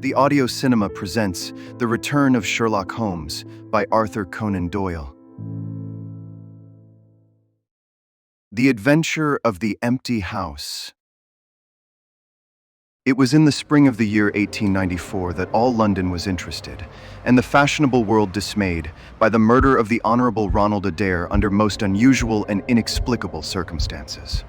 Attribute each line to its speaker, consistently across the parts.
Speaker 1: The audio cinema presents The Return of Sherlock Holmes by Arthur Conan Doyle. The Adventure of the Empty House. It was in the spring of the year 1894 that all London was interested, and the fashionable world dismayed, by the murder of the Honourable Ronald Adair under most unusual and inexplicable circumstances.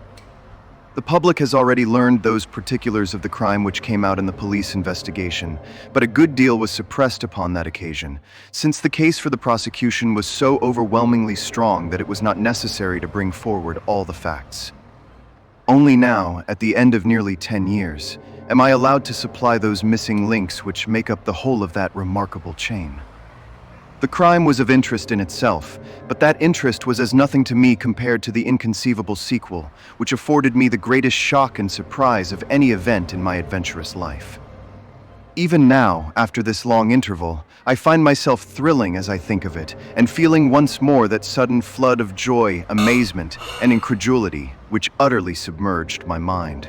Speaker 1: The public has already learned those particulars of the crime which came out in the police investigation, but a good deal was suppressed upon that occasion, since the case for the prosecution was so overwhelmingly strong that it was not necessary to bring forward all the facts. Only now, at the end of nearly 10 years, am I allowed to supply those missing links which make up the whole of that remarkable chain. The crime was of interest in itself, but that interest was as nothing to me compared to the inconceivable sequel, which afforded me the greatest shock and surprise of any event in my adventurous life. Even now, after this long interval, I find myself thrilling as I think of it, and feeling once more that sudden flood of joy, amazement, and incredulity which utterly submerged my mind.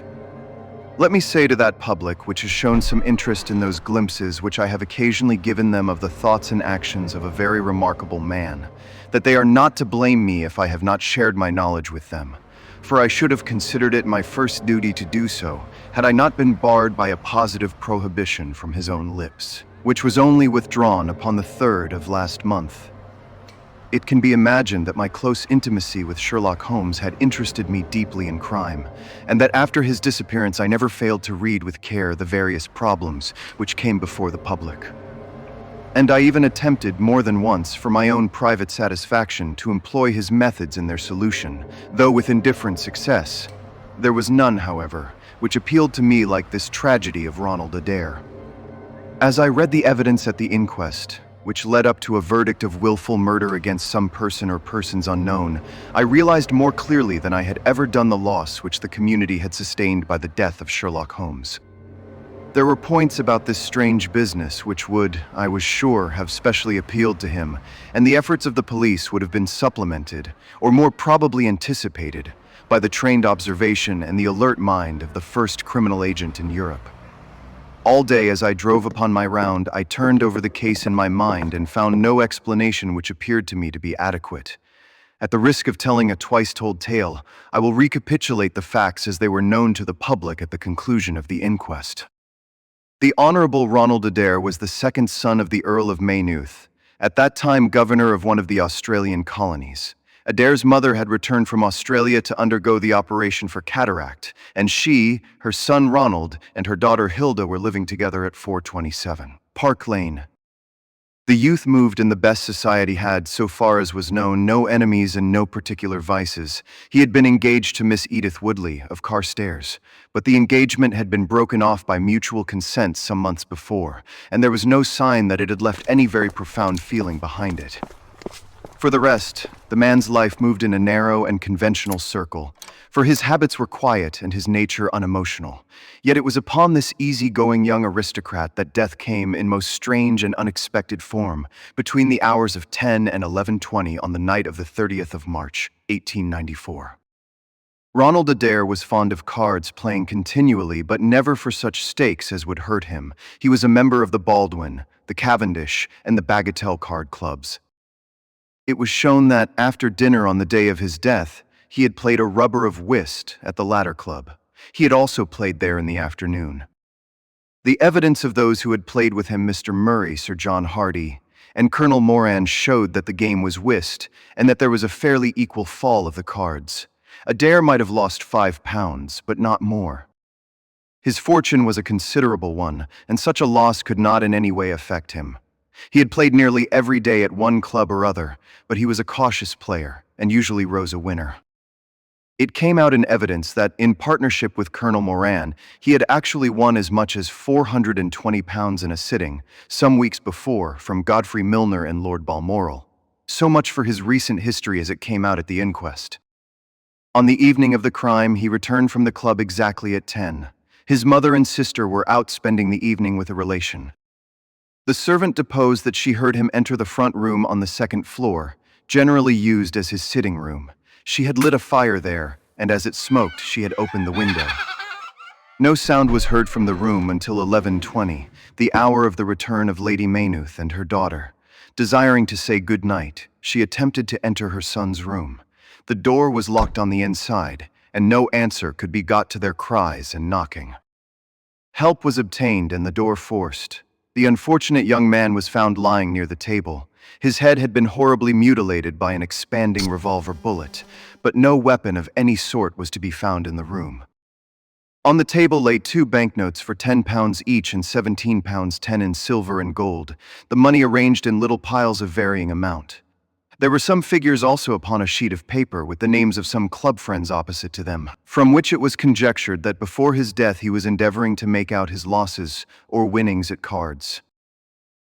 Speaker 1: Let me say to that public which has shown some interest in those glimpses which I have occasionally given them of the thoughts and actions of a very remarkable man, that they are not to blame me if I have not shared my knowledge with them, for I should have considered it my first duty to do so, had I not been barred by a positive prohibition from his own lips, which was only withdrawn upon the 3rd of last month. It can be imagined that my close intimacy with Sherlock Holmes had interested me deeply in crime, and that after his disappearance I never failed to read with care the various problems which came before the public. And I even attempted more than once, for my own private satisfaction, to employ his methods in their solution, though with indifferent success. There was none, however, which appealed to me like this tragedy of Ronald Adair. As I read the evidence at the inquest, which led up to a verdict of willful murder against some person or persons unknown, I realized more clearly than I had ever done the loss which the community had sustained by the death of Sherlock Holmes. There were points about this strange business which would, I was sure, have specially appealed to him, and the efforts of the police would have been supplemented, or more probably anticipated, by the trained observation and the alert mind of the first criminal agent in Europe. All day as I drove upon my round, I turned over the case in my mind and found no explanation which appeared to me to be adequate. At the risk of telling a twice-told tale, I will recapitulate the facts as they were known to the public at the conclusion of the inquest. The Honourable Ronald Adair was the second son of the Earl of Maynooth, at that time governor of one of the Australian colonies. Adair's mother had returned from Australia to undergo the operation for cataract, and she, her son Ronald, and her daughter Hilda were living together at 427 Park Lane. The youth moved in the best society, had, so far as was known, no enemies and no particular vices. He had been engaged to Miss Edith Woodley of Carstairs, but the engagement had been broken off by mutual consent some months before, and there was no sign that it had left any very profound feeling behind it. For the rest, the man's life moved in a narrow and conventional circle, for his habits were quiet and his nature unemotional. Yet it was upon this easy-going young aristocrat that death came in most strange and unexpected form, between the hours of 10 and 11:20 on the night of the 30th of March, 1894. Ronald Adair was fond of cards, playing continually, but never for such stakes as would hurt him. He was a member of the Baldwin, the Cavendish, and the Bagatelle card clubs. It was shown that, after dinner on the day of his death, he had played a rubber of whist at the latter club. He had also played there in the afternoon. The evidence of those who had played with him, Mr. Murray, Sir John Hardy, and Colonel Moran, showed that the game was whist, and that there was a fairly equal fall of the cards. Adair might have lost £5, but not more. His fortune was a considerable one, and such a loss could not in any way affect him. He had played nearly every day at one club or other, but he was a cautious player, and usually rose a winner. It came out in evidence that, in partnership with Colonel Moran, he had actually won as much as £420 in a sitting, some weeks before, from Godfrey Milner and Lord Balmoral. So much for his recent history as it came out at the inquest. On the evening of the crime, he returned from the club exactly at 10. His mother and sister were out spending the evening with a relation. The servant deposed that she heard him enter the front room on the second floor, generally used as his sitting room. She had lit a fire there, and as it smoked, she had opened the window. No sound was heard from the room until 11:20, the hour of the return of Lady Maynooth and her daughter. Desiring to say good night, she attempted to enter her son's room. The door was locked on the inside, and no answer could be got to their cries and knocking. Help was obtained and the door forced. The unfortunate young man was found lying near the table. His head had been horribly mutilated by an expanding revolver bullet, but no weapon of any sort was to be found in the room. On the table lay 2 banknotes for £10 each and £17.10 in silver and gold, the money arranged in little piles of varying amount. There were some figures also upon a sheet of paper with the names of some club friends opposite to them, from which it was conjectured that before his death he was endeavoring to make out his losses or winnings at cards.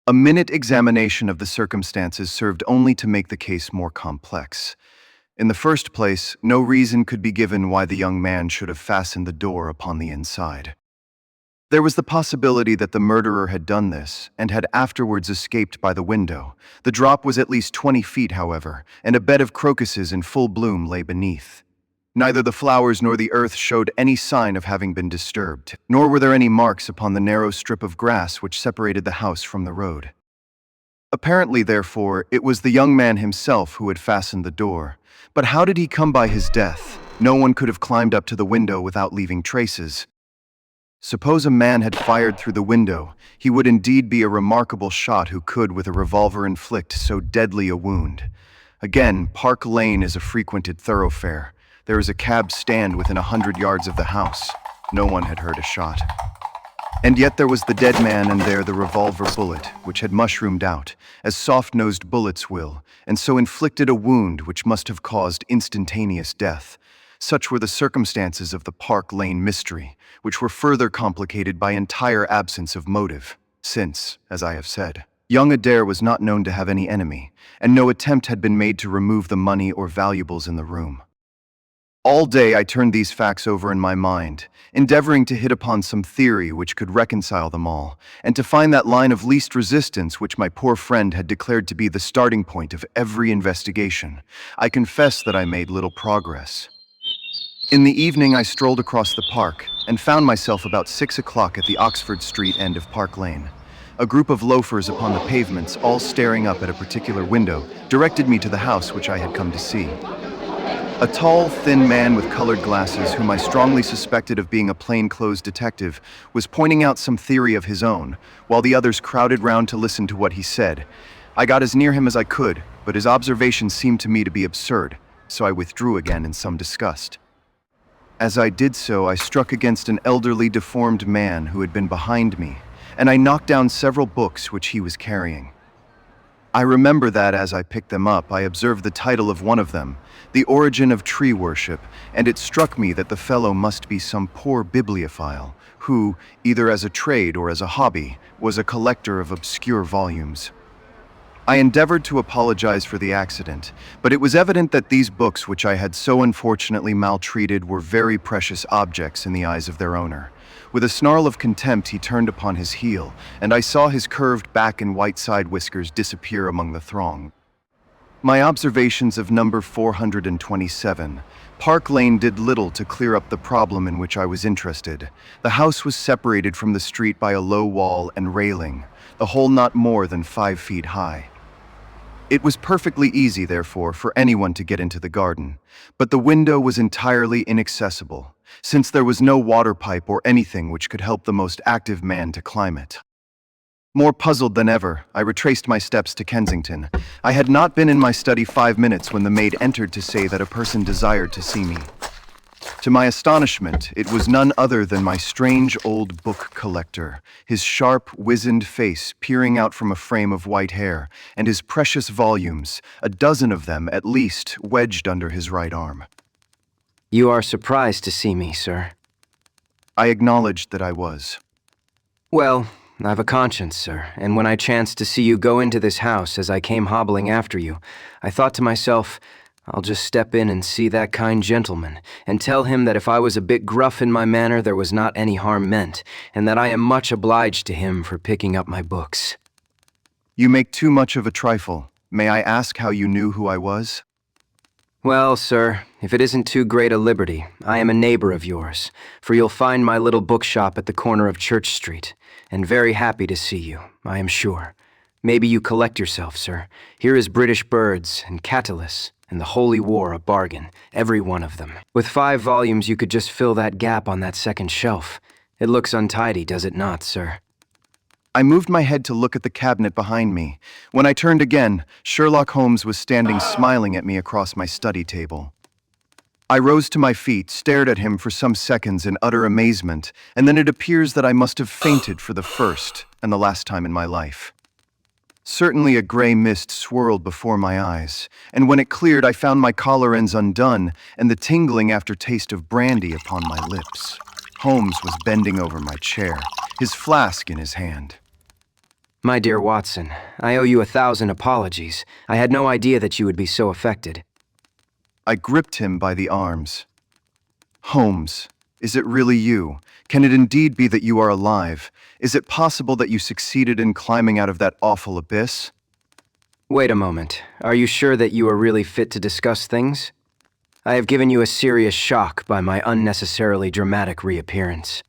Speaker 1: A minute examination of the circumstances served only to make the case more complex. In the first place, no reason could be given why the young man should have fastened the door upon the inside. There was the possibility that the murderer had done this, and had afterwards escaped by the window. The drop was at least 20 feet, however, and a bed of crocuses in full bloom lay beneath. Neither the flowers nor the earth showed any sign of having been disturbed, nor were there any marks upon the narrow strip of grass which separated the house from the road. Apparently, therefore, it was the young man himself who had fastened the door. But how did he come by his death? No one could have climbed up to the window without leaving traces. Suppose a man had fired through the window, he would indeed be a remarkable shot who could with a revolver inflict so deadly a wound. Again, Park Lane is a frequented thoroughfare. There is a cab stand within 100 yards of the house. No one had heard a shot. And yet there was the dead man and there the revolver bullet, which had mushroomed out, as soft-nosed bullets will, and so inflicted a wound which must have caused instantaneous death. Such were the circumstances of the Park Lane mystery, which were further complicated by entire absence of motive, since, as I have said, young Adair was not known to have any enemy, and no attempt had been made to remove the money or valuables in the room. All day I turned these facts over in my mind, endeavoring to hit upon some theory which could reconcile them all, and to find that line of least resistance which my poor friend had declared to be the starting point of every investigation. I confess that I made little progress. In the evening I strolled across the park, and found myself about 6 o'clock at the Oxford Street end of Park Lane. A group of loafers upon the pavements, all staring up at a particular window, directed me to the house which I had come to see. A tall, thin man with colored glasses, whom I strongly suspected of being a plainclothes detective, was pointing out some theory of his own, while the others crowded round to listen to what he said. I got as near him as I could, but his observations seemed to me to be absurd, so I withdrew again in some disgust. As I did so, I struck against an elderly, deformed man who had been behind me, and I knocked down several books which he was carrying. I remember that as I picked them up, I observed the title of one of them, The Origin of Tree Worship, and it struck me that the fellow must be some poor bibliophile, who, either as a trade or as a hobby, was a collector of obscure volumes. I endeavored to apologize for the accident, but it was evident that these books which I had so unfortunately maltreated were very precious objects in the eyes of their owner. With a snarl of contempt he turned upon his heel, and I saw his curved back and white side whiskers disappear among the throng. My observations of number 427, Park Lane, did little to clear up the problem in which I was interested. The house was separated from the street by a low wall and railing, the whole not more than 5 feet high. It was perfectly easy, therefore, for anyone to get into the garden, but the window was entirely inaccessible, since there was no water pipe or anything which could help the most active man to climb it. More puzzled than ever, I retraced my steps to Kensington. I had not been in my study 5 minutes when the maid entered to say that a person desired to see me. To my astonishment, it was none other than my strange old book collector, his sharp, wizened face peering out from a frame of white hair, and his precious volumes, a dozen of them at least, wedged under his right arm.
Speaker 2: You are surprised to see me, sir.
Speaker 1: I acknowledged that I was.
Speaker 2: Well, I've a conscience, sir, and when I chanced to see you go into this house as I came hobbling after you, I thought to myself, I'll just step in and see that kind gentleman, and tell him that if I was a bit gruff in my manner, there was not any harm meant, and that I am much obliged to him for picking up my books.
Speaker 1: You make too much of a trifle. May I ask how you knew who I was?
Speaker 2: Well, sir, if it isn't too great a liberty, I am a neighbor of yours, for you'll find my little bookshop at the corner of Church Street, and very happy to see you, I am sure. Maybe you collect yourself, sir. Here is British Birds, and Catullus, and the Holy War a bargain, every one of them. With 5 volumes you could just fill that gap on that second shelf. It looks untidy, does it not, sir?
Speaker 1: I moved my head to look at the cabinet behind me. When I turned again, Sherlock Holmes was standing smiling at me across my study table. I rose to my feet, stared at him for some seconds in utter amazement, and then it appears that I must have fainted for the first and the last time in my life. Certainly a gray mist swirled before my eyes, and when it cleared I found my collar ends undone and the tingling aftertaste of brandy upon my lips. Holmes was bending over my chair, his flask in his hand.
Speaker 2: My dear Watson, I owe you 1,000 apologies. I had no idea that you would be so affected.
Speaker 1: I gripped him by the arms. Holmes, is it really you? Can it indeed be that you are alive? Is it possible that you succeeded in climbing out of that awful abyss?
Speaker 2: Wait a moment. Are you sure that you are really fit to discuss things? I have given you a serious shock by my unnecessarily dramatic reappearance.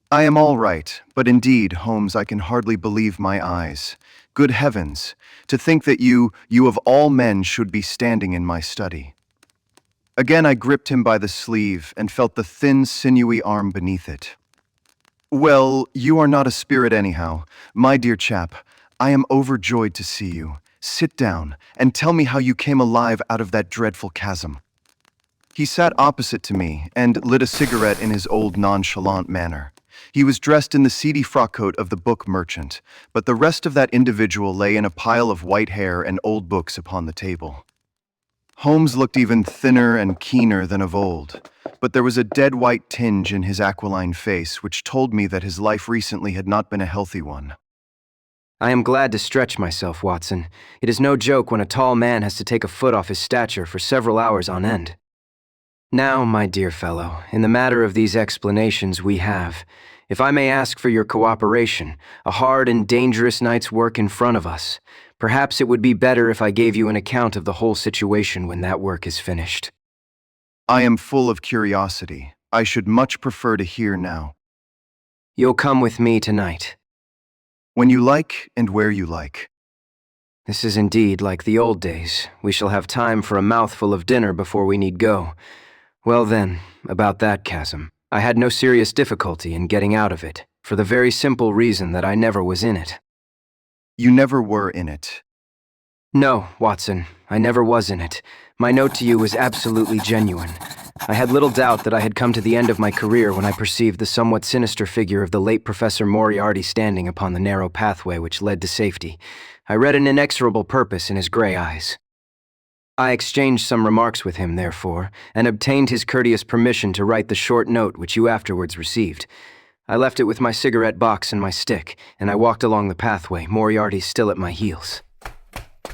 Speaker 1: I am all right, but indeed, Holmes, I can hardly believe my eyes. Good heavens, to think that you of all men should be standing in my study. Again I gripped him by the sleeve and felt the thin, sinewy arm beneath it. Well, you are not a spirit anyhow. My dear chap, I am overjoyed to see you. Sit down and tell me how you came alive out of that dreadful chasm. He sat opposite to me and lit a cigarette in his old nonchalant manner. He was dressed in the seedy frockcoat of the book merchant, but the rest of that individual lay in a pile of white hair and old books upon the table. Holmes looked even thinner and keener than of old, but there was a dead white tinge in his aquiline face which told me that his life recently had not been a healthy one.
Speaker 2: I am glad to stretch myself, Watson. It is no joke when a tall man has to take a foot off his stature for several hours on end. Now, my dear fellow, in the matter of these explanations we have, if I may ask for your cooperation, a hard and dangerous night's work in front of us. Perhaps it would be better if I gave you an account of the whole situation when that work is finished.
Speaker 1: I am full of curiosity. I should much prefer to hear now.
Speaker 2: You'll come with me tonight.
Speaker 1: When you like and where you like.
Speaker 2: This is indeed like the old days. We shall have time for a mouthful of dinner before we need go. Well then, about that chasm. I had no serious difficulty in getting out of it, for the very simple reason that I never was in it.
Speaker 1: You never were in it.
Speaker 2: No, Watson, I never was in it. My note to you was absolutely genuine. I had little doubt that I had come to the end of my career when I perceived the somewhat sinister figure of the late Professor Moriarty standing upon the narrow pathway which led to safety. I read an inexorable purpose in his gray eyes. I exchanged some remarks with him, therefore, and obtained his courteous permission to write the short note which you afterwards received. I left it with my cigarette box and my stick, and I walked along the pathway, Moriarty still at my heels.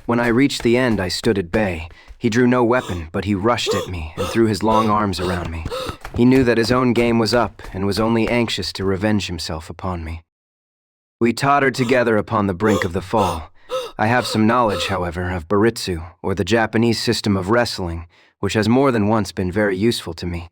Speaker 2: When I reached the end, I stood at bay. He drew no weapon, but he rushed at me and threw his long arms around me. He knew that his own game was up and was only anxious to revenge himself upon me. We tottered together upon the brink of the fall. I have some knowledge, however, of Baritsu, or the Japanese system of wrestling, which has more than once been very useful to me.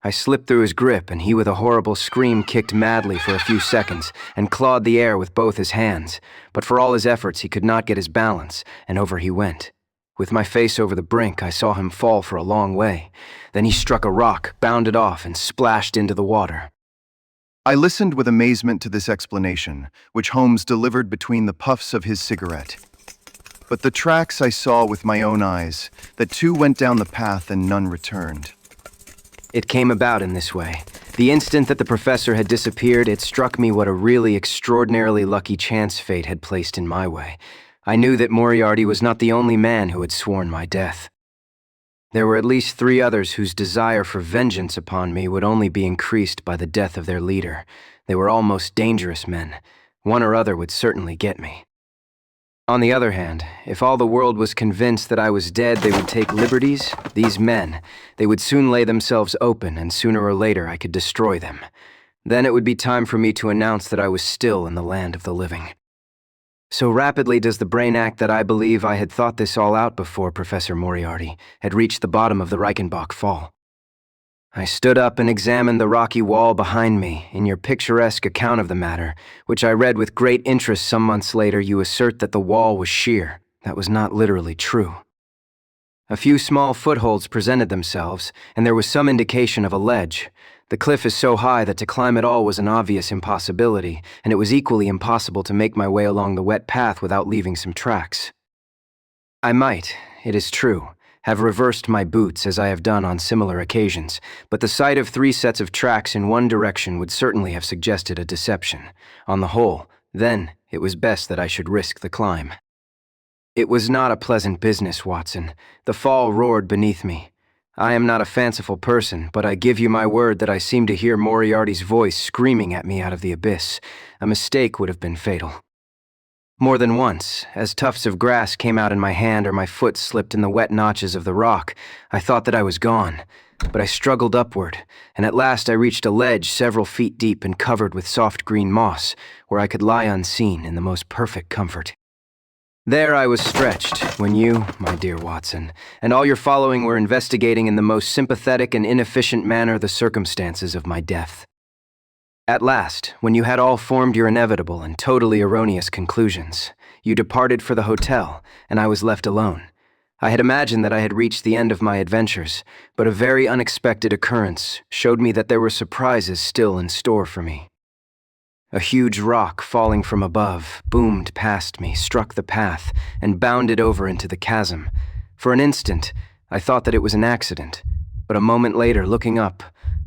Speaker 2: I slipped through his grip, and he with a horrible scream kicked madly for a few seconds and clawed the air with both his hands, but for all his efforts he could not get his balance, and over he went. With my face over the brink, I saw him fall for a long way. Then he struck a rock, bounded off, and splashed into the water.
Speaker 1: I listened with amazement to this explanation, which Holmes delivered between the puffs of his cigarette. But the tracks I saw with my own eyes, that 2 went down the path and none returned.
Speaker 2: It came about in this way. The instant that the professor had disappeared, it struck me what a really extraordinarily lucky chance fate had placed in my way. I knew that Moriarty was not the only man who had sworn my death. There were at least 3 others whose desire for vengeance upon me would only be increased by the death of their leader. They were all most dangerous men. One or other would certainly get me. On the other hand, if all the world was convinced that I was dead, they would take liberties. These men, they would soon lay themselves open, and sooner or later I could destroy them. Then it would be time for me to announce that I was still in the land of the living. So rapidly does the brain act that I believe I had thought this all out before Professor Moriarty had reached the bottom of the Reichenbach Fall. I stood up and examined the rocky wall behind me. In your picturesque account of the matter, which I read with great interest some months later, you assert that the wall was sheer. That was not literally true. A few small footholds presented themselves, and there was some indication of a ledge. The cliff is so high that to climb it all was an obvious impossibility, and it was equally impossible to make my way along the wet path without leaving some tracks. I might, it is true, have reversed my boots as I have done on similar occasions, but the sight of 3 sets of tracks in one direction would certainly have suggested a deception. On the whole, then, it was best that I should risk the climb. It was not a pleasant business, Watson. The fall roared beneath me. I am not a fanciful person, but I give you my word that I seemed to hear Moriarty's voice screaming at me out of the abyss. A mistake would have been fatal. More than once, as tufts of grass came out in my hand or my foot slipped in the wet notches of the rock, I thought that I was gone. But I struggled upward, and at last I reached a ledge several feet deep and covered with soft green moss, where I could lie unseen in the most perfect comfort. There I was stretched, when you, my dear Watson, and all your following were investigating in the most sympathetic and inefficient manner the circumstances of my death. At last, when you had all formed your inevitable and totally erroneous conclusions, you departed for the hotel, and I was left alone. I had imagined that I had reached the end of my adventures, but a very unexpected occurrence showed me that there were surprises still in store for me. A huge rock falling from above boomed past me, struck the path, and bounded over into the chasm. For an instant, I thought that it was an accident, but a moment later, looking up,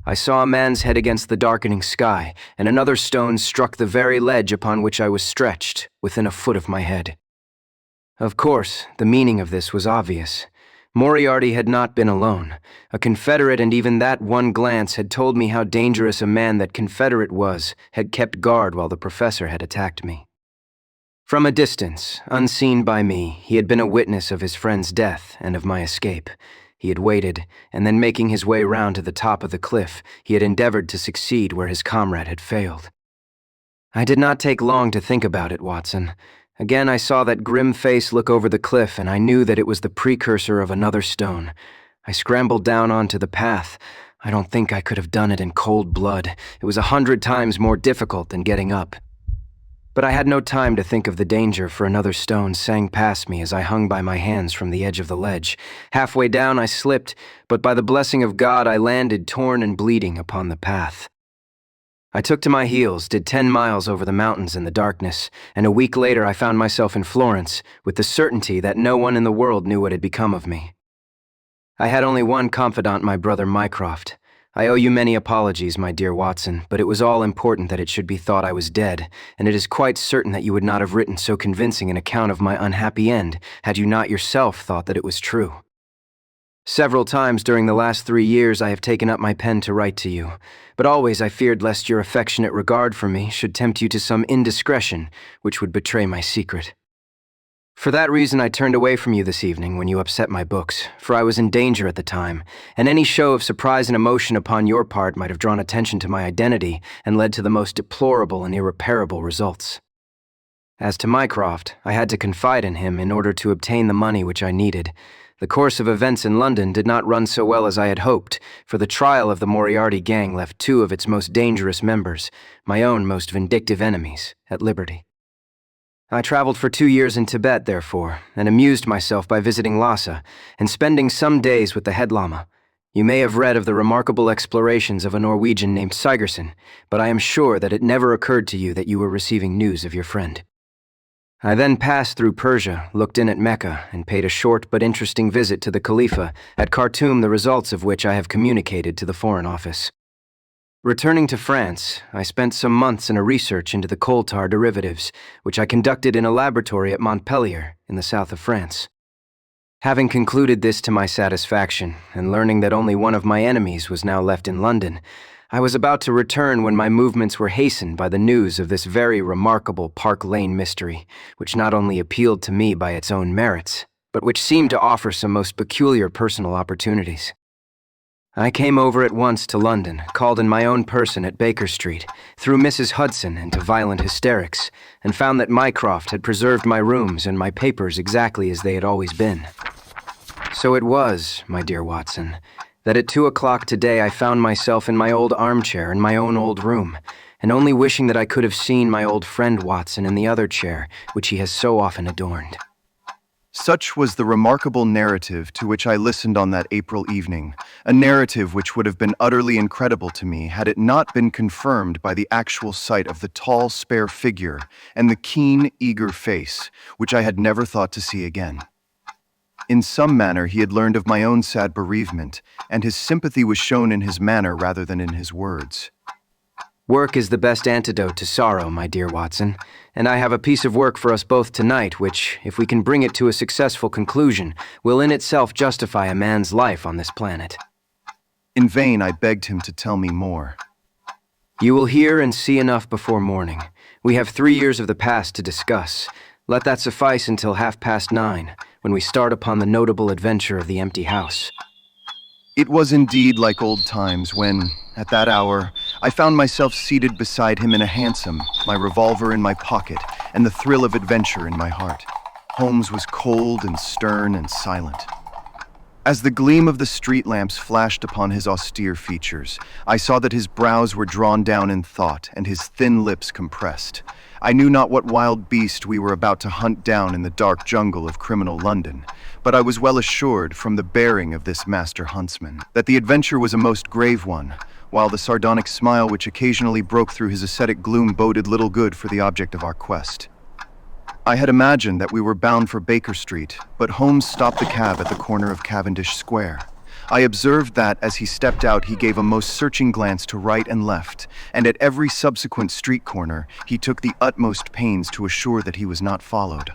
Speaker 2: I saw a man's head against the darkening sky, and another stone struck the very ledge upon which I was stretched, within a foot of my head. Of course, the meaning of this was obvious. Moriarty had not been alone. A Confederate, and even that one glance had told me how dangerous a man that Confederate was, had kept guard while the professor had attacked me. From a distance, unseen by me, he had been a witness of his friend's death and of my escape. He had waited, and then making his way round to the top of the cliff, he had endeavored to succeed where his comrade had failed. I did not take long to think about it, Watson. Again I saw that grim face look over the cliff, and I knew that it was the precursor of another stone. I scrambled down onto the path. I don't think I could have done it in cold blood. It was 100 times more difficult than getting up. But I had no time to think of the danger, for another stone sang past me as I hung by my hands from the edge of the ledge. Halfway down I slipped, but by the blessing of God I landed torn and bleeding upon the path. I took to my heels, did 10 miles over the mountains in the darkness, and a week later I found myself in Florence, with the certainty that no one in the world knew what had become of me. I had only one confidant, my brother Mycroft. I owe you many apologies, my dear Watson, but it was all important that it should be thought I was dead, and it is quite certain that you would not have written so convincing an account of my unhappy end had you not yourself thought that it was true. Several times during the last 3 years I have taken up my pen to write to you, but always I feared lest your affectionate regard for me should tempt you to some indiscretion which would betray my secret. For that reason I turned away from you this evening when you upset my books, for I was in danger at the time, and any show of surprise and emotion upon your part might have drawn attention to my identity and led to the most deplorable and irreparable results. As to Mycroft, I had to confide in him in order to obtain the money which I needed. The course of events in London did not run so well as I had hoped, for the trial of the Moriarty gang left 2 of its most dangerous members, my own most vindictive enemies, at liberty. I traveled for 2 years in Tibet, therefore, and amused myself by visiting Lhasa and spending some days with the head lama. You may have read of the remarkable explorations of a Norwegian named Sigerson, but I am sure that it never occurred to you that you were receiving news of your friend. I then passed through Persia, looked in at Mecca, and paid a short but interesting visit to the Khalifa at Khartoum, the results of which I have communicated to the Foreign Office. Returning to France, I spent some months in a research into the coal tar derivatives, which I conducted in a laboratory at Montpellier, in the south of France. Having concluded this to my satisfaction, and learning that only one of my enemies was now left in London, I was about to return when my movements were hastened by the news of this very remarkable Park Lane mystery, which not only appealed to me by its own merits, but which seemed to offer some most peculiar personal opportunities. I came over at once to London, called in my own person at Baker Street, threw Mrs. Hudson into violent hysterics, and found that Mycroft had preserved my rooms and my papers exactly as they had always been. So it was, my dear Watson, that at 2 o'clock today I found myself in my old armchair in my own old room, and only wishing that I could have seen my old friend Watson in the other chair, which he has so often adorned.
Speaker 1: Such was the remarkable narrative to which I listened on that April evening, a narrative which would have been utterly incredible to me had it not been confirmed by the actual sight of the tall, spare figure and the keen, eager face, which I had never thought to see again. In some manner he had learned of my own sad bereavement, and his sympathy was shown in his manner rather than in his words.
Speaker 2: Work is the best antidote to sorrow, my dear Watson, and I have a piece of work for us both tonight which, if we can bring it to a successful conclusion, will in itself justify a man's life on this planet.
Speaker 1: In vain I begged him to tell me more.
Speaker 2: You will hear and see enough before morning. We have 3 years of the past to discuss. Let that suffice until 9:30, when we start upon the notable adventure of the empty house.
Speaker 1: It was indeed like old times when, at that hour, I found myself seated beside him in a hansom, my revolver in my pocket, and the thrill of adventure in my heart. Holmes was cold and stern and silent. As the gleam of the street lamps flashed upon his austere features, I saw that his brows were drawn down in thought and his thin lips compressed. I knew not what wild beast we were about to hunt down in the dark jungle of criminal London, but I was well assured, from the bearing of this master huntsman, that the adventure was a most grave one, while the sardonic smile which occasionally broke through his ascetic gloom boded little good for the object of our quest. I had imagined that we were bound for Baker Street, but Holmes stopped the cab at the corner of Cavendish Square. I observed that, as he stepped out, he gave a most searching glance to right and left, and at every subsequent street corner, he took the utmost pains to assure that he was not followed.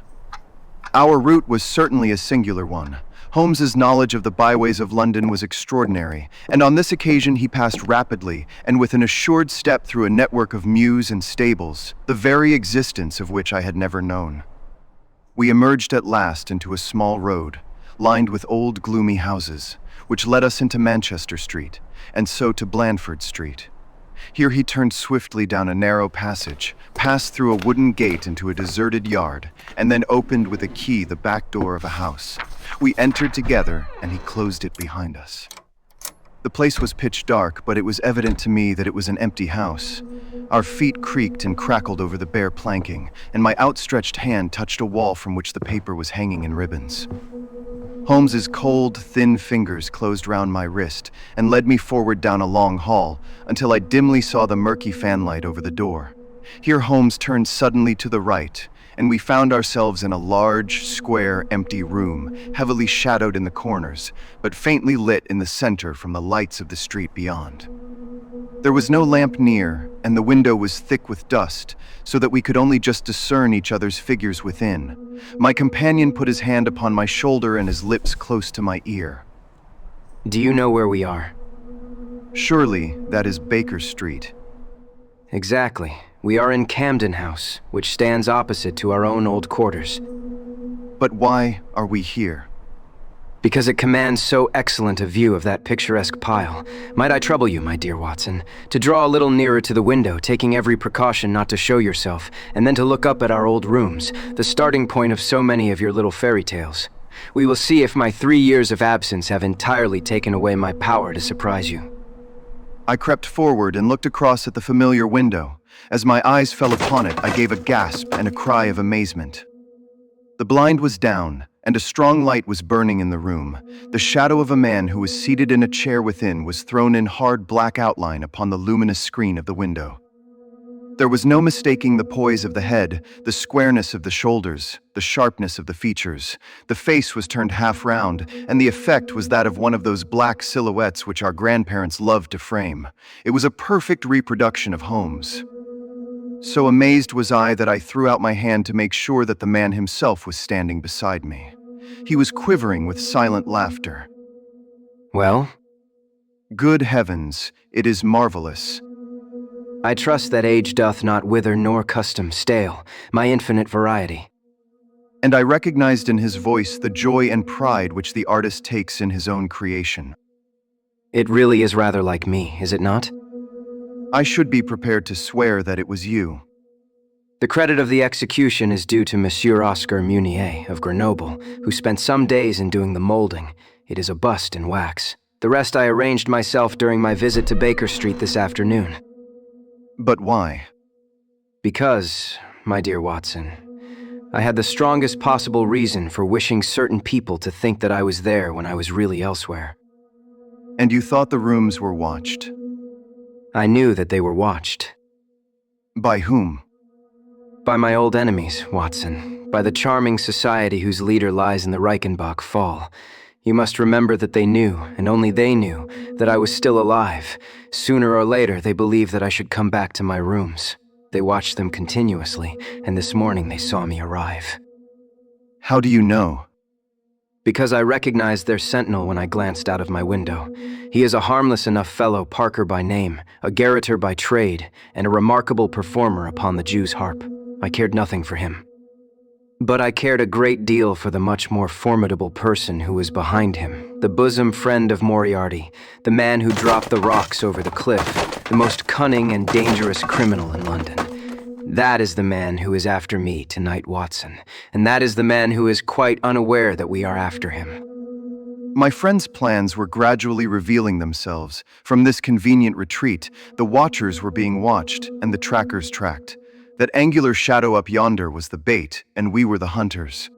Speaker 1: Our route was certainly a singular one. Holmes's knowledge of the byways of London was extraordinary, and on this occasion he passed rapidly and with an assured step through a network of mews and stables, the very existence of which I had never known. We emerged at last into a small road, lined with old gloomy houses, which led us into Manchester Street, and so to Blandford Street. Here he turned swiftly down a narrow passage, passed through a wooden gate into a deserted yard, and then opened with a key the back door of a house. We entered together, and he closed it behind us. The place was pitch dark, but it was evident to me that it was an empty house. Our feet creaked and crackled over the bare planking, and my outstretched hand touched a wall from which the paper was hanging in ribbons. Holmes's cold, thin fingers closed round my wrist and led me forward down a long hall until I dimly saw the murky fanlight over the door. Here Holmes turned suddenly to the right, and we found ourselves in a large, square, empty room, heavily shadowed in the corners, but faintly lit in the center from the lights of the street beyond. There was no lamp near, and the window was thick with dust, so that we could only just discern each other's figures within. My companion put his hand upon my shoulder and his lips close to my ear.
Speaker 2: Do you know where we are?
Speaker 1: Surely that is Baker Street.
Speaker 2: Exactly. We are in Camden House, which stands opposite to our own old quarters.
Speaker 1: But why are we here?
Speaker 2: Because it commands so excellent a view of that picturesque pile. Might I trouble you, my dear Watson, to draw a little nearer to the window, taking every precaution not to show yourself, and then to look up at our old rooms, the starting point of so many of your little fairy tales. We will see if my 3 years of absence have entirely taken away my power to surprise you.
Speaker 1: I crept forward and looked across at the familiar window. As my eyes fell upon it, I gave a gasp and a cry of amazement. The blind was down, and a strong light was burning in the room. The shadow of a man who was seated in a chair within was thrown in hard black outline upon the luminous screen of the window. There was no mistaking the poise of the head, the squareness of the shoulders, the sharpness of the features. The face was turned half round, and the effect was that of one of those black silhouettes which our grandparents loved to frame. It was a perfect reproduction of Holmes. So amazed was I that I threw out my hand to make sure that the man himself was standing beside me. He was quivering with silent laughter.
Speaker 2: Well?
Speaker 1: Good heavens, it is marvelous.
Speaker 2: I trust that age doth not wither nor custom stale, my infinite variety.
Speaker 1: And I recognized in his voice the joy and pride which the artist takes in his own creation.
Speaker 2: It really is rather like me, is it not?
Speaker 1: I should be prepared to swear that it was you.
Speaker 2: The credit of the execution is due to Monsieur Oscar Munier of Grenoble, who spent some days in doing the molding. It is a bust in wax. The rest I arranged myself during my visit to Baker Street this afternoon.
Speaker 1: But why?
Speaker 2: Because, my dear Watson, I had the strongest possible reason for wishing certain people to think that I was there when I was really elsewhere.
Speaker 1: And you thought the rooms were watched?
Speaker 2: I knew that they were watched.
Speaker 1: By whom?
Speaker 2: By my old enemies, Watson. By the charming society whose leader lies in the Reichenbach Fall. You must remember that they knew, and only they knew, that I was still alive. Sooner or later, they believed that I should come back to my rooms. They watched them continuously, and this morning they saw me arrive.
Speaker 1: How do you know?
Speaker 2: Because I recognized their sentinel when I glanced out of my window. He is a harmless enough fellow, Parker by name, a garroter by trade, and a remarkable performer upon the Jew's harp. I cared nothing for him. But I cared a great deal for the much more formidable person who was behind him, the bosom friend of Moriarty, the man who dropped the rocks over the cliff, the most cunning and dangerous criminal in London. That is the man who is after me tonight, Watson, and that is the man who is quite unaware that we are after him.
Speaker 1: My friend's plans were gradually revealing themselves. From this convenient retreat, the watchers were being watched and the trackers tracked. That angular shadow up yonder was the bait, and we were the hunters.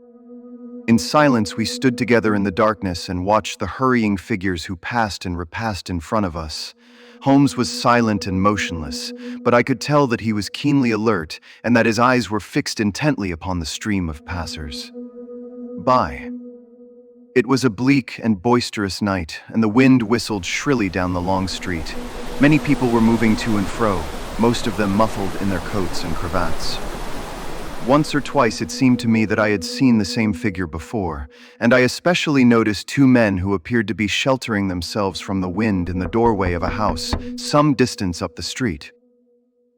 Speaker 1: In silence, we stood together in the darkness and watched the hurrying figures who passed and repassed in front of us. Holmes was silent and motionless, but I could tell that he was keenly alert and that his eyes were fixed intently upon the stream of passers by. It was a bleak and boisterous night, and the wind whistled shrilly down the long street. Many people were moving to and fro, most of them muffled in their coats and cravats. Once or twice it seemed to me that I had seen the same figure before, and I especially noticed two men who appeared to be sheltering themselves from the wind in the doorway of a house some distance up the street.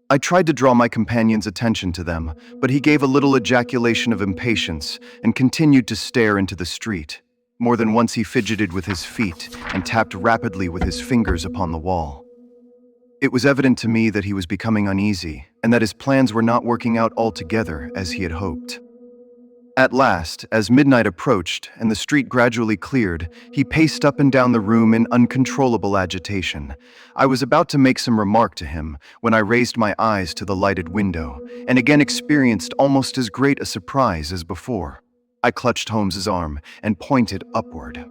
Speaker 1: I tried to draw my companion's attention to them, but he gave a little ejaculation of impatience and continued to stare into the street. More than once he fidgeted with his feet and tapped rapidly with his fingers upon the wall. It was evident to me that he was becoming uneasy, and that his plans were not working out altogether as he had hoped. At last, as midnight approached and the street gradually cleared, he paced up and down the room in uncontrollable agitation. I was about to make some remark to him when I raised my eyes to the lighted window, and again experienced almost as great a surprise as before. I clutched Holmes's arm and pointed upward.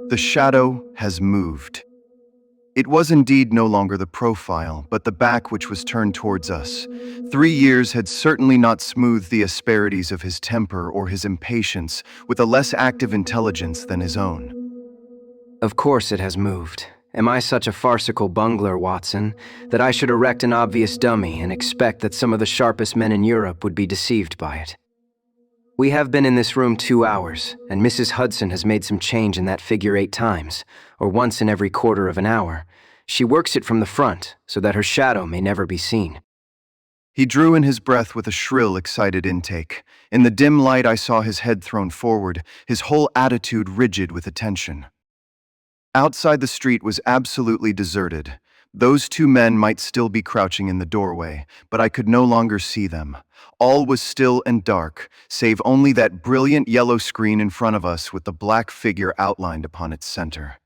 Speaker 1: The shadow has moved. It was indeed no longer the profile, but the back which was turned towards us. 3 years had certainly not smoothed the asperities of his temper or his impatience with a less active intelligence than his own.
Speaker 2: Of course it has moved. Am I such a farcical bungler, Watson, that I should erect an obvious dummy and expect that some of the sharpest men in Europe would be deceived by it? We have been in this room 2 hours, and Mrs. Hudson has made some change in that figure 8 times, or once in every quarter of an hour. She works it from the front, so that her shadow may never be seen.
Speaker 1: He drew in his breath with a shrill, excited intake. In the dim light I saw his head thrown forward, his whole attitude rigid with attention. Outside the street was absolutely deserted. Those 2 men might still be crouching in the doorway, but I could no longer see them. All was still and dark, save only that brilliant yellow screen in front of us with the black figure outlined upon its center.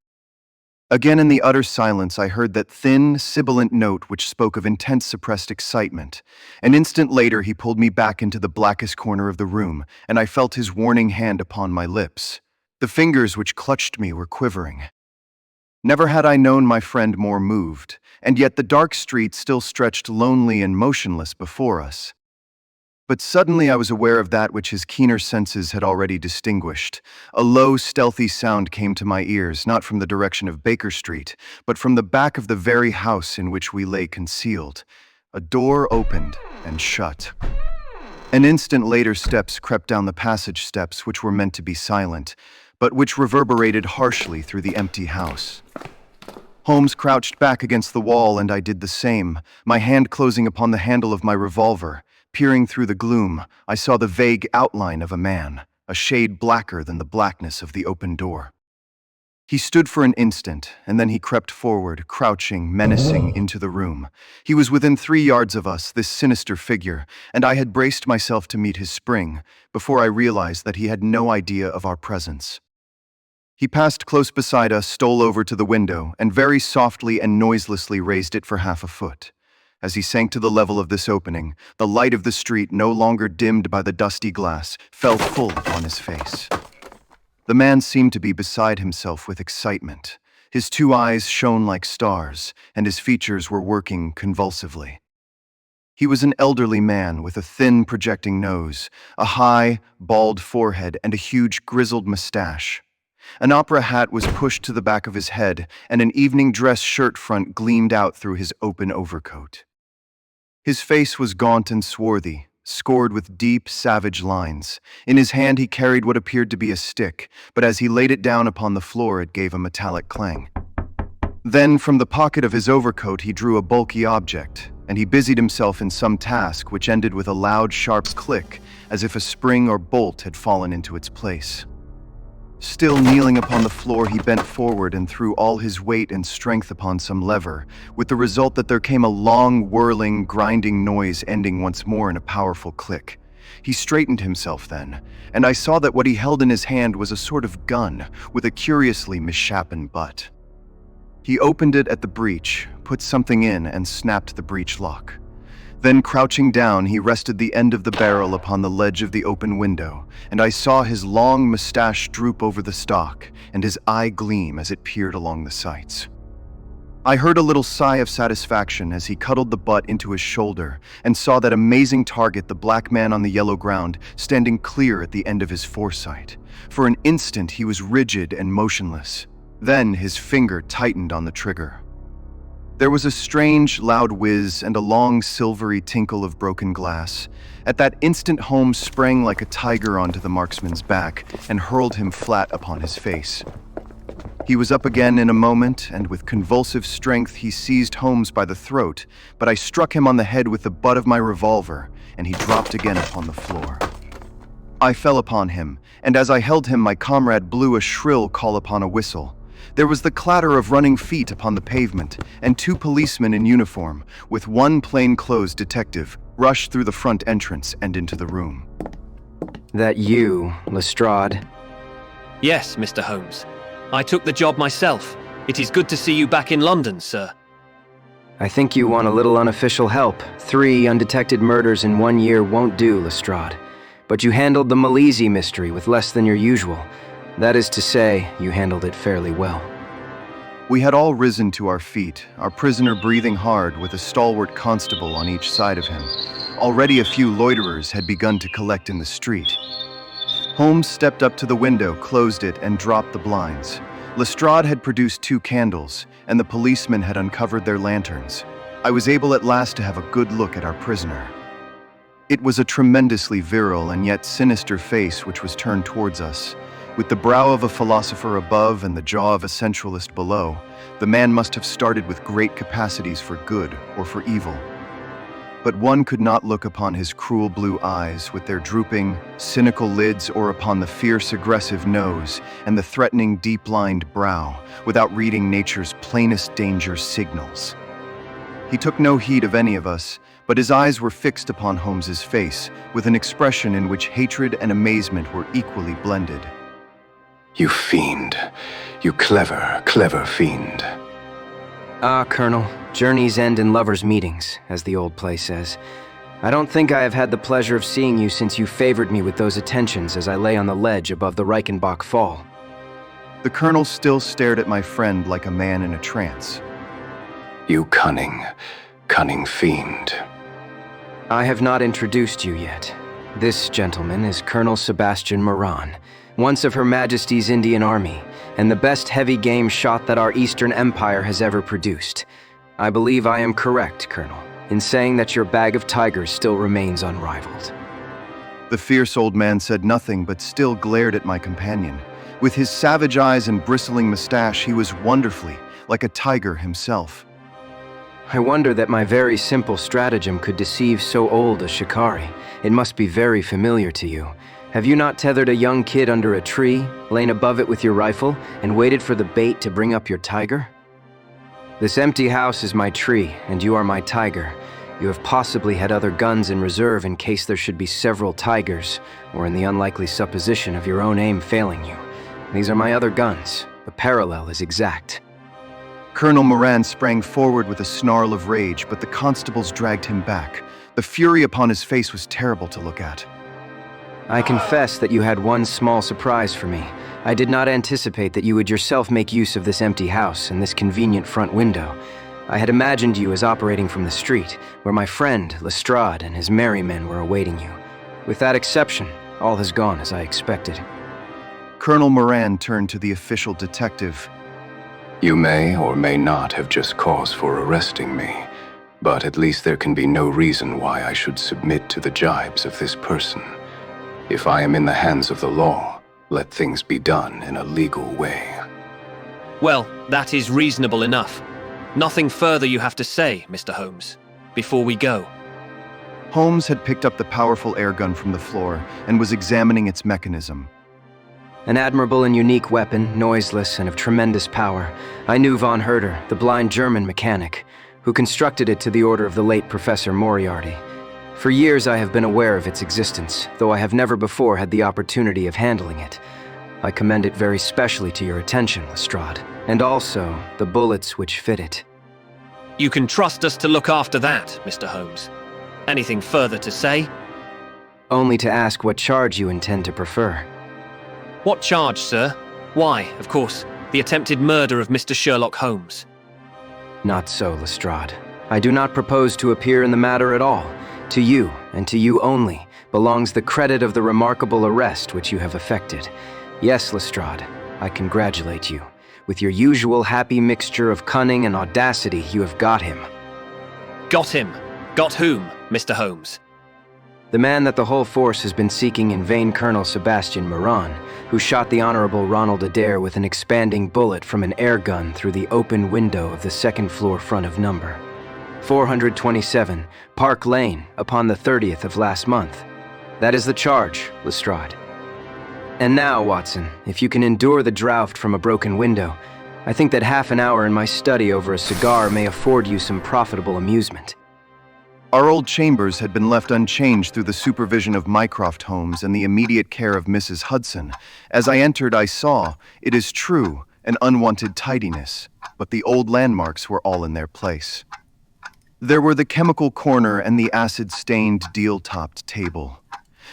Speaker 1: Again in the utter silence I heard that thin, sibilant note which spoke of intense suppressed excitement. An instant later he pulled me back into the blackest corner of the room, and I felt his warning hand upon my lips. The fingers which clutched me were quivering. Never had I known my friend more moved, and yet the dark street still stretched lonely and motionless before us. But suddenly I was aware of that which his keener senses had already distinguished. A low, stealthy sound came to my ears, not from the direction of Baker Street, but from the back of the very house in which we lay concealed. A door opened and shut. An instant later steps crept down the passage steps which were meant to be silent, but which reverberated harshly through the empty house. Holmes crouched back against the wall, and I did the same, my hand closing upon the handle of my revolver. Peering through the gloom, I saw the vague outline of a man, a shade blacker than the blackness of the open door. He stood for an instant, and then he crept forward, crouching, menacing, into the room. He was within 3 yards of us, this sinister figure, and I had braced myself to meet his spring, before I realized that he had no idea of our presence. He passed close beside us, stole over to the window, and very softly and noiselessly raised it for half a foot. As he sank to the level of this opening, the light of the street, no longer dimmed by the dusty glass, fell full upon his face. The man seemed to be beside himself with excitement. His 2 eyes shone like stars, and his features were working convulsively. He was an elderly man with a thin, projecting nose, a high, bald forehead, and a huge, grizzled mustache. An opera hat was pushed to the back of his head, and an evening dress shirt front gleamed out through his open overcoat. His face was gaunt and swarthy, scored with deep, savage lines. In his hand he carried what appeared to be a stick, but as he laid it down upon the floor it gave a metallic clang. Then, from the pocket of his overcoat he drew a bulky object, and he busied himself in some task which ended with a loud, sharp click, as if a spring or bolt had fallen into its place. Still kneeling upon the floor, he bent forward and threw all his weight and strength upon some lever, with the result that there came a long, whirling, grinding noise ending once more in a powerful click. He straightened himself then, and I saw that what he held in his hand was a sort of gun with a curiously misshapen butt. He opened it at the breech, put something in, and snapped the breech lock. Then, crouching down, he rested the end of the barrel upon the ledge of the open window, and I saw his long mustache droop over the stock, and his eye gleam as it peered along the sights. I heard a little sigh of satisfaction as he cuddled the butt into his shoulder, and saw that amazing target, the black man on the yellow ground, standing clear at the end of his foresight. For an instant he was rigid and motionless. Then his finger tightened on the trigger. There was a strange, loud whiz and a long, silvery tinkle of broken glass. At that instant, Holmes sprang like a tiger onto the marksman's back and hurled him flat upon his face. He was up again in a moment, and with convulsive strength he seized Holmes by the throat, but I struck him on the head with the butt of my revolver, and he dropped again upon the floor. I fell upon him, and as I held him, my comrade blew a shrill call upon a whistle. There was the clatter of running feet upon the pavement, and 2 policemen in uniform, with 1 plainclothes detective, rushed through the front entrance and into the room.
Speaker 2: That you, Lestrade?
Speaker 3: Yes, Mr. Holmes. I took the job myself. It is good to see you back in London, sir.
Speaker 2: I think you want a little unofficial help. 3 undetected murders in 1 year won't do, Lestrade. But you handled the Malizi mystery with less than your usual. That is to say, you handled it fairly well.
Speaker 1: We had all risen to our feet, our prisoner breathing hard with a stalwart constable on each side of him. Already a few loiterers had begun to collect in the street. Holmes stepped up to the window, closed it, and dropped the blinds. Lestrade had produced 2 candles, and the policemen had uncovered their lanterns. I was able at last to have a good look at our prisoner. It was a tremendously virile and yet sinister face which was turned towards us. With the brow of a philosopher above and the jaw of a sensualist below, the man must have started with great capacities for good or for evil. But one could not look upon his cruel blue eyes with their drooping, cynical lids, or upon the fierce, aggressive nose and the threatening, deep-lined brow without reading nature's plainest danger signals. He took no heed of any of us, but his eyes were fixed upon Holmes's face with an expression in which hatred and amazement were equally blended.
Speaker 4: You fiend. You clever, clever fiend.
Speaker 2: Ah, Colonel, journeys end in lovers' meetings, as the old play says. I don't think I have had the pleasure of seeing you since you favored me with those attentions as I lay on the ledge above the Reichenbach Fall.
Speaker 1: The colonel still stared at my friend like a man in a trance.
Speaker 4: You cunning, cunning fiend.
Speaker 2: I have not introduced you yet. This gentleman is Colonel Sebastian Moran, once of Her Majesty's Indian Army, and the best heavy game shot that our Eastern Empire has ever produced. I believe I am correct, Colonel, in saying that your bag of tigers still remains unrivaled.
Speaker 1: The fierce old man said nothing but still glared at my companion. With his savage eyes and bristling mustache, he was wonderfully like a tiger himself.
Speaker 2: I wonder that my very simple stratagem could deceive so old a shikari. It must be very familiar to you. Have you not tethered a young kid under a tree, lain above it with your rifle, and waited for the bait to bring up your tiger? This empty house is my tree, and you are my tiger. You have possibly had other guns in reserve in case there should be several tigers, or in the unlikely supposition of your own aim failing you. These are my other guns. The parallel is exact.
Speaker 1: Colonel Moran sprang forward with a snarl of rage, but the constables dragged him back. The fury upon his face was terrible to look at.
Speaker 2: I confess that you had one small surprise for me. I did not anticipate that you would yourself make use of this empty house and this convenient front window. I had imagined you as operating from the street, where my friend, Lestrade, and his merry men were awaiting you. With that exception, all has gone as I expected.
Speaker 1: Colonel Moran turned to the official detective.
Speaker 4: You may or may not have just cause for arresting me, but at least there can be no reason why I should submit to the jibes of this person. If I am in the hands of the law, let things be done in a legal way.
Speaker 3: Well, that is reasonable enough. Nothing further you have to say, Mr. Holmes, before we go.
Speaker 1: Holmes had picked up the powerful airgun from the floor and was examining its mechanism.
Speaker 2: An admirable and unique weapon, noiseless and of tremendous power. I knew von Herder, the blind German mechanic, who constructed it to the order of the late Professor Moriarty. For years I have been aware of its existence, though I have never before had the opportunity of handling it. I commend it very specially to your attention, Lestrade, and also the bullets which fit it.
Speaker 3: You can trust us to look after that, Mr. Holmes. Anything further to say?
Speaker 2: Only to ask what charge you intend to prefer.
Speaker 3: What charge, sir? Why, of course, the attempted murder of Mr. Sherlock Holmes.
Speaker 2: Not so, Lestrade. I do not propose to appear in the matter at all. To you, and to you only, belongs the credit of the remarkable arrest which you have effected. Yes, Lestrade, I congratulate you. With your usual happy mixture of cunning and audacity, you have got him.
Speaker 3: Got him? Got whom, Mr. Holmes?
Speaker 2: The man that the whole force has been seeking in vain, Colonel Sebastian Moran, who shot the Honorable Ronald Adair with an expanding bullet from an air gun through the open window of the second-floor front of number 427, Park Lane, upon the 30th of last month. That is the charge, Lestrade. And now, Watson, if you can endure the draught from a broken window, I think that half an hour in my study over a cigar may afford you some profitable amusement.
Speaker 1: Our old chambers had been left unchanged through the supervision of Mycroft Holmes and the immediate care of Mrs. Hudson. As I entered, I saw, it is true, an unwanted tidiness, but the old landmarks were all in their place. There were the chemical corner and the acid-stained deal-topped table.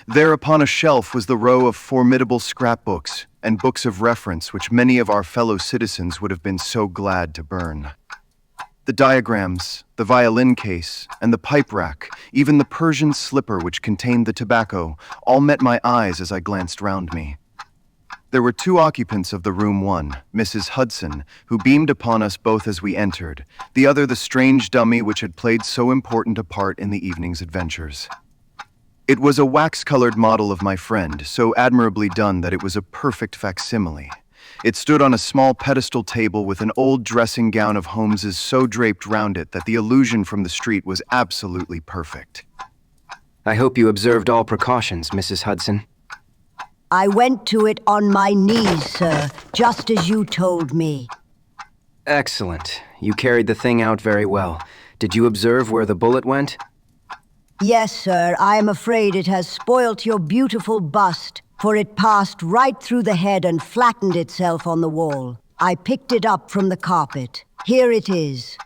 Speaker 1: There upon a shelf was the row of formidable scrapbooks and books of reference which many of our fellow citizens would have been so glad to burn. The diagrams, the violin case, and the pipe rack, even the Persian slipper which contained the tobacco, all met my eyes as I glanced round me. There were two occupants of the room, one, Mrs. Hudson, who beamed upon us both as we entered, the other the strange dummy which had played so important a part in the evening's adventures. It was a wax-colored model of my friend, so admirably done that it was a perfect facsimile. It stood on a small pedestal table with an old dressing gown of Holmes's so draped round it that the illusion from the street was absolutely perfect.
Speaker 2: I hope you observed all precautions, Mrs. Hudson.
Speaker 5: I went to it on my knees, sir, just as you told me.
Speaker 2: Excellent. You carried the thing out very well. Did you observe where the bullet went?
Speaker 5: Yes, sir, I am afraid it has spoilt your beautiful bust, for it passed right through the head and flattened itself on the wall. I picked it up from the carpet. Here it is.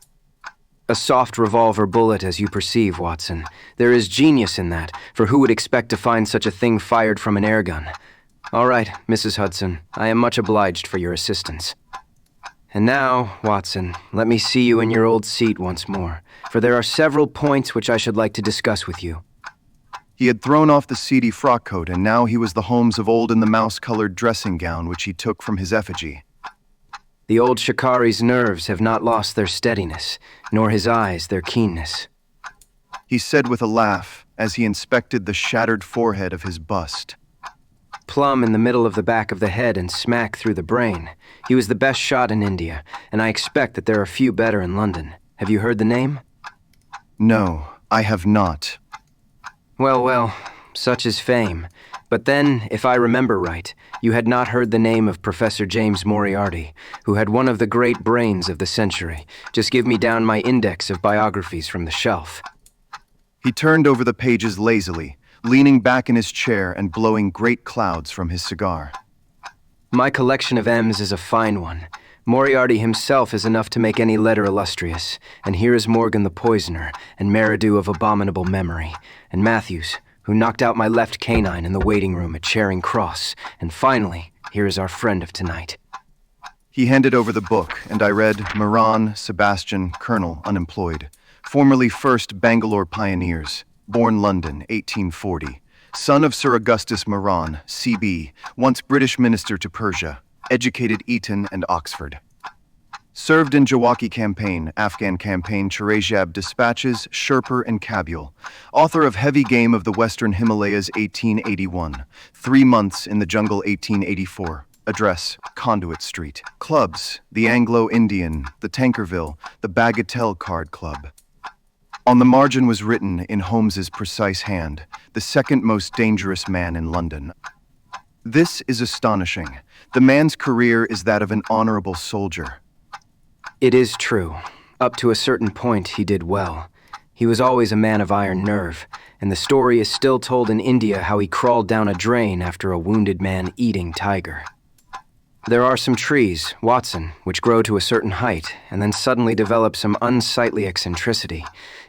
Speaker 2: A soft revolver bullet, as you perceive, Watson. There is genius in that, for who would expect to find such a thing fired from an airgun? All right, Mrs. Hudson, I am much obliged for your assistance. And now, Watson, let me see you in your old seat once more, for there are several points which I should like to discuss with you.
Speaker 1: He had thrown off the seedy frock coat, and now he was the Holmes of old in the mouse-colored dressing gown which he took from his effigy.
Speaker 2: The old shikari's nerves have not lost their steadiness, nor his eyes their keenness.
Speaker 1: He said with a laugh, as he inspected the shattered forehead of his bust.
Speaker 2: Plumb in the middle of the back of the head and smack through the brain. He was the best shot in India, and I expect that there are few better in London. Have you heard the name?
Speaker 1: No, I have not.
Speaker 2: Well, such is fame. But then, if I remember right, you had not heard the name of Professor James Moriarty, who had one of the great brains of the century. Just give me down my index of biographies from the shelf.
Speaker 1: He turned over the pages lazily, leaning back in his chair and blowing great clouds from his cigar.
Speaker 2: My collection of M's is a fine one. Moriarty himself is enough to make any letter illustrious, and here is Morgan the Poisoner, and Meridew of abominable memory, and Matthews, who knocked out my left canine in the waiting room at Charing Cross, and finally, here is our friend of tonight.
Speaker 1: He handed over the book, and I read Moran, Sebastian, Colonel, unemployed, formerly 1st Bangalore Pioneers, born London, 1840, son of Sir Augustus Moran, C.B., once British minister to Persia, educated Eton and Oxford. Served in Jawaki Campaign, Afghan Campaign, Chirajab Dispatches, Sherpur and Kabul. Author of Heavy Game of the Western Himalayas 1881. 3 months in the Jungle 1884. Address, Conduit Street. Clubs, the Anglo-Indian, the Tankerville, the Bagatelle Card Club. On the margin was written, in Holmes's precise hand, the second most dangerous man in London. This is astonishing. The man's career is that of an honorable soldier.
Speaker 2: It is true. Up to a certain point, he did well. He was always a man of iron nerve, and the story is still told in India how he crawled down a drain after a wounded man eating tiger. There are some trees, Watson, which grow to a certain height, and then suddenly develop some unsightly eccentricity.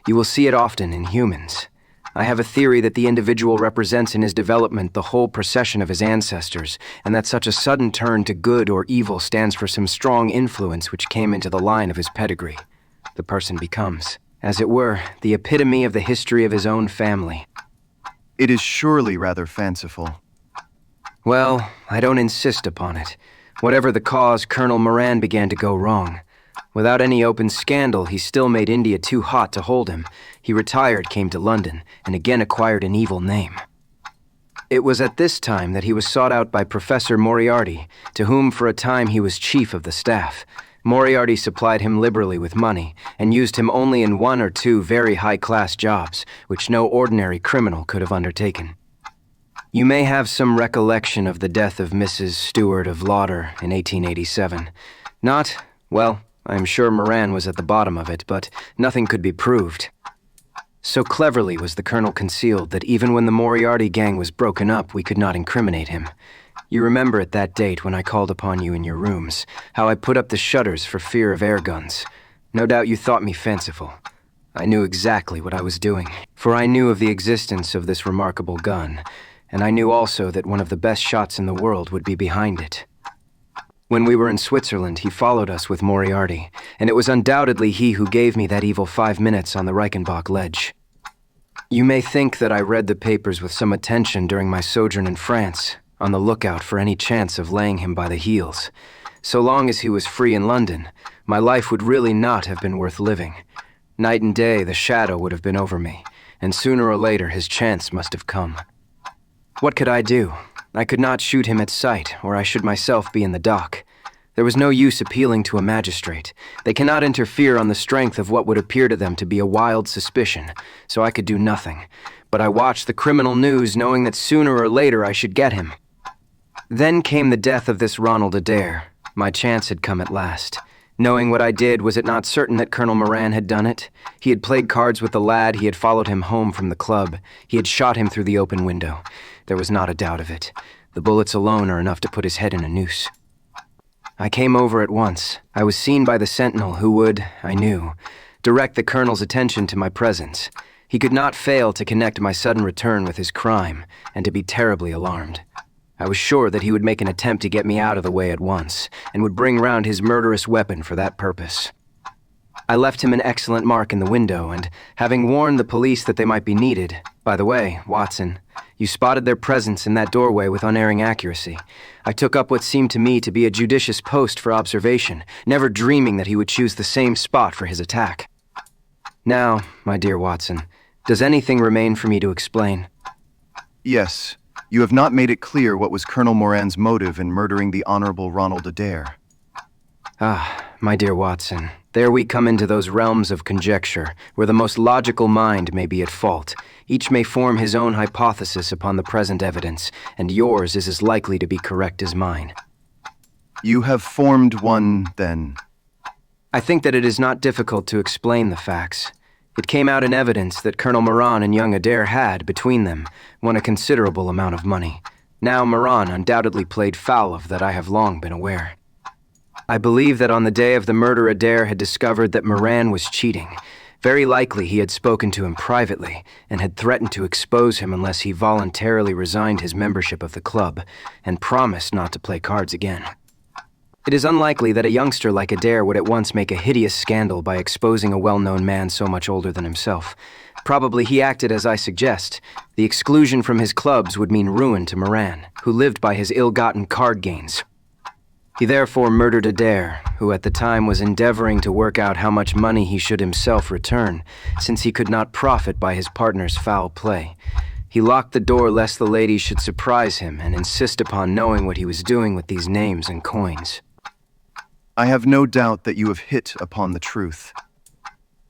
Speaker 2: You will see it often in humans. I have a theory that the individual represents in his development the whole procession of his ancestors, and that such a sudden turn to good or evil stands for some strong influence which came into the line of his pedigree. The person becomes, as it were, the epitome of the history of his own family.
Speaker 1: It is surely rather fanciful.
Speaker 2: Well, I don't insist upon it. Whatever the cause, Colonel Moran began to go wrong. Without any open scandal, he still made India too hot to hold him. He retired, came to London, and again acquired an evil name. It was at this time that he was sought out by Professor Moriarty, to whom for a time he was chief of the staff. Moriarty supplied him liberally with money, and used him only in 1 or 2 very high-class jobs, which no ordinary criminal could have undertaken. You may have some recollection of the death of Mrs. Stewart of Lauder in 1887. Not, well, I'm sure Moran was at the bottom of it, but nothing could be proved. So cleverly was the colonel concealed that even when the Moriarty gang was broken up, we could not incriminate him. You remember at that date when I called upon you in your rooms, how I put up the shutters for fear of air guns. No doubt you thought me fanciful. I knew exactly what I was doing, for I knew of the existence of this remarkable gun, and I knew also that one of the best shots in the world would be behind it. When we were in Switzerland, he followed us with Moriarty, and it was undoubtedly he who gave me that evil 5 minutes on the Reichenbach ledge. You may think that I read the papers with some attention during my sojourn in France, on the lookout for any chance of laying him by the heels. So long as he was free in London, my life would really not have been worth living. Night and day, the shadow would have been over me, and sooner or later his chance must have come. What could I do? I could not shoot him at sight, or I should myself be in the dock. There was no use appealing to a magistrate. They cannot interfere on the strength of what would appear to them to be a wild suspicion, so I could do nothing. But I watched the criminal news knowing that sooner or later I should get him. Then came the death of this Ronald Adair. My chance had come at last. Knowing what I did, was it not certain that Colonel Moran had done it? He had played cards with the lad, he had followed him home from the club. He had shot him through the open window. There was not a doubt of it. The bullets alone are enough to put his head in a noose. I came over at once. I was seen by the sentinel who would, I knew, direct the colonel's attention to my presence. He could not fail to connect my sudden return with his crime, and to be terribly alarmed. I was sure that he would make an attempt to get me out of the way at once, and would bring round his murderous weapon for that purpose. I left him an excellent mark in the window, and, having warned the police that they might be needed— by the way, Watson, you spotted their presence in that doorway with unerring accuracy. I took up what seemed to me to be a judicious post for observation, never dreaming that he would choose the same spot for his attack. Now, my dear Watson, does anything remain for me to explain?
Speaker 1: Yes. You have not made it clear what was Colonel Moran's motive in murdering the Honorable Ronald Adair.
Speaker 2: Ah, my dear Watson, There we come into those realms of conjecture, where the most logical mind may be at fault. Each may form his own hypothesis upon the present evidence, and yours is as likely to be correct as mine.
Speaker 1: You have formed one, then.
Speaker 2: I think that it is not difficult to explain the facts. It came out in evidence that Colonel Moran and young Adair had, between them, won a considerable amount of money. Now Moran undoubtedly played foul of that I have long been aware. I believe that on the day of the murder Adair had discovered that Moran was cheating. Very likely he had spoken to him privately and had threatened to expose him unless he voluntarily resigned his membership of the club and promised not to play cards again. It is unlikely that a youngster like Adair would at once make a hideous scandal by exposing a well-known man so much older than himself. Probably he acted as I suggest. The exclusion from his clubs would mean ruin to Moran, who lived by his ill-gotten card gains. He therefore murdered Adair, who at the time was endeavoring to work out how much money he should himself return, since he could not profit by his partner's foul play. He locked the door lest the ladies should surprise him and insist upon knowing what he was doing with these names and coins.
Speaker 1: I have no doubt that you have hit upon the truth.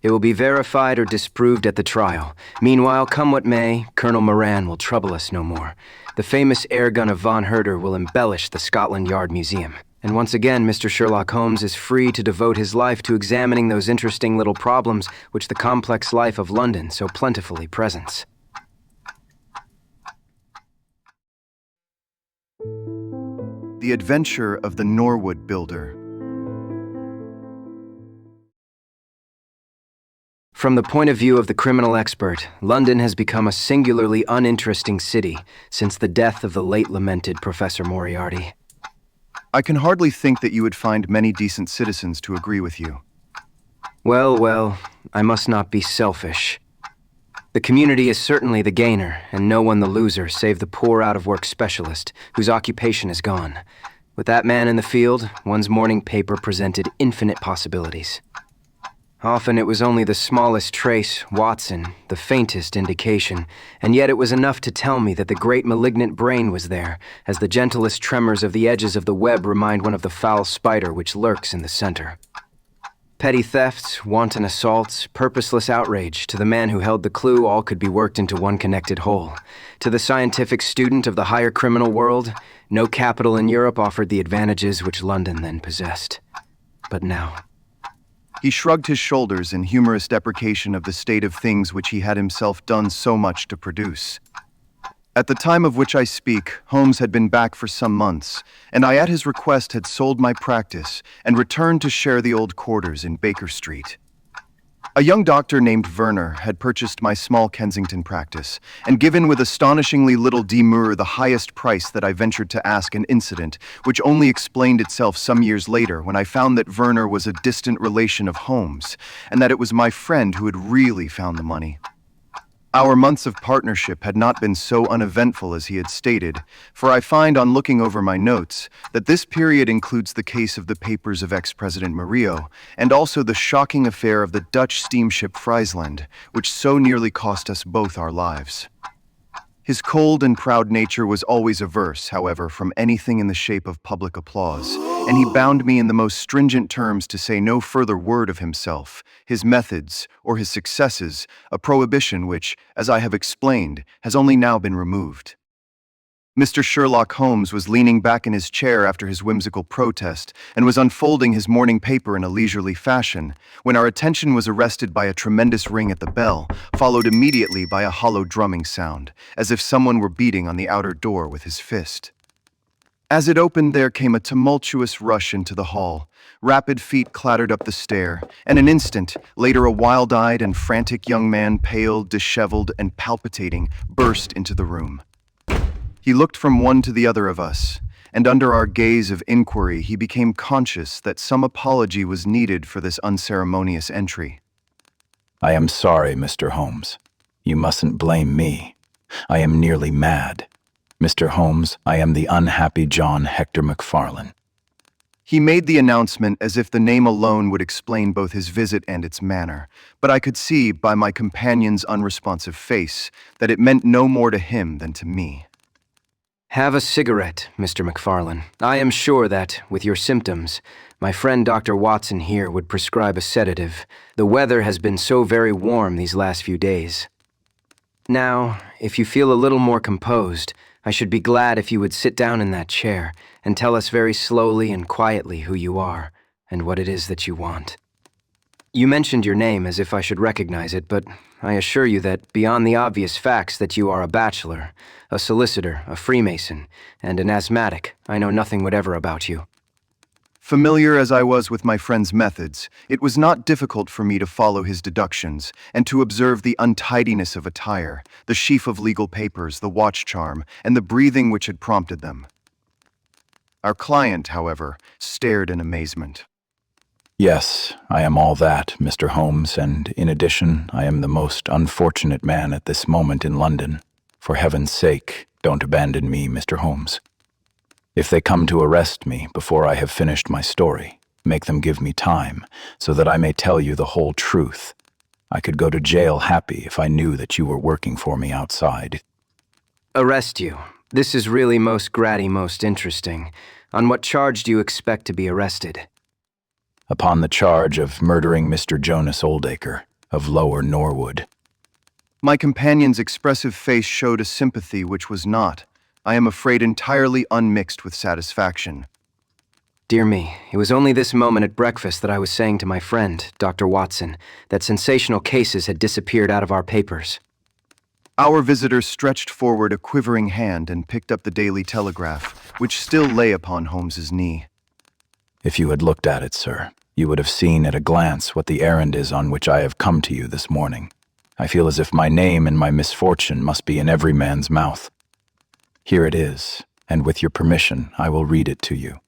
Speaker 2: It will be verified or disproved at the trial. Meanwhile, come what may, Colonel Moran will trouble us no more. The famous airgun of Von Herder will embellish the Scotland Yard Museum. And once again, Mr. Sherlock Holmes is free to devote his life to examining those interesting little problems which the complex life of London so plentifully presents.
Speaker 1: The Adventure of the Norwood Builder.
Speaker 2: From the point of view of the criminal expert, London has become a singularly uninteresting city since the death of the late lamented Professor Moriarty.
Speaker 1: I can hardly think that you would find many decent citizens to agree with you.
Speaker 2: Well, I must not be selfish. The community is certainly the gainer, and no one the loser save the poor out-of-work specialist, whose occupation is gone. With that man in the field, one's morning paper presented infinite possibilities. Often it was only the smallest trace, Watson, the faintest indication, and yet it was enough to tell me that the great malignant brain was there, as the gentlest tremors of the edges of the web remind one of the foul spider which lurks in the center. Petty thefts, wanton assaults, purposeless outrage, to the man who held the clue all could be worked into one connected whole. To the scientific student of the higher criminal world, no capital in Europe offered the advantages which London then possessed. But now...
Speaker 1: He shrugged his shoulders in humorous deprecation of the state of things which he had himself done so much to produce. At the time of which I speak, Holmes had been back for some months, and I at his request had sold my practice and returned to share the old quarters in Baker Street. A young doctor named Werner had purchased my small Kensington practice and given with astonishingly little demur the highest price that I ventured to ask, an incident which only explained itself some years later when I found that Werner was a distant relation of Holmes and that it was my friend who had really found the money. Our months of partnership had not been so uneventful as he had stated, for I find on looking over my notes that this period includes the case of the papers of ex-President Murillo and also the shocking affair of the Dutch steamship Friesland, which so nearly cost us both our lives. His cold and proud nature was always averse, however, from anything in the shape of public applause, and he bound me in the most stringent terms to say no further word of himself, his methods, or his successes, a prohibition which, as I have explained, has only now been removed. Mr. Sherlock Holmes was leaning back in his chair after his whimsical protest and was unfolding his morning paper in a leisurely fashion, when our attention was arrested by a tremendous ring at the bell, followed immediately by a hollow drumming sound, as if someone were beating on the outer door with his fist. As it opened, there came a tumultuous rush into the hall. Rapid feet clattered up the stair, and an instant later a wild-eyed and frantic young man, pale, disheveled, and palpitating, burst into the room. He looked from one to the other of us, and under our gaze of inquiry he became conscious that some apology was needed for this unceremonious entry.
Speaker 6: I am sorry, Mr. Holmes. You mustn't blame me. I am nearly mad. Mr. Holmes, I am the unhappy John Hector MacFarlane.
Speaker 1: He made the announcement as if the name alone would explain both his visit and its manner, but I could see by my companion's unresponsive face that it meant no more to him than to me.
Speaker 2: Have a cigarette, Mr. McFarlane. I am sure that, with your symptoms, my friend Dr. Watson here would prescribe a sedative. The weather has been so very warm these last few days. Now, if you feel a little more composed, I should be glad if you would sit down in that chair and tell us very slowly and quietly who you are and what it is that you want. You mentioned your name as if I should recognize it, but I assure you that beyond the obvious facts that you are a bachelor, a solicitor, a Freemason, and an asthmatic, I know nothing whatever about you.
Speaker 1: Familiar as I was with my friend's methods, it was not difficult for me to follow his deductions and to observe the untidiness of attire, the sheaf of legal papers, the watch charm, and the breathing which had prompted them. Our client, however, stared in amazement.
Speaker 6: Yes, I am all that, Mr. Holmes, and in addition, I am the most unfortunate man at this moment in London. For heaven's sake, don't abandon me, Mr. Holmes. If they come to arrest me before I have finished my story, make them give me time, so that I may tell you the whole truth. I could go to jail happy if I knew that you were working for me outside.
Speaker 2: Arrest you? This is really most interesting. On what charge do you expect to be arrested?
Speaker 6: Upon the charge of murdering Mr. Jonas Oldacre of Lower Norwood.
Speaker 1: My companion's expressive face showed a sympathy which was not, I am afraid, entirely unmixed with satisfaction.
Speaker 2: Dear me, it was only this moment at breakfast that I was saying to my friend, Dr. Watson, that sensational cases had disappeared out of our papers.
Speaker 1: Our visitor stretched forward a quivering hand and picked up the Daily Telegraph, which still lay upon Holmes's knee.
Speaker 6: If you had looked at it, sir, you would have seen at a glance what the errand is on which I have come to you this morning. I feel as if my name and my misfortune must be in every man's mouth. Here it is, and with your permission, I will read it to you.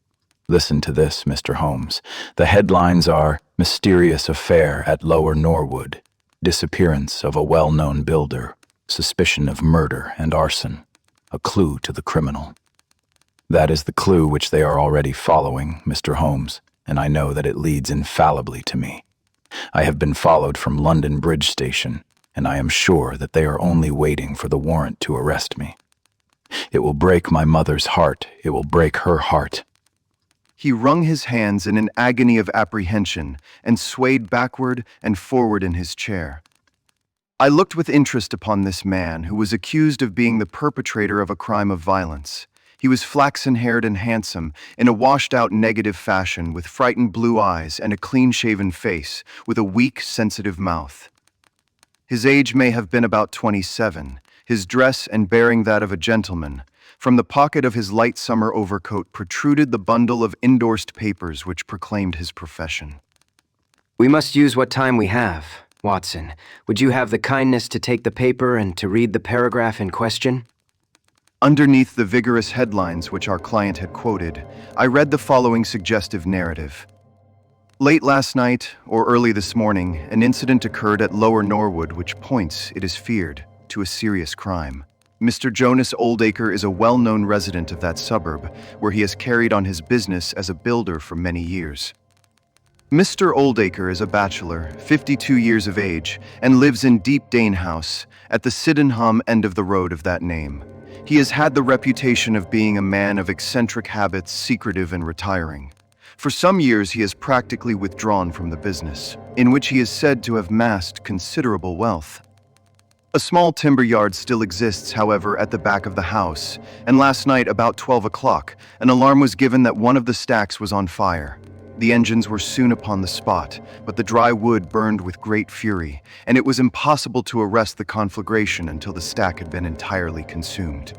Speaker 6: Listen to this, Mr. Holmes. The headlines are, Mysterious Affair at Lower Norwood, Disappearance of a Well-Known Builder, Suspicion of Murder and Arson, a Clue to the Criminal. That is the clue which they are already following, Mr. Holmes, and I know that it leads infallibly to me. I have been followed from London Bridge Station, and I am sure that they are only waiting for the warrant to arrest me. It will break my mother's heart. It will break her heart.
Speaker 1: He wrung his hands in an agony of apprehension and swayed backward and forward in his chair. I looked with interest upon this man who was accused of being the perpetrator of a crime of violence. He was flaxen-haired and handsome, in a washed-out negative fashion, with frightened blue eyes and a clean-shaven face, with a weak, sensitive mouth. His age may have been about 27, his dress and bearing that of a gentleman. From the pocket of his light summer overcoat protruded the bundle of endorsed papers which proclaimed his profession.
Speaker 2: We must use what time we have. Watson, would you have the kindness to take the paper and to read the paragraph in question?
Speaker 1: Underneath the vigorous headlines which our client had quoted, I read the following suggestive narrative. Late last night, or early this morning, an incident occurred at Lower Norwood which points, it is feared, to a serious crime. Mr. Jonas Oldacre is a well-known resident of that suburb, where he has carried on his business as a builder for many years. Mr. Oldacre is a bachelor, 52 years of age, and lives in Deep Dane House, at the Sydenham end of the road of that name. He has had the reputation of being a man of eccentric habits, secretive and retiring. For some years he has practically withdrawn from the business, in which he is said to have amassed considerable wealth. A small timber yard still exists, however, at the back of the house, and last night about 12 o'clock, an alarm was given that one of the stacks was on fire. The engines were soon upon the spot, but the dry wood burned with great fury, and it was impossible to arrest the conflagration until the stack had been entirely consumed.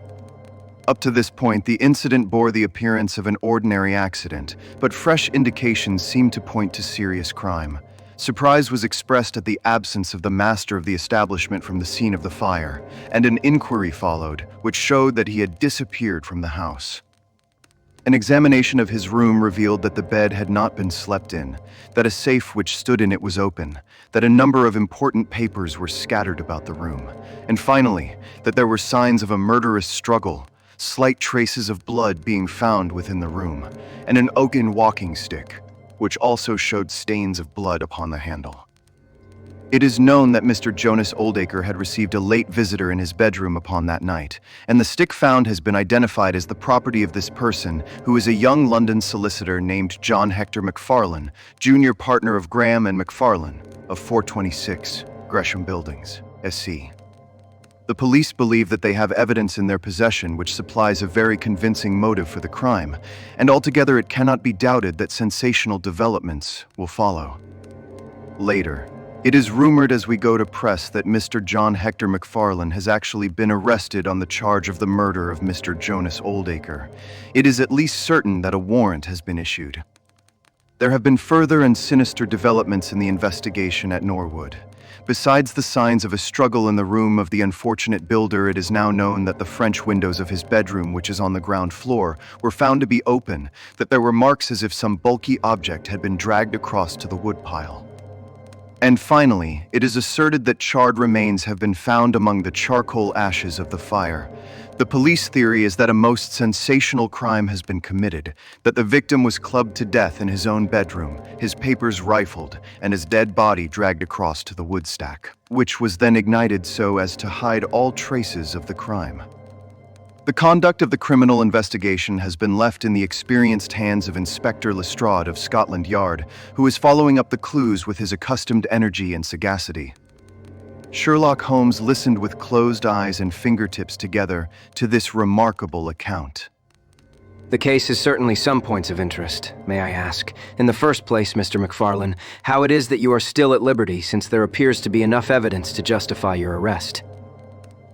Speaker 1: Up to this point, the incident bore the appearance of an ordinary accident, but fresh indications seemed to point to serious crime. Surprise was expressed at the absence of the master of the establishment from the scene of the fire, and an inquiry followed, which showed that he had disappeared from the house. An examination of his room revealed that the bed had not been slept in, that a safe which stood in it was open, that a number of important papers were scattered about the room, and finally, that there were signs of a murderous struggle, slight traces of blood being found within the room, and an oaken walking stick, which also showed stains of blood upon the handle. It is known that Mr. Jonas Oldacre had received a late visitor in his bedroom upon that night, and the stick found has been identified as the property of this person, who is a young London solicitor named John Hector McFarlane, junior partner of Graham and McFarlane, of 426 Gresham Buildings, SC. The police believe that they have evidence in their possession which supplies a very convincing motive for the crime, and altogether it cannot be doubted that sensational developments will follow. Later, it is rumored as we go to press that Mr. John Hector McFarlane has actually been arrested on the charge of the murder of Mr. Jonas Oldacre. It is at least certain that a warrant has been issued. There have been further and sinister developments in the investigation at Norwood. Besides the signs of a struggle in the room of the unfortunate builder, it is now known that the French windows of his bedroom, which is on the ground floor, were found to be open, that there were marks as if some bulky object had been dragged across to the woodpile. And finally, it is asserted that charred remains have been found among the charcoal ashes of the fire. The police theory is that a most sensational crime has been committed, that the victim was clubbed to death in his own bedroom, his papers rifled, and his dead body dragged across to the wood stack, which was then ignited so as to hide all traces of the crime. The conduct of the criminal investigation has been left in the experienced hands of Inspector Lestrade of Scotland Yard, who is following up the clues with his accustomed energy and sagacity. Sherlock Holmes listened with closed eyes and fingertips together to this remarkable account.
Speaker 2: The case has certainly some points of interest, may I ask. In the first place, Mr. McFarlane, how it is that you are still at liberty, since there appears to be enough evidence to justify your arrest.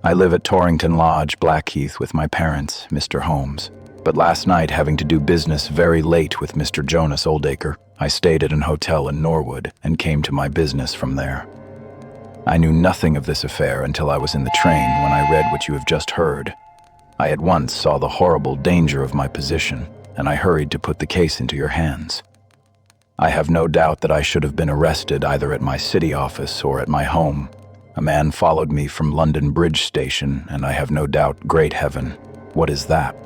Speaker 6: I live at Torrington Lodge, Blackheath, with my parents, Mr. Holmes. But last night, having to do business very late with Mr. Jonas Oldacre, I stayed at an hotel in Norwood and came to my business from there. I knew nothing of this affair until I was in the train when I read what you have just heard. I at once saw the horrible danger of my position, and I hurried to put the case into your hands. I have no doubt that I should have been arrested either at my city office or at my home. A man followed me from London Bridge Station, and I have no doubt, great heaven, what is that?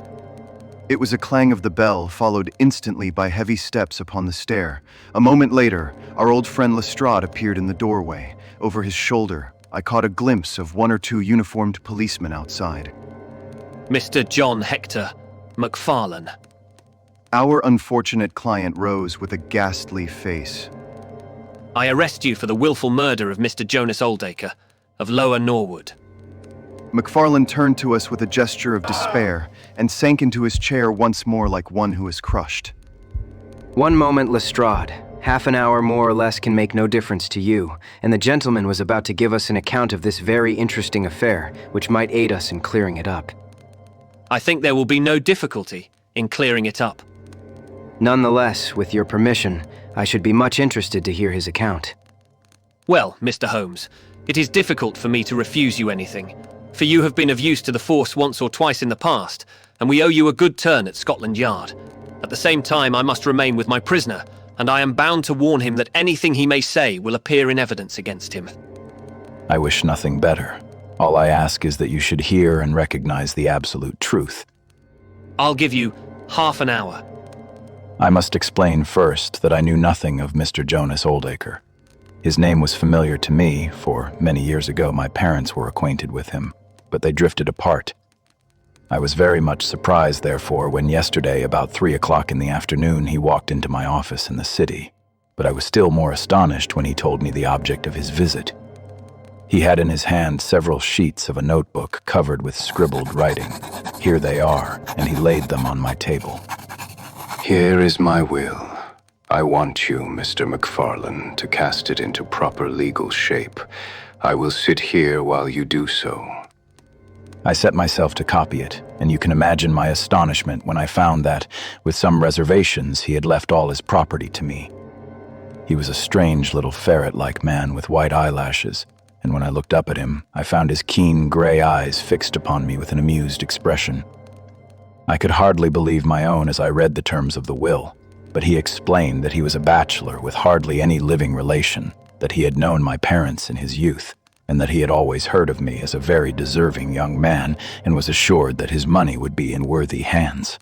Speaker 1: It was a clang of the bell, followed instantly by heavy steps upon the stair. A moment later, our old friend Lestrade appeared in the doorway. Over his shoulder, I caught a glimpse of one or two uniformed policemen outside.
Speaker 3: Mr. John Hector McFarlane.
Speaker 1: Our unfortunate client rose with a ghastly face.
Speaker 3: I arrest you for the willful murder of Mr. Jonas Oldacre, of Lower Norwood.
Speaker 1: McFarlane turned to us with a gesture of despair and sank into his chair once more like one who is crushed.
Speaker 2: One moment, Lestrade. Half an hour more or less can make no difference to you, and the gentleman was about to give us an account of this very interesting affair, which might aid us in clearing it up.
Speaker 3: I think there will be no difficulty in clearing it up.
Speaker 2: Nonetheless, with your permission, I should be much interested to hear his account.
Speaker 3: Well, Mr. Holmes, it is difficult for me to refuse you anything, for you have been of use to the force once or twice in the past, and we owe you a good turn at Scotland Yard. At the same time, I must remain with my prisoner, and I am bound to warn him that anything he may say will appear in evidence against him.
Speaker 6: I wish nothing better. All I ask is that you should hear and recognize the absolute truth.
Speaker 3: I'll give you half an hour.
Speaker 6: I must explain first that I knew nothing of Mr. Jonas Oldacre. His name was familiar to me, for many years ago my parents were acquainted with him, but they drifted apart. I was very much surprised, therefore, when yesterday, about 3 o'clock in the afternoon, he walked into my office in the city, but I was still more astonished when he told me the object of his visit. He had in his hand several sheets of a notebook covered with scribbled writing. Here they are, and he laid them on my table.
Speaker 4: Here is my will. I want you, Mr. McFarlane, to cast it into proper legal shape. I will sit here while you do so.
Speaker 6: I set myself to copy it, and you can imagine my astonishment when I found that, with some reservations, he had left all his property to me. He was a strange little ferret-like man with white eyelashes, and when I looked up at him, I found his keen gray eyes fixed upon me with an amused expression. I could hardly believe my own as I read the terms of the will, but he explained that he was a bachelor with hardly any living relation, that he had known my parents in his youth, and that he had always heard of me as a very deserving young man and was assured that his money would be in worthy hands.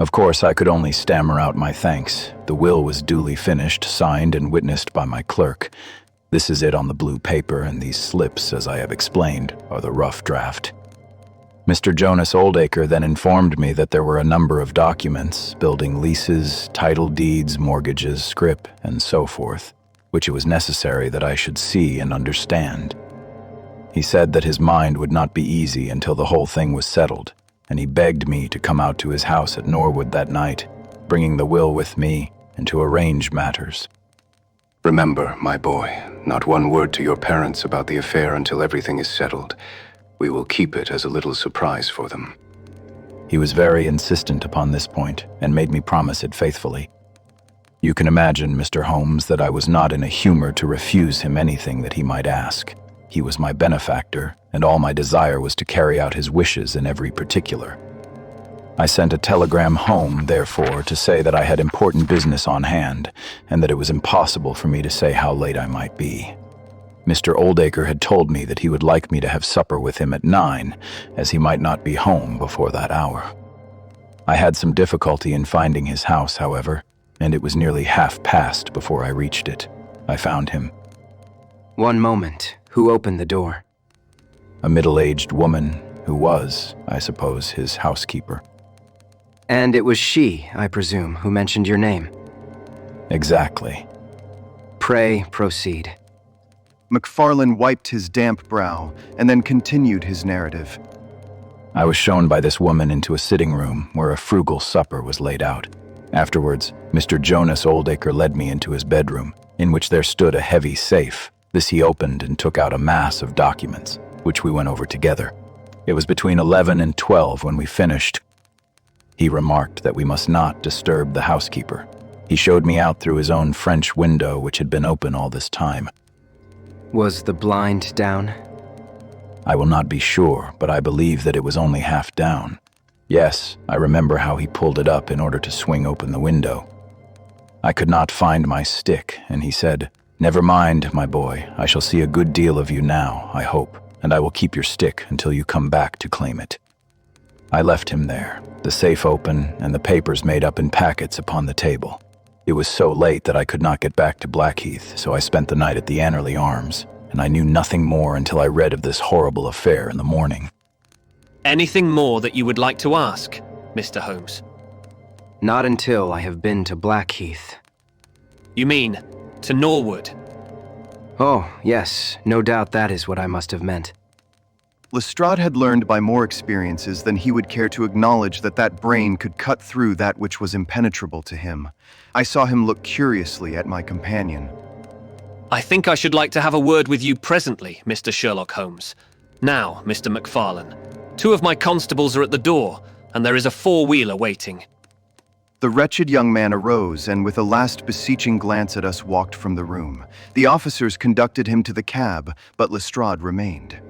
Speaker 6: Of course, I could only stammer out my thanks. The will was duly finished, signed, and witnessed by my clerk. This is it on the blue paper, and these slips, as I have explained, are the rough draft. Mr. Jonas Oldacre then informed me that there were a number of documents, building leases, title deeds, mortgages, scrip, and so forth, which it was necessary that I should see and understand. He said that his mind would not be easy until the whole thing was settled, and he begged me to come out to his house at Norwood that night, bringing the will with me, and to arrange matters.
Speaker 4: Remember, my boy, not one word to your parents about the affair until everything is settled. We will keep it as a little surprise for them.
Speaker 6: He was very insistent upon this point, and made me promise it faithfully. You can imagine, Mr. Holmes, that I was not in a humor to refuse him anything that he might ask. He was my benefactor, and all my desire was to carry out his wishes in every particular. I sent a telegram home, therefore, to say that I had important business on hand, and that it was impossible for me to say how late I might be. Mr. Oldacre had told me that he would like me to have supper with him at 9, as he might not be home before that hour. I had some difficulty in finding his house, however, and it was nearly 1:30 before I reached it. I found him.
Speaker 2: One moment. Who opened the door?
Speaker 6: A middle-aged woman who was, I suppose, his housekeeper.
Speaker 2: And it was she, I presume, who mentioned your name.
Speaker 6: Exactly.
Speaker 2: Pray proceed.
Speaker 1: McFarlane wiped his damp brow and then continued his narrative.
Speaker 6: I was shown by this woman into a sitting room where a frugal supper was laid out. Afterwards, Mr. Jonas Oldacre led me into his bedroom, in which there stood a heavy safe. This he opened and took out a mass of documents, which we went over together. It was between 11 and 12 when we finished. He remarked that we must not disturb the housekeeper. He showed me out through his own French window, which had been open all this time.
Speaker 2: Was the blind down?
Speaker 6: I will not be sure, but I believe that it was only half down. Yes, I remember how he pulled it up in order to swing open the window. I could not find my stick, and he said, "Never mind, my boy, I shall see a good deal of you now, I hope, and I will keep your stick until you come back to claim it." I left him there, the safe open and the papers made up in packets upon the table. It was so late that I could not get back to Blackheath, so I spent the night at the Annerley Arms, and I knew nothing more until I read of this horrible affair in the morning.
Speaker 3: Anything more that you would like to ask, Mr. Holmes?
Speaker 2: Not until I have been to Blackheath.
Speaker 3: You mean, to Norwood?
Speaker 2: Oh, yes, no doubt that is what I must have meant.
Speaker 1: Lestrade had learned by more experiences than he would care to acknowledge that brain could cut through that which was impenetrable to him. I saw him look curiously at my companion.
Speaker 3: I think I should like to have a word with you presently, Mr. Sherlock Holmes. Now, Mr. McFarlane. 2 of my constables are at the door, and there is a 4-wheeler waiting.
Speaker 1: The wretched young man arose and with a last beseeching glance at us walked from the room. The officers conducted him to the cab, but Lestrade remained.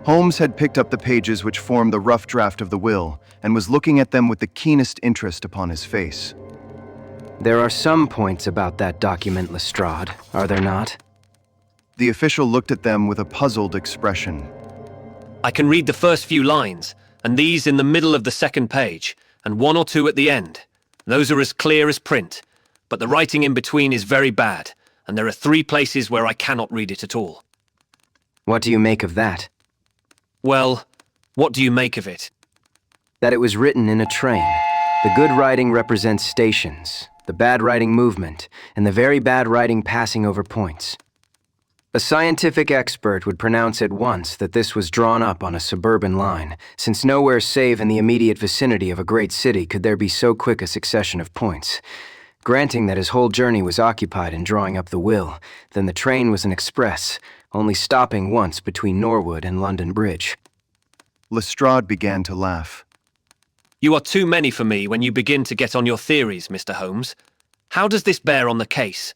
Speaker 1: Holmes had picked up the pages which formed the rough draft of the will, and was looking at them with the keenest interest upon his face.
Speaker 2: There are some points about that document, Lestrade, are there not?
Speaker 1: The official looked at them with a puzzled expression.
Speaker 3: I can read the first few lines, and these in the middle of the second page, and 1 or 2 at the end. Those are as clear as print, but the writing in between is very bad, and there are 3 places where I cannot read it at all.
Speaker 2: What do you make of that?
Speaker 3: Well, what do you make of it?
Speaker 2: That it was written in a train. The good writing represents stations, the bad writing movement, and the very bad writing passing over points. A scientific expert would pronounce at once that this was drawn up on a suburban line, since nowhere save in the immediate vicinity of a great city could there be so quick a succession of points. Granting that his whole journey was occupied in drawing up the will, then the train was an express, only stopping once between Norwood and London Bridge.
Speaker 1: Lestrade began to laugh.
Speaker 3: You are too many for me when you begin to get on your theories, Mr. Holmes. How does this bear on the case?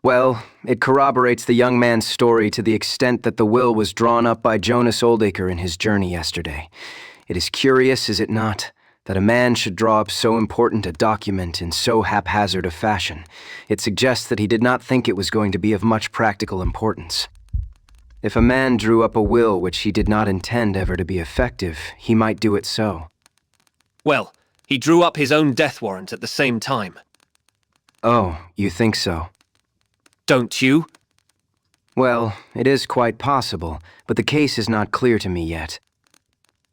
Speaker 2: Well, it corroborates the young man's story to the extent that the will was drawn up by Jonas Oldacre in his journey yesterday. It is curious, is it not, that a man should draw up so important a document in so haphazard a fashion. It suggests that he did not think it was going to be of much practical importance. If a man drew up a will which he did not intend ever to be effective, he might do it so.
Speaker 3: Well, he drew up his own death warrant at the same time.
Speaker 2: Oh, you think so?
Speaker 3: Don't you?
Speaker 2: Well, it is quite possible, but the case is not clear to me yet.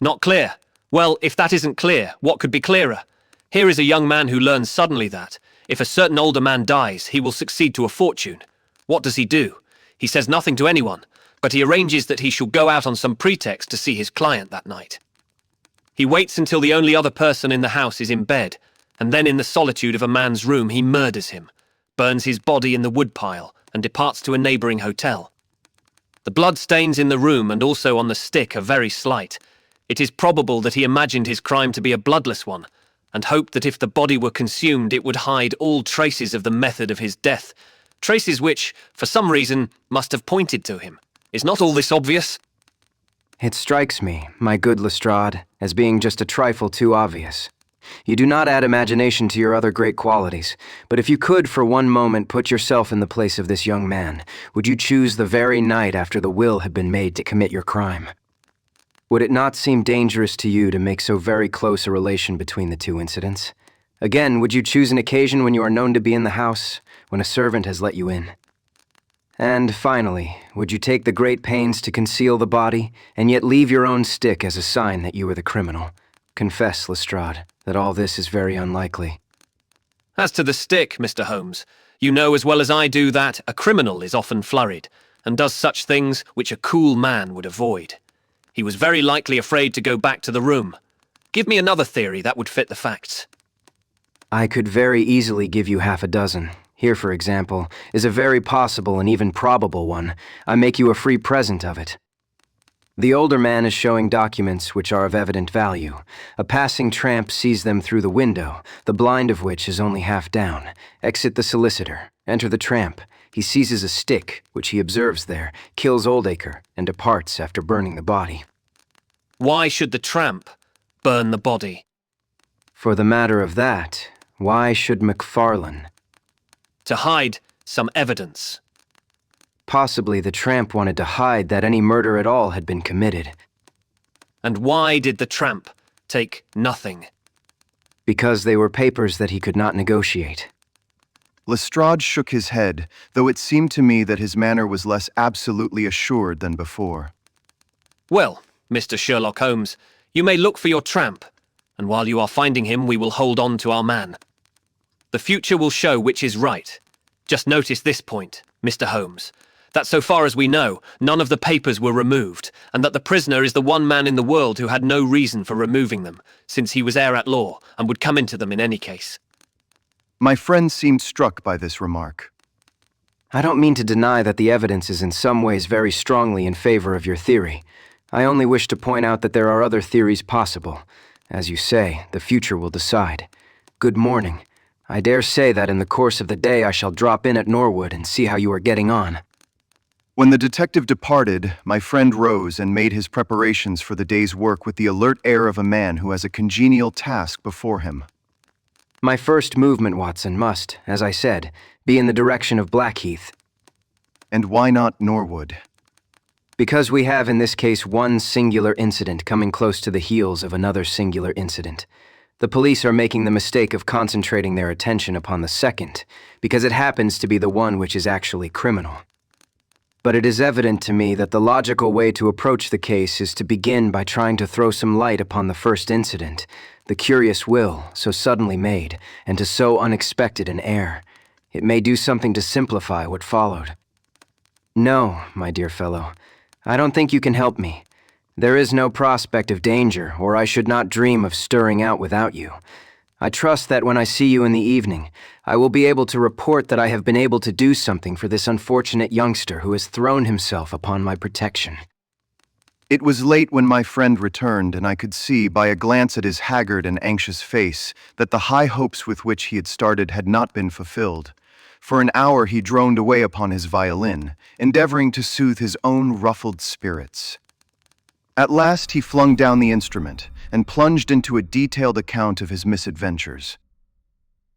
Speaker 3: Not clear? Well, if that isn't clear, what could be clearer? Here is a young man who learns suddenly that, if a certain older man dies, he will succeed to a fortune. What does he do? He says nothing to anyone, but he arranges that he shall go out on some pretext to see his client that night. He waits until the only other person in the house is in bed, and then in the solitude of a man's room he murders him, burns his body in the woodpile, and departs to a neighbouring hotel. The blood stains in the room and also on the stick are very slight. It is probable that he imagined his crime to be a bloodless one, and hoped that if the body were consumed it would hide all traces of the method of his death, traces which, for some reason, must have pointed to him. Is not all this obvious?
Speaker 2: It strikes me, my good Lestrade, as being just a trifle too obvious. You do not add imagination to your other great qualities, but if you could for one moment put yourself in the place of this young man, would you choose the very night after the will had been made to commit your crime? Would it not seem dangerous to you to make so very close a relation between the two incidents? Again, would you choose an occasion when you are known to be in the house, when a servant has let you in? And finally, would you take the great pains to conceal the body, and yet leave your own stick as a sign that you were the criminal? Confess, Lestrade, that all this is very unlikely.
Speaker 3: As to the stick, Mr. Holmes, you know as well as I do that a criminal is often flurried, and does such things which a cool man would avoid. He was very likely afraid to go back to the room. Give me another theory that would fit the facts.
Speaker 2: I could very easily give you half a dozen. Here, for example, is a very possible and even probable one. I make you a free present of it. The older man is showing documents which are of evident value. A passing tramp sees them through the window, the blind of which is only half down. Exit the solicitor. Enter the tramp. He seizes a stick, which he observes there, kills Oldacre, and departs after burning the body.
Speaker 3: Why should the tramp burn the body?
Speaker 2: For the matter of that, why should MacFarlane?
Speaker 3: To hide some evidence.
Speaker 2: Possibly the tramp wanted to hide that any murder at all had been committed.
Speaker 3: And why did the tramp take nothing?
Speaker 2: Because they were papers that he could not negotiate.
Speaker 1: Lestrade shook his head, though it seemed to me that his manner was less absolutely assured than before.
Speaker 3: Well, Mr. Sherlock Holmes, you may look for your tramp, and while you are finding him, we will hold on to our man. The future will show which is right. Just notice this point, Mr. Holmes, that so far as we know, none of the papers were removed, and that the prisoner is the one man in the world who had no reason for removing them, since he was heir at law and would come into them in any case.
Speaker 1: My friend seemed struck by this remark.
Speaker 2: I don't mean to deny that the evidence is in some ways very strongly in favor of your theory. I only wish to point out that there are other theories possible. As you say, the future will decide. Good morning. I dare say that in the course of the day I shall drop in at Norwood and see how you are getting on.
Speaker 1: When the detective departed, my friend rose and made his preparations for the day's work with the alert air of a man who has a congenial task before him.
Speaker 2: My first movement, Watson, must, as I said, be in the direction of Blackheath.
Speaker 1: And why not Norwood?
Speaker 2: Because we have in this case one singular incident coming close to the heels of another singular incident. The police are making the mistake of concentrating their attention upon the second, because it happens to be the one which is actually criminal. But it is evident to me that the logical way to approach the case is to begin by trying to throw some light upon the first incident, the curious will, so suddenly made, and to so unexpected an heir. It may do something to simplify what followed. No, my dear fellow, I don't think you can help me. There is no prospect of danger, or I should not dream of stirring out without you. I trust that when I see you in the evening, I will be able to report that I have been able to do something for this unfortunate youngster who has thrown himself upon my protection.
Speaker 1: It was late when my friend returned, and I could see by a glance at his haggard and anxious face that the high hopes with which he had started had not been fulfilled. For an hour he droned away upon his violin, endeavoring to soothe his own ruffled spirits. At last he flung down the instrument and plunged into a detailed account of his misadventures.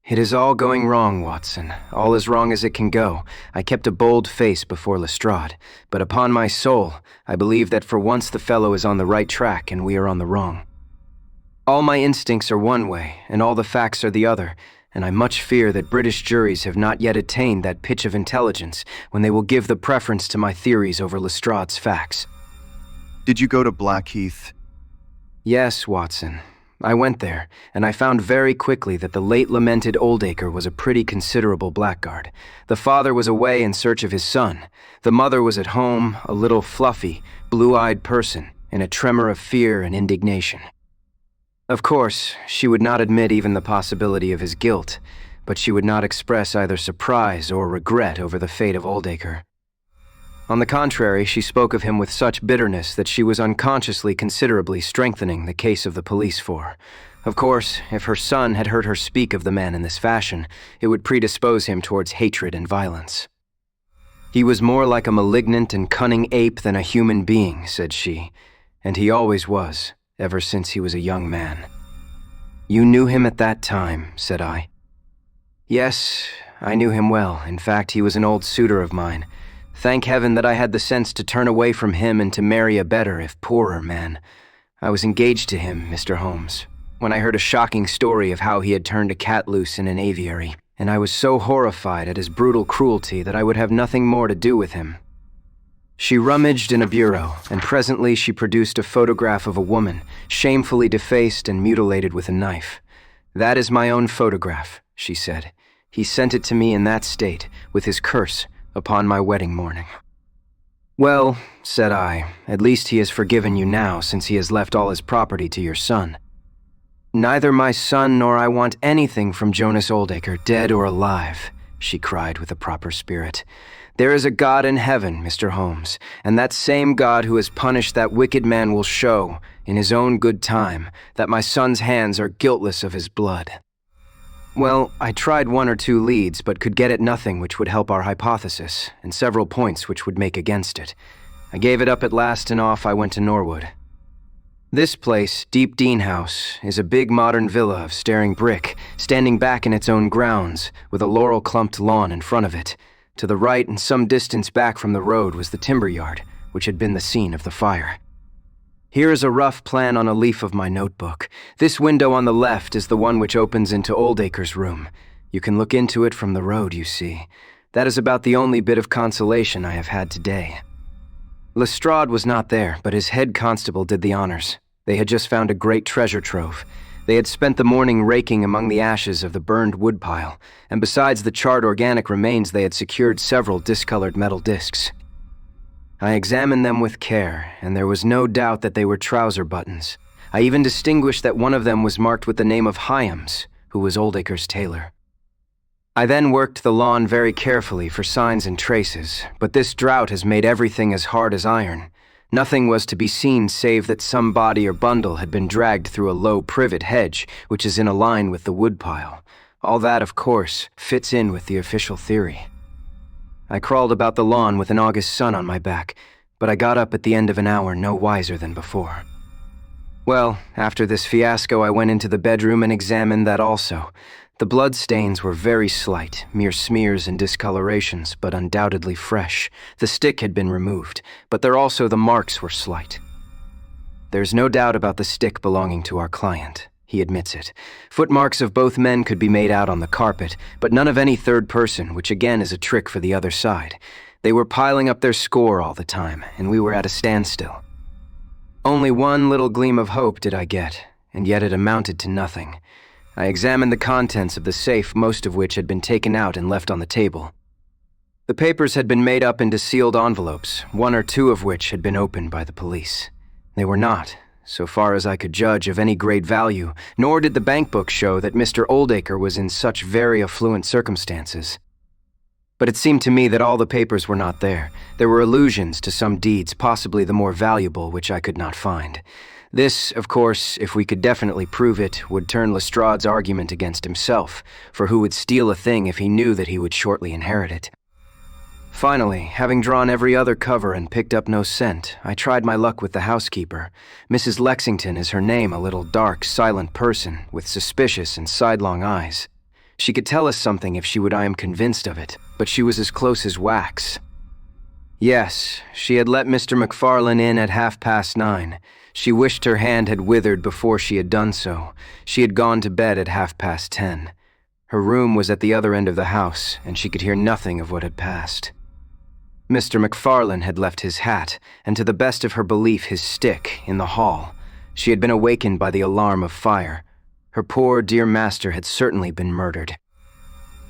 Speaker 2: It is all going wrong, Watson. All as wrong as it can go. I kept a bold face before Lestrade, but upon my soul, I believe that for once the fellow is on the right track and we are on the wrong. All my instincts are one way, and all the facts are the other, and I much fear that British juries have not yet attained that pitch of intelligence when they will give the preference to my theories over Lestrade's facts.
Speaker 1: Did you go to Blackheath?
Speaker 2: Yes, Watson. I went there, and I found very quickly that the late lamented Oldacre was a pretty considerable blackguard. The father was away in search of his son. The mother was at home, a little fluffy, blue-eyed person, in a tremor of fear and indignation. Of course, she would not admit even the possibility of his guilt, but she would not express either surprise or regret over the fate of Oldacre. On the contrary, she spoke of him with such bitterness that she was unconsciously considerably strengthening the case of the police for. Of course, if her son had heard her speak of the man in this fashion, it would predispose him towards hatred and violence. He was more like a malignant and cunning ape than a human being, said she, and he always was, ever since he was a young man. You knew him at that time, said I. Yes, I knew him well. In fact, he was an old suitor of mine. Thank heaven that I had the sense to turn away from him and to marry a better, if poorer, man. I was engaged to him, Mr. Holmes, when I heard a shocking story of how he had turned a cat loose in an aviary, and I was so horrified at his brutal cruelty that I would have nothing more to do with him. She rummaged in a bureau, and presently she produced a photograph of a woman, shamefully defaced and mutilated with a knife. That is my own photograph, she said. He sent it to me in that state, with his curse, upon my wedding morning. Well, said I, at least he has forgiven you now, since he has left all his property to your son. Neither my son nor I want anything from Jonas Oldacre, dead or alive, she cried with a proper spirit. There is a God in heaven, Mr. Holmes, and that same God who has punished that wicked man will show, in his own good time, that my son's hands are guiltless of his blood. Well, I tried 1 or 2 leads, but could get at nothing which would help our hypothesis, and several points which would make against it. I gave it up at last, and off I went to Norwood. This place, Deep Dean House, is a big modern villa of staring brick, standing back in its own grounds, with a laurel-clumped lawn in front of it. To the right and some distance back from the road was the timber yard, which had been the scene of the fire. Here is a rough plan on a leaf of my notebook. This window on the left is the one which opens into Oldacre's room. You can look into it from the road, you see. That is about the only bit of consolation I have had today. Lestrade was not there, but his head constable did the honors. They had just found a great treasure trove. They had spent the morning raking among the ashes of the burned woodpile, and besides the charred organic remains, they had secured several discolored metal discs. I examined them with care, and there was no doubt that they were trouser buttons. I even distinguished that one of them was marked with the name of Hyams, who was Oldacre's tailor. I then worked the lawn very carefully for signs and traces, but this drought has made everything as hard as iron. Nothing was to be seen save that some body or bundle had been dragged through a low privet hedge, which is in a line with the woodpile. All that, of course, fits in with the official theory. I crawled about the lawn with an August sun on my back, but I got up at the end of an hour no wiser than before. Well, after this fiasco, I went into the bedroom and examined that also. The blood stains were very slight, mere smears and discolorations, but undoubtedly fresh. The stick had been removed, but there also the marks were slight. There's no doubt about the stick belonging to our client. He admits it. Footmarks of both men could be made out on the carpet, but none of any third person, which again is a trick for the other side. They were piling up their score all the time, and we were at a standstill. Only one little gleam of hope did I get, and yet it amounted to nothing. I examined the contents of the safe, most of which had been taken out and left on the table. The papers had been made up into sealed envelopes, 1 or 2 of which had been opened by the police. They were not, so far as I could judge, of any great value, nor did the bank book show that Mr. Oldacre was in such very affluent circumstances. But it seemed to me that all the papers were not there. There were allusions to some deeds, possibly the more valuable, which I could not find. This, of course, if we could definitely prove it, would turn Lestrade's argument against himself, for who would steal a thing if he knew that he would shortly inherit it? Finally, having drawn every other cover and picked up no scent, I tried my luck with the housekeeper. Mrs. Lexington is her name, a little dark, silent person, with suspicious and sidelong eyes. She could tell us something if she would, I am convinced of it, but she was as close as wax. Yes, she had let Mr. McFarlane in at 9:30. She wished her hand had withered before she had done so. She had gone to bed at 10:30. Her room was at the other end of the house, and she could hear nothing of what had passed. Mr. McFarlane had left his hat, and to the best of her belief his stick, in the hall. She had been awakened by the alarm of fire. Her poor, dear master had certainly been murdered.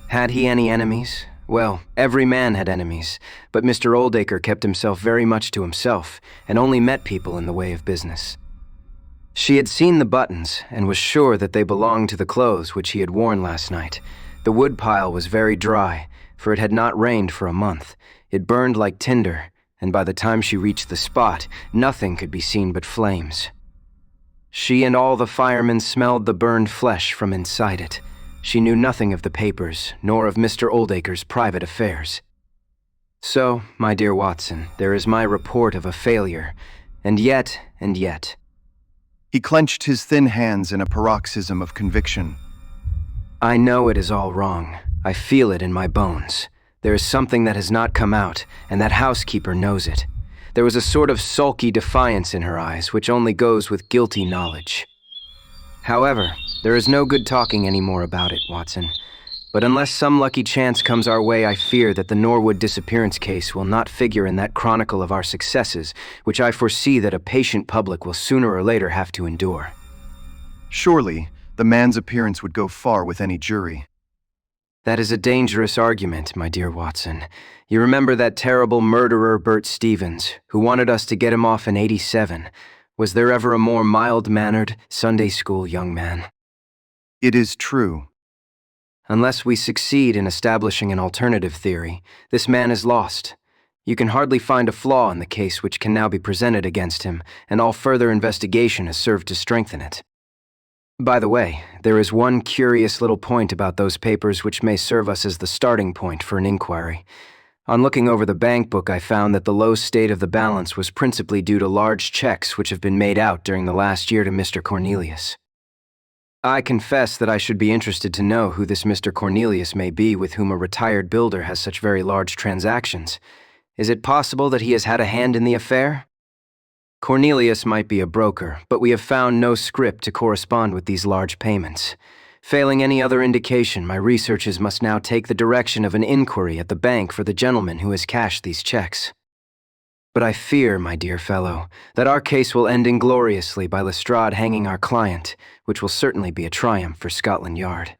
Speaker 2: Had he any enemies? Well, every man had enemies, but Mr. Oldacre kept himself very much to himself, and only met people in the way of business. She had seen the buttons, and was sure that they belonged to the clothes which he had worn last night. The wood pile was very dry, for it had not rained for a month. It burned like tinder, and by the time she reached the spot, nothing could be seen but flames. She and all the firemen smelled the burned flesh from inside it. She knew nothing of the papers, nor of Mr. Oldacre's private affairs. So, my dear Watson, there is my report of a failure, and yet.
Speaker 1: He clenched his thin hands in a paroxysm of conviction.
Speaker 2: I know it is all wrong. I feel it in my bones. There is something that has not come out, and that housekeeper knows it. There was a sort of sulky defiance in her eyes, which only goes with guilty knowledge. However, there is no good talking any more about it, Watson. But unless some lucky chance comes our way, I fear that the Norwood disappearance case will not figure in that chronicle of our successes, which I foresee that a patient public will sooner or later have to endure.
Speaker 1: Surely, the man's appearance would go far with any jury.
Speaker 2: That is a dangerous argument, my dear Watson. You remember that terrible murderer Bert Stevens, who wanted us to get him off in '87. Was there ever a more mild-mannered, Sunday school young man?
Speaker 1: It is true.
Speaker 2: Unless we succeed in establishing an alternative theory, this man is lost. You can hardly find a flaw in the case which can now be presented against him, and all further investigation has served to strengthen it. By the way, there is one curious little point about those papers which may serve us as the starting point for an inquiry. On looking over the bank book, I found that the low state of the balance was principally due to large checks which have been made out during the last year to Mr. Cornelius. I confess that I should be interested to know who this Mr. Cornelius may be with whom a retired builder has such very large transactions. Is it possible that he has had a hand in the affair? Cornelius might be a broker, but we have found no script to correspond with these large payments. Failing any other indication, my researches must now take the direction of an inquiry at the bank for the gentleman who has cashed these checks. But I fear, my dear fellow, that our case will end ingloriously by Lestrade hanging our client, which will certainly be a triumph for Scotland Yard.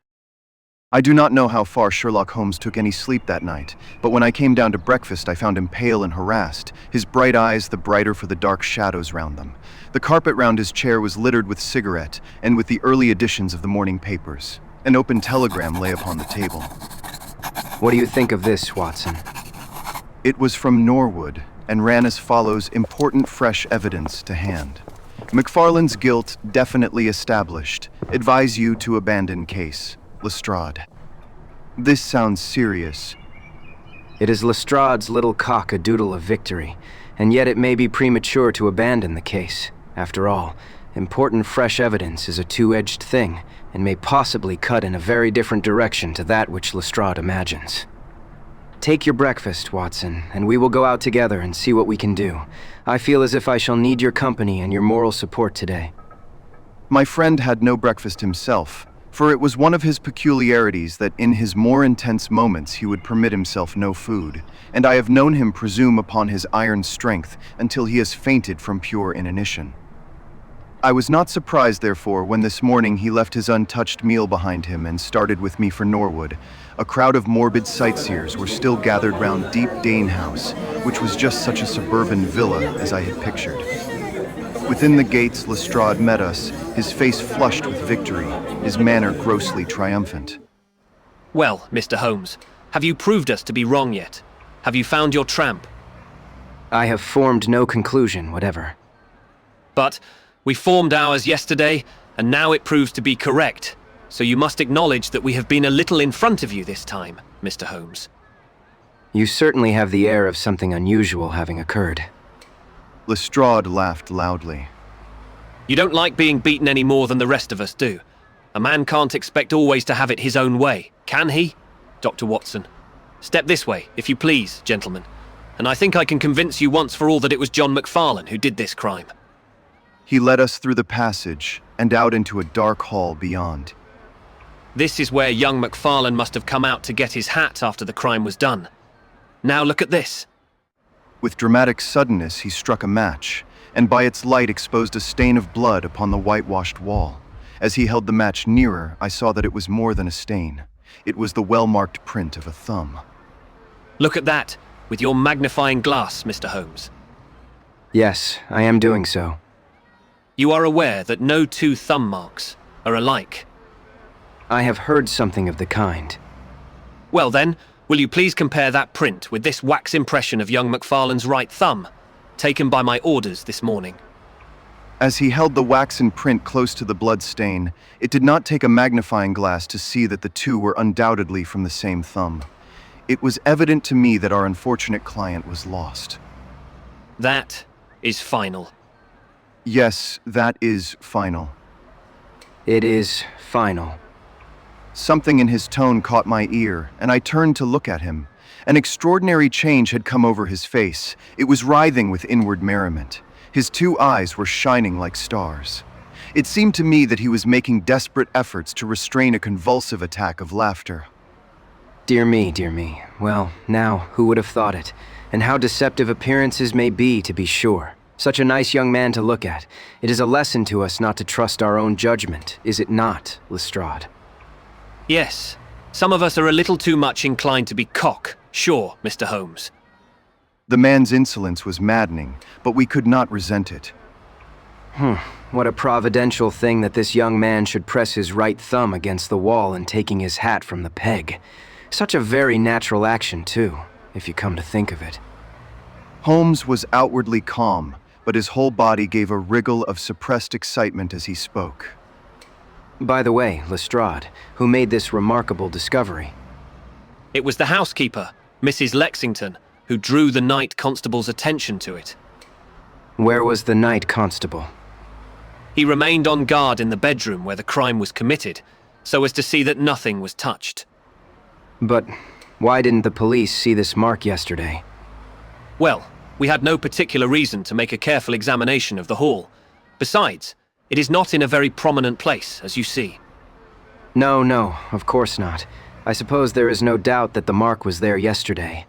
Speaker 1: I do not know how far Sherlock Holmes took any sleep that night, but when I came down to breakfast I found him pale and harassed, his bright eyes the brighter for the dark shadows round them. The carpet round his chair was littered with cigarette and with the early editions of the morning papers. An open telegram lay upon the table.
Speaker 2: What do you think of this, Watson?
Speaker 1: It was from Norwood, and ran as follows: important fresh evidence to hand. McFarlane's guilt definitely established. Advise you to abandon case. Lestrade. This sounds serious.
Speaker 2: It is Lestrade's little cock-a-doodle of victory, and yet it may be premature to abandon the case. After all, important fresh evidence is a two-edged thing, and may possibly cut in a very different direction to that which Lestrade imagines. Take your breakfast, Watson, and we will go out together and see what we can do. I feel as if I shall need your company and your moral support today.
Speaker 1: My friend had no breakfast himself, for it was one of his peculiarities that in his more intense moments he would permit himself no food, and I have known him presume upon his iron strength until he has fainted from pure inanition. I was not surprised, therefore, when this morning he left his untouched meal behind him and started with me for Norwood. A crowd of morbid sightseers were still gathered round Deep Dane House, which was just such a suburban villa as I had pictured. Within the gates, Lestrade met us, his face flushed with victory, his manner grossly triumphant.
Speaker 3: Well, Mr. Holmes, have you proved us to be wrong yet? Have you found your tramp?
Speaker 2: I have formed no conclusion whatever.
Speaker 3: But we formed ours yesterday, and now it proves to be correct. So you must acknowledge that we have been a little in front of you this time, Mr. Holmes.
Speaker 2: You certainly have the air of something unusual having occurred.
Speaker 1: Lestrade laughed loudly.
Speaker 3: You don't like being beaten any more than the rest of us do. A man can't expect always to have it his own way, can he? Dr. Watson. Step this way, if you please, gentlemen. And I think I can convince you once for all that it was John McFarlane who did this crime.
Speaker 1: He led us through the passage and out into a dark hall beyond.
Speaker 3: This is where young MacFarlane must have come out to get his hat after the crime was done. Now look at this.
Speaker 1: With dramatic suddenness, he struck a match, and by its light exposed a stain of blood upon the whitewashed wall. As he held the match nearer, I saw that it was more than a stain. It was the well-marked print of a thumb.
Speaker 3: Look at that, with your magnifying glass, Mr. Holmes.
Speaker 2: Yes, I am doing so.
Speaker 3: You are aware that no two thumb marks are alike.
Speaker 2: I have heard something of the kind.
Speaker 3: Well then, will you please compare that print with this wax impression of young MacFarlane's right thumb, taken by my orders this morning?
Speaker 1: As he held the waxen print close to the blood stain, it did not take a magnifying glass to see that the two were undoubtedly from the same thumb. It was evident to me that our unfortunate client was lost.
Speaker 3: That is final.
Speaker 1: Yes, that is final.
Speaker 2: It is final.
Speaker 1: Something in his tone caught my ear, and I turned to look at him. An extraordinary change had come over his face. It was writhing with inward merriment. His two eyes were shining like stars. It seemed to me that he was making desperate efforts to restrain a convulsive attack of laughter.
Speaker 2: Dear me, dear me. Well, now, who would have thought it? And how deceptive appearances may be, to be sure. Such a nice young man to look at. It is a lesson to us not to trust our own judgment, is it not, Lestrade?
Speaker 3: Yes, some of us are a little too much inclined to be cock-sure, Mr. Holmes.
Speaker 1: The man's insolence was maddening, but we could not resent it.
Speaker 2: What a providential thing that this young man should press his right thumb against the wall in taking his hat from the peg. Such a very natural action, too, if you come to think of it.
Speaker 1: Holmes was outwardly calm, but his whole body gave a wriggle of suppressed excitement as he spoke.
Speaker 2: By the way, Lestrade, who made this remarkable discovery?
Speaker 3: It was the housekeeper, Mrs. Lexington, who drew the night constable's attention to it.
Speaker 2: Where was the night constable?
Speaker 3: He remained on guard in the bedroom where the crime was committed, so as to see that nothing was touched.
Speaker 2: But why didn't the police see this mark yesterday?
Speaker 3: Well, we had no particular reason to make a careful examination of the hall. Besides, it is not in a very prominent place, as you see.
Speaker 2: No, of course not. I suppose there is no doubt that the mark was there yesterday.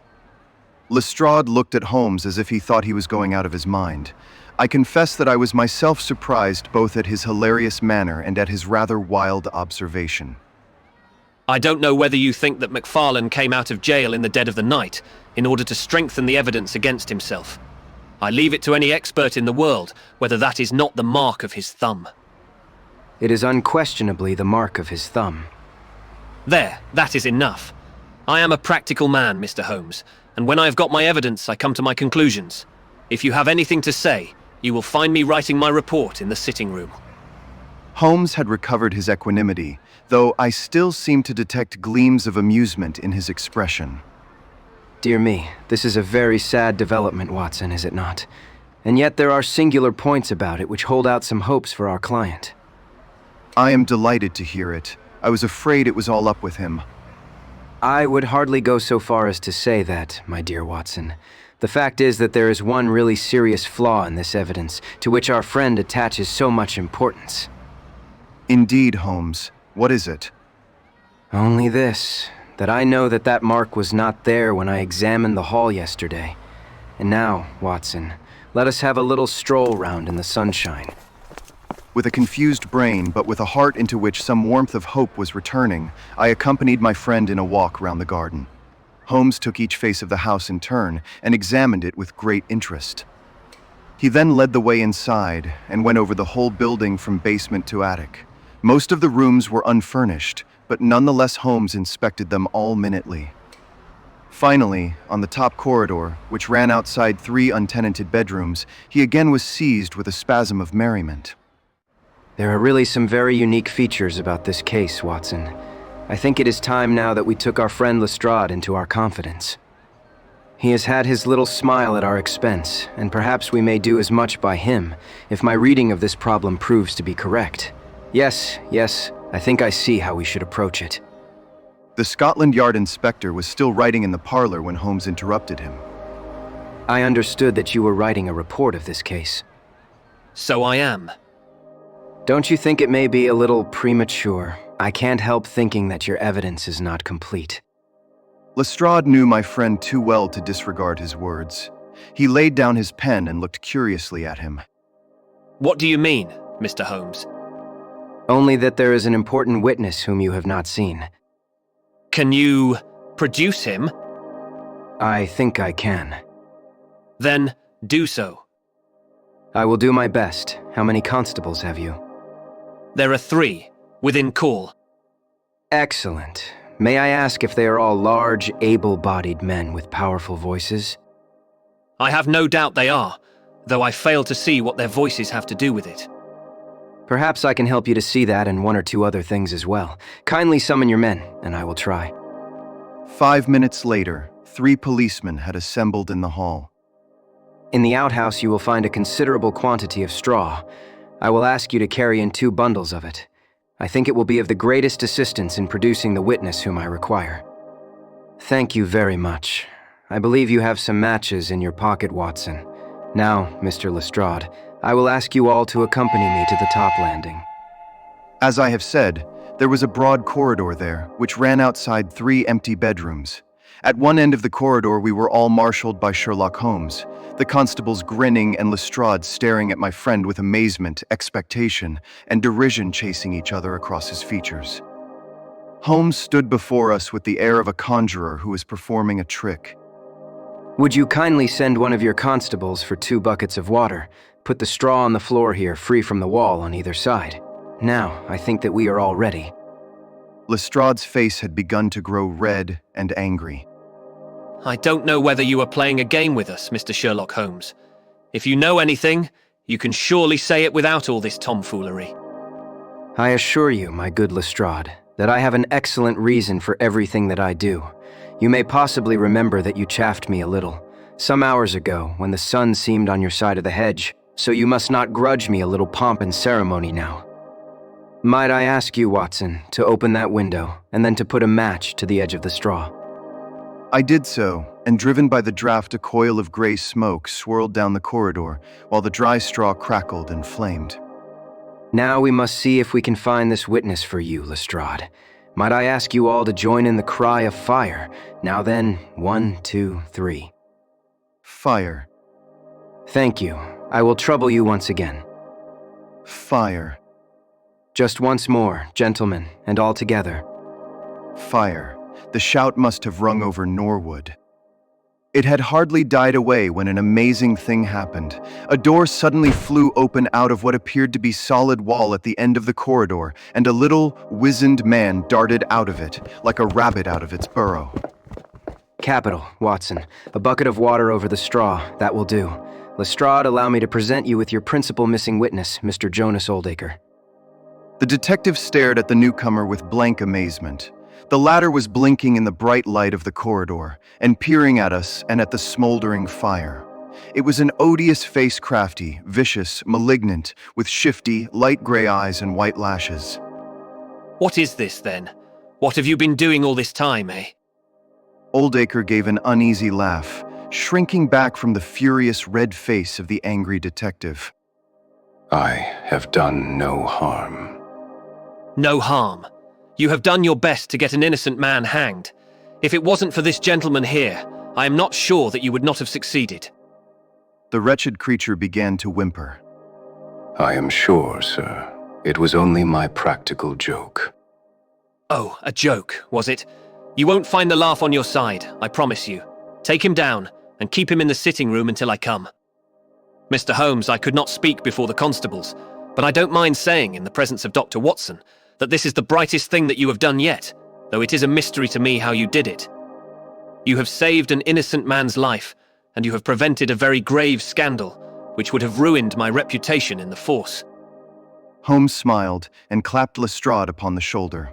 Speaker 1: Lestrade looked at Holmes as if he thought he was going out of his mind. I confess that I was myself surprised both at his hilarious manner and at his rather wild observation.
Speaker 3: I don't know whether you think that MacFarlane came out of jail in the dead of the night in order to strengthen the evidence against himself. I leave it to any expert in the world whether that is not the mark of his thumb.
Speaker 2: It is unquestionably the mark of his thumb.
Speaker 3: There, that is enough. I am a practical man, Mr. Holmes, and when I have got my evidence, I come to my conclusions. If you have anything to say, you will find me writing my report in the sitting room.
Speaker 1: Holmes had recovered his equanimity, though I still seemed to detect gleams of amusement in his expression.
Speaker 2: Dear me, this is a very sad development, Watson, is it not? And yet there are singular points about it which hold out some hopes for our client.
Speaker 1: I am delighted to hear it. I was afraid it was all up with him.
Speaker 2: I would hardly go so far as to say that, my dear Watson. The fact is that there is one really serious flaw in this evidence, to which our friend attaches so much importance.
Speaker 1: Indeed, Holmes. What is it?
Speaker 2: Only this, that I know that that mark was not there when I examined the hall yesterday. And now, Watson, let us have a little stroll round in the sunshine.
Speaker 1: With a confused brain, but with a heart into which some warmth of hope was returning, I accompanied my friend in a walk round the garden. Holmes took each face of the house in turn and examined it with great interest. He then led the way inside and went over the whole building from basement to attic. Most of the rooms were unfurnished, but nonetheless Holmes inspected them all minutely. Finally, on the top corridor, which ran outside 3 untenanted bedrooms, he again was seized with a spasm of merriment.
Speaker 2: There are really some very unique features about this case, Watson. I think it is time now that we took our friend Lestrade into our confidence. He has had his little smile at our expense, and perhaps we may do as much by him if my reading of this problem proves to be correct. Yes, I think I see how we should approach it.
Speaker 1: The Scotland Yard inspector was still writing in the parlor when Holmes interrupted him.
Speaker 2: I understood that you were writing a report of this case.
Speaker 3: So I am.
Speaker 2: Don't you think it may be a little premature? I can't help thinking that your evidence is not complete.
Speaker 1: Lestrade knew my friend too well to disregard his words. He laid down his pen and looked curiously at him.
Speaker 3: What do you mean, Mr. Holmes?
Speaker 2: Only that there is an important witness whom you have not seen.
Speaker 3: Can you produce him?
Speaker 2: I think I can.
Speaker 3: Then do so.
Speaker 2: I will do my best. How many constables have you?
Speaker 3: There are 3, within call.
Speaker 2: Excellent. May I ask if they are all large, able-bodied men with powerful voices?
Speaker 3: I have no doubt they are, though I fail to see what their voices have to do with it.
Speaker 2: Perhaps I can help you to see that and 1 or 2 other things as well. Kindly summon your men, and I will try.
Speaker 1: 5 minutes later, 3 policemen had assembled in the hall.
Speaker 2: In the outhouse you will find a considerable quantity of straw. I will ask you to carry in 2 bundles of it. I think it will be of the greatest assistance in producing the witness whom I require. Thank you very much. I believe you have some matches in your pocket, Watson. Now, Mr. Lestrade, I will ask you all to accompany me to the top landing.
Speaker 1: As I have said, there was a broad corridor there, which ran outside 3 empty bedrooms. At one end of the corridor we were all marshaled by Sherlock Holmes, the constables grinning and Lestrade staring at my friend with amazement, expectation, and derision chasing each other across his features. Holmes stood before us with the air of a conjurer who is performing a trick.
Speaker 2: Would you kindly send one of your constables for 2 buckets of water? Put the straw on the floor here, free from the wall on either side. Now, I think that we are all ready.
Speaker 1: Lestrade's face had begun to grow red and angry.
Speaker 3: I don't know whether you are playing a game with us, Mr. Sherlock Holmes. If you know anything, you can surely say it without all this tomfoolery.
Speaker 2: I assure you, my good Lestrade, that I have an excellent reason for everything that I do. You may possibly remember that you chaffed me a little, some hours ago, when the sun seemed on your side of the hedge, so you must not grudge me a little pomp and ceremony now. Might I ask you, Watson, to open that window, and then to put a match to the edge of the straw?
Speaker 1: I did so, and driven by the draught a coil of gray smoke swirled down the corridor, while the dry straw crackled and flamed.
Speaker 2: Now we must see if we can find this witness for you, Lestrade. Might I ask you all to join in the cry of fire? Now then, 1, 2, 3.
Speaker 1: Fire.
Speaker 2: Thank you. I will trouble you once again.
Speaker 1: Fire.
Speaker 2: Just once more, gentlemen, and all together.
Speaker 1: Fire. The shout must have rung over Norwood. It had hardly died away when an amazing thing happened. A door suddenly flew open out of what appeared to be solid wall at the end of the corridor, and a little, wizened man darted out of it, like a rabbit out of its burrow.
Speaker 2: Capital, Watson. A bucket of water over the straw, that will do. Lestrade, allow me to present you with your principal missing witness, Mr. Jonas Oldacre.
Speaker 1: The detective stared at the newcomer with blank amazement. The latter was blinking in the bright light of the corridor, and peering at us and at the smoldering fire. It was an odious face, crafty, vicious, malignant, with shifty, light gray eyes and white lashes.
Speaker 3: What is this, then? What have you been doing all this time, eh?
Speaker 1: Oldacre gave an uneasy laugh, shrinking back from the furious red face of the angry detective.
Speaker 4: I have done no harm.
Speaker 3: No harm. You have done your best to get an innocent man hanged. If it wasn't for this gentleman here, I am not sure that you would not have succeeded.
Speaker 1: The wretched creature began to whimper.
Speaker 4: I am sure, sir. It was only my practical joke.
Speaker 3: Oh, a joke, was it? You won't find the laugh on your side, I promise you. Take him down, and keep him in the sitting room until I come. Mr. Holmes, I could not speak before the constables, but I don't mind saying, in the presence of Dr. Watson, that this is the brightest thing that you have done yet, though it is a mystery to me how you did it. You have saved an innocent man's life, and you have prevented a very grave scandal, which would have ruined my reputation in the force.
Speaker 1: Holmes smiled and clapped Lestrade upon the shoulder.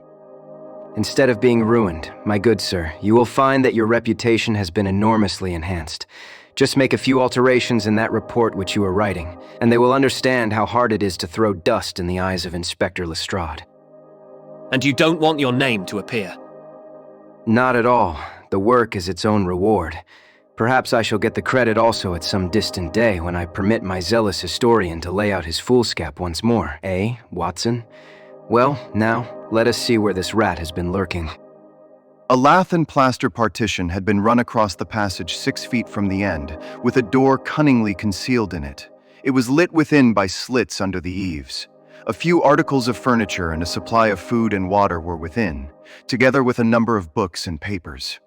Speaker 2: Instead of being ruined, my good sir, you will find that your reputation has been enormously enhanced. Just make a few alterations in that report which you are writing, and they will understand how hard it is to throw dust in the eyes of Inspector Lestrade.
Speaker 3: And you don't want your name to appear?
Speaker 2: Not at all. The work is its own reward. Perhaps I shall get the credit also at some distant day when I permit my zealous historian to lay out his foolscap once more, eh, Watson? Well, now, let us see where this rat has been lurking.
Speaker 1: A lath and plaster partition had been run across the passage 6 feet from the end, with a door cunningly concealed in it. It was lit within by slits under the eaves. A few articles of furniture and a supply of food and water were within, together with a number of books and papers.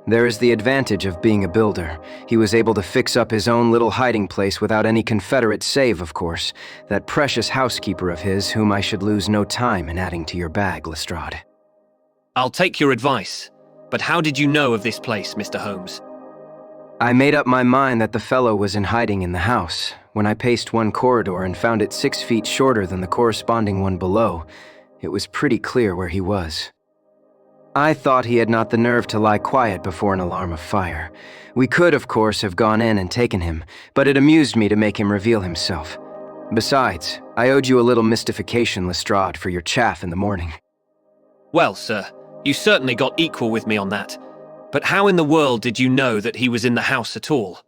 Speaker 2: There is the advantage of being a builder. He was able to fix up his own little hiding place without any Confederate save, of course. That precious housekeeper of his, whom I should lose no time in adding to your bag, Lestrade.
Speaker 3: I'll take your advice, but how did you know of this place, Mr. Holmes?
Speaker 2: I made up my mind that the fellow was in hiding in the house. When I paced one corridor and found it 6 feet shorter than the corresponding one below, it was pretty clear where he was. I thought he had not the nerve to lie quiet before an alarm of fire. We could, of course, have gone in and taken him, but it amused me to make him reveal himself. Besides, I owed you a little mystification, Lestrade, for your chaff in the morning.
Speaker 3: Well, sir, you certainly got equal with me on that. But how in the world did you know that he was in the house at all?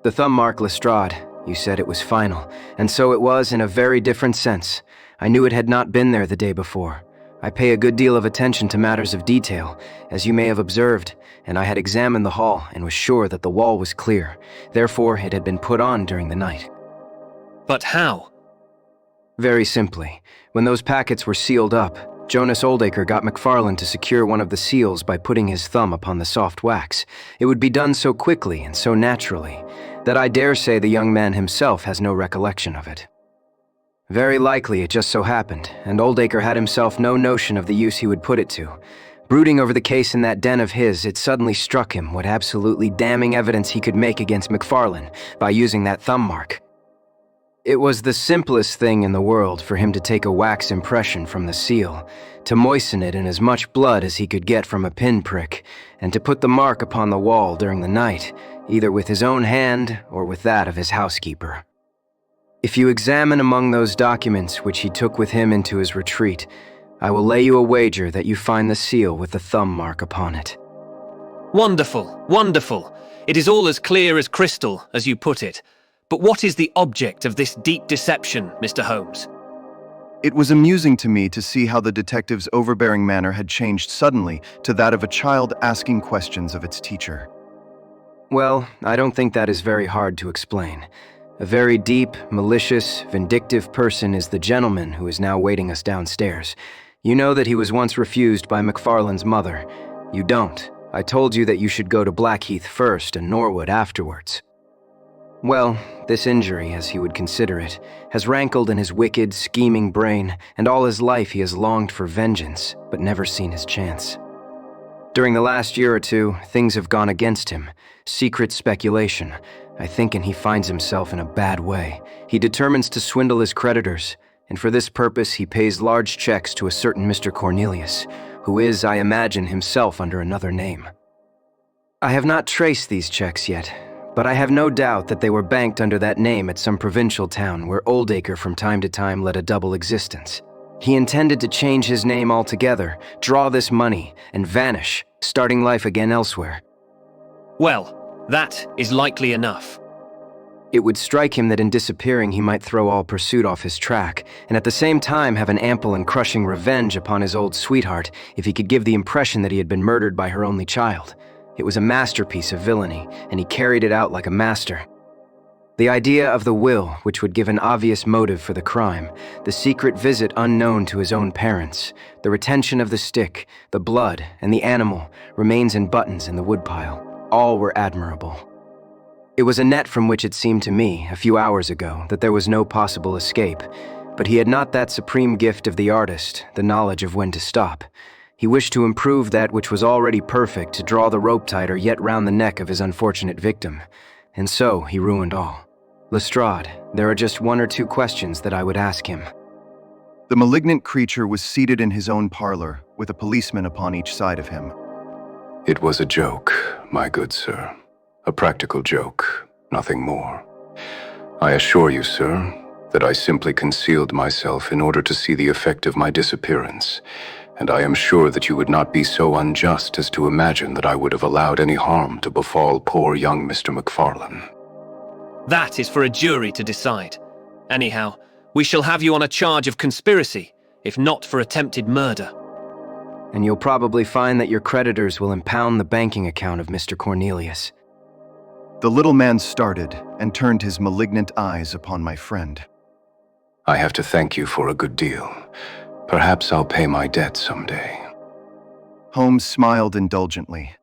Speaker 2: The thumb mark, Lestrade. You said it was final, and so it was in a very different sense. I knew it had not been there the day before. I pay a good deal of attention to matters of detail, as you may have observed, and I had examined the hall and was sure that the wall was clear. Therefore, it had been put on during the night.
Speaker 3: But how?
Speaker 2: Very simply. When those packets were sealed up, Jonas Oldacre got McFarlane to secure one of the seals by putting his thumb upon the soft wax. It would be done so quickly and so naturally that I dare say the young man himself has no recollection of it. Very likely it just so happened, and Oldacre had himself no notion of the use he would put it to. Brooding over the case in that den of his, it suddenly struck him what absolutely damning evidence he could make against McFarlane by using that thumb mark. It was the simplest thing in the world for him to take a wax impression from the seal, to moisten it in as much blood as he could get from a pinprick, and to put the mark upon the wall during the night, either with his own hand or with that of his housekeeper. If you examine among those documents which he took with him into his retreat, I will lay you a wager that you find the seal with the thumb mark upon it.
Speaker 3: Wonderful, wonderful. It is all as clear as crystal, as you put it. But what is the object of this deep deception, Mr. Holmes?
Speaker 1: It was amusing to me to see how the detective's overbearing manner had changed suddenly to that of a child asking questions of its teacher.
Speaker 2: Well, I don't think that is very hard to explain. A very deep, malicious, vindictive person is the gentleman who is now waiting us downstairs. You know that he was once refused by McFarlane's mother. You don't. I told you that you should go to Blackheath first and Norwood afterwards. Well, this injury, as he would consider it, has rankled in his wicked, scheming brain, and all his life he has longed for vengeance, but never seen his chance. During the last year or two, things have gone against him. Secret speculation. I think, and he finds himself in a bad way. He determines to swindle his creditors, and for this purpose he pays large checks to a certain Mr. Cornelius, who is, I imagine, himself under another name. I have not traced these checks yet, but I have no doubt that they were banked under that name at some provincial town where Oldacre from time to time led a double existence. He intended to change his name altogether, draw this money, and vanish, starting life again elsewhere.
Speaker 3: Well, that is likely enough.
Speaker 2: It would strike him that in disappearing he might throw all pursuit off his track, and at the same time have an ample and crushing revenge upon his old sweetheart if he could give the impression that he had been murdered by her only child. It was a masterpiece of villainy, and he carried it out like a master. The idea of the will, which would give an obvious motive for the crime, the secret visit unknown to his own parents, the retention of the stick, the blood, and the animal, remains in buttons in the woodpile. All were admirable. It was a net from which it seemed to me, a few hours ago, that there was no possible escape, but he had not that supreme gift of the artist, the knowledge of when to stop. He wished to improve that which was already perfect to draw the rope tighter yet round the neck of his unfortunate victim, and so he ruined all. Lestrade, there are just one or two questions that I would ask him.
Speaker 1: The malignant creature was seated in his own parlor, with a policeman upon each side of him.
Speaker 4: It was a joke, my good sir. A practical joke, nothing more. I assure you, sir, that I simply concealed myself in order to see the effect of my disappearance, and I am sure that you would not be so unjust as to imagine that I would have allowed any harm to befall poor young Mr. MacFarlane.
Speaker 3: That is for a jury to decide. Anyhow, we shall have you on a charge of conspiracy, if not for attempted murder.
Speaker 2: And you'll probably find that your creditors will impound the banking account of Mr. Cornelius.
Speaker 1: The little man started and turned his malignant eyes upon my friend.
Speaker 4: I have to thank you for a good deal. Perhaps I'll pay my debt someday.
Speaker 1: Holmes smiled indulgently.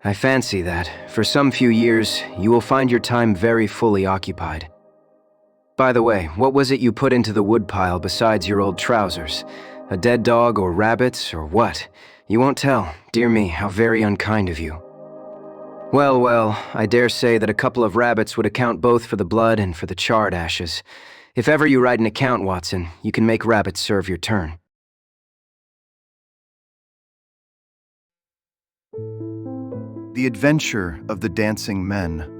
Speaker 2: I fancy that, for some few years, you will find your time very fully occupied. By the way, what was it you put into the woodpile besides your old trousers? A dead dog or rabbits or what? You won't tell. Dear me, how very unkind of you. Well, I dare say that a couple of rabbits would account both for the blood and for the charred ashes. If ever you write an account, Watson, you can make rabbits serve your turn.
Speaker 1: The Adventure of the Dancing Men.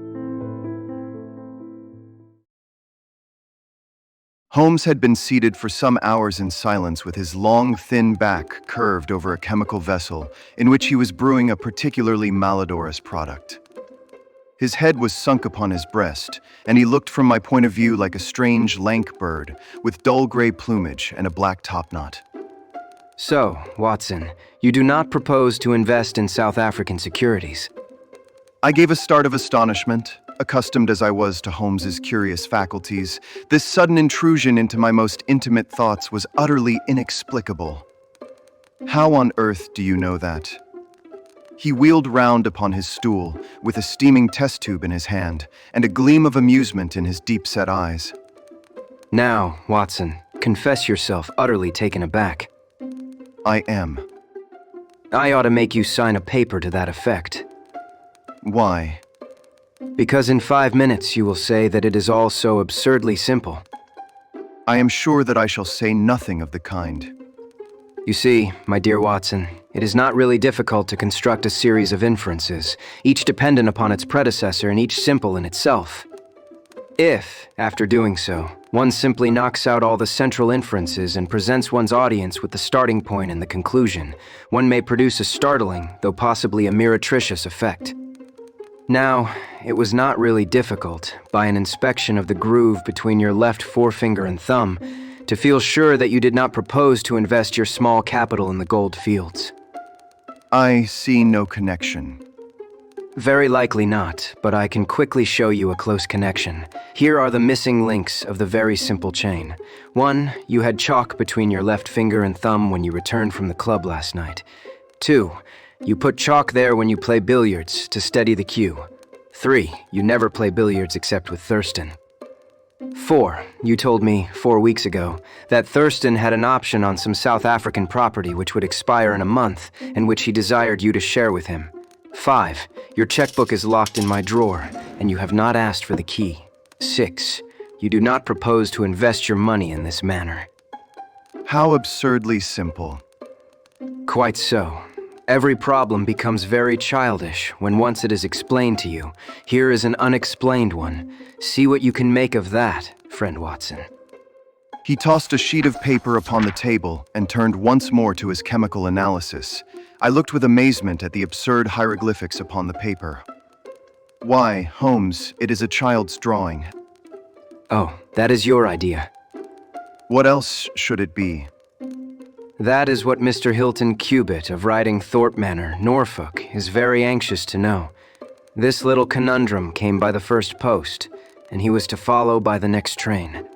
Speaker 1: Holmes had been seated for some hours in silence with his long, thin back curved over a chemical vessel in which he was brewing a particularly malodorous product. His head was sunk upon his breast, and he looked from my point of view like a strange, lank bird with dull gray plumage and a black topknot.
Speaker 2: So, Watson, you do not propose to invest in South African securities?
Speaker 1: I gave a start of astonishment. Accustomed as I was to Holmes's curious faculties, this sudden intrusion into my most intimate thoughts was utterly inexplicable. How on earth do you know that? He wheeled round upon his stool, with a steaming test tube in his hand, and a gleam of amusement in his deep-set eyes.
Speaker 2: Now, Watson, confess yourself utterly taken aback.
Speaker 1: I am.
Speaker 2: I ought to make you sign a paper to that effect.
Speaker 1: Why?
Speaker 2: Because in 5 minutes you will say that it is all so absurdly simple.
Speaker 1: I am sure that I shall say nothing of the kind.
Speaker 2: You see, my dear Watson, it is not really difficult to construct a series of inferences, each dependent upon its predecessor and each simple in itself. If, after doing so, one simply knocks out all the central inferences and presents one's audience with the starting point and the conclusion, one may produce a startling, though possibly a meretricious effect. Now, it was not really difficult, by an inspection of the groove between your left forefinger and thumb, to feel sure that you did not propose to invest your small capital in the gold fields.
Speaker 1: I see no connection.
Speaker 2: Very likely not, but I can quickly show you a close connection. Here are the missing links of the very simple chain. 1, you had chalk between your left finger and thumb when you returned from the club last night. 2, you put chalk there when you play billiards to steady the cue. 3, you never play billiards except with Thurston. 4, you told me 4 weeks ago that Thurston had an option on some South African property which would expire in a month and which he desired you to share with him. 5, your checkbook is locked in my drawer and you have not asked for the key. 6, you do not propose to invest your money in this manner.
Speaker 1: How absurdly simple.
Speaker 2: Quite so. Every problem becomes very childish when once it is explained to you. Here is an unexplained one. See what you can make of that, friend Watson.
Speaker 1: He tossed a sheet of paper upon the table and turned once more to his chemical analysis. I looked with amazement at the absurd hieroglyphics upon the paper. Why, Holmes, it is a child's drawing.
Speaker 2: Oh, that is your idea.
Speaker 1: What else should it be?
Speaker 2: That is what Mr. Hilton Cubitt of Riding Thorpe Manor, Norfolk, is very anxious to know. This little conundrum came by the first post, and he was to follow by the next train.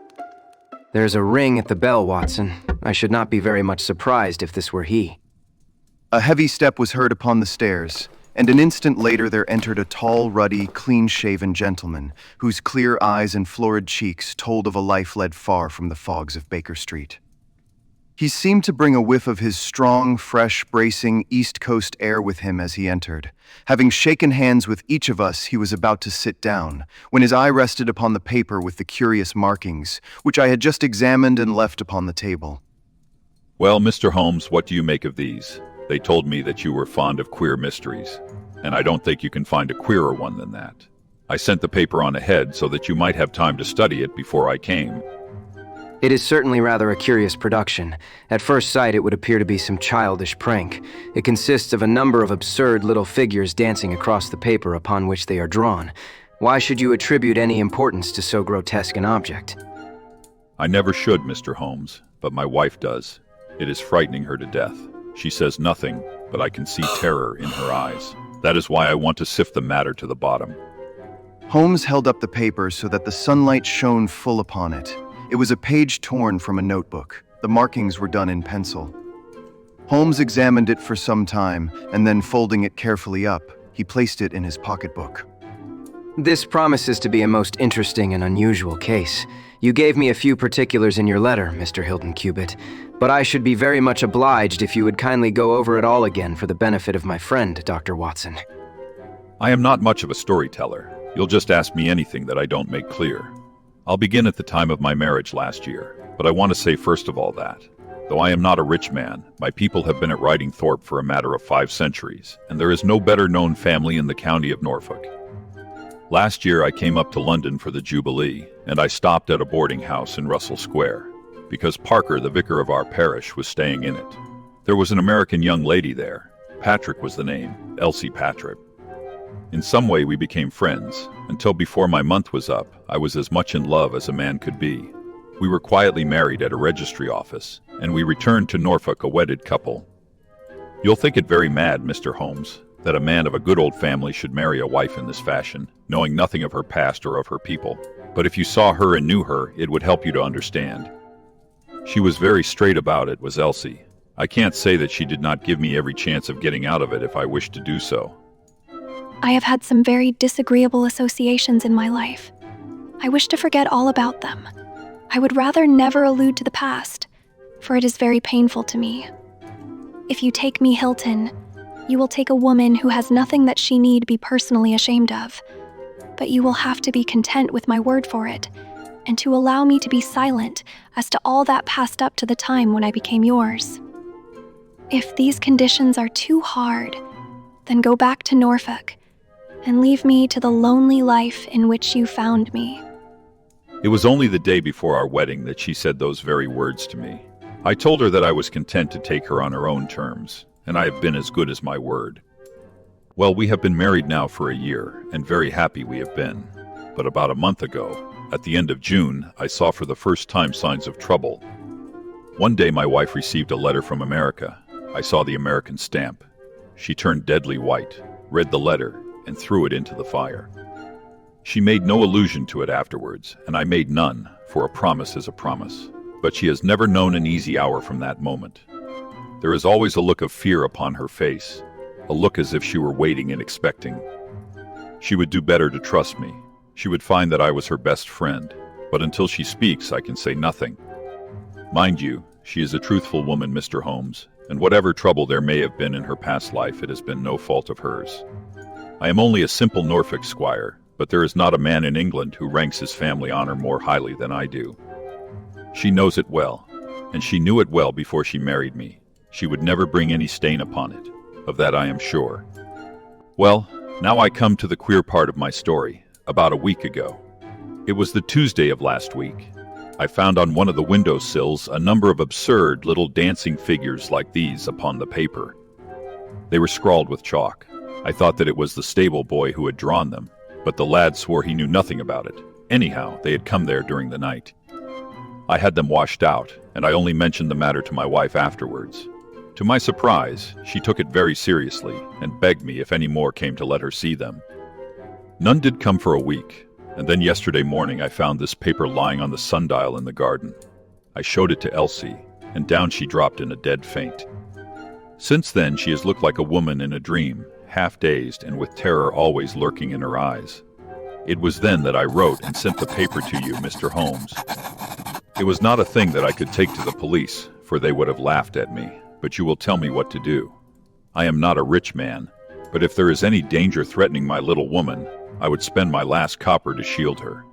Speaker 2: There's a ring at the bell, Watson. I should not be very much surprised if this were he.
Speaker 1: A heavy step was heard upon the stairs, and an instant later there entered a tall, ruddy, clean-shaven gentleman, whose clear eyes and florid cheeks told of a life led far from the fogs of Baker Street. He seemed to bring a whiff of his strong, fresh, bracing East Coast air with him as he entered. Having shaken hands with each of us, he was about to sit down, when his eye rested upon the paper with the curious markings, which I had just examined and left upon the table.
Speaker 7: Well, Mr. Holmes, what do you make of these? They told me that you were fond of queer mysteries, and I don't think you can find a queerer one than that. I sent the paper on ahead so that you might have time to study it before I came.
Speaker 2: It is certainly rather a curious production. At first sight, it would appear to be some childish prank. It consists of a number of absurd little figures dancing across the paper upon which they are drawn. Why should you attribute any importance to so grotesque an object?
Speaker 7: I never should, Mr. Holmes, but my wife does. It is frightening her to death. She says nothing, but I can see terror in her eyes. That is why I want to sift the matter to the bottom.
Speaker 1: Holmes held up the paper so that the sunlight shone full upon it. It was a page torn from a notebook. The markings were done in pencil. Holmes examined it for some time, and then folding it carefully up, he placed it in his pocketbook.
Speaker 2: This promises to be a most interesting and unusual case. You gave me a few particulars in your letter, Mr. Hilton Cubitt, but I should be very much obliged if you would kindly go over it all again for the benefit of my friend, Dr. Watson.
Speaker 7: I am not much of a storyteller. You'll just ask me anything that I don't make clear. I'll begin at the time of my marriage last year, but I want to say first of all that, though I am not a rich man, my people have been at Ridingthorpe for a matter of 5 centuries, and there is no better known family in the county of Norfolk. Last year I came up to London for the Jubilee, and I stopped at a boarding house in Russell Square, because Parker, the vicar of our parish, was staying in it. There was an American young lady there. Patrick was the name, Elsie Patrick. In some way we became friends. Until before my month was up, I was as much in love as a man could be. We were quietly married at a registry office, and we returned to Norfolk a wedded couple. You'll think it very mad, Mr. Holmes, that a man of a good old family should marry a wife in this fashion, knowing nothing of her past or of her people. But if you saw her and knew her, it would help you to understand. She was very straight about it, was Elsie. I can't say that she did not give me every chance of getting out of it if I wished to do so.
Speaker 8: I have had some very disagreeable associations in my life. I wish to forget all about them. I would rather never allude to the past, for it is very painful to me. If you take me, Hilton, you will take a woman who has nothing that she need be personally ashamed of, but you will have to be content with my word for it, and to allow me to be silent as to all that passed up to the time when I became yours. If these conditions are too hard, then go back to Norfolk, and leave me to the lonely life in which you found me.
Speaker 7: It was only the day before our wedding that she said those very words to me. I told her that I was content to take her on her own terms, and I have been as good as my word. Well, we have been married now for a year, and very happy we have been. But about a month ago, at the end of June, I saw for the first time signs of trouble. One day my wife received a letter from America. I saw the American stamp. She turned deadly white, read the letter, and threw it into the fire. She made no allusion to it afterwards, and I made none, for a promise is a promise. But she has never known an easy hour from that moment. There is always a look of fear upon her face, a look as if she were waiting and expecting. She would do better to trust me. She would find that I was her best friend, but until she speaks, I can say nothing. Mind you, she is a truthful woman, Mr. Holmes, and whatever trouble there may have been in her past life, it has been no fault of hers. I am only a simple Norfolk squire, but there is not a man in England who ranks his family honor more highly than I do. She knows it well, and she knew it well before she married me. She would never bring any stain upon it. Of that I am sure. Well, now I come to the queer part of my story. About a week ago. It was the Tuesday of last week. I found on one of the window sills a number of absurd little dancing figures like these upon the paper. They were scrawled with chalk. I thought that it was the stable boy who had drawn them, but the lad swore he knew nothing about it. Anyhow, they had come there during the night. I had them washed out, and I only mentioned the matter to my wife afterwards. To my surprise, she took it very seriously and begged me if any more came to let her see them. None did come for a week, and then yesterday morning I found this paper lying on the sundial in the garden. I showed it to Elsie, and down she dropped in a dead faint. Since then she has looked like a woman in a dream, half-dazed and with terror always lurking in her eyes. It was then that I wrote and sent the paper to you, Mr. Holmes. It was not a thing that I could take to the police, for they would have laughed at me, but you will tell me what to do. I am not a rich man, but if there is any danger threatening my little woman, I would spend my last copper to shield her.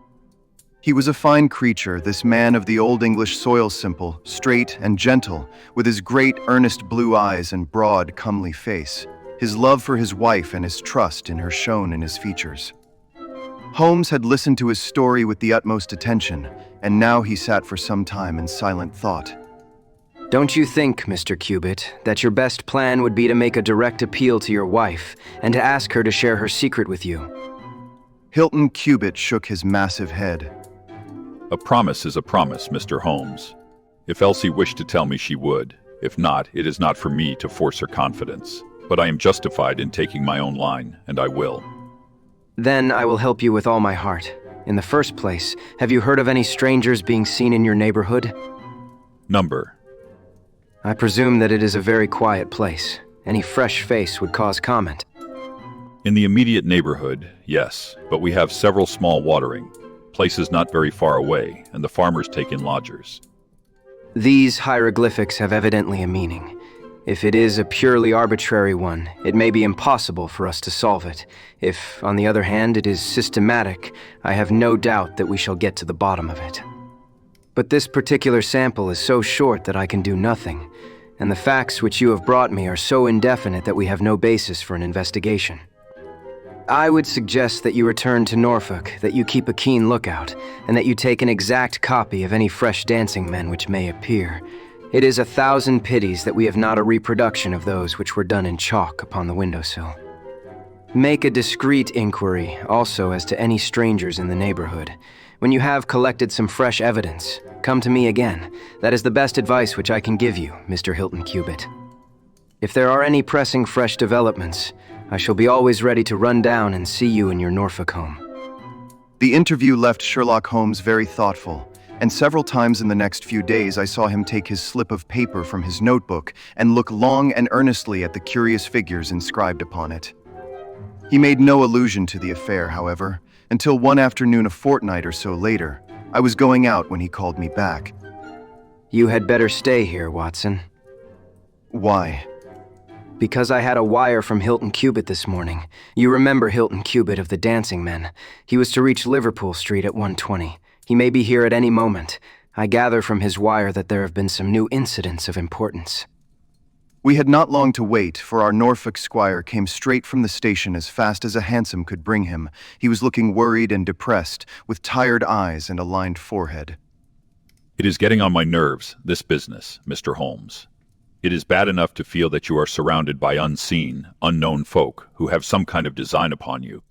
Speaker 1: He was a fine creature, this man of the old English soil, simple, straight, and gentle, with his great, earnest blue eyes and broad, comely face. His love for his wife and his trust in her shone in his features. Holmes had listened to his story with the utmost attention, and now he sat for some time in silent thought.
Speaker 2: Don't you think, Mr. Cubitt, that your best plan would be to make a direct appeal to your wife and to ask her to share her secret with you?
Speaker 1: Hilton Cubitt shook his massive head.
Speaker 7: A promise is a promise, Mr. Holmes. If Elsie wished to tell me, she would. If not, it is not for me to force her confidence. But I am justified in taking my own line, and I will.
Speaker 2: Then I will help you with all my heart. In the first place, have you heard of any strangers being seen in your neighborhood?
Speaker 7: Number.
Speaker 2: I presume that it is a very quiet place. Any fresh face would cause comment.
Speaker 7: In the immediate neighborhood, yes, but we have several small watering places not very far away, and the farmers take in lodgers.
Speaker 2: These hieroglyphics have evidently a meaning. If it is a purely arbitrary one, it may be impossible for us to solve it. If, on the other hand, it is systematic, I have no doubt that we shall get to the bottom of it. But this particular sample is so short that I can do nothing, and the facts which you have brought me are so indefinite that we have no basis for an investigation. I would suggest that you return to Norfolk, that you keep a keen lookout, and that you take an exact copy of any fresh dancing men which may appear. It is 1,000 pities that we have not a reproduction of those which were done in chalk upon the windowsill. Make a discreet inquiry also as to any strangers in the neighborhood. When you have collected some fresh evidence, come to me again. That is the best advice which I can give you, Mr. Hilton Cubitt. If there are any pressing fresh developments, I shall be always ready to run down and see you in your Norfolk home.
Speaker 1: The interview left Sherlock Holmes very thoughtful, and several times in the next few days I saw him take his slip of paper from his notebook and look long and earnestly at the curious figures inscribed upon it. He made no allusion to the affair, however, until one afternoon a fortnight or so later. I was going out when he called me back.
Speaker 2: You had better stay here, Watson.
Speaker 1: Why?
Speaker 2: Because I had a wire from Hilton Cubitt this morning. You remember Hilton Cubitt of the Dancing Men. He was to reach Liverpool Street at 1:20. He may be here at any moment. I gather from his wire that there have been some new incidents of importance.
Speaker 1: We had not long to wait, for our Norfolk squire came straight from the station as fast as a hansom could bring him. He was looking worried and depressed, with tired eyes and a lined forehead.
Speaker 7: It is getting on my nerves, this business, Mr. Holmes. It is bad enough to feel that you are surrounded by unseen, unknown folk who have some kind of design upon you.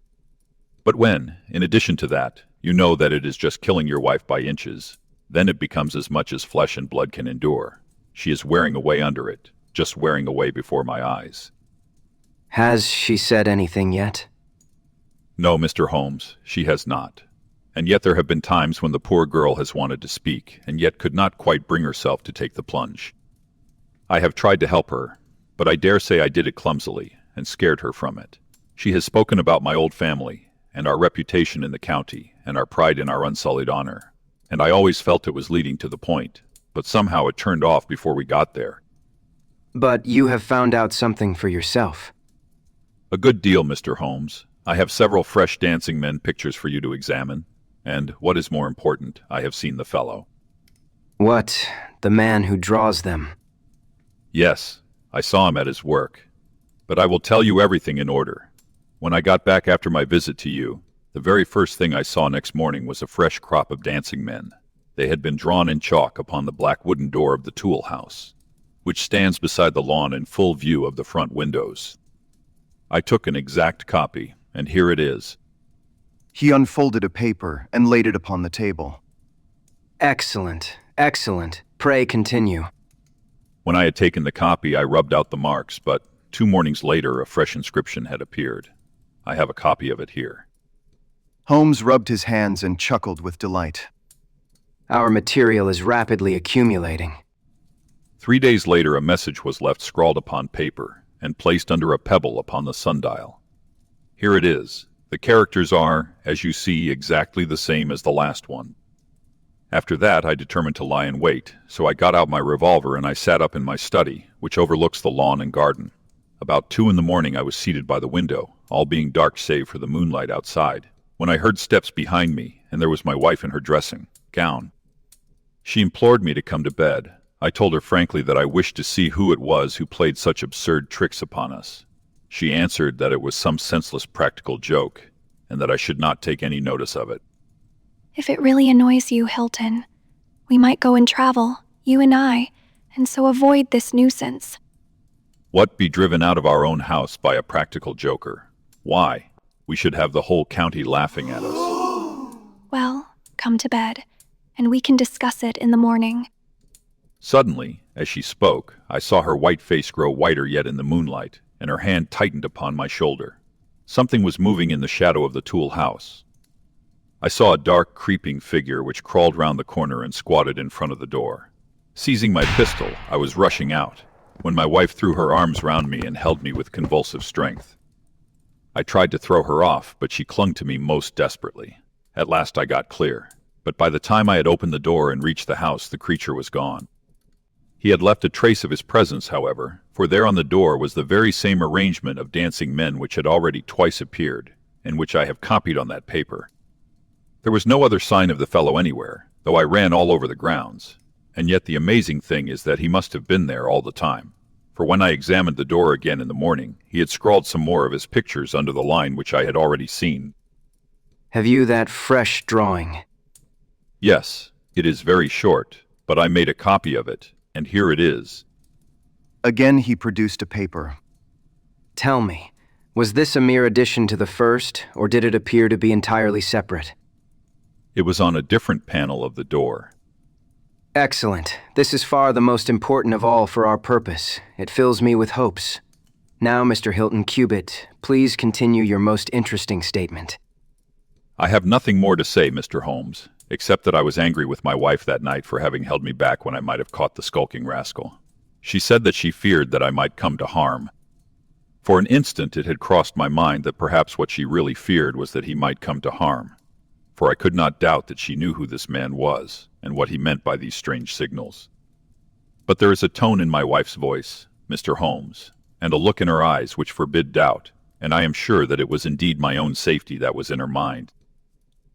Speaker 7: But when, in addition to that, you know that it is just killing your wife by inches, then it becomes as much as flesh and blood can endure. She is wearing away under it, just wearing away before my eyes.
Speaker 2: Has she said anything yet?
Speaker 7: No, Mr. Holmes, she has not. And yet there have been times when the poor girl has wanted to speak, and yet could not quite bring herself to take the plunge. I have tried to help her, but I dare say I did it clumsily, and scared her from it. She has spoken about my old family, and our reputation in the county, and our pride in our unsullied honor, and I always felt it was leading to the point, but somehow it turned off before we got there.
Speaker 2: But you have found out something for yourself.
Speaker 7: A good deal, Mr. Holmes. I have several fresh dancing men pictures for you to examine, and, what is more important, I have seen the fellow.
Speaker 2: What? The man who draws them?
Speaker 7: Yes, I saw him at his work. But I will tell you everything in order. When I got back after my visit to you, the very first thing I saw next morning was a fresh crop of dancing men. They had been drawn in chalk upon the black wooden door of the tool house, which stands beside the lawn in full view of the front windows. I took an exact copy, and here it is.
Speaker 1: He unfolded a paper and laid it upon the table.
Speaker 2: Excellent, excellent. Pray continue.
Speaker 7: When I had taken the copy, I rubbed out the marks, but 2 mornings later a fresh inscription had appeared. I have a copy of it here.
Speaker 1: Holmes rubbed his hands and chuckled with delight.
Speaker 2: Our material is rapidly accumulating.
Speaker 7: 3 days later a message was left scrawled upon paper, and placed under a pebble upon the sundial. Here it is. The characters are, as you see, exactly the same as the last one. After that, I determined to lie in wait, so I got out my revolver and I sat up in my study, which overlooks the lawn and garden. About 2 in the morning I was seated by the window, all being dark save for the moonlight outside, when I heard steps behind me, and there was my wife in her dressing gown. She implored me to come to bed. I told her frankly that I wished to see who it was who played such absurd tricks upon us. She answered that it was some senseless practical joke, and that I should not take any notice of it.
Speaker 8: If it really annoys you, Hilton, we might go and travel, you and I, and so avoid this nuisance.
Speaker 7: What, be driven out of our own house by a practical joker? Why? We should have the whole county laughing at us.
Speaker 8: Well, come to bed, and we can discuss it in the morning.
Speaker 7: Suddenly, as she spoke, I saw her white face grow whiter yet in the moonlight, and her hand tightened upon my shoulder. Something was moving in the shadow of the Toole house. I saw a dark, creeping figure which crawled round the corner and squatted in front of the door. Seizing my pistol, I was rushing out, when my wife threw her arms round me and held me with convulsive strength. I tried to throw her off, but she clung to me most desperately. At last I got clear, but by the time I had opened the door and reached the house, the creature was gone. He had left a trace of his presence, however, for there on the door was the very same arrangement of dancing men which had already twice appeared, and which I have copied on that paper. There was no other sign of the fellow anywhere, though I ran all over the grounds, and yet the amazing thing is that he must have been there all the time, for when I examined the door again in the morning, he had scrawled some more of his pictures under the line which I had already seen.
Speaker 2: Have you that fresh drawing?
Speaker 7: Yes, it is very short, but I made a copy of it, and here it is.
Speaker 1: Again he produced a paper.
Speaker 2: Tell me, was this a mere addition to the first, or did it appear to be entirely separate?
Speaker 7: It was on a different panel of the door.
Speaker 2: Excellent. This is far the most important of all for our purpose. It fills me with hopes. Now, Mr. Hilton Cubitt, please continue your most interesting statement.
Speaker 7: I have nothing more to say, Mr. Holmes, except that I was angry with my wife that night for having held me back when I might have caught the skulking rascal. She said that she feared that I might come to harm. For an instant it had crossed my mind that perhaps what she really feared was that he might come to harm, for I could not doubt that she knew who this man was and what he meant by these strange signals. But there is a tone in my wife's voice, Mr. Holmes, and a look in her eyes which forbid doubt, and I am sure that it was indeed my own safety that was in her mind.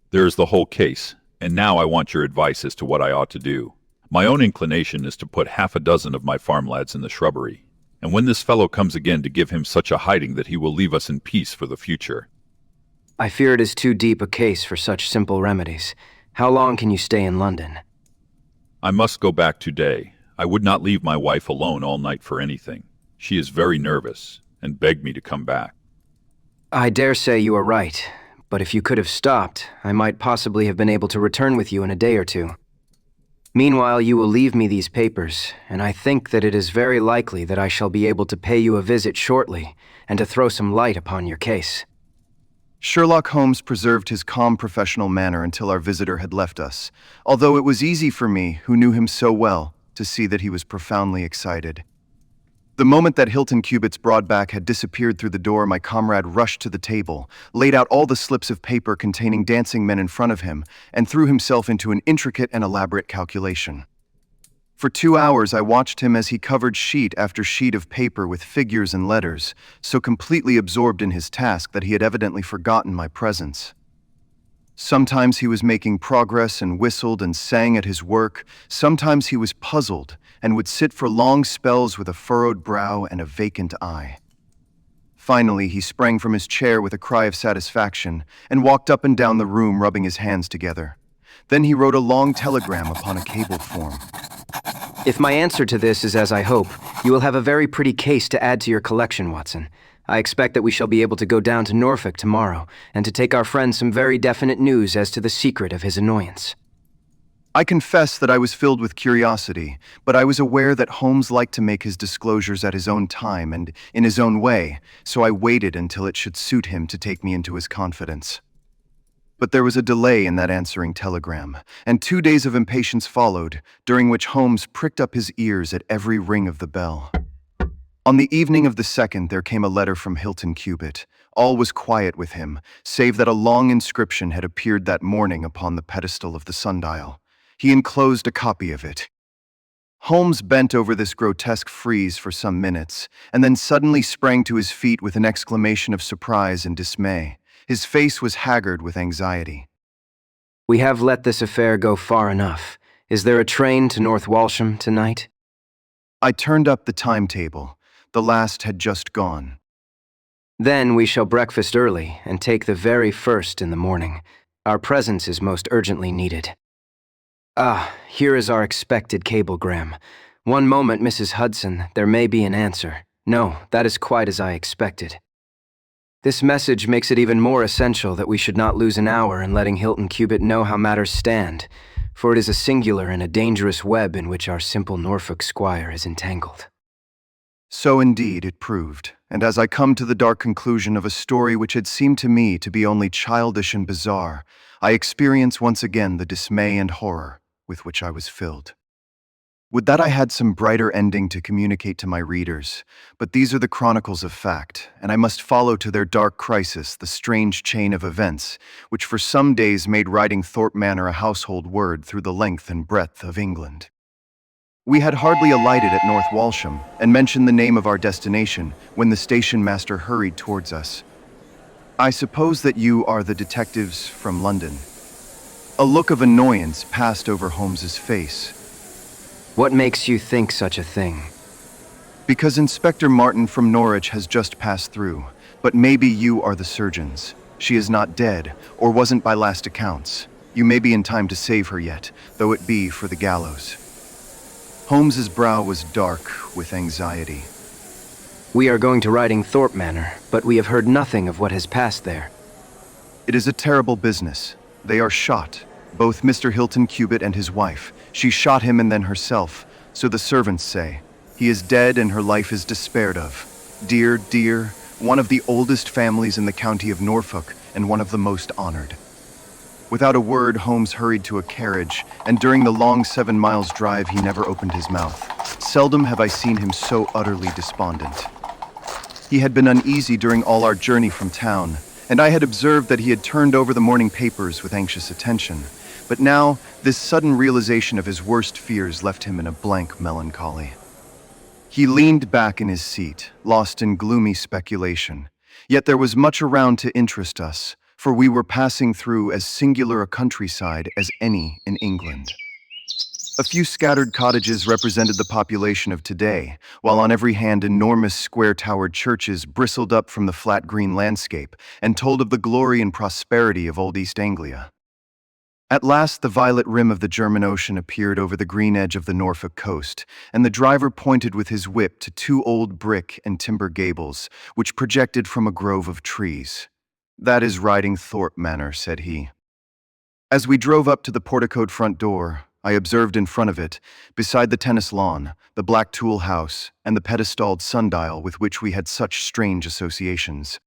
Speaker 7: There is the whole case, and now I want your advice as to what I ought to do. My own inclination is to put 6 of my farm lads in the shrubbery, and when this fellow comes again to give him such a hiding that he will leave us in peace for the future.
Speaker 2: I fear it is too deep a case for such simple remedies. How long can you stay in London?
Speaker 7: I must go back today. I would not leave my wife alone all night for anything. She is very nervous, and begged me to come back.
Speaker 2: I dare say you are right, but if you could have stopped, I might possibly have been able to return with you in a day or two. Meanwhile, you will leave me these papers, and I think that it is very likely that I shall be able to pay you a visit shortly, and to throw some light upon your case.
Speaker 1: Sherlock Holmes preserved his calm professional manner until our visitor had left us, although it was easy for me, who knew him so well, to see that he was profoundly excited. The moment that Hilton Cubitt's broad back had disappeared through the door, my comrade rushed to the table, laid out all the slips of paper containing dancing men in front of him, and threw himself into an intricate and elaborate calculation. For 2 hours I watched him as he covered sheet after sheet of paper with figures and letters, so completely absorbed in his task that he had evidently forgotten my presence. Sometimes he was making progress and whistled and sang at his work. Sometimes he was puzzled and would sit for long spells with a furrowed brow and a vacant eye. Finally, he sprang from his chair with a cry of satisfaction and walked up and down the room, rubbing his hands together. Then he wrote a long telegram upon a cable form.
Speaker 2: If my answer to this is as I hope, you will have a very pretty case to add to your collection, Watson. I expect that we shall be able to go down to Norfolk tomorrow, and to take our friend some very definite news as to the secret of his annoyance.
Speaker 1: I confess that I was filled with curiosity, but I was aware that Holmes liked to make his disclosures at his own time and in his own way, so I waited until it should suit him to take me into his confidence. But there was a delay in that answering telegram, and 2 days of impatience followed, during which Holmes pricked up his ears at every ring of the bell. On the evening of the 2nd, there came a letter from Hilton Cubitt. All was quiet with him, save that a long inscription had appeared that morning upon the pedestal of the sundial. He enclosed a copy of it. Holmes bent over this grotesque frieze for some minutes, and then suddenly sprang to his feet with an exclamation of surprise and dismay. His face was haggard with anxiety.
Speaker 2: We have let this affair go far enough. Is there a train to North Walsham tonight?
Speaker 1: I turned up the timetable. The last had just gone.
Speaker 2: Then we shall breakfast early and take the very first in the morning. Our presence is most urgently needed. Ah, here is our expected cablegram. One moment, Mrs. Hudson, there may be an answer. No, that is quite as I expected. This message makes it even more essential that we should not lose an hour in letting Hilton Cubitt know how matters stand, for it is a singular and a dangerous web in which our simple Norfolk squire is entangled.
Speaker 1: So indeed it proved, and as I come to the dark conclusion of a story which had seemed to me to be only childish and bizarre, I experience once again the dismay and horror with which I was filled. Would that I had some brighter ending to communicate to my readers, but these are the chronicles of fact, and I must follow to their dark crisis the strange chain of events, which for some days made riding Thorpe Manor a household word through the length and breadth of England. We had hardly alighted at North Walsham, and mentioned the name of our destination, when the station master hurried towards us. "I suppose that you are the detectives from London." A look of annoyance passed over Holmes's face.
Speaker 2: What makes you think such a thing?
Speaker 1: "Because Inspector Martin from Norwich has just passed through, but maybe you are the surgeons. She is not dead, or wasn't by last accounts. You may be in time to save her yet, though it be for the gallows." Holmes's brow was dark with anxiety.
Speaker 2: We are going to Riding Thorpe Manor, but we have heard nothing of what has passed there.
Speaker 1: "It is a terrible business. They are shot, both Mr. Hilton Cubitt and his wife. She shot him and then herself, so the servants say. He is dead and her life is despaired of. Dear, dear, one of the oldest families in the county of Norfolk, and one of the most honored." Without a word, Holmes hurried to a carriage, and during the long 7 miles drive he never opened his mouth. Seldom have I seen him so utterly despondent. He had been uneasy during all our journey from town, and I had observed that he had turned over the morning papers with anxious attention. But now, this sudden realization of his worst fears left him in a blank melancholy. He leaned back in his seat, lost in gloomy speculation. Yet there was much around to interest us, for we were passing through as singular a countryside as any in England. A few scattered cottages represented the population of today, while on every hand enormous square-towered churches bristled up from the flat green landscape and told of the glory and prosperity of old East Anglia. At last the violet rim of the German Ocean appeared over the green edge of the Norfolk coast, and the driver pointed with his whip to 2 old brick and timber gables, which projected from a grove of trees. "That is Riding Thorpe Manor," said he. As we drove up to the porticoed front door, I observed in front of it, beside the tennis lawn, the black tool house, and the pedestalled sundial with which we had such strange associations.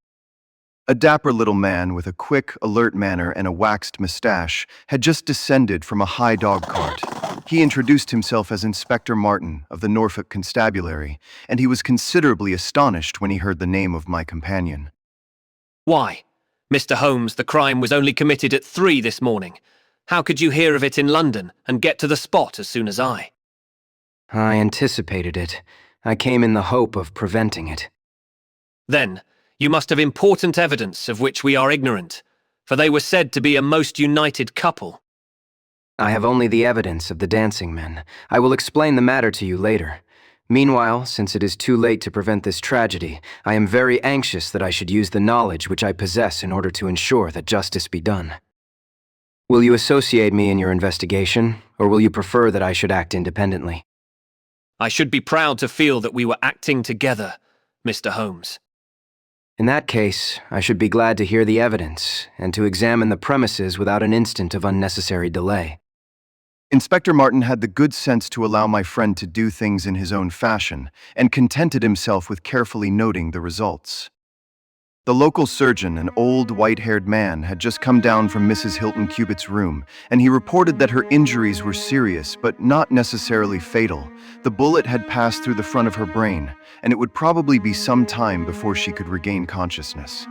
Speaker 1: A dapper little man with a quick, alert manner and a waxed mustache had just descended from a high dog cart. He introduced himself as Inspector Martin of the Norfolk Constabulary, and he was considerably astonished when he heard the name of my companion.
Speaker 3: Why, Mr. Holmes, the crime was only committed at 3 this morning. How could you hear of it in London and get to the spot as soon as I?
Speaker 2: I anticipated it. I came in the hope of preventing it.
Speaker 3: Then, you must have important evidence of which we are ignorant, for they were said to be a most united couple.
Speaker 2: I have only the evidence of the dancing men. I will explain the matter to you later. Meanwhile, since it is too late to prevent this tragedy, I am very anxious that I should use the knowledge which I possess in order to ensure that justice be done. Will you associate me in your investigation, or will you prefer that I should act independently?
Speaker 3: I should be proud to feel that we were acting together, Mr. Holmes.
Speaker 2: In that case, I should be glad to hear the evidence, and to examine the premises without an instant of unnecessary delay.
Speaker 1: Inspector Martin had the good sense to allow my friend to do things in his own fashion, and contented himself with carefully noting the results. The local surgeon, an old, white-haired man, had just come down from Mrs. Hilton Cubitt's room, and he reported that her injuries were serious, but not necessarily fatal. The bullet had passed through the front of her brain, and it would probably be some time before she could regain consciousness.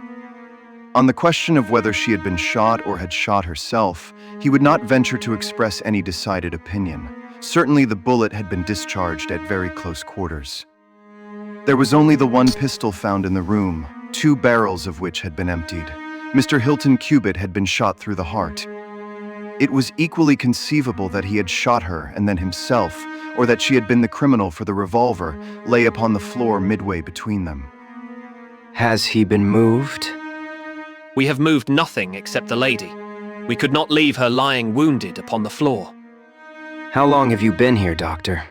Speaker 1: On the question of whether she had been shot or had shot herself, he would not venture to express any decided opinion. Certainly the bullet had been discharged at very close quarters. There was only the one pistol found in the room, 2 barrels of which had been emptied. Mr. Hilton Cubitt had been shot through the heart. It was equally conceivable that he had shot her and then himself, or that she had been the criminal, for the revolver lay upon the floor midway between them.
Speaker 2: Has he been moved?
Speaker 3: We have moved nothing except the lady. We could not leave her lying wounded upon the floor.
Speaker 2: How long have you been here, Doctor?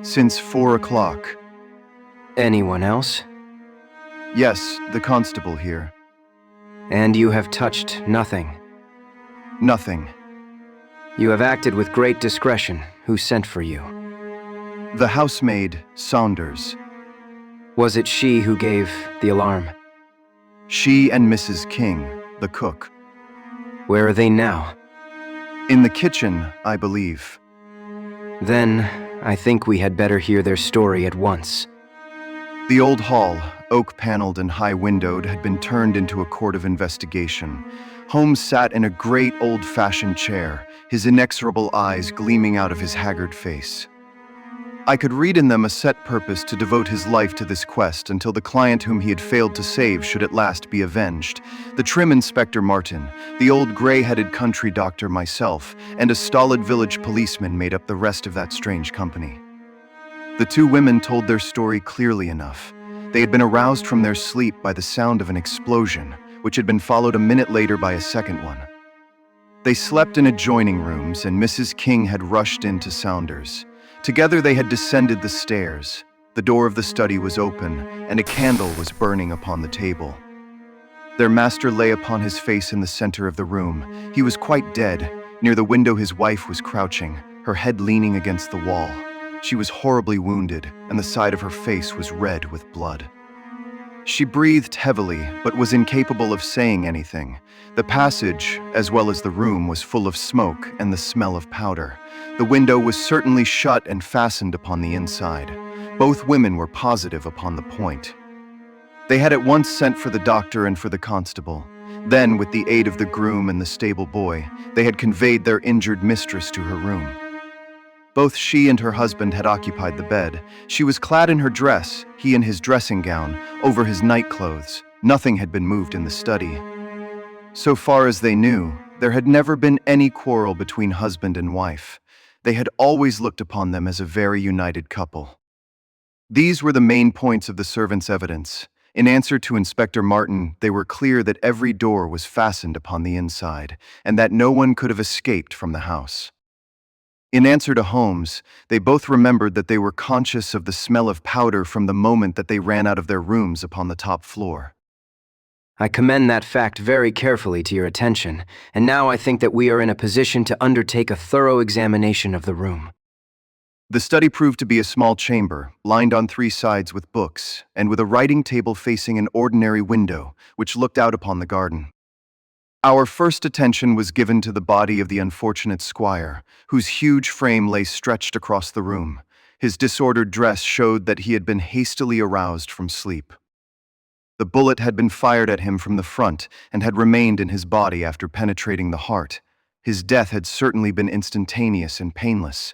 Speaker 1: Since 4 o'clock.
Speaker 2: Anyone else?
Speaker 1: Yes, the constable here.
Speaker 2: And you have touched nothing?
Speaker 1: Nothing.
Speaker 2: You have acted with great discretion. Who sent for you?
Speaker 1: The housemaid, Saunders.
Speaker 2: Was it she who gave the alarm?
Speaker 1: She and Mrs. King, the cook.
Speaker 2: Where are they now?
Speaker 1: In the kitchen, I believe.
Speaker 2: Then, I think we had better hear their story at once.
Speaker 1: The old hall, oak-paneled and high-windowed, had been turned into a court of investigation. Holmes sat in a great old-fashioned chair, his inexorable eyes gleaming out of his haggard face. I could read in them a set purpose to devote his life to this quest until the client whom he had failed to save should at last be avenged. The trim Inspector Martin, the old gray-headed country doctor myself, and a stolid village policeman made up the rest of that strange company. The two women told their story clearly enough. They had been aroused from their sleep by the sound of an explosion, which had been followed a minute later by a second one. They slept in adjoining rooms, and Mrs. King had rushed into Saunders. Together they had descended the stairs. The door of the study was open, and a candle was burning upon the table. Their master lay upon his face in the center of the room. He was quite dead. Near the window his wife was crouching, her head leaning against the wall. She was horribly wounded, and the side of her face was red with blood. She breathed heavily, but was incapable of saying anything. The passage, as well as the room, was full of smoke and the smell of powder. The window was certainly shut and fastened upon the inside. Both women were positive upon the point. They had at once sent for the doctor and for the constable. Then, with the aid of the groom and the stable boy, they had conveyed their injured mistress to her room. Both she and her husband had occupied the bed. She was clad in her dress, he in his dressing gown, over his nightclothes. Nothing had been moved in the study. So far as they knew, there had never been any quarrel between husband and wife. They had always looked upon them as a very united couple. These were the main points of the servants' evidence. In answer to Inspector Martin, they were clear that every door was fastened upon the inside, and that no one could have escaped from the house. In answer to Holmes, they both remembered that they were conscious of the smell of powder from the moment that they ran out of their rooms upon the top floor.
Speaker 2: I commend that fact very carefully to your attention, and now I think that we are in a position to undertake a thorough examination of the room.
Speaker 1: The study proved to be a small chamber, lined on 3 sides with books, and with a writing table facing an ordinary window, which looked out upon the garden. Our first attention was given to the body of the unfortunate squire, whose huge frame lay stretched across the room. His disordered dress showed that he had been hastily aroused from sleep. The bullet had been fired at him from the front and had remained in his body after penetrating the heart. His death had certainly been instantaneous and painless.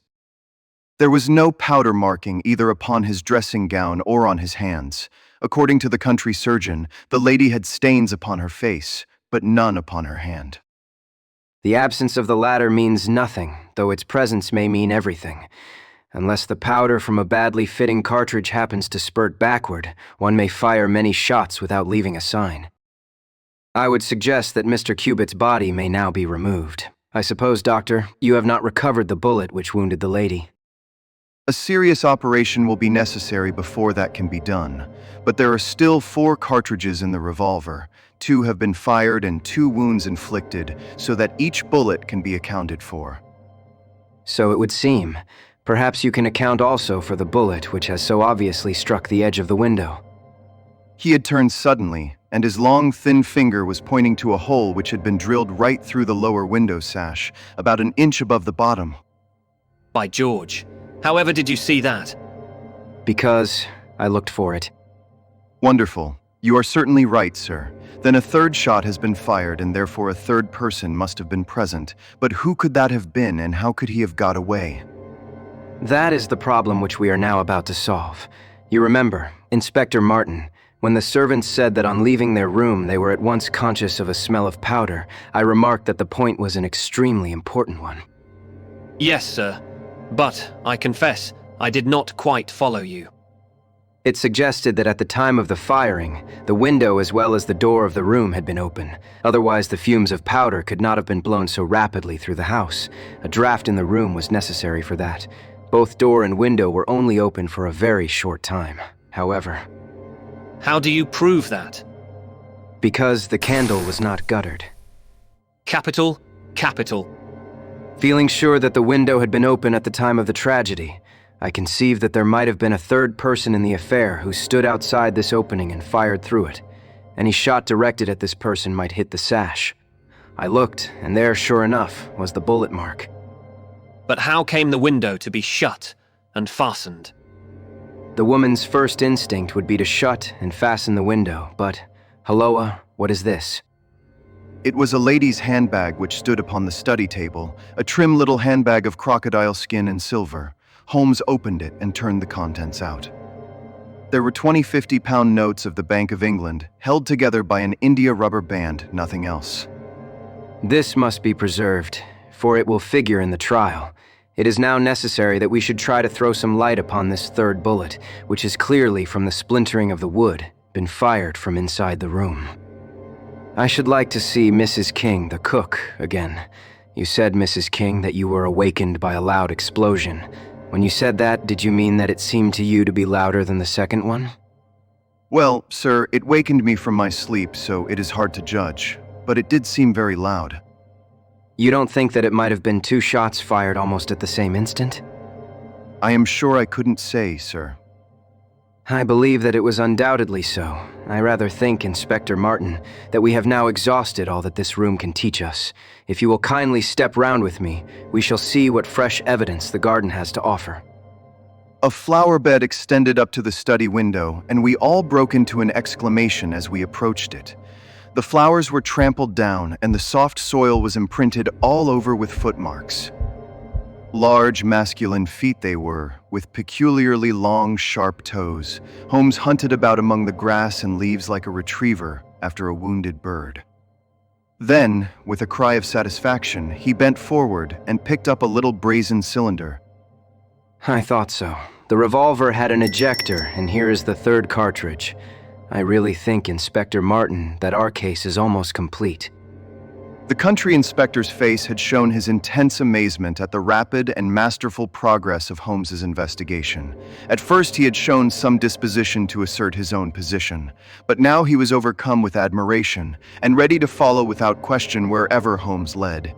Speaker 1: There was no powder marking either upon his dressing gown or on his hands. According to the country surgeon, the lady had stains upon her face, but none upon her hand.
Speaker 2: The absence of the latter means nothing, though its presence may mean everything. Unless the powder from a badly fitting cartridge happens to spurt backward, one may fire many shots without leaving a sign. I would suggest that Mr. Cubitt's body may now be removed. I suppose, Doctor, you have not recovered the bullet which wounded the lady.
Speaker 1: A serious operation will be necessary before that can be done, but there are still 4 cartridges in the revolver. 2 have been fired and 2 wounds inflicted, so that each bullet can be accounted for.
Speaker 2: So it would seem. Perhaps you can account also for the bullet which has so obviously struck the edge of the window.
Speaker 1: He had turned suddenly, and his long, thin finger was pointing to a hole which had been drilled right through the lower window sash, about an inch above the bottom.
Speaker 3: By George. However did you see that?
Speaker 2: Because I looked for it.
Speaker 1: Wonderful. You are certainly right, sir. Then a 3rd shot has been fired, and therefore a 3rd person must have been present. But who could that have been, and how could he have got away?
Speaker 2: That is the problem which we are now about to solve. You remember, Inspector Martin, when the servants said that on leaving their room they were at once conscious of a smell of powder, I remarked that the point was an extremely important one.
Speaker 3: Yes, sir. But, I confess, I did not quite follow you.
Speaker 2: It suggested that at the time of the firing, the window as well as the door of the room had been open. Otherwise, the fumes of powder could not have been blown so rapidly through the house. A draft in the room was necessary for that. Both door and window were only open for a very short time, however.
Speaker 3: How do you prove that?
Speaker 2: Because the candle was not guttered.
Speaker 3: Capital, capital.
Speaker 2: Feeling sure that the window had been open at the time of the tragedy, I conceived that there might have been a third person in the affair who stood outside this opening and fired through it. Any shot directed at this person might hit the sash. I looked, and there, sure enough, was the bullet mark.
Speaker 3: But how came the window to be shut and fastened?
Speaker 2: The woman's first instinct would be to shut and fasten the window, but, Halloa, what is this?
Speaker 1: It was a lady's handbag which stood upon the study table, a trim little handbag of crocodile skin and silver. Holmes opened it and turned the contents out. There were 20 50-pound notes of the Bank of England, held together by an India rubber band, nothing else.
Speaker 2: This must be preserved, for it will figure in the trial. It is now necessary that we should try to throw some light upon this third bullet, which has clearly, from the splintering of the wood, been fired from inside the room. I should like to see Mrs. King, the cook, again. You said, Mrs. King, that you were awakened by a loud explosion. When you said that, did you mean that it seemed to you to be louder than the second one?
Speaker 1: Well, sir, it wakened me from my sleep, so it is hard to judge, but it did seem very loud.
Speaker 2: You don't think that it might have been 2 shots fired almost at the same instant?
Speaker 1: I am sure I couldn't say, sir.
Speaker 2: I believe that it was undoubtedly so. I rather think, Inspector Martin, that we have now exhausted all that this room can teach us. If you will kindly step round with me, we shall see what fresh evidence the garden has to offer.
Speaker 1: A flower bed extended up to the study window, and we all broke into an exclamation as we approached it. The flowers were trampled down, and the soft soil was imprinted all over with footmarks. Large masculine feet they were, with peculiarly long, sharp toes. Holmes hunted about among the grass and leaves like a retriever after a wounded bird. Then, with a cry of satisfaction, he bent forward and picked up a little brazen cylinder.
Speaker 2: I thought so. The revolver had an ejector, and here is the third cartridge. I really think, Inspector Martin, that our case is almost complete.
Speaker 1: The country inspector's face had shown his intense amazement at the rapid and masterful progress of Holmes's investigation. At first he had shown some disposition to assert his own position, but now he was overcome with admiration and ready to follow without question wherever Holmes led.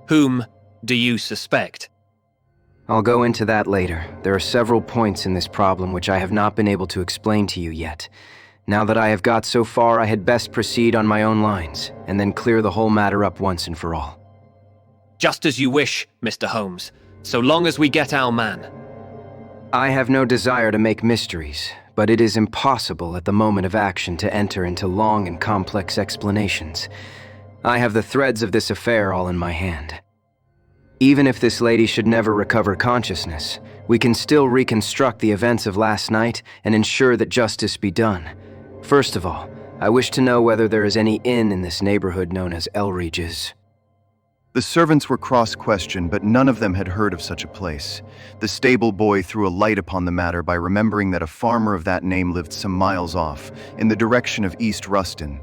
Speaker 3: Whom do you suspect?
Speaker 2: I'll go into that later. There are several points in this problem which I have not been able to explain to you yet. Now that I have got so far, I had best proceed on my own lines, and then clear the whole matter up once and for all.
Speaker 3: Just as you wish, Mr. Holmes, so long as we get our man.
Speaker 2: I have no desire to make mysteries, but it is impossible at the moment of action to enter into long and complex explanations. I have the threads of this affair all in my hand. Even if this lady should never recover consciousness, we can still reconstruct the events of last night and ensure that justice be done. First of all, I wish to know whether there is any inn in this neighborhood known as Elridge's.
Speaker 1: The servants were cross-questioned, but none of them had heard of such a place. The stable boy threw a light upon the matter by remembering that a farmer of that name lived some miles off, in the direction of East Ruston.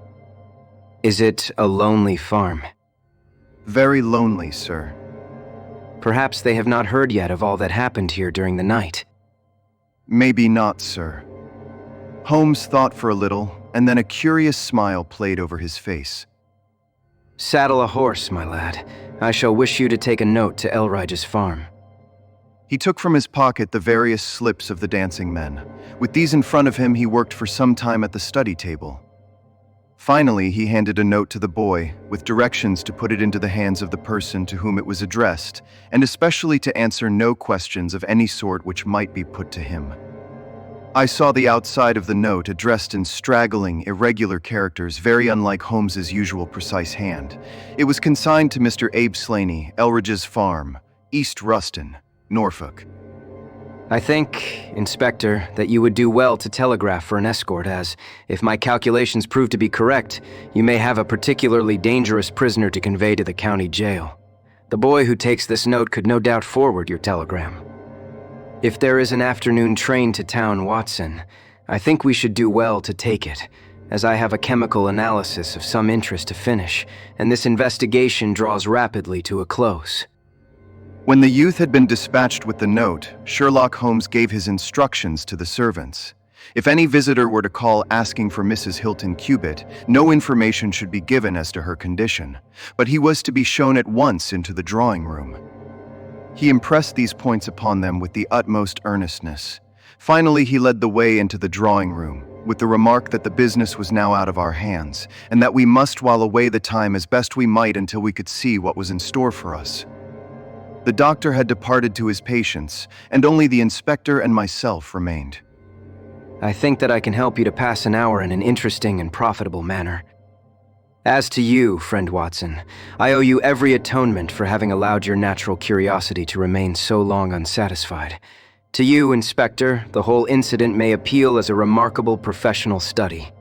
Speaker 2: Is it a lonely farm?
Speaker 1: Very lonely, sir.
Speaker 2: Perhaps they have not heard yet of all that happened here during the night.
Speaker 1: Maybe not, sir. Holmes thought for a little, and then a curious smile played over his face.
Speaker 2: Saddle a horse, my lad. I shall wish you to take a note to Elridge's farm.
Speaker 1: He took from his pocket the various slips of the dancing men. With these in front of him, he worked for some time at the study table. Finally, he handed a note to the boy, with directions to put it into the hands of the person to whom it was addressed, and especially to answer no questions of any sort which might be put to him. I saw the outside of the note addressed in straggling, irregular characters very unlike Holmes's usual precise hand. It was consigned to Mr. Abe Slaney, Elridge's farm, East Ruston, Norfolk.
Speaker 2: I think, Inspector, that you would do well to telegraph for an escort as, if my calculations prove to be correct, you may have a particularly dangerous prisoner to convey to the county jail. The boy who takes this note could no doubt forward your telegram. If there is an afternoon train to town, Watson, I think we should do well to take it, as I have a chemical analysis of some interest to finish, and this investigation draws rapidly to a close.
Speaker 1: When the youth had been dispatched with the note, Sherlock Holmes gave his instructions to the servants. If any visitor were to call asking for Mrs. Hilton Cubitt, no information should be given as to her condition, but he was to be shown at once into the drawing room. He impressed these points upon them with the utmost earnestness. Finally, he led the way into the drawing room, with the remark that the business was now out of our hands, and that we must while away the time as best we might until we could see what was in store for us. The doctor had departed to his patients, and only the inspector and myself remained.
Speaker 2: I think that I can help you to pass an hour in an interesting and profitable manner. As to you, friend Watson, I owe you every atonement for having allowed your natural curiosity to remain so long unsatisfied. To you, Inspector, the whole incident may appeal as a remarkable professional study.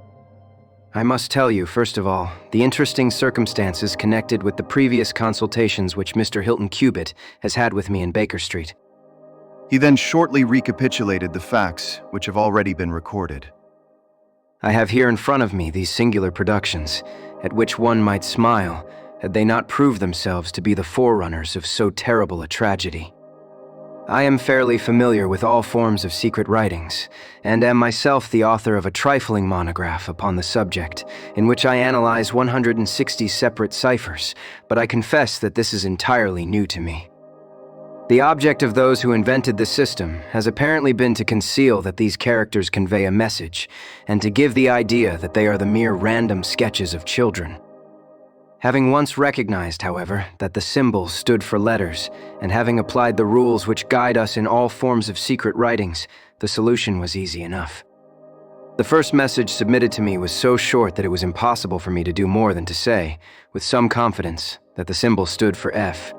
Speaker 2: I must tell you, first of all, the interesting circumstances connected with the previous consultations which Mr. Hilton Cubitt has had with me in Baker Street.
Speaker 1: He then shortly recapitulated the facts which have already been recorded.
Speaker 2: I have here in front of me these singular productions, at which one might smile, had they not proved themselves to be the forerunners of so terrible a tragedy. I am fairly familiar with all forms of secret writings, and am myself the author of a trifling monograph upon the subject, in which I analyze 160 separate ciphers, but I confess that this is entirely new to me. The object of those who invented the system has apparently been to conceal that these characters convey a message, and to give the idea that they are the mere random sketches of children. Having once recognized, however, that the symbols stood for letters, and having applied the rules which guide us in all forms of secret writings, the solution was easy enough. The first message submitted to me was so short that it was impossible for me to do more than to say, with some confidence, that the symbol stood for F.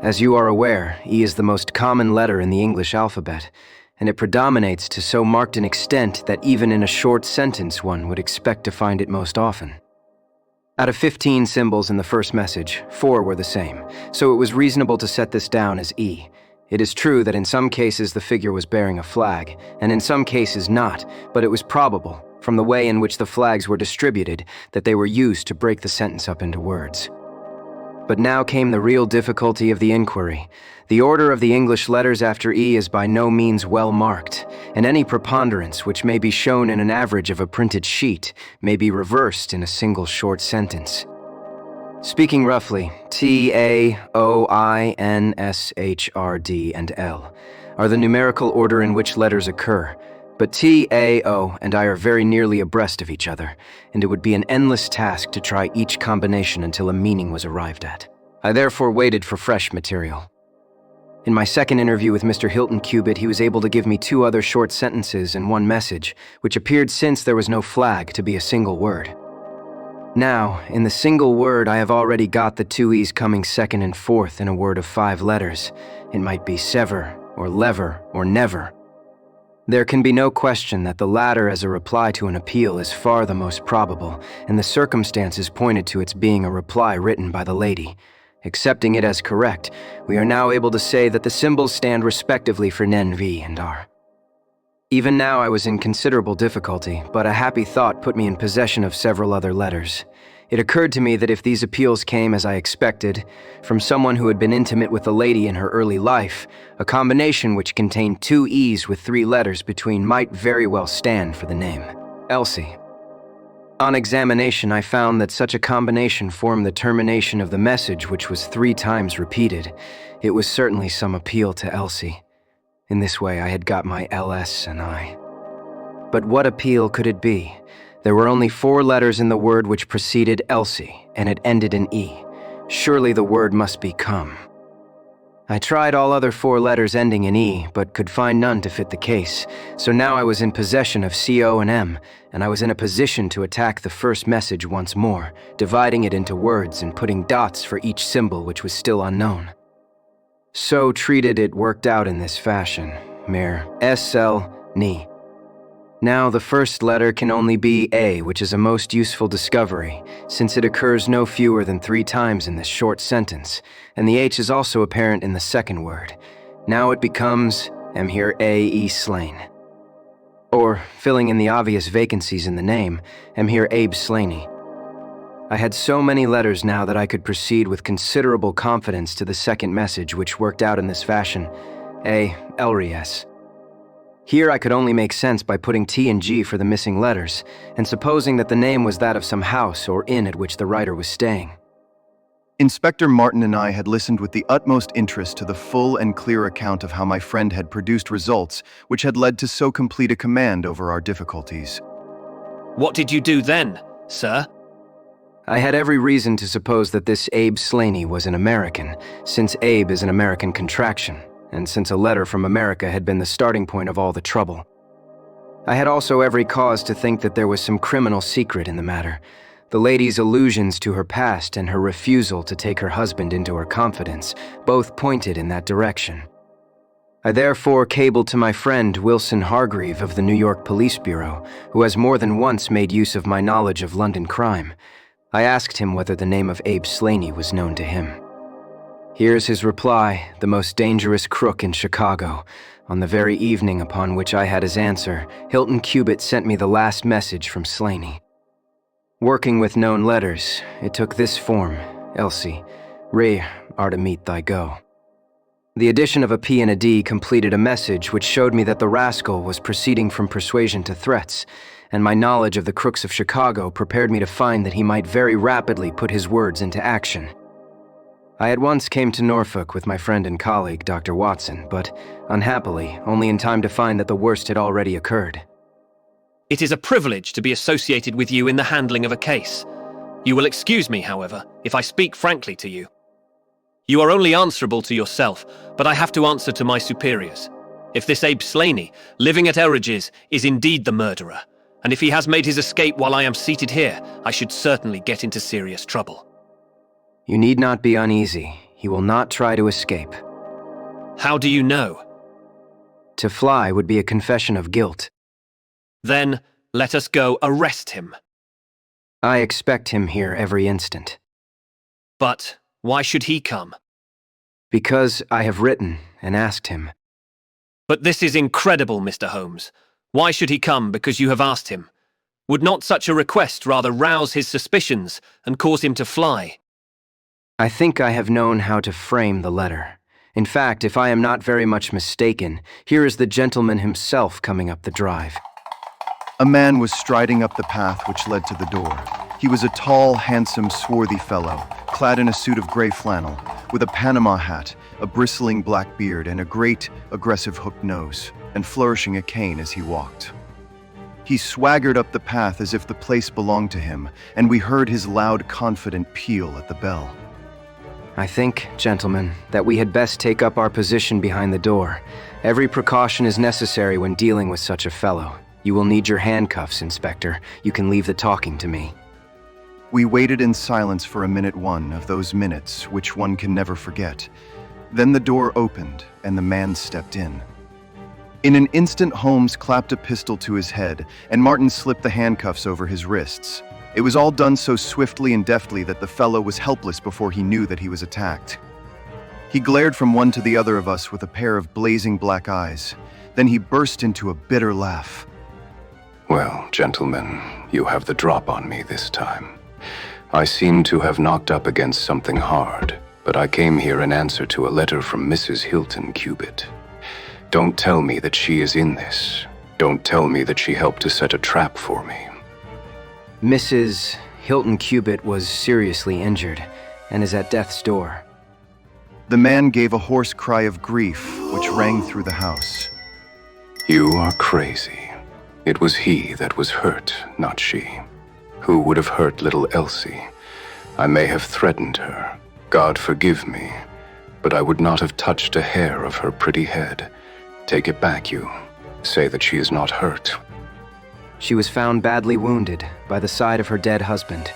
Speaker 2: As you are aware, E is the most common letter in the English alphabet, and it predominates to so marked an extent that even in a short sentence one would expect to find it most often. Out of 15 symbols in the first message, 4 were the same, so it was reasonable to set this down as E. It is true that in some cases the figure was bearing a flag, and in some cases not, but it was probable, from the way in which the flags were distributed, that they were used to break the sentence up into words. But now came the real difficulty of the inquiry. The order of the English letters after E is by no means well marked, and any preponderance which may be shown in an average of a printed sheet may be reversed in a single short sentence. Speaking roughly, T, A, O, I, N, S, H, R, D, and L are the numerical order in which letters occur, but T, A, O, and I are very nearly abreast of each other, and it would be an endless task to try each combination until a meaning was arrived at. I therefore waited for fresh material. In my second interview with Mr. Hilton Cubitt, he was able to give me 2 other short sentences and 1 message, which appeared, since there was no flag, to be a single word. Now, in the single word, I have already got the 2 E's coming second and fourth in a word of 5 letters. It might be sever, or lever, or never. There can be no question that the latter as a reply to an appeal is far the most probable, and the circumstances pointed to its being a reply written by the lady. Accepting it as correct, we are now able to say that the symbols stand respectively for N, V, and R. Even now I was in considerable difficulty, but a happy thought put me in possession of several other letters. It occurred to me that if these appeals came, as I expected, from someone who had been intimate with the lady in her early life, a combination which contained 2 E's with 3 letters between might very well stand for the name Elsie. On examination, I found that such a combination formed the termination of the message, which was 3 times repeated. It was certainly some appeal to Elsie. In this way, I had got my LS and I. But what appeal could it be? There were only 4 letters in the word which preceded Elsie, and it ended in E. Surely the word must be come. I tried all other 4 letters ending in E, but could find none to fit the case, so now I was in possession of CO and M, and I was in a position to attack the first message once more, dividing it into words and putting dots for each symbol which was still unknown. So treated, it worked out in this fashion, mere SL, Ni. Now the first letter can only be A, which is a most useful discovery, since it occurs no fewer than 3 times in this short sentence, and the H is also apparent in the second word. Now it becomes am here A. E. Slane. Or, filling in the obvious vacancies in the name, am here Abe Slaney. I had so many letters now that I could proceed with considerable confidence to the second message, which worked out in this fashion: A. Elries. Here I could only make sense by putting T and G for the missing letters, and supposing that the name was that of some house or inn at which the writer was staying.
Speaker 1: Inspector Martin and I had listened with the utmost interest to the full and clear account of how my friend had produced results which had led to so complete a command over our difficulties.
Speaker 3: What did you do then, sir?
Speaker 2: I had every reason to suppose that this Abe Slaney was an American, since Abe is an American contraction, and since a letter from America had been the starting point of all the trouble. I had also every cause to think that there was some criminal secret in the matter. The lady's allusions to her past and her refusal to take her husband into her confidence both pointed in that direction. I therefore cabled to my friend Wilson Hargreave of the New York Police Bureau, who has more than once made use of my knowledge of London crime. I asked him whether the name of Abe Slaney was known to him. Here's his reply: the most dangerous crook in Chicago. On the very evening upon which I had his answer, Hilton Cubitt sent me the last message from Slaney. Working with known letters, it took this form: Elsie, re are to meet thy go. The addition of a P and a D completed a message which showed me that the rascal was proceeding from persuasion to threats, and my knowledge of the crooks of Chicago prepared me to find that he might very rapidly put his words into action. I at once came to Norfolk with my friend and colleague, Dr. Watson, but, unhappily, only in time to find that the worst had already occurred.
Speaker 3: It is a privilege to be associated with you in the handling of a case. You will excuse me, however, if I speak frankly to you. You are only answerable to yourself, but I have to answer to my superiors. If this Abe Slaney, living at Elridge's, is indeed the murderer, and if he has made his escape while I am seated here, I should certainly get into serious trouble.
Speaker 2: You need not be uneasy. He will not try to escape.
Speaker 3: How do you know?
Speaker 2: To fly would be a confession of guilt.
Speaker 3: Then, let us go arrest him.
Speaker 2: I expect him here every instant.
Speaker 3: But why should he come?
Speaker 2: Because I have written and asked him.
Speaker 3: But this is incredible, Mr. Holmes. Why should he come because you have asked him? Would not such a request rather rouse his suspicions and cause him to fly?
Speaker 2: I think I have known how to frame the letter. In fact, if I am not very much mistaken, here is the gentleman himself coming up the drive.
Speaker 1: A man was striding up the path which led to the door. He was a tall, handsome, swarthy fellow, clad in a suit of gray flannel, with a Panama hat, a bristling black beard, and a great, aggressive hooked nose, and flourishing a cane as he walked. He swaggered up the path as if the place belonged to him, and we heard his loud, confident peal at the bell.
Speaker 2: I think, gentlemen, that we had best take up our position behind the door. Every precaution is necessary when dealing with such a fellow. You will need your handcuffs, Inspector. You can leave the talking to me.
Speaker 1: We waited in silence for a minute, one of those minutes which one can never forget. Then the door opened, and the man stepped in. In an instant, Holmes clapped a pistol to his head, and Martin slipped the handcuffs over his wrists. It was all done so swiftly and deftly that the fellow was helpless before he knew that he was attacked. He glared from one to the other of us with a pair of blazing black eyes. Then he burst into a bitter laugh.
Speaker 4: Well, gentlemen, you have the drop on me this time. I seem to have knocked up against something hard, but I came here in answer to a letter from Mrs. Hilton Cubitt. Don't tell me that she is in this. Don't tell me that she helped to set a trap for me.
Speaker 2: Mrs. Hilton Cubitt was seriously injured and is at death's door.
Speaker 1: The man gave a hoarse cry of grief, which rang through the house.
Speaker 4: You are crazy. It was he that was hurt, not she. Who would have hurt little Elsie? I may have threatened her. God forgive me. But I would not have touched a hair of her pretty head. Take it back, you. Say that she is not hurt.
Speaker 2: She was found badly wounded by the side of her dead husband.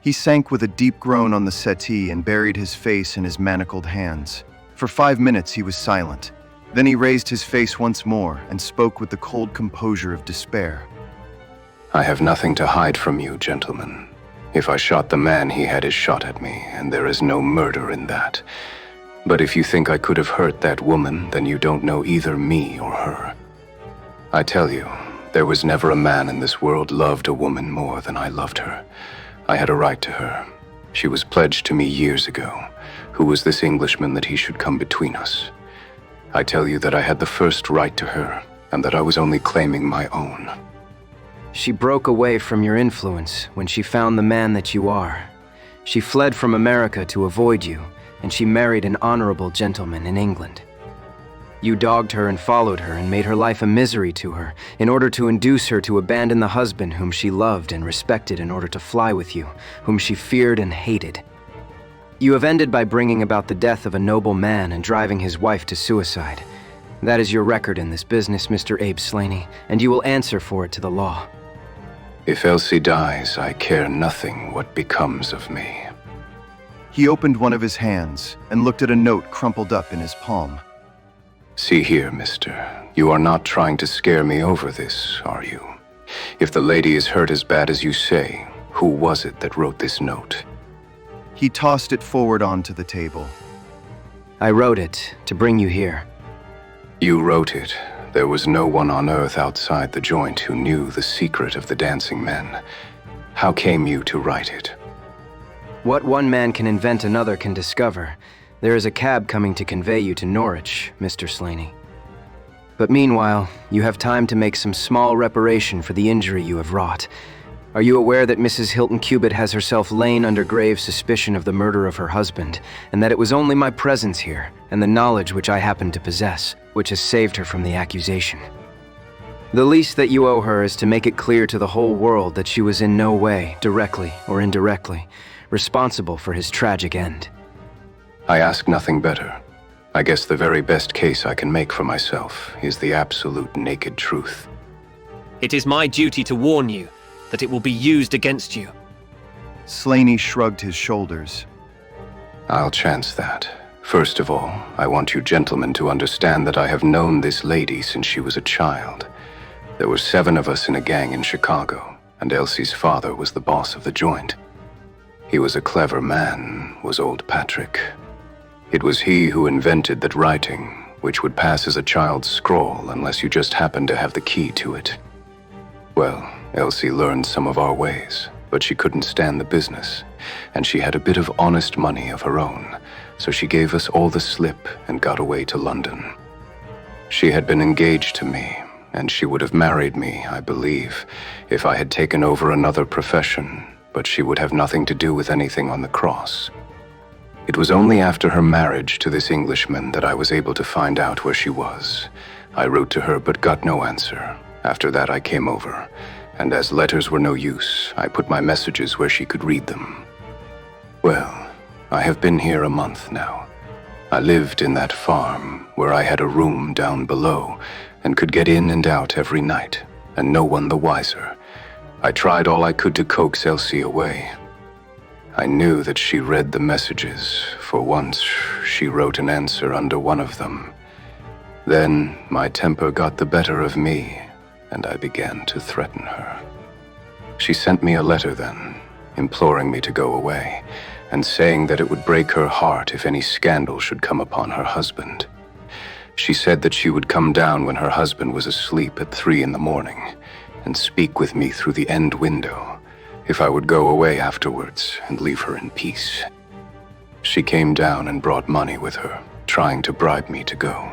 Speaker 1: He sank with a deep groan on the settee and buried his face in his manacled hands. For 5 minutes he was silent. Then he raised his face once more and spoke with the cold composure of despair.
Speaker 4: I have nothing to hide from you, gentlemen. If I shot the man, he had his shot at me, and there is no murder in that. But if you think I could have hurt that woman, then you don't know either me or her. I tell you, there was never a man in this world loved a woman more than I loved her. I had a right to her. She was pledged to me years ago. Who was this Englishman that he should come between us? I tell you that I had the first right to her, and that I was only claiming my own.
Speaker 2: She broke away from your influence when she found the man that you are. She fled from America to avoid you, and she married an honorable gentleman in England. You dogged her and followed her and made her life a misery to her in order to induce her to abandon the husband whom she loved and respected in order to fly with you, whom she feared and hated. You have ended by bringing about the death of a noble man and driving his wife to suicide. That is your record in this business, Mr. Abe Slaney, and you will answer for it to the law.
Speaker 4: If Elsie dies, I care nothing what becomes of me.
Speaker 1: He opened one of his hands and looked at a note crumpled up in his palm.
Speaker 4: See here, mister. You are not trying to scare me over this, are you? If the lady is hurt as bad as you say, who was it that wrote this note?
Speaker 1: He tossed it forward onto the table.
Speaker 2: I wrote it to bring you here.
Speaker 4: You wrote it. There was no one on earth outside the joint who knew the secret of the dancing men. How came you to write it?
Speaker 2: What one man can invent, another can discover. There is a cab coming to convey you to Norwich, Mr. Slaney. But meanwhile, you have time to make some small reparation for the injury you have wrought. Are you aware that Mrs. Hilton Cubitt has herself lain under grave suspicion of the murder of her husband, and that it was only my presence here, and the knowledge which I happen to possess, which has saved her from the accusation? The least that you owe her is to make it clear to the whole world that she was in no way, directly or indirectly, responsible for his tragic end.
Speaker 4: I ask nothing better. I guess the very best case I can make for myself is the absolute naked truth.
Speaker 3: It is my duty to warn you that it will be used against you.
Speaker 1: Slaney shrugged his shoulders.
Speaker 4: I'll chance that. First of all, I want you gentlemen to understand that I have known this lady since she was a child. There were 7 of us in a gang in Chicago, and Elsie's father was the boss of the joint. He was a clever man, was old Patrick. It was he who invented that writing, which would pass as a child's scrawl unless you just happened to have the key to it. Well, Elsie learned some of our ways, but she couldn't stand the business, and she had a bit of honest money of her own, so she gave us all the slip and got away to London. She had been engaged to me, and she would have married me, I believe, if I had taken over another profession, but she would have nothing to do with anything on the cross. It was only after her marriage to this Englishman that I was able to find out where she was. I wrote to her but got no answer. After that I came over, and as letters were no use, I put my messages where she could read them. Well, I have been here a month now. I lived in that farm, where I had a room down below, and could get in and out every night, and no one the wiser. I tried all I could to coax Elsie away. I knew that she read the messages, for once she wrote an answer under one of them. Then my temper got the better of me, and I began to threaten her. She sent me a letter then, imploring me to go away, and saying that it would break her heart if any scandal should come upon her husband. She said that she would come down when her husband was asleep at 3 in the morning, and speak with me through the end window, if I would go away afterwards and leave her in peace. She came down and brought money with her, trying to bribe me to go.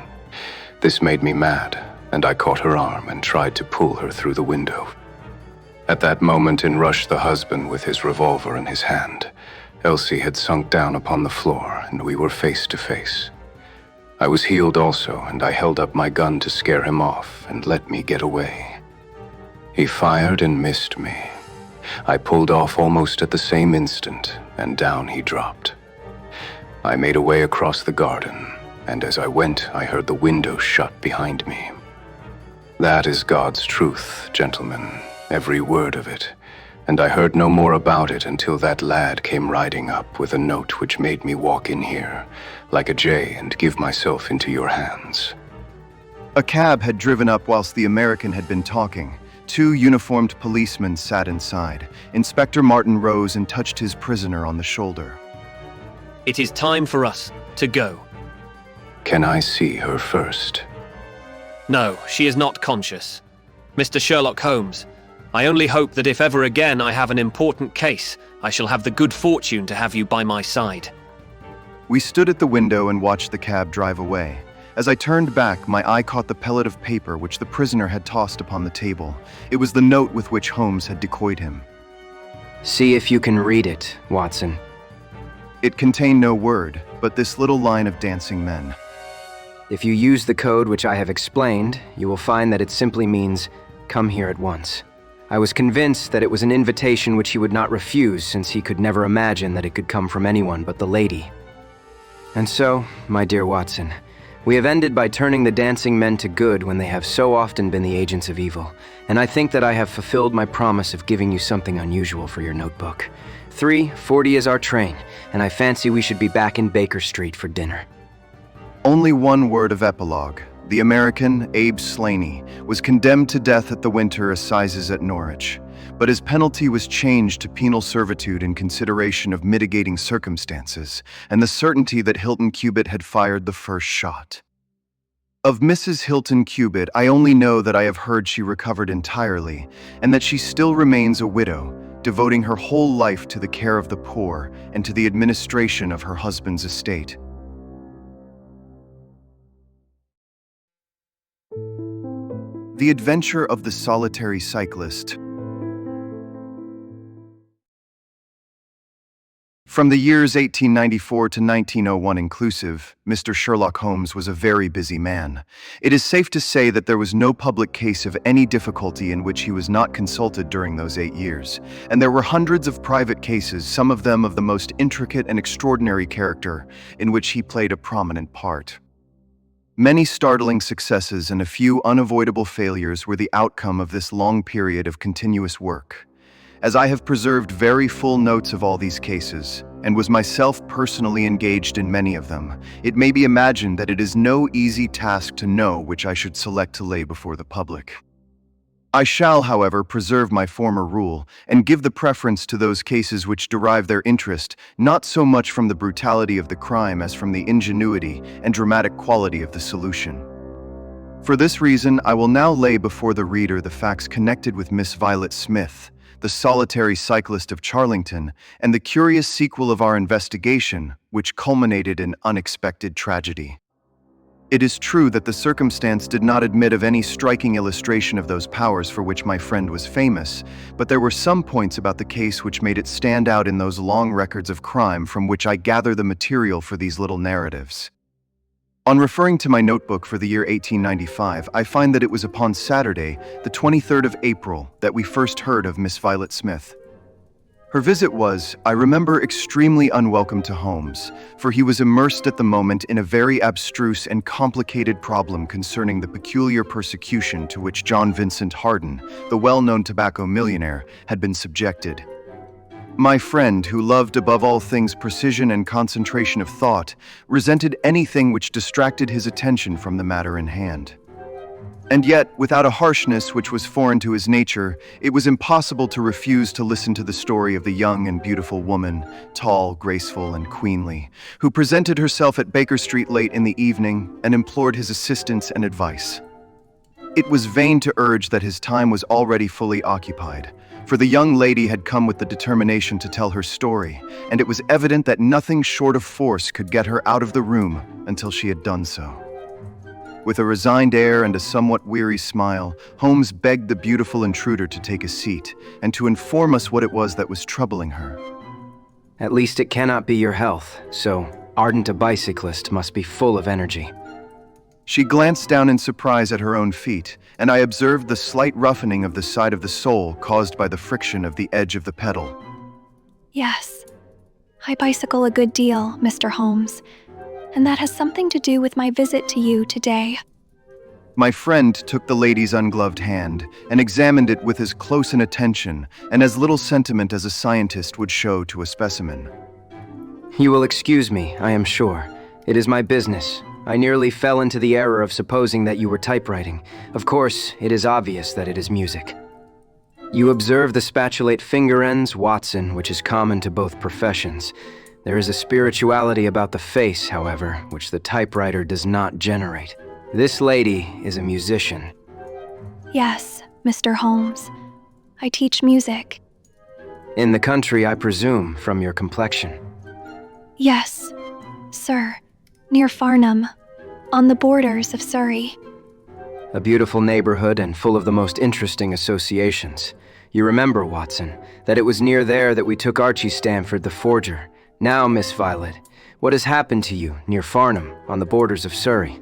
Speaker 4: This made me mad, and I caught her arm and tried to pull her through the window. At that moment in rushed the husband with his revolver in his hand. Elsie had sunk down upon the floor, and we were face to face. I was healed also, and I held up my gun to scare him off and let me get away. He fired and missed me. I pulled off almost at the same instant, and down he dropped. I made a way across the garden, and as I went, I heard the window shut behind me. That is God's truth, gentlemen, every word of it, and I heard no more about it until that lad came riding up with a note which made me walk in here, like a jay, and give myself into your hands.
Speaker 1: A cab had driven up whilst the American had been talking. 2 uniformed policemen sat inside. Inspector Martin rose and touched his prisoner on the shoulder.
Speaker 3: It is time for us to go.
Speaker 4: Can I see her first?
Speaker 3: No, she is not conscious. Mr. Sherlock Holmes, I only hope that if ever again I have an important case, I shall have the good fortune to have you by my side.
Speaker 1: We stood at the window and watched the cab drive away. As I turned back, my eye caught the pellet of paper which the prisoner had tossed upon the table. It was the note with which Holmes had decoyed him.
Speaker 2: See if you can read it, Watson.
Speaker 1: It contained no word, but this little line of dancing men.
Speaker 2: If you use the code which I have explained, you will find that it simply means, "Come here at once." I was convinced that it was an invitation which he would not refuse, since he could never imagine that it could come from anyone but the lady. And so, my dear Watson, we have ended by turning the dancing men to good when they have so often been the agents of evil, and I think that I have fulfilled my promise of giving you something unusual for your notebook. 3:40 is our train, and I fancy we should be back in Baker Street for dinner.
Speaker 1: Only one word of epilogue. The American, Abe Slaney, was condemned to death at the winter assizes at Norwich, but his penalty was changed to penal servitude in consideration of mitigating circumstances and the certainty that Hilton Cubitt had fired the first shot. Of Mrs. Hilton Cubitt, I only know that I have heard she recovered entirely, and that she still remains a widow, devoting her whole life to the care of the poor and to the administration of her husband's estate. The Adventure of the Solitary Cyclist. From the years 1894 to 1901 inclusive, Mr. Sherlock Holmes was a very busy man. It is safe to say that there was no public case of any difficulty in which he was not consulted during those 8 years, and there were hundreds of private cases, some of them of the most intricate and extraordinary character, in which he played a prominent part. Many startling successes and a few unavoidable failures were the outcome of this long period of continuous work. As I have preserved very full notes of all these cases, and was myself personally engaged in many of them, it may be imagined that it is no easy task to know which I should select to lay before the public. I shall, however, preserve my former rule, and give the preference to those cases which derive their interest not so much from the brutality of the crime as from the ingenuity and dramatic quality of the solution. For this reason, I will now lay before the reader the facts connected with Miss Violet Smith, the solitary cyclist of Charlington, and the curious sequel of our investigation, which culminated in unexpected tragedy. It is true that the circumstance did not admit of any striking illustration of those powers for which my friend was famous, but there were some points about the case which made it stand out in those long records of crime from which I gather the material for these little narratives. On referring to my notebook for the year 1895, I find that it was upon Saturday, the 23rd of April, that we first heard of Miss Violet Smith. Her visit was, I remember, extremely unwelcome to Holmes, for he was immersed at the moment in a very abstruse and complicated problem concerning the peculiar persecution to which John Vincent Harden, the well-known tobacco millionaire, had been subjected. My friend, who loved above all things precision and concentration of thought, resented anything which distracted his attention from the matter in hand. And yet, without a harshness which was foreign to his nature, it was impossible to refuse to listen to the story of the young and beautiful woman, tall, graceful, and queenly, who presented herself at Baker Street late in the evening and implored his assistance and advice. It was vain to urge that his time was already fully occupied, for the young lady had come with the determination to tell her story, and it was evident that nothing short of force could get her out of the room until she had done so. With a resigned air and a somewhat weary smile, Holmes begged the beautiful intruder to take a seat and to inform us what it was that was troubling her.
Speaker 2: At least it cannot be your health, so ardent a bicyclist must be full of energy.
Speaker 1: She glanced down in surprise at her own feet, and I observed the slight roughening of the side of the sole caused by the friction of the edge of the pedal.
Speaker 8: Yes, I bicycle a good deal, Mr. Holmes, and that has something to do with my visit to you today.
Speaker 1: My friend took the lady's ungloved hand and examined it with as close an attention and as little sentiment as a scientist would show to a specimen.
Speaker 2: You will excuse me, I am sure. It is my business. I nearly fell into the error of supposing that you were typewriting. Of course, it is obvious that it is music. You observe the spatulate finger ends, Watson, which is common to both professions. There is a spirituality about the face, however, which the typewriter does not generate. This lady is a musician.
Speaker 8: Yes, Mr. Holmes. I teach music.
Speaker 2: In the country, I presume, from your complexion.
Speaker 8: Yes, sir. Near Farnham, on the borders of Surrey.
Speaker 2: A beautiful neighborhood and full of the most interesting associations. You remember, Watson, that it was near there that we took Archie Stamford the forger. Now, Miss Violet, what has happened to you near Farnham, on the borders of Surrey?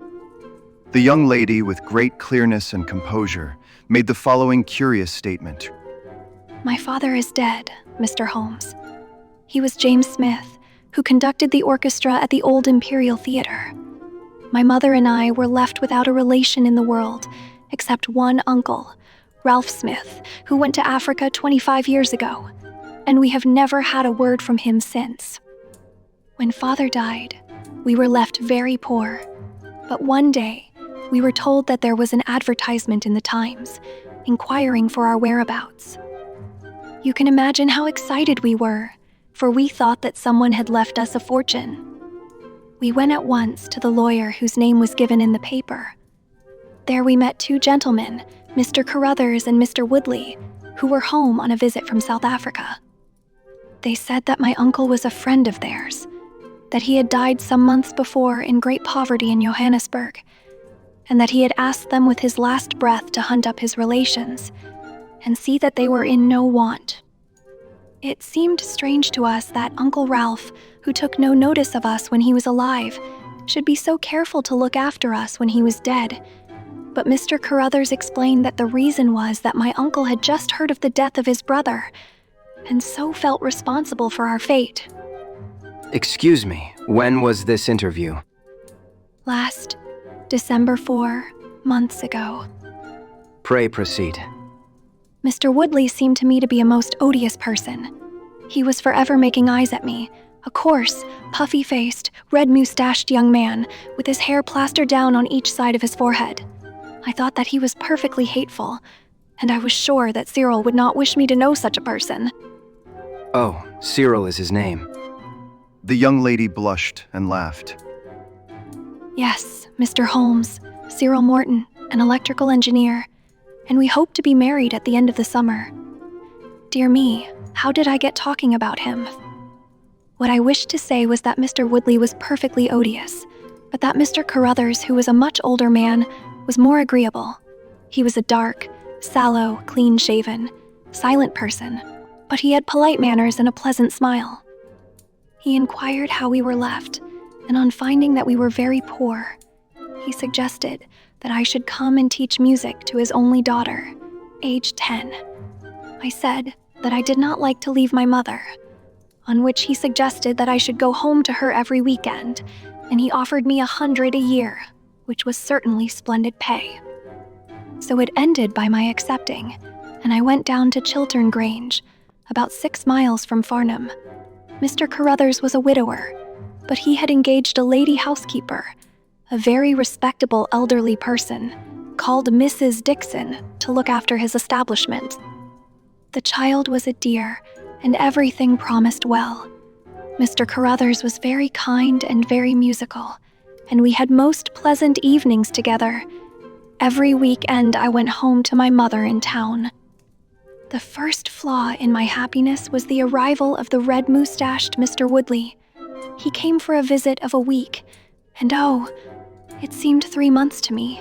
Speaker 1: The young lady, with great clearness and composure, made the following curious statement.
Speaker 8: My father is dead, Mr. Holmes. He was James Smith, who conducted the orchestra at the Old Imperial Theatre. My mother and I were left without a relation in the world, except one uncle, Ralph Smith, who went to Africa 25 years ago, and we have never had a word from him since. When father died, we were left very poor, but one day we were told that there was an advertisement in the Times, inquiring for our whereabouts. You can imagine how excited we were, for we thought that someone had left us a fortune. We went at once to the lawyer whose name was given in the paper. There we met two gentlemen, Mr. Carruthers and Mr. Woodley, who were home on a visit from South Africa. They said that my uncle was a friend of theirs, that he had died some months before in great poverty in Johannesburg, and that he had asked them with his last breath to hunt up his relations and see that they were in no want. It seemed strange to us that Uncle Ralph, who took no notice of us when he was alive, should be so careful to look after us when he was dead. But Mr. Carruthers explained that the reason was that my uncle had just heard of the death of his brother, and so felt responsible for our fate.
Speaker 2: Excuse me, when was this interview?
Speaker 8: Last December 4 months ago.
Speaker 2: Pray proceed.
Speaker 8: Mr. Woodley seemed to me to be a most odious person. He was forever making eyes at me, a coarse, puffy-faced, red-moustached young man with his hair plastered down on each side of his forehead. I thought that he was perfectly hateful, and I was sure that Cyril would not wish me to know such a person.
Speaker 2: Oh, Cyril is his name.
Speaker 1: The young lady blushed and laughed.
Speaker 8: Yes, Mr. Holmes, Cyril Morton, an electrical engineer, and we hope to be married at the end of the summer. Dear me, how did I get talking about him? What I wished to say was that Mr. Woodley was perfectly odious, but that Mr. Carruthers, who was a much older man, was more agreeable. He was a dark, sallow, clean-shaven, silent person, but he had polite manners and a pleasant smile. He inquired how we were left, and on finding that we were very poor, he suggested that I should come and teach music to his only daughter, age 10. I said that I did not like to leave my mother, on which he suggested that I should go home to her every weekend, and he offered me 100 a year, which was certainly splendid pay. So it ended by my accepting, and I went down to Chiltern Grange, about 6 miles from Farnham. Mr. Carruthers was a widower, but he had engaged a lady housekeeper, a very respectable elderly person, called Mrs. Dixon, to look after his establishment. The child was a dear, and everything promised well. Mr. Carruthers was very kind and very musical, and we had most pleasant evenings together. Every weekend I went home to my mother in town. The first flaw in my happiness was the arrival of the red-moustached Mr. Woodley. He came for a visit of a week, and oh, it seemed 3 months to me.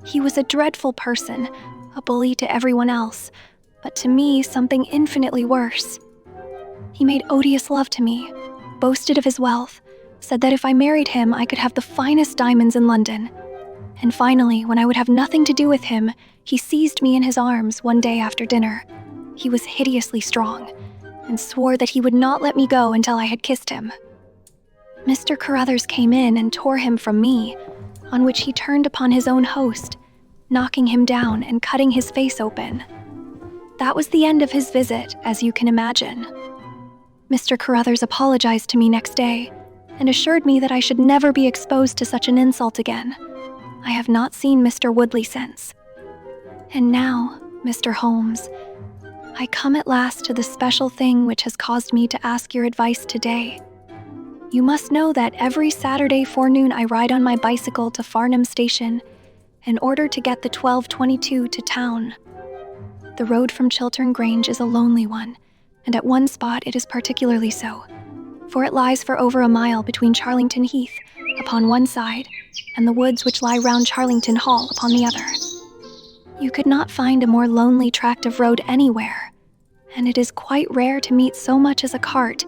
Speaker 8: He was a dreadful person, a bully to everyone else, but to me something infinitely worse. He made odious love to me, boasted of his wealth, said that if I married him I could have the finest diamonds in London. And finally, when I would have nothing to do with him, he seized me in his arms one day after dinner. He was hideously strong, and swore that he would not let me go until I had kissed him. Mr. Carruthers came in and tore him from me, on which he turned upon his own host, knocking him down and cutting his face open. That was the end of his visit, as you can imagine. Mr. Carruthers apologized to me next day, and assured me that I should never be exposed to such an insult again. I have not seen Mr. Woodley since. And now, Mr. Holmes, I come at last to the special thing which has caused me to ask your advice today. You must know that every Saturday forenoon I ride on my bicycle to Farnham Station in order to get the 12:22 to town. The road from Chiltern Grange is a lonely one, and at one spot it is particularly so, for it lies for over a mile between Charlington Heath upon one side and the woods which lie round Charlington Hall upon the other. You could not find a more lonely tract of road anywhere, and it is quite rare to meet so much as a cart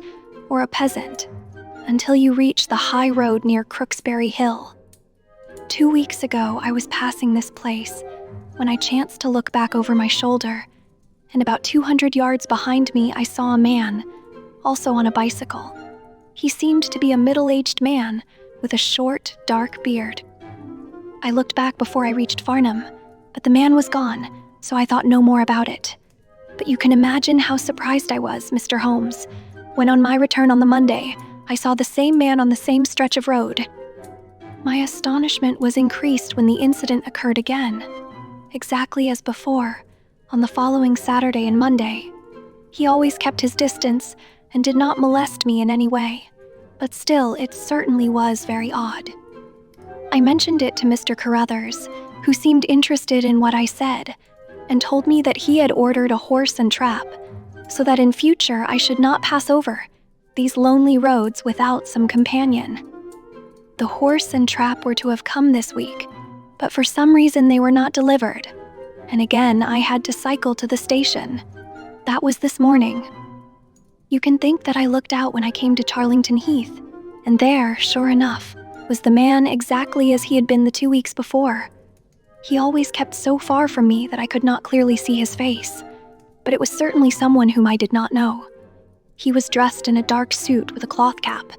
Speaker 8: or a peasant until you reach the high road near Crooksbury Hill. 2 weeks ago, I was passing this place when I chanced to look back over my shoulder, and about 200 yards behind me I saw a man, also on a bicycle. He seemed to be a middle-aged man with a short, dark beard. I looked back before I reached Farnham, but the man was gone, so I thought no more about it. But you can imagine how surprised I was, Mr. Holmes, when on my return on the Monday, I saw the same man on the same stretch of road. My astonishment was increased when the incident occurred again, exactly as before, on the following Saturday and Monday. He always kept his distance and did not molest me in any way, but still it certainly was very odd. I mentioned it to Mr. Carruthers, who seemed interested in what I said, and told me that he had ordered a horse and trap, so that in future I should not pass over these lonely roads without some companion. The horse and trap were to have come this week, but for some reason they were not delivered, and again I had to cycle to the station. That was this morning. You can think that I looked out when I came to Charlington Heath, and there, sure enough, was the man exactly as he had been the 2 weeks before. He always kept so far from me that I could not clearly see his face, but it was certainly someone whom I did not know. He was dressed in a dark suit with a cloth cap.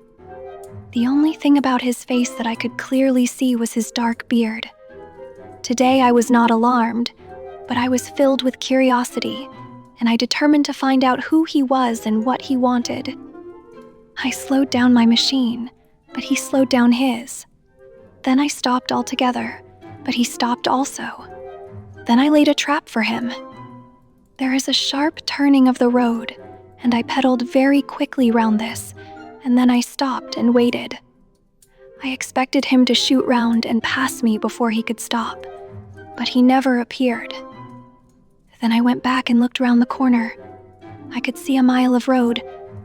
Speaker 8: The only thing about his face that I could clearly see was his dark beard. Today I was not alarmed, but I was filled with curiosity, and I determined to find out who he was and what he wanted. I slowed down my machine, but he slowed down his. Then I stopped altogether, but he stopped also. Then I laid a trap for him. There is a sharp turning of the road, and I pedaled very quickly round this, and then I stopped and waited. I expected him to shoot round and pass me before he could stop, but he never appeared. Then I went back and looked round the corner. I could see a mile of road,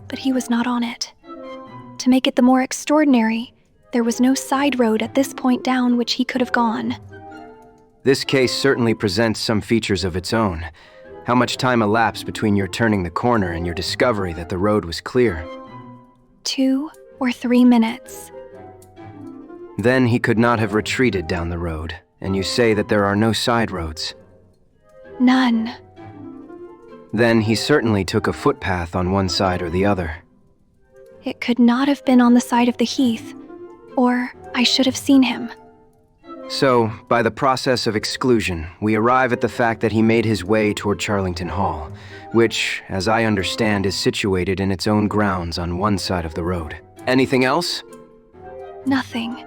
Speaker 8: but he was not on it. To make it the more extraordinary, there was no side road at this point down which he could have gone.
Speaker 2: This case certainly presents some features of its own. How much time elapsed between your turning the corner and your discovery that the road was clear?
Speaker 8: 2 or 3 minutes.
Speaker 2: Then he could not have retreated down the road, and you say that there are no side roads.
Speaker 8: None.
Speaker 2: Then he certainly took a footpath on one side or the other.
Speaker 8: It could not have been on the side of the heath, or I should have seen him.
Speaker 2: So, by the process of exclusion, we arrive at the fact that he made his way toward Charlington Hall, which, as I understand, is situated in its own grounds on one side of the road. Anything else?
Speaker 8: Nothing,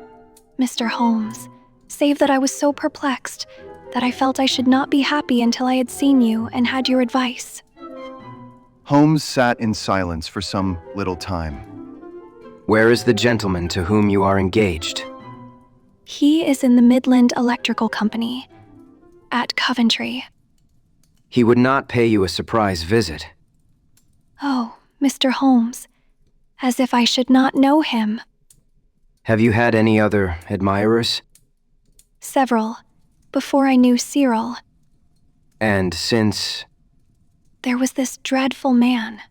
Speaker 8: Mr. Holmes, save that I was so perplexed that I felt I should not be happy until I had seen you and had your advice.
Speaker 1: Holmes sat in silence for some little time.
Speaker 2: Where is the gentleman to whom you are engaged?
Speaker 8: He is in the Midland Electrical Company, at Coventry.
Speaker 2: He would not pay you a surprise visit.
Speaker 8: Oh, Mr. Holmes, as if I should not know him.
Speaker 2: Have you had any other admirers?
Speaker 8: Several, before I knew Cyril.
Speaker 2: And since?
Speaker 8: There was this dreadful man,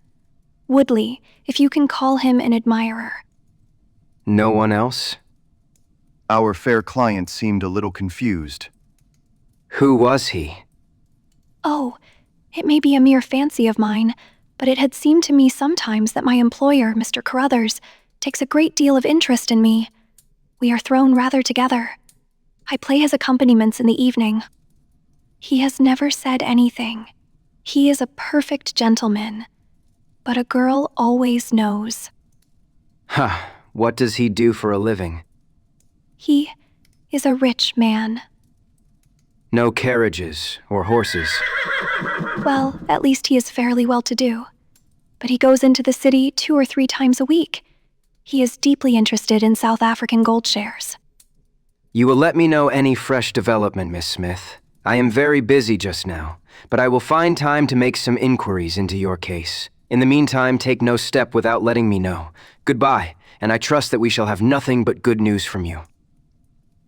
Speaker 8: Woodley, if you can call him an admirer.
Speaker 2: No one else?
Speaker 1: Our fair client seemed a little confused.
Speaker 2: Who was he?
Speaker 8: Oh, it may be a mere fancy of mine, but it had seemed to me sometimes that my employer, Mr. Carruthers, takes a great deal of interest in me. We are thrown rather together. I play his accompaniments in the evening. He has never said anything. He is a perfect gentleman, but a girl always knows.
Speaker 2: Ha! What does he do for a living?
Speaker 8: He is a rich man.
Speaker 2: No carriages or horses.
Speaker 8: Well, at least he is fairly well-to-do. But he goes into the city 2 or 3 times a week. He is deeply interested in South African gold shares.
Speaker 2: You will let me know any fresh development, Miss Smith. I am very busy just now, but I will find time to make some inquiries into your case. In the meantime, take no step without letting me know. Goodbye, and I trust that we shall have nothing but good news from you.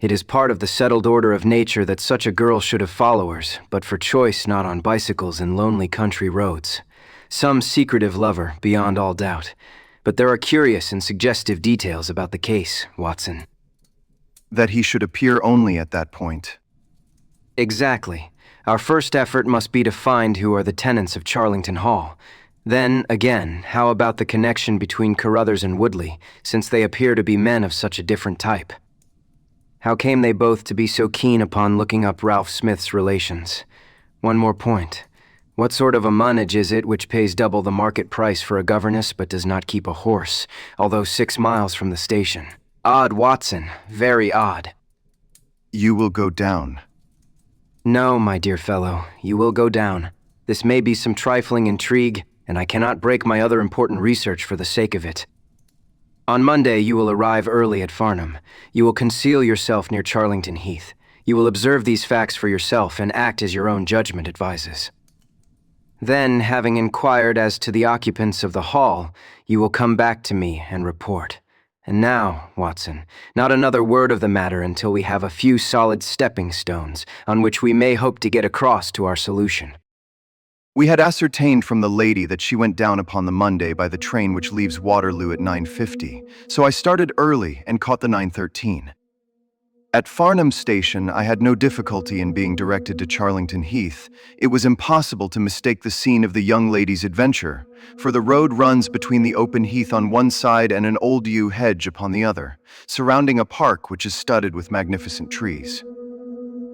Speaker 2: It is part of the settled order of nature that such a girl should have followers, but for choice not on bicycles in lonely country roads. Some secretive lover, beyond all doubt. But there are curious and suggestive details about the case, Watson.
Speaker 1: That he should appear only at that point.
Speaker 2: Exactly. Our first effort must be to find who are the tenants of Charlington Hall. Then, again, how about the connection between Carruthers and Woodley, since they appear to be men of such a different type? How came they both to be so keen upon looking up Ralph Smith's relations? One more point. What sort of a manage is it which pays double the market price for a governess but does not keep a horse, although 6 miles from the station? Odd, Watson. Very odd.
Speaker 1: You will go down.
Speaker 2: No, my dear fellow, you will go down. This may be some trifling intrigue, and I cannot break my other important research for the sake of it. On Monday, you will arrive early at Farnham. You will conceal yourself near Charlington Heath. You will observe these facts for yourself and act as your own judgment advises. Then, having inquired as to the occupants of the hall, you will come back to me and report. And now, Watson, not another word of the matter until we have a few solid stepping stones on which we may hope to get across to our solution.
Speaker 1: We had ascertained from the lady that she went down upon the Monday by the train which leaves Waterloo at 9:50, so I started early and caught the 9:13. At Farnham Station, I had no difficulty in being directed to Charlington Heath. It was impossible to mistake the scene of the young lady's adventure, for the road runs between the open heath on one side and an old yew hedge upon the other, surrounding a park which is studded with magnificent trees.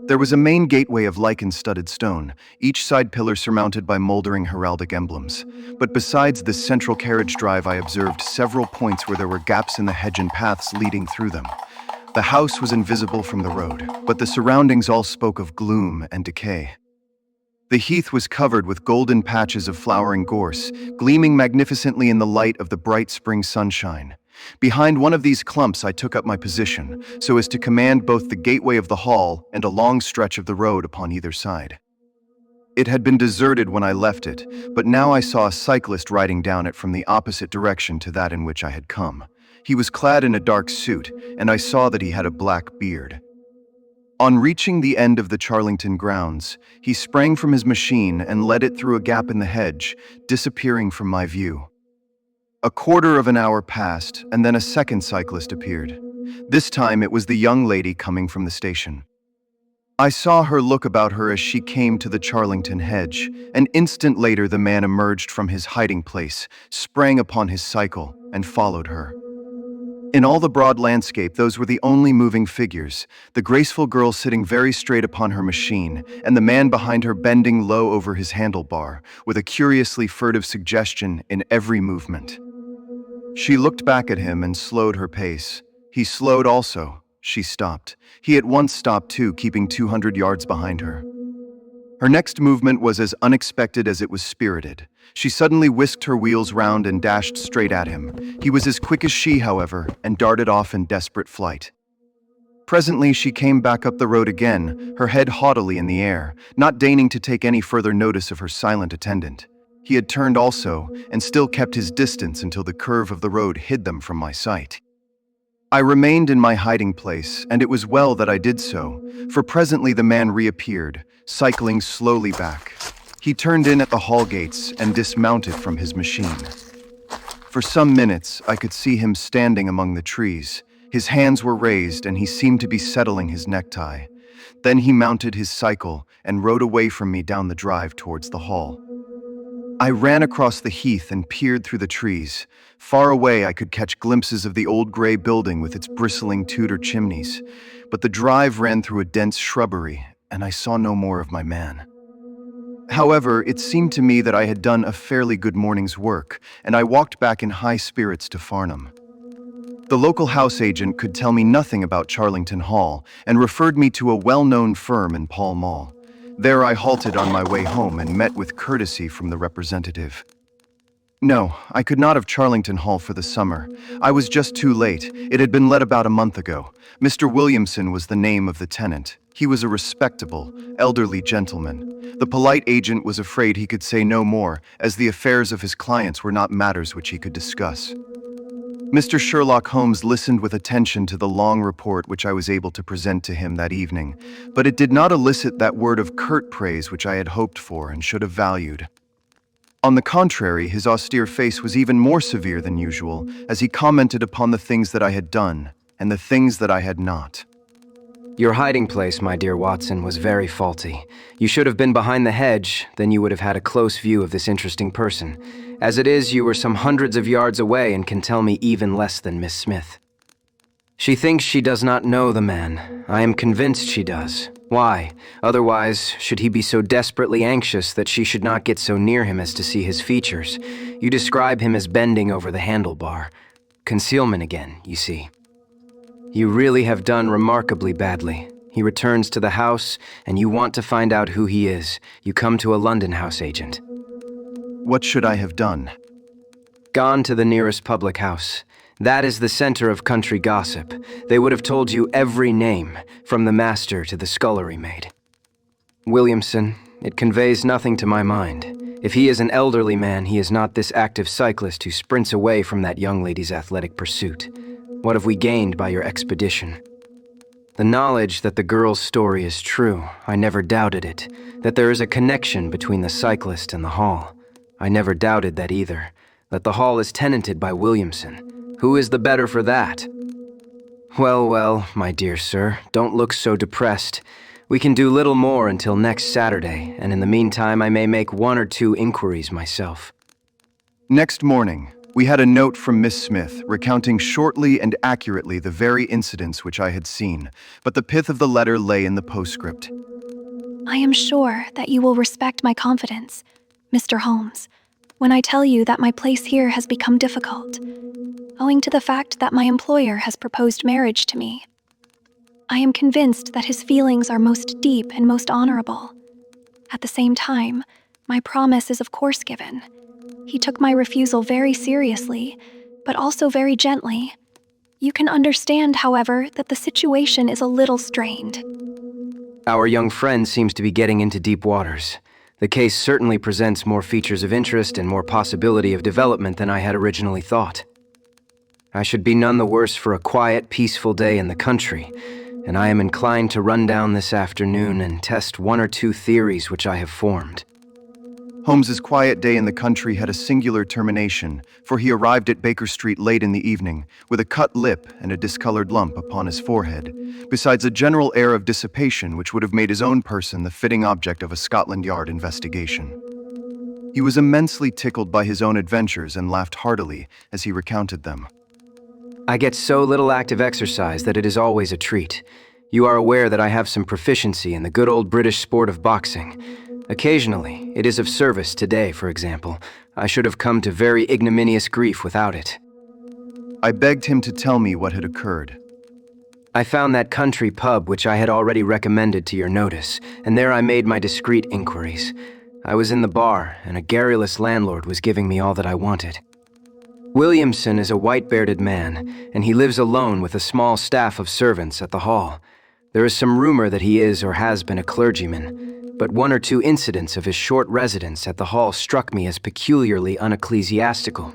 Speaker 1: There was a main gateway of lichen-studded stone, each side pillar surmounted by moldering heraldic emblems. But besides this central carriage drive, I observed several points where there were gaps in the hedge and paths leading through them. The house was invisible from the road, but the surroundings all spoke of gloom and decay. The heath was covered with golden patches of flowering gorse, gleaming magnificently in the light of the bright spring sunshine. Behind one of these clumps I took up my position, so as to command both the gateway of the hall and a long stretch of the road upon either side. It had been deserted when I left it, but now I saw a cyclist riding down it from the opposite direction to that in which I had come. He was clad in a dark suit, and I saw that he had a black beard. On reaching the end of the Charlington grounds, he sprang from his machine and led it through a gap in the hedge, disappearing from my view. A quarter of an hour passed, and then a second cyclist appeared. This time it was the young lady coming from the station. I saw her look about her as she came to the Charlington hedge. An instant later the man emerged from his hiding place, sprang upon his cycle, and followed her. In all the broad landscape, those were the only moving figures, the graceful girl sitting very straight upon her machine, and the man behind her bending low over his handlebar, with a curiously furtive suggestion in every movement. She looked back at him and slowed her pace. He slowed also. She stopped. He at once stopped too, keeping 200 yards behind her. Her next movement was as unexpected as it was spirited. She suddenly whisked her wheels round and dashed straight at him. He was as quick as she, however, and darted off in desperate flight. Presently she came back up the road again, her head haughtily in the air, not deigning to take any further notice of her silent attendant. He had turned also, and still kept his distance until the curve of the road hid them from my sight. I remained in my hiding place, and it was well that I did so, for presently the man reappeared, cycling slowly back. He turned in at the hall gates and dismounted from his machine. For some minutes, I could see him standing among the trees. His hands were raised, and he seemed to be settling his necktie. Then he mounted his cycle and rode away from me down the drive towards the hall. I ran across the heath and peered through the trees. Far away I could catch glimpses of the old gray building with its bristling Tudor chimneys, but the drive ran through a dense shrubbery, and I saw no more of my man. However, it seemed to me that I had done a fairly good morning's work, and I walked back in high spirits to Farnham. The local house agent could tell me nothing about Charlington Hall, and referred me to a well-known firm in Pall Mall. There I halted on my way home and met with courtesy from the representative. No, I could not have Charlington Hall for the summer. I was just too late. It had been let about a month ago. Mr. Williamson was the name of the tenant. He was a respectable, elderly gentleman. The polite agent was afraid he could say no more, as the affairs of his clients were not matters which he could discuss. Mr. Sherlock Holmes listened with attention to the long report which I was able to present to him that evening, but it did not elicit that word of curt praise which I had hoped for and should have valued. On the contrary, his austere face was even more severe than usual, as he commented upon the things that I had done, and the things that I had not.
Speaker 2: Your hiding place, my dear Watson, was very faulty. You should have been behind the hedge, then you would have had a close view of this interesting person. As it is, you were some hundreds of yards away and can tell me even less than Miss Smith. She thinks she does not know the man. I am convinced she does. Why? Otherwise, should he be so desperately anxious that she should not get so near him as to see his features? You describe him as bending over the handlebar. Concealment again, you see. You really have done remarkably badly. He returns to the house, and you want to find out who he is. You come to a London house agent.
Speaker 1: What should I have done?
Speaker 2: Gone to the nearest public house. That is the center of country gossip. They would have told you every name, from the master to the scullery maid. Williamson, it conveys nothing to my mind. If he is an elderly man, he is not this active cyclist who sprints away from that young lady's athletic pursuit. What have we gained by your expedition? The knowledge that the girl's story is true, I never doubted it. That there is a connection between the cyclist and the hall, I never doubted that either. That the hall is tenanted by Williamson. Who is the better for that? Well, well, my dear sir, don't look so depressed. We can do little more until next Saturday, and in the meantime I may make 1 or 2 inquiries myself.
Speaker 1: Next morning, we had a note from Miss Smith recounting shortly and accurately the very incidents which I had seen, but the pith of the letter lay in the postscript.
Speaker 8: I am sure that you will respect my confidence, Mr. Holmes, when I tell you that my place here has become difficult, owing to the fact that my employer has proposed marriage to me. I am convinced that his feelings are most deep and most honorable. At the same time, my promise is of course given. He took my refusal very seriously, but also very gently. You can understand, however, that the situation is a little strained.
Speaker 2: Our young friend seems to be getting into deep waters. The case certainly presents more features of interest and more possibility of development than I had originally thought. I should be none the worse for a quiet, peaceful day in the country, and I am inclined to run down this afternoon and test 1 or 2 theories which I have formed.
Speaker 1: Holmes's quiet day in the country had a singular termination, for he arrived at Baker Street late in the evening, with a cut lip and a discolored lump upon his forehead, besides a general air of dissipation which would have made his own person the fitting object of a Scotland Yard investigation. He was immensely tickled by his own adventures and laughed heartily as he recounted them.
Speaker 2: I get so little active exercise that it is always a treat. You are aware that I have some proficiency in the good old British sport of boxing. Occasionally, it is of service. Today, for example. I should have come to very ignominious grief without it.
Speaker 1: I begged him to tell me what had occurred.
Speaker 2: I found that country pub which I had already recommended to your notice, and there I made my discreet inquiries. I was in the bar, and a garrulous landlord was giving me all that I wanted. Williamson is a white-bearded man, and he lives alone with a small staff of servants at the hall. There is some rumor that he is or has been a clergyman, but 1 or 2 incidents of his short residence at the hall struck me as peculiarly unecclesiastical.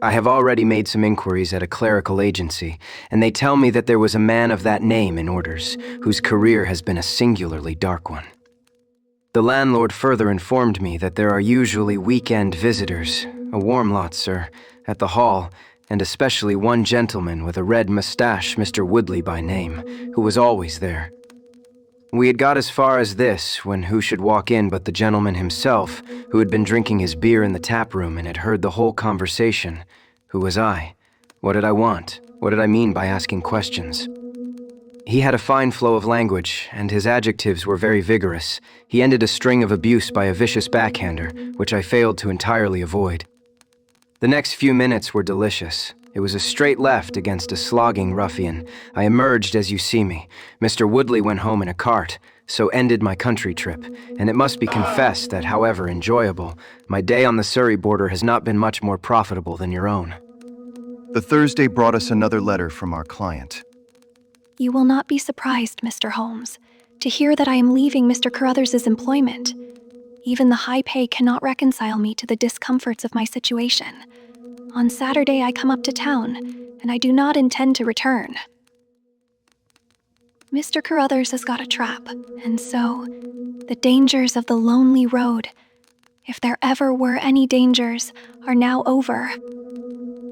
Speaker 2: I have already made some inquiries at a clerical agency, and they tell me that there was a man of that name in orders, whose career has been a singularly dark one. The landlord further informed me that there are usually weekend visitors, a warm lot, sir, at the hall, and especially one gentleman with a red mustache, Mr. Woodley by name, who was always there. We had got as far as this, when who should walk in but the gentleman himself, who had been drinking his beer in the tap room and had heard the whole conversation. Who was I? What did I want? What did I mean by asking questions? He had a fine flow of language, and his adjectives were very vigorous. He ended a string of abuse by a vicious backhander, which I failed to entirely avoid. The next few minutes were delicious. It was a straight left against a slogging ruffian. I emerged as you see me. Mr. Woodley went home in a cart. so ended my country trip, and it must be confessed that, however enjoyable, my day on the Surrey border has not been much more profitable than your own.
Speaker 1: The Thursday brought us another letter from our client.
Speaker 8: You will not be surprised, Mr. Holmes, to hear that I am leaving Mr. Carruthers's employment. Even the high pay cannot reconcile me to the discomforts of my situation. On Saturday I come up to town, and I do not intend to return. Mr. Carruthers has got a trap, and so, the dangers of the lonely road, if there ever were any dangers, are now over.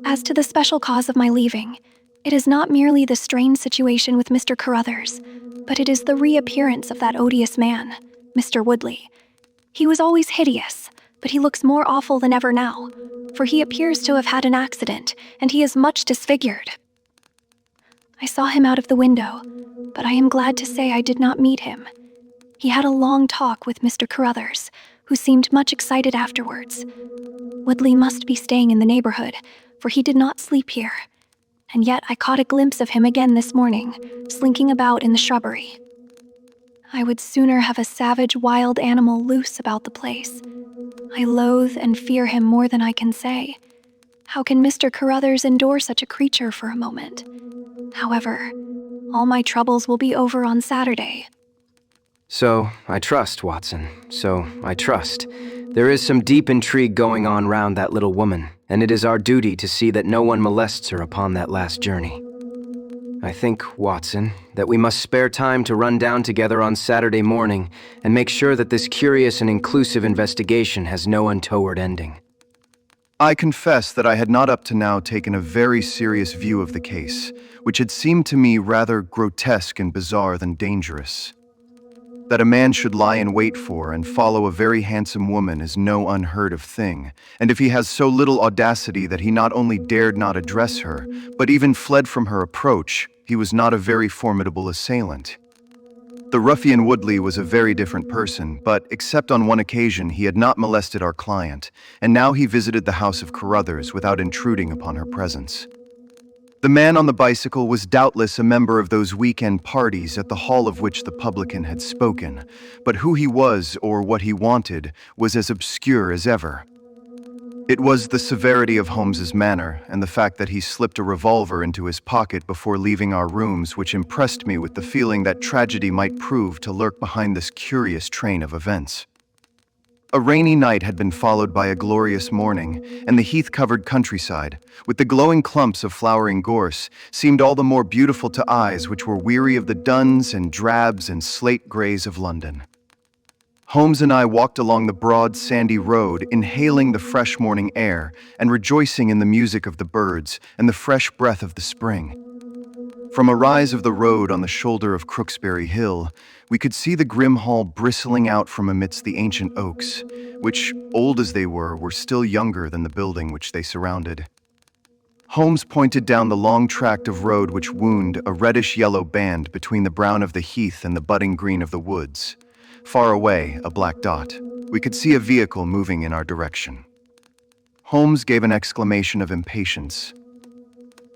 Speaker 8: As to the special cause of my leaving, it is not merely the strained situation with Mr. Carruthers, but it is the reappearance of that odious man, Mr. Woodley. He was always hideous, but he looks more awful than ever now, for he appears to have had an accident, and he is much disfigured. I saw him out of the window, but I am glad to say I did not meet him. He had a long talk with Mr. Carruthers, who seemed much excited afterwards. Woodley must be staying in the neighborhood, for he did not sleep here, and yet I caught a glimpse of him again this morning, slinking about in the shrubbery. I would sooner have a savage wild animal loose about the place. I loathe and fear him more than I can say. How can Mr. Carruthers endure such a creature for a moment? However, all my troubles will be over on Saturday.
Speaker 2: So, I trust, Watson. So, I trust. There is some deep intrigue going on round that little woman, and it is our duty to see that no one molests her upon that last journey. I think, Watson, that we must spare time to run down together on Saturday morning and make sure that this curious and inclusive investigation has no untoward ending.
Speaker 1: I confess that I had not up to now taken a very serious view of the case, which had seemed to me rather grotesque and bizarre than dangerous. That a man should lie in wait for and follow a very handsome woman is no unheard of thing, and if he has so little audacity that he not only dared not address her, but even fled from her approach, he was not a very formidable assailant. The ruffian Woodley was a very different person, but except on one occasion he had not molested our client, and now he visited the house of Carruthers without intruding upon her presence. The man on the bicycle was doubtless a member of those weekend parties at the hall of which the publican had spoken, but who he was or what he wanted was as obscure as ever. It was the severity of Holmes's manner and the fact that he slipped a revolver into his pocket before leaving our rooms which impressed me with the feeling that tragedy might prove to lurk behind this curious train of events. A rainy night had been followed by a glorious morning, and the heath-covered countryside, with the glowing clumps of flowering gorse, seemed all the more beautiful to eyes which were weary of the duns and drabs and slate-grays of London. Holmes and I walked along the broad, sandy road, inhaling the fresh morning air and rejoicing in the music of the birds and the fresh breath of the spring. From a rise of the road on the shoulder of Crooksbury Hill, we could see the grim hall bristling out from amidst the ancient oaks, which, old as they were still younger than the building which they surrounded. Holmes pointed down the long tract of road which wound a reddish-yellow band between the brown of the heath and the budding green of the woods. Far away, a black dot. We could see a vehicle moving in our direction. Holmes gave an exclamation of impatience.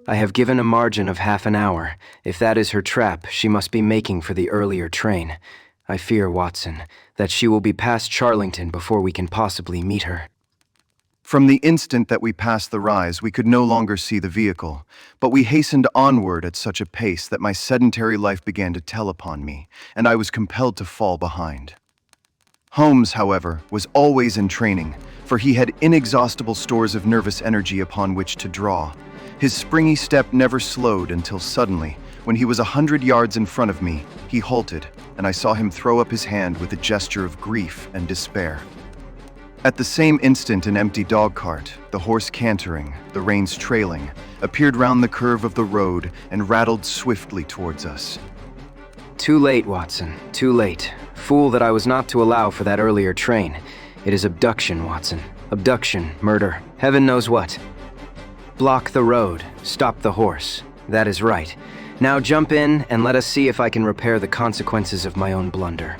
Speaker 2: I have given a margin of half an hour. If that is her trap, she must be making for the earlier train. I fear, Watson, that she will be past Charlington before we can possibly meet her.
Speaker 1: From the instant that we passed the rise, we could no longer see the vehicle, but we hastened onward at such a pace that my sedentary life began to tell upon me, and I was compelled to fall behind. Holmes, however, was always in training, for he had inexhaustible stores of nervous energy upon which to draw. His springy step never slowed until suddenly, when he was 100 yards in front of me, he halted, and I saw him throw up his hand with a gesture of grief and despair. At the same instant, an empty dog-cart, the horse cantering, the reins trailing, appeared round the curve of the road and rattled swiftly towards us.
Speaker 2: Too late, Watson, too late. Fool that I was not to allow for that earlier train. It is abduction, Watson. Abduction, murder, heaven knows what. Block the road, stop the horse. That is right. Now jump in and let us see if I can repair the consequences of my own blunder.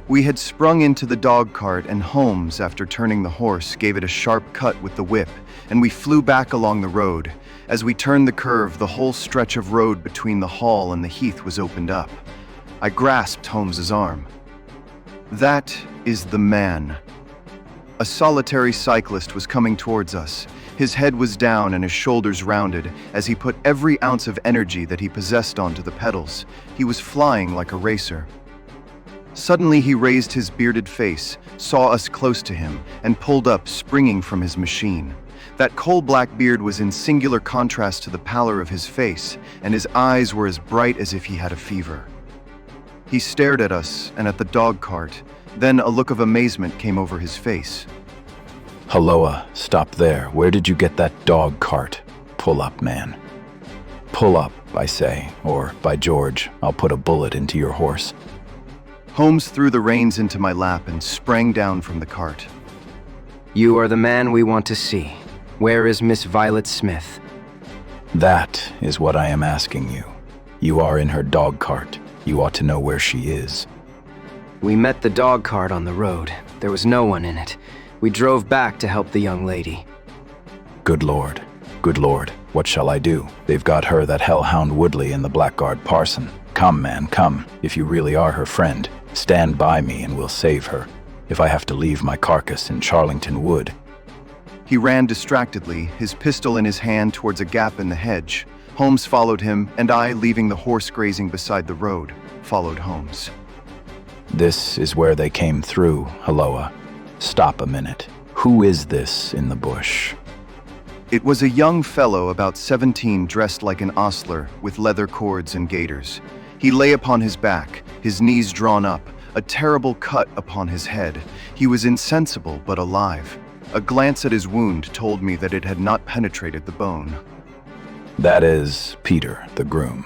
Speaker 1: We had sprung into the dog-cart, and Holmes, after turning the horse, gave it a sharp cut with the whip, and we flew back along the road. As we turned the curve, the whole stretch of road between the hall and the heath was opened up. I grasped Holmes's arm. That is the man. A solitary cyclist was coming towards us. His head was down and his shoulders rounded as he put every ounce of energy that he possessed onto the pedals. He was flying like a racer. Suddenly he raised his bearded face, saw us close to him, and pulled up, springing from his machine. That coal-black beard was in singular contrast to the pallor of his face, and his eyes were as bright as if he had a fever. He stared at us and at the dog cart. Then a look of amazement came over his face.
Speaker 6: Halloa, stop there. Where did you get that dog cart? Pull up, man. Pull up, I say, or, by George, I'll put a bullet into your horse.
Speaker 1: Holmes threw the reins into my lap and sprang down from the cart.
Speaker 2: You are the man we want to see. Where is Miss Violet Smith?
Speaker 6: That is what I am asking you. You are in her dog cart. You ought to know where she is.
Speaker 2: We met the dog cart on the road. There was no one in it. We drove back to help the young lady.
Speaker 6: Good Lord. Good Lord. What shall I do? They've got her, that hellhound Woodley, and the blackguard parson. Come, man, come. If you really are her friend, stand by me and we'll save her. If I have to leave my carcass in Charlington Wood.
Speaker 1: He ran distractedly, his pistol in his hand, towards a gap in the hedge. Holmes followed him, and I, leaving the horse grazing beside the road, followed Holmes.
Speaker 6: This is where they came through, Halloa. Stop a minute. Who is this in the bush?
Speaker 1: It was a young fellow about 17, dressed like an ostler, with leather cords and gaiters. He lay upon his back, his knees drawn up, a terrible cut upon his head. He was insensible but alive. A glance at his wound told me that it had not penetrated the bone.
Speaker 6: That is Peter, the groom.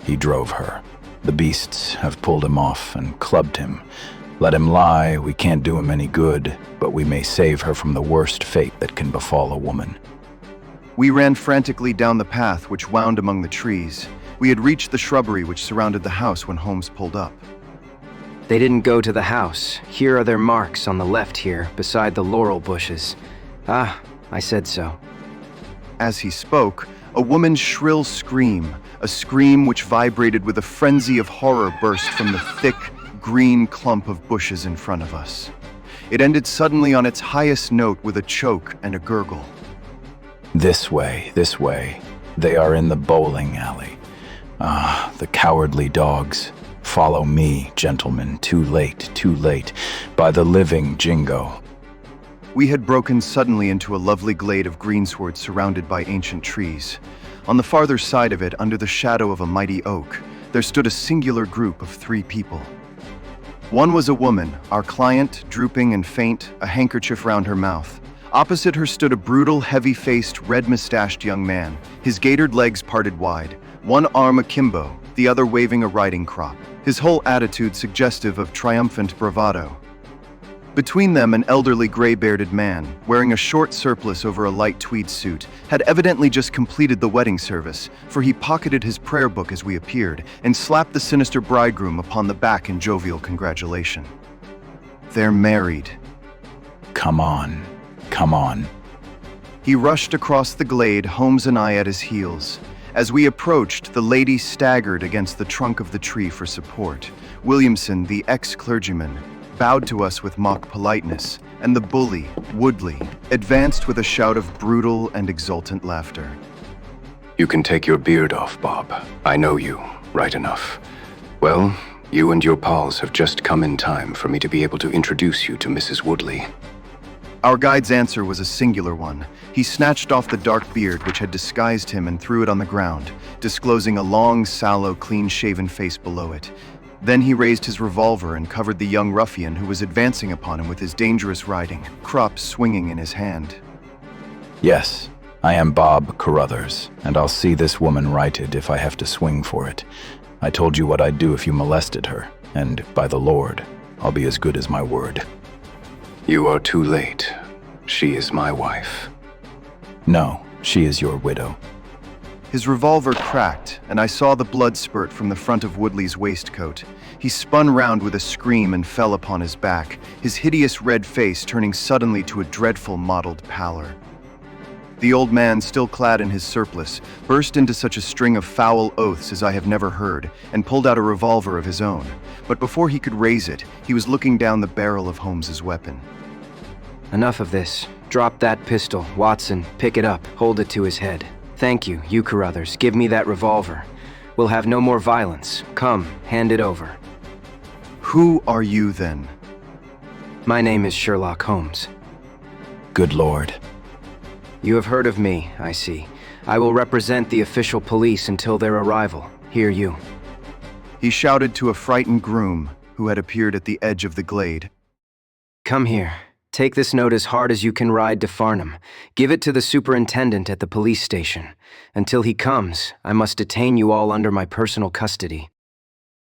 Speaker 6: He drove her. The beasts have pulled him off and clubbed him. Let him lie, we can't do him any good, but we may save her from the worst fate that can befall a woman.
Speaker 1: We ran frantically down the path which wound among the trees. We had reached the shrubbery which surrounded the house when Holmes pulled up.
Speaker 2: They didn't go to the house. Here are their marks on the left here, beside the laurel bushes. Ah, I said so.
Speaker 1: As he spoke, a woman's shrill scream, a scream which vibrated with a frenzy of horror, burst from the thick, green clump of bushes in front of us. It ended suddenly on its highest note with a choke and a gurgle.
Speaker 6: This way, this way. They are in the bowling alley. Ah, the cowardly dogs. Follow me, gentlemen. Too late. By the living Jingo.
Speaker 1: We had broken suddenly into a lovely glade of greensward surrounded by ancient trees. On the farther side of it, under the shadow of a mighty oak, there stood a singular group of 3 people. One was a woman, our client, drooping and faint, a handkerchief round her mouth. Opposite her stood a brutal, heavy-faced, red-mustached young man, his gaitered legs parted wide, one arm akimbo, the other waving a riding crop, his whole attitude suggestive of triumphant bravado. Between them, an elderly gray-bearded man, wearing a short surplice over a light tweed suit, had evidently just completed the wedding service, for he pocketed his prayer book as we appeared, and slapped the sinister bridegroom upon the back in jovial congratulation. They're married.
Speaker 6: Come on.
Speaker 1: He rushed across the glade, Holmes and I at his heels. As we approached, the lady staggered against the trunk of the tree for support. Williamson, the ex-clergyman, bowed to us with mock politeness, and the bully, Woodley, advanced with a shout of brutal and exultant laughter.
Speaker 4: You can take your beard off, Bob. I know you, right enough. Well, you and your pals have just come in time for me to be able to introduce you to Mrs. Woodley.
Speaker 1: Our guide's answer was a singular one. He snatched off the dark beard which had disguised him and threw it on the ground, disclosing a long, sallow, clean-shaven face below it. Then he raised his revolver and covered the young ruffian who was advancing upon him with his dangerous riding, crop swinging in his hand.
Speaker 6: Yes, I am Bob Carruthers, and I'll see this woman righted if I have to swing for it. I told you what I'd do if you molested her, and by the Lord, I'll be as good as my word.
Speaker 4: You are too late. She is my wife.
Speaker 6: No, she is your widow.
Speaker 1: His revolver cracked, and I saw the blood spurt from the front of Woodley's waistcoat. He spun round with a scream and fell upon his back, his hideous red face turning suddenly to a dreadful mottled pallor. The old man, still clad in his surplice, burst into such a string of foul oaths as I have never heard, and pulled out a revolver of his own. But before he could raise it, he was looking down the barrel of Holmes's weapon.
Speaker 2: Enough of this. Drop that pistol. Watson, pick it up. Hold it to his head. Thank you, you Carruthers. Give me that revolver. We'll have no more violence. Come, hand it over.
Speaker 1: Who are you, then?
Speaker 2: My name is Sherlock Holmes.
Speaker 6: Good Lord.
Speaker 2: You have heard of me, I see. I will represent the official police until their arrival. Hear you.
Speaker 1: He shouted to a frightened groom who had appeared at the edge of the glade.
Speaker 2: Come here. Take this note as hard as you can ride to Farnham. Give it to the superintendent at the police station. Until he comes, I must detain you all under my personal custody.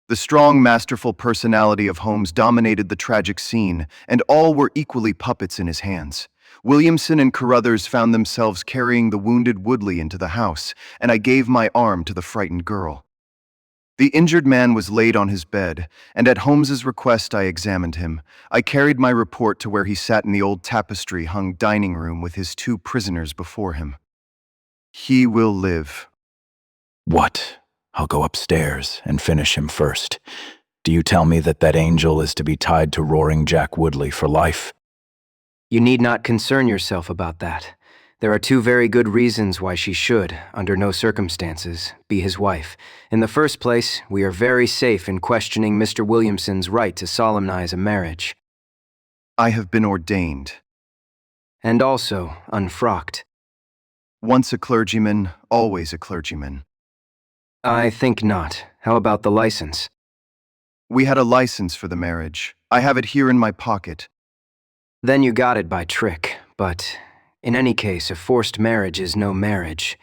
Speaker 1: The strong, masterful personality of Holmes dominated the tragic scene, and all were equally puppets in his hands. Williamson and Carruthers found themselves carrying the wounded Woodley into the house, and I gave my arm to the frightened girl. The injured man was laid on his bed, and at Holmes's request I examined him. I carried my report to where he sat in the old tapestry-hung dining room with his 2 prisoners before him. He will live.
Speaker 6: What? I'll go upstairs and finish him first. Do you tell me that that angel is to be tied to roaring Jack Woodley for life?
Speaker 2: You need not concern yourself about that. There are 2 very good reasons why she should, under no circumstances, be his wife. In the first place, we are very safe in questioning Mr. Williamson's right to solemnize a marriage.
Speaker 1: I have been ordained.
Speaker 2: And also unfrocked.
Speaker 1: Once a clergyman, always a clergyman.
Speaker 2: I think not. How about the license?
Speaker 1: We had a license for the marriage. I have it here in my pocket.
Speaker 2: Then you got it by trick, but in any case, a forced marriage is no marriage.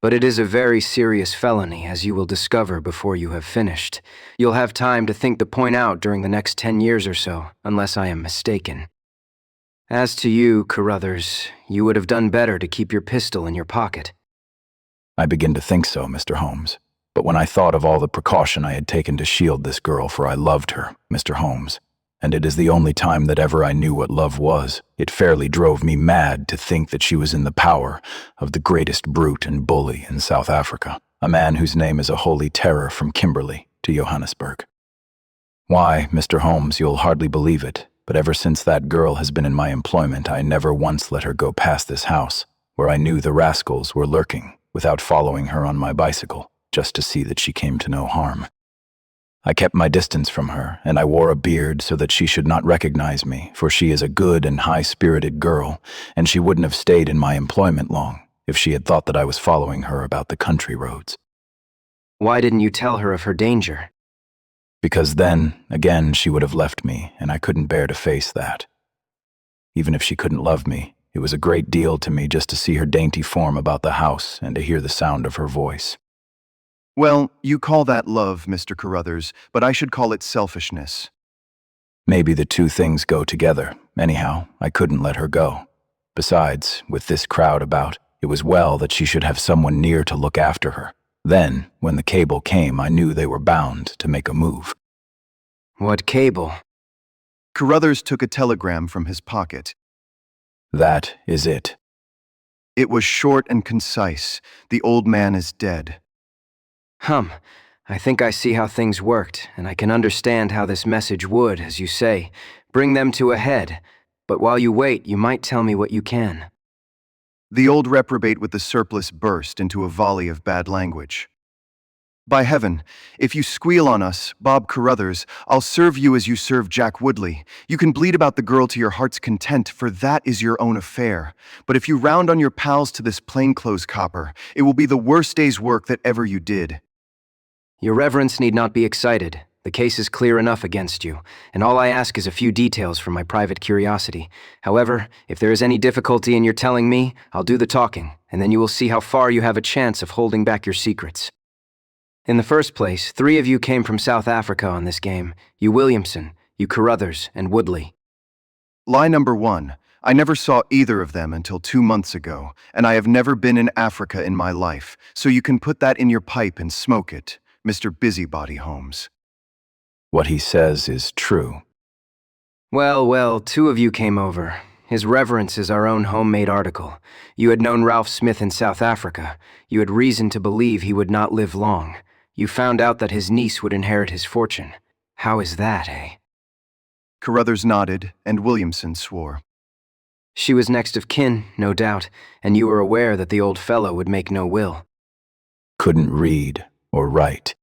Speaker 2: But it is a very serious felony, as you will discover before you have finished. You'll have time to think the point out during the next 10 years or so, unless I am mistaken. As to you, Carruthers, you would have done better to keep your pistol in your pocket.
Speaker 6: I begin to think so, Mr. Holmes. But when I thought of all the precaution I had taken to shield this girl, for I loved her, Mr. Holmes, and it is the only time that ever I knew what love was, it fairly drove me mad to think that she was in the power of the greatest brute and bully in South Africa, a man whose name is a holy terror from Kimberley to Johannesburg. Why, Mr. Holmes, you'll hardly believe it, but ever since that girl has been in my employment, I never once let her go past this house, where I knew the rascals were lurking, without following her on my bicycle, just to see that she came to no harm. I kept my distance from her, and I wore a beard so that she should not recognize me, for she is a good and high-spirited girl, and she wouldn't have stayed in my employment long if she had thought that I was following her about the country roads.
Speaker 2: Why didn't you tell her of her danger?
Speaker 6: Because then, again, she would have left me, and I couldn't bear to face that. Even if she couldn't love me, it was a great deal to me just to see her dainty form about the house and to hear the sound of her voice.
Speaker 1: Well, you call that love, Mr. Carruthers, but I should call it selfishness.
Speaker 6: Maybe the 2 things go together. Anyhow, I couldn't let her go. Besides, with this crowd about, it was well that she should have someone near to look after her. Then, when the cable came, I knew they were bound to make a move.
Speaker 2: What cable?
Speaker 1: Carruthers took a telegram from his pocket.
Speaker 6: That is it.
Speaker 1: It was short and concise. The old man is dead.
Speaker 2: I think I see how things worked, and I can understand how this message would, as you say, bring them to a head. But while you wait, you might tell me what you can.
Speaker 1: The old reprobate with the surplice burst into a volley of bad language. By heaven, if you squeal on us, Bob Carruthers, I'll serve you as you serve Jack Woodley. You can bleat about the girl to your heart's content, for that is your own affair. But if you round on your pals to this plainclothes copper, it will be the worst day's work that ever you did.
Speaker 2: Your reverence need not be excited. The case is clear enough against you, and all I ask is a few details from my private curiosity. However, if there is any difficulty in your telling me, I'll do the talking, and then you will see how far you have a chance of holding back your secrets. In the first place, 3 of you came from South Africa on this game. You Williamson, you Carruthers, and Woodley.
Speaker 1: Lie number 1. I never saw either of them until 2 months ago, and I have never been in Africa in my life, so you can put that in your pipe and smoke it, Mr. Busybody Holmes.
Speaker 6: What he says is true.
Speaker 2: Well, 2 of you came over. His Reverence is our own homemade article. You had known Ralph Smith in South Africa. You had reason to believe he would not live long. You found out that his niece would inherit his fortune. How is that, eh?
Speaker 1: Carruthers nodded, and Williamson swore.
Speaker 2: She was next of kin, no doubt, and you were aware that the old fellow would make no will.
Speaker 6: Couldn't read or write.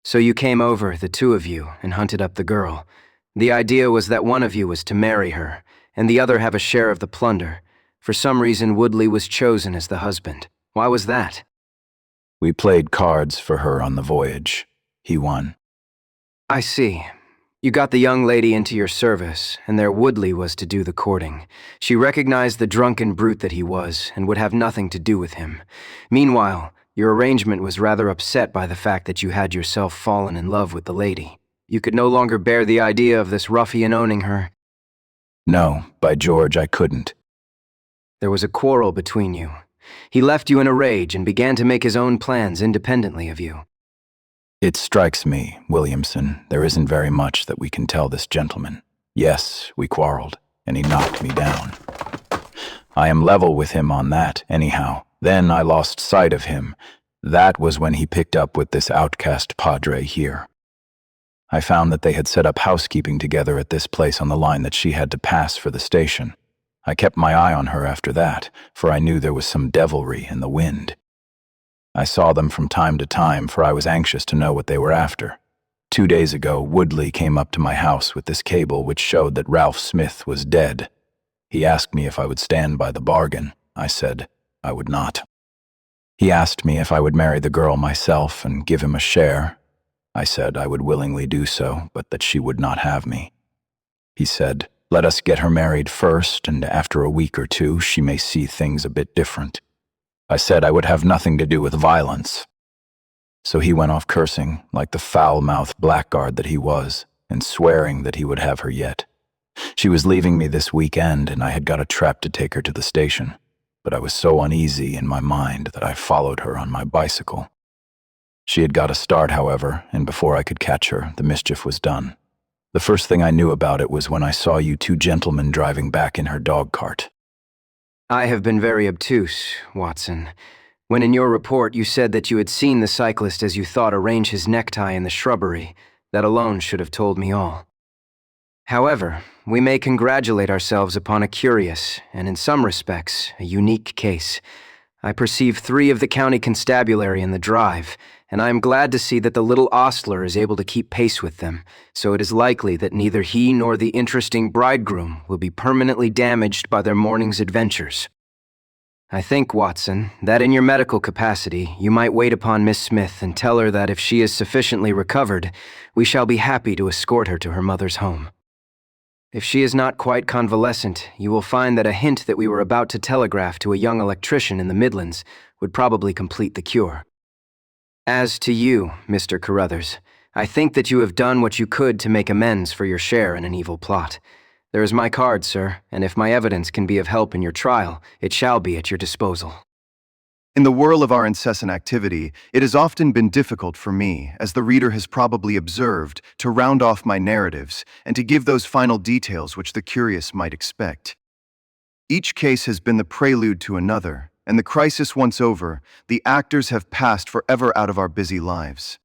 Speaker 2: So you came over, the two of you, and hunted up the girl. The idea was that one of you was to marry her, and the other have a share of the plunder. For some reason, Woodley was chosen as the husband. Why was that?
Speaker 6: We played cards for her on the voyage. He won.
Speaker 2: I see. You got the young lady into your service, and there Woodley was to do the courting. She recognized the drunken brute that he was, and would have nothing to do with him. Meanwhile, your arrangement was rather upset by the fact that you had yourself fallen in love with the lady. You could no longer bear the idea of this ruffian owning her.
Speaker 6: No, by George, I couldn't.
Speaker 2: There was a quarrel between you. He left you in a rage and began to make his own plans independently of you.
Speaker 6: It strikes me, Williamson, there isn't very much that we can tell this gentleman. Yes, we quarreled, and he knocked me down. I am level with him on that, anyhow. Then I lost sight of him. That was when he picked up with this outcast padre here. I found that they had set up housekeeping together at this place on the line that she had to pass for the station. I kept my eye on her after that, for I knew there was some devilry in the wind. I saw them from time to time, for I was anxious to know what they were after. 2 days ago, Woodley came up to my house with this cable which showed that Ralph Smith was dead. He asked me if I would stand by the bargain. I said I would not. He asked me if I would marry the girl myself and give him a share. I said I would willingly do so, but that she would not have me. He said, "Let us get her married first, and after a week or two she may see things a bit different." I said I would have nothing to do with violence. So he went off cursing, like the foul-mouthed blackguard that he was, and swearing that he would have her yet. She was leaving me this weekend, and I had got a trap to take her to the station, but I was so uneasy in my mind that I followed her on my bicycle. She had got a start, however, and before I could catch her, the mischief was done. The first thing I knew about it was when I saw you two gentlemen driving back in her dog cart.
Speaker 2: I have been very obtuse, Watson. When in your report you said that you had seen the cyclist as you thought arrange his necktie in the shrubbery, that alone should have told me all. However, we may congratulate ourselves upon a curious, and in some respects, a unique case. I perceive 3 of the county constabulary in the drive, and I am glad to see that the little ostler is able to keep pace with them, so it is likely that neither he nor the interesting bridegroom will be permanently damaged by their morning's adventures. I think, Watson, that in your medical capacity, you might wait upon Miss Smith and tell her that if she is sufficiently recovered, we shall be happy to escort her to her mother's home. If she is not quite convalescent, you will find that a hint that we were about to telegraph to a young electrician in the Midlands would probably complete the cure. As to you, Mr. Carruthers, I think that you have done what you could to make amends for your share in an evil plot. There is my card, sir, and if my evidence can be of help in your trial, it shall be at your disposal.
Speaker 1: In the whirl of our incessant activity, it has often been difficult for me, as the reader has probably observed, to round off my narratives and to give those final details which the curious might expect. Each case has been the prelude to another, and the crisis once over, the actors have passed forever out of our busy lives.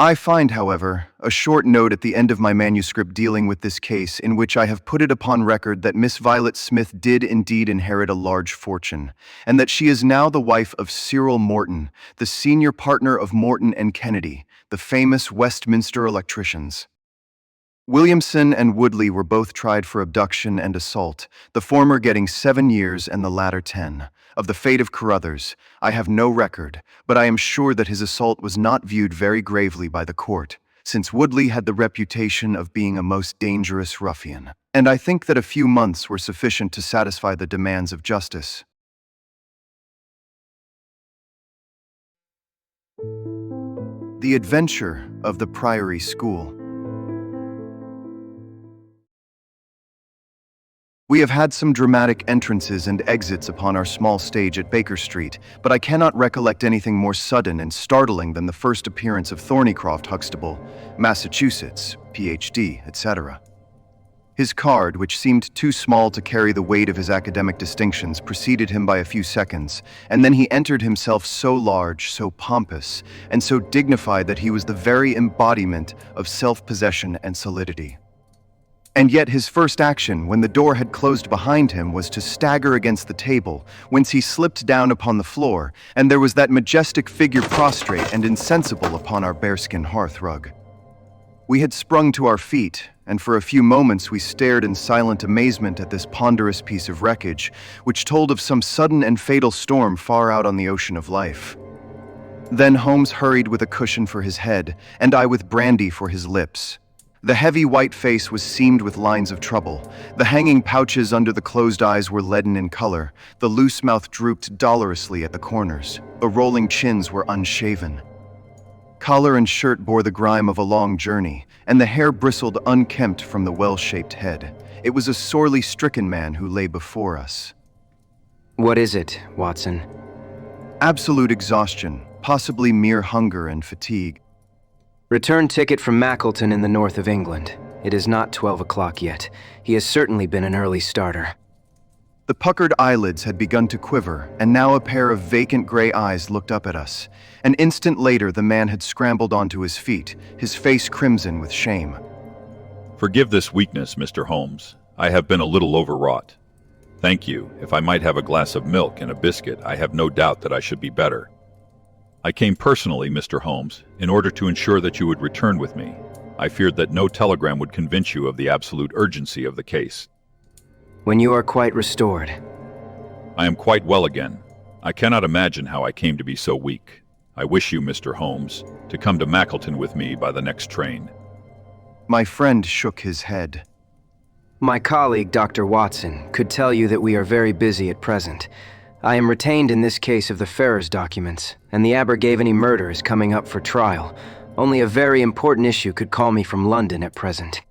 Speaker 1: I find, however, a short note at the end of my manuscript dealing with this case in which I have put it upon record that Miss Violet Smith did indeed inherit a large fortune, and that she is now the wife of Cyril Morton, the senior partner of Morton and Kennedy, the famous Westminster electricians. Williamson and Woodley were both tried for abduction and assault, the former getting 7 years and the latter 10. Of the fate of Carruthers, I have no record, but I am sure that his assault was not viewed very gravely by the court, since Woodley had the reputation of being a most dangerous ruffian, and I think that a few months were sufficient to satisfy the demands of justice. The Adventure of the Priory School. We have had some dramatic entrances and exits upon our small stage at Baker Street, but I cannot recollect anything more sudden and startling than the first appearance of Thornycroft Huxtable, Massachusetts, Ph.D., etc. His card, which seemed too small to carry the weight of his academic distinctions, preceded him by a few seconds, and then he entered himself so large, so pompous, and so dignified that he was the very embodiment of self-possession and solidity. And yet his first action, when the door had closed behind him, was to stagger against the table, whence he slipped down upon the floor, and there was that majestic figure prostrate and insensible upon our bearskin hearth-rug. We had sprung to our feet, and for a few moments we stared in silent amazement at this ponderous piece of wreckage, which told of some sudden and fatal storm far out on the ocean of life. Then Holmes hurried with a cushion for his head, and I with brandy for his lips. The heavy white face was seamed with lines of trouble. The hanging pouches under the closed eyes were leaden in color. The loose mouth drooped dolorously at the corners. The rolling chins were unshaven. Collar and shirt bore the grime of a long journey, and the hair bristled unkempt from the well-shaped head. It was a sorely stricken man who lay before us.
Speaker 2: What is it, Watson?
Speaker 1: Absolute exhaustion, possibly mere hunger and fatigue.
Speaker 2: Return ticket from Mackleton in the north of England. It is not 12 o'clock yet. He has certainly been an early starter.
Speaker 1: The puckered eyelids had begun to quiver, and now a pair of vacant gray eyes looked up at us. An instant later, the man had scrambled onto his feet, his face crimson with shame.
Speaker 7: Forgive this weakness, Mr. Holmes. I have been a little overwrought. Thank you. If I might have a glass of milk and a biscuit, I have no doubt that I should be better. I came personally, Mr. Holmes, in order to ensure that you would return with me. I feared that no telegram would convince you of the absolute urgency of the case.
Speaker 2: When you are quite restored.
Speaker 7: I am quite well again. I cannot imagine how I came to be so weak. I wish you, Mr. Holmes, to come to Mackleton with me by the next train.
Speaker 1: My friend shook his head.
Speaker 2: My colleague, Dr. Watson, could tell you that we are very busy at present. I am retained in this case of the Ferrers documents, and the Abergavenny murder is coming up for trial. Only a very important issue could call me from London at present.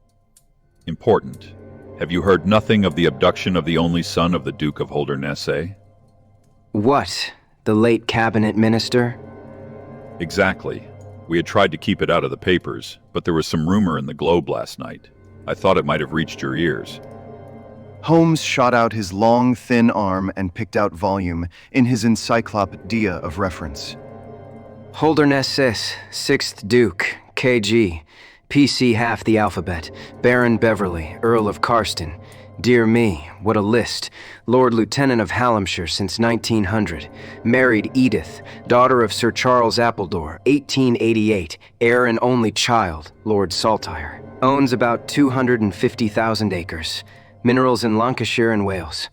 Speaker 7: Important? Have you heard nothing of the abduction of the only son of the Duke of Holdernesse?
Speaker 2: What? The late cabinet minister?
Speaker 7: Exactly. We had tried to keep it out of the papers, but there was some rumor in the Globe last night. I thought it might have reached your ears.
Speaker 1: Holmes shot out his long, thin arm and picked out volume in his encyclopedia of reference.
Speaker 2: Holdernesse, 6th Duke, KG, PC half the alphabet, Baron Beverley, Earl of Carston. Dear me, what a list. Lord Lieutenant of Hallamshire since 1900. Married Edith, daughter of Sir Charles Appledore, 1888. Heir and only child, Lord Saltire. Owns about 250,000 acres. Minerals in Lancashire and Wales.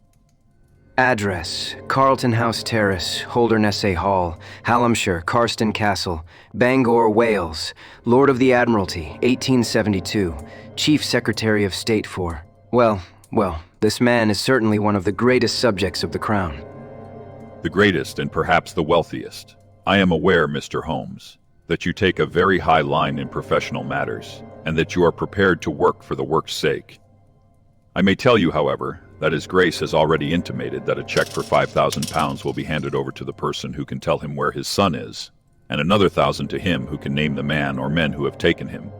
Speaker 2: Address: Carlton House Terrace, Holdernesse Hall, Hallamshire, Carston Castle, Bangor, Wales. Lord of the Admiralty, 1872. Chief Secretary of State for... Well, this man is certainly one of the greatest subjects of the Crown.
Speaker 7: The greatest and perhaps the wealthiest. I am aware, Mr. Holmes, that you take a very high line in professional matters, and that you are prepared to work for the work's sake. I may tell you, however, that His Grace has already intimated that a check for £5,000 will be handed over to the person who can tell him where his son is, and another 1,000 to him who can name the man or men who have taken him.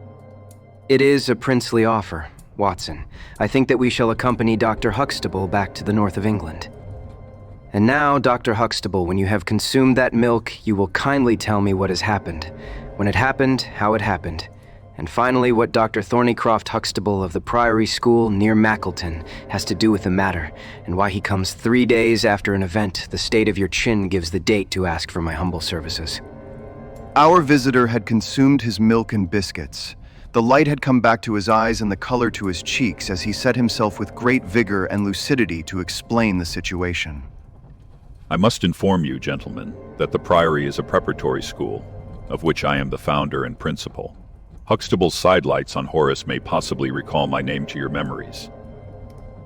Speaker 2: It is a princely offer, Watson. I think that we shall accompany Dr. Huxtable back to the north of England. And now, Dr. Huxtable, when you have consumed that milk, you will kindly tell me what has happened. When it happened, how it happened. And finally, what Dr. Thornycroft Huxtable of the Priory School near Mackleton has to do with the matter, and why he comes 3 days after an event the state of your chin gives the date to ask for my humble services.
Speaker 1: Our visitor had consumed his milk and biscuits. The light had come back to his eyes and the color to his cheeks as he set himself with great vigor and lucidity to explain the situation.
Speaker 7: I must inform you, gentlemen, that the Priory is a preparatory school, of which I am the founder and principal. Huxtable's sidelights on Horace may possibly recall my name to your memories.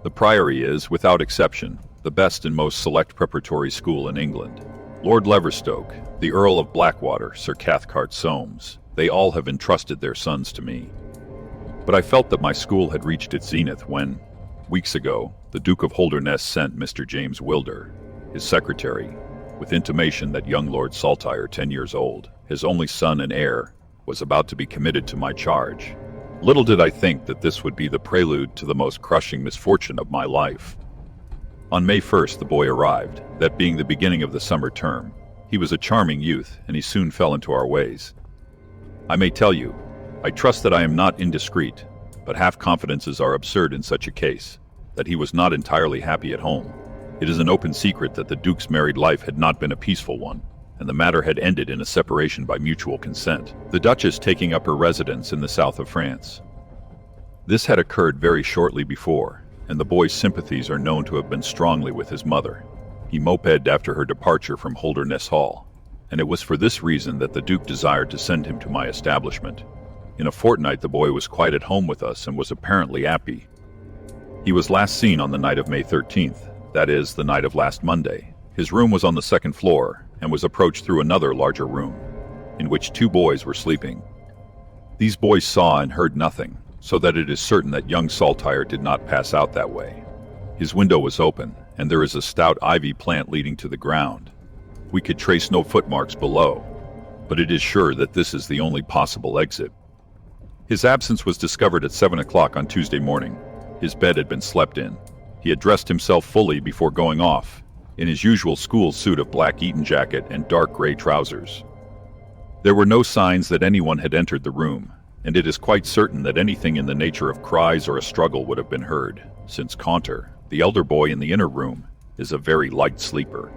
Speaker 7: The Priory is, without exception, the best and most select preparatory school in England. Lord Leverstoke, the Earl of Blackwater, Sir Cathcart Soames, they all have entrusted their sons to me. But I felt that my school had reached its zenith when, weeks ago, the Duke of Holdernesse sent Mr. James Wilder, his secretary, with intimation that young Lord Saltire, 10 years old, his only son and heir, was about to be committed to my charge. Little did I think that this would be the prelude to the most crushing misfortune of my life. On May 1st, the boy arrived, that being the beginning of the summer term. He was a charming youth, and he soon fell into our ways. I may tell you, I trust that I am not indiscreet, but half-confidences are absurd in such a case, that he was not entirely happy at home. It is an open secret that the Duke's married life had not been a peaceful one, and the matter had ended in a separation by mutual consent, the Duchess taking up her residence in the south of France. This had occurred very shortly before, and the boy's sympathies are known to have been strongly with his mother. He moped after her departure from Holderness Hall, and it was for this reason that the Duke desired to send him to my establishment. In a fortnight the boy was quite at home with us and was apparently happy. He was last seen on the night of May 13th, that is, the night of last Monday. His room was on the second floor, and was approached through another larger room, in which 2 boys were sleeping. These boys saw and heard nothing, so that it is certain that young Saltire did not pass out that way. His window was open, and there is a stout ivy plant leading to the ground. We could trace no footmarks below, but it is sure that this is the only possible exit. His absence was discovered at 7 o'clock on Tuesday morning. His bed had been slept in. He had dressed himself fully before going off, in his usual school suit of black Eton jacket and dark gray trousers. There were no signs that anyone had entered the room, and it is quite certain that anything in the nature of cries or a struggle would have been heard, since Caunter, the elder boy in the inner room, is a very light sleeper.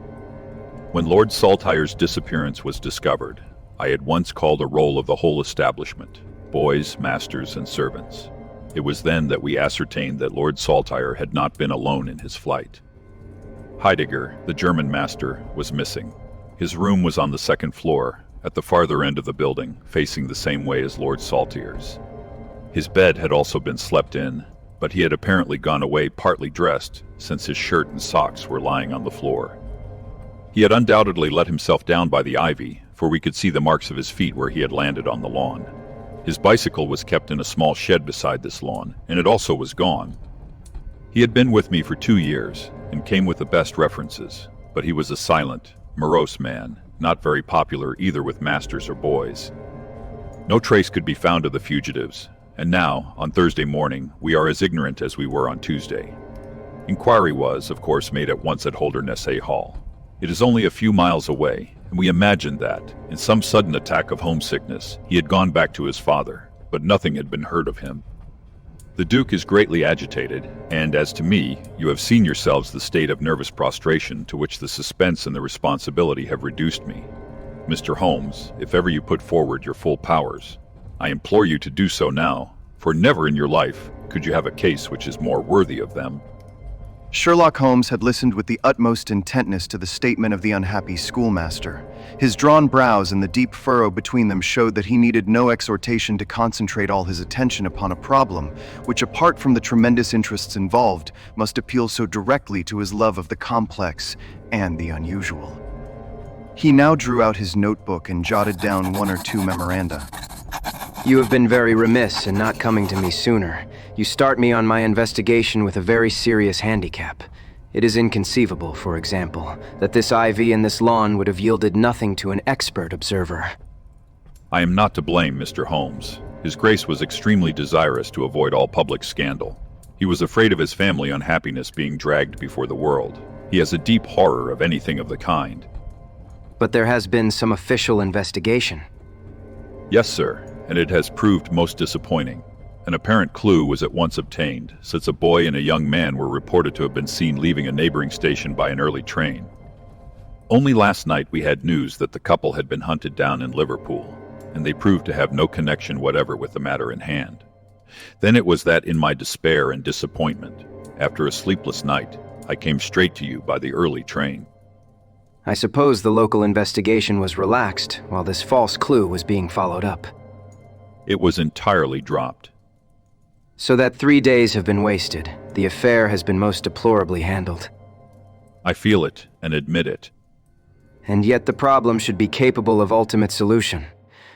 Speaker 7: When Lord Saltire's disappearance was discovered, I at once called a roll of the whole establishment, boys, masters, and servants. It was then that we ascertained that Lord Saltire had not been alone in his flight. Heidegger, the German master, was missing. His room was on the second floor, at the farther end of the building, facing the same way as Lord Saltire's. His bed had also been slept in, but he had apparently gone away partly dressed, since his shirt and socks were lying on the floor. He had undoubtedly let himself down by the ivy, for we could see the marks of his feet where he had landed on the lawn. His bicycle was kept in a small shed beside this lawn, and it also was gone. He had been with me for 2 years, and came with the best references, but he was a silent, morose man, not very popular either with masters or boys. No trace could be found of the fugitives, and now, on Thursday morning, we are as ignorant as we were on Tuesday. Inquiry was, of course, made at once at Holderness Hall. It is only a few miles away, and we imagined that, in some sudden attack of homesickness, he had gone back to his father, but nothing had been heard of him. The Duke is greatly agitated, and as to me, you have seen yourselves the state of nervous prostration to which the suspense and the responsibility have reduced me. Mr. Holmes, if ever you put forward your full powers, I implore you to do so now, for never in your life could you have a case which is more worthy of them.
Speaker 1: Sherlock Holmes had listened with the utmost intentness to the statement of the unhappy schoolmaster. His drawn brows and the deep furrow between them showed that he needed no exhortation to concentrate all his attention upon a problem which, apart from the tremendous interests involved, must appeal so directly to his love of the complex and the unusual. He now drew out his notebook and jotted down 1 or 2 memoranda.
Speaker 2: You have been very remiss in not coming to me sooner. You start me on my investigation with a very serious handicap. It is inconceivable, for example, that this ivy and this lawn would have yielded nothing to an expert observer.
Speaker 7: I am not to blame, Mr. Holmes. His Grace was extremely desirous to avoid all public scandal. He was afraid of his family unhappiness being dragged before the world. He has a deep horror of anything of the kind.
Speaker 2: But there has been some official investigation.
Speaker 7: Yes, sir, and it has proved most disappointing. An apparent clue was at once obtained, since a boy and a young man were reported to have been seen leaving a neighboring station by an early train. Only last night we had news that the couple had been hunted down in Liverpool, and they proved to have no connection whatever with the matter in hand. Then it was that in my despair and disappointment, after a sleepless night, I came straight to you by the early train.
Speaker 2: I suppose the local investigation was relaxed while this false clue was being followed up.
Speaker 7: It was entirely dropped.
Speaker 2: So that 3 days have been wasted. The affair has been most deplorably handled.
Speaker 7: I feel it and admit it.
Speaker 2: And yet the problem should be capable of ultimate solution.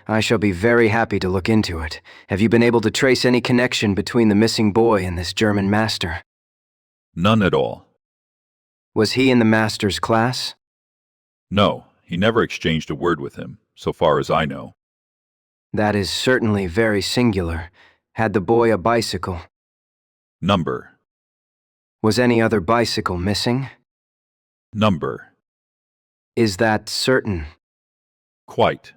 Speaker 2: I shall be very happy to look into it. Have you been able to trace any connection between the missing boy and this German master?
Speaker 7: None at all.
Speaker 2: Was he in the master's class?
Speaker 7: No, he never exchanged a word with him, so far as I know.
Speaker 2: That is certainly very singular. Had the boy a bicycle?
Speaker 7: Number.
Speaker 2: Was any other bicycle missing?
Speaker 7: Number.
Speaker 2: Is that certain?
Speaker 7: Quite.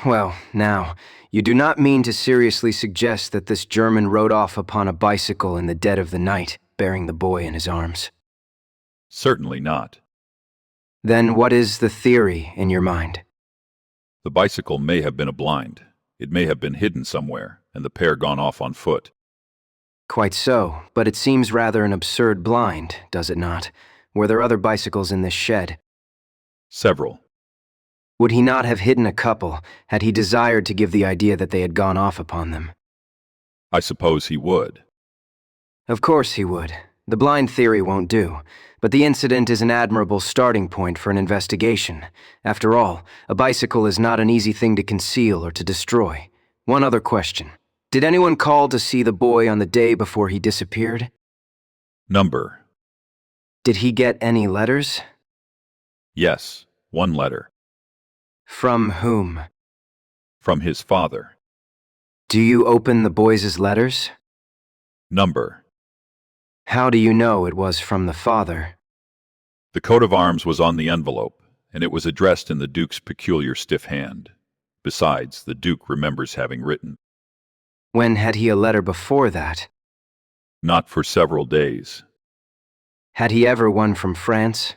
Speaker 2: Well, now, you do not mean to seriously suggest that this German rode off upon a bicycle in the dead of the night, bearing the boy in his arms?
Speaker 7: Certainly not.
Speaker 2: Then what is the theory in your mind?
Speaker 7: The bicycle may have been a blind. It may have been hidden somewhere, and the pair gone off on foot.
Speaker 2: Quite so, but it seems rather an absurd blind, does it not? Were there other bicycles in this shed?
Speaker 7: Several.
Speaker 2: Would he not have hidden a couple, had he desired to give the idea that they had gone off upon them?
Speaker 7: I suppose he would.
Speaker 2: Of course he would. The blind theory won't do, but the incident is an admirable starting point for an investigation. After all, a bicycle is not an easy thing to conceal or to destroy. One other question. Did anyone call to see the boy on the day before he disappeared?
Speaker 7: Number.
Speaker 2: Did he get any letters?
Speaker 7: Yes, one letter.
Speaker 2: From whom?
Speaker 7: From his father.
Speaker 2: Do you open the boys' letters?
Speaker 7: Number.
Speaker 2: How do you know it was from the father?
Speaker 7: The coat of arms was on the envelope, and it was addressed in the Duke's peculiar stiff hand. Besides, the Duke remembers having written.
Speaker 2: When had he a letter before that?
Speaker 7: Not for several days.
Speaker 2: Had he ever one from France?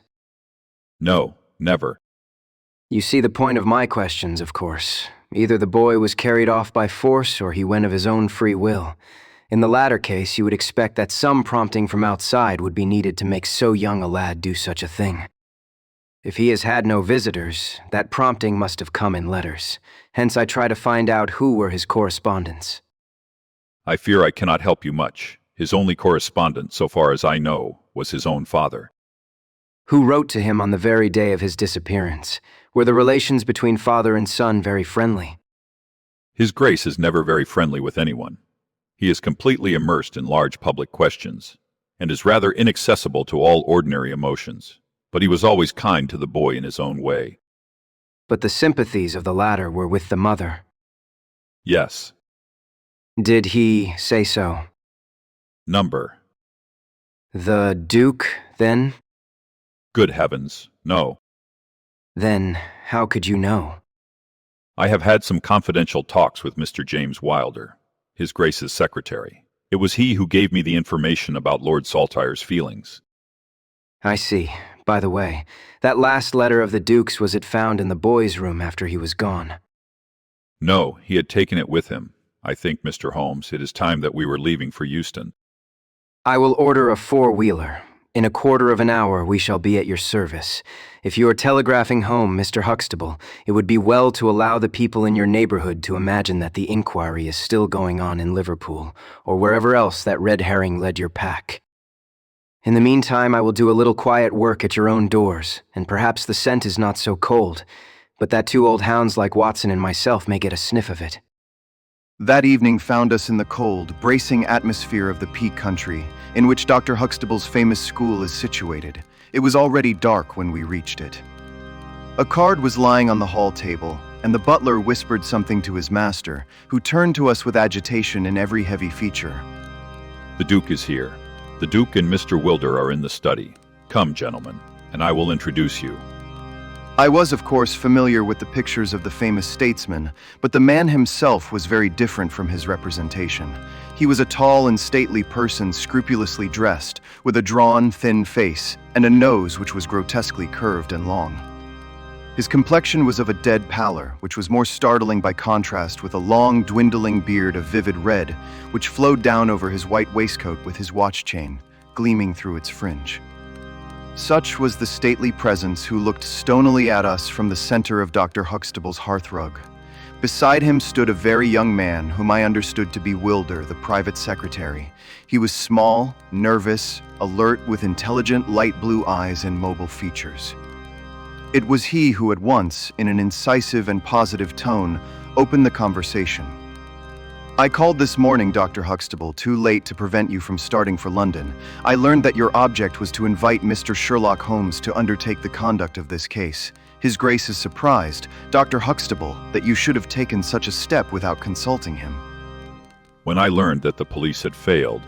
Speaker 7: No, never.
Speaker 2: You see the point of my questions, of course. Either the boy was carried off by force or he went of his own free will. In the latter case, you would expect that some prompting from outside would be needed to make so young a lad do such a thing. If he has had no visitors, that prompting must have come in letters. Hence I try to find out who were his correspondents.
Speaker 7: I fear I cannot help you much. His only correspondent, so far as I know, was his own father.
Speaker 2: Who wrote to him on the very day of his disappearance? Were the relations between father and son very friendly?
Speaker 7: His Grace is never very friendly with anyone. He is completely immersed in large public questions, and is rather inaccessible to all ordinary emotions. But he was always kind to the boy in his own way.
Speaker 2: But the sympathies of the latter were with the mother.
Speaker 7: Yes.
Speaker 2: Did he say so?
Speaker 7: Number.
Speaker 2: The Duke, then?
Speaker 7: Good heavens, no.
Speaker 2: Then, how could you know?
Speaker 7: I have had some confidential talks with Mr. James Wilder, His Grace's secretary. It was he who gave me the information about Lord Saltire's feelings.
Speaker 2: I see. By the way, that last letter of the Duke's, was it found in the boy's room after he was gone?
Speaker 7: No, he had taken it with him. I think, Mr. Holmes, it is time that we were leaving for Euston.
Speaker 2: I will order a four-wheeler. In a quarter of an hour we shall be at your service. If you are telegraphing home, Mr. Huxtable, it would be well to allow the people in your neighborhood to imagine that the inquiry is still going on in Liverpool, or wherever else that red herring led your pack. In the meantime, I will do a little quiet work at your own doors, and perhaps the scent is not so cold, but that two old hounds like Watson and myself may get a sniff of it.
Speaker 1: That evening found us in the cold, bracing atmosphere of the Peak Country, in which Dr. Huxtable's famous school is situated. It was already dark when we reached it. A card was lying on the hall table, and the butler whispered something to his master, who turned to us with agitation in every heavy feature.
Speaker 7: The Duke is here. The Duke and Mr. Wilder are in the study. Come, gentlemen, and I will introduce you.
Speaker 1: I was, of course, familiar with the pictures of the famous statesman, but the man himself was very different from his representation. He was a tall and stately person, scrupulously dressed, with a drawn, thin face, and a nose which was grotesquely curved and long. His complexion was of a dead pallor, which was more startling by contrast with a long, dwindling beard of vivid red, which flowed down over his white waistcoat with his watch chain, gleaming through its fringe. Such was the stately presence who looked stonily at us from the center of Dr. Huxtable's hearthrug. Beside him stood a very young man whom I understood to be Wilder, the private secretary. He was small, nervous, alert, with intelligent light blue eyes and mobile features. It was he who at once, in an incisive and positive tone, opened the conversation. I called this morning, Dr. Huxtable, too late to prevent you from starting for London. I learned that your object was to invite Mr. Sherlock Holmes to undertake the conduct of this case. His Grace is surprised, Dr. Huxtable, that you should have taken such a step without consulting him.
Speaker 7: When I learned that the police had failed,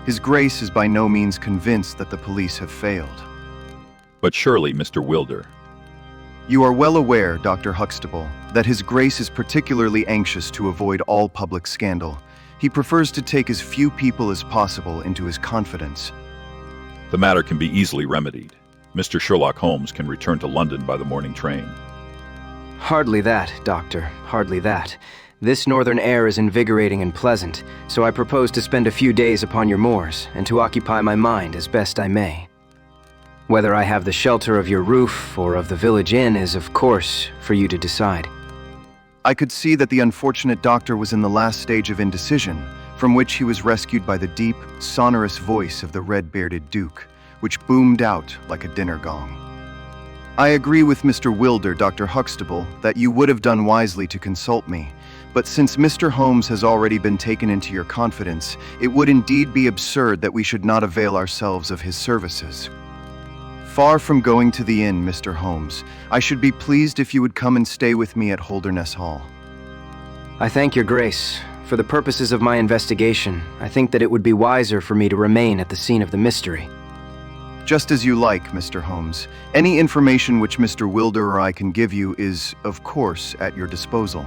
Speaker 1: His Grace is by no means convinced that the police have failed.
Speaker 7: but surely, Mr. Wilder,
Speaker 1: You are well aware, Dr. Huxtable, that His Grace is particularly anxious to avoid all public scandal. He prefers to take as few people as possible into his confidence.
Speaker 7: the matter can be easily remedied. Mr. Sherlock Holmes can return to London by the morning train.
Speaker 2: Hardly that, Doctor, hardly that. This northern air is invigorating and pleasant, so I propose to spend a few days upon your moors, and to occupy my mind as best I may. Whether I have the shelter of your roof or of the village inn is, of course, for you to decide.
Speaker 1: I could see that the unfortunate doctor was in the last stage of indecision, from which he was rescued by the deep, sonorous voice of the red-bearded Duke, which boomed out like a dinner gong. I agree with Mr. Wilder, Dr. Huxtable, that you would have done wisely to consult me, but since Mr. Holmes has already been taken into your confidence, it would indeed be absurd that we should not avail ourselves of his services. Far from going to the inn, Mr. Holmes, I should be pleased if you would come and stay with me at Holderness Hall.
Speaker 2: I thank your grace. For the purposes of my investigation, I think that it would be wiser for me to remain at the scene of the mystery.
Speaker 1: Just as you like, Mr. Holmes. Any information which Mr. Wilder or I can give you is, of course, at your disposal.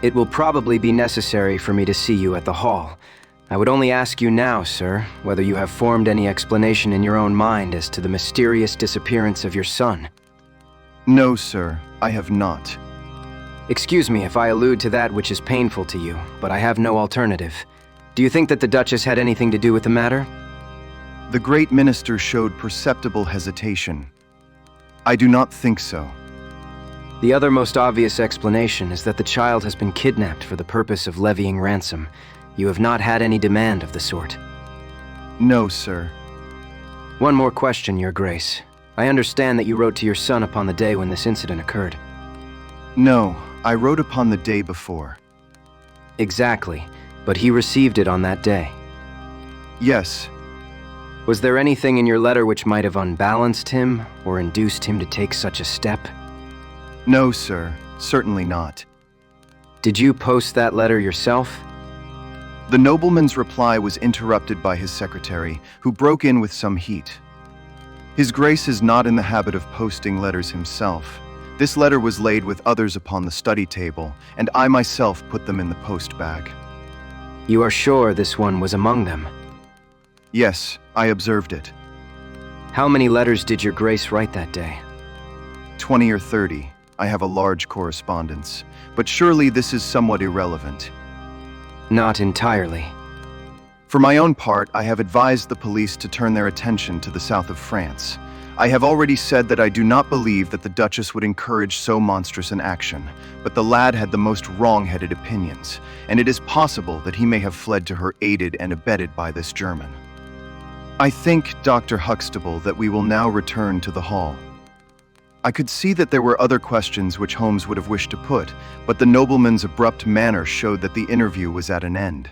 Speaker 2: It will probably be necessary for me to see you at the hall. I would only ask you now, sir, whether you have formed any explanation in your own mind as to the mysterious disappearance of your son.
Speaker 1: No, sir, I have not.
Speaker 2: Excuse me if I allude to that which is painful to you, but I have no alternative. Do you think that the Duchess had anything to do with the matter?
Speaker 1: The great minister showed perceptible hesitation. I do not think so.
Speaker 2: The other most obvious explanation is that the child has been kidnapped for the purpose of levying ransom. You have not had any demand of the sort.
Speaker 1: No, sir.
Speaker 2: One more question, Your Grace. I understand that you wrote to your son upon the day when this incident occurred.
Speaker 1: No, I wrote upon the day before.
Speaker 2: Exactly, but he received it on that day.
Speaker 1: Yes.
Speaker 2: Was there anything in your letter which might have unbalanced him or induced him to take such a step?
Speaker 1: No, sir, certainly not.
Speaker 2: Did you post that letter yourself?
Speaker 1: The nobleman's reply was interrupted by his secretary, who broke in with some heat. His Grace is not in the habit of posting letters himself. This letter was laid with others upon the study table, and I myself put them in the post bag.
Speaker 2: You are sure this one was among them?
Speaker 1: Yes, I observed it.
Speaker 2: How many letters did your Grace write that day?
Speaker 1: 20 or 30. I have a large correspondence. But surely this is somewhat irrelevant.
Speaker 2: Not entirely.
Speaker 1: For my own part, I have advised the police to turn their attention to the south of France. I have already said that I do not believe that the Duchess would encourage so monstrous an action, but the lad had the most wrong-headed opinions, and it is possible that he may have fled to her aided and abetted by this German. I think, Dr. Huxtable, that we will now return to the hall. I could see that there were other questions which Holmes would have wished to put, but the nobleman's abrupt manner showed that the interview was at an end.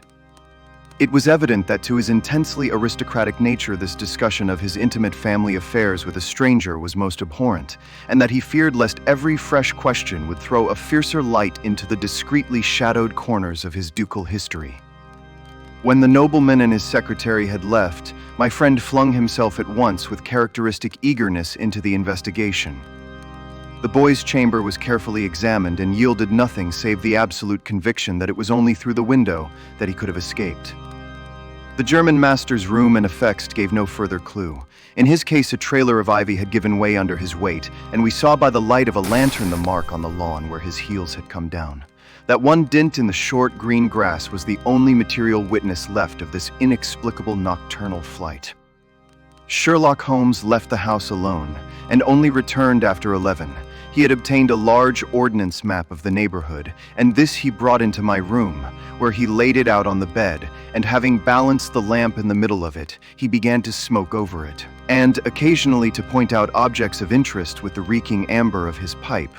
Speaker 1: It was evident that to his intensely aristocratic nature this discussion of his intimate family affairs with a stranger was most abhorrent, and that he feared lest every fresh question would throw a fiercer light into the discreetly shadowed corners of his ducal history. When the nobleman and his secretary had left, my friend flung himself at once with characteristic eagerness into the investigation. The boy's chamber was carefully examined and yielded nothing save the absolute conviction that it was only through the window that he could have escaped. The German master's room and effects gave no further clue. In his case, a trailer of ivy had given way under his weight, and we saw by the light of a lantern the mark on the lawn where his heels had come down. That one dint in the short green grass was the only material witness left of this inexplicable nocturnal flight. Sherlock Holmes left the house alone, and only returned after 11. He had obtained a large ordnance map of the neighborhood, and this he brought into my room, where he laid it out on the bed, and having balanced the lamp in the middle of it, he began to smoke over it, and occasionally to point out objects of interest with the reeking amber of his pipe.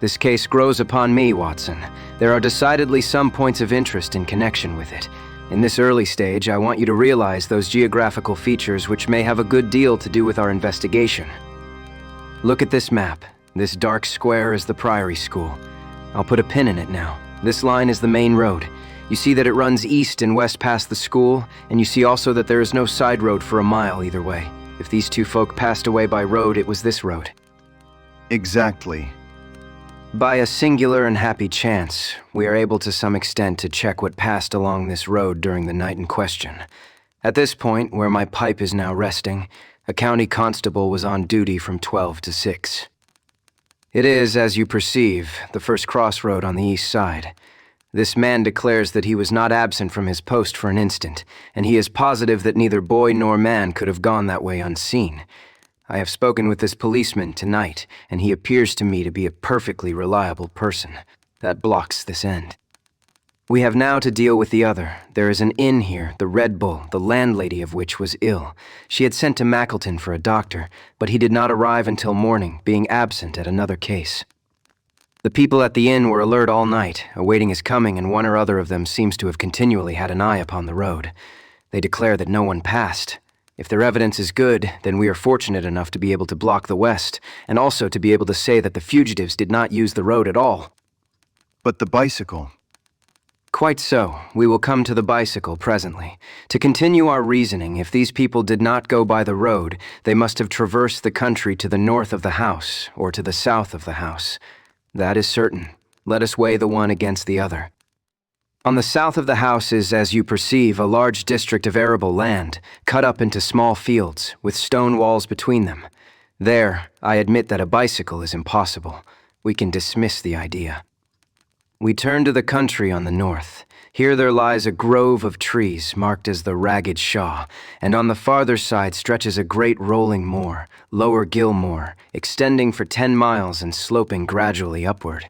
Speaker 2: This case grows upon me, Watson. There are decidedly some points of interest in connection with it. In this early stage, I want you to realize those geographical features which may have a good deal to do with our investigation. Look at this map. This dark square is the Priory School. I'll put a pin in it now. This line is the main road. You see that it runs east and west past the school, and you see also that there is no side road for a mile either way. If these two folk passed away by road, it was this road.
Speaker 1: Exactly.
Speaker 2: By a singular and happy chance, we are able to some extent to check what passed along this road during the night in question. At this point, where my pipe is now resting, a county constable was on duty from 12 to 6. It is, as you perceive, the first crossroad on the east side. This man declares that he was not absent from his post for an instant, and he is positive that neither boy nor man could have gone that way unseen. I have spoken with this policeman tonight, and he appears to me to be a perfectly reliable person. That blocks this end. We have now to deal with the other. There is an inn here, the Red Bull, the landlady of which was ill. She had sent to Mackleton for a doctor, but he did not arrive until morning, being absent at another case. The people at the inn were alert all night, awaiting his coming, and one or other of them seems to have continually had an eye upon the road. They declare that no one passed. If their evidence is good, then we are fortunate enough to be able to block the west, and also to be able to say that the fugitives did not use the road at all.
Speaker 1: But the bicycle.
Speaker 2: Quite so. We will come to the bicycle presently. To continue our reasoning, if these people did not go by the road, they must have traversed the country to the north of the house, or to the south of the house. That is certain. Let us weigh the one against the other. On the south of the house is, as you perceive, a large district of arable land, cut up into small fields, with stone walls between them. There, I admit that a bicycle is impossible. We can dismiss the idea. We turn to the country on the north. Here there lies a grove of trees marked as the Ragged Shaw, and on the farther side stretches a great rolling moor, Lower Gill Moor, extending for 10 miles and sloping gradually upward.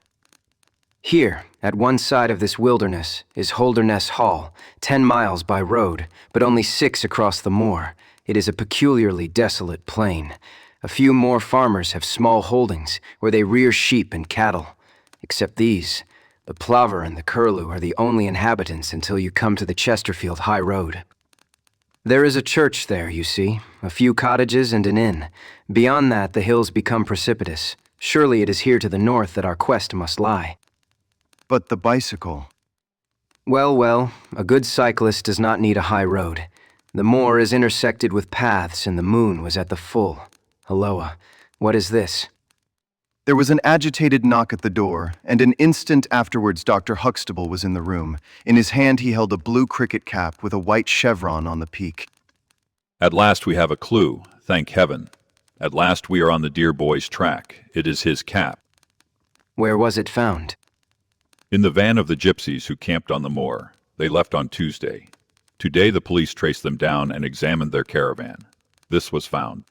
Speaker 2: Here, at one side of this wilderness, is Holderness Hall, 10 miles by road, but only 6 across the moor. It is a peculiarly desolate plain. A few more farmers have small holdings, where they rear sheep and cattle. Except these, the plover and the curlew are the only inhabitants until you come to the Chesterfield High Road. There is a church there, you see, a few cottages and an inn. Beyond that, the hills become precipitous. Surely it is here to the north that our quest must lie.
Speaker 1: But the bicycle.
Speaker 2: Well, a good cyclist does not need a high road. The moor is intersected with paths and the moon was at the full. Halloa, what is this?
Speaker 1: There was an agitated knock at the door, and an instant afterwards Dr. Huxtable was in the room. In his hand he held a blue cricket cap with a white chevron on the peak.
Speaker 7: At last we have a clue, thank heaven. At last we are on the dear boy's track. It is his cap.
Speaker 2: Where was it found?
Speaker 7: In the van of the gypsies who camped on the moor. They left on Tuesday. Today the police traced them down and examined their caravan. This was found.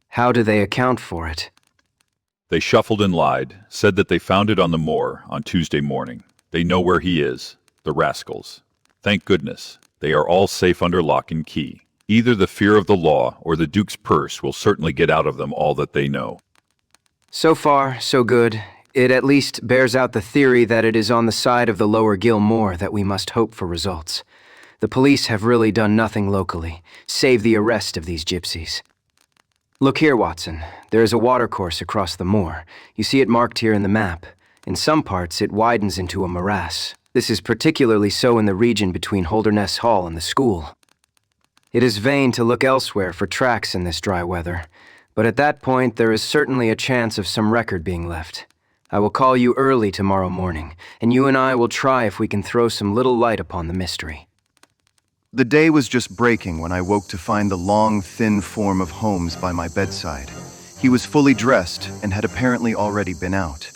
Speaker 2: How do they account for it?
Speaker 7: They shuffled and lied, said that they found it on the moor on Tuesday morning. They know where he is, the rascals. Thank goodness, they are all safe under lock and key. Either the fear of the law or the Duke's purse will certainly get out of them all that they know.
Speaker 2: So far, so good. It at least bears out the theory that it is on the side of the Lower Gill Moor that we must hope for results. The police have really done nothing locally, save the arrest of these gypsies. Look here, Watson. There is a watercourse across the moor. You see it marked here in the map. In some parts, it widens into a morass. This is particularly so in the region between Holderness Hall and the school. It is vain to look elsewhere for tracks in this dry weather, but at that point there is certainly a chance of some record being left. I will call you early tomorrow morning, and you and I will try if we can throw some little light upon the mystery.
Speaker 1: The day was just breaking when I woke to find the long, thin form of Holmes by my bedside. He was fully dressed and had apparently already been out.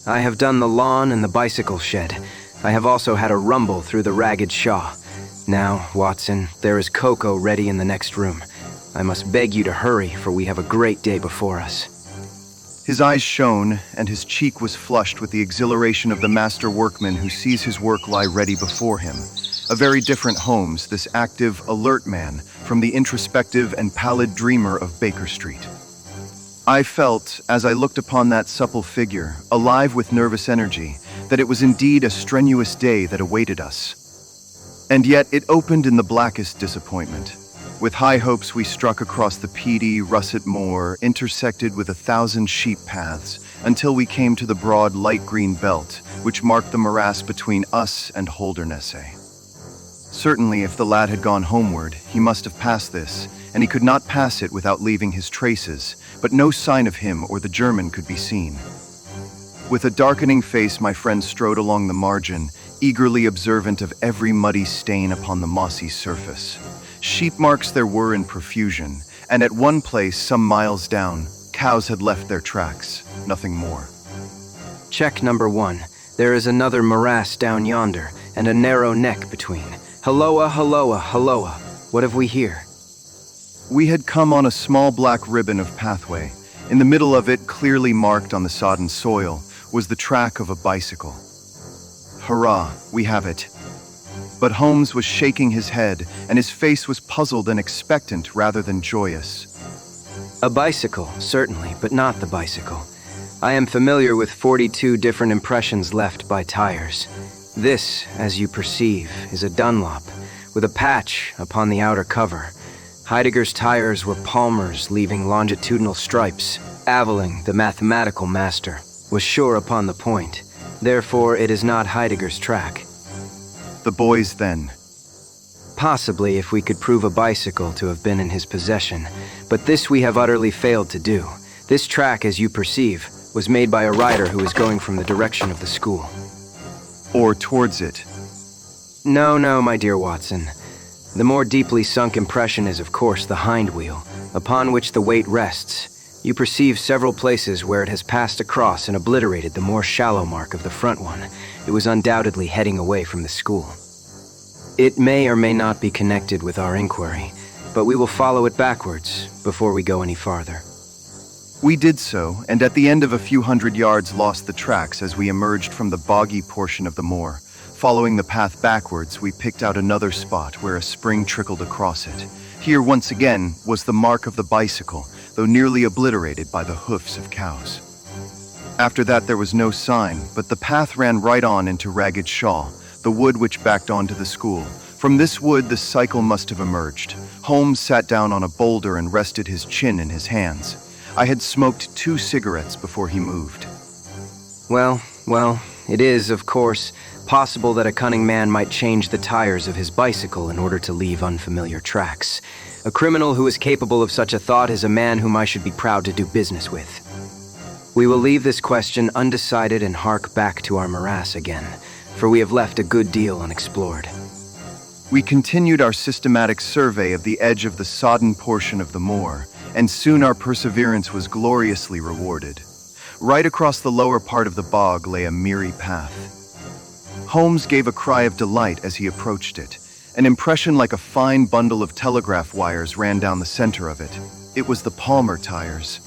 Speaker 2: I have done the lawn and the bicycle shed. I have also had a rumble through the Ragged Shaw. Now, Watson, there is cocoa ready in the next room. I must beg you to hurry, for we have a great day before us.
Speaker 1: His eyes shone, and his cheek was flushed with the exhilaration of the master workman who sees his work lie ready before him. A very different Holmes, this active, alert man, from the introspective and pallid dreamer of Baker Street. I felt, as I looked upon that supple figure, alive with nervous energy, that it was indeed a strenuous day that awaited us. And yet it opened in the blackest disappointment. With high hopes we struck across the peaty, russet moor, intersected with 1,000 sheep paths, until we came to the broad light green belt, which marked the morass between us and Holdernesse. Certainly, if the lad had gone homeward, he must have passed this, and he could not pass it without leaving his traces, but no sign of him or the German could be seen. With a darkening face, my friend strode along the margin, eagerly observant of every muddy stain upon the mossy surface. Sheep marks there were in profusion, and at one place, some miles down, cows had left their tracks, nothing more.
Speaker 2: Check number 1. There is another morass down yonder, and a narrow neck between. Halloa, halloa, halloa. What have we here?
Speaker 1: We had come on a small black ribbon of pathway. In the middle of it, clearly marked on the sodden soil, was the track of a bicycle. Hurrah, we have it. But Holmes was shaking his head, and his face was puzzled and expectant rather than joyous.
Speaker 2: A bicycle, certainly, but not the bicycle. I am familiar with 42 different impressions left by tires. This, as you perceive, is a Dunlop, with a patch upon the outer cover. Heidegger's tires were palmers leaving longitudinal stripes. Aveling, the mathematical master, was sure upon the point. Therefore, it is not Heidegger's track.
Speaker 1: The boys, then.
Speaker 2: Possibly if we could prove a bicycle to have been in his possession, but this we have utterly failed to do. This track, as you perceive, was made by a rider who was going from the direction of the school.
Speaker 1: Or towards it.
Speaker 2: No, my dear Watson. The more deeply sunk impression is, of course, the hind wheel, upon which the weight rests. You perceive several places where it has passed across and obliterated the more shallow mark of the front one. It was undoubtedly heading away from the school. It may or may not be connected with our inquiry, but we will follow it backwards before we go any farther.
Speaker 1: We did so, and at the end of a few hundred yards lost the tracks as we emerged from the boggy portion of the moor. Following the path backwards, we picked out another spot where a spring trickled across it. Here, once again, was the mark of the bicycle, though nearly obliterated by the hoofs of cows. After that, there was no sign, but the path ran right on into Ragged Shaw, the wood which backed onto the school. From this wood, the cycle must have emerged. Holmes sat down on a boulder and rested his chin in his hands. I had smoked 2 cigarettes before he moved.
Speaker 2: Well, it is, of course, possible that a cunning man might change the tires of his bicycle in order to leave unfamiliar tracks. A criminal who is capable of such a thought is a man whom I should be proud to do business with. We will leave this question undecided and hark back to our morass again, for we have left a good deal unexplored.
Speaker 1: We continued our systematic survey of the edge of the sodden portion of the moor, and soon our perseverance was gloriously rewarded. Right across the lower part of the bog lay a miry path. Holmes gave a cry of delight as he approached it. An impression like a fine bundle of telegraph wires ran down the center of it. It was the Palmer tires.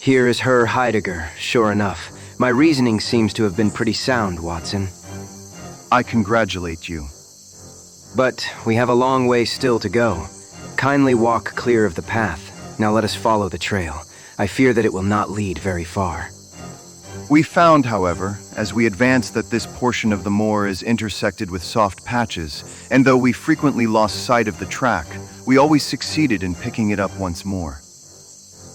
Speaker 2: Here is Herr Heidegger, sure enough. My reasoning seems to have been pretty sound, Watson.
Speaker 1: I congratulate you.
Speaker 2: But we have a long way still to go. Kindly walk clear of the path. Now let us follow the trail. I fear that it will not lead very far.
Speaker 1: We found, however, as we advanced that this portion of the moor is intersected with soft patches, and though we frequently lost sight of the track, we always succeeded in picking it up once more.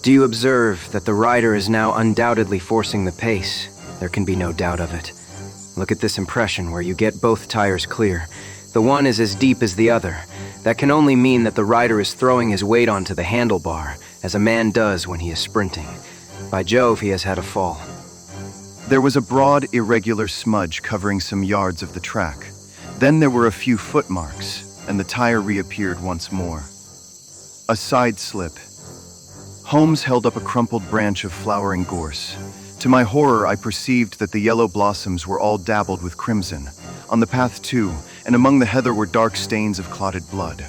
Speaker 2: Do you observe that the rider is now undoubtedly forcing the pace? There can be no doubt of it. Look at this impression where you get both tires clear. The one is as deep as the other. That can only mean that the rider is throwing his weight onto the handlebar, as a man does when he is sprinting. By Jove, he has had a fall.
Speaker 1: There was a broad, irregular smudge covering some yards of the track. Then there were a few footmarks, and the tire reappeared once more. A side slip. Holmes held up a crumpled branch of flowering gorse. To my horror, I perceived that the yellow blossoms were all dabbled with crimson. On the path, too, and among the heather were dark stains of clotted blood.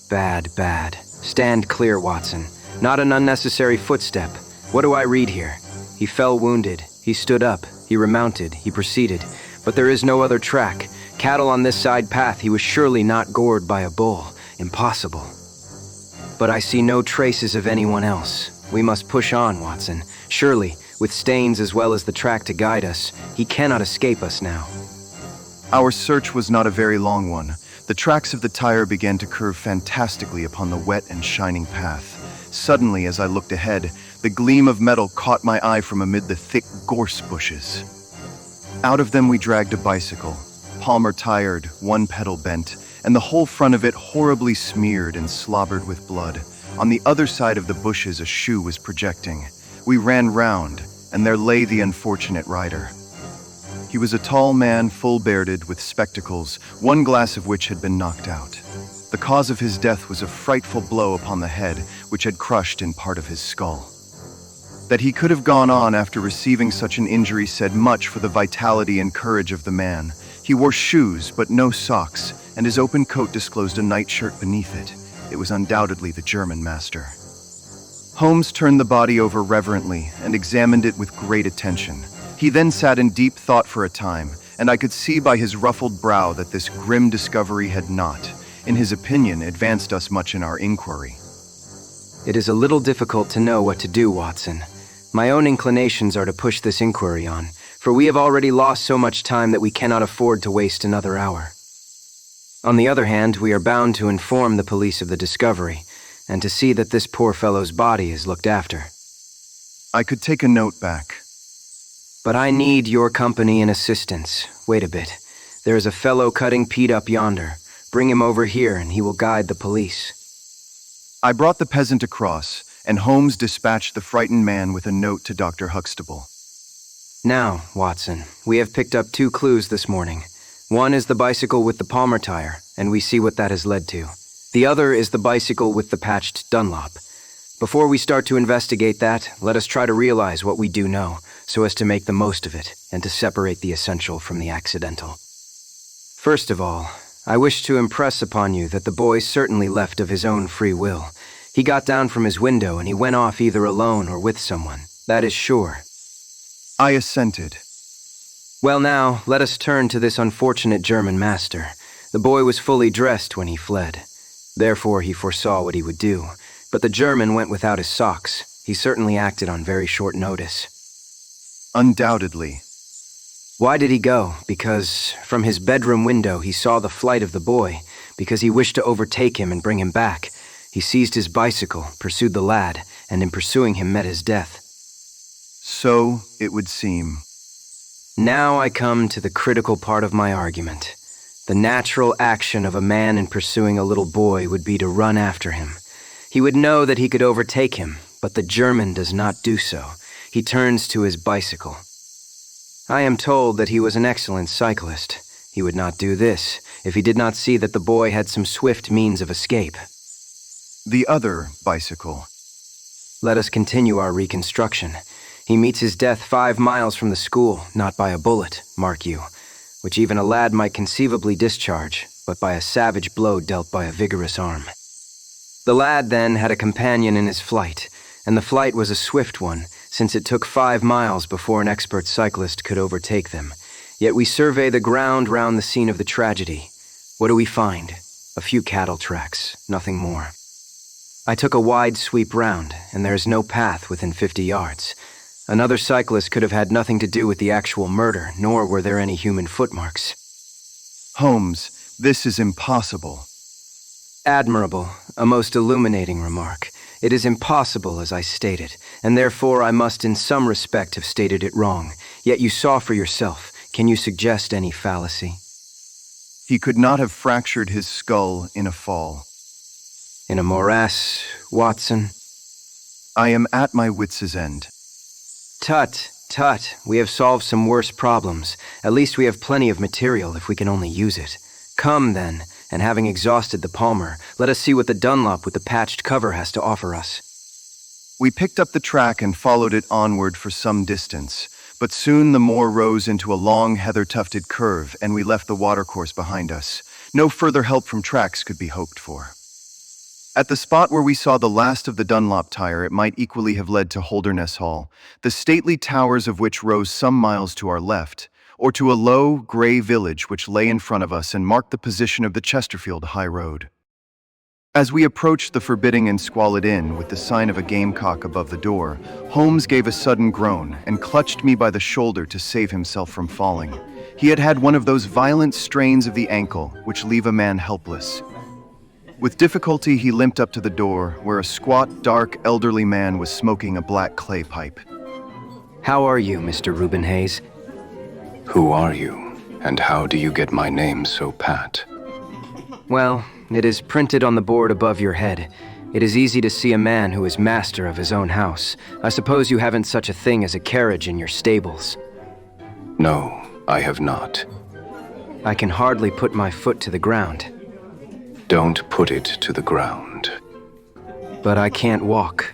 Speaker 2: Bad. Stand clear, Watson. Not an unnecessary footstep. What do I read here? He fell wounded. He stood up. He remounted. He proceeded. But there is no other track. Cattle on this side path. He was surely not gored by a bull. Impossible. But I see no traces of anyone else. We must push on, Watson. Surely, with stains as well as the track to guide us, he cannot escape us now.
Speaker 1: Our search was not a very long one. The tracks of the tire began to curve fantastically upon the wet and shining path. Suddenly, as I looked ahead, the gleam of metal caught my eye from amid the thick gorse bushes. Out of them we dragged a bicycle, palmer tired, one pedal bent, and the whole front of it horribly smeared and slobbered with blood. On the other side of the bushes a shoe was projecting. We ran round, and there lay the unfortunate rider. He was a tall man, full-bearded, with spectacles, one glass of which had been knocked out. The cause of his death was a frightful blow upon the head, which had crushed in part of his skull. That he could have gone on after receiving such an injury said much for the vitality and courage of the man. He wore shoes, but no socks, and his open coat disclosed a nightshirt beneath it. It was undoubtedly the German master. Holmes turned the body over reverently and examined it with great attention. He then sat in deep thought for a time, and I could see by his ruffled brow that this grim discovery had not, in his opinion, advanced us much in our inquiry.
Speaker 2: It is a little difficult to know what to do, Watson. My own inclinations are to push this inquiry on, for we have already lost so much time that we cannot afford to waste another hour. On the other hand, we are bound to inform the police of the discovery, and to see that this poor fellow's body is looked after.
Speaker 1: I could take a note back.
Speaker 2: But I need your company and assistance. Wait a bit. There is a fellow cutting peat up yonder. Bring him over here, and he will guide the police.
Speaker 1: I brought the peasant across, and Holmes dispatched the frightened man with a note to Dr. Huxtable.
Speaker 2: Now, Watson, we have picked up 2 clues this morning. One is the bicycle with the palmer tire, and we see what that has led to. The other is the bicycle with the patched Dunlop. Before we start to investigate that, let us try to realize what we do know, so as to make the most of it, and to separate the essential from the accidental. First of all, I wish to impress upon you that the boy certainly left of his own free will. He got down from his window and he went off either alone or with someone. That is sure.
Speaker 1: I assented.
Speaker 2: Well now, let us turn to this unfortunate German master. The boy was fully dressed when he fled. Therefore he foresaw what he would do. But the German went without his socks. He certainly acted on very short notice.
Speaker 1: Undoubtedly.
Speaker 2: Why did he go? Because from his bedroom window he saw the flight of the boy. Because he wished to overtake him and bring him back. He seized his bicycle, pursued the lad, and in pursuing him met his death.
Speaker 1: So it would seem.
Speaker 2: Now I come to the critical part of my argument. The natural action of a man in pursuing a little boy would be to run after him. He would know that he could overtake him, but the German does not do so. He turns to his bicycle. I am told that he was an excellent cyclist. He would not do this if he did not see that the boy had some swift means of escape.
Speaker 1: The other bicycle.
Speaker 2: Let us continue our reconstruction. He meets his death 5 miles from the school, not by a bullet, mark you, which even a lad might conceivably discharge, but by a savage blow dealt by a vigorous arm. The lad then had a companion in his flight, and the flight was a swift one, since it took 5 miles before an expert cyclist could overtake them. Yet we survey the ground round the scene of the tragedy. What do we find? A few cattle tracks, nothing more. I took a wide sweep round, and there is no path within 50 yards. Another cyclist could have had nothing to do with the actual murder, nor were there any human footmarks.
Speaker 1: Holmes, this is impossible.
Speaker 2: Admirable, a most illuminating remark. It is impossible, as I stated, and therefore I must in some respect have stated it wrong. Yet you saw for yourself. Can you suggest any fallacy?
Speaker 1: He could not have fractured his skull in a fall.
Speaker 2: In a morass, Watson?
Speaker 1: I am at my wits' end.
Speaker 2: Tut, tut, we have solved some worse problems. At least we have plenty of material if we can only use it. Come, then, and having exhausted the palmer, let us see what the Dunlop with the patched cover has to offer us.
Speaker 1: We picked up the track and followed it onward for some distance, but soon the moor rose into a long, heather-tufted curve, and we left the watercourse behind us. No further help from tracks could be hoped for. At the spot where we saw the last of the Dunlop tire, it might equally have led to Holderness Hall, the stately towers of which rose some miles to our left, or to a low, gray village which lay in front of us and marked the position of the Chesterfield High Road. As we approached the forbidding and squalid inn with the sign of a gamecock above the door, Holmes gave a sudden groan and clutched me by the shoulder to save himself from falling. He had had one of those violent strains of the ankle which leave a man helpless. With difficulty, he limped up to the door, where a squat, dark, elderly man was smoking a black clay pipe.
Speaker 2: How are you, Mr. Reuben Hayes?
Speaker 4: Who are you, and how do you get my name so pat?
Speaker 2: Well, it is printed on the board above your head. It is easy to see a man who is master of his own house. I suppose you haven't such a thing as a carriage in your stables.
Speaker 4: No, I have not.
Speaker 2: I can hardly put my foot to the ground.
Speaker 4: Don't put it to the ground.
Speaker 2: But I can't walk.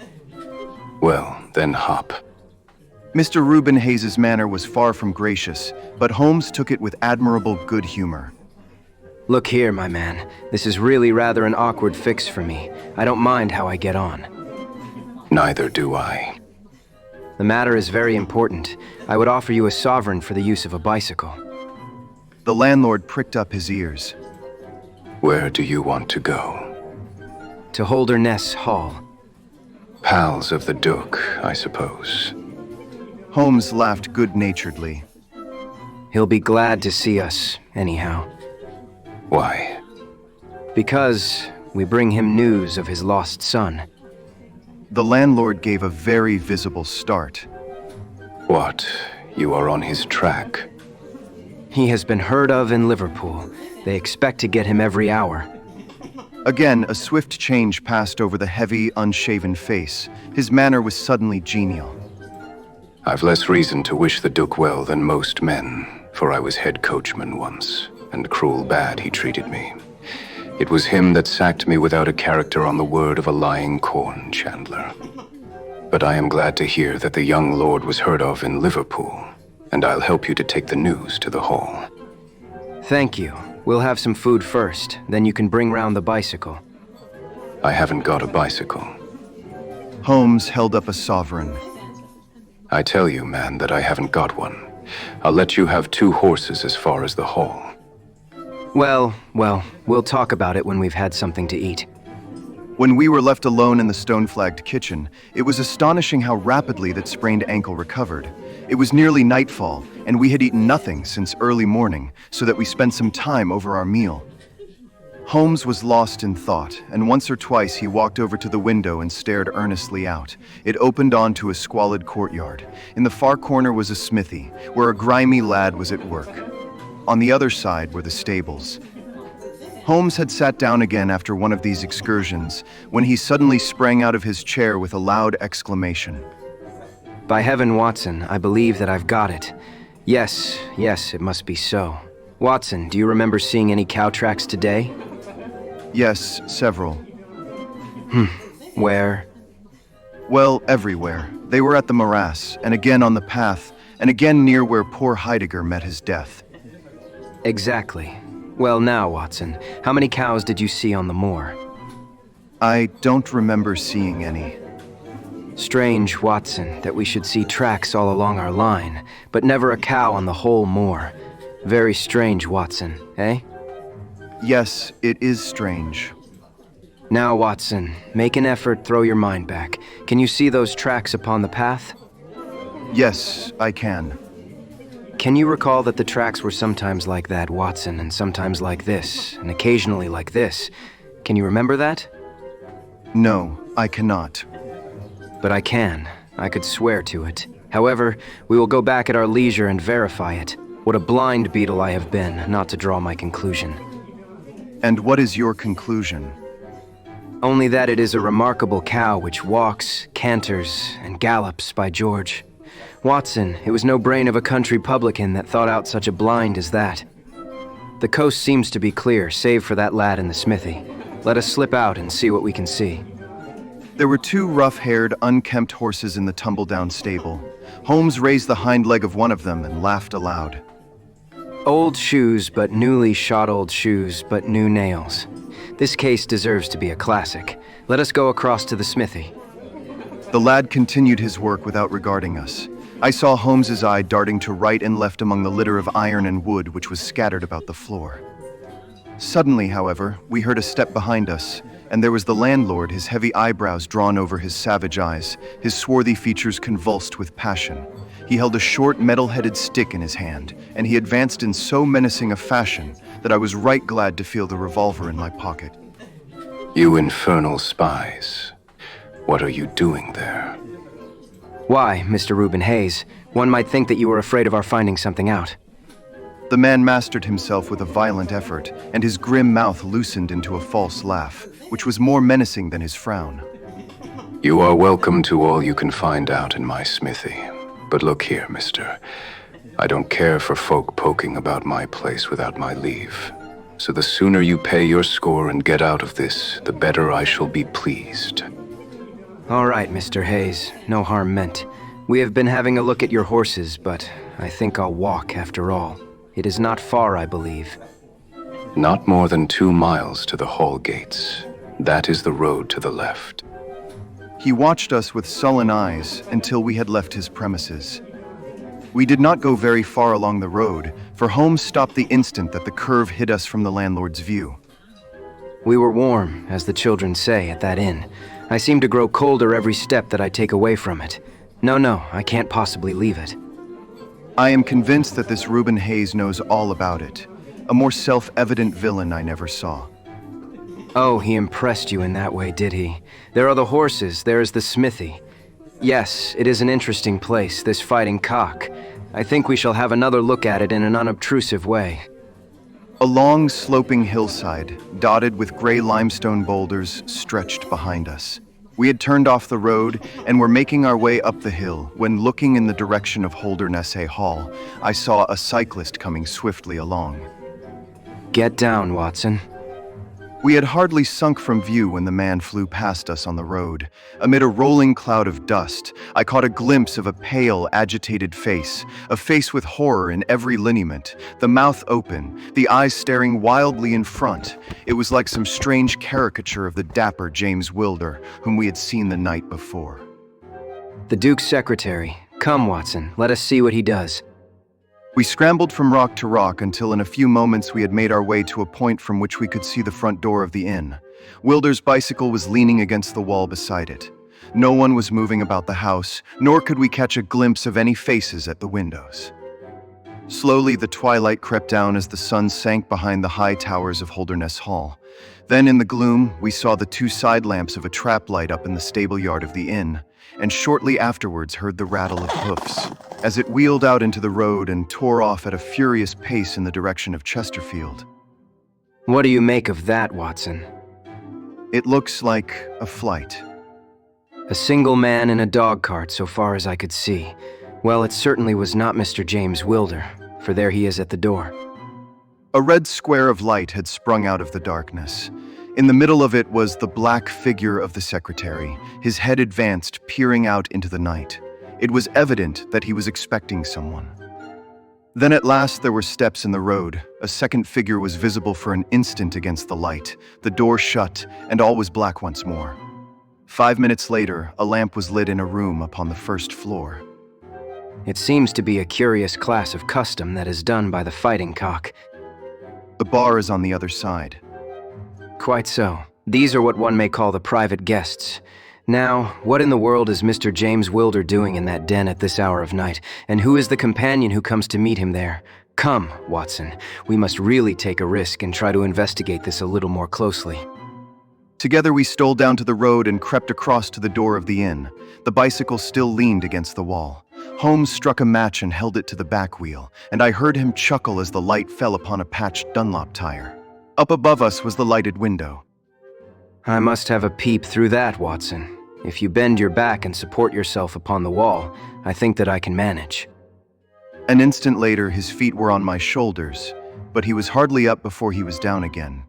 Speaker 4: Well, then hop.
Speaker 1: Mr. Reuben Hayes's manner was far from gracious, but Holmes took it with admirable good humor.
Speaker 2: Look here, my man. This is really rather an awkward fix for me. I don't mind how I get on.
Speaker 4: Neither do I.
Speaker 2: The matter is very important. I would offer you a sovereign for the use of a bicycle.
Speaker 1: The landlord pricked up his ears.
Speaker 4: Where do you want to go?
Speaker 2: To Holderness Hall.
Speaker 4: Pals of the Duke, I suppose.
Speaker 1: Holmes laughed good-naturedly.
Speaker 2: He'll be glad to see us, anyhow.
Speaker 4: Why?
Speaker 2: Because we bring him news of his lost son.
Speaker 1: The landlord gave a very visible start.
Speaker 4: What? You are on his track?
Speaker 2: He has been heard of in Liverpool. They expect to get him every hour.
Speaker 1: Again, a swift change passed over the heavy, unshaven face. His manner was suddenly genial.
Speaker 4: I've less reason to wish the Duke well than most men, for I was head coachman once, and cruel bad he treated me. It was him that sacked me without a character on the word of a lying corn chandler. But I am glad to hear that the young lord was heard of in Liverpool, and I'll help you to take the news to the hall.
Speaker 2: Thank you. We'll have some food first, then you can bring round the bicycle.
Speaker 4: I haven't got a bicycle.
Speaker 1: Holmes held up a sovereign.
Speaker 4: I tell you, man, that I haven't got one. I'll let you have 2 horses as far as the hall.
Speaker 2: Well, we'll talk about it when we've had something to eat.
Speaker 1: When we were left alone in the stone-flagged kitchen, it was astonishing how rapidly that sprained ankle recovered. It was nearly nightfall, and we had eaten nothing since early morning, so that we spent some time over our meal. Holmes was lost in thought, and once or twice he walked over to the window and stared earnestly out. It opened onto a squalid courtyard. In the far corner was a smithy, where a grimy lad was at work. On the other side were the stables. Holmes had sat down again after one of these excursions, when he suddenly sprang out of his chair with a loud exclamation.
Speaker 2: By heaven, Watson, I believe that I've got it. Yes, it must be so. Watson, do you remember seeing any cow tracks today?
Speaker 1: Yes, several.
Speaker 2: Where?
Speaker 1: Well, everywhere. They were at the morass, and again on the path, and again near where poor Heidegger met his death.
Speaker 2: Exactly. Well now, Watson, how many cows did you see on the moor?
Speaker 1: I don't remember seeing any.
Speaker 2: Strange, Watson, that we should see tracks all along our line, but never a cow on the whole moor. Very strange, Watson, eh?
Speaker 1: Yes, it is strange.
Speaker 2: Now, Watson, make an effort, throw your mind back. Can you see those tracks upon the path?
Speaker 1: Yes, I can.
Speaker 2: Can you recall that the tracks were sometimes like that, Watson, and sometimes like this, and occasionally like this? Can you remember that?
Speaker 1: No, I cannot.
Speaker 2: But I can. I could swear to it. However, we will go back at our leisure and verify it. What a blind beetle I have been, not to draw my conclusion.
Speaker 1: And what is your conclusion?
Speaker 2: Only that it is a remarkable cow which walks, canters, and gallops, by George. Watson, it was no brain of a country publican that thought out such a blind as that. The coast seems to be clear, save for that lad in the smithy. Let us slip out and see what we can see.
Speaker 1: There were 2 rough-haired, unkempt horses in the tumble-down stable. Holmes raised the hind leg of one of them and laughed aloud.
Speaker 2: Old shoes, but newly shod old shoes, but new nails. This case deserves to be a classic. Let us go across to the smithy.
Speaker 1: The lad continued his work without regarding us. I saw Holmes's eye darting to right and left among the litter of iron and wood which was scattered about the floor. Suddenly, however, we heard a step behind us, and there was the landlord, his heavy eyebrows drawn over his savage eyes, his swarthy features convulsed with passion. He held a short, metal-headed stick in his hand, and he advanced in so menacing a fashion that I was right glad to feel the revolver in my pocket.
Speaker 4: You infernal spies. What are you doing there?
Speaker 2: Why, Mr. Reuben Hayes? One might think that you were afraid of our finding something out.
Speaker 1: The man mastered himself with a violent effort, and his grim mouth loosened into a false laugh, which was more menacing than his frown.
Speaker 4: You are welcome to all you can find out in my smithy. But look here, mister. I don't care for folk poking about my place without my leave. So the sooner you pay your score and get out of this, the better I shall be pleased.
Speaker 2: All right, Mr. Hayes. No harm meant. We have been having a look at your horses, but I think I'll walk after all. It is not far, I believe.
Speaker 4: Not more than 2 miles to the hall gates. That is the road to the left.
Speaker 1: He watched us with sullen eyes until we had left his premises. We did not go very far along the road, for Holmes stopped the instant that the curve hid us from the landlord's view.
Speaker 2: We were warm, as the children say, at that inn. I seem to grow colder every step that I take away from it. No, I can't possibly leave it.
Speaker 1: I am convinced that this Reuben Hayes knows all about it. A more self-evident villain I never saw.
Speaker 2: Oh, he impressed you in that way, did he? There are the horses, there is the smithy. Yes, it is an interesting place, this Fighting Cock. I think we shall have another look at it in an unobtrusive way.
Speaker 1: A long, sloping hillside, dotted with gray limestone boulders, stretched behind us. We had turned off the road and were making our way up the hill when, looking in the direction of Holdernesse Hall, I saw a cyclist coming swiftly along.
Speaker 2: Get down, Watson.
Speaker 1: We had hardly sunk from view when the man flew past us on the road. Amid a rolling cloud of dust, I caught a glimpse of a pale, agitated face, a face with horror in every lineament, the mouth open, the eyes staring wildly in front. It was like some strange caricature of the dapper James Wilder, whom we had seen the night before.
Speaker 2: The Duke's secretary. Come, Watson, let us see what he does.
Speaker 1: We scrambled from rock to rock until in a few moments we had made our way to a point from which we could see the front door of the inn. Wilder's bicycle was leaning against the wall beside it. No one was moving about the house, nor could we catch a glimpse of any faces at the windows. Slowly the twilight crept down as the sun sank behind the high towers of Holdernesse Hall. Then in the gloom, we saw the 2 side lamps of a trap light up in the stable yard of the inn, and shortly afterwards heard the rattle of hoofs, as it wheeled out into the road and tore off at a furious pace in the direction of Chesterfield.
Speaker 2: What do you make of that, Watson?
Speaker 1: It looks like a flight.
Speaker 2: A single man in a dog cart, so far as I could see. Well, it certainly was not Mr. James Wilder, for there he is at the door.
Speaker 1: A red square of light had sprung out of the darkness. In the middle of it was the black figure of the secretary, his head advanced, peering out into the night. It was evident that he was expecting someone. Then at last there were steps in the road. A second figure was visible for an instant against the light. The door shut, and all was black once more. 5 minutes later, a lamp was lit in a room upon the first floor.
Speaker 2: It seems to be a curious class of custom that is done by the Fighting Cock.
Speaker 1: The bar is on the other side.
Speaker 2: Quite so. These are what one may call the private guests. Now, what in the world is Mr. James Wilder doing in that den at this hour of night, and who is the companion who comes to meet him there? Come, Watson, we must really take a risk and try to investigate this a little more closely.
Speaker 1: Together we stole down to the road and crept across to the door of the inn. The bicycle still leaned against the wall. Holmes struck a match and held it to the back wheel, and I heard him chuckle as the light fell upon a patched Dunlop tire. Up above us was the lighted window.
Speaker 2: I must have a peep through that, Watson. If you bend your back and support yourself upon the wall, I think that I can manage.
Speaker 1: An instant later, his feet were on my shoulders, but he was hardly up before he was down again.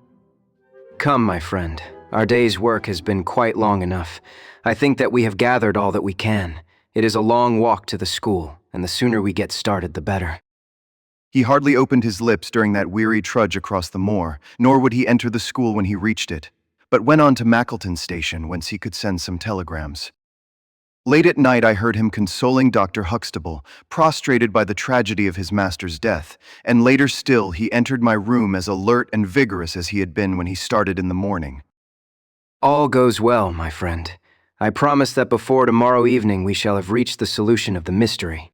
Speaker 2: Come, my friend. Our day's work has been quite long enough. I think that we have gathered all that we can. It is a long walk to the school, and the sooner we get started, the better.
Speaker 1: He hardly opened his lips during that weary trudge across the moor, nor would he enter the school when he reached it, but went on to Mackleton Station, whence he could send some telegrams. Late at night I heard him consoling Dr. Huxtable, prostrated by the tragedy of his master's death, and later still he entered my room as alert and vigorous as he had been when he started in the morning.
Speaker 2: All goes well, my friend. I promise that before tomorrow evening we shall have reached the solution of the mystery.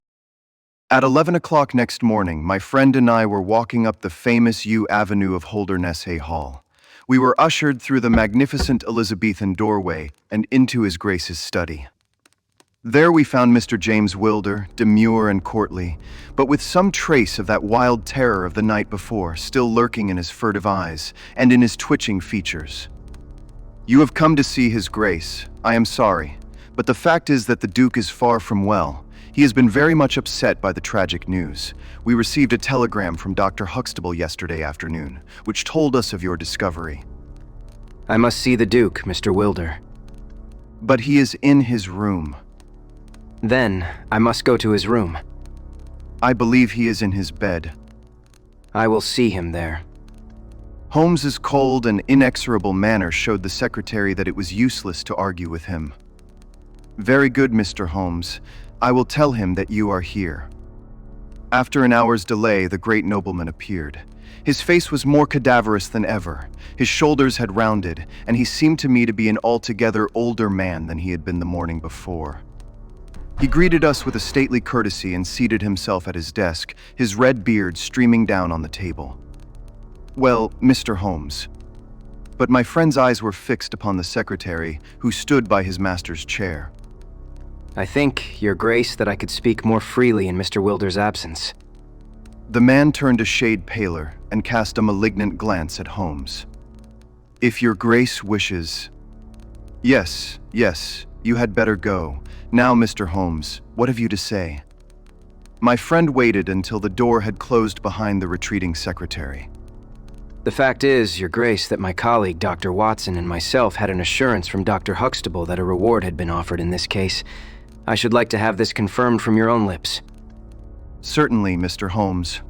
Speaker 1: At 11 o'clock next morning, my friend and I were walking up the famous yew avenue of Holdernesse Hall. We were ushered through the magnificent Elizabethan doorway and into His Grace's study. There we found Mr. James Wilder, demure and courtly, but with some trace of that wild terror of the night before still lurking in his furtive eyes and in his twitching features. "You have come to see His Grace. I am sorry, but the fact is that the Duke is far from well. He has been very much upset by the tragic news. We received a telegram from Dr. Huxtable yesterday afternoon, which told us of your discovery."
Speaker 2: I must see the Duke, Mr. Wilder.
Speaker 1: "But he is in his room."
Speaker 2: Then, I must go to his room.
Speaker 1: "I believe he is in his bed."
Speaker 2: I will see him there.
Speaker 1: Holmes's cold and inexorable manner showed the secretary that it was useless to argue with him. "Very good, Mr. Holmes. I will tell him that you are here." After an hour's delay, the great nobleman appeared. His face was more cadaverous than ever. His shoulders had rounded, and he seemed to me to be an altogether older man than he had been the morning before. He greeted us with a stately courtesy and seated himself at his desk, his red beard streaming down on the table. "Well, Mr. Holmes." But my friend's eyes were fixed upon the secretary, who stood by his master's chair.
Speaker 2: I think, Your Grace, that I could speak more freely in Mr. Wilder's absence.
Speaker 1: The man turned a shade paler and cast a malignant glance at Holmes. "If Your Grace wishes—" Yes, you had better go. Now, Mr. Holmes, what have you to say?" My friend waited until the door had closed behind the retreating secretary.
Speaker 2: The fact is, Your Grace, that my colleague, Dr. Watson, and myself had an assurance from Dr. Huxtable that a reward had been offered in this case. I should like to have this confirmed from your own lips.
Speaker 1: "Certainly, Mr. Holmes."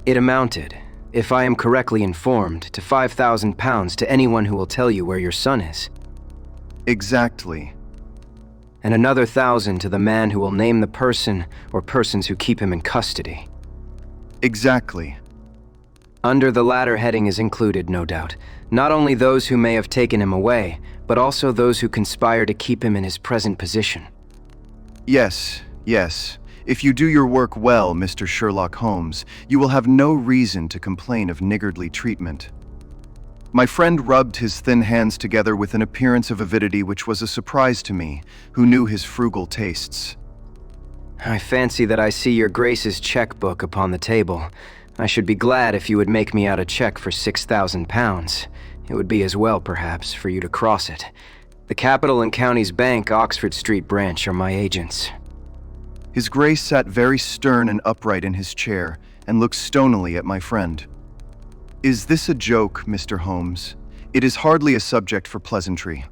Speaker 2: It amounted, if I am correctly informed, to £5,000 to anyone who will tell you where your son is.
Speaker 1: Exactly.
Speaker 2: And another 1,000 to the man who will name the person or persons who keep him in custody.
Speaker 1: Exactly.
Speaker 2: Under the latter heading is included, no doubt, not only those who may have taken him away, but also those who conspire to keep him in his present position.
Speaker 1: Yes. If you do your work well, Mr. Sherlock Holmes, you will have no reason to complain of niggardly treatment. My friend rubbed his thin hands together with an appearance of avidity which was a surprise to me, who knew his frugal tastes.
Speaker 2: I fancy that I see Your Grace's checkbook upon the table. I should be glad if you would make me out a check for £6,000. It would be as well, perhaps, for you to cross it. The Capital and Counties Bank, Oxford Street branch, are my agents.
Speaker 1: His Grace sat very stern and upright in his chair and looked stonily at my friend. "Is this a joke, Mr. Holmes? It is hardly a subject for pleasantry."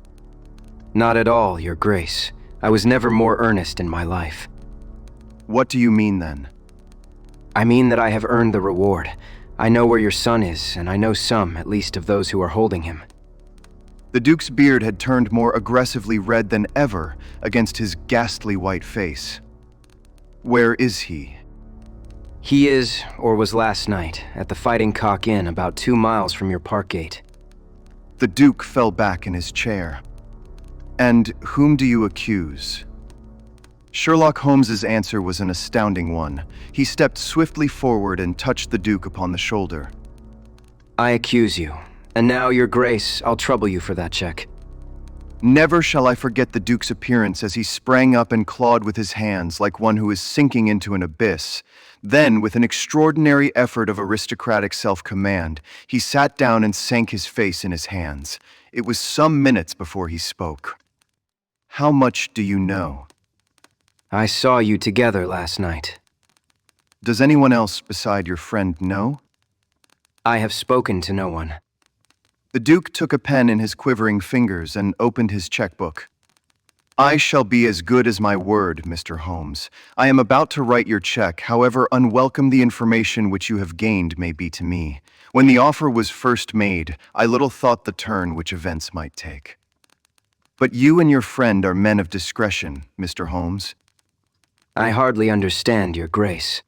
Speaker 2: Not at all, Your Grace. I was never more earnest in my life.
Speaker 1: "What do you mean, then?"
Speaker 2: I mean that I have earned the reward. I know where your son is, and I know some, at least, of those who are holding him.
Speaker 1: The Duke's beard had turned more aggressively red than ever against his ghastly white face. "Where is he?"
Speaker 2: He is, or was last night, at the Fighting Cock Inn about 2 miles from your park gate.
Speaker 1: The Duke fell back in his chair. "And whom do you accuse?" Sherlock Holmes's answer was an astounding one. He stepped swiftly forward and touched the Duke upon the shoulder.
Speaker 2: I accuse you. And now, Your Grace, I'll trouble you for that check.
Speaker 1: Never shall I forget the Duke's appearance as he sprang up and clawed with his hands like one who is sinking into an abyss. Then, with an extraordinary effort of aristocratic self-command, he sat down and sank his face in his hands. It was some minutes before he spoke. "How much do you know?"
Speaker 2: I saw you together last night.
Speaker 1: "Does anyone else beside your friend know?"
Speaker 2: I have spoken to no one.
Speaker 1: The Duke took a pen in his quivering fingers and opened his checkbook. "I shall be as good as my word, Mr. Holmes. I am about to write your check, however unwelcome the information which you have gained may be to me. When the offer was first made, I little thought the turn which events might take. But you and your friend are men of discretion, Mr. Holmes."
Speaker 2: I hardly understand, Your Grace.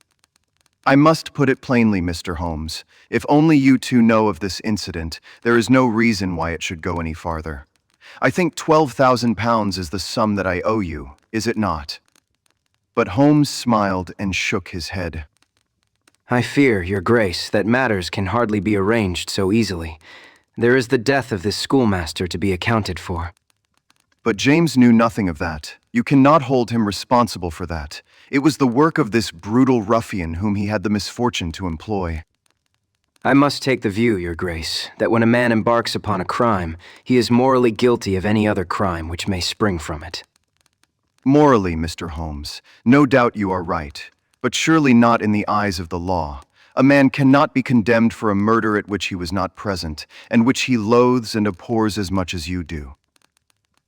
Speaker 1: "I must put it plainly, Mr. Holmes. If only you two know of this incident, there is no reason why it should go any farther. I think £12,000 is the sum that I owe you, is it not?" But Holmes smiled and shook his head.
Speaker 2: I fear, Your Grace, that matters can hardly be arranged so easily. There is the death of this schoolmaster to be accounted for.
Speaker 1: But James knew nothing of that. You cannot hold him responsible for that. It was the work of this brutal ruffian whom he had the misfortune to employ.
Speaker 2: I must take the view, Your Grace, that when a man embarks upon a crime, he is morally guilty of any other crime which may spring from it.
Speaker 1: Morally, Mr. Holmes, no doubt you are right, but surely not in the eyes of the law. A man cannot be condemned for a murder at which he was not present, and which he loathes and abhors as much as you do.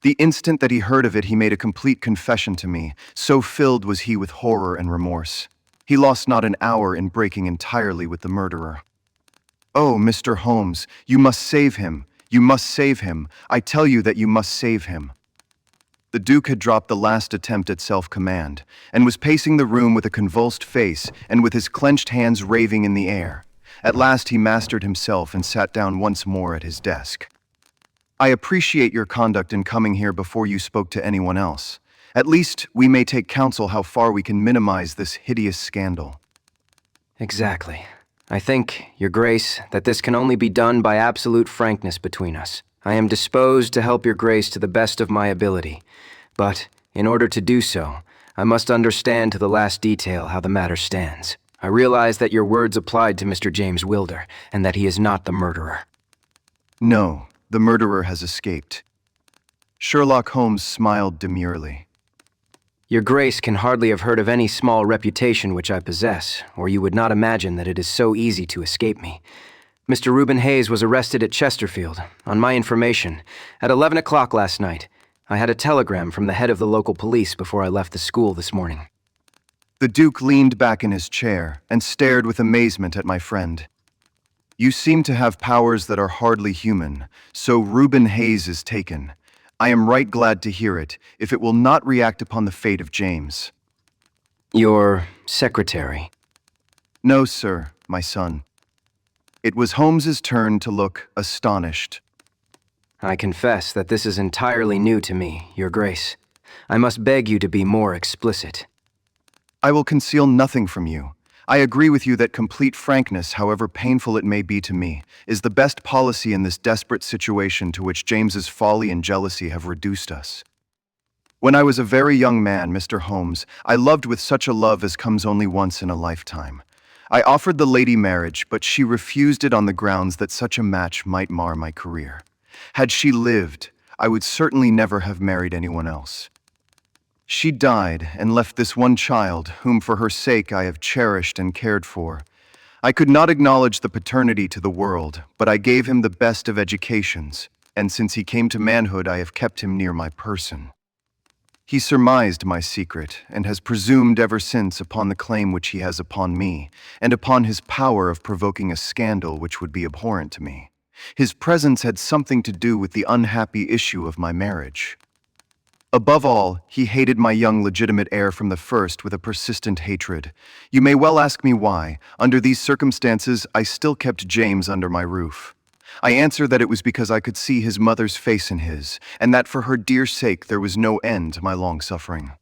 Speaker 1: The instant that he heard of it, he made a complete confession to me, so filled was he with horror and remorse. He lost not an hour in breaking entirely with the murderer. Oh, Mr. Holmes, you must save him. You must save him. I tell you that you must save him. The Duke had dropped the last attempt at self-command, and was pacing the room with a convulsed face and with his clenched hands raving in the air. At last he mastered himself and sat down once more at his desk. I appreciate your conduct in coming here before you spoke to anyone else. At least we may take counsel how far we can minimize this hideous scandal.
Speaker 2: Exactly. I think, Your Grace, that this can only be done by absolute frankness between us. I am disposed to help Your Grace to the best of my ability, but in order to do so, I must understand to the last detail how the matter stands. I realize that your words applied to Mr. James Wilder, and that he is not the murderer.
Speaker 1: No, the murderer has escaped. Sherlock Holmes smiled demurely.
Speaker 2: Your Grace can hardly have heard of any small reputation which I possess, or you would not imagine that it is so easy to escape me. Mr. Reuben Hayes was arrested at Chesterfield, on my information, at 11 o'clock last night. I had a telegram from the head of the local police before I left the school this morning.
Speaker 1: The Duke leaned back in his chair and stared with amazement at my friend. You seem to have powers that are hardly human, so Reuben Hayes is taken. I am right glad to hear it, if it will not react upon the fate of James.
Speaker 2: Your secretary?
Speaker 1: No, sir, my son. It was Holmes's turn to look astonished.
Speaker 2: I confess that this is entirely new to me, Your Grace. I must beg you to be more explicit.
Speaker 1: I will conceal nothing from you. I agree with you that complete frankness, however painful it may be to me, is the best policy in this desperate situation to which James's folly and jealousy have reduced us. When I was a very young man, Mr. Holmes, I loved with such a love as comes only once in a lifetime. I offered the lady marriage, but she refused it on the grounds that such a match might mar my career. Had she lived, I would certainly never have married anyone else. She died and left this one child, whom for her sake I have cherished and cared for. I could not acknowledge the paternity to the world, but I gave him the best of educations, and since he came to manhood I have kept him near my person. He surmised my secret, and has presumed ever since upon the claim which he has upon me, and upon his power of provoking a scandal which would be abhorrent to me. His presence had something to do with the unhappy issue of my marriage. Above all, he hated my young legitimate heir from the first with a persistent hatred. You may well ask me why, under these circumstances, I still kept James under my roof. I answer that it was because I could see his mother's face in his, and that for her dear sake there was no end to my long suffering.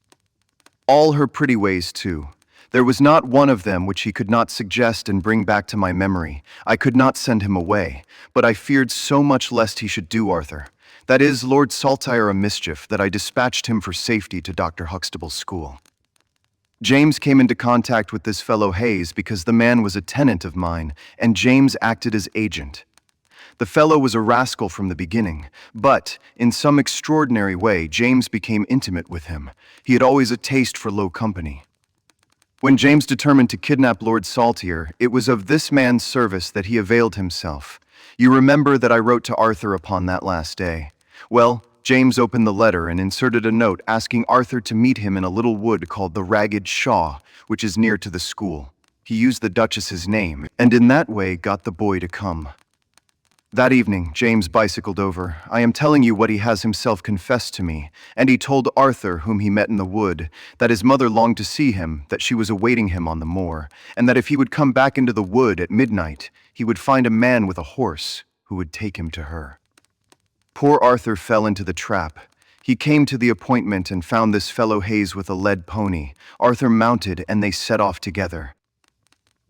Speaker 1: All her pretty ways, too. There was not one of them which he could not suggest and bring back to my memory. I could not send him away, but I feared so much lest he should do Arthur, that is, Lord Saltire, a mischief, that I dispatched him for safety to Dr. Huxtable's school. James came into contact with this fellow Hayes because the man was a tenant of mine, and James acted as agent. The fellow was a rascal from the beginning, but, in some extraordinary way, James became intimate with him. He had always a taste for low company. When James determined to kidnap Lord Saltire, it was of this man's service that he availed himself. You remember that I wrote to Arthur upon that last day. Well, James opened the letter and inserted a note asking Arthur to meet him in a little wood called the Ragged Shaw, which is near to the school. He used the Duchess's name, and in that way got the boy to come. That evening, James bicycled over. I am telling you what he has himself confessed to me, and he told Arthur, whom he met in the wood, that his mother longed to see him, that she was awaiting him on the moor, and that if he would come back into the wood at midnight, he would find a man with a horse who would take him to her. Poor Arthur fell into the trap. He came to the appointment and found this fellow Hayes with a led pony. Arthur mounted, and they set off together.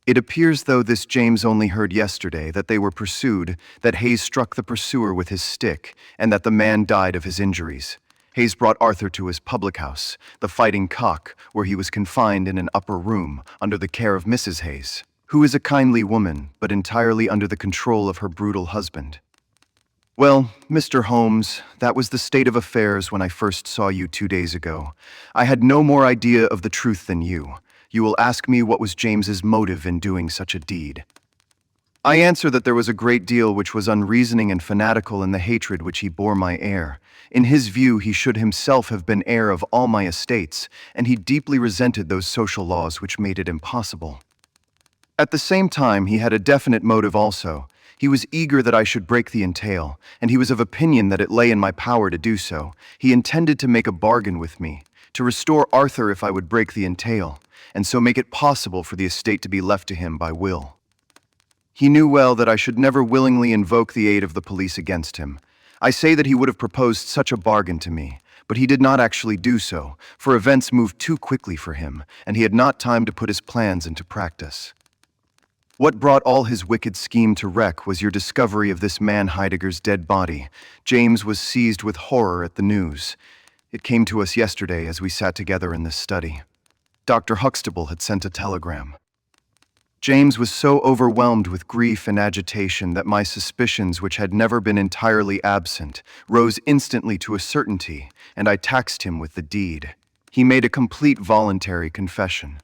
Speaker 1: It appears, though this James only heard yesterday, that they were pursued, that Hayes struck the pursuer with his stick, and that the man died of his injuries. Hayes brought Arthur to his public house, the Fighting Cock, where he was confined in an upper room, under the care of Mrs. Hayes, who is a kindly woman, but entirely under the control of her brutal husband. Well, Mr. Holmes, that was the state of affairs when I first saw you 2 days ago. I had no more idea of the truth than you. You will ask me what was James's motive in doing such a deed. I answer that there was a great deal which was unreasoning and fanatical in the hatred which he bore my heir. In his view, he should himself have been heir of all my estates, and he deeply resented those social laws which made it impossible. At the same time, he had a definite motive also. He was eager that I should break the entail, and he was of opinion that it lay in my power to do so. He intended to make a bargain with me, to restore Arthur if I would break the entail, and so make it possible for the estate to be left to him by will. He knew well that I should never willingly invoke the aid of the police against him. I say that he would have proposed such a bargain to me, but he did not actually do so, for events moved too quickly for him, and he had not time to put his plans into practice. What brought all his wicked scheme to wreck was your discovery of this man Heidegger's dead body. James was seized with horror at the news. It came to us yesterday as we sat together in this study. Dr. Huxtable had sent a telegram. James was so overwhelmed with grief and agitation that my suspicions, which had never been entirely absent, rose instantly to a certainty, and I taxed him with the deed. He made a complete voluntary confession.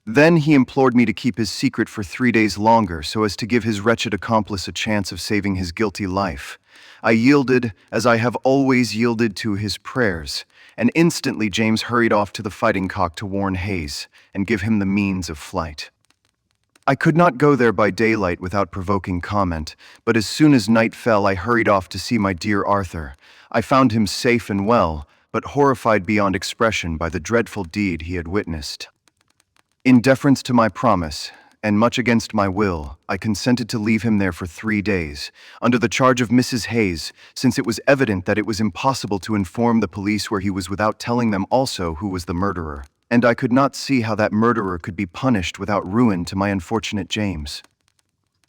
Speaker 1: Then he implored me to keep his secret for 3 days longer so as to give his wretched accomplice a chance of saving his guilty life. I yielded, as I have always yielded, to his prayers, and instantly James hurried off to the Fighting Cock to warn Hayes and give him the means of flight. I could not go there by daylight without provoking comment, but as soon as night fell I hurried off to see my dear Arthur. I found him safe and well, but horrified beyond expression by the dreadful deed he had witnessed. In deference to my promise, and much against my will, I consented to leave him there for 3 days, under the charge of Mrs. Hayes, since it was evident that it was impossible to inform the police where he was without telling them also who was the murderer, and I could not see how that murderer could be punished without ruin to my unfortunate James.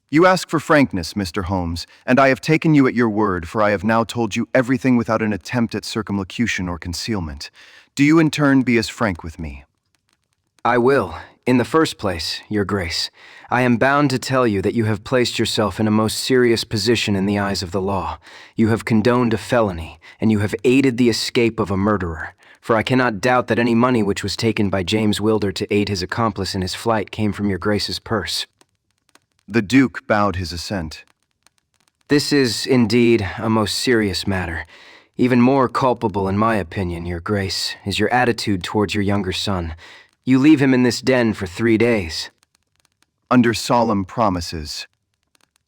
Speaker 1: You ask for frankness, Mr. Holmes, and I have taken you at your word, for I have now told you everything without an attempt at circumlocution or concealment. Do you in turn be as frank with me?
Speaker 2: I will. In the first place, Your Grace, I am bound to tell you that you have placed yourself in a most serious position in the eyes of the law. You have condoned a felony, and you have aided the escape of a murderer. For I cannot doubt that any money which was taken by James Wilder to aid his accomplice in his flight came from Your Grace's purse.
Speaker 1: The Duke bowed his assent.
Speaker 2: This is, indeed, a most serious matter. Even more culpable, in my opinion, Your Grace, is your attitude towards your younger son. You leave him in this den for 3 days.
Speaker 1: Under solemn promises.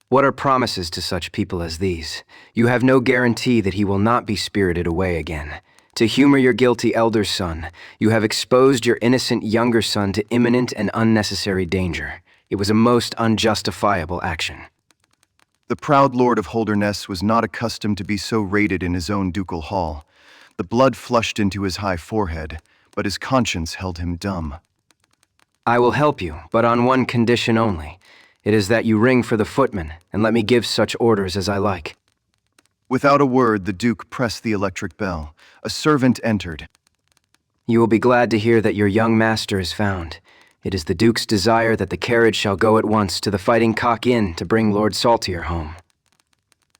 Speaker 2: What are promises to such people as these? You have no guarantee that he will not be spirited away again. To humor your guilty elder son, you have exposed your innocent younger son to imminent and unnecessary danger. It was a most unjustifiable action.
Speaker 1: The proud Lord of Holderness was not accustomed to be so rated in his own ducal hall. The blood flushed into his high forehead, but his conscience held him dumb.
Speaker 2: I will help you, but on one condition only. It is that you ring for the footman, and let me give such orders as I like.
Speaker 1: Without a word, the Duke pressed the electric bell. A servant entered.
Speaker 2: You will be glad to hear that your young master is found. It is the Duke's desire that the carriage shall go at once to the Fighting Cock Inn to bring Lord Saltier home.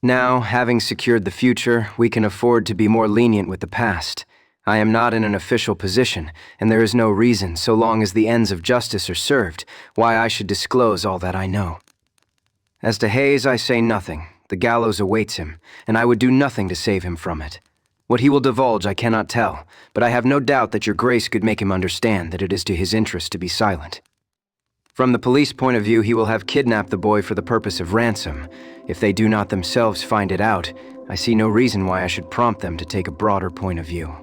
Speaker 2: Now, having secured the future, we can afford to be more lenient with the past. I am not in an official position, and there is no reason, so long as the ends of justice are served, why I should disclose all that I know. As to Hayes, I say nothing. The gallows awaits him, and I would do nothing to save him from it. What he will divulge I cannot tell, but I have no doubt that your Grace could make him understand that it is to his interest to be silent. From the police point of view, he will have kidnapped the boy for the purpose of ransom. If they do not themselves find it out, I see no reason why I should prompt them to take a broader point of view.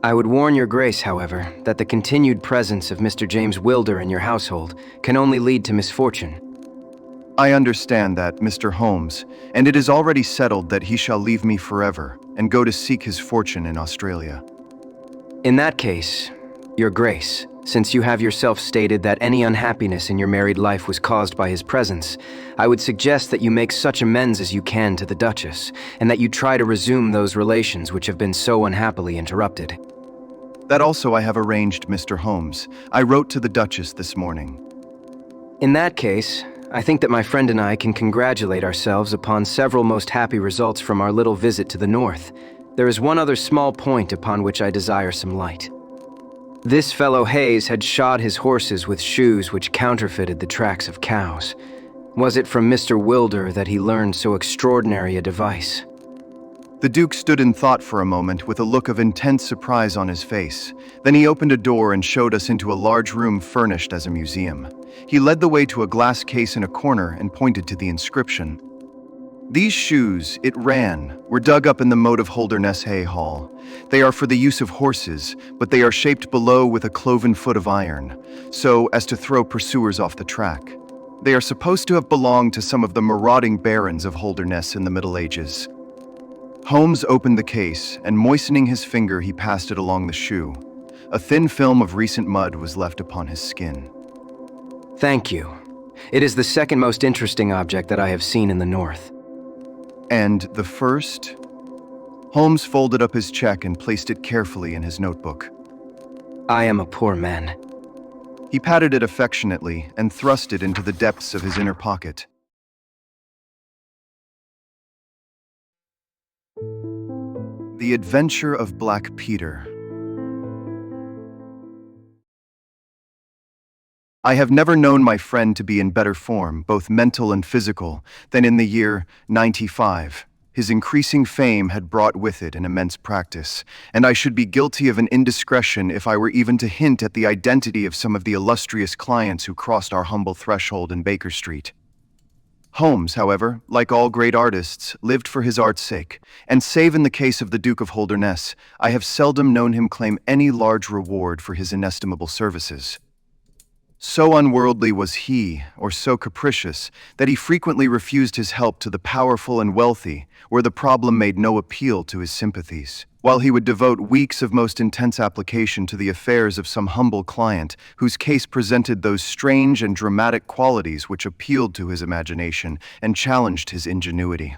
Speaker 2: I would warn your Grace, however, that the continued presence of Mr. James Wilder in your household can only lead to misfortune.
Speaker 1: I understand that, Mr. Holmes, and it is already settled that he shall leave me forever and go to seek his fortune in Australia.
Speaker 2: In that case, your Grace, Since you have yourself stated that any unhappiness in your married life was caused by his presence, I would suggest that you make such amends as you can to the Duchess, and that you try to resume those relations which have been so unhappily interrupted.
Speaker 1: That also I have arranged, Mr. Holmes. I wrote to the Duchess this morning.
Speaker 2: In that case, I think that my friend and I can congratulate ourselves upon several most happy results from our little visit to the north. There is one other small point upon which I desire some light. This fellow Hayes had shod his horses with shoes which counterfeited the tracks of cows. Was it from Mr. Wilder that he learned so extraordinary a device?
Speaker 1: The Duke stood in thought for a moment with a look of intense surprise on his face. Then he opened a door and showed us into a large room furnished as a museum. He led the way to a glass case in a corner and pointed to the inscription. These shoes, it ran, were dug up in the moat of Holderness Hay Hall. They are for the use of horses, but they are shaped below with a cloven foot of iron, so as to throw pursuers off the track. They are supposed to have belonged to some of the marauding barons of Holderness in the Middle Ages. Holmes opened the case, and moistening his finger, he passed it along the shoe. A thin film of recent mud was left upon his skin.
Speaker 2: Thank you. It is the second most interesting object that I have seen in the north.
Speaker 1: And the first? Holmes folded up his check and placed it carefully in his notebook.
Speaker 2: I am a poor man.
Speaker 1: He patted it affectionately and thrust it into the depths of his inner pocket. The Adventure of Black Peter. I have never known my friend to be in better form, both mental and physical, than in the year 95. His increasing fame had brought with it an immense practice, and I should be guilty of an indiscretion if I were even to hint at the identity of some of the illustrious clients who crossed our humble threshold in Baker Street. Holmes, however, like all great artists, lived for his art's sake, and save in the case of the Duke of Holderness, I have seldom known him claim any large reward for his inestimable services. So unworldly was he, or so capricious, that he frequently refused his help to the powerful and wealthy, where the problem made no appeal to his sympathies, while he would devote weeks of most intense application to the affairs of some humble client whose case presented those strange and dramatic qualities which appealed to his imagination and challenged his ingenuity.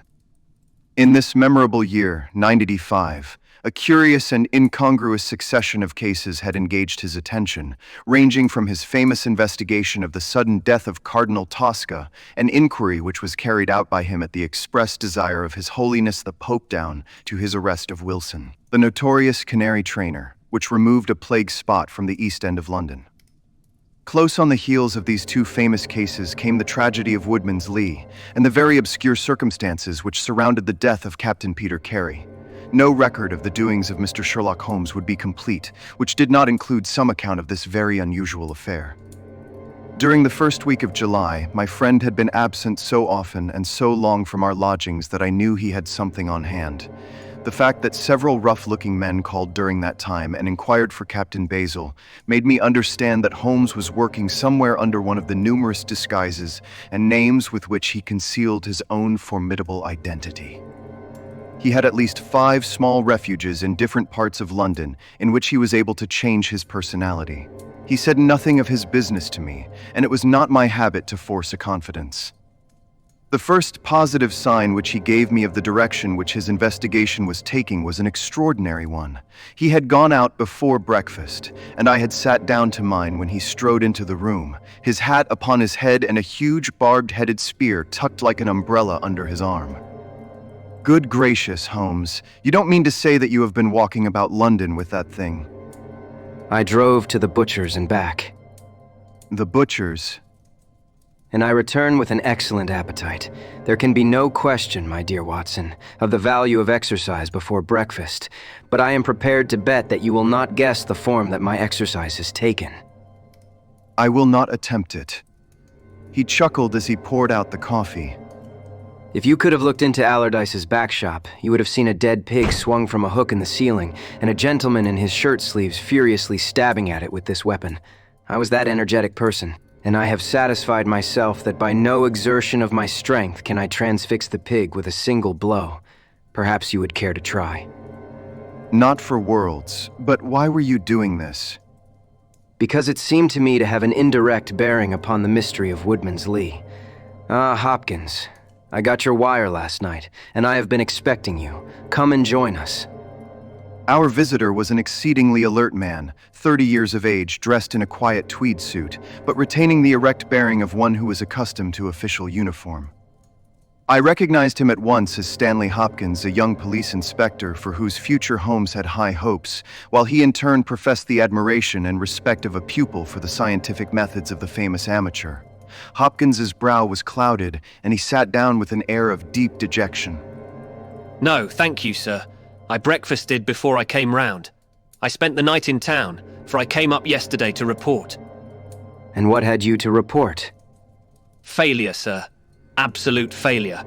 Speaker 1: In this memorable year, 985, a curious and incongruous succession of cases had engaged his attention, ranging from his famous investigation of the sudden death of Cardinal Tosca, an inquiry which was carried out by him at the express desire of His Holiness the Pope, down to his arrest of Wilson, the notorious canary trainer, which removed a plague spot from the East End of London. Close on the heels of these two famous cases came the tragedy of Woodman's Lee and the very obscure circumstances which surrounded the death of Captain Peter Carey. No record of the doings of Mr. Sherlock Holmes would be complete, which did not include some account of this very unusual affair. During the first week of July, my friend had been absent so often and so long from our lodgings that I knew he had something on hand. The fact that several rough-looking men called during that time and inquired for Captain Basil made me understand that Holmes was working somewhere under one of the numerous disguises and names with which he concealed his own formidable identity. He had at least 5 small refuges in different parts of London in which he was able to change his personality. He said nothing of his business to me, and it was not my habit to force a confidence. The first positive sign which he gave me of the direction which his investigation was taking was an extraordinary one. He had gone out before breakfast, and I had sat down to mine when he strode into the room, his hat upon his head and a huge barbed-headed spear tucked like an umbrella under his arm. Good gracious, Holmes, you don't mean to say that you have been walking about London with that thing?
Speaker 2: I drove to the butcher's and back.
Speaker 1: The butcher's?
Speaker 2: And I return with an excellent appetite. There can be no question, my dear Watson, of the value of exercise before breakfast, but I am prepared to bet that you will not guess the form that my exercise has taken.
Speaker 1: I will not attempt it. He chuckled as he poured out the coffee.
Speaker 2: If you could have looked into Allardyce's back shop, you would have seen a dead pig swung from a hook in the ceiling, and a gentleman in his shirt sleeves furiously stabbing at it with this weapon. I was that energetic person, and I have satisfied myself that by no exertion of my strength can I transfix the pig with a single blow. Perhaps you would care to try.
Speaker 1: Not for worlds, but why were you doing this?
Speaker 2: because it seemed to me to have an indirect bearing upon the mystery of Woodman's Lee. Ah, Hopkins, I got your wire last night, and I have been expecting you. Come and join us.
Speaker 1: Our visitor was an exceedingly alert man, 30 years of age, dressed in a quiet tweed suit, but retaining the erect bearing of one who was accustomed to official uniform. I recognized him at once as Stanley Hopkins, a young police inspector for whose future Holmes had high hopes, while he in turn professed the admiration and respect of a pupil for the scientific methods of the famous amateur. Hopkins's brow was clouded, and he sat down with an air of deep dejection.
Speaker 3: No, thank you, sir. I breakfasted before I came round. I spent the night in town, for I came up yesterday to report.
Speaker 2: And what had you to report?
Speaker 3: Failure, sir. Absolute failure.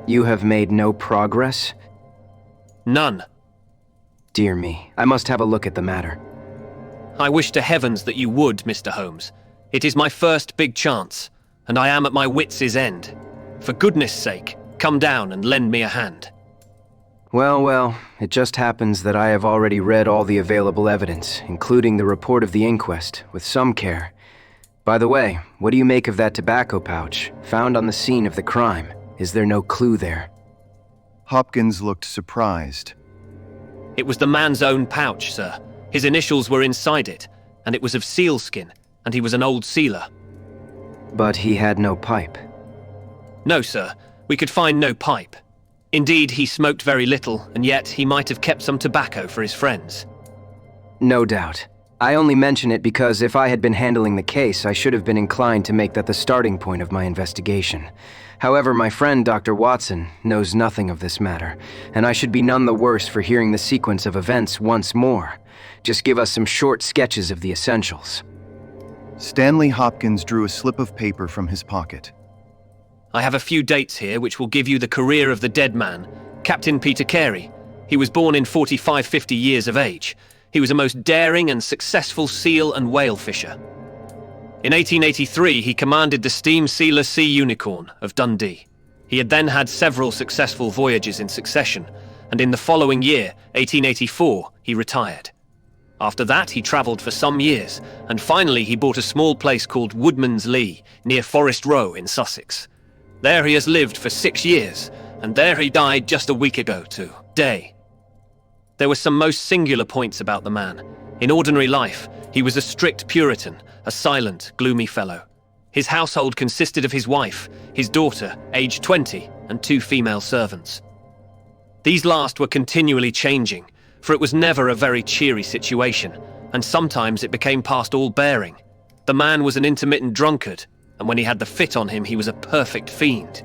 Speaker 2: You have made no progress?
Speaker 3: None.
Speaker 2: Dear me, I must have a look at the matter.
Speaker 3: I wish to heavens that you would, Mr. Holmes. It is my first big chance, and I am at my wits' end. For goodness sake, come down and lend me a hand.
Speaker 2: Well, it just happens that I have already read all the available evidence, including the report of the inquest, with some care. By the way, what do you make of that tobacco pouch, found on the scene of the crime? Is there no clue there?
Speaker 1: Hopkins looked surprised.
Speaker 3: It was the man's own pouch, sir. His initials were inside it, and it was of sealskin, and he was an old sealer.
Speaker 2: But he had no pipe.
Speaker 3: No, sir. We could find no pipe. Indeed, he smoked very little, and yet he might have kept some tobacco for his friends.
Speaker 2: No doubt. I only mention it because if I had been handling the case, I should have been inclined to make that the starting point of my investigation. However, my friend Dr. Watson knows nothing of this matter, and I should be none the worse for hearing the sequence of events once more. Just give us some short sketches of the essentials.
Speaker 1: Stanley Hopkins drew a slip of paper from his pocket.
Speaker 3: I have a few dates here which will give you the career of the dead man, Captain Peter Carey. He was born in 45-50 years of age. He was a most daring and successful seal and whale fisher. In 1883, he commanded the steam sealer Sea Unicorn of Dundee. He had then had several successful voyages in succession, and in the following year, 1884, he retired. After that, he travelled for some years, and finally he bought a small place called Woodman's Lee, near Forest Row in Sussex. There he has lived for 6 years, and there he died just a week ago today. There were some most singular points about the man. In ordinary life, he was a strict Puritan, a silent, gloomy fellow. His household consisted of his wife, his daughter, aged 20, and 2 female servants. These last were continually changing, for it was never a very cheery situation, and sometimes it became past all bearing. The man was an intermittent drunkard, and when he had the fit on him, he was a perfect fiend.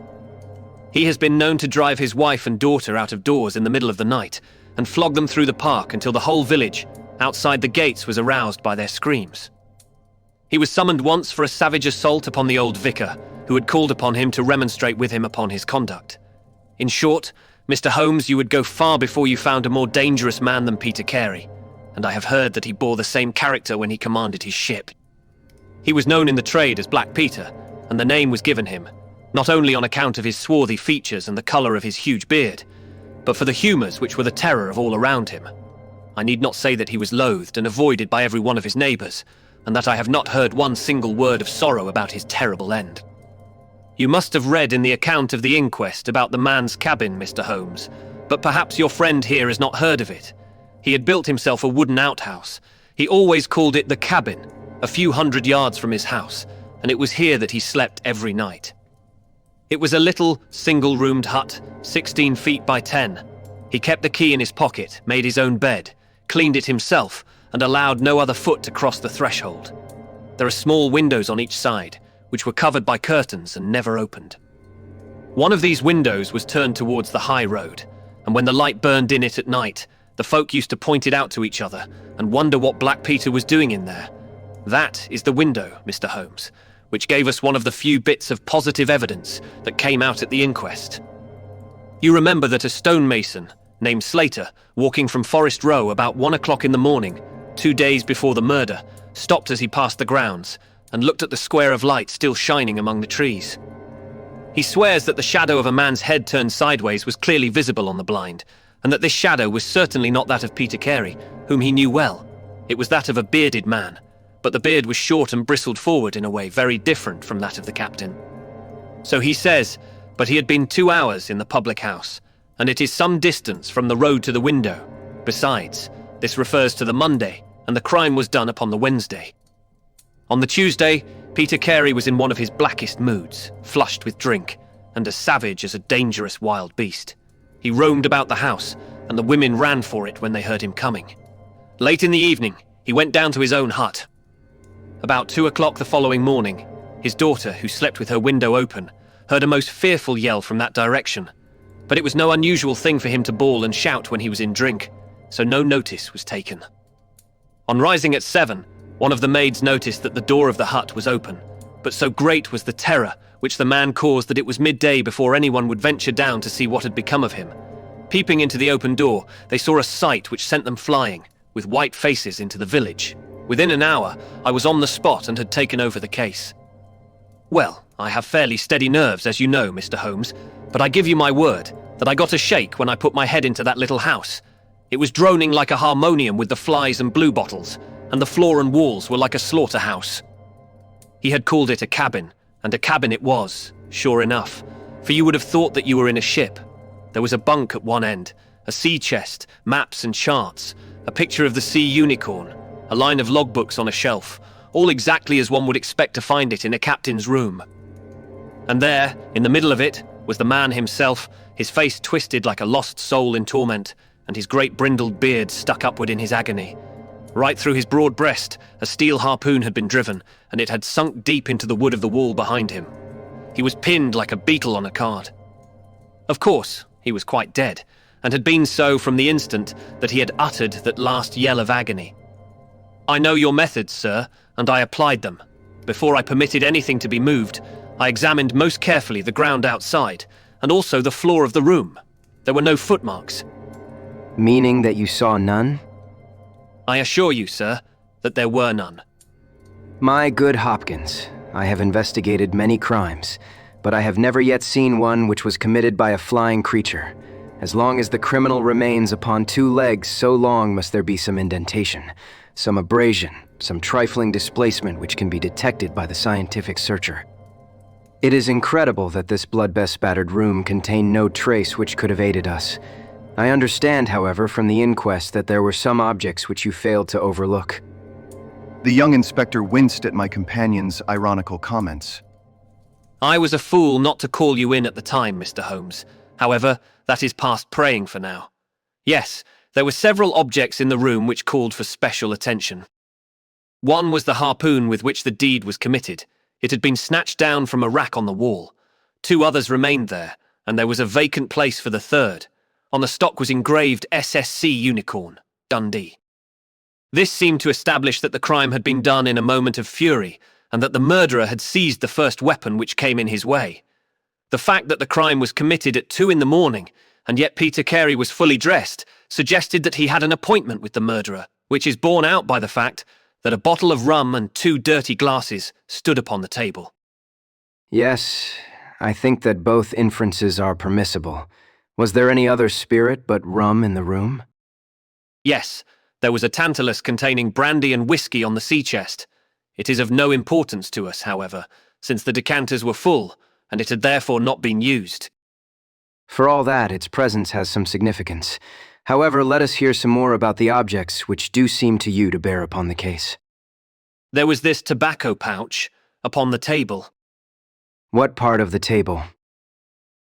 Speaker 3: He has been known to drive his wife and daughter out of doors in the middle of the night, and flog them through the park until the whole village, outside the gates, was aroused by their screams. He was summoned once for a savage assault upon the old vicar, who had called upon him to remonstrate with him upon his conduct. In short, Mr. Holmes, you would go far before you found a more dangerous man than Peter Carey, and I have heard that he bore the same character when he commanded his ship. He was known in the trade as Black Peter, and the name was given him, not only on account of his swarthy features and the colour of his huge beard, but for the humours which were the terror of all around him. I need not say that he was loathed and avoided by every one of his neighbours, and that I have not heard one single word of sorrow about his terrible end. You must have read in the account of the inquest about the man's cabin, Mr. Holmes, but perhaps your friend here has not heard of it. He had built himself a wooden outhouse. He always called it the cabin, a few hundred yards from his house, and it was here that he slept every night. It was a little, single-roomed hut, 16 feet by 10. He kept the key in his pocket, made his own bed, cleaned it himself, and allowed no other foot to cross the threshold. There are small windows on each side, which were covered by curtains and never opened. One of these windows was turned towards the high road, and when the light burned in it at night, the folk used to point it out to each other and wonder what Black Peter was doing in there. That is the window, Mr. Holmes, which gave us one of the few bits of positive evidence that came out at the inquest. You remember that a stonemason named Slater, walking from Forest Row about 1 o'clock in the morning, 2 days before the murder, stopped as he passed the grounds and looked at the square of light still shining among the trees. He swears that the shadow of a man's head turned sideways was clearly visible on the blind, and that this shadow was certainly not that of Peter Carey, whom he knew well. It was that of a bearded man, but the beard was short and bristled forward in a way very different from that of the captain. So he says, but he had been 2 hours in the public house, and it is some distance from the road to the window. Besides, this refers to the Monday, and the crime was done upon the Wednesday. On the Tuesday, Peter Carey was in one of his blackest moods, flushed with drink, and as savage as a dangerous wild beast. He roamed about the house, and the women ran for it when they heard him coming. Late in the evening, he went down to his own hut. About 2 o'clock the following morning, his daughter, who slept with her window open, heard a most fearful yell from that direction. But it was no unusual thing for him to bawl and shout when he was in drink, so no notice was taken. On rising at 7, one of the maids noticed that the door of the hut was open, but so great was the terror which the man caused that it was midday before anyone would venture down to see what had become of him. Peeping into the open door, they saw a sight which sent them flying, with white faces, into the village. Within an hour, I was on the spot and had taken over the case. Well, I have fairly steady nerves, as you know, Mr. Holmes, but I give you my word that I got a shake when I put my head into that little house. It was droning like a harmonium with the flies and bluebottles, and the floor and walls were like a slaughterhouse. He had called it a cabin, and a cabin it was, sure enough, for you would have thought that you were in a ship. There was a bunk at one end, a sea chest, maps and charts, a picture of the sea unicorn, a line of logbooks on a shelf, all exactly as one would expect to find it in a captain's room. And there, in the middle of it, was the man himself, his face twisted like a lost soul in torment, and his great brindled beard stuck upward in his agony. Right through his broad breast, a steel harpoon had been driven, and it had sunk deep into the wood of the wall behind him. He was pinned like a beetle on a card. Of course, he was quite dead, and had been so from the instant that he had uttered that last yell of agony. I know your methods, sir, and I applied them. Before I permitted anything to be moved, I examined most carefully the ground outside, and also the floor of the room. There were no footmarks.
Speaker 2: Meaning that you saw none?
Speaker 3: I assure you, sir, that there were none.
Speaker 2: My good Hopkins, I have investigated many crimes, but I have never yet seen one which was committed by a flying creature. As long as the criminal remains upon 2 legs, so long must there be some indentation, some abrasion, some trifling displacement which can be detected by the scientific searcher. It is incredible that this blood-bespattered room contained no trace which could have aided us. I understand, however, from the inquest that there were some objects which you failed to overlook.
Speaker 1: The young inspector winced at my companion's ironical comments.
Speaker 3: I was a fool not to call you in at the time, Mr. Holmes. However, that is past praying for now. Yes, there were several objects in the room which called for special attention. One was the harpoon with which the deed was committed. It had been snatched down from a rack on the wall. 2 others remained there, and there was a vacant place for the third. On the stock was engraved SSC Unicorn, Dundee. This seemed to establish that the crime had been done in a moment of fury, and that the murderer had seized the first weapon which came in his way. The fact that the crime was committed at 2 in the morning, and yet Peter Carey was fully dressed, suggested that he had an appointment with the murderer, which is borne out by the fact that a bottle of rum and 2 dirty glasses stood upon the table.
Speaker 2: Yes, I think that both inferences are permissible. Was there any other spirit but rum in the room?
Speaker 3: Yes, there was a tantalus containing brandy and whiskey on the sea chest. It is of no importance to us, however, since the decanters were full, and it had therefore not been used.
Speaker 2: For all that, its presence has some significance. However, let us hear some more about the objects which do seem to you to bear upon the case.
Speaker 3: There was this tobacco pouch upon the table.
Speaker 2: What part of the table?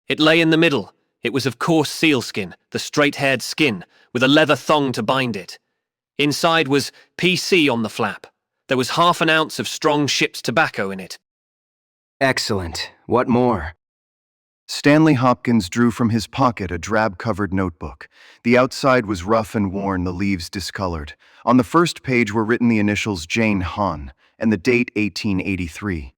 Speaker 3: It lay in the middle. It was of coarse sealskin, the straight-haired skin, with a leather thong to bind it. Inside was PC on the flap. There was half an ounce of strong ship's tobacco in it.
Speaker 2: Excellent. What more?
Speaker 1: Stanley Hopkins drew from his pocket a drab-covered notebook. The outside was rough and worn, the leaves discolored. On the first page were written the initials Jane Hahn and the date 1883.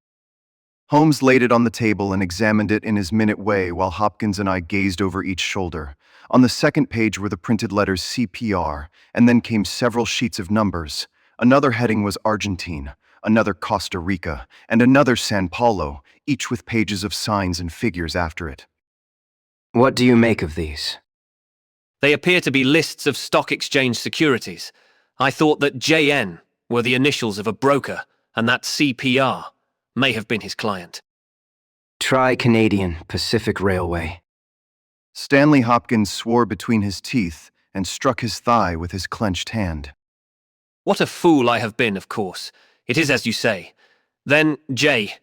Speaker 1: Holmes laid it on the table and examined it in his minute way while Hopkins and I gazed over each shoulder. On the second page were the printed letters CPR, and then came several sheets of numbers. Another heading was Argentine, another Costa Rica, and another San Paulo, each with pages of signs and figures after it.
Speaker 2: What do you make of these?
Speaker 3: They appear to be lists of stock exchange securities. I thought that JN, were the initials of a broker, and that CPR may have been his client.
Speaker 2: Tri-Canadian Pacific Railway.
Speaker 1: Stanley Hopkins swore between his teeth and struck his thigh with his clenched hand.
Speaker 3: What a fool I have been, of course. It is as you say. Then, J,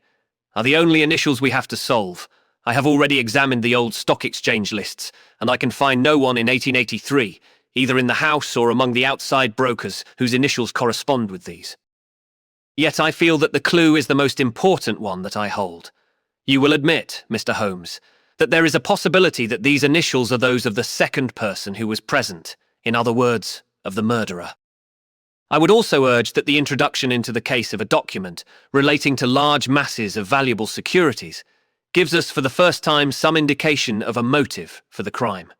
Speaker 3: are the only initials we have to solve. I have already examined the old stock exchange lists, and I can find no one in 1883, either in the house or among the outside brokers, whose initials correspond with these. Yet I feel that the clue is the most important one that I hold. You will admit, Mr. Holmes, that there is a possibility that these initials are those of the second person who was present, in other words, of the murderer. I would also urge that the introduction into the case of a document relating to large masses of valuable securities gives us for the first time some indication of a motive for the crime.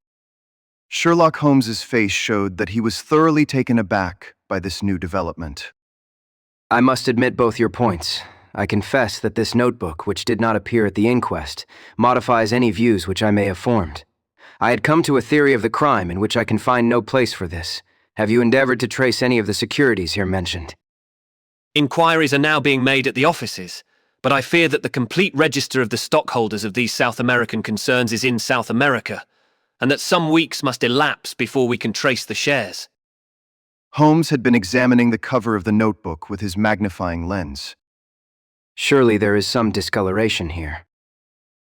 Speaker 1: Sherlock Holmes's face showed that he was thoroughly taken aback by this new development.
Speaker 2: I must admit both your points. I confess that this notebook, which did not appear at the inquest, modifies any views which I may have formed. I had come to a theory of the crime in which I can find no place for this. Have you endeavored to trace any of the securities here mentioned?
Speaker 3: Inquiries are now being made at the offices, but I fear that the complete register of the stockholders of these South American concerns is in South America, and that some weeks must elapse before we can trace the shares.
Speaker 1: Holmes had been examining the cover of the notebook with his magnifying lens.
Speaker 2: Surely there is some discoloration here.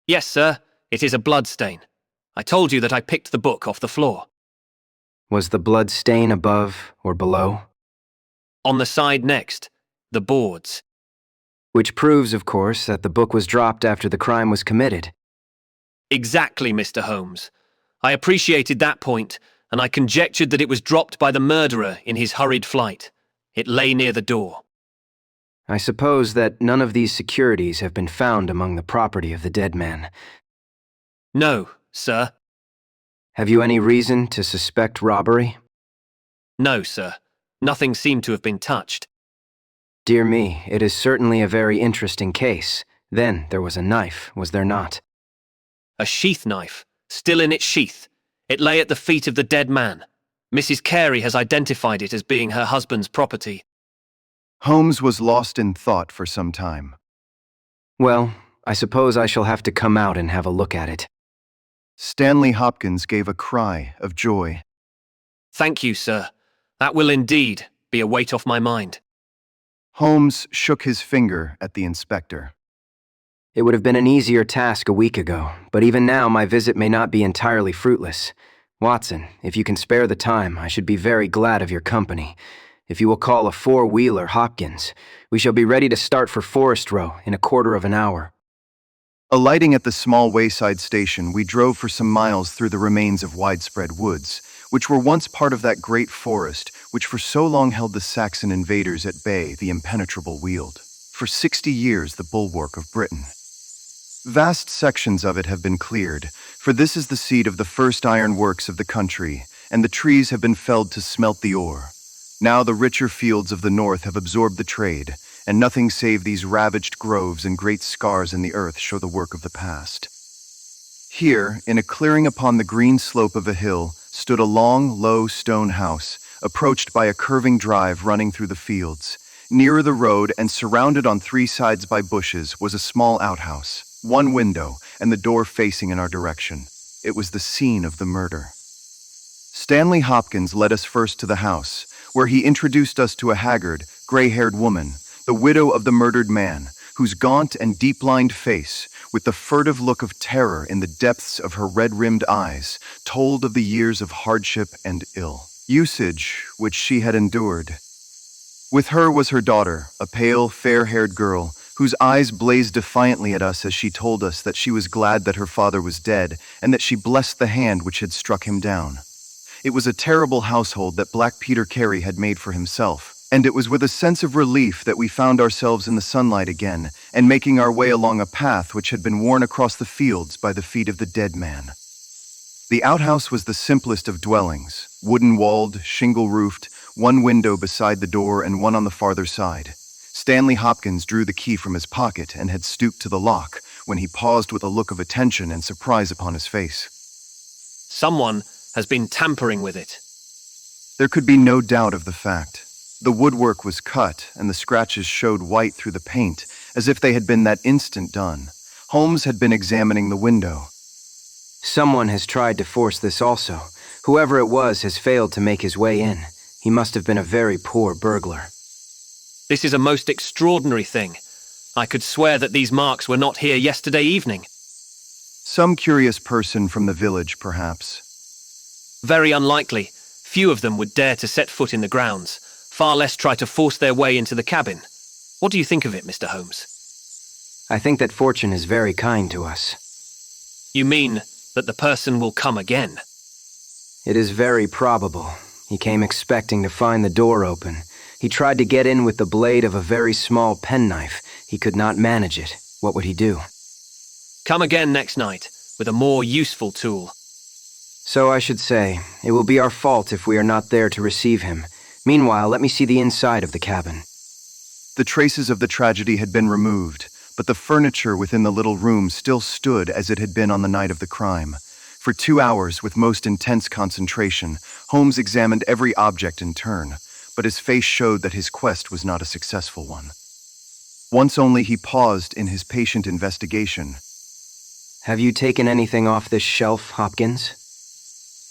Speaker 3: Yes, sir, it is a blood stain. I told you that I picked the book off the floor.
Speaker 2: Was the blood stain above or below?
Speaker 3: On the side next, the boards.
Speaker 2: Which proves, of course, that the book was dropped after the crime was committed.
Speaker 3: Exactly, Mr. Holmes. I appreciated that point, and I conjectured that it was dropped by the murderer in his hurried flight. It lay near the door.
Speaker 2: I suppose that none of these securities have been found among the property of the dead man.
Speaker 3: No, sir.
Speaker 2: Have you any reason to suspect robbery?
Speaker 3: No, sir. Nothing seemed to have been touched.
Speaker 2: Dear me, it is certainly a very interesting case. Then there was a knife, was there not?
Speaker 3: A sheath knife, still in its sheath. It lay at the feet of the dead man. Mrs. Carey has identified it as being her husband's property.
Speaker 1: Holmes was lost in thought for some time.
Speaker 2: Well, I suppose I shall have to come out and have a look at it.
Speaker 1: Stanley Hopkins gave a cry of joy.
Speaker 3: Thank you, sir. That will indeed be a weight off my mind.
Speaker 1: Holmes shook his finger at the inspector.
Speaker 2: It would have been an easier task a week ago, but even now my visit may not be entirely fruitless. Watson, if you can spare the time, I should be very glad of your company. If you will call a four-wheeler Hopkins, we shall be ready to start for Forest Row in a quarter of an hour.
Speaker 1: Alighting at the small wayside station, we drove for some miles through the remains of widespread woods, which were once part of that great forest which for so long held the Saxon invaders at bay, the impenetrable Weald, for 60 years the bulwark of Britain. Vast sections of it have been cleared, for this is the seat of the first iron works of the country, and the trees have been felled to smelt the ore. Now the richer fields of the north have absorbed the trade, and nothing save these ravaged groves and great scars in the earth show the work of the past. Here, in a clearing upon the green slope of a hill, stood a long, low stone house, approached by a curving drive running through the fields. Nearer the road and surrounded on three sides by bushes was a small outhouse, one window, and the door facing in our direction. It was the scene of the murder. Stanley Hopkins led us first to the house, where he introduced us to a haggard, gray-haired woman, the widow of the murdered man, whose gaunt and deep-lined face, with the furtive look of terror in the depths of her red-rimmed eyes, told of the years of hardship and ill usage which she had endured. With her was her daughter, a pale, fair-haired girl, whose eyes blazed defiantly at us as she told us that she was glad that her father was dead, and that she blessed the hand which had struck him down. It was a terrible household that Black Peter Carey had made for himself, and it was with a sense of relief that we found ourselves in the sunlight again, and making our way along a path which had been worn across the fields by the feet of the dead man. The outhouse was the simplest of dwellings, wooden-walled, shingle-roofed, one window beside the door and one on the farther side. Stanley Hopkins drew the key from his pocket and had stooped to the lock, when he paused with a look of attention and surprise upon his face.
Speaker 3: Someone has been tampering with it.
Speaker 1: There could be no doubt of the fact. The woodwork was cut, and the scratches showed white through the paint, as if they had been that instant done. Holmes had been examining the window.
Speaker 2: Someone has tried to force this also. Whoever it was has failed to make his way in. He must have been a very poor burglar.
Speaker 3: This is a most extraordinary thing. I could swear that these marks were not here yesterday evening.
Speaker 1: Some curious person from the village, perhaps.
Speaker 3: Very unlikely. Few of them would dare to set foot in the grounds, far less try to force their way into the cabin. What do you think of it, Mr. Holmes?
Speaker 2: I think that fortune is very kind to us.
Speaker 3: You mean that the person will come again?
Speaker 2: It is very probable. He came expecting to find the door open. He tried to get in with the blade of a very small penknife. He could not manage it. What would he do?
Speaker 3: Come again next night, with a more useful tool.
Speaker 2: So I should say, it will be our fault if we are not there to receive him. Meanwhile, let me see the inside of the cabin.
Speaker 1: The traces of the tragedy had been removed, but the furniture within the little room still stood as it had been on the night of the crime. For 2 hours, with most intense concentration, Holmes examined every object in turn, but his face showed that his quest was not a successful one. Once only he paused in his patient investigation.
Speaker 2: Have you taken anything off this shelf, Hopkins?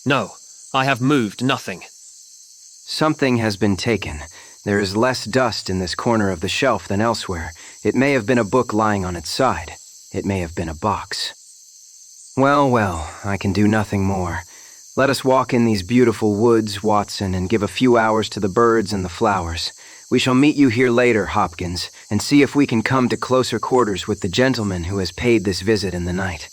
Speaker 3: No, I have moved nothing.
Speaker 2: Something has been taken. There is less dust in this corner of the shelf than elsewhere. It may have been a book lying on its side. It may have been a box. Well, well, I can do nothing more. Let us walk in these beautiful woods, Watson, and give a few hours to the birds and the flowers. We shall meet you here later, Hopkins, and see if we can come to closer quarters with the gentleman who has paid this visit in the night.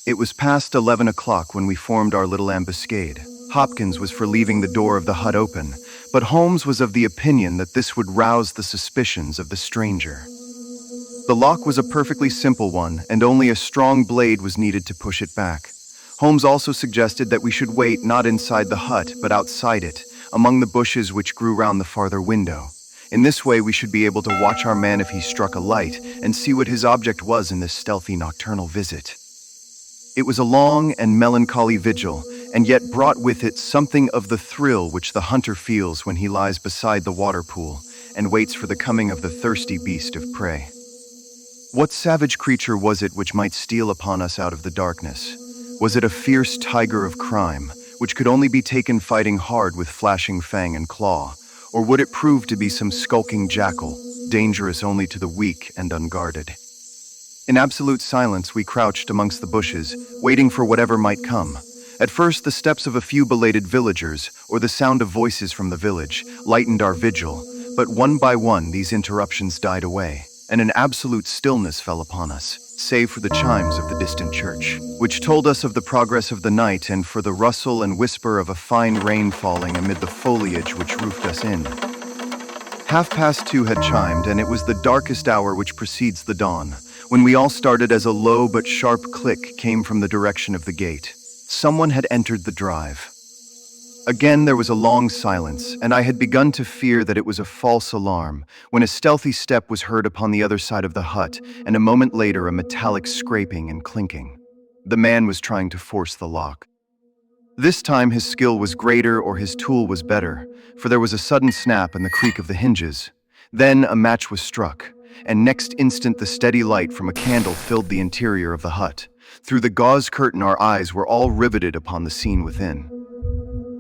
Speaker 1: It was past 11 o'clock when we formed our little ambuscade. Hopkins was for leaving the door of the hut open, but Holmes was of the opinion that this would rouse the suspicions of the stranger. The lock was a perfectly simple one, and only a strong blade was needed to push it back. Holmes also suggested that we should wait not inside the hut, but outside it, among the bushes which grew round the farther window. In this way we should be able to watch our man if he struck a light, and see what his object was in this stealthy nocturnal visit. It was a long and melancholy vigil, and yet brought with it something of the thrill which the hunter feels when he lies beside the water pool and waits for the coming of the thirsty beast of prey. What savage creature was it which might steal upon us out of the darkness? Was it a fierce tiger of crime, which could only be taken fighting hard with flashing fang and claw, or would it prove to be some skulking jackal, dangerous only to the weak and unguarded? In absolute silence we crouched amongst the bushes, waiting for whatever might come. At first the steps of a few belated villagers, or the sound of voices from the village, lightened our vigil, but one by one these interruptions died away, and an absolute stillness fell upon us, save for the chimes of the distant church, which told us of the progress of the night and for the rustle and whisper of a fine rain falling amid the foliage which roofed us in. 2:30 had chimed, and it was the darkest hour which precedes the dawn, when we all started as a low but sharp click came from the direction of the gate. Someone had entered the drive. Again there was a long silence, and I had begun to fear that it was a false alarm, when a stealthy step was heard upon the other side of the hut, and a moment later a metallic scraping and clinking. The man was trying to force the lock. This time his skill was greater or his tool was better, for there was a sudden snap and the creak of the hinges. Then a match was struck, and next instant the steady light from a candle filled the interior of the hut. Through the gauze curtain our eyes were all riveted upon the scene within.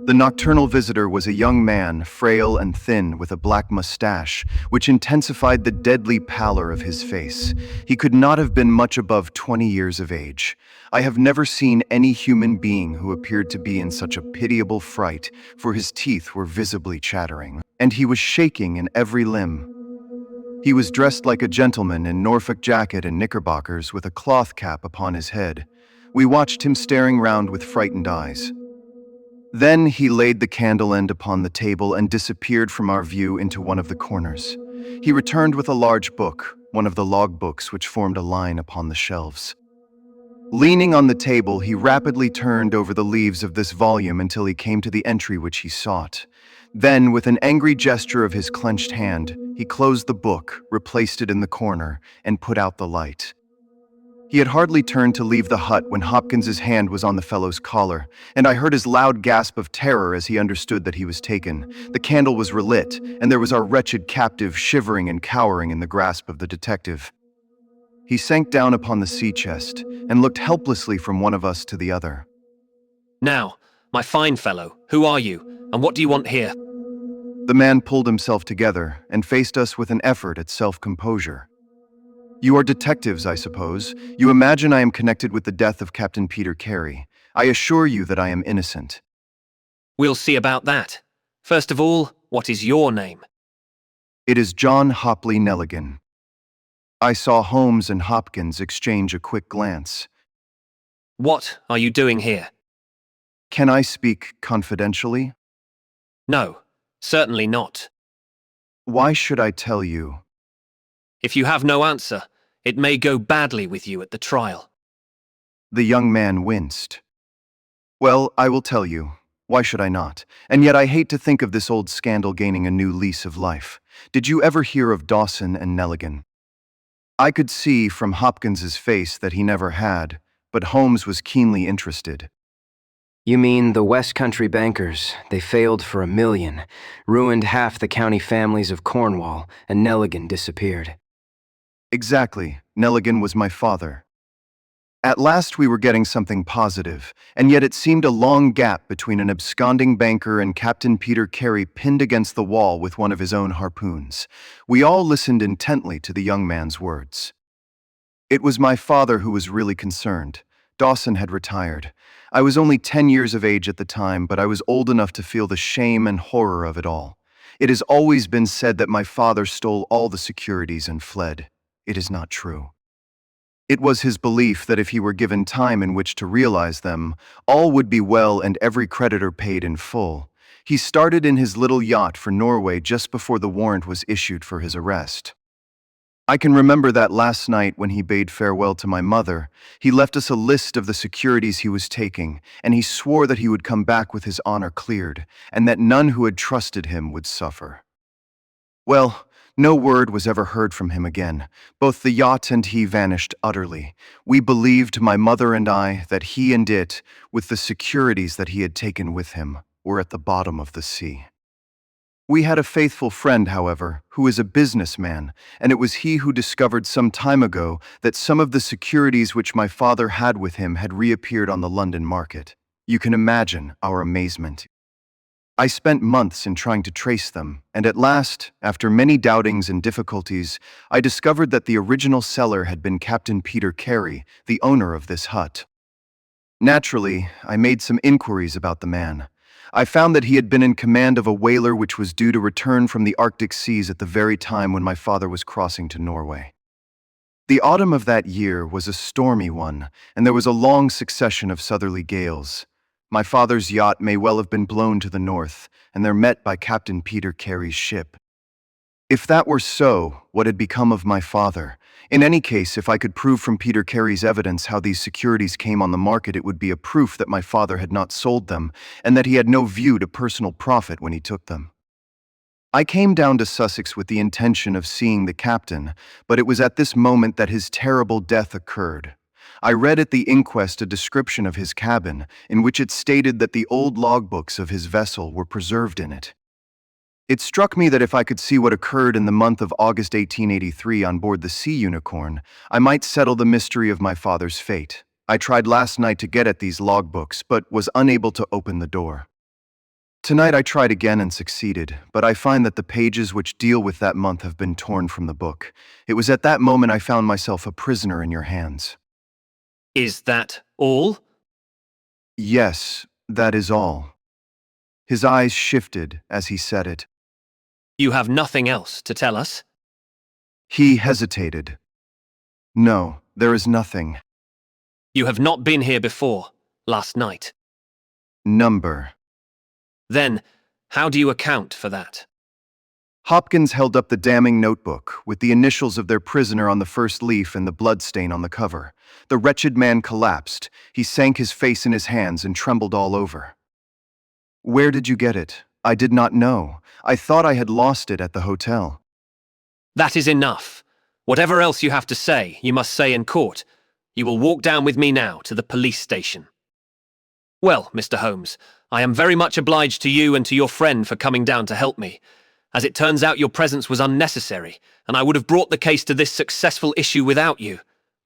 Speaker 1: The nocturnal visitor was a young man, frail and thin, with a black mustache, which intensified the deadly pallor of his face. He could not have been much above 20 years of age. I have never seen any human being who appeared to be in such a pitiable fright, for his teeth were visibly chattering, and he was shaking in every limb. He was dressed like a gentleman in Norfolk jacket and knickerbockers with a cloth cap upon his head. We watched him staring round with frightened eyes. Then he laid the candle end upon the table and disappeared from our view into one of the corners. He returned with a large book, one of the log books which formed a line upon the shelves. Leaning on the table, he rapidly turned over the leaves of this volume until he came to the entry which he sought. Then, with an angry gesture of his clenched hand, he closed the book, replaced it in the corner, and put out the light. He had hardly turned to leave the hut when Hopkins's hand was on the fellow's collar, and I heard his loud gasp of terror as he understood that he was taken. The candle was relit, and there was our wretched captive shivering and cowering in the grasp of the detective. He sank down upon the sea chest and looked helplessly from one of us to the other.
Speaker 3: Now, my fine fellow, who are you, and what do you want here?
Speaker 1: The man pulled himself together and faced us with an effort at self-composure. You are detectives, I suppose. You imagine I am connected with the death of Captain Peter Carey. I assure you that I am innocent.
Speaker 3: We'll see about that. First of all, what is your name?
Speaker 1: It is John Hopley Nelligan. I saw Holmes and Hopkins exchange a quick glance.
Speaker 3: What are you doing here?
Speaker 1: Can I speak confidentially?
Speaker 3: No, certainly not.
Speaker 1: Why should I tell you?
Speaker 3: If you have no answer, it may go badly with you at the trial.
Speaker 1: The young man winced. Well, I will tell you. Why should I not? And yet I hate to think of this old scandal gaining a new lease of life. Did you ever hear of Dawson and Nelligan? I could see from Hopkins's face that he never had, but Holmes was keenly interested.
Speaker 2: You mean the West Country bankers? They failed for $1 million, ruined half the county families of Cornwall, and Nelligan disappeared.
Speaker 1: Exactly. Nelligan was my father. At last we were getting something positive, and yet it seemed a long gap between an absconding banker and Captain Peter Carey pinned against the wall with one of his own harpoons. We all listened intently to the young man's words. It was my father who was really concerned. Dawson had retired. I was only 10 years of age at the time, but I was old enough to feel the shame and horror of it all. It has always been said that my father stole all the securities and fled. It is not true. It was his belief that if he were given time in which to realize them, all would be well and every creditor paid in full. He started in his little yacht for Norway just before the warrant was issued for his arrest. I can remember that last night when he bade farewell to my mother, he left us a list of the securities he was taking, and he swore that he would come back with his honor cleared, and that none who had trusted him would suffer. Well, no word was ever heard from him again. Both the yacht and he vanished utterly. We believed, my mother and I, that he and it, with the securities that he had taken with him, were at the bottom of the sea. We had a faithful friend, however, who is a businessman, and it was he who discovered some time ago that some of the securities which my father had with him had reappeared on the London market. You can imagine our amazement. I spent months in trying to trace them, and at last, after many doubtings and difficulties, I discovered that the original seller had been Captain Peter Carey, the owner of this hut. Naturally, I made some inquiries about the man. I found that he had been in command of a whaler which was due to return from the Arctic seas at the very time when my father was crossing to Norway. The autumn of that year was a stormy one, and there was a long succession of southerly gales. My father's yacht may well have been blown to the north, and they're met by Captain Peter Carey's ship. If that were so, what had become of my father? In any case, if I could prove from Peter Carey's evidence how these securities came on the market, it would be a proof that my father had not sold them, and that he had no view to personal profit when he took them. I came down to Sussex with the intention of seeing the captain, but it was at this moment that his terrible death occurred. I read at the inquest a description of his cabin, in which it stated that the old logbooks of his vessel were preserved in it. It struck me that if I could see what occurred in the month of August 1883 on board the Sea Unicorn, I might settle the mystery of my father's fate. I tried last night to get at these logbooks, but was unable to open the door. Tonight I tried again and succeeded, but I find that the pages which deal with that month have been torn from the book. It was at that moment I found myself a prisoner in your hands.
Speaker 3: Is that all?
Speaker 1: Yes, that is all. His eyes shifted as he said it.
Speaker 3: You have nothing else to tell us?
Speaker 1: He hesitated. No, there is nothing.
Speaker 3: You have not been here before, last night.
Speaker 1: Number.
Speaker 3: Then, how do you account for that?
Speaker 1: Hopkins held up the damning notebook, with the initials of their prisoner on the first leaf and the bloodstain on the cover. The wretched man collapsed. He sank his face in his hands and trembled all over. Where did you get it? I did not know. I thought I had lost it at the hotel.
Speaker 3: That is enough. Whatever else you have to say, you must say in court. You will walk down with me now to the police station. Well, Mr. Holmes, I am very much obliged to you and to your friend for coming down to help me. As it turns out, your presence was unnecessary, and I would have brought the case to this successful issue without you.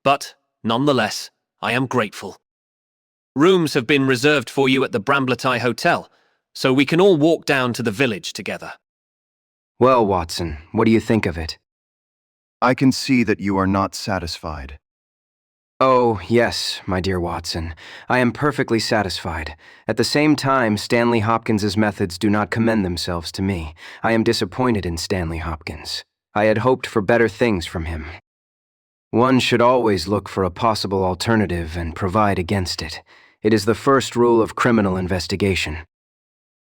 Speaker 3: But, nonetheless, I am grateful. Rooms have been reserved for you at the Brambletye Hotel, so we can all walk down to the village together.
Speaker 2: Well, Watson, what do you think of it?
Speaker 1: I can see that you are not satisfied.
Speaker 2: Oh, yes, my dear Watson. I am perfectly satisfied. At the same time, Stanley Hopkins's methods do not commend themselves to me. I am disappointed in Stanley Hopkins. I had hoped for better things from him. One should always look for a possible alternative and provide against it. It is the first rule of criminal investigation.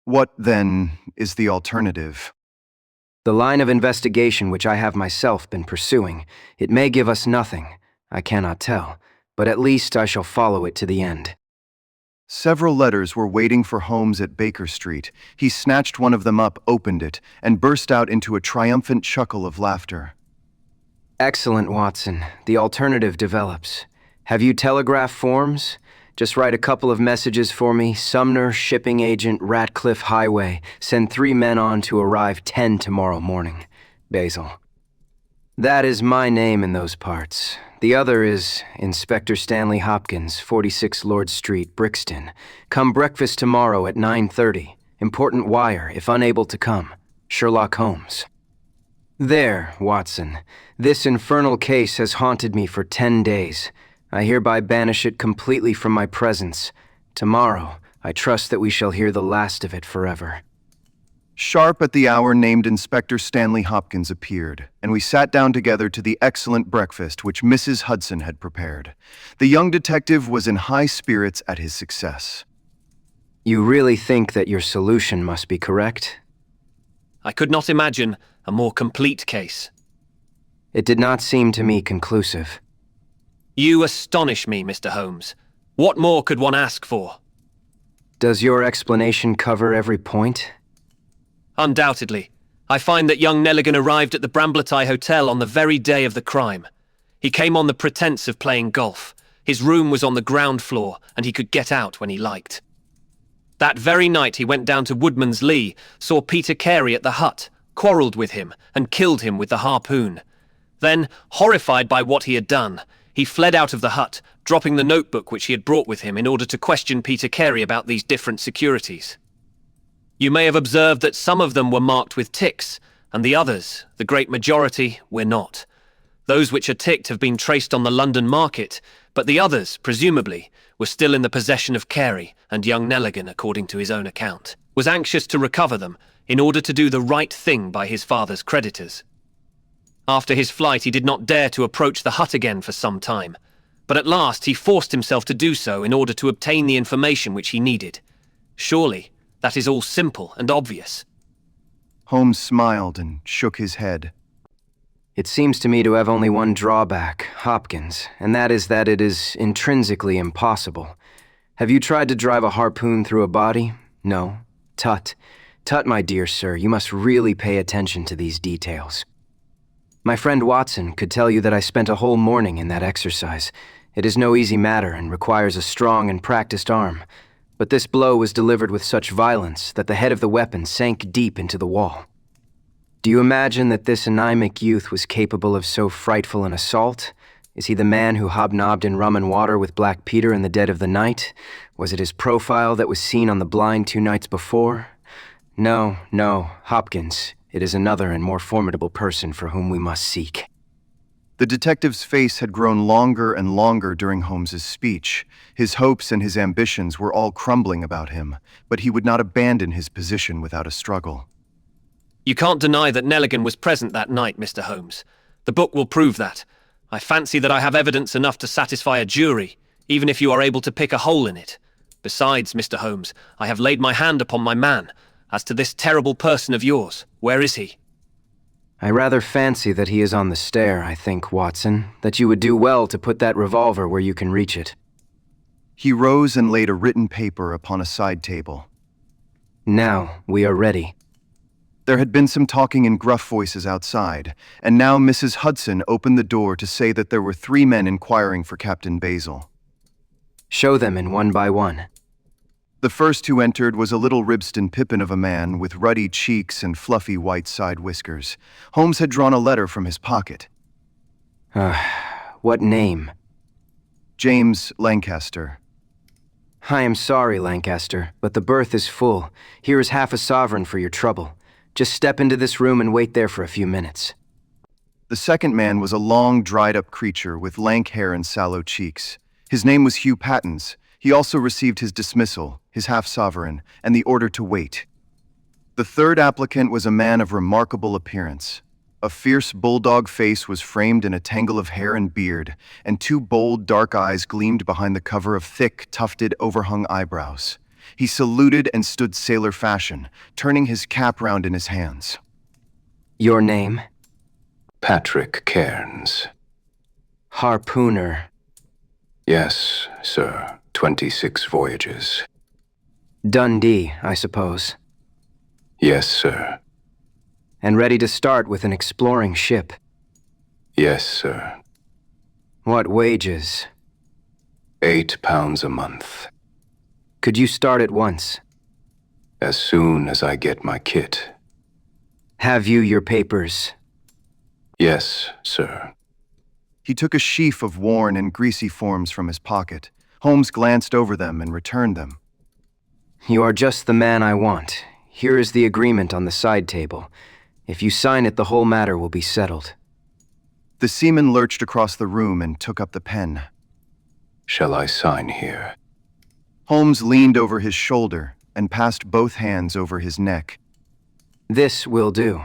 Speaker 1: What, then, is the alternative?
Speaker 2: The line of investigation which I have myself been pursuing. It may give us nothing. I cannot tell, but at least I shall follow it to the end.
Speaker 1: Several letters were waiting for Holmes at Baker Street. He snatched one of them up, opened it, and burst out into a triumphant chuckle of laughter.
Speaker 2: Excellent, Watson. The alternative develops. Have you telegraph forms? Just write a couple of messages for me. Sumner, shipping agent, Ratcliffe Highway. Send 3 men on to arrive 10 tomorrow morning. Basil. That is my name in those parts. The other is Inspector Stanley Hopkins, 46 Lord Street, Brixton. Come breakfast tomorrow at 9:30. Important wire, if unable to come. Sherlock Holmes. There, Watson. This infernal case has haunted me for 10 days. I hereby banish it completely from my presence. Tomorrow, I trust that we shall hear the last of it forever.
Speaker 1: Sharp at the hour named, Inspector Stanley Hopkins appeared, and we sat down together to the excellent breakfast which Mrs. Hudson had prepared. The young detective was in high spirits at his success.
Speaker 2: You really think that your solution must be correct?
Speaker 3: I could not imagine a more complete case.
Speaker 2: It did not seem to me conclusive.
Speaker 3: You astonish me, Mr. Holmes. What more could one ask for?
Speaker 2: Does your explanation cover every point?
Speaker 3: Undoubtedly. I find that young Nelligan arrived at the Brambletye Hotel on the very day of the crime. He came on the pretense of playing golf. His room was on the ground floor, and he could get out when he liked. That very night he went down to Woodman's Lee, saw Peter Carey at the hut, quarrelled with him, and killed him with the harpoon. Then, horrified by what he had done, he fled out of the hut, dropping the notebook which he had brought with him in order to question Peter Carey about these different securities. You may have observed that some of them were marked with ticks, and the others, the great majority, were not. Those which are ticked have been traced on the London market, but the others, presumably, were still in the possession of Carey, and young Nelligan, according to his own account, was anxious to recover them in order to do the right thing by his father's creditors. After his flight, he did not dare to approach the hut again for some time, but at last he forced himself to do so in order to obtain the information which he needed. Surely, that is all simple and obvious.
Speaker 1: Holmes smiled and shook his head.
Speaker 2: It seems to me to have only one drawback, Hopkins, and that is that it is intrinsically impossible. Have you tried to drive a harpoon through a body? No. Tut. Tut, my dear sir, you must really pay attention to these details. My friend Watson could tell you that I spent a whole morning in that exercise. It is no easy matter and requires a strong and practiced arm. But this blow was delivered with such violence that the head of the weapon sank deep into the wall. Do you imagine that this anemic youth was capable of so frightful an assault? Is he the man who hobnobbed in rum and water with Black Peter in the dead of the night? Was it his profile that was seen on the blind 2 nights before? No, Hopkins. It is another and more formidable person for whom we must seek.
Speaker 1: The detective's face had grown longer and longer during Holmes's speech. His hopes and his ambitions were all crumbling about him, but he would not abandon his position without a struggle.
Speaker 3: You can't deny that Nelligan was present that night, Mr. Holmes. The book will prove that. I fancy that I have evidence enough to satisfy a jury, even if you are able to pick a hole in it. Besides, Mr. Holmes, I have laid my hand upon my man. As to this terrible person of yours, where is he?
Speaker 2: I rather fancy that he is on the stair, I think, Watson, that you would do well to put that revolver where you can reach it.
Speaker 1: He rose and laid a written paper upon a side table.
Speaker 2: Now, we are ready.
Speaker 1: There had been some talking in gruff voices outside, and now Mrs. Hudson opened the door to say that there were 3 men inquiring for Captain Basil.
Speaker 2: Show them in one by one.
Speaker 1: The first who entered was a little Ribston Pippin of a man with ruddy cheeks and fluffy white side whiskers. Holmes had drawn a letter from his pocket.
Speaker 2: What name?
Speaker 1: James Lancaster.
Speaker 2: I am sorry, Lancaster, but the berth is full. Here is half a sovereign for your trouble. Just step into this room and wait there for a few minutes.
Speaker 1: The second man was a long, dried-up creature with lank hair and sallow cheeks. His name was Hugh Pattens. He also received his dismissal, his half-sovereign, and the order to wait. The third applicant was a man of remarkable appearance. A fierce bulldog face was framed in a tangle of hair and beard, and 2 bold, dark eyes gleamed behind the cover of thick, tufted, overhung eyebrows. He saluted and stood sailor fashion, turning his cap round in his hands.
Speaker 2: Your name?
Speaker 4: Patrick Cairns.
Speaker 2: Harpooner.
Speaker 4: Yes, sir. 26 voyages.
Speaker 2: Dundee, I suppose.
Speaker 4: Yes, sir.
Speaker 2: And ready to start with an exploring ship.
Speaker 4: Yes, sir.
Speaker 2: What wages?
Speaker 4: £8 a month.
Speaker 2: Could you start at once?
Speaker 4: As soon as I get my kit.
Speaker 2: Have you your papers?
Speaker 4: Yes, sir.
Speaker 1: He took a sheaf of worn and greasy forms from his pocket. Holmes glanced over them and returned them.
Speaker 2: You are just the man I want. Here is the agreement on the side table. If you sign it, the whole matter will be settled.
Speaker 1: The seaman lurched across the room and took up the pen.
Speaker 4: Shall I sign here?
Speaker 1: Holmes leaned over his shoulder and passed both hands over his neck.
Speaker 2: This will do.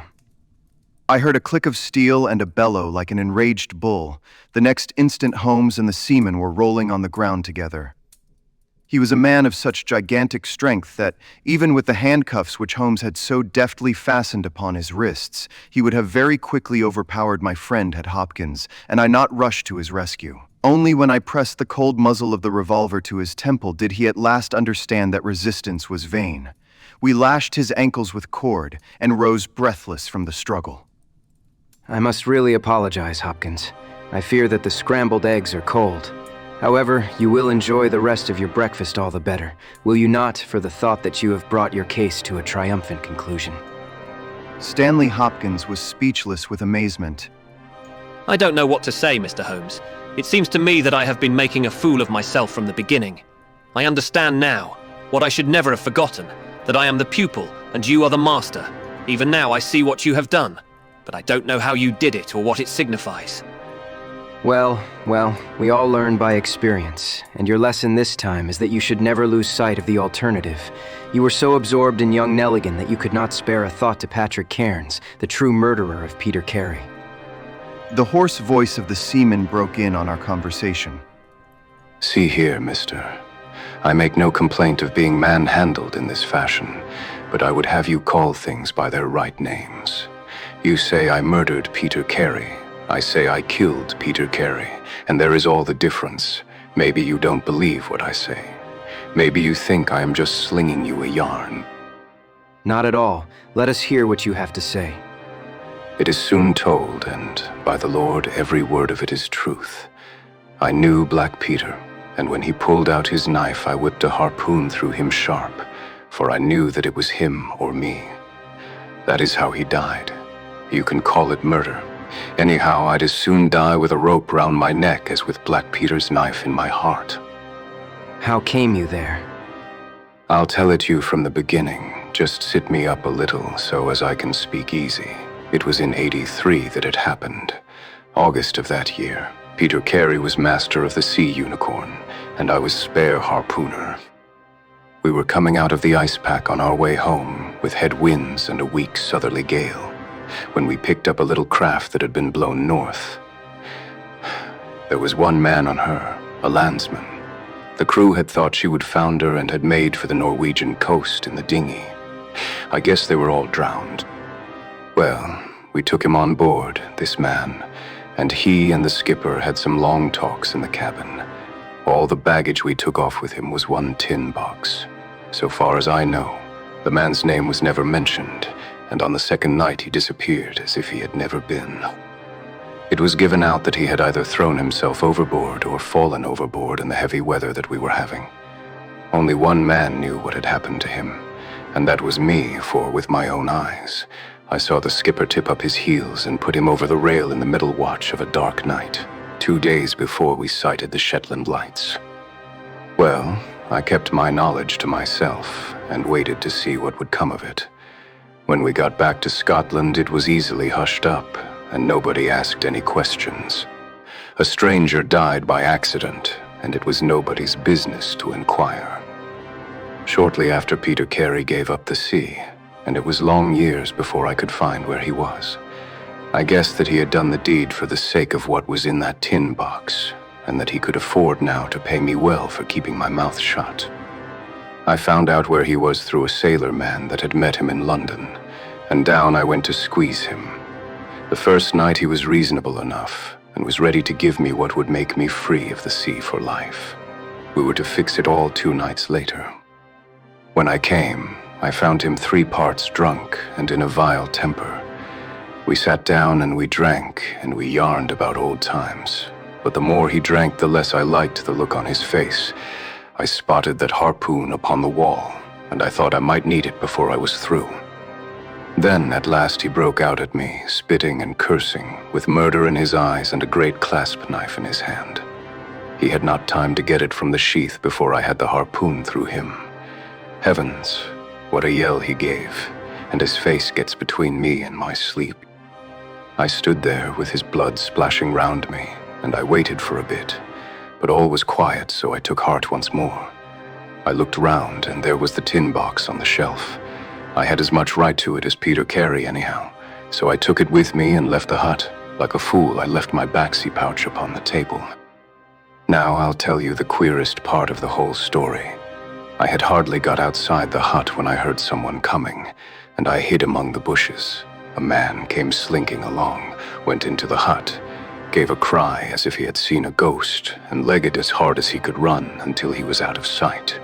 Speaker 1: I heard a click of steel and a bellow like an enraged bull. The next instant Holmes and the seaman were rolling on the ground together. He was a man of such gigantic strength that, even with the handcuffs which Holmes had so deftly fastened upon his wrists, he would have very quickly overpowered my friend had Hopkins, and I not rushed to his rescue. Only when I pressed the cold muzzle of the revolver to his temple did he at last understand that resistance was vain. We lashed his ankles with cord and rose breathless from the struggle.
Speaker 2: I must really apologize, Hopkins. I fear that the scrambled eggs are cold. However, you will enjoy the rest of your breakfast all the better, will you not, for the thought that you have brought your case to a triumphant conclusion?
Speaker 1: Stanley Hopkins was speechless with amazement.
Speaker 3: I don't know what to say, Mr. Holmes. It seems to me that I have been making a fool of myself from the beginning. I understand now, what I should never have forgotten, that I am the pupil and you are the master. Even now I see what you have done, but I don't know how you did it or what it signifies.
Speaker 2: Well, we all learn by experience, and your lesson this time is that you should never lose sight of the alternative. You were so absorbed in young Nelligan that you could not spare a thought to Patrick Cairns, the true murderer of Peter Carey.
Speaker 1: The hoarse voice of the seaman broke in on our conversation.
Speaker 4: See here, mister. I make no complaint of being manhandled in this fashion, but I would have you call things by their right names. You say I murdered Peter Carey. I say I killed Peter Carey, and there is all the difference. Maybe you don't believe what I say. Maybe you think I am just slinging you a yarn.
Speaker 2: Not at all. Let us hear what you have to say.
Speaker 4: It is soon told, and by the Lord, every word of it is truth. I knew Black Peter, and when he pulled out his knife, I whipped a harpoon through him sharp, for I knew that it was him or me. That is how he died. You can call it murder. Anyhow, I'd as soon die with a rope round my neck as with Black Peter's knife in my heart.
Speaker 2: How came you there?
Speaker 4: I'll tell it you from the beginning. Just sit me up a little so as I can speak easy. It was in '83 that it happened. August of that year. Peter Carey was master of the Sea Unicorn, and I was spare harpooner. We were coming out of the ice pack on our way home, with headwinds and a weak southerly gale, when we picked up a little craft that had been blown north. There was one man on her, a landsman. The crew had thought she would founder and had made for the Norwegian coast in the dinghy. I guess they were all drowned. Well, we took him on board, this man, and he and the skipper had some long talks in the cabin. All the baggage we took off with him was one tin box. So far as I know, the man's name was never mentioned, and on the second night he disappeared as if he had never been. It was given out that he had either thrown himself overboard or fallen overboard in the heavy weather that we were having. Only one man knew what had happened to him, and that was me, for with my own eyes, I saw the skipper tip up his heels and put him over the rail in the middle watch of a dark night, 2 days before we sighted the Shetland lights. Well, I kept my knowledge to myself and waited to see what would come of it. When we got back to Scotland, it was easily hushed up, and nobody asked any questions. A stranger died by accident, and it was nobody's business to inquire. Shortly after, Peter Carey gave up the sea, and it was long years before I could find where he was. I guessed that he had done the deed for the sake of what was in that tin box, and that he could afford now to pay me well for keeping my mouth shut. I found out where he was through a sailor man that had met him in London, and down I went to squeeze him. The first night he was reasonable enough, and was ready to give me what would make me free of the sea for life. We were to fix it all 2 nights later. When I came, I found him 3 parts drunk and in a vile temper. We sat down and we drank, and we yarned about old times. But the more he drank, the less I liked the look on his face. I spotted that harpoon upon the wall, and I thought I might need it before I was through. Then, at last, he broke out at me, spitting and cursing, with murder in his eyes and a great clasp knife in his hand. He had not time to get it from the sheath before I had the harpoon through him. Heavens, what a yell he gave, and his face gets between me and my sleep. I stood there with his blood splashing round me, and I waited for a bit, but all was quiet, so I took heart once more. I looked round, and there was the tin box on the shelf. I had as much right to it as Peter Carey anyhow, so I took it with me and left the hut. Like a fool, I left my baxi pouch upon the table. Now I'll tell you the queerest part of the whole story. I had hardly got outside the hut when I heard someone coming, and I hid among the bushes. A man came slinking along, went into the hut, gave a cry as if he had seen a ghost, and legged as hard as he could run until he was out of sight.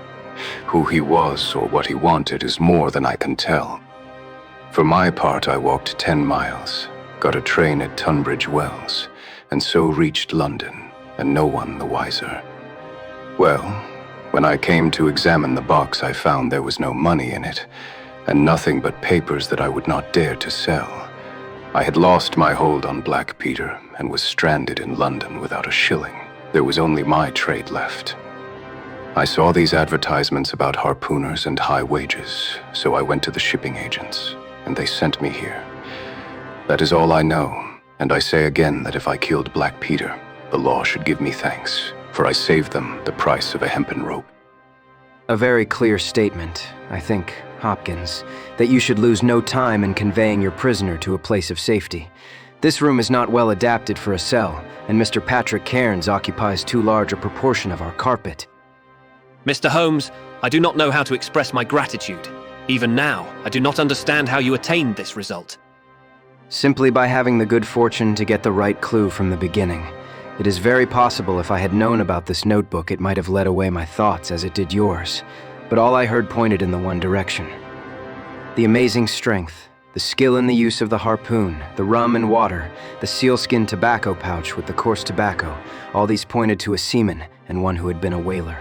Speaker 4: Who he was or what he wanted is more than I can tell. For my part, I walked 10 miles, got a train at Tunbridge Wells, and so reached London, and no one the wiser. Well, when I came to examine the box, I found there was no money in it, and nothing but papers that I would not dare to sell. I had lost my hold on Black Peter, and was stranded in London without a shilling. There was only my trade left. I saw these advertisements about harpooners and high wages, so I went to the shipping agents, and they sent me here. That is all I know, and I say again that if I killed Black Peter, the law should give me thanks, for I saved them the price of a hempen rope.
Speaker 2: A very clear statement, I think, Hopkins, that you should lose no time in conveying your prisoner to a place of safety. This room is not well adapted for a cell, and Mr. Patrick Cairns occupies too large a proportion of our carpet.
Speaker 3: Mr. Holmes, I do not know how to express my gratitude. Even now, I do not understand how you attained this result.
Speaker 2: Simply by having the good fortune to get the right clue from the beginning. It is very possible if I had known about this notebook, it might have led away my thoughts as it did yours. But all I heard pointed in the one direction. The amazing strength, the skill in the use of the harpoon, the rum and water, the sealskin tobacco pouch with the coarse tobacco, all these pointed to a seaman and one who had been a whaler.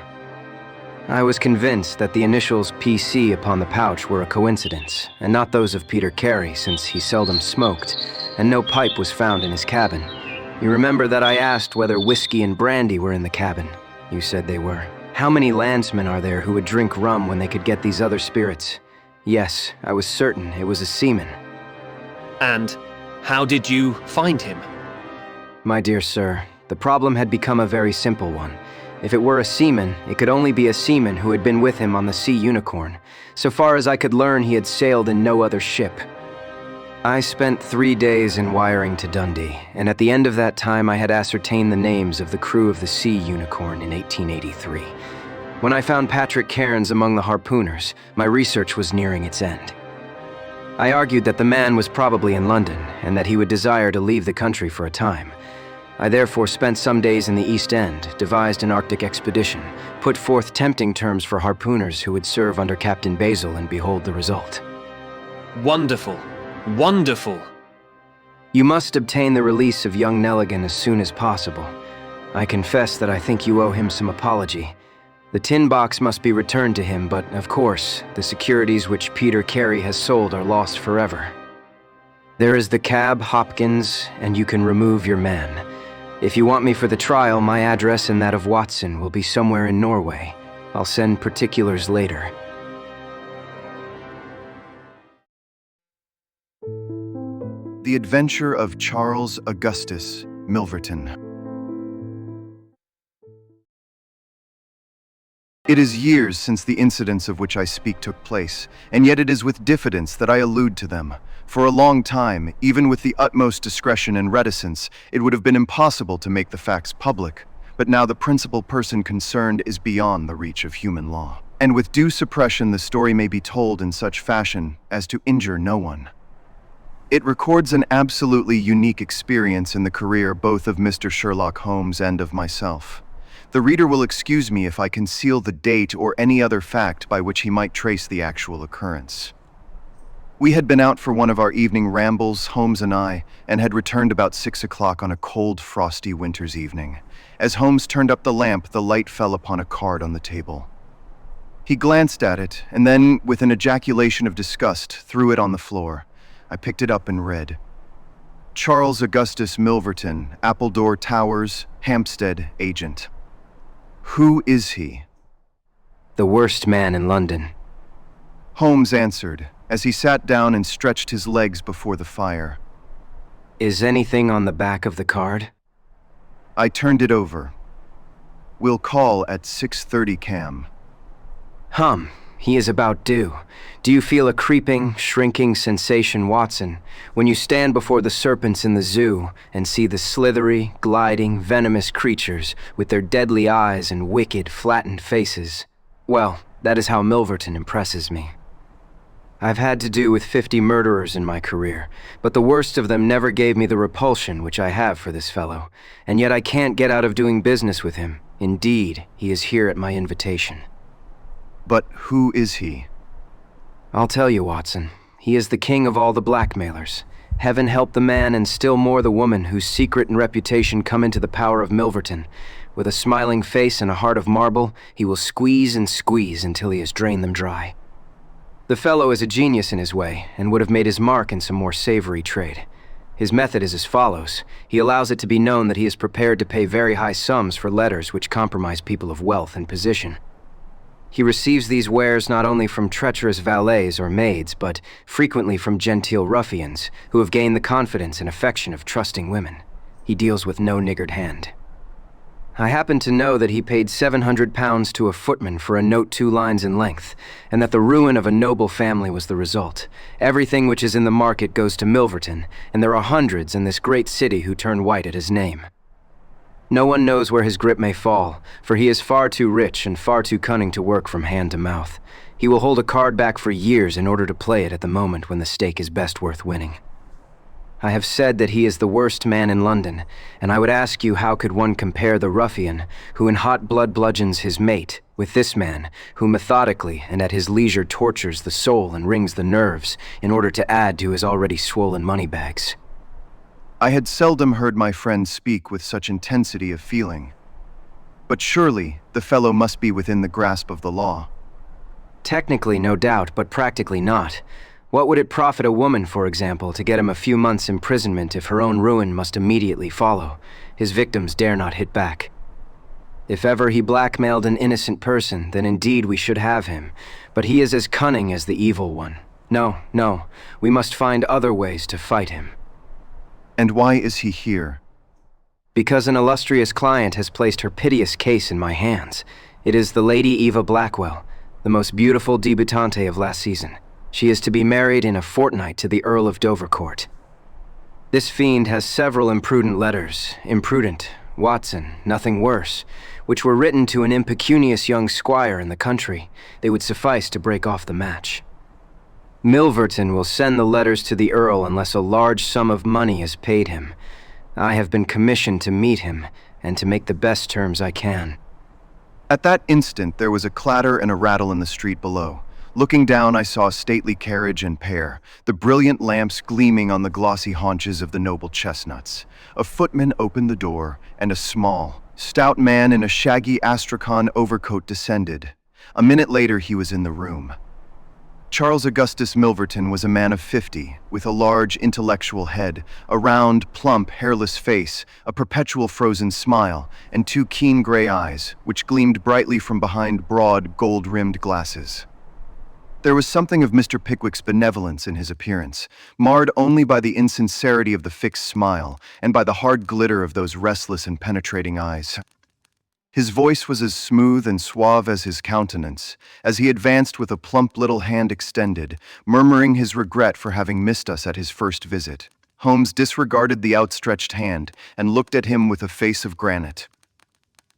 Speaker 2: I was convinced that the initials PC upon the pouch were a coincidence, and not those of Peter Carey, since he seldom smoked, and no pipe was found in his cabin. You remember that I asked whether whiskey and brandy were in the cabin. You said they were. How many landsmen are there who would drink rum when they could get these other spirits? Yes, I was certain it was a seaman.
Speaker 3: And how did you find him?
Speaker 2: My dear sir, the problem had become a very simple one. If it were a seaman, it could only be a seaman who had been with him on the Sea Unicorn. So far as I could learn, he had sailed in no other ship. I spent 3 days in wiring to Dundee, and at the end of that time I had ascertained the names of the crew of the Sea Unicorn in 1883. When I found Patrick Cairns among the harpooners, my research was nearing its end. I argued that the man was probably in London, and that he would desire to leave the country for a time. I therefore spent some days in the East End, devised an Arctic expedition, put forth tempting terms for harpooners who would serve under Captain Basil, and behold the result.
Speaker 3: Wonderful. Wonderful.
Speaker 2: You must obtain the release of young Nelligan as soon as possible. I confess that I think you owe him some apology. The tin box must be returned to him, but of course, the securities which Peter Carey has sold are lost forever. There is the cab, Hopkins, and you can remove your man. If you want me for the trial, my address and that of Watson will be somewhere in Norway. I'll send particulars later.
Speaker 1: The Adventure of Charles Augustus, Milverton. It is years since the incidents of which I speak took place, and yet it is with diffidence that I allude to them. For a long time, even with the utmost discretion and reticence, it would have been impossible to make the facts public. But now the principal person concerned is beyond the reach of human law. And with due suppression, the story may be told in such fashion as to injure no one. It records an absolutely unique experience in the career both of Mr. Sherlock Holmes and of myself. The reader will excuse me if I conceal the date or any other fact by which he might trace the actual occurrence. We had been out for one of our evening rambles, Holmes and I, and had returned about 6 o'clock on a cold, frosty winter's evening. As Holmes turned up the lamp, the light fell upon a card on the table. He glanced at it, and then, with an ejaculation of disgust, threw it on the floor. I picked it up and read, Charles Augustus Milverton, Appledore Towers, Hampstead, Agent. Who is he?
Speaker 2: The worst man in London.
Speaker 1: Holmes answered, as he sat down and stretched his legs before the fire.
Speaker 2: Is anything on the back of the card?
Speaker 1: I turned it over. We'll call at 6:30 Cam.
Speaker 2: He is about due. Do you feel a creeping, shrinking sensation, Watson, when you stand before the serpents in the zoo and see the slithery, gliding, venomous creatures with their deadly eyes and wicked, flattened faces? Well, that is how Milverton impresses me. I've had to do with 50 murderers in my career, but the worst of them never gave me the repulsion which I have for this fellow, and yet I can't get out of doing business with him. Indeed, he is here at my invitation.
Speaker 1: But who is he?
Speaker 2: I'll tell you, Watson. He is the king of all the blackmailers. Heaven help the man, and still more the woman, whose secret and reputation come into the power of Milverton. With a smiling face and a heart of marble, he will squeeze and squeeze until he has drained them dry. The fellow is a genius in his way, and would have made his mark in some more savory trade. His method is as follows. He allows it to be known that he is prepared to pay very high sums for letters which compromise people of wealth and position. He receives these wares not only from treacherous valets or maids, but frequently from genteel ruffians, who have gained the confidence and affection of trusting women. He deals with no niggard hand. I happen to know that he paid £700 to a footman for a note 2 lines in length, and that the ruin of a noble family was the result. Everything which is in the market goes to Milverton, and there are hundreds in this great city who turn white at his name. No one knows where his grip may fall, for he is far too rich and far too cunning to work from hand to mouth. He will hold a card back for years in order to play it at the moment when the stake is best worth winning. I have said that he is the worst man in London, and I would ask you how could one compare the ruffian, who in hot blood bludgeons his mate, with this man, who methodically and at his leisure tortures the soul and wrings the nerves in order to add to his already swollen money bags.
Speaker 1: I had seldom heard my friend speak with such intensity of feeling. But surely, the fellow must be within the grasp of the law.
Speaker 2: Technically, no doubt, but practically not. What would it profit a woman, for example, to get him a few months' imprisonment if her own ruin must immediately follow? His victims dare not hit back. If ever he blackmailed an innocent person, then indeed we should have him. But he is as cunning as the evil one. No, we must find other ways to fight him.
Speaker 1: And why is he here?
Speaker 2: Because an illustrious client has placed her piteous case in my hands. It is the Lady Eva Blackwell, the most beautiful debutante of last season. She is to be married in a fortnight to the Earl of Dovercourt. This fiend has several imprudent letters, imprudent, Watson, nothing worse, which were written to an impecunious young squire in the country. They would suffice to break off the match. Milverton will send the letters to the Earl unless a large sum of money is paid him. I have been commissioned to meet him, and to make the best terms I can.
Speaker 1: At that instant, there was a clatter and a rattle in the street below. Looking down, I saw a stately carriage and pair, the brilliant lamps gleaming on the glossy haunches of the noble chestnuts. A footman opened the door, and a small, stout man in a shaggy astrakhan overcoat descended. A minute later, he was in the room. Charles Augustus Milverton was a man of 50, with a large, intellectual head, a round, plump, hairless face, a perpetual frozen smile, and two keen gray eyes, which gleamed brightly from behind broad, gold-rimmed glasses. There was something of Mr. Pickwick's benevolence in his appearance, marred only by the insincerity of the fixed smile and by the hard glitter of those restless and penetrating eyes. His voice was as smooth and suave as his countenance, as he advanced with a plump little hand extended, murmuring his regret for having missed us at his first visit. Holmes disregarded the outstretched hand and looked at him with a face of granite.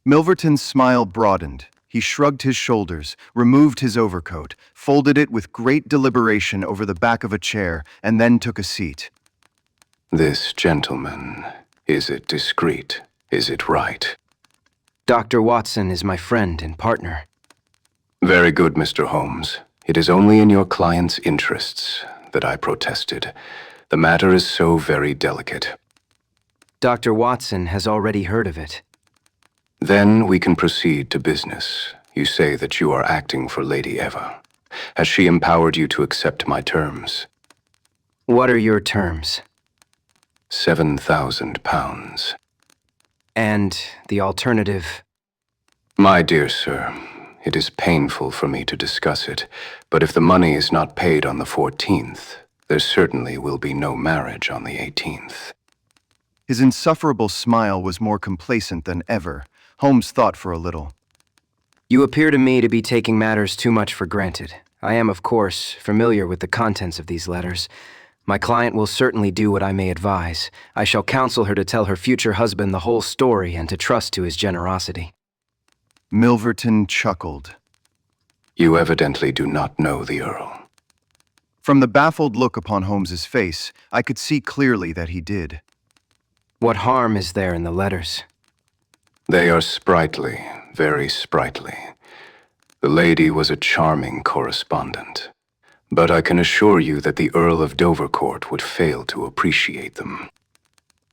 Speaker 1: Milverton's smile broadened. He shrugged his shoulders, removed his overcoat, folded it with great deliberation over the back of a chair, and then took a seat.
Speaker 4: This gentleman, is it discreet? Is it right?
Speaker 2: Dr. Watson is my friend and partner.
Speaker 4: Very good, Mr. Holmes. It is only in your client's interests that I protested. The matter is so very delicate.
Speaker 2: Dr. Watson has already heard of it.
Speaker 4: Then we can proceed to business. You say that you are acting for Lady Eva. Has she empowered you to accept my terms?
Speaker 2: What are your terms?
Speaker 4: £7,000.
Speaker 2: And the alternative?
Speaker 4: My dear sir, it is painful for me to discuss it, but if the money is not paid on the 14th, there certainly will be no marriage on the 18th.
Speaker 1: His insufferable smile was more complacent than ever. Holmes thought for a little.
Speaker 2: You appear to me to be taking matters too much for granted. I am, of course, familiar with the contents of these letters. My client will certainly do what I may advise. I shall counsel her to tell her future husband the whole story and to trust to his generosity.
Speaker 1: Milverton chuckled.
Speaker 4: You evidently do not know the Earl.
Speaker 1: From the baffled look upon Holmes's face, I could see clearly that he did.
Speaker 2: What harm is there in the letters?
Speaker 4: They are sprightly, very sprightly. The lady was a charming correspondent. But I can assure you that the Earl of Dovercourt would fail to appreciate them.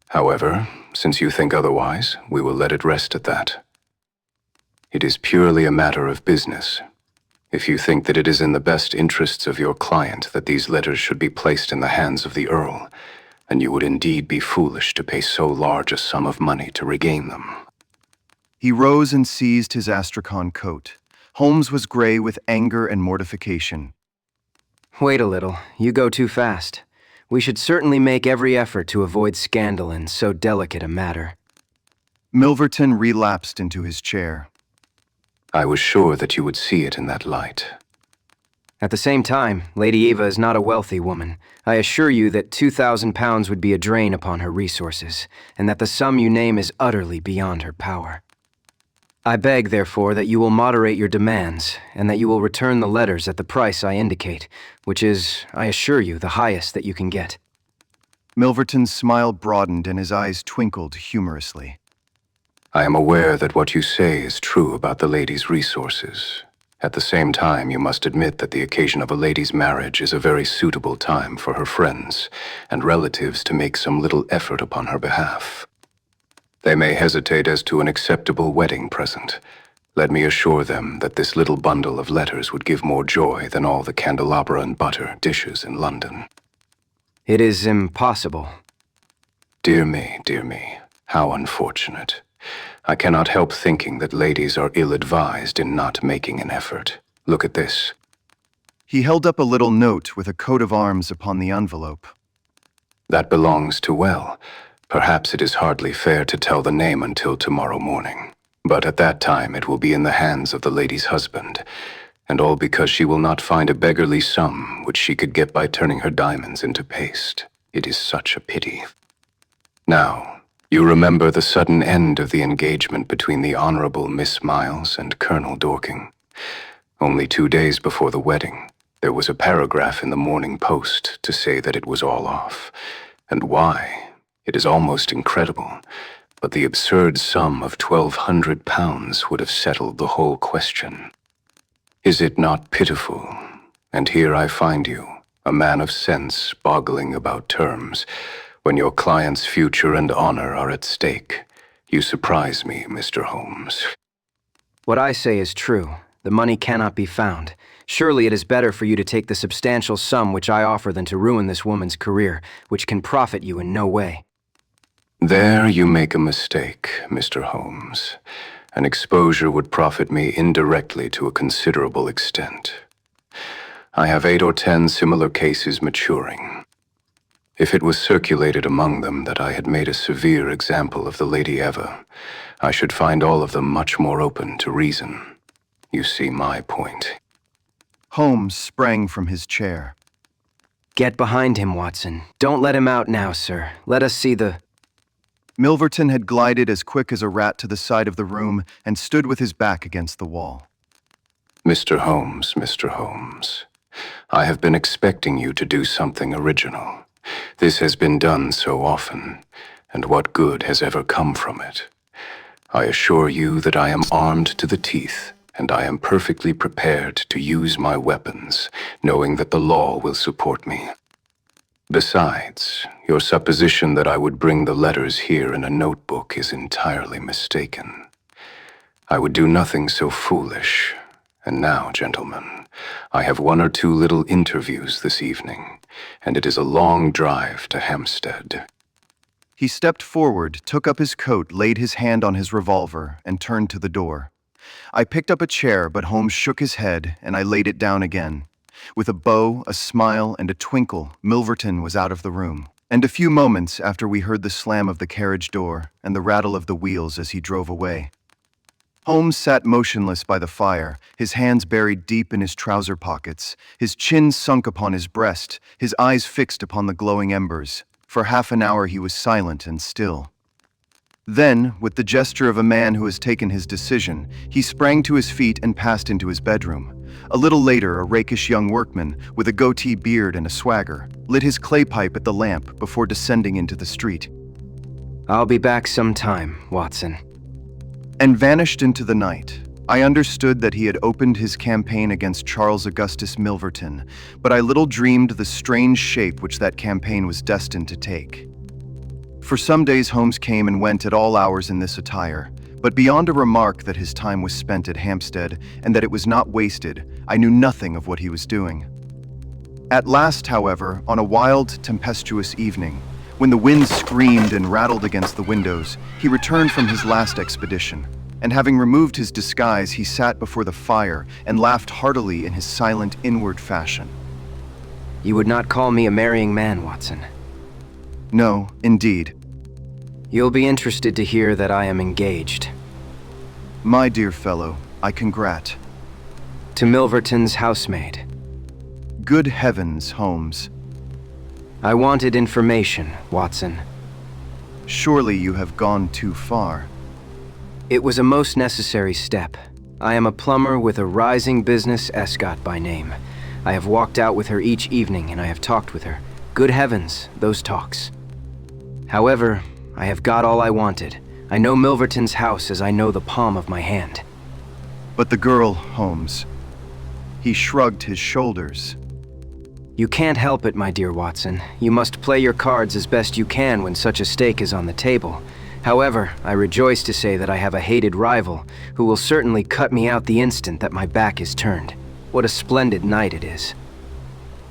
Speaker 4: However, since you think otherwise, we will let it rest at that. It is purely a matter of business. If you think that it is in the best interests of your client that these letters should be placed in the hands of the Earl, then you would indeed be foolish to pay so large a sum of money to regain them.
Speaker 1: He rose and seized his astrakhan coat. Holmes was gray with anger and mortification.
Speaker 2: Wait a little. You go too fast. We should certainly make every effort to avoid scandal in so delicate a matter.
Speaker 1: Milverton relapsed into his chair.
Speaker 4: I was sure that you would see it in that light.
Speaker 2: At the same time, Lady Eva is not a wealthy woman. I assure you that £2,000 would be a drain upon her resources, and that the sum you name is utterly beyond her power. I beg, therefore, that you will moderate your demands, and that you will return the letters at the price I indicate, which is, I assure you, the highest that you can get.
Speaker 1: Milverton's smile broadened and his eyes twinkled humorously.
Speaker 4: I am aware that what you say is true about the lady's resources. At the same time, you must admit that the occasion of a lady's marriage is a very suitable time for her friends and relatives to make some little effort upon her behalf. They may hesitate as to an acceptable wedding present. Let me assure them that this little bundle of letters would give more joy than all the candelabra and butter dishes in London.
Speaker 2: It is impossible.
Speaker 4: Dear me, how unfortunate. I cannot help thinking that ladies are ill-advised in not making an effort. Look at this.
Speaker 1: He held up a little note with a coat of arms upon the envelope.
Speaker 4: That belongs to Well. Perhaps it is hardly fair to tell the name until tomorrow morning. But at that time it will be in the hands of the lady's husband, and all because she will not find a beggarly sum which she could get by turning her diamonds into paste. It is such a pity. Now, you remember the sudden end of the engagement between the Honorable Miss Miles and Colonel Dorking. Only 2 days before the wedding, there was a paragraph in the Morning Post to say that it was all off. And why? It is almost incredible, but the absurd sum of £1,200 would have settled the whole question. Is it not pitiful? And here I find you, a man of sense, boggling about terms, when your client's future and honor are at stake. You surprise me, Mr. Holmes.
Speaker 2: What I say is true. The money cannot be found. Surely it is better for you to take the substantial sum which I offer than to ruin this woman's career, which can profit you in no way.
Speaker 4: There you make a mistake, Mr. Holmes. An exposure would profit me indirectly to a considerable extent. I have 8 or 10 similar cases maturing. If it was circulated among them that I had made a severe example of the Lady Eva, I should find all of them much more open to reason. You see my point.
Speaker 1: Holmes sprang from his chair.
Speaker 2: Get behind him, Watson. Don't let him out now, sir. Let us see the...
Speaker 1: Milverton had glided as quick as a rat to the side of the room and stood with his back against the wall.
Speaker 4: Mr. Holmes, I have been expecting you to do something original. This has been done so often, and what good has ever come from it? I assure you that I am armed to the teeth, and I am perfectly prepared to use my weapons, knowing that the law will support me. Besides, your supposition that I would bring the letters here in a notebook is entirely mistaken. I would do nothing so foolish. And now, gentlemen, I have 1 or 2 little interviews this evening, and it is a long drive to Hampstead.
Speaker 1: He stepped forward, took up his coat, laid his hand on his revolver, and turned to the door. I picked up a chair, but Holmes shook his head, and I laid it down again. With a bow, a smile, and a twinkle, Milverton was out of the room. And a few moments after we heard the slam of the carriage door and the rattle of the wheels as he drove away. Holmes sat motionless by the fire, his hands buried deep in his trouser pockets, his chin sunk upon his breast, his eyes fixed upon the glowing embers. For half an hour he was silent and still. Then, with the gesture of a man who has taken his decision, he sprang to his feet and passed into his bedroom. A little later, a rakish young workman, with a goatee beard and a swagger, lit his clay pipe at the lamp before descending into the street.
Speaker 2: I'll be back sometime, Watson.
Speaker 1: And vanished into the night. I understood that he had opened his campaign against Charles Augustus Milverton, but I little dreamed the strange shape which that campaign was destined to take. For some days Holmes came and went at all hours in this attire, but beyond a remark that his time was spent at Hampstead and that it was not wasted, I knew nothing of what he was doing. At last, however, on a wild, tempestuous evening, when the wind screamed and rattled against the windows, he returned from his last expedition, and having removed his disguise, he sat before the fire and laughed heartily in his silent, inward fashion.
Speaker 2: You would not call me a marrying man, Watson.
Speaker 1: No, indeed.
Speaker 2: You'll be interested to hear that I am engaged.
Speaker 1: My dear fellow, I congrat.
Speaker 2: To Milverton's housemaid.
Speaker 1: Good heavens, Holmes.
Speaker 2: I wanted information, Watson.
Speaker 1: Surely you have gone too far.
Speaker 2: It was a most necessary step. I am a plumber with a rising business Escott by name. I have walked out with her each evening and I have talked with her. Good heavens, those talks. However, I have got all I wanted. I know Milverton's house as I know the palm of my hand.
Speaker 1: But the girl, Holmes. He shrugged his shoulders.
Speaker 2: You can't help it, my dear Watson. You must play your cards as best you can when such a stake is on the table. However, I rejoice to say that I have a hated rival who will certainly cut me out the instant that my back is turned. What a splendid night it is.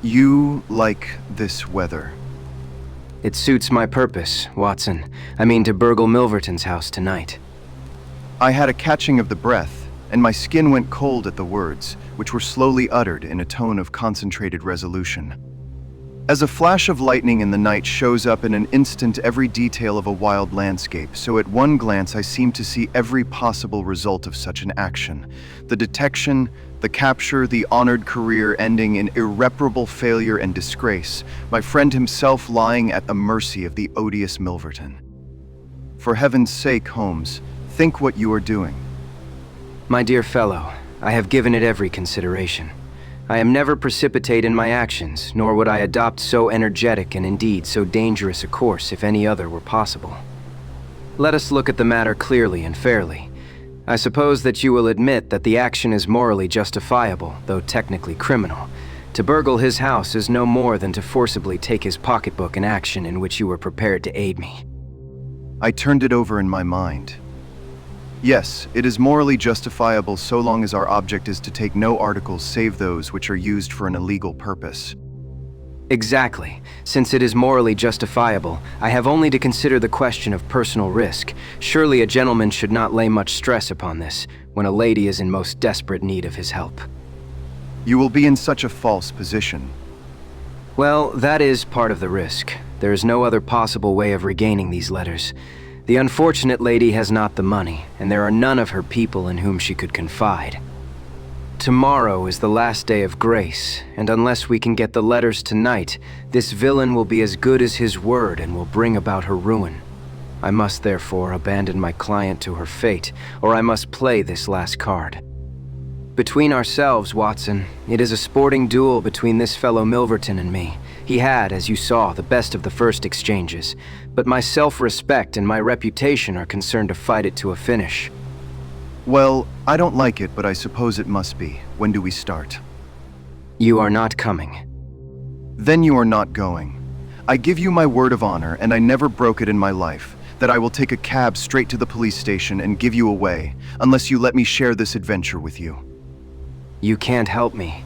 Speaker 1: You like this weather.
Speaker 2: It suits my purpose, Watson. I mean to burgle Milverton's house tonight.
Speaker 1: I had a catching of the breath, and my skin went cold at the words, which were slowly uttered in a tone of concentrated resolution. As a flash of lightning in the night shows up in an instant every detail of a wild landscape, so at one glance I seemed to see every possible result of such an action. The detection, the capture, the honored career ending in irreparable failure and disgrace, my friend himself lying at the mercy of the odious Milverton. For heaven's sake, Holmes, think what you are doing.
Speaker 2: My dear fellow, I have given it every consideration. I am never precipitate in my actions, nor would I adopt so energetic and indeed so dangerous a course if any other were possible. Let us look at the matter clearly and fairly. I suppose that you will admit that the action is morally justifiable, though technically criminal. To burgle his house is no more than to forcibly take his pocketbook, an action in which you were prepared to aid me.
Speaker 1: I turned it over in my mind. Yes, it is morally justifiable so long as our object is to take no articles save those which are used for an illegal purpose.
Speaker 2: Exactly. Since it is morally justifiable, I have only to consider the question of personal risk. Surely a gentleman should not lay much stress upon this, when a lady is in most desperate need of his help.
Speaker 1: You will be in such a false position.
Speaker 2: Well, that is part of the risk. There is no other possible way of regaining these letters. The unfortunate lady has not the money, and there are none of her people in whom she could confide. Tomorrow is the last day of grace, and unless we can get the letters tonight, this villain will be as good as his word and will bring about her ruin. I must therefore abandon my client to her fate, or I must play this last card. Between ourselves, Watson, it is a sporting duel between this fellow Milverton and me. He had, as you saw, the best of the first exchanges, but my self-respect and my reputation are concerned to fight it to a finish.
Speaker 1: Well, I don't like it, but I suppose it must be. When do we start?
Speaker 2: You are not coming.
Speaker 1: Then you are not going. I give you my word of honor, and I never broke it in my life, that I will take a cab straight to the police station and give you away, unless you let me share this adventure with you.
Speaker 2: You can't help me.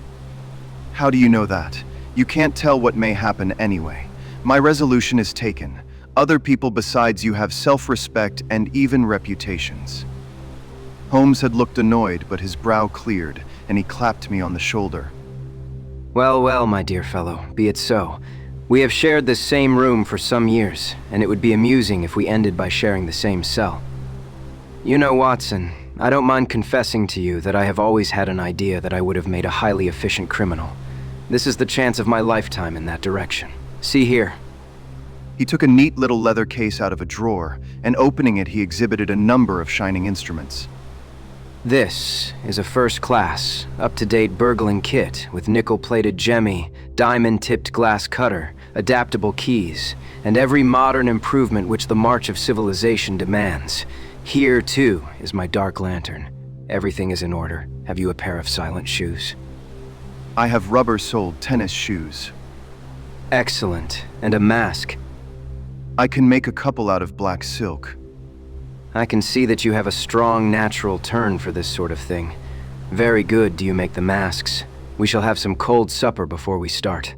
Speaker 1: How do you know that? You can't tell what may happen anyway. My resolution is taken. Other people besides you have self-respect and even reputations. Holmes had looked annoyed, but his brow cleared, and he clapped me on the shoulder.
Speaker 2: Well, well, my dear fellow, be it so. We have shared this same room for some years, and it would be amusing if we ended by sharing the same cell. You know, Watson, I don't mind confessing to you that I have always had an idea that I would have made a highly efficient criminal. This is the chance of my lifetime in that direction. See here.
Speaker 1: He took a neat little leather case out of a drawer, and opening it, he exhibited a number of shining instruments.
Speaker 2: This is a first-class, up-to-date burgling kit with nickel-plated jemmy, diamond-tipped glass cutter, adaptable keys, and every modern improvement which the march of civilization demands. Here, too, is my dark lantern. Everything is in order. Have you a pair of silent shoes?
Speaker 1: I have rubber-soled tennis shoes.
Speaker 2: Excellent. And a mask.
Speaker 1: I can make a couple out of black silk.
Speaker 2: I can see that you have a strong natural turn for this sort of thing. Very good do you make the masks. We shall have some cold supper before we start.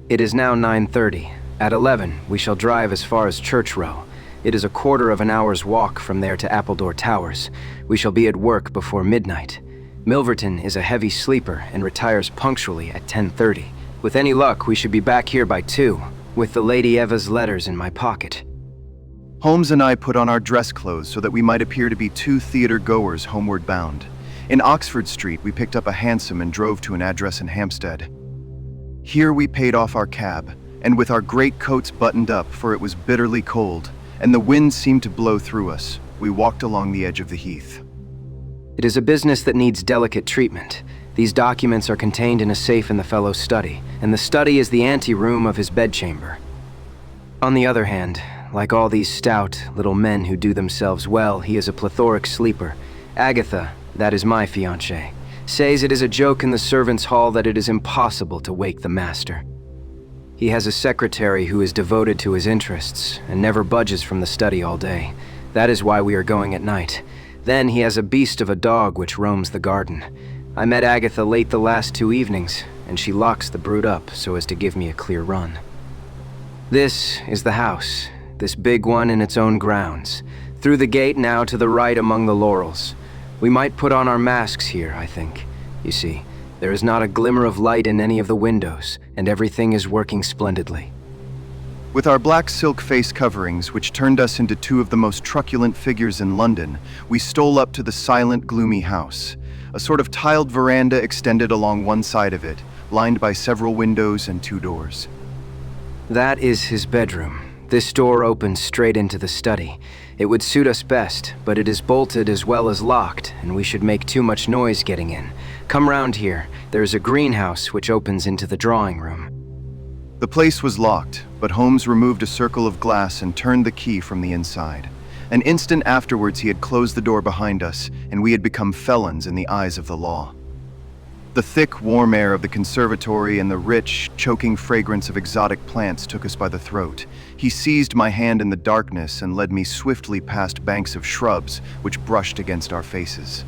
Speaker 2: It is now 9:30. At 11, we shall drive as far as Church Row. It is a quarter of an hour's walk from there to Appledore Towers. We shall be at work before midnight. Milverton is a heavy sleeper and retires punctually at 10:30. With any luck, we should be back here by 2, with the Lady Eva's letters in my pocket.
Speaker 1: Holmes and I put on our dress clothes so that we might appear to be 2 theater-goers homeward bound. In Oxford Street, we picked up a hansom and drove to an address in Hampstead. Here we paid off our cab, and with our great coats buttoned up, for it was bitterly cold, and the wind seemed to blow through us, we walked along the edge of the heath.
Speaker 2: It is a business that needs delicate treatment. These documents are contained in a safe in the fellow's study, and the study is the ante-room of his bedchamber. On the other hand, like all these stout little men who do themselves well, he is a plethoric sleeper. Agatha, that is my fiancée, says it is a joke in the servants' hall that it is impossible to wake the master. He has a secretary who is devoted to his interests and never budges from the study all day. That is why we are going at night. Then he has a beast of a dog which roams the garden. I met Agatha late the last 2 evenings, and she locks the brute up so as to give me a clear run. This is the house. This big one in its own grounds. Through the gate now to the right among the laurels. We might put on our masks here, I think. You see, there is not a glimmer of light in any of the windows, and everything is working splendidly.
Speaker 1: With our black silk face coverings, which turned us into 2 of the most truculent figures in London, we stole up to the silent, gloomy house. A sort of tiled veranda extended along one side of it, lined by several windows and 2 doors.
Speaker 2: That is his bedroom. This door opens straight into the study. It would suit us best, but it is bolted as well as locked, and we should make too much noise getting in. Come round here. There is a greenhouse which opens into the drawing room.
Speaker 1: The place was locked, but Holmes removed a circle of glass and turned the key from the inside. An instant afterwards he had closed the door behind us, and we had become felons in the eyes of the law. The thick, warm air of the conservatory and the rich, choking fragrance of exotic plants took us by the throat. He seized my hand in the darkness and led me swiftly past banks of shrubs which brushed against our faces.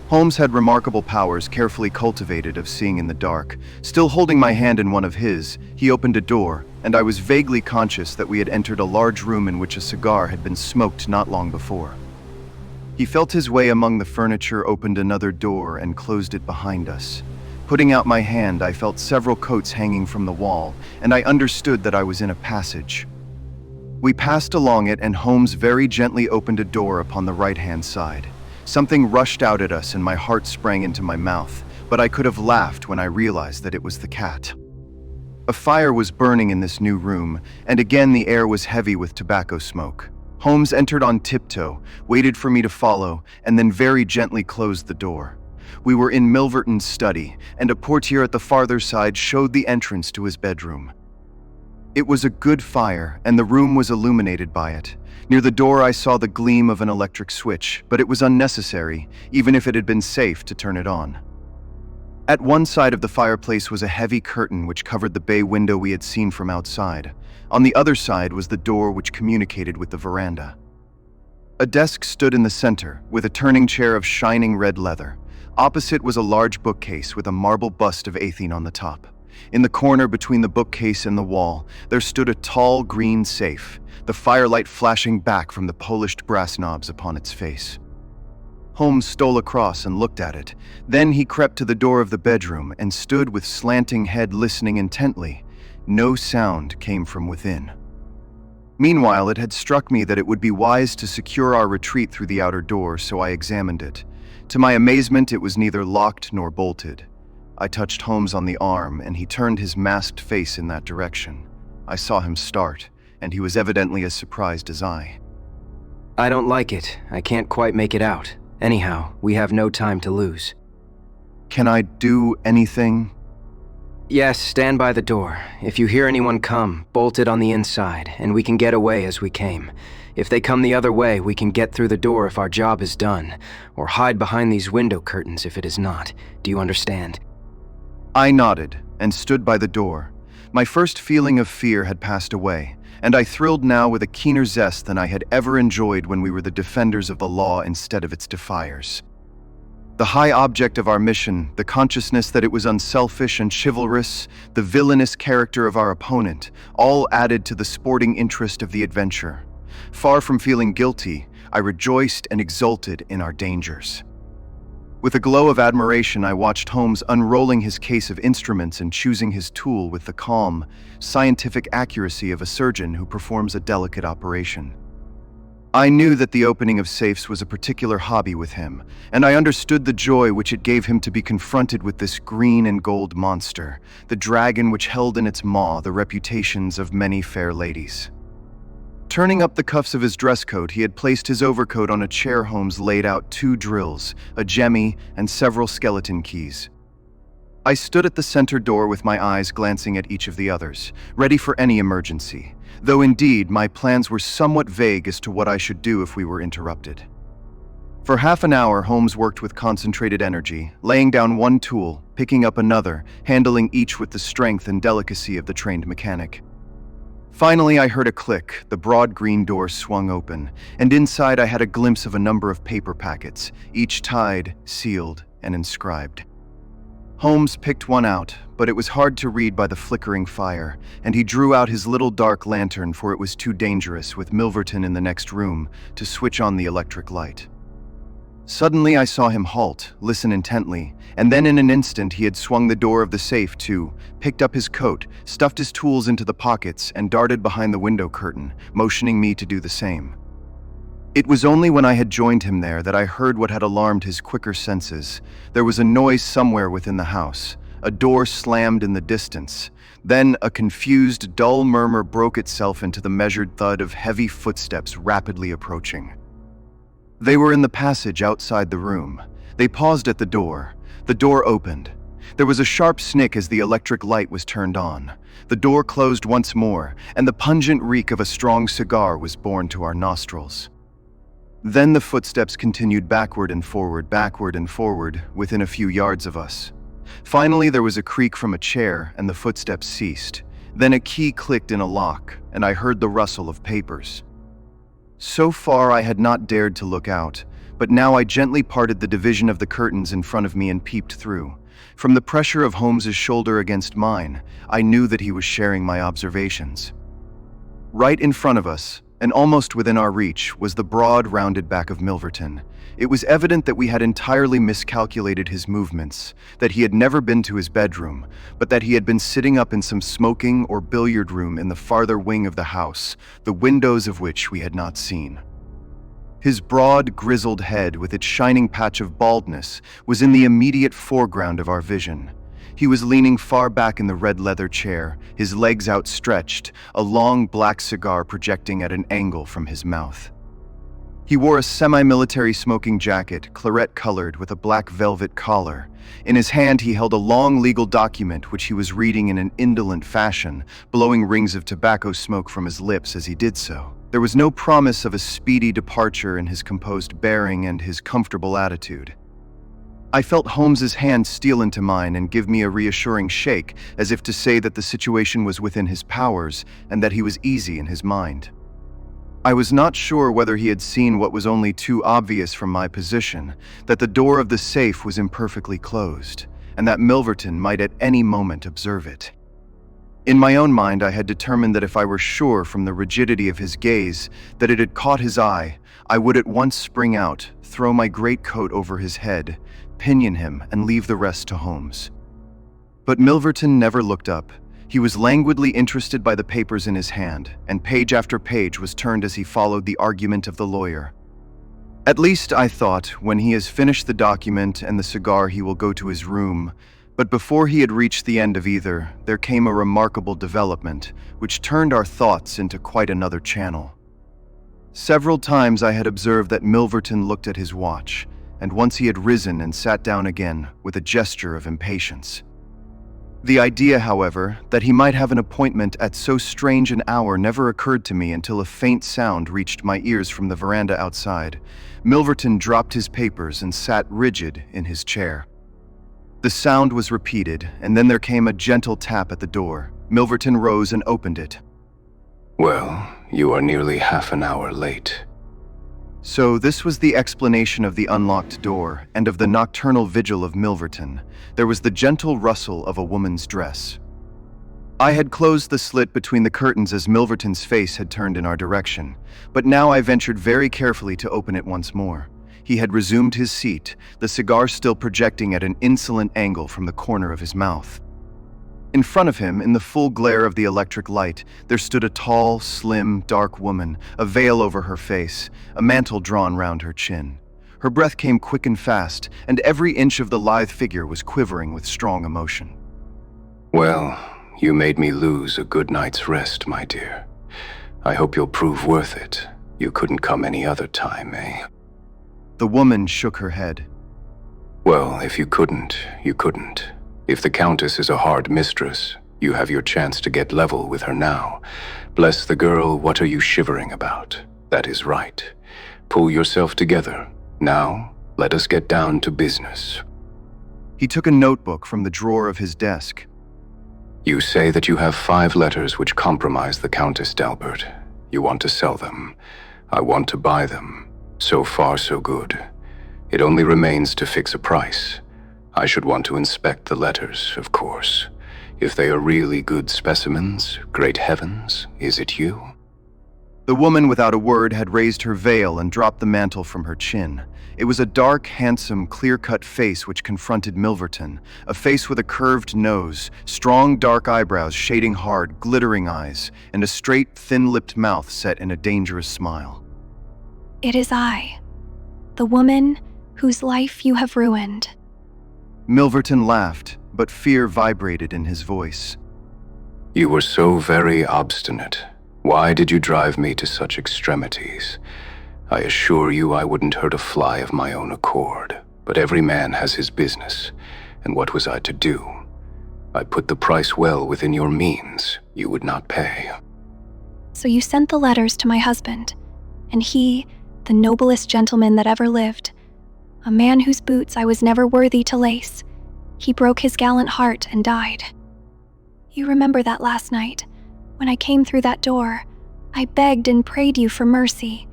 Speaker 1: Holmes had remarkable powers, carefully cultivated, of seeing in the dark. Still holding my hand in one of his, he opened a door, and I was vaguely conscious that we had entered a large room in which a cigar had been smoked not long before. He felt his way among the furniture, opened another door, and closed it behind us. Putting out my hand, I felt several coats hanging from the wall, and I understood that I was in a passage. We passed along it, and Holmes very gently opened a door upon the right-hand side. Something rushed out at us, and my heart sprang into my mouth, but I could have laughed when I realized that it was the cat. A fire was burning in this new room, and again the air was heavy with tobacco smoke. Holmes entered on tiptoe, waited for me to follow, and then very gently closed the door. We were in Milverton's study, and a portiere at the farther side showed the entrance to his bedroom. It was a good fire, and the room was illuminated by it. Near the door I saw the gleam of an electric switch, but it was unnecessary, even if it had been safe to turn it on. At one side of the fireplace was a heavy curtain which covered the bay window we had seen from outside. On the other side was the door which communicated with the veranda. A desk stood in the center, with a turning chair of shining red leather. Opposite was a large bookcase with a marble bust of Athene on the top. In the corner between the bookcase and the wall, there stood a tall green safe, the firelight flashing back from the polished brass knobs upon its face. Holmes stole across and looked at it. Then he crept to the door of the bedroom and stood with slanting head listening intently. No sound came from within. Meanwhile, it had struck me that it would be wise to secure our retreat through the outer door, so I examined it. To my amazement, it was neither locked nor bolted. I touched Holmes on the arm, and he turned his masked face in that direction. I saw him start, and he was evidently as surprised as I.
Speaker 2: I don't like it. I can't quite make it out. Anyhow, we have no time to lose.
Speaker 1: Can I do anything?
Speaker 2: Yes, stand by the door. If you hear anyone come, bolt it on the inside, and we can get away as we came. If they come the other way, we can get through the door if our job is done, or hide behind these window curtains if it is not. Do you understand?
Speaker 1: I nodded and stood by the door. My first feeling of fear had passed away, and I thrilled now with a keener zest than I had ever enjoyed when we were the defenders of the law instead of its defiers. The high object of our mission, the consciousness that it was unselfish and chivalrous, the villainous character of our opponent, all added to the sporting interest of the adventure. Far from feeling guilty, I rejoiced and exulted in our dangers. With a glow of admiration, I watched Holmes unrolling his case of instruments and choosing his tool with the calm, scientific accuracy of a surgeon who performs a delicate operation. I knew that the opening of safes was a particular hobby with him, and I understood the joy which it gave him to be confronted with this green and gold monster, the dragon which held in its maw the reputations of many fair ladies. Turning up the cuffs of his dress coat, he had placed his overcoat on a chair. Holmes laid out 2 drills, a jemmy, and several skeleton keys. I stood at the center door with my eyes glancing at each of the others, ready for any emergency, though indeed my plans were somewhat vague as to what I should do if we were interrupted. For half an hour, Holmes worked with concentrated energy, laying down one tool, picking up another, handling each with the strength and delicacy of the trained mechanic. Finally, I heard a click, the broad green door swung open, and inside I had a glimpse of a number of paper packets, each tied, sealed, and inscribed. Holmes picked one out, but it was hard to read by the flickering fire, and he drew out his little dark lantern, for it was too dangerous, with Milverton in the next room, to switch on the electric light. Suddenly I saw him halt, listen intently, and then in an instant he had swung the door of the safe to, picked up his coat, stuffed his tools into the pockets, and darted behind the window curtain, motioning me to do the same. It was only when I had joined him there that I heard what had alarmed his quicker senses. There was a noise somewhere within the house. A door slammed in the distance. Then a confused, dull murmur broke itself into the measured thud of heavy footsteps rapidly approaching. They were in the passage outside the room. They paused at the door. The door opened. There was a sharp snick as the electric light was turned on. The door closed once more, and the pungent reek of a strong cigar was borne to our nostrils. Then the footsteps continued backward and forward, within a few yards of us. Finally, there was a creak from a chair, and the footsteps ceased. Then a key clicked in a lock, and I heard the rustle of papers. So far, I had not dared to look out, but now I gently parted the division of the curtains in front of me and peeped through. From the pressure of Holmes's shoulder against mine, I knew that he was sharing my observations. Right in front of us, and almost within our reach, was the broad, rounded back of Milverton. It was evident that we had entirely miscalculated his movements, that he had never been to his bedroom, but that he had been sitting up in some smoking or billiard room in the farther wing of the house, the windows of which we had not seen. His broad, grizzled head with its shining patch of baldness was in the immediate foreground of our vision. He was leaning far back in the red leather chair, his legs outstretched, a long black cigar projecting at an angle from his mouth. He wore a semi-military smoking jacket, claret-colored with a black velvet collar. In his hand he held a long legal document which he was reading in an indolent fashion, blowing rings of tobacco smoke from his lips as he did so. There was no promise of a speedy departure in his composed bearing and his comfortable attitude. I felt Holmes's hand steal into mine and give me a reassuring shake, as if to say that the situation was within his powers and that he was easy in his mind. I was not sure whether he had seen what was only too obvious from my position, that the door of the safe was imperfectly closed, and that Milverton might at any moment observe it. In my own mind, I had determined that if I were sure from the rigidity of his gaze that it had caught his eye, I would at once spring out, throw my greatcoat over his head, pinion him, and leave the rest to Holmes. But Milverton never looked up. He was languidly interested by the papers in his hand, and page after page was turned as he followed the argument of the lawyer. At least, I thought, when he has finished the document and the cigar, he will go to his room. But before he had reached the end of either, there came a remarkable development, which turned our thoughts into quite another channel. Several times I had observed that Milverton looked at his watch, and once he had risen and sat down again with a gesture of impatience. The idea, however, that he might have an appointment at so strange an hour never occurred to me until a faint sound reached my ears from the veranda outside. Milverton dropped his papers and sat rigid in his chair. The sound was repeated, and then there came a gentle tap at the door. Milverton rose and opened it.
Speaker 4: Well, you are nearly half an hour late.
Speaker 1: So this was the explanation of the unlocked door and of the nocturnal vigil of Milverton. There was the gentle rustle of a woman's dress. I had closed the slit between the curtains as Milverton's face had turned in our direction, but now I ventured very carefully to open it once more. He had resumed his seat, the cigar still projecting at an insolent angle from the corner of his mouth. In front of him, in the full glare of the electric light, there stood a tall, slim, dark woman, a veil over her face, a mantle drawn round her chin. Her breath came quick and fast, and every inch of the lithe figure was quivering with strong emotion.
Speaker 4: Well, you made me lose a good night's rest, my dear. I hope you'll prove worth it. You couldn't come any other time, eh?
Speaker 1: The woman shook her head.
Speaker 4: Well, if you couldn't, you couldn't. If the Countess is a hard mistress, you have your chance to get level with her now. Bless the girl, what are you shivering about? That is right. Pull yourself together. Now, let us get down to business.
Speaker 1: He took a notebook from the drawer of his desk.
Speaker 4: You say that you have 5 letters which compromise the Countess d'Albert. You want to sell them. I want to buy them. So far, so good. It only remains to fix a price. I should want to inspect the letters, of course. If they are really good specimens, great heavens, is it you?
Speaker 1: The woman, without a word, had raised her veil and dropped the mantle from her chin. It was a dark, handsome, clear-cut face which confronted Milverton, a face with a curved nose, strong dark eyebrows shading hard, glittering eyes, and a straight, thin-lipped mouth set in a dangerous smile.
Speaker 8: It is I, the woman whose life you have ruined.
Speaker 1: Milverton laughed, but fear vibrated in his voice.
Speaker 4: You were so very obstinate. Why did you drive me to such extremities? I assure you I wouldn't hurt a fly of my own accord, but every man has his business, and what was I to do? I put the price well within your means. You would not pay.
Speaker 8: So you sent the letters to my husband, and he, the noblest gentleman that ever lived, a man whose boots I was never worthy to lace, He broke his gallant heart and died. You remember that last night, when I came through that door, I begged and prayed you for mercy,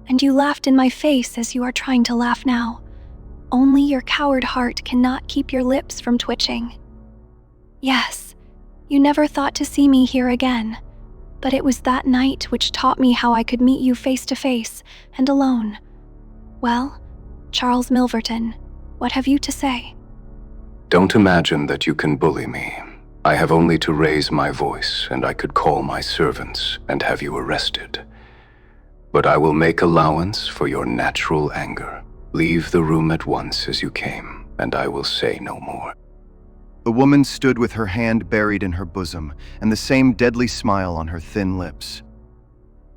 Speaker 8: and you laughed in my face as you are trying to laugh now. Only your coward heart cannot keep your lips from twitching. Yes, you never thought to see me here again, but it was that night which taught me how I could meet you face to face and alone. Well, Charles Milverton, what have you to say?
Speaker 4: Don't imagine that you can bully me. I have only to raise my voice, and I could call my servants and have you arrested. But I will make allowance for your natural anger. Leave the room at once as you came, and I will say no more.
Speaker 1: The woman stood with her hand buried in her bosom, and the same deadly smile on her thin lips.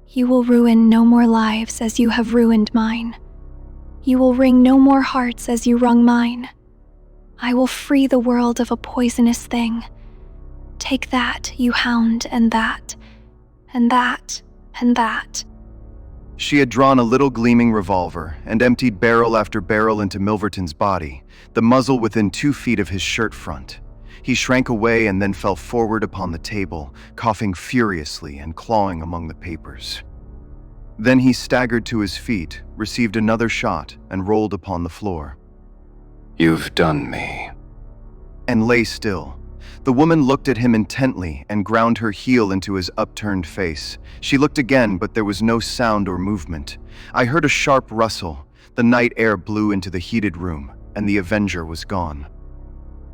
Speaker 8: You will ruin no more lives as you have ruined mine. You will wring no more hearts as you wrung mine. I will free the world of a poisonous thing. Take that, you hound, and that, and that, and that.
Speaker 1: She had drawn a little gleaming revolver and emptied barrel after barrel into Milverton's body, the muzzle within 2 feet of his shirt front. He shrank away and then fell forward upon the table, coughing furiously and clawing among the papers. Then he staggered to his feet, received another shot, and rolled upon the floor.
Speaker 4: You've done me.
Speaker 1: And lay still. The woman looked at him intently and ground her heel into his upturned face. She looked again, but there was no sound or movement. I heard a sharp rustle. The night air blew into the heated room, and the avenger was gone.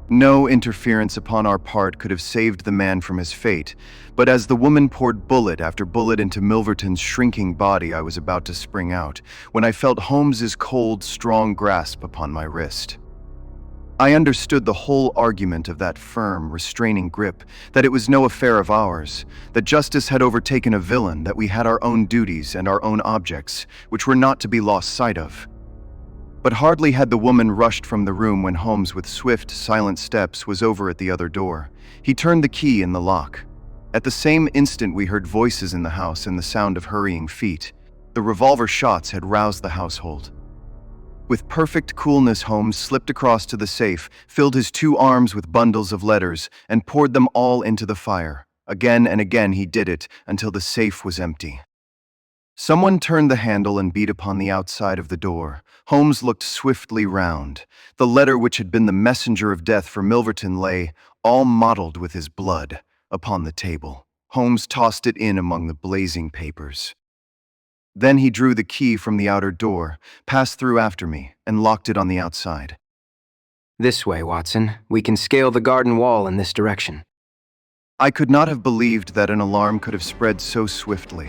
Speaker 1: No interference upon our part could have saved the man from his fate, but as the woman poured bullet after bullet into Milverton's shrinking body, I was about to spring out, when I felt Holmes's cold, strong grasp upon my wrist. I understood the whole argument of that firm, restraining grip, that it was no affair of ours, that justice had overtaken a villain, that we had our own duties and our own objects, which were not to be lost sight of. But hardly had the woman rushed from the room when Holmes, with swift, silent steps, was over at the other door. He turned the key in the lock. At the same instant we heard voices in the house and the sound of hurrying feet. The revolver shots had roused the household. With perfect coolness, Holmes slipped across to the safe, filled his 2 arms with bundles of letters, and poured them all into the fire. Again and again he did it, until the safe was empty. Someone turned the handle and beat upon the outside of the door. Holmes looked swiftly round. The letter which had been the messenger of death for Milverton lay, all mottled with his blood, upon the table. Holmes tossed it in among the blazing papers. Then he drew the key from the outer door, passed through after me, and locked it on the outside.
Speaker 2: This way, Watson. We can scale the garden wall in this direction.
Speaker 1: I could not have believed that an alarm could have spread so swiftly.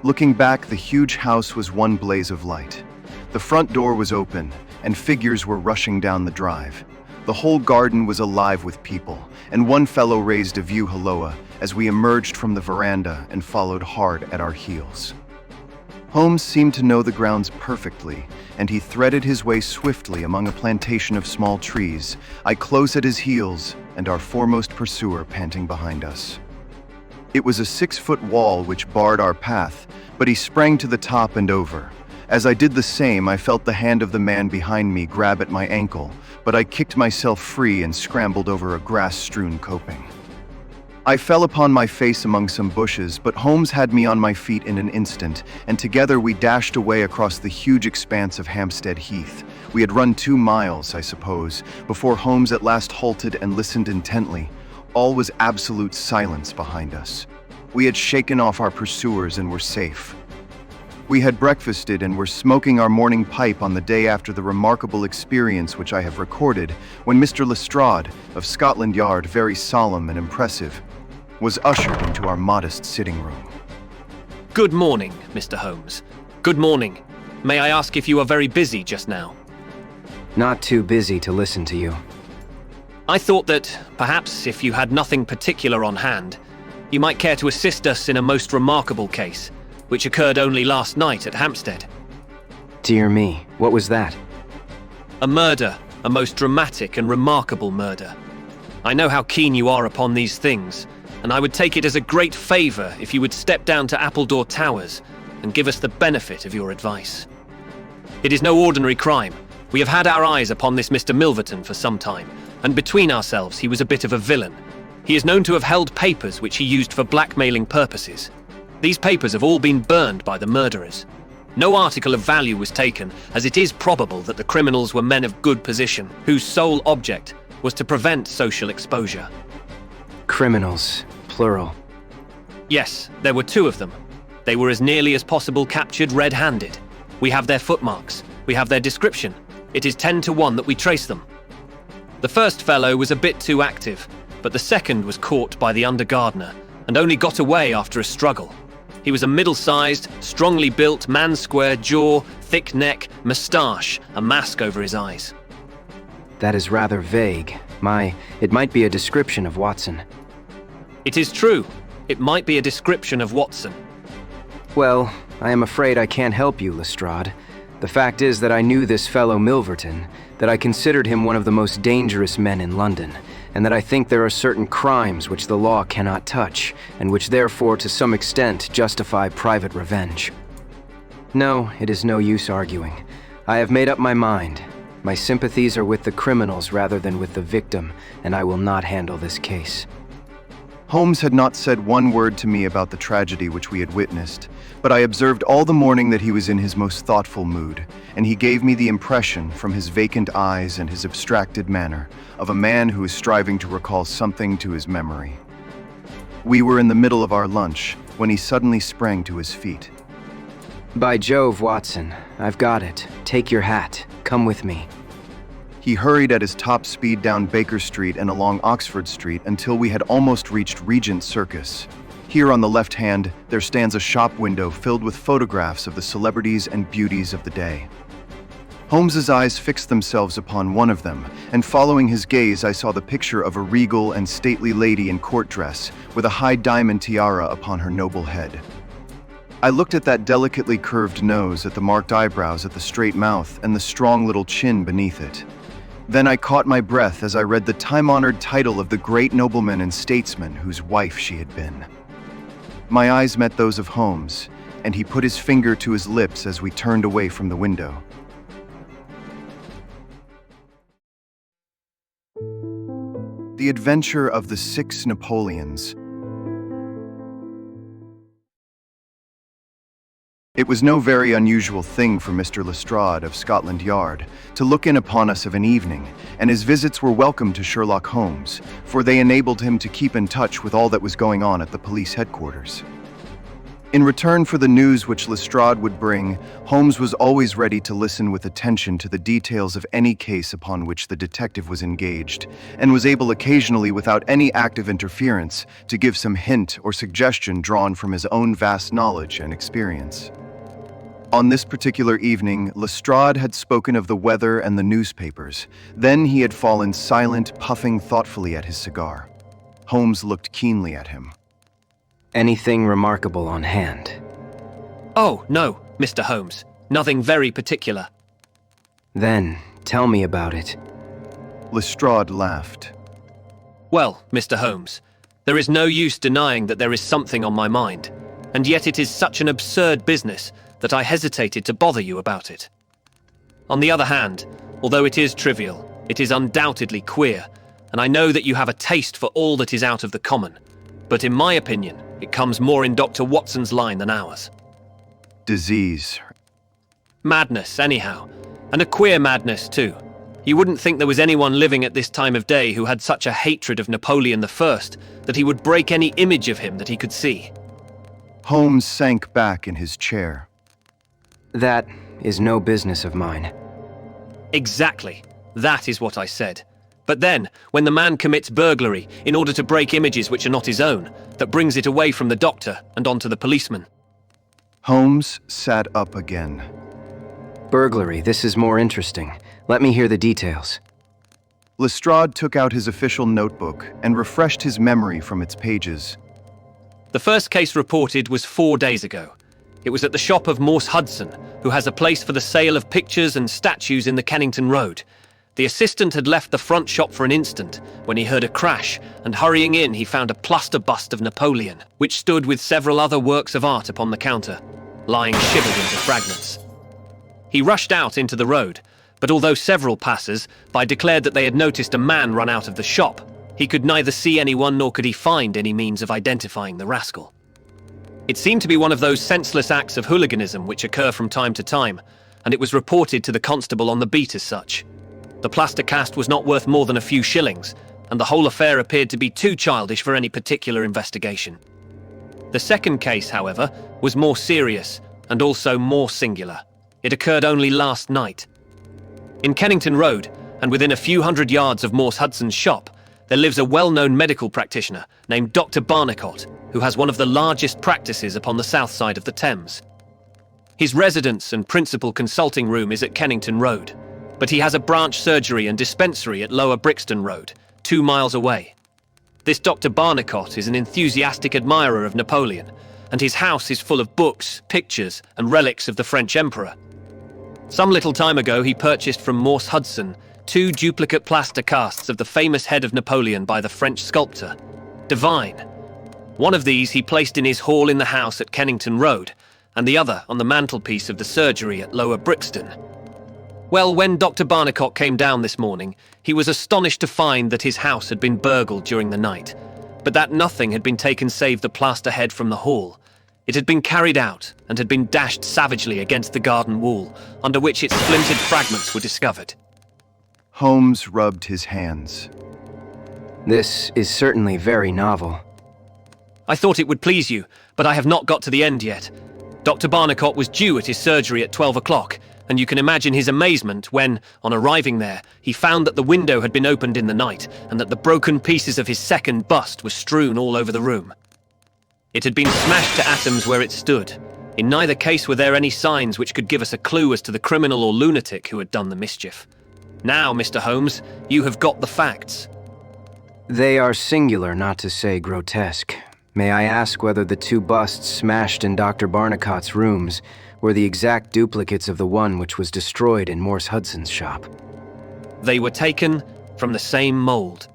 Speaker 1: Looking back, the huge house was one blaze of light. The front door was open, and figures were rushing down the drive. The whole garden was alive with people, and one fellow raised a view halloa as we emerged from the veranda and followed hard at our heels. Holmes seemed to know the grounds perfectly, and he threaded his way swiftly among a plantation of small trees, I close at his heels, and our foremost pursuer panting behind us. It was a 6-foot wall which barred our path, but he sprang to the top and over. As I did the same, I felt the hand of the man behind me grab at my ankle, but I kicked myself free and scrambled over a grass-strewn coping. I fell upon my face among some bushes, but Holmes had me on my feet in an instant, and together we dashed away across the huge expanse of Hampstead Heath. We had run 2 miles, I suppose, before Holmes at last halted and listened intently. All was absolute silence behind us. We had shaken off our pursuers and were safe. We had breakfasted and were smoking our morning pipe on the day after the remarkable experience which I have recorded, when Mr. Lestrade, of Scotland Yard, very solemn and impressive, was ushered into our modest sitting room.
Speaker 3: Good morning, Mr. Holmes. Good morning. May I ask if you are very busy just now?
Speaker 2: Not too busy to listen to you.
Speaker 3: I thought that, perhaps, if you had nothing particular on hand, you might care to assist us in a most remarkable case, which occurred only last night at Hampstead.
Speaker 2: Dear me, what was that?
Speaker 3: A murder, a most dramatic and remarkable murder. I know how keen you are upon these things, and I would take it as a great favor if you would step down to Appledore Towers and give us the benefit of your advice. It is no ordinary crime. We have had our eyes upon this Mr. Milverton for some time, and between ourselves, he was a bit of a villain. He is known to have held papers which he used for blackmailing purposes. These papers have all been burned by the murderers. No article of value was taken, as it is probable that the criminals were men of good position, whose sole object was to prevent social exposure.
Speaker 2: Criminals, plural.
Speaker 3: Yes, there were 2 of them. They were as nearly as possible captured red-handed. We have their footmarks. We have their description. It is 10 to 1 that we trace them. The first fellow was a bit too active, but the second was caught by the under-gardener and only got away after a struggle. He was a middle-sized, strongly built, man-square jaw, thick neck, moustache, a mask over his eyes.
Speaker 2: That is rather vague. It might be a description of Watson.
Speaker 3: It is true. It might be a description of Watson.
Speaker 2: Well, I am afraid I can't help you, Lestrade. The fact is that I knew this fellow Milverton, that I considered him one of the most dangerous men in London, and that I think there are certain crimes which the law cannot touch, and which therefore to some extent justify private revenge. No, it is no use arguing. I have made up my mind. My sympathies are with the criminals rather than with the victim, and I will not handle this case.
Speaker 1: Holmes had not said one word to me about the tragedy which we had witnessed, but I observed all the morning that he was in his most thoughtful mood, and he gave me the impression, from his vacant eyes and his abstracted manner, of a man who is striving to recall something to his memory. We were in the middle of our lunch when he suddenly sprang to his feet.
Speaker 2: By Jove, Watson, I've got it. Take your hat. Come with me.
Speaker 1: He hurried at his top speed down Baker Street and along Oxford Street until we had almost reached Regent Circus. Here on the left hand, there stands a shop window filled with photographs of the celebrities and beauties of the day. Holmes's eyes fixed themselves upon one of them, and following his gaze I saw the picture of a regal and stately lady in court dress with a high diamond tiara upon her noble head. I looked at that delicately curved nose, at the marked eyebrows, at the straight mouth, and the strong little chin beneath it. Then I caught my breath as I read the time-honored title of the great nobleman and statesman whose wife she had been. My eyes met those of Holmes, and he put his finger to his lips as we turned away from the window. The Adventure of the Six Napoleons. It was no very unusual thing for Mr. Lestrade of Scotland Yard to look in upon us of an evening, and his visits were welcome to Sherlock Holmes, for they enabled him to keep in touch with all that was going on at the police headquarters. In return for the news which Lestrade would bring, Holmes was always ready to listen with attention to the details of any case upon which the detective was engaged, and was able occasionally, without any active interference, to give some hint or suggestion drawn from his own vast knowledge and experience. On this particular evening, Lestrade had spoken of the weather and the newspapers. Then he had fallen silent, puffing thoughtfully at his cigar. Holmes looked keenly at him.
Speaker 2: Anything remarkable on hand?
Speaker 3: Oh, no, Mr. Holmes. Nothing very particular.
Speaker 2: Then, tell me about it.
Speaker 1: Lestrade laughed.
Speaker 3: Well, Mr. Holmes, there is no use denying that there is something on my mind, and yet it is such an absurd business that I hesitated to bother you about it. On the other hand, although it is trivial, it is undoubtedly queer, and I know that you have a taste for all that is out of the common, but in my opinion, it comes more in Dr. Watson's line than ours.
Speaker 1: Disease.
Speaker 3: Madness, anyhow, and a queer madness, too. You wouldn't think there was anyone living at this time of day who had such a hatred of Napoleon I that he would break any image of him that he could see.
Speaker 1: Holmes sank back in his chair.
Speaker 2: That is no business of mine.
Speaker 3: Exactly. That is what I said. But then, when the man commits burglary in order to break images which are not his own, that brings it away from the doctor and onto the policeman.
Speaker 1: Holmes sat up again.
Speaker 2: Burglary, this is more interesting. Let me hear the details.
Speaker 1: Lestrade took out his official notebook and refreshed his memory from its pages.
Speaker 3: The first case reported was 4 days ago. It was at the shop of Morse Hudson, who has a place for the sale of pictures and statues in the Kennington Road. The assistant had left the front shop for an instant when he heard a crash, and hurrying in he found a plaster bust of Napoleon, which stood with several other works of art upon the counter, lying shivered into fragments. He rushed out into the road, But although several passers-by declared that they had noticed a man run out of the shop, he could neither see anyone nor could he find any means of identifying the rascal. It seemed to be one of those senseless acts of hooliganism which occur from time to time, and it was reported to the constable on the beat as such. The plaster cast was not worth more than a few shillings, and the whole affair appeared to be too childish for any particular investigation. The second case, however, was more serious and also more singular. It occurred only last night. In Kennington Road, and within a few hundred yards of Morse Hudson's shop, there lives a well-known medical practitioner named Dr. Barnicott, who has one of the largest practices upon the south side of the Thames. His residence and principal consulting room is at Kennington Road, but he has a branch surgery and dispensary at Lower Brixton Road, 2 miles away. This Dr. Barnicott is an enthusiastic admirer of Napoleon, and his house is full of books, pictures, and relics of the French Emperor. Some little time ago, he purchased from Morse Hudson 2 duplicate plaster casts of the famous head of Napoleon by the French sculptor, Divine. One of these he placed in his hall in the house at Kennington Road, and the other on the mantelpiece of the surgery at Lower Brixton. Well, when Dr. Barnicott came down this morning, he was astonished to find that his house had been burgled during the night, but that nothing had been taken save the plaster head from the hall. It had been carried out and had been dashed savagely against the garden wall, under which its splintered fragments were discovered.
Speaker 1: Holmes rubbed his hands.
Speaker 2: This is certainly very novel.
Speaker 3: I thought it would please you, but I have not got to the end yet. Dr. Barnicott was due at his surgery at 12 o'clock, and you can imagine his amazement when, on arriving there, he found that the window had been opened in the night and that the broken pieces of his second bust were strewn all over the room. It had been smashed to atoms where it stood. In neither case were there any signs which could give us a clue as to the criminal or lunatic who had done the mischief. Now, Mr. Holmes, you have got the facts.
Speaker 2: They are singular, not to say grotesque. May I ask whether the 2 busts smashed in Dr. Barnicott's rooms were the exact duplicates of the one which was destroyed in Morse Hudson's shop?
Speaker 3: They were taken from the same mold.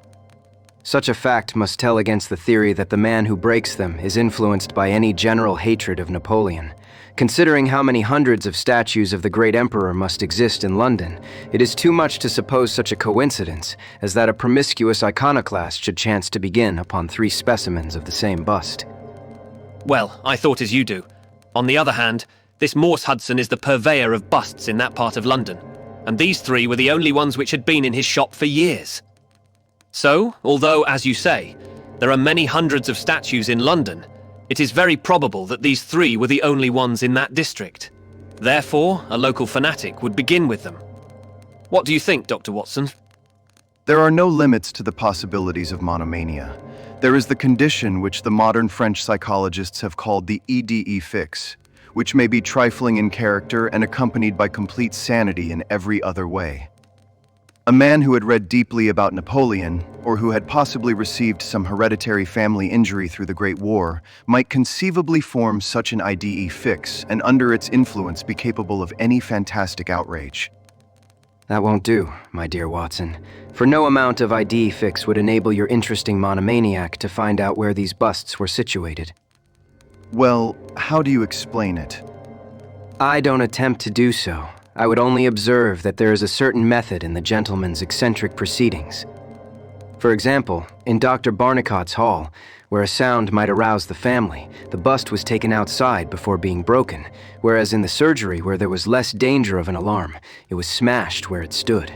Speaker 2: Such a fact must tell against the theory that the man who breaks them is influenced by any general hatred of Napoleon. Considering how many hundreds of statues of the great emperor must exist in London, it is too much to suppose such a coincidence as that a promiscuous iconoclast should chance to begin upon 3 specimens of the same bust.
Speaker 3: Well, I thought as you do. On the other hand, this Morse Hudson is the purveyor of busts in that part of London, and these 3 were the only ones which had been in his shop for years. So, although, as you say, there are many hundreds of statues in London, it is very probable that these 3 were the only ones in that district. Therefore, a local fanatic would begin with them. What do you think, Dr. Watson?
Speaker 1: There are no limits to the possibilities of monomania. There is the condition which the modern French psychologists have called the EDE fix, which may be trifling in character and accompanied by complete sanity in every other way. A man who had read deeply about Napoleon, or who had possibly received some hereditary family injury through the Great War, might conceivably form such an IDE fix and under its influence be capable of any fantastic outrage.
Speaker 2: That won't do, my dear Watson, for no amount of ID fix would enable your interesting monomaniac to find out where these busts were situated.
Speaker 1: Well, how do you explain it?
Speaker 2: I don't attempt to do so. I would only observe that there is a certain method in the gentleman's eccentric proceedings. For example, in Dr. Barnicott's hall, where a sound might arouse the family, the bust was taken outside before being broken, whereas in the surgery, where there was less danger of an alarm, it was smashed where it stood.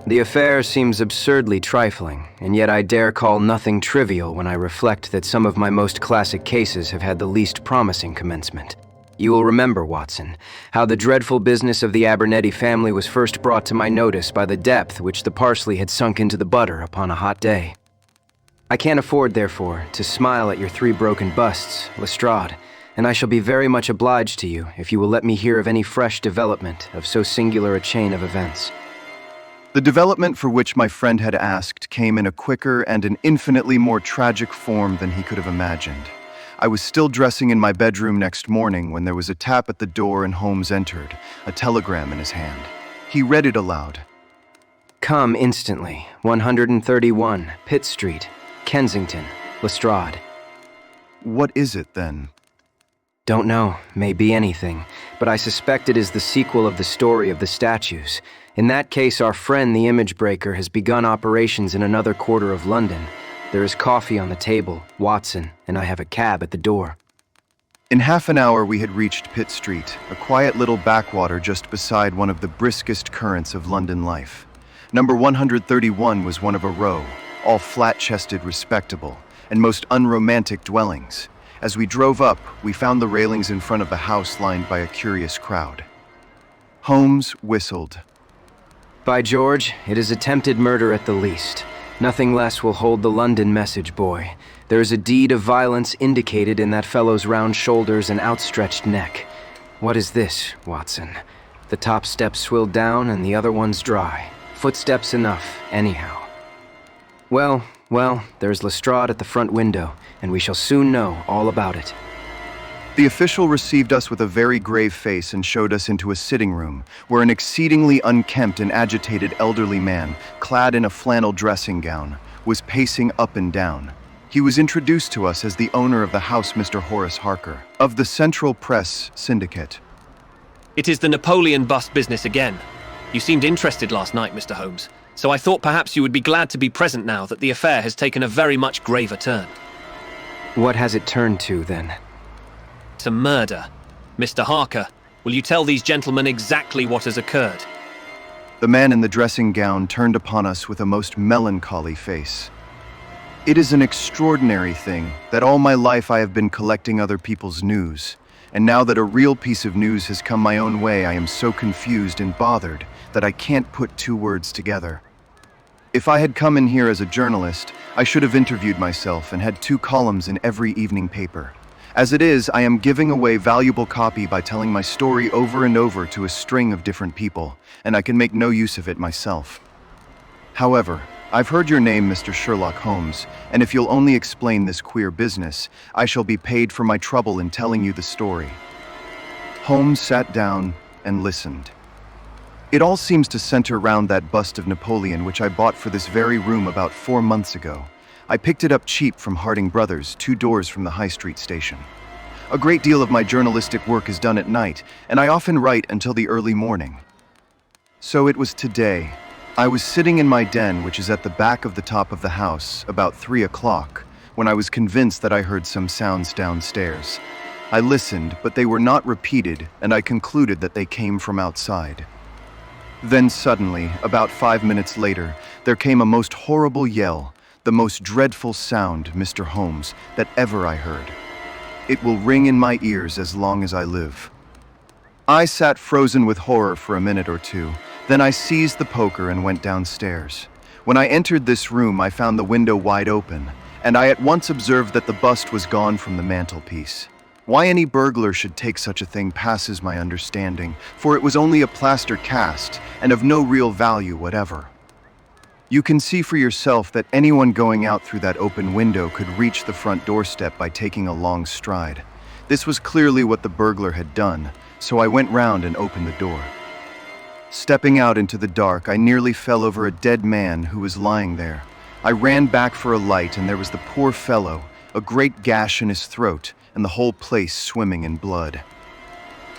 Speaker 2: The affair seems absurdly trifling, and yet I dare call nothing trivial when I reflect that some of my most classic cases have had the least promising commencement. You will remember, Watson, how the dreadful business of the Abernethy family was first brought to my notice by the depth which the parsley had sunk into the butter upon a hot day. I can't afford, therefore, to smile at your 3 broken busts, Lestrade, and I shall be very much obliged to you if you will let me hear of any fresh development of so singular a chain of events.
Speaker 1: The development for which my friend had asked came in a quicker and an infinitely more tragic form than he could have imagined. I was still dressing in my bedroom next morning when there was a tap at the door and Holmes entered, a telegram in his hand. He read it aloud.
Speaker 2: Come instantly, 131, Pitt Street, Kensington, Lestrade.
Speaker 1: What is it, then?
Speaker 2: Don't know, may be anything, but I suspect it is the sequel of the story of the statues. In that case, our friend the image breaker has begun operations in another quarter of London. There is coffee on the table, Watson, and I have a cab at the door.
Speaker 1: In half an hour we had reached Pitt Street, a quiet little backwater just beside one of the briskest currents of London life. Number 131 was one of a row, all flat-chested, respectable, and most unromantic dwellings. As we drove up, we found the railings in front of the house lined by a curious crowd. Holmes whistled.
Speaker 2: By George, it is attempted murder at the least. Nothing less will hold the London message, boy. There is a deed of violence indicated in that fellow's round shoulders and outstretched neck. What is this, Watson? The top step swilled down and the other one's dry. Footsteps enough, anyhow. Well, there's Lestrade at the front window, and we shall soon know all about it.
Speaker 1: The official received us with a very grave face and showed us into a sitting room, where an exceedingly unkempt and agitated elderly man, clad in a flannel dressing gown, was pacing up and down. He was introduced to us as the owner of the house, Mr. Horace Harker, of the Central Press Syndicate.
Speaker 3: It is the Napoleon bust business again. You seemed interested last night, Mr. Holmes, so I thought perhaps you would be glad to be present now that the affair has taken a very much graver turn.
Speaker 2: What has it turned to, then?
Speaker 3: To murder. Mr. Harker, will you tell these gentlemen exactly what has occurred?
Speaker 1: The man in the dressing gown turned upon us with a most melancholy face. It is an extraordinary thing that all my life I have been collecting other people's news, and now that a real piece of news has come my own way, I am so confused and bothered that I can't put two words together. If I had come in here as a journalist, I should have interviewed myself and had 2 columns in every evening paper. As it is, I am giving away valuable copy by telling my story over and over to a string of different people, and I can make no use of it myself. However, I've heard your name, Mr. Sherlock Holmes, and if you'll only explain this queer business, I shall be paid for my trouble in telling you the story. Holmes sat down and listened. It all seems to center around that bust of Napoleon which I bought for this very room about 4 months ago. I picked it up cheap from Harding Brothers, 2 doors from the High Street station. A great deal of my journalistic work is done at night, and I often write until the early morning. So it was today. I was sitting in my den, which is at the back of the top of the house, about 3 o'clock, when I was convinced that I heard some sounds downstairs. I listened, but they were not repeated, and I concluded that they came from outside. Then suddenly, about 5 minutes later, there came a most horrible yell, the most dreadful sound, Mr. Holmes, that ever I heard. It will ring in my ears as long as I live. I sat frozen with horror for a minute or two. Then I seized the poker and went downstairs. When I entered this room, I found the window wide open, and I at once observed that the bust was gone from the mantelpiece. Why any burglar should take such a thing passes my understanding, for it was only a plaster cast and of no real value whatever. You can see for yourself that anyone going out through that open window could reach the front doorstep by taking a long stride. This was clearly what the burglar had done, so I went round and opened the door. Stepping out into the dark, I nearly fell over a dead man who was lying there. I ran back for a light, and there was the poor fellow, a great gash in his throat, and the whole place swimming in blood.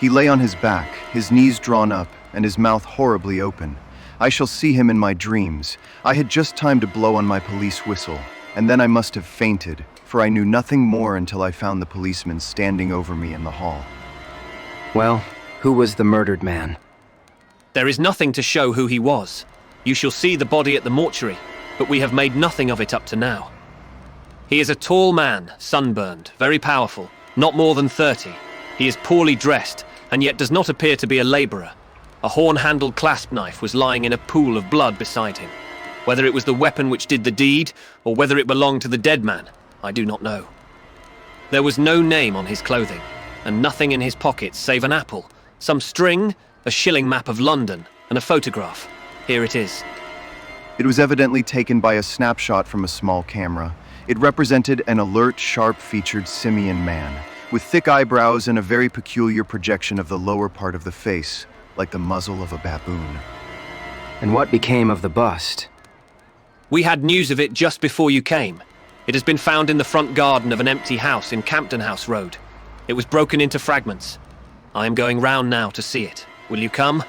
Speaker 1: He lay on his back, his knees drawn up, and his mouth horribly open. I shall see him in my dreams. I had just time to blow on my police whistle, and then I must have fainted, for I knew nothing more until I found the policeman standing over me in the hall.
Speaker 2: Well, who was the murdered man?
Speaker 3: There is nothing to show who he was. You shall see the body at the mortuary, but we have made nothing of it up to now. He is a tall man, sunburned, very powerful, not more than 30. He is poorly dressed, and yet does not appear to be a labourer. A horn-handled clasp knife was lying in a pool of blood beside him. Whether it was the weapon which did the deed, or whether it belonged to the dead man, I do not know. There was no name on his clothing, and nothing in his pockets save an apple, some string, a shilling map of London, and a photograph. Here it is.
Speaker 1: It was evidently taken by a snapshot from a small camera. It represented an alert, sharp-featured simian man, with thick eyebrows and a very peculiar projection of the lower part of the face, like the muzzle of a baboon.
Speaker 2: And what became of the bust?
Speaker 3: We had news of it just before you came. It has been found in the front garden of an empty house in Campden House Road. It was broken into fragments. I am going round now to see it. Will you come?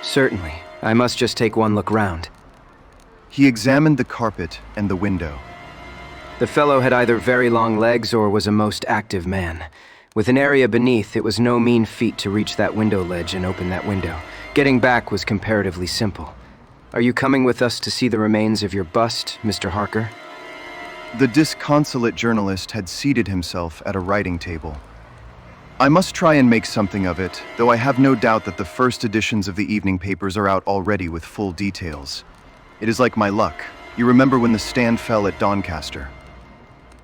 Speaker 2: Certainly. I must just take one look round.
Speaker 1: He examined the carpet and the window.
Speaker 2: The fellow had either very long legs or was a most active man. With an area beneath, it was no mean feat to reach that window ledge and open that window. Getting back was comparatively simple. Are you coming with us to see the remains of your bust, Mr. Harker?
Speaker 1: The disconsolate journalist had seated himself at a writing table. I must try and make something of it, though I have no doubt that the first editions of the evening papers are out already with full details. It is like my luck. You remember when the stand fell at Doncaster?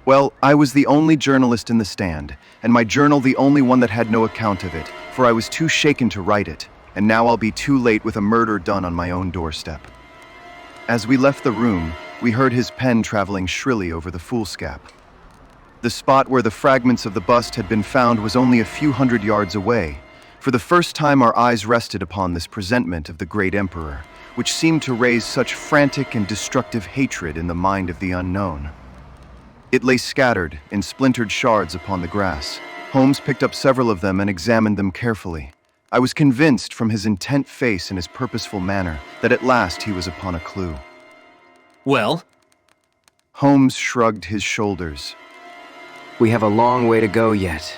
Speaker 1: Well, I was the only journalist in the stand, and my journal the only one that had no account of it, for I was too shaken to write it, and now I'll be too late with a murder done on my own doorstep. As we left the room, we heard his pen traveling shrilly over the foolscap. The spot where the fragments of the bust had been found was only a few hundred yards away. For the first time our eyes rested upon this presentment of the great emperor, which seemed to raise such frantic and destructive hatred in the mind of the unknown. It lay scattered in splintered shards upon the grass. Holmes picked up several of them and examined them carefully. I was convinced from his intent face and his purposeful manner that at last he was upon a clue.
Speaker 3: Well?
Speaker 1: Holmes shrugged his shoulders.
Speaker 2: We have a long way to go yet,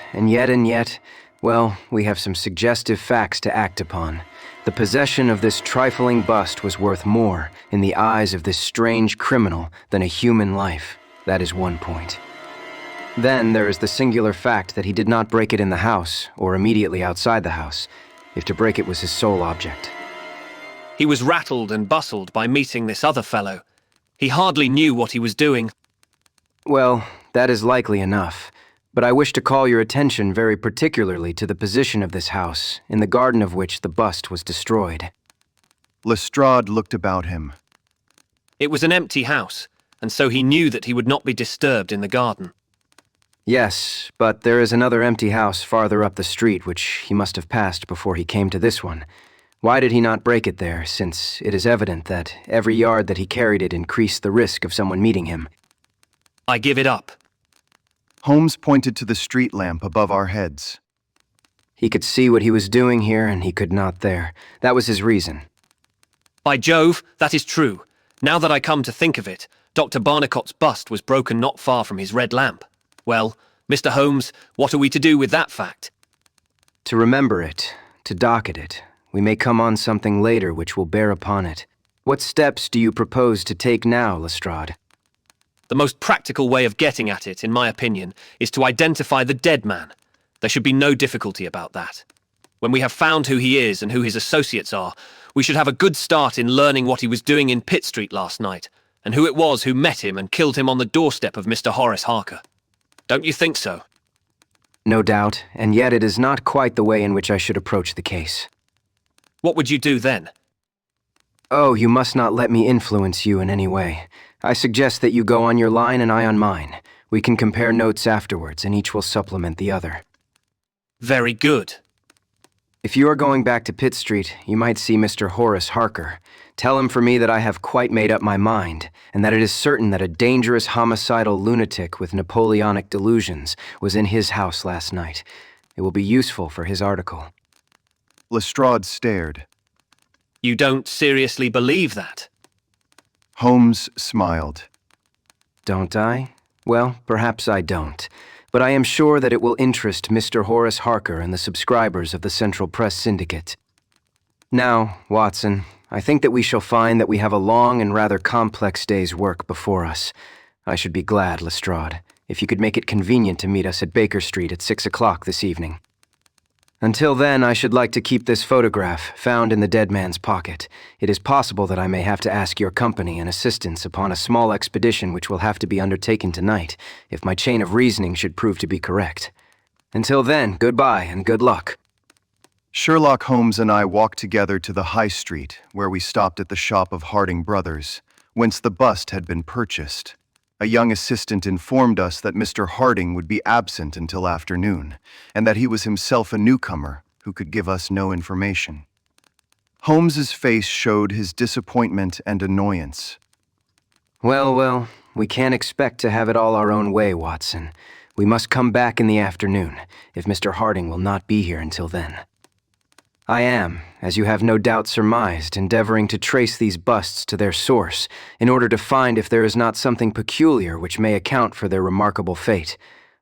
Speaker 2: well, we have some suggestive facts to act upon. The possession of this trifling bust was worth more in the eyes of this strange criminal than a human life. That is one point. Then there is the singular fact that he did not break it in the house or immediately outside the house, if to break it was his sole object.
Speaker 3: He was rattled and bustled by meeting this other fellow. He hardly knew what he was doing.
Speaker 2: Well, that is likely enough, but I wish to call your attention very particularly to the position of this house, in the garden of which the bust was destroyed.
Speaker 1: Lestrade looked about him.
Speaker 3: It was an empty house, and so he knew that he would not be disturbed in the garden.
Speaker 2: Yes, but there is another empty house farther up the street which he must have passed before he came to this one. Why did he not break it there, since it is evident that every yard that he carried it increased the risk of someone meeting him?
Speaker 3: I give it up.
Speaker 1: Holmes pointed to the street lamp above our heads.
Speaker 2: He could see what he was doing here, and he could not there. That was his reason.
Speaker 3: By Jove, that is true. Now that I come to think of it, Dr. Barnicot's bust was broken not far from his red lamp. Well, Mr. Holmes, what are we to do with that fact?
Speaker 2: To remember it, to docket it. We may come on something later which will bear upon it. What steps do you propose to take now, Lestrade?
Speaker 3: The most practical way of getting at it, in my opinion, is to identify the dead man. There should be no difficulty about that. When we have found who he is and who his associates are, we should have a good start in learning what he was doing in Pitt Street last night, and who it was who met him and killed him on the doorstep of Mr. Horace Harker. Don't you think so?
Speaker 2: No doubt, and yet it is not quite the way in which I should approach the case.
Speaker 3: What would you do then?
Speaker 2: Oh, you must not let me influence you in any way. I suggest that you go on your line and I on mine. We can compare notes afterwards, and each will supplement the other.
Speaker 3: Very good.
Speaker 2: If you are going back to Pitt Street, you might see Mr. Horace Harker. Tell him for me that I have quite made up my mind, and that it is certain that a dangerous homicidal lunatic with Napoleonic delusions was in his house last night. It will be useful for his article.
Speaker 1: Lestrade stared.
Speaker 3: You don't seriously believe that?
Speaker 1: Holmes smiled.
Speaker 2: Don't I? Well, perhaps I don't. But I am sure that it will interest Mr. Horace Harker and the subscribers of the Central Press Syndicate. Now, Watson, I think that we shall find that we have a long and rather complex day's work before us. I should be glad, Lestrade, if you could make it convenient to meet us at Baker Street at 6 o'clock this evening. Until then, I should like to keep this photograph found in the dead man's pocket. It is possible that I may have to ask your company and assistance upon a small expedition which will have to be undertaken tonight, if my chain of reasoning should prove to be correct. Until then, goodbye and good luck.
Speaker 1: Sherlock Holmes and I walked together to the High Street, where we stopped at the shop of Harding Brothers, whence the bust had been purchased. A young assistant informed us that Mr. Harding would be absent until afternoon, and that he was himself a newcomer who could give us no information. Holmes's face showed his disappointment and annoyance.
Speaker 2: Well, we can't expect to have it all our own way, Watson. We must come back in the afternoon, if Mr. Harding will not be here until then. I am, as you have no doubt surmised, endeavoring to trace these busts to their source, in order to find if there is not something peculiar which may account for their remarkable fate.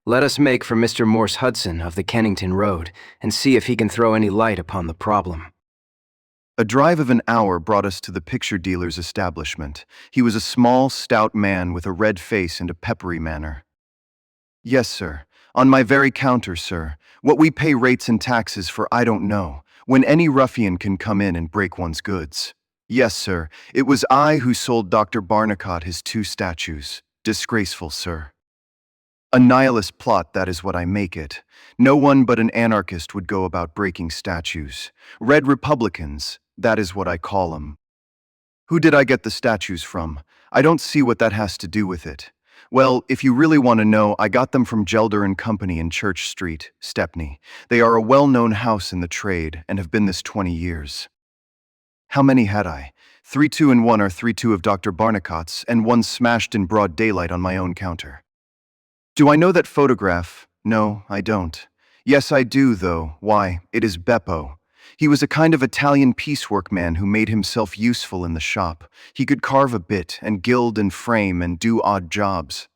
Speaker 2: Let us make for Mr. Morse Hudson of the Kennington Road, and see if he can throw any light upon the problem.
Speaker 1: A drive of an hour brought us to the picture dealer's establishment. He was a small, stout man with a red face and a peppery manner. Yes, sir. On my very counter, sir. What we pay rates and taxes for I don't know, when any ruffian can come in and break one's goods. Yes, sir. It was I who sold Dr. Barnicot his 2 statues. Disgraceful, sir. A nihilist plot, that is what I make it. No one but an anarchist would go about breaking statues. Red Republicans, that is what I call them. Who did I get the statues from? I don't see what that has to do with it. Well, if you really want to know, I got them from Gelder and Company in Church Street, Stepney. They are a well-known house in the trade and have been this 20 years. How many had I? 3-2 and 1 are 3-2 of Dr. Barnicot's, and 1 smashed in broad daylight on my own counter. Do I know that photograph? No, I don't. Yes, I do, though. Why, it is Beppo. He was a kind of Italian piecework man who made himself useful in the shop. He could carve a bit, and gild and frame, and do odd jobs.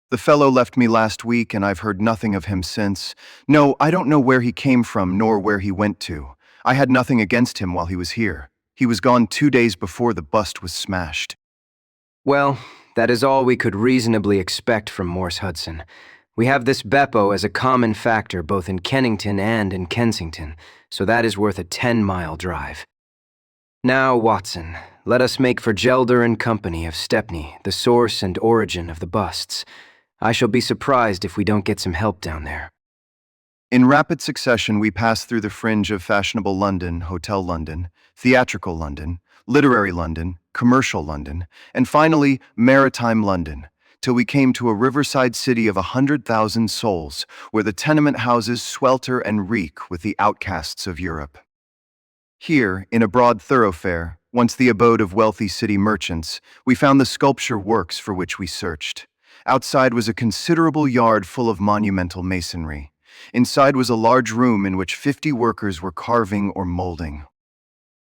Speaker 1: The fellow left me last week, and I've heard nothing of him since. No, I don't know where he came from, nor where he went to. I had nothing against him while he was here. He was gone 2 days before the bust was smashed.
Speaker 2: Well, that is all we could reasonably expect from Morse Hudson. We have this Beppo as a common factor both in Kennington and in Kensington, so that is worth a 10-mile drive. Now, Watson, let us make for Gelder and Company of Stepney, the source and origin of the busts. I shall be surprised if we don't get some help down there.
Speaker 1: In rapid succession, we passed through the fringe of fashionable London, Hotel London, theatrical London, literary London, commercial London, and finally, maritime London, till we came to a riverside city of 100,000 souls, where the tenement houses swelter and reek with the outcasts of Europe. Here, in a broad thoroughfare, once the abode of wealthy city merchants, we found the sculpture works for which we searched. Outside was a considerable yard full of monumental masonry. Inside was a large room in which 50 workers were carving or molding.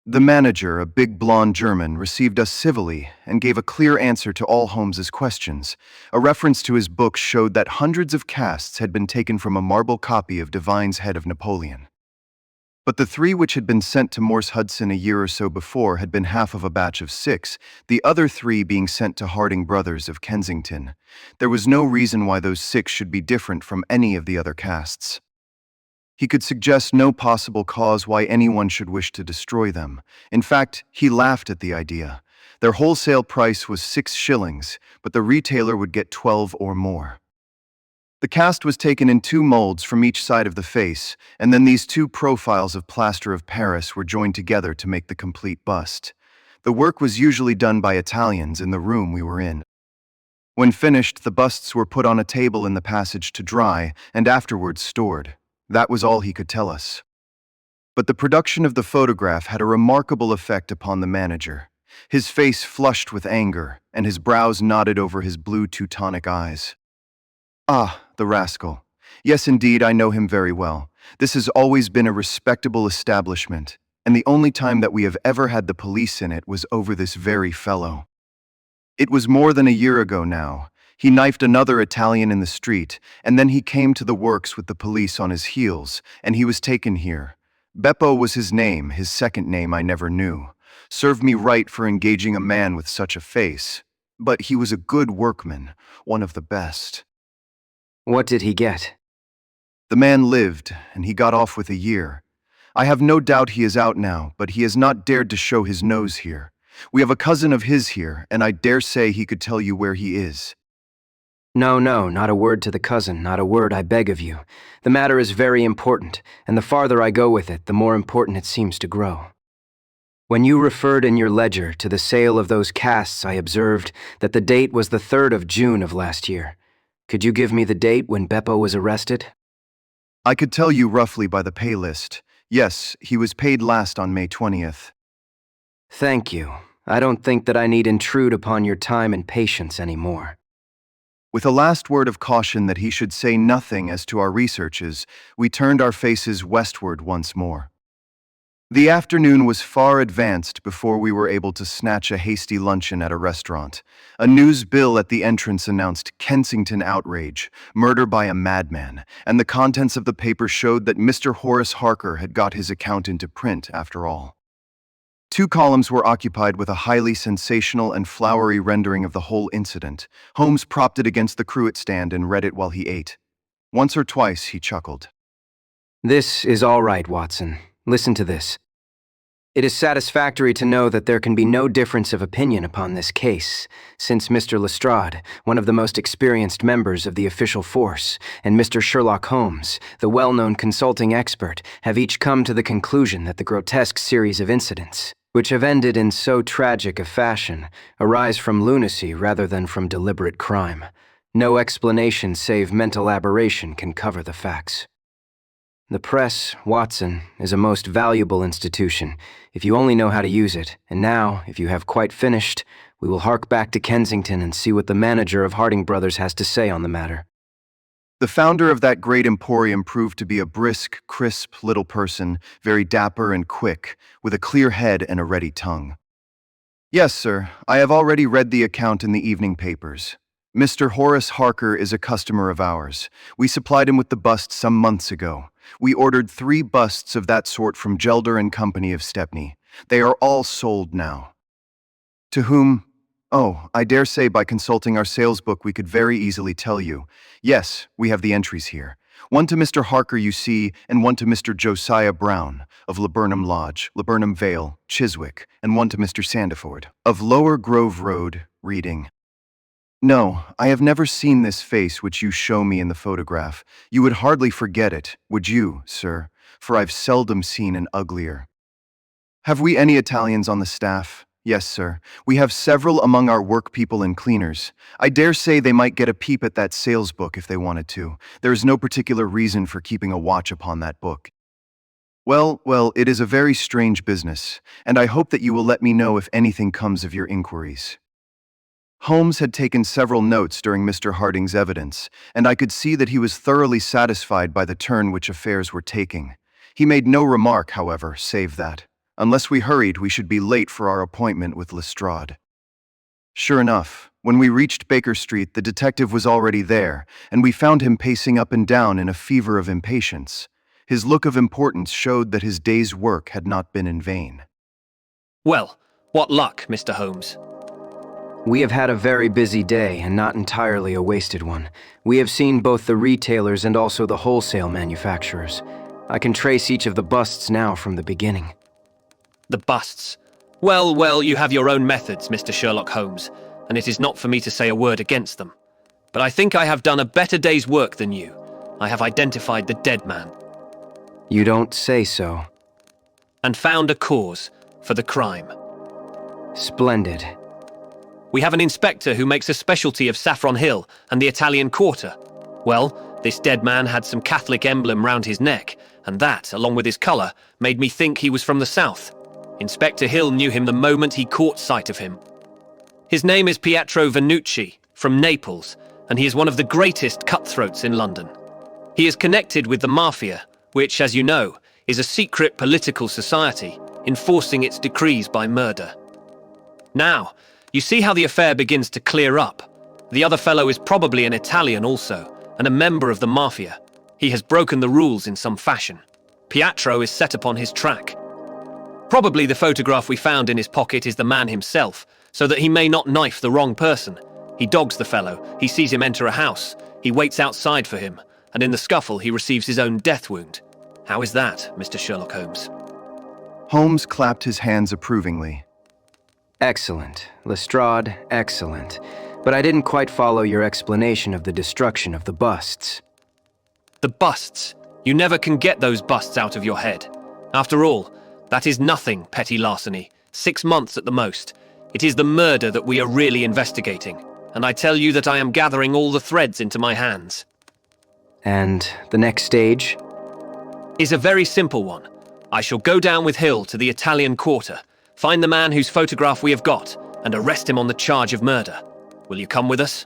Speaker 1: The manager, a big blonde German, received us civilly and gave a clear answer to all Holmes's questions. A reference to his book showed that hundreds of casts had been taken from a marble copy of Divine's head of Napoleon. But the 3 which had been sent to Morse Hudson a year or so before had been half of a batch of 6, the other 3 being sent to Harding Brothers of Kensington. There was no reason why those 6 should be different from any of the other casts. He could suggest no possible cause why anyone should wish to destroy them. In fact, he laughed at the idea. Their wholesale price was 6 shillings, but the retailer would get 12 or more. The cast was taken in 2 molds from each side of the face, and then these 2 profiles of plaster of Paris were joined together to make the complete bust. The work was usually done by Italians in the room we were in. When finished, the busts were put on a table in the passage to dry, and afterwards stored. That was all he could tell us. But the production of the photograph had a remarkable effect upon the manager. His face flushed with anger, and his brows knotted over his blue Teutonic eyes. Ah, the rascal. Yes, indeed, I know him very well. This has always been a respectable establishment, and the only time that we have ever had the police in it was over this very fellow. It was more than a year ago now. He knifed another Italian in the street, and then he came to the works with the police on his heels, and he was taken here. Beppo was his name, his second name I never knew. Served me right for engaging a man with such a face. But he was a good workman, one of the best.
Speaker 2: What did he get?
Speaker 1: The man lived, and he got off with a year. I have no doubt he is out now, but he has not dared to show his nose here. We have a cousin of his here, and I dare say he could tell you where he is.
Speaker 2: No, not a word to the cousin, not a word, I beg of you. The matter is very important, and the farther I go with it, the more important it seems to grow. When you referred in your ledger to the sale of those casts, I observed that the date was the 3rd of June of last year. Could you give me the date when Beppo was arrested?
Speaker 1: I could tell you roughly by the pay list. Yes, he was paid last on May 20th.
Speaker 2: Thank you. I don't think that I need intrude upon your time and patience anymore.
Speaker 1: With a last word of caution that he should say nothing as to our researches, we turned our faces westward once more. The afternoon was far advanced before we were able to snatch a hasty luncheon at a restaurant. A news bill at the entrance announced Kensington outrage, murder by a madman, and the contents of the paper showed that Mr. Horace Harker had got his account into print after all. 2 columns were occupied with a highly sensational and flowery rendering of the whole incident. Holmes propped it against the cruet stand and read it while he ate. Once or twice he chuckled.
Speaker 2: This is all right, Watson. Listen to this. It is satisfactory to know that there can be no difference of opinion upon this case, since Mr. Lestrade, one of the most experienced members of the official force, and Mr. Sherlock Holmes, the well-known consulting expert, have each come to the conclusion that the grotesque series of incidents, which have ended in so tragic a fashion, arise from lunacy rather than from deliberate crime. No explanation save mental aberration can cover the facts. The press, Watson, is a most valuable institution, if you only know how to use it, and now, if you have quite finished, we will hark back to Kensington and see what the manager of Harding Brothers has to say on the matter.
Speaker 1: The founder of that great emporium proved to be a brisk, crisp little person, very dapper and quick, with a clear head and a ready tongue. Yes, sir, I have already read the account in the evening papers. Mr. Horace Harker is a customer of ours. We supplied him with the bust some months ago. We ordered 3 busts of that sort from Gelder and Company of Stepney. They are all sold now. To whom? Oh, I dare say by consulting our sales book we could very easily tell you. Yes, we have the entries here. One to Mr. Harker, you see, and one to Mr. Josiah Brown, of Laburnum Lodge, Laburnum Vale, Chiswick, and one to Mr. Sandiford, of Lower Grove Road, Reading. No, I have never seen this face which you show me in the photograph. You would hardly forget it, would you, sir? For I've seldom seen an uglier. Have we any Italians on the staff? Yes, sir. We have several among our workpeople and cleaners. I dare say they might get a peep at that sales book if they wanted to. There is no particular reason for keeping a watch upon that book. Well, it is a very strange business, and I hope that you will let me know if anything comes of your inquiries. Holmes had taken several notes during Mr. Harding's evidence, and I could see that he was thoroughly satisfied by the turn which affairs were taking. He made no remark, however, save that, unless we hurried, we should be late for our appointment with Lestrade. Sure enough, when we reached Baker Street, the detective was already there, and we found him pacing up and down in a fever of impatience. His look of importance showed that his day's work had not been in vain.
Speaker 3: Well, what luck, Mr. Holmes?
Speaker 2: We have had a very busy day and not entirely a wasted one. We have seen both the retailers and also the wholesale manufacturers. I can trace each of the busts now from the beginning.
Speaker 3: The busts. Well, you have your own methods, Mr. Sherlock Holmes, and it is not for me to say a word against them. But I think I have done a better day's work than you. I have identified the dead man.
Speaker 2: You don't say so.
Speaker 3: And found a cause for the crime.
Speaker 2: Splendid.
Speaker 3: We have an inspector who makes a specialty of Saffron Hill and the Italian Quarter. Well, this dead man had some Catholic emblem round his neck, and that, along with his colour, made me think he was from the south. Inspector Hill knew him the moment he caught sight of him. His name is Pietro Vannucci, from Naples, and he is one of the greatest cutthroats in London. He is connected with the Mafia, which, as you know, is a secret political society, enforcing its decrees by murder. Now, you see how the affair begins to clear up. The other fellow is probably an Italian also, and a member of the Mafia. He has broken the rules in some fashion. Pietro is set upon his track. Probably the photograph we found in his pocket is the man himself, so that he may not knife the wrong person. He dogs the fellow, he sees him enter a house, he waits outside for him, and in the scuffle he receives his own death wound. How is that, Mr. Sherlock Holmes?
Speaker 1: Holmes clapped his hands approvingly.
Speaker 2: Excellent. Lestrade, excellent. But I didn't quite follow your explanation of the destruction of the busts.
Speaker 3: The busts. You never can get those busts out of your head. After all, that is nothing, petty larceny. 6 months at the most. It is the murder that we are really investigating, and I tell you that I am gathering all the threads into my hands.
Speaker 2: And the next stage?
Speaker 3: Is a very simple one. I shall go down with Hill to the Italian Quarter, find the man whose photograph we have got, and arrest him on the charge of murder. Will you come with us?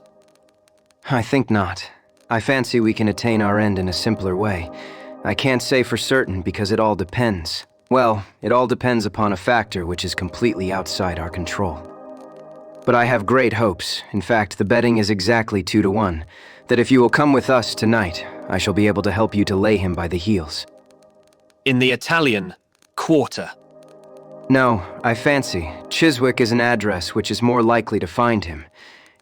Speaker 2: I think not. I fancy we can attain our end in a simpler way. I can't say for certain because it all depends. Well, it all depends upon a factor which is completely outside our control. But I have great hopes. In fact, the betting is exactly 2-1, that if you will come with us tonight, I shall be able to help you to lay him by the heels.
Speaker 3: In the Italian quarter.
Speaker 2: No, I fancy Chiswick is an address which is more likely to find him.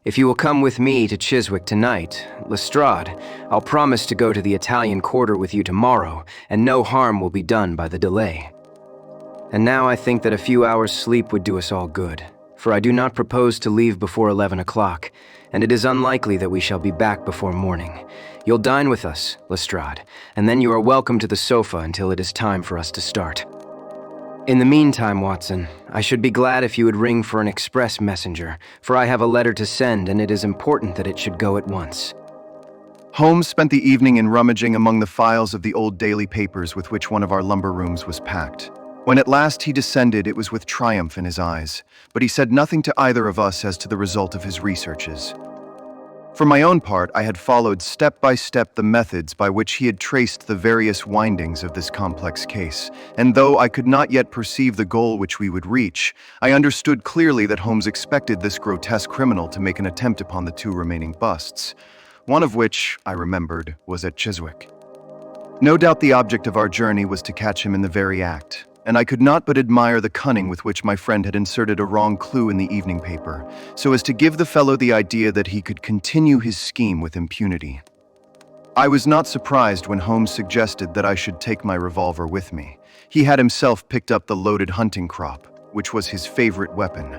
Speaker 2: If you will come with me to Chiswick tonight, Lestrade, I'll promise to go to the Italian quarter with you tomorrow, and no harm will be done by the delay. And now I think that a few hours' sleep would do us all good, for I do not propose to leave before 11 o'clock, and it is unlikely that we shall be back before morning. You'll dine with us, Lestrade, and then you are welcome to the sofa until it is time for us to start. In the meantime, Watson, I should be glad if you would ring for an express messenger, for I have a letter to send and it is important that it should go at once.
Speaker 1: Holmes spent the evening in rummaging among the files of the old daily papers with which one of our lumber rooms was packed. When at last he descended, it was with triumph in his eyes, but he said nothing to either of us as to the result of his researches. For my own part, I had followed step by step the methods by which he had traced the various windings of this complex case, and though I could not yet perceive the goal which we would reach, I understood clearly that Holmes expected this grotesque criminal to make an attempt upon the 2 remaining busts, one of which, I remembered, was at Chiswick. No doubt the object of our journey was to catch him in the very act, and I could not but admire the cunning with which my friend had inserted a wrong clue in the evening paper, so as to give the fellow the idea that he could continue his scheme with impunity. I was not surprised when Holmes suggested that I should take my revolver with me. He had himself picked up the loaded hunting crop, which was his favorite weapon.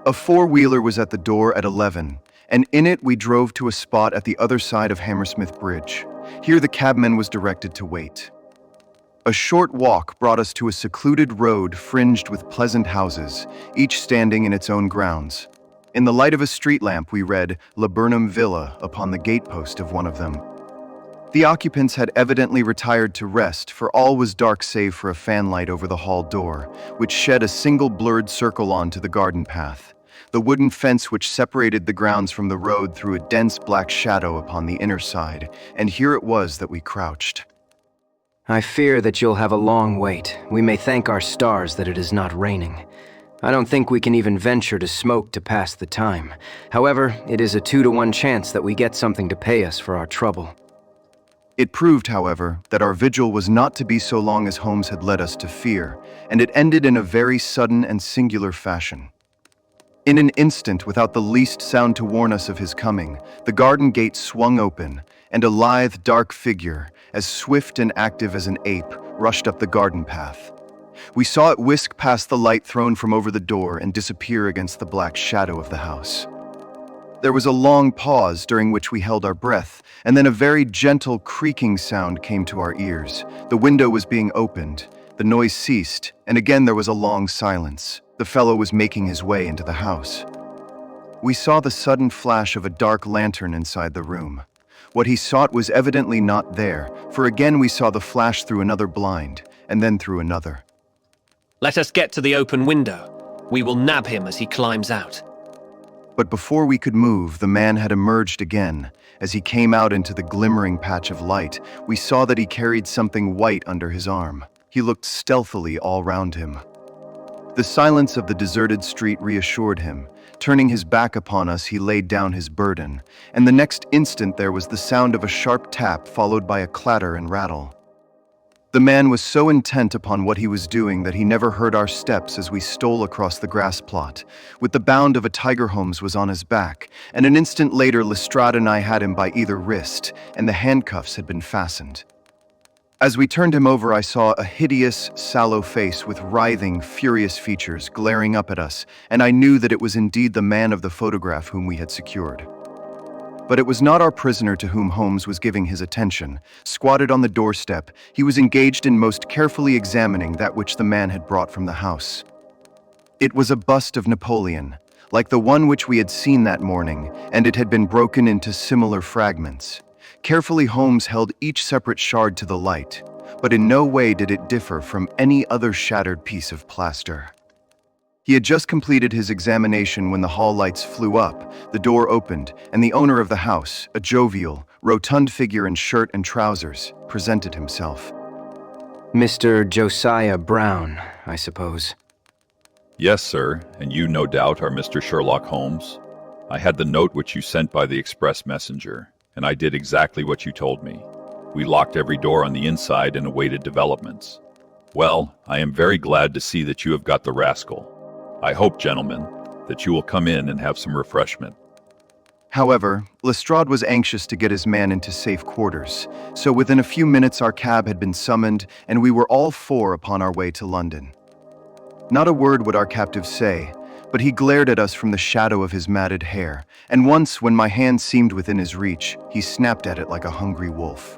Speaker 1: A 4-wheeler was at the door at 11, and in it we drove to a spot at the other side of Hammersmith Bridge. Here the cabman was directed to wait. A short walk brought us to a secluded road fringed with pleasant houses, each standing in its own grounds. In the light of a street lamp we read Laburnum Villa upon the gatepost of one of them. The occupants had evidently retired to rest, for all was dark save for a fanlight over the hall door, which shed a single blurred circle onto the garden path. The wooden fence which separated the grounds from the road threw a dense black shadow upon the inner side, and here it was that we crouched.
Speaker 2: I fear that you'll have a long wait. We may thank our stars that it is not raining. I don't think we can even venture to smoke to pass the time. However, it is a 2-1 chance that we get something to pay us for our trouble.
Speaker 1: It proved, however, that our vigil was not to be so long as Holmes had led us to fear, and it ended in a very sudden and singular fashion. In an instant, without the least sound to warn us of his coming, the garden gate swung open, and a lithe, dark figure, as swift and active as an ape, rushed up the garden path. We saw it whisk past the light thrown from over the door and disappear against the black shadow of the house. There was a long pause during which we held our breath, and then a very gentle creaking sound came to our ears. The window was being opened, the noise ceased, and again there was a long silence. The fellow was making his way into the house. We saw the sudden flash of a dark lantern inside the room. What he sought was evidently not there, for again we saw the flash through another blind, and then through another.
Speaker 3: Let us get to the open window. We will nab him as he climbs out.
Speaker 1: But before we could move, the man had emerged again. As he came out into the glimmering patch of light, we saw that he carried something white under his arm. He looked stealthily all round him. The silence of the deserted street reassured him. Turning his back upon us, he laid down his burden, and the next instant there was the sound of a sharp tap followed by a clatter and rattle. The man was so intent upon what he was doing that he never heard our steps as we stole across the grass plot. With the bound of a tiger, Holmes was on his back, and an instant later Lestrade and I had him by either wrist, and the handcuffs had been fastened. As we turned him over, I saw a hideous, sallow face with writhing, furious features glaring up at us, and I knew that it was indeed the man of the photograph whom we had secured. But it was not our prisoner to whom Holmes was giving his attention. Squatted on the doorstep, he was engaged in most carefully examining that which the man had brought from the house. It was a bust of Napoleon, like the one which we had seen that morning, and it had been broken into similar fragments. Carefully Holmes held each separate shard to the light, but in no way did it differ from any other shattered piece of plaster. He had just completed his examination when the hall lights flew up, the door opened, and the owner of the house, a jovial, rotund figure in shirt and trousers, presented himself.
Speaker 2: Mr. Josiah Brown, I suppose.
Speaker 7: Yes, sir, and you no doubt are Mr. Sherlock Holmes. I had the note which you sent by the express messenger, and I did exactly what you told me. We locked every door on the inside and awaited developments. Well, I am very glad to see that you have got the rascal. I hope, gentlemen, that you will come in and have some refreshment.
Speaker 1: However, Lestrade was anxious to get his man into safe quarters, so within a few minutes our cab had been summoned, and we were all four upon our way to London. Not a word would our captive say, but he glared at us from the shadow of his matted hair, and once, when my hand seemed within his reach, he snapped at it like a hungry wolf.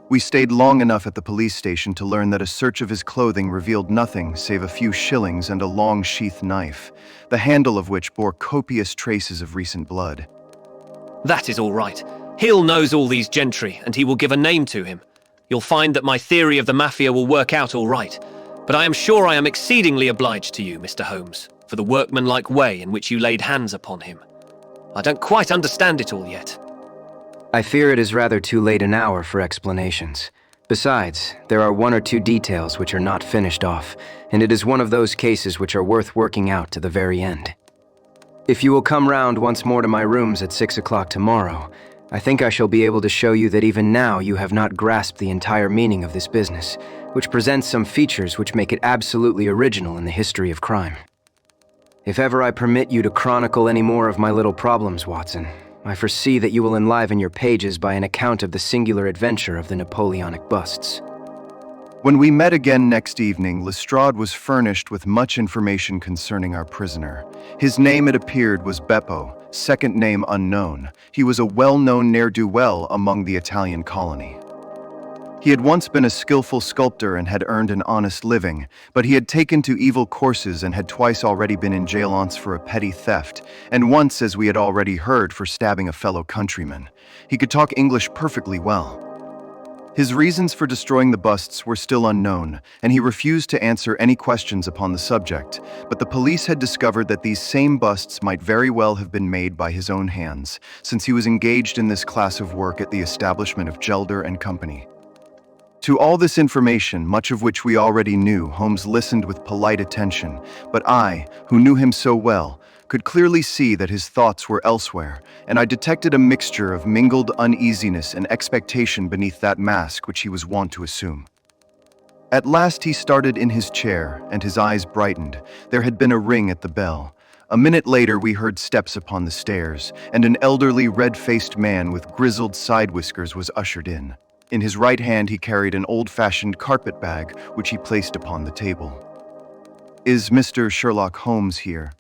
Speaker 1: We stayed long enough at the police station to learn that a search of his clothing revealed nothing save a few shillings and a long sheath knife, the handle of which bore copious traces of recent blood.
Speaker 3: That is all right. Hill knows all these gentry, and he will give a name to him. You'll find that my theory of the mafia will work out all right. But I am sure I am exceedingly obliged to you, Mr. Holmes, for the workmanlike way in which you laid hands upon him. I don't quite understand it all yet.
Speaker 2: I fear it is rather too late an hour for explanations. Besides, there are one or two details which are not finished off, and it is one of those cases which are worth working out to the very end. If you will come round once more to my rooms at 6 o'clock tomorrow, I think I shall be able to show you that even now you have not grasped the entire meaning of this business, which presents some features which make it absolutely original in the history of crime. If ever I permit you to chronicle any more of my little problems, Watson, I foresee that you will enliven your pages by an account of the singular adventure of the Napoleonic busts.
Speaker 1: When we met again next evening, Lestrade was furnished with much information concerning our prisoner. His name, it appeared, was Beppo, second name unknown. He was a well-known ne'er-do-well among the Italian colony. He had once been a skillful sculptor and had earned an honest living, but he had taken to evil courses and had twice already been in jail-once for a petty theft, and once, as we had already heard, for stabbing a fellow countryman. He could talk English perfectly well. His reasons for destroying the busts were still unknown, and he refused to answer any questions upon the subject, but the police had discovered that these same busts might very well have been made by his own hands, since he was engaged in this class of work at the establishment of Gelder and Company. To all this information, much of which we already knew, Holmes listened with polite attention, but I, who knew him so well, could clearly see that his thoughts were elsewhere, and I detected a mixture of mingled uneasiness and expectation beneath that mask which he was wont to assume. At last he started in his chair, and his eyes brightened. There had been a ring at the bell. A minute later we heard steps upon the stairs, and an elderly red-faced man with grizzled side whiskers was ushered in. In his right hand he carried an old-fashioned carpet bag, which he placed upon the table. "Is Mr. Sherlock Holmes here?"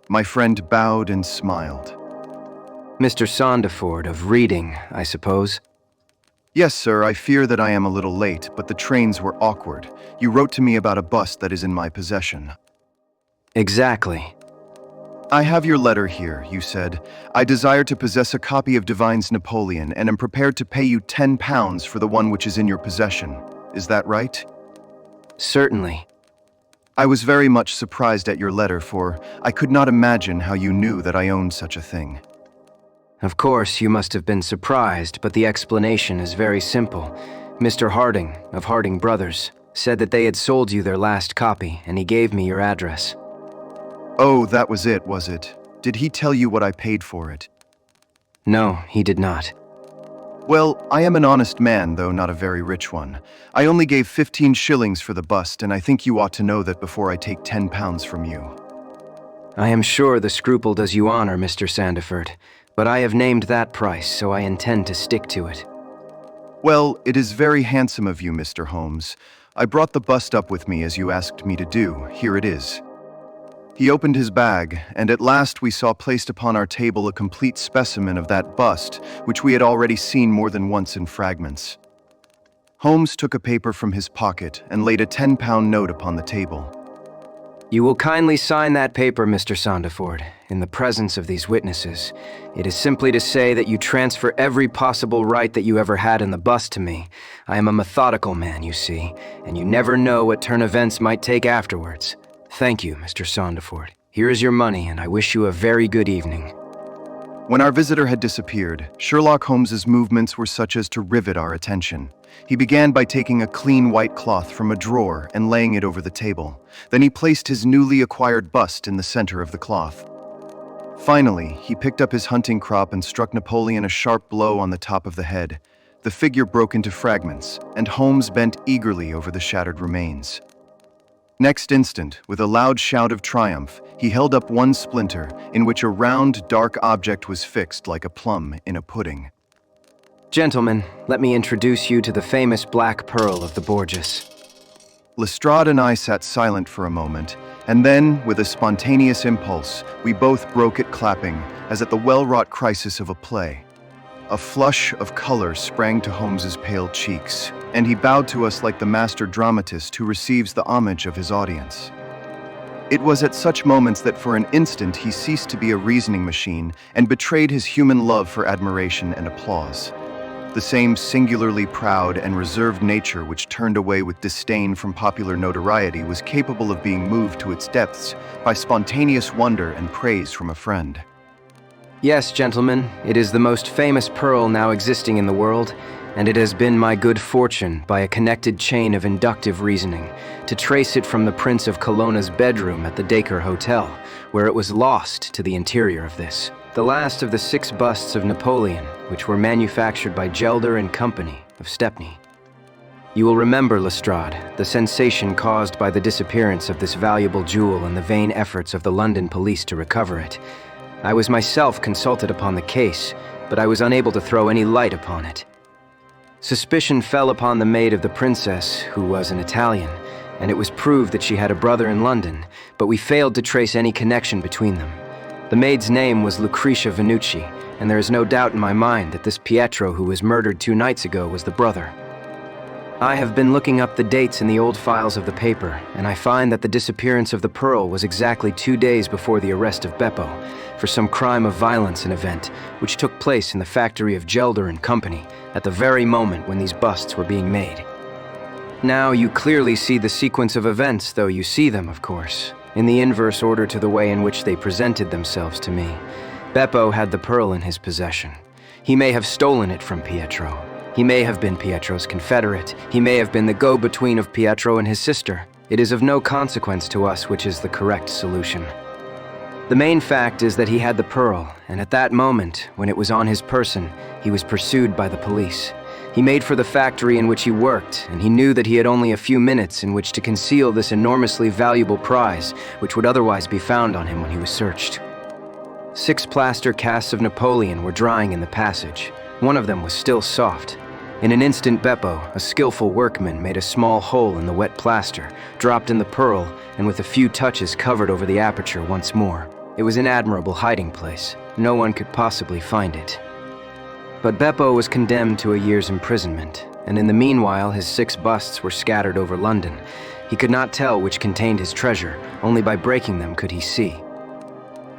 Speaker 1: My friend bowed and smiled.
Speaker 2: Mr. Sandeford of Reading, I suppose?
Speaker 1: "Yes, sir, I fear that I am a little late, but the trains were awkward. You wrote to me about a bust that is in my possession."
Speaker 2: Exactly.
Speaker 1: "I have your letter here," you said. "I desire to possess a copy of Devine's Napoleon and am prepared to pay you £10 for the one which is in your possession. Is that right?"
Speaker 2: Certainly.
Speaker 1: "I was very much surprised at your letter, for I could not imagine how you knew that I owned such a thing."
Speaker 2: Of course, you must have been surprised, but the explanation is very simple. Mr. Harding, of Harding Brothers, said that they had sold you their last copy, and he gave me your address.
Speaker 1: "Oh, that was it, was it? Did he tell you what I paid for it?"
Speaker 2: No, he did not.
Speaker 1: "Well, I am an honest man, though not a very rich one. I only gave 15 shillings for the bust, and I think you ought to know that before I take £10 from you."
Speaker 2: I am sure the scruple does you honor, Mr. Sandeford, but I have named that price, so I intend to stick to it.
Speaker 1: "Well, it is very handsome of you, Mr. Holmes. I brought the bust up with me as you asked me to do. Here it is." He opened his bag, and at last we saw placed upon our table a complete specimen of that bust, which we had already seen more than once in fragments. Holmes took a paper from his pocket and laid a £10 note upon the table.
Speaker 2: You will kindly sign that paper, Mr. Sandeford, in the presence of these witnesses. It is simply to say that you transfer every possible right that you ever had in the bust to me. I am a methodical man, you see, and you never know what turn events might take afterwards. Thank you, Mr. Saunders. Here is your money, and I wish you a very good evening.
Speaker 1: When our visitor had disappeared, Sherlock Holmes's movements were such as to rivet our attention. He began by taking a clean white cloth from a drawer and laying it over the table. Then he placed his newly acquired bust in the center of the cloth. Finally, he picked up his hunting crop and struck Napoleon a sharp blow on the top of the head. The figure broke into fragments, and Holmes bent eagerly over the shattered remains. Next instant, with a loud shout of triumph, he held up one splinter, in which a round, dark object was fixed like a plum in a pudding.
Speaker 2: Gentlemen, let me introduce you to the famous Black Pearl of the Borgias.
Speaker 1: Lestrade and I sat silent for a moment, and then, with a spontaneous impulse, we both broke at clapping, as at the well-wrought crisis of a play. A flush of color sprang to Holmes's pale cheeks, and he bowed to us like the master dramatist who receives the homage of his audience. It was at such moments that for an instant he ceased to be a reasoning machine and betrayed his human love for admiration and applause. The same singularly proud and reserved nature which turned away with disdain from popular notoriety was capable of being moved to its depths by spontaneous wonder and praise from a friend.
Speaker 2: Yes, gentlemen, it is the most famous pearl now existing in the world, and it has been my good fortune, by a connected chain of inductive reasoning, to trace it from the Prince of Colonna's bedroom at the Dacre Hotel, where it was lost to the interior of this. The last of the 6 busts of Napoleon, which were manufactured by Gelder and Company of Stepney. You will remember, Lestrade, the sensation caused by the disappearance of this valuable jewel and the vain efforts of the London police to recover it. I was myself consulted upon the case, but I was unable to throw any light upon it. Suspicion fell upon the maid of the princess, who was an Italian, and it was proved that she had a brother in London, but we failed to trace any connection between them. The maid's name was Lucretia Venucci, and there is no doubt in my mind that this Pietro who was murdered 2 nights ago was the brother. I have been looking up the dates in the old files of the paper, and I find that the disappearance of the pearl was exactly 2 days before the arrest of Beppo, for some crime of violence and event, which took place in the factory of Gelder and Company, at the very moment when these busts were being made. Now you clearly see the sequence of events, though you see them, of course, in the inverse order to the way in which they presented themselves to me. Beppo had the pearl in his possession. He may have stolen it from Pietro. He may have been Pietro's confederate. He may have been the go-between of Pietro and his sister. It is of no consequence to us which is the correct solution. The main fact is that he had the pearl, and at that moment, when it was on his person, he was pursued by the police. He made for the factory in which he worked, and he knew that he had only a few minutes in which to conceal this enormously valuable prize, which would otherwise be found on him when he was searched. 6 plaster casts of Napoleon were drying in the passage. One of them was still soft. In an instant, Beppo, a skillful workman, made a small hole in the wet plaster, dropped in the pearl, and with a few touches covered over the aperture once more. It was an admirable hiding place. No one could possibly find it. But Beppo was condemned to a year's imprisonment, and in the meanwhile his 6 busts were scattered over London. He could not tell which contained his treasure, only by breaking them could he see.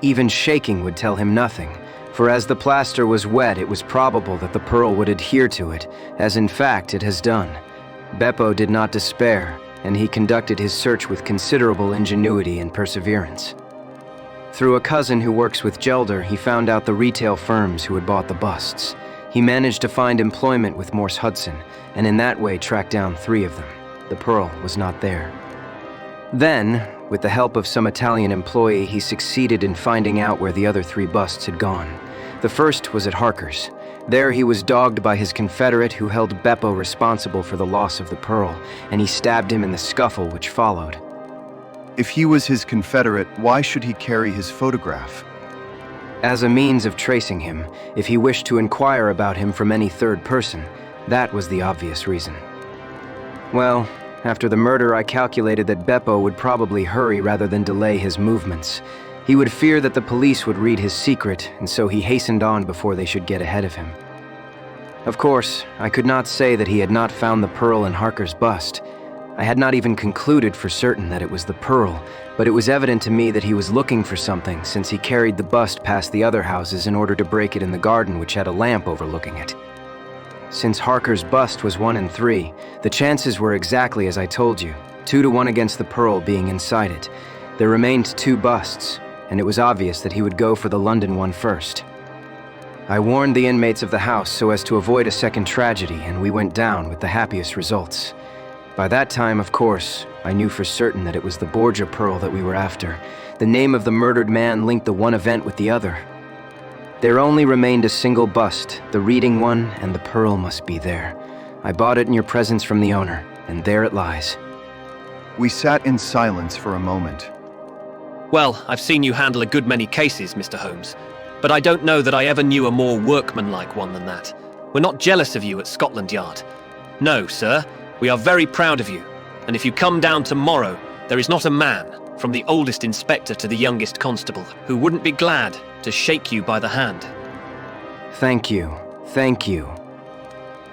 Speaker 2: Even shaking would tell him nothing, for as the plaster was wet, it was probable that the pearl would adhere to it, as in fact it has done. Beppo did not despair, and he conducted his search with considerable ingenuity and perseverance. Through a cousin who works with Gelder, he found out the retail firms who had bought the busts. He managed to find employment with Morse Hudson, and in that way tracked down 3 of them. The pearl was not there. Then, with the help of some Italian employee, he succeeded in finding out where the other 3 busts had gone. The first was at Harker's. There he was dogged by his confederate who held Beppo responsible for the loss of the pearl, and he stabbed him in the scuffle which followed.
Speaker 1: If he was his confederate, why should he carry his photograph?
Speaker 2: As a means of tracing him, if he wished to inquire about him from any third person, that was the obvious reason. Well, after the murder, I calculated that Beppo would probably hurry rather than delay his movements. He would fear that the police would read his secret, and so he hastened on before they should get ahead of him. Of course, I could not say that he had not found the pearl in Harker's bust. I had not even concluded for certain that it was the pearl, but it was evident to me that he was looking for something, since he carried the bust past the other houses in order to break it in the garden which had a lamp overlooking it. Since Harker's bust was 1 in 3, the chances were exactly as I told you, 2 to 1 against the pearl being inside it. There remained 2 busts, and it was obvious that he would go for the London one first. I warned the inmates of the house so as to avoid a second tragedy, and we went down with the happiest results. By that time, of course, I knew for certain that it was the Borgia pearl that we were after. The name of the murdered man linked the one event with the other. There only remained a single bust, the reading one, and the pearl must be there. I bought it in your presence from the owner, and there it lies.
Speaker 1: We sat in silence for a moment.
Speaker 3: Well, I've seen you handle a good many cases, Mr. Holmes, but I don't know that I ever knew a more workmanlike one than that. We're not jealous of you at Scotland Yard. No, sir, we are very proud of you, and if you come down tomorrow, there is not a man, from the oldest inspector to the youngest constable, who wouldn't be glad to shake you by the hand.
Speaker 2: Thank you. Thank you.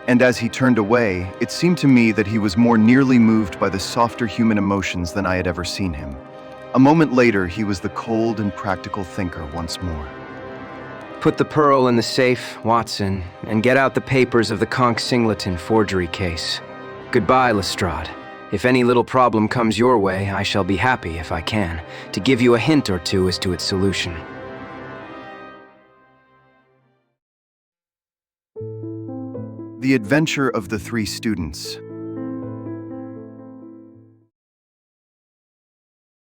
Speaker 1: And as he turned away, it seemed to me that he was more nearly moved by the softer human emotions than I had ever seen him. A moment later, he was the cold and practical thinker once more.
Speaker 2: Put the pearl in the safe, Watson, and get out the papers of the Conch-Singleton forgery case. Goodbye, Lestrade. If any little problem comes your way, I shall be happy, if I can, to give you a hint or two as to its solution.
Speaker 1: The Adventure of the 3 Students.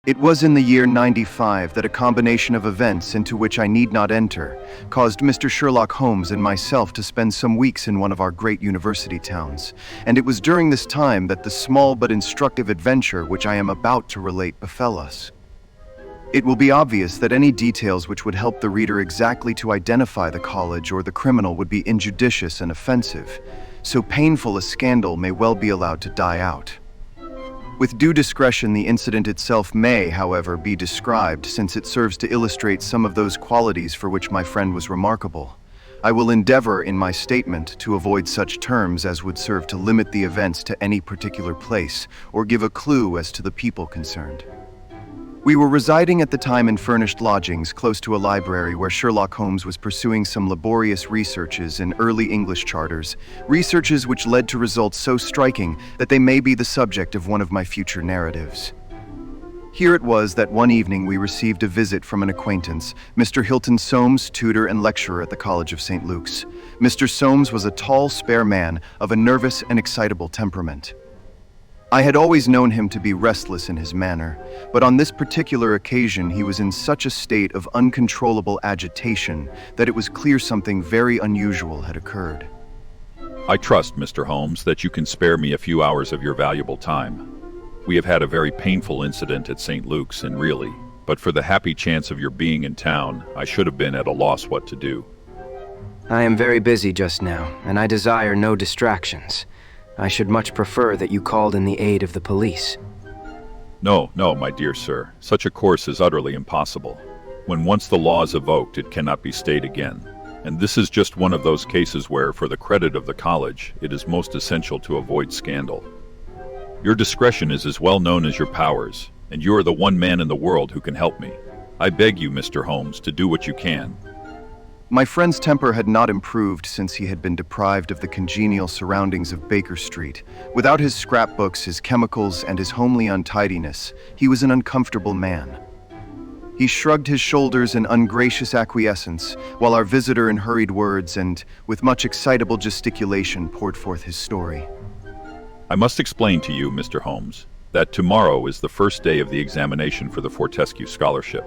Speaker 1: It was in the year 95 that a combination of events into which I need not enter caused Mr. Sherlock Holmes and myself to spend some weeks in one of our great university towns, and it was during this time that the small but instructive adventure which I am about to relate befell us. It will be obvious that any details which would help the reader exactly to identify the college or the criminal would be injudicious and offensive, so painful a scandal may well be allowed to die out. With due discretion, the incident itself may, however, be described, since it serves to illustrate some of those qualities for which my friend was remarkable. I will endeavor in my statement to avoid such terms as would serve to limit the events to any particular place, or give a clue as to the people concerned. We were residing at the time in furnished lodgings close to a library where Sherlock Holmes was pursuing some laborious researches in early English charters, researches which led to results so striking that they may be the subject of one of my future narratives. Here it was that one evening we received a visit from an acquaintance, Mr. Hilton Soames, tutor and lecturer at the College of St. Luke's. Mr. Soames was a tall, spare man of a nervous and excitable temperament. I had always known him to be restless in his manner, but on this particular occasion he was in such a state of uncontrollable agitation that it was clear something very unusual had occurred.
Speaker 7: I trust, Mr. Holmes, that you can spare me a few hours of your valuable time. We have had a very painful incident at St. Luke's, and really, but for the happy chance of your being in town, I should have been at a loss what to do.
Speaker 2: I am very busy just now, and I desire no distractions. I should much prefer that you called in the aid of the police.
Speaker 7: No, my dear sir. Such a course is utterly impossible. When once the law is evoked, it cannot be stayed again. And this is just one of those cases where, for the credit of the college, it is most essential to avoid scandal. Your discretion is as well known as your powers, and you are the one man in the world who can help me. I beg you, Mr. Holmes, to do what you can.
Speaker 1: My friend's temper had not improved since he had been deprived of the congenial surroundings of Baker Street. Without his scrapbooks, his chemicals, and his homely untidiness, he was an uncomfortable man. He shrugged his shoulders in ungracious acquiescence, while our visitor in hurried words and, with much excitable gesticulation, poured forth his story.
Speaker 7: I must explain to you, Mr. Holmes, that tomorrow is the first day of the examination for the Fortescue Scholarship.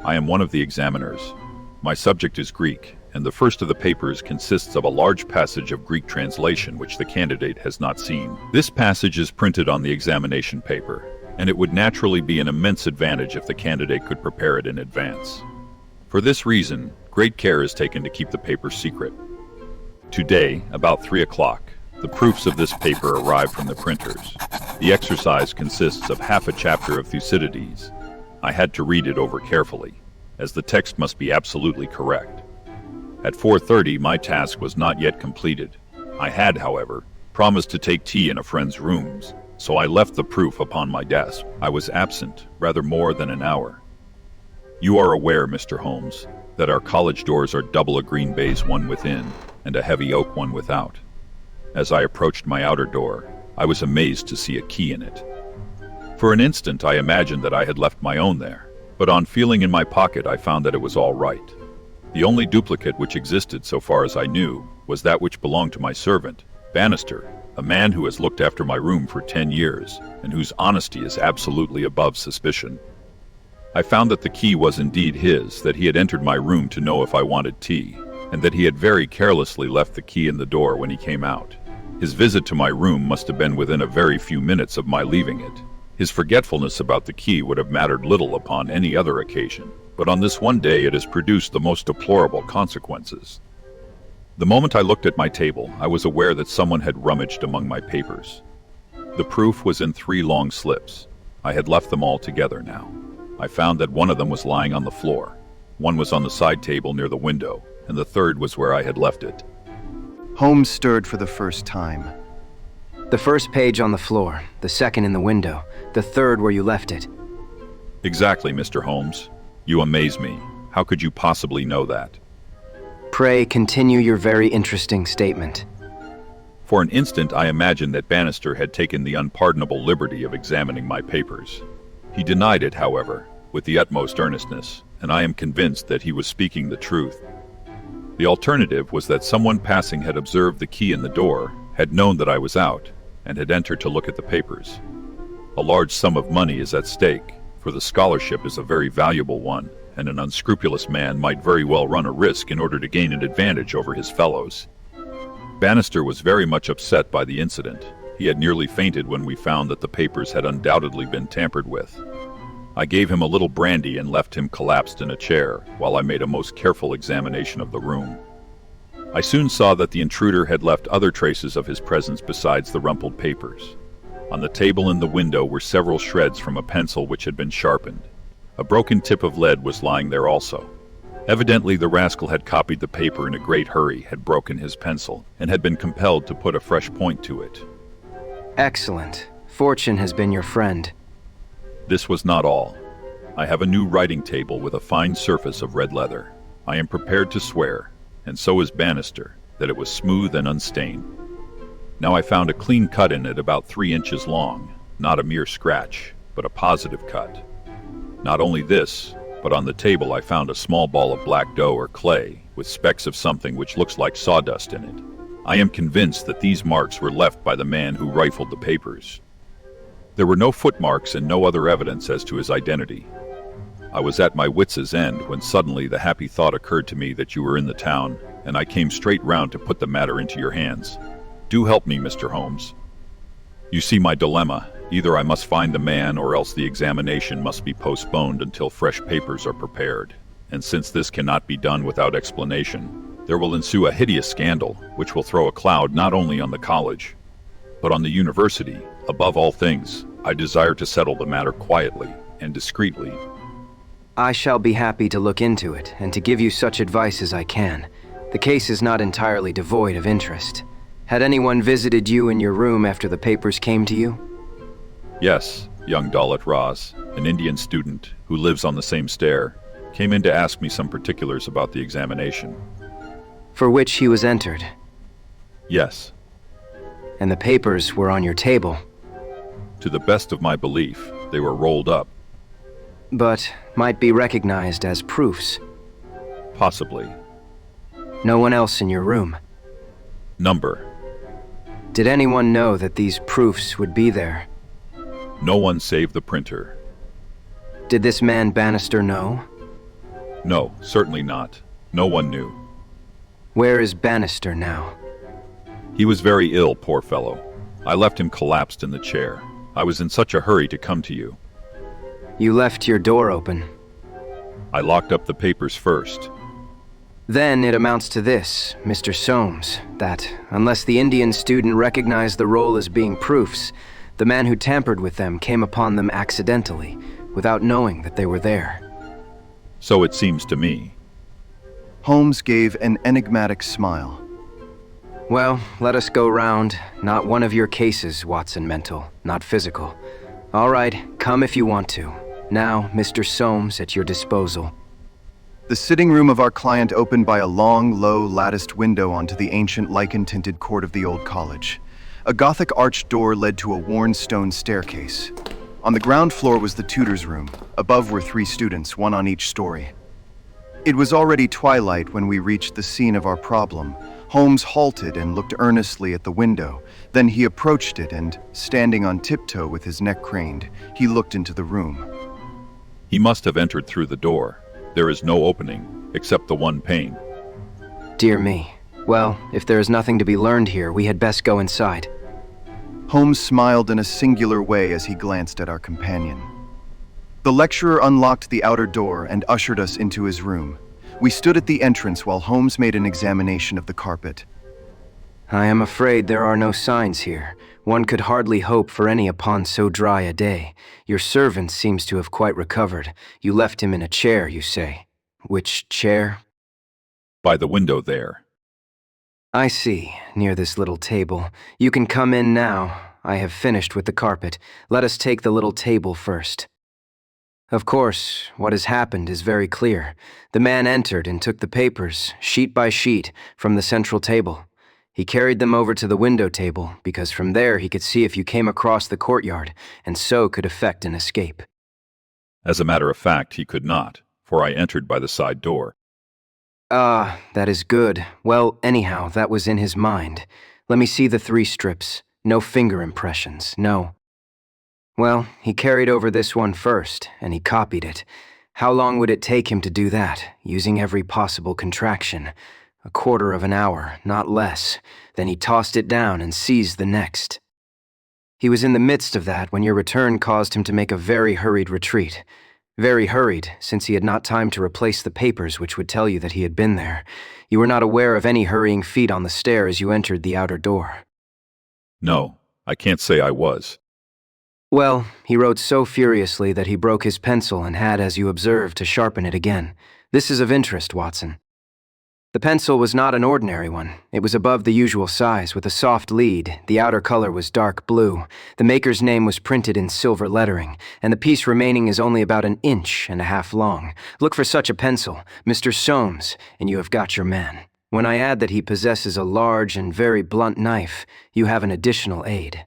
Speaker 7: I am one of the examiners. My subject is Greek, and the first of the papers consists of a large passage of Greek translation which the candidate has not seen. This passage is printed on the examination paper, and it would naturally be an immense advantage if the candidate could prepare it in advance. For this reason, great care is taken to keep the paper secret. Today, about 3 o'clock, the proofs of this paper arrive from the printers. The exercise consists of half a chapter of Thucydides. I had to read it over carefully, as the text must be absolutely correct. At 4:30, my task was not yet completed. I had, however, promised to take tea in a friend's rooms, so I left the proof upon my desk. I was absent rather more than an hour. You are aware, Mr. Holmes, that our college doors are double a green baize one within and a heavy oak one without. As I approached my outer door, I was amazed to see a key in it. For an instant, I imagined that I had left my own there, but on feeling in my pocket, I found that it was all right. The only duplicate which existed, so far as I knew, was that which belonged to my servant, Bannister, a man who has looked after my room for 10 years, and whose honesty is absolutely above suspicion. I found that the key was indeed his, that he had entered my room to know if I wanted tea, and that he had very carelessly left the key in the door when he came out. His visit to my room must have been within a very few minutes of my leaving it. His forgetfulness about the key would have mattered little upon any other occasion, but on this one day it has produced the most deplorable consequences. The moment I looked at my table, I was aware that someone had rummaged among my papers. The proof was in 3 long slips. I had left them all together now. I found that one of them was lying on the floor, one was on the side table near the window, and the third was where I had left it.
Speaker 1: Holmes stirred for the first time.
Speaker 2: The first page on the floor, the second in the window, the third where you left it.
Speaker 7: Exactly, Mr. Holmes. You amaze me. How could you possibly know that?
Speaker 2: Pray continue your very interesting statement.
Speaker 7: For an instant, I imagined that Bannister had taken the unpardonable liberty of examining my papers. He denied it, however, with the utmost earnestness, and I am convinced that he was speaking the truth. The alternative was that someone passing had observed the key in the door, had known that I was out, and had entered to look at the papers. A large sum of money is at stake, for the scholarship is a very valuable one, and an unscrupulous man might very well run a risk in order to gain an advantage over his fellows. Bannister was very much upset by the incident. He had nearly fainted when we found that the papers had undoubtedly been tampered with. I gave him a little brandy and left him collapsed in a chair, while I made a most careful examination of the room. I soon saw that the intruder had left other traces of his presence besides the rumpled papers. On the table and the window were several shreds from a pencil which had been sharpened. A broken tip of lead was lying there also. Evidently the rascal had copied the paper in a great hurry, had broken his pencil, and had been compelled to put a fresh point to it.
Speaker 2: Excellent. Fortune has been your friend.
Speaker 7: This was not all. I have a new writing table with a fine surface of red leather. I am prepared to swear, and so is Bannister, that it was smooth and unstained. Now I found a clean cut in it about 3 inches long, not a mere scratch, but a positive cut. Not only this, but on the table I found a small ball of black dough or clay, with specks of something which looks like sawdust in it. I am convinced that these marks were left by the man who rifled the papers. There were no footmarks and no other evidence as to his identity. I was at my wits' end when suddenly the happy thought occurred to me that you were in the town, and I came straight round to put the matter into your hands. Do help me, Mr. Holmes. You see my dilemma. Either I must find the man, or else the examination must be postponed until fresh papers are prepared. And since this cannot be done without explanation, there will ensue a hideous scandal, which will throw a cloud not only on the college, but on the university. Above all things, I desire to settle the matter quietly and discreetly.
Speaker 2: I shall be happy to look into it, and to give you such advice as I can. The case is not entirely devoid of interest. Had anyone visited you in your room after the papers came to you?
Speaker 7: Yes, young Dawlet Raz, an Indian student who lives on the same stair, came in to ask me some particulars about the examination.
Speaker 2: For which he was entered?
Speaker 7: Yes.
Speaker 2: And the papers were on your table?
Speaker 7: To the best of my belief, they were rolled up.
Speaker 2: But might be recognized as proofs?
Speaker 7: Possibly.
Speaker 2: No one else in your room?
Speaker 7: Number.
Speaker 2: Did anyone know that these proofs would be there?
Speaker 7: No one save the printer.
Speaker 2: Did this man Bannister know?
Speaker 7: No, certainly not. No one knew.
Speaker 2: Where is Bannister now?
Speaker 7: He was very ill, poor fellow. I left him collapsed in the chair. I was in such a hurry to come to you.
Speaker 2: You left your door open.
Speaker 7: I locked up the papers first.
Speaker 2: Then it amounts to this, Mr. Soames, that unless the Indian student recognized the roll as being proofs, the man who tampered with them came upon them accidentally, without knowing that they were there.
Speaker 7: So it seems to me.
Speaker 1: Holmes gave an enigmatic smile.
Speaker 2: Well, let us go round. Not one of your cases, Watson mental, not physical. All right, come if you want to. Now, Mr. Soames, at your disposal.
Speaker 1: The sitting room of our client opened by a long, low, latticed window onto the ancient lichen-tinted court of the old college. A Gothic arched door led to a worn stone staircase. On the ground floor was the tutor's room. Above were 3 students, one on each story. It was already twilight when we reached the scene of our problem. Holmes halted and looked earnestly at the window. Then he approached it and, standing on tiptoe with his neck craned, he looked into the room.
Speaker 7: He must have entered through the door. There is no opening, except the one pane.
Speaker 2: Dear me. Well, if there is nothing to be learned here, we had best go inside.
Speaker 1: Holmes smiled in a singular way as he glanced at our companion. The lecturer unlocked the outer door and ushered us into his room. We stood at the entrance while Holmes made an examination of the carpet.
Speaker 2: I am afraid there are no signs here. One could hardly hope for any upon so dry a day. Your servant seems to have quite recovered. You left him in a chair, you say. Which chair?
Speaker 7: By the window there.
Speaker 2: I see, near this little table. You can come in now. I have finished with the carpet. Let us take the little table first. Of course, what has happened is very clear. The man entered and took the papers, sheet by sheet, from the central table. He carried them over to the window table, because from there he could see if you came across the courtyard, and so could effect an escape.
Speaker 7: As a matter of fact, he could not, for I entered by the side door.
Speaker 2: Ah, that is good. Well, anyhow, that was in his mind. Let me see the 3 strips. No finger impressions, no. Well, he carried over this one first, and he copied it. How long would it take him to do that, using every possible contraction? A quarter of an hour, not less. Then he tossed it down and seized the next. He was in the midst of that when your return caused him to make a very hurried retreat. Very hurried, since he had not time to replace the papers which would tell you that he had been there. You were not aware of any hurrying feet on the stair as you entered the outer door.
Speaker 7: No, I can't say I was.
Speaker 2: Well, he wrote so furiously that he broke his pencil and had, as you observed, to sharpen it again. This is of interest, Watson. The pencil was not an ordinary one. It was above the usual size, with a soft lead. The outer color was dark blue. The maker's name was printed in silver lettering, and the piece remaining is only about 1.5 inches long. Look for such a pencil, Mr. Soames, and you have got your man. When I add that he possesses a large and very blunt knife, you have an additional aid.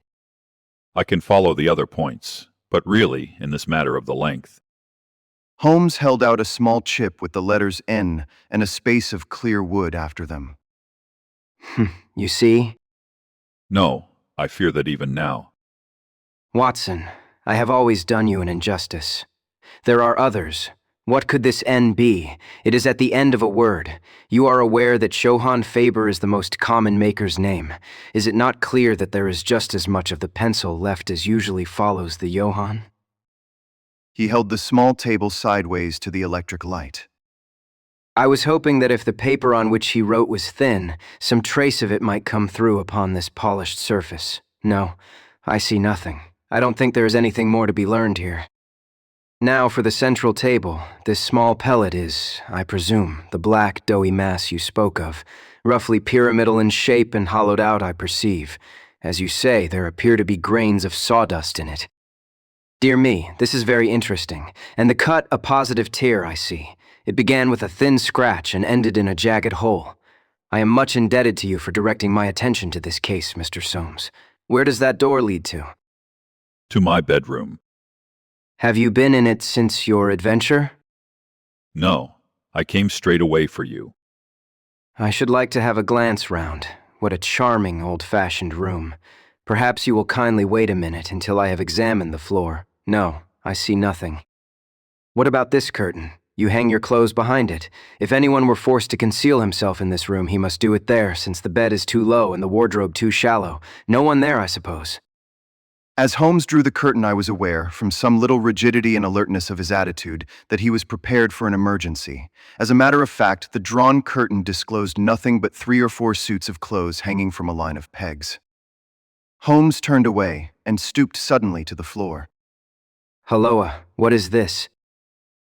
Speaker 7: I can follow the other points, but really, in this matter of the length.
Speaker 1: Holmes held out a small chip with the letters N and a space of clear wood after them.
Speaker 2: You see?
Speaker 7: No, I fear that even now.
Speaker 2: Watson, I have always done you an injustice. There are others. What could this N be? It is at the end of a word. You are aware that Johann Faber is the most common maker's name. Is it not clear that there is just as much of the pencil left as usually follows the Johann?
Speaker 1: He held the small table sideways to the electric light.
Speaker 2: I was hoping that if the paper on which he wrote was thin, some trace of it might come through upon this polished surface. No, I see nothing. I don't think there is anything more to be learned here. Now for the central table. This small pellet is, I presume, the black, doughy mass you spoke of. Roughly pyramidal in shape and hollowed out, I perceive. As you say, there appear to be grains of sawdust in it. Dear me, this is very interesting. And the cut a positive tear, I see. It began with a thin scratch and ended in a jagged hole. I am much indebted to you for directing my attention to this case, Mr. Soames. Where does that door lead to?
Speaker 7: To my bedroom.
Speaker 2: Have you been in it since your adventure?
Speaker 7: No, I came straight away for you.
Speaker 2: I should like to have a glance round. What a charming, old-fashioned room. Perhaps you will kindly wait a minute until I have examined the floor. No, I see nothing. What about this curtain? You hang your clothes behind it. If anyone were forced to conceal himself in this room, he must do it there, since the bed is too low and the wardrobe too shallow. No one there, I suppose.
Speaker 1: As Holmes drew the curtain, I was aware, from some little rigidity and alertness of his attitude, that he was prepared for an emergency. As a matter of fact, the drawn curtain disclosed nothing but 3 or 4 suits of clothes hanging from a line of pegs. Holmes turned away and stooped suddenly to the floor.
Speaker 2: Halloa, what is this?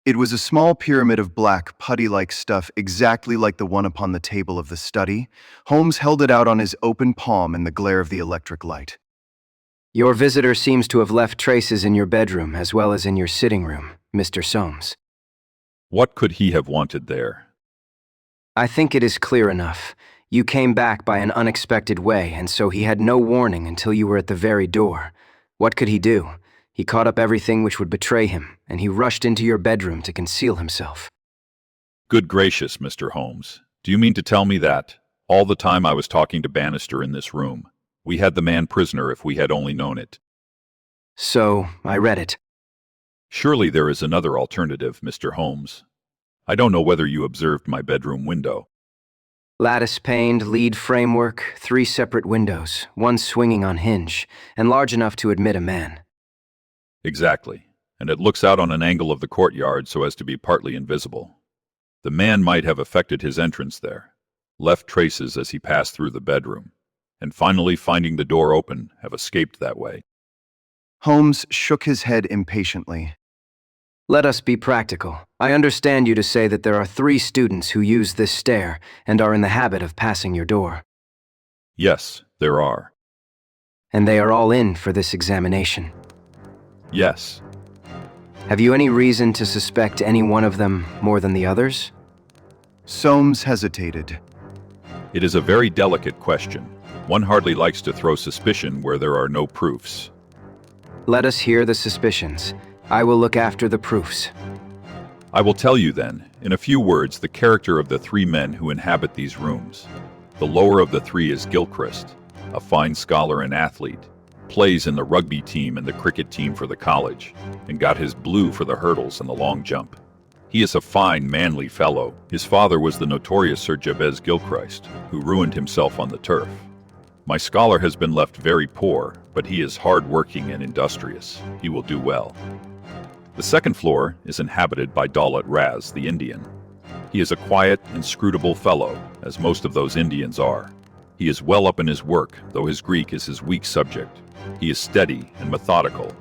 Speaker 1: It was a small pyramid of black, putty-like stuff exactly like the one upon the table of the study. Holmes held it out on his open palm in the glare of the electric light.
Speaker 2: Your visitor seems to have left traces in your bedroom as well as in your sitting room, Mr. Soames.
Speaker 7: What could he have wanted there?
Speaker 2: I think it is clear enough. You came back by an unexpected way, and so he had no warning until you were at the very door. What could he do? He caught up everything which would betray him, and he rushed into your bedroom to conceal himself.
Speaker 7: Good gracious, Mr. Holmes. Do you mean to tell me that, all the time I was talking to Bannister in this room, we had the man prisoner if we had only known it?
Speaker 2: So, I read it.
Speaker 7: Surely there is another alternative, Mr. Holmes. I don't know whether you observed my bedroom window.
Speaker 2: Lattice-paned, lead framework, 3 separate windows, one swinging on hinge, and large enough to admit a man.
Speaker 7: Exactly, and it looks out on an angle of the courtyard so as to be partly invisible. The man might have effected his entrance there, left traces as he passed through the bedroom, and finally finding the door open, have escaped that way.
Speaker 1: Holmes shook his head impatiently.
Speaker 2: Let us be practical. I understand you to say that there are 3 students who use this stair and are in the habit of passing your door.
Speaker 7: Yes, there are.
Speaker 2: And they are all in for this examination.
Speaker 7: Yes.
Speaker 2: Have you any reason to suspect any one of them more than the others?
Speaker 1: Soames hesitated.
Speaker 7: It is a very delicate question. One hardly likes to throw suspicion where there are no proofs.
Speaker 2: Let us hear the suspicions. I will look after the proofs.
Speaker 7: I will tell you then, in a few words, the character of the 3 men who inhabit these rooms. The lower of the 3 is Gilchrist, a fine scholar and athlete, plays in the rugby team and the cricket team for the college, and got his blue for the hurdles and the long jump. He is a fine, manly fellow. His father was the notorious Sir Jabez Gilchrist, who ruined himself on the turf. My scholar has been left very poor, but he is hard-working and industrious. He will do well. The second floor is inhabited by Daulat Raz, the Indian. He is a quiet, inscrutable fellow, as most of those Indians are. He is well up in his work, though his Greek is his weak subject. He is steady and methodical.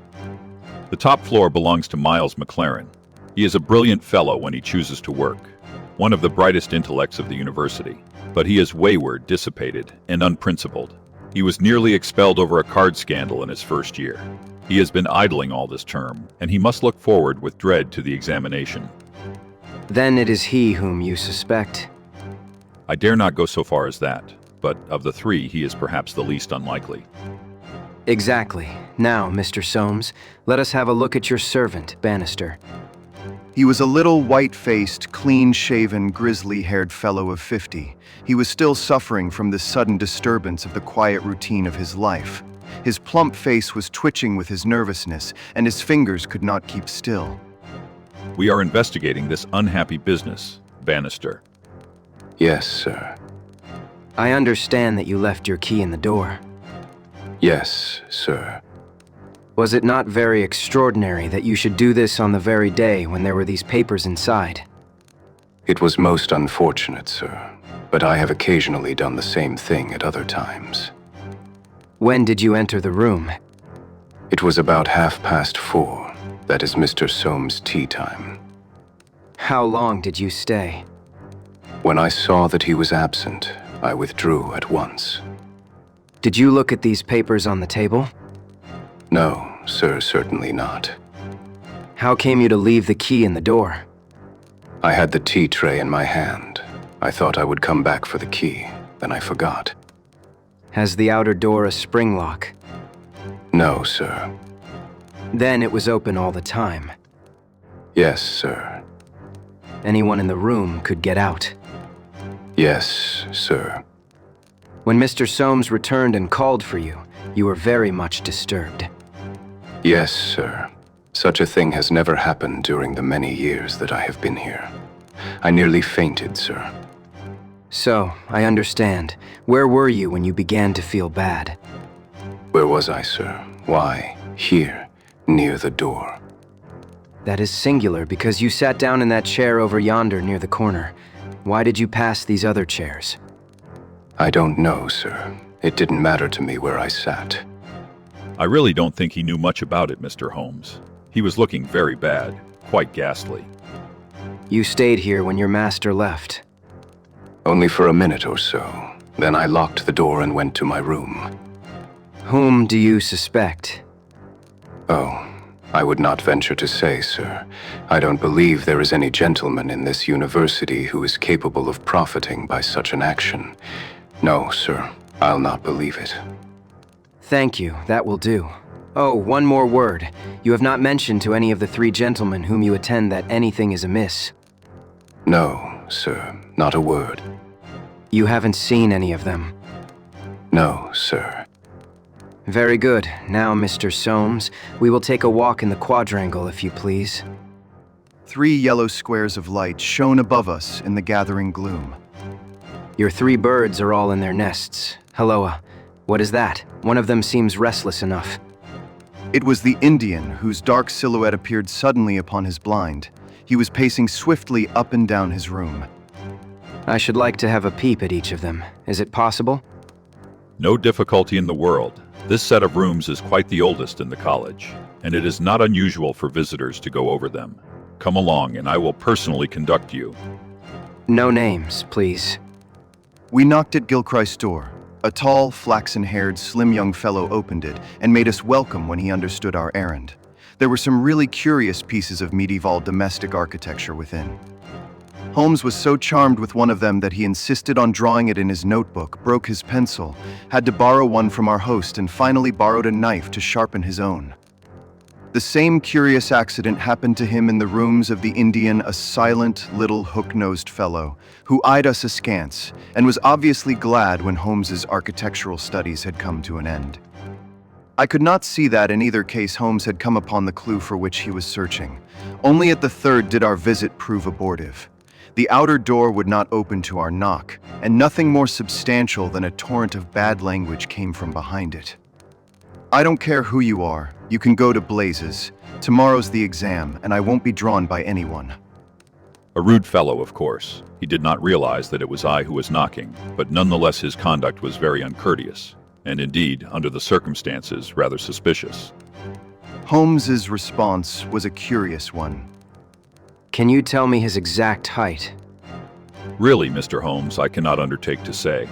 Speaker 7: The top floor belongs to Miles McLaren. He is a brilliant fellow when he chooses to work, one of the brightest intellects of the university. But he is wayward, dissipated, and unprincipled. He was nearly expelled over a card scandal in his first year. He has been idling all this term, and he must look forward with dread to the examination.
Speaker 2: Then it is he whom you suspect.
Speaker 7: I dare not go so far as that, but of the 3, he is perhaps the least unlikely.
Speaker 2: Exactly. Now, Mr. Soames, let us have a look at your servant, Bannister.
Speaker 1: He was a little white-faced, clean-shaven, grizzly-haired fellow of 50. He was still suffering from this sudden disturbance of the quiet routine of his life. His plump face was twitching with his nervousness, and his fingers could not keep still.
Speaker 7: We are investigating this unhappy business, Bannister.
Speaker 4: Yes, sir.
Speaker 2: I understand that you left your key in the door.
Speaker 4: Yes, sir.
Speaker 2: Was it not very extraordinary that you should do this on the very day when there were these papers inside?
Speaker 4: It was most unfortunate, sir, but I have occasionally done the same thing at other times.
Speaker 2: When did you enter the room?
Speaker 4: It was about 4:30. That is Mr. Soames' tea time.
Speaker 2: How long did you stay?
Speaker 4: When I saw that he was absent, I withdrew at once.
Speaker 2: Did you look at these papers on the table?
Speaker 4: No, sir, certainly not.
Speaker 2: How came you to leave the key in the door?
Speaker 4: I had the tea tray in my hand. I thought I would come back for the key, then I forgot.
Speaker 2: Has the outer door a spring lock?
Speaker 4: No, sir.
Speaker 2: Then it was open all the time.
Speaker 4: Yes, sir.
Speaker 2: Anyone in the room could get out.
Speaker 4: Yes, sir.
Speaker 2: When Mr. Soames returned and called for you, you were very much disturbed.
Speaker 4: Yes, sir. Such a thing has never happened during the many years that I have been here. I nearly fainted, sir.
Speaker 2: So, I understand. Where were you when you began to feel bad?
Speaker 4: Where was I, sir? Why, here, near the door.
Speaker 2: That is singular because you sat down in that chair over yonder near the corner. Why did you pass these other chairs?
Speaker 4: I don't know, sir. It didn't matter to me where I sat.
Speaker 7: I really don't think he knew much about it, Mr. Holmes. He was looking very bad, quite ghastly.
Speaker 2: You stayed here when your master left.
Speaker 4: Only for a minute or so. Then I locked the door and went to my room.
Speaker 2: Whom do you suspect?
Speaker 4: Oh, I would not venture to say, sir. I don't believe there is any gentleman in this university who is capable of profiting by such an action. No, sir, I'll not believe it.
Speaker 2: Thank you, that will do. Oh, one more word. You have not mentioned to any of the three gentlemen whom you attend that anything is amiss.
Speaker 4: No, sir, not a word.
Speaker 2: You haven't seen any of them.
Speaker 4: No, sir.
Speaker 2: Very good. Now, Mr. Soames, we will take a walk in the quadrangle, if you please.
Speaker 1: 3 yellow squares of light shone above us in the gathering gloom.
Speaker 2: Your 3 birds are all in their nests. Helloa. What is that? One of them seems restless enough.
Speaker 1: It was the Indian whose dark silhouette appeared suddenly upon his blind. He was pacing swiftly up and down his room.
Speaker 2: I should like to have a peep at each of them. Is it possible?
Speaker 7: No difficulty in the world. This set of rooms is quite the oldest in the college, and it is not unusual for visitors to go over them. Come along, and I will personally conduct you.
Speaker 2: No names, please.
Speaker 1: We knocked at Gilchrist's door. A tall, flaxen-haired, slim young fellow opened it and made us welcome when he understood our errand. There were some really curious pieces of medieval domestic architecture within. Holmes was so charmed with one of them that he insisted on drawing it in his notebook, broke his pencil, had to borrow one from our host, and finally borrowed a knife to sharpen his own. The same curious accident happened to him in the rooms of the Indian, a silent, little hook-nosed fellow who eyed us askance and was obviously glad when Holmes's architectural studies had come to an end. I could not see that in either case Holmes had come upon the clue for which he was searching. Only at the third did our visit prove abortive. The outer door would not open to our knock, and nothing more substantial than a torrent of bad language came from behind it. I don't care who you are, you can go to blazes. Tomorrow's the exam, and I won't be drawn by anyone.
Speaker 7: A rude fellow, of course. He did not realize that it was I who was knocking, but nonetheless his conduct was very uncourteous, and indeed, under the circumstances, rather suspicious.
Speaker 1: Holmes's response was a curious one.
Speaker 2: Can you tell me his exact height?
Speaker 7: Really, Mr. Holmes, I cannot undertake to say.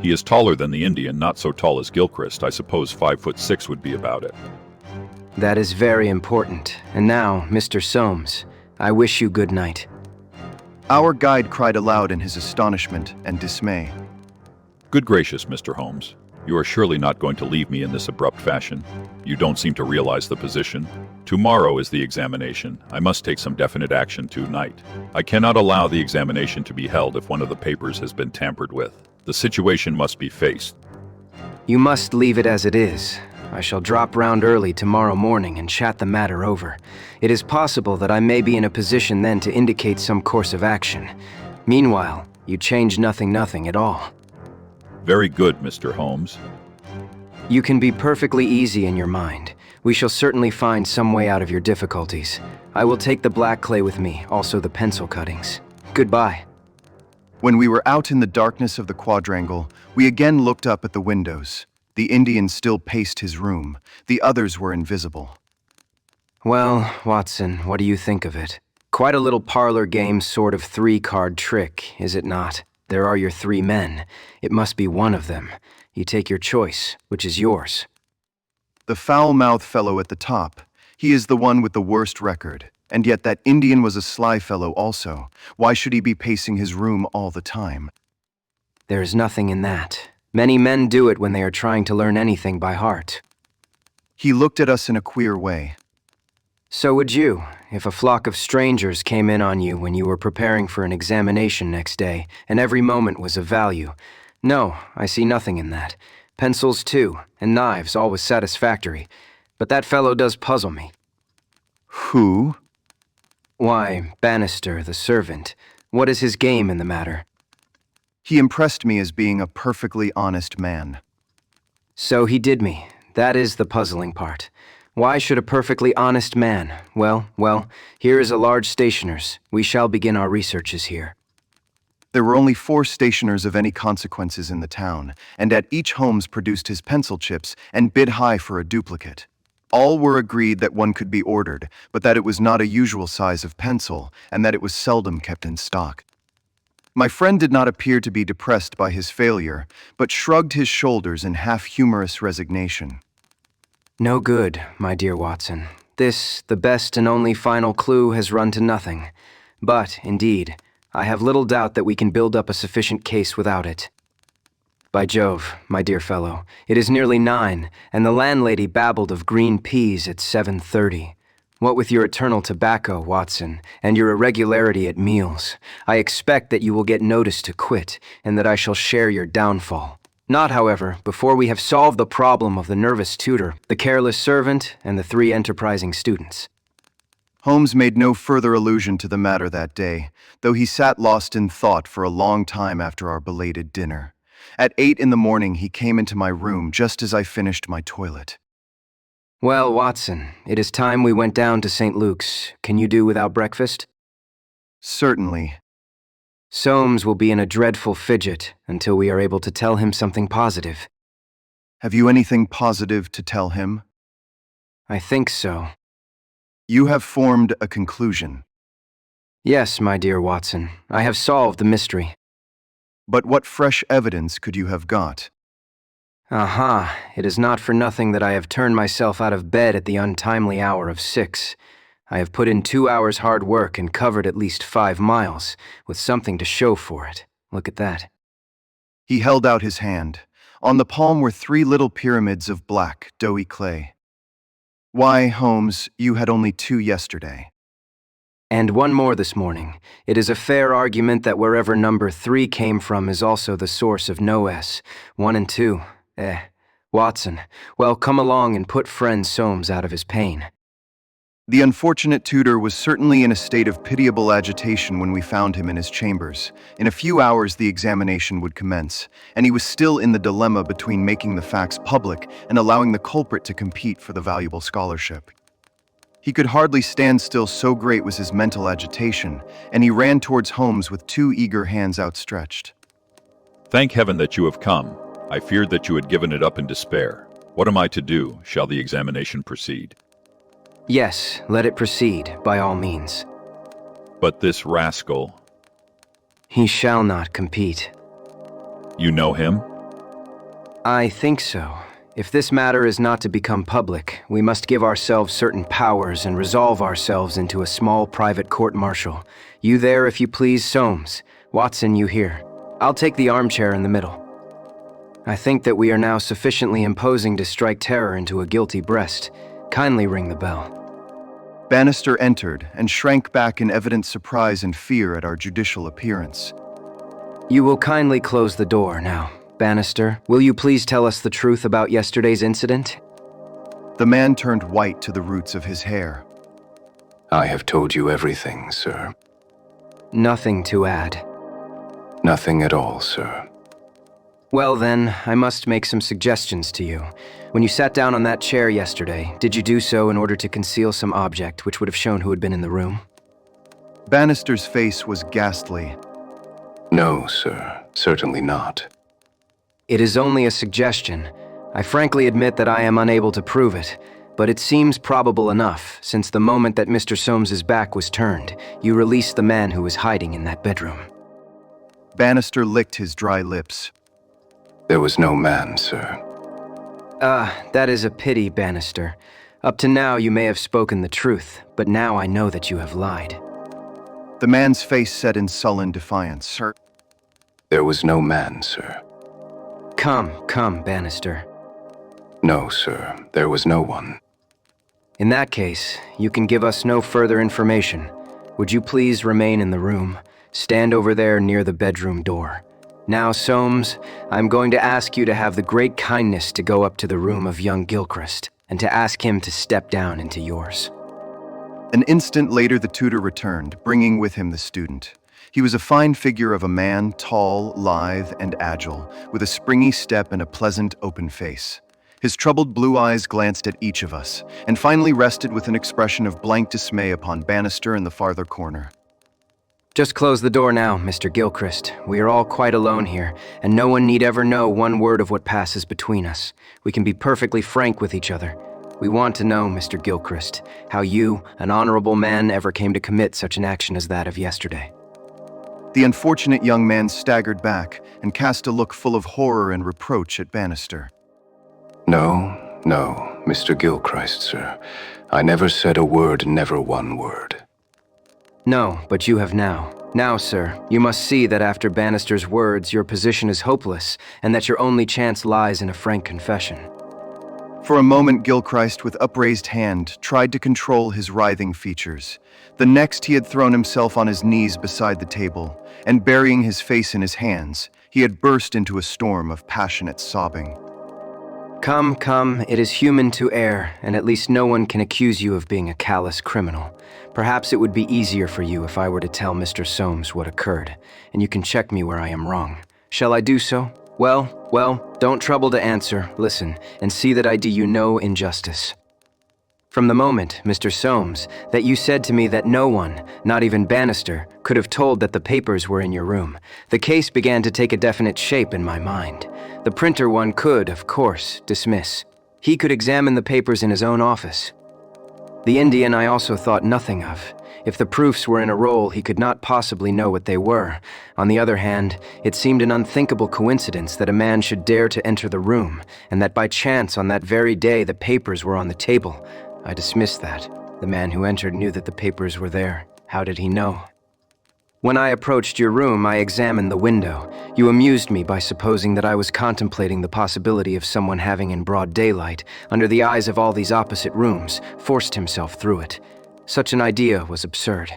Speaker 7: He is taller than the Indian, not so tall as Gilchrist. I suppose 5'6" would be about it.
Speaker 2: That is very important. And now, Mr. Soames, I wish you good night.
Speaker 1: Our guide cried aloud in his astonishment and dismay.
Speaker 7: Good gracious, Mr. Holmes. You are surely not going to leave me in this abrupt fashion. You don't seem to realize the position. Tomorrow is the examination. I must take some definite action tonight. I cannot allow the examination to be held if one of the papers has been tampered with. The situation must be faced.
Speaker 2: You must leave it as it is. I shall drop round early tomorrow morning and chat the matter over. It is possible that I may be in a position then to indicate some course of action. Meanwhile, you change nothing at all.
Speaker 7: Very good, Mr. Holmes.
Speaker 2: You can be perfectly easy in your mind. We shall certainly find some way out of your difficulties. I will take the black clay with me, also the pencil cuttings. Goodbye.
Speaker 1: When we were out in the darkness of the quadrangle, we again looked up at the windows. The Indian still paced his room. The others were invisible.
Speaker 2: Well, Watson, what do you think of it? Quite a little parlor game sort of 3-card trick, is it not? There are your 3 men. It must be one of them. You take your choice, which is yours.
Speaker 1: The foul-mouthed fellow at the top. He is the one with the worst record. And yet that Indian was a sly fellow also. Why should he be pacing his room all the time?
Speaker 2: There is nothing in that. Many men do it when they are trying to learn anything by heart.
Speaker 1: He looked at us in a queer way.
Speaker 2: So would you, if a flock of strangers came in on you when you were preparing for an examination next day, and every moment was of value. No, I see nothing in that. Pencils too, and knives, always satisfactory. But that fellow does puzzle me.
Speaker 1: Who?
Speaker 2: Why, Bannister, the servant. What is his game in the matter?
Speaker 1: He impressed me as being a perfectly honest man.
Speaker 2: So he did me. That is the puzzling part. Why should a perfectly honest man? Well, here is a large stationer's. We shall begin our researches here.
Speaker 1: There were only 4 stationers of any consequences in the town, and at each Holmes produced his pencil chips and bid high for a duplicate. All were agreed that one could be ordered, but that it was not a usual size of pencil, and that it was seldom kept in stock. My friend did not appear to be depressed by his failure, but shrugged his shoulders in half-humorous resignation.
Speaker 2: No good, my dear Watson. This, the best and only final clue, has run to nothing. But, indeed, I have little doubt that we can build up a sufficient case without it. By Jove, my dear fellow, it is nearly 9, and the landlady babbled of green peas at 7:30. What with your eternal tobacco, Watson, and your irregularity at meals, I expect that you will get notice to quit, and that I shall share your downfall. Not, however, before we have solved the problem of the nervous tutor, the careless servant, and the 3 enterprising students.
Speaker 1: Holmes made no further allusion to the matter that day, though he sat lost in thought for a long time after our belated dinner. At 8 in the morning, he came into my room just as I finished my toilet.
Speaker 2: Well, Watson, it is time we went down to St. Luke's. Can you do without breakfast?
Speaker 1: Certainly.
Speaker 2: Soames will be in a dreadful fidget until we are able to tell him something positive.
Speaker 1: Have you anything positive to tell him?
Speaker 2: I think so.
Speaker 1: You have formed a conclusion.
Speaker 2: Yes, my dear Watson, I have solved the mystery.
Speaker 1: But what fresh evidence could you have got?
Speaker 2: Aha, it is not for nothing that I have turned myself out of bed at the untimely hour of 6. I have put in 2 hours' hard work and covered at least 5 miles, with something to show for it. Look at that.
Speaker 1: He held out his hand. On the palm were 3 little pyramids of black, doughy clay. Why, Holmes, you had only 2 yesterday.
Speaker 2: And 1 more this morning. It is a fair argument that wherever number 3 came from is also the source of no S. 1 and 2. Watson, well, come along and put friend Soames out of his pain.
Speaker 1: The unfortunate tutor was certainly in a state of pitiable agitation when we found him in his chambers. In a few hours the examination would commence, and he was still in the dilemma between making the facts public and allowing the culprit to compete for the valuable scholarship. He could hardly stand still, so great was his mental agitation, and he ran towards Holmes with 2 eager hands outstretched.
Speaker 7: Thank heaven that you have come. I feared that you had given it up in despair. What am I to do? Shall the examination proceed?
Speaker 2: Yes, let it proceed, by all means.
Speaker 7: But this rascal...
Speaker 2: He shall not compete.
Speaker 7: You know him?
Speaker 2: I think so. If this matter is not to become public, we must give ourselves certain powers and resolve ourselves into a small private court-martial. You there, if you please, Soames. Watson, you here. I'll take the armchair in the middle. I think that we are now sufficiently imposing to strike terror into a guilty breast. Kindly ring the bell.
Speaker 1: Bannister entered and shrank back in evident surprise and fear at our judicial appearance.
Speaker 2: You will kindly close the door now. Bannister, will you please tell us the truth about yesterday's incident?
Speaker 1: The man turned white to the roots of his hair.
Speaker 4: I have told you everything, sir.
Speaker 2: Nothing to add.
Speaker 4: Nothing at all, sir.
Speaker 2: Well then, I must make some suggestions to you. When you sat down on that chair yesterday, did you do so in order to conceal some object which would have shown who had been in the room?
Speaker 1: Bannister's face was ghastly.
Speaker 4: No, sir. Certainly not.
Speaker 2: It is only a suggestion. I frankly admit that I am unable to prove it, but it seems probable enough, since the moment that Mr. Soames's back was turned, you released the man who was hiding in that bedroom.
Speaker 1: Bannister licked his dry lips.
Speaker 4: There was no man, sir.
Speaker 2: That is a pity, Bannister. Up to now you may have spoken the truth, but now I know that you have lied.
Speaker 1: The man's face set in sullen defiance. Sir.
Speaker 4: There was no man, sir.
Speaker 2: Come, Bannister.
Speaker 4: No, sir. There was no one.
Speaker 2: In that case, you can give us no further information. Would you please remain in the room? Stand over there near the bedroom door. Now, Soames, I'm going to ask you to have the great kindness to go up to the room of young Gilchrist and to ask him to step down into yours.
Speaker 1: An instant later the tutor returned, bringing with him the student. He was a fine figure of a man, tall, lithe, and agile, with a springy step and a pleasant, open face. His troubled blue eyes glanced at each of us, and finally rested with an expression of blank dismay upon Bannister in the farther corner.
Speaker 2: Just close the door now, Mr. Gilchrist. We are all quite alone here, and no one need ever know one word of what passes between us. We can be perfectly frank with each other. We want to know, Mr. Gilchrist, how you, an honorable man, ever came to commit such an action as that of yesterday.
Speaker 1: The unfortunate young man staggered back and cast a look full of horror and reproach at Bannister.
Speaker 4: No, Mr. Gilchrist, sir. I never said a word, never one word.
Speaker 2: No, but you have now. Now, sir, you must see that after Bannister's words, your position is hopeless, and that your only chance lies in a frank confession.
Speaker 1: For a moment, Gilchrist, with upraised hand, tried to control his writhing features. The next, he had thrown himself on his knees beside the table, and burying his face in his hands, he had burst into a storm of passionate sobbing.
Speaker 2: Come, come, it is human to err, and at least no one can accuse you of being a callous criminal. Perhaps it would be easier for you if I were to tell Mr. Soames what occurred, and you can check me where I am wrong. Shall I do so? Well, don't trouble to answer, listen, and see that I do you no injustice. From the moment, Mr. Soames, that you said to me that no one, not even Bannister, could have told that the papers were in your room, the case began to take a definite shape in my mind. The printer one could, of course, dismiss. He could examine the papers in his own office. The Indian I also thought nothing of. If the proofs were in a roll, he could not possibly know what they were. On the other hand, it seemed an unthinkable coincidence that a man should dare to enter the room, and that by chance on that very day the papers were on the table. I dismissed that. The man who entered knew that the papers were there. How did he know? When I approached your room, I examined the window. You amused me by supposing that I was contemplating the possibility of someone having in broad daylight, under the eyes of all these opposite rooms, forced himself through it. Such an idea was absurd.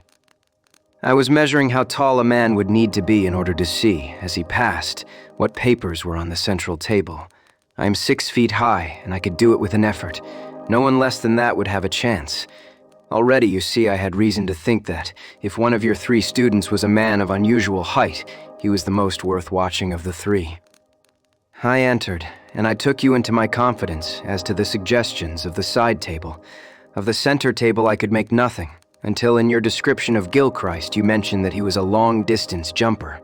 Speaker 2: I was measuring how tall a man would need to be in order to see, as he passed, what papers were on the central table. I am 6 feet high, and I could do it with an effort. No one less than that would have a chance. Already, you see, I had reason to think that, if one of your 3 students was a man of unusual height, he was the most worth watching of the 3. I entered, and I took you into my confidence as to the suggestions of the side table. Of the center table I could make nothing, until in your description of Gilchrist you mentioned that he was a long-distance jumper.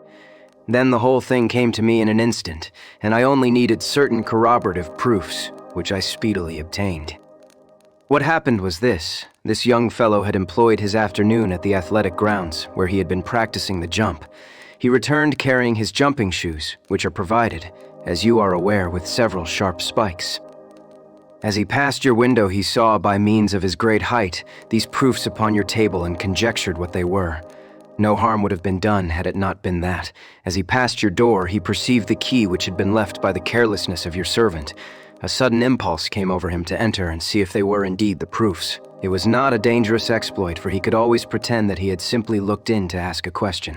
Speaker 2: Then the whole thing came to me in an instant, and I only needed certain corroborative proofs, which I speedily obtained. What happened was this. This young fellow had employed his afternoon at the athletic grounds, where he had been practicing the jump. He returned carrying his jumping shoes, which are provided, as you are aware, with several sharp spikes. As he passed your window, he saw, by means of his great height, these proofs upon your table and conjectured what they were. No harm would have been done had it not been that. As he passed your door, he perceived the key which had been left by the carelessness of your servant. A sudden impulse came over him to enter and see if they were indeed the proofs. It was not a dangerous exploit, for he could always pretend that he had simply looked in to ask a question.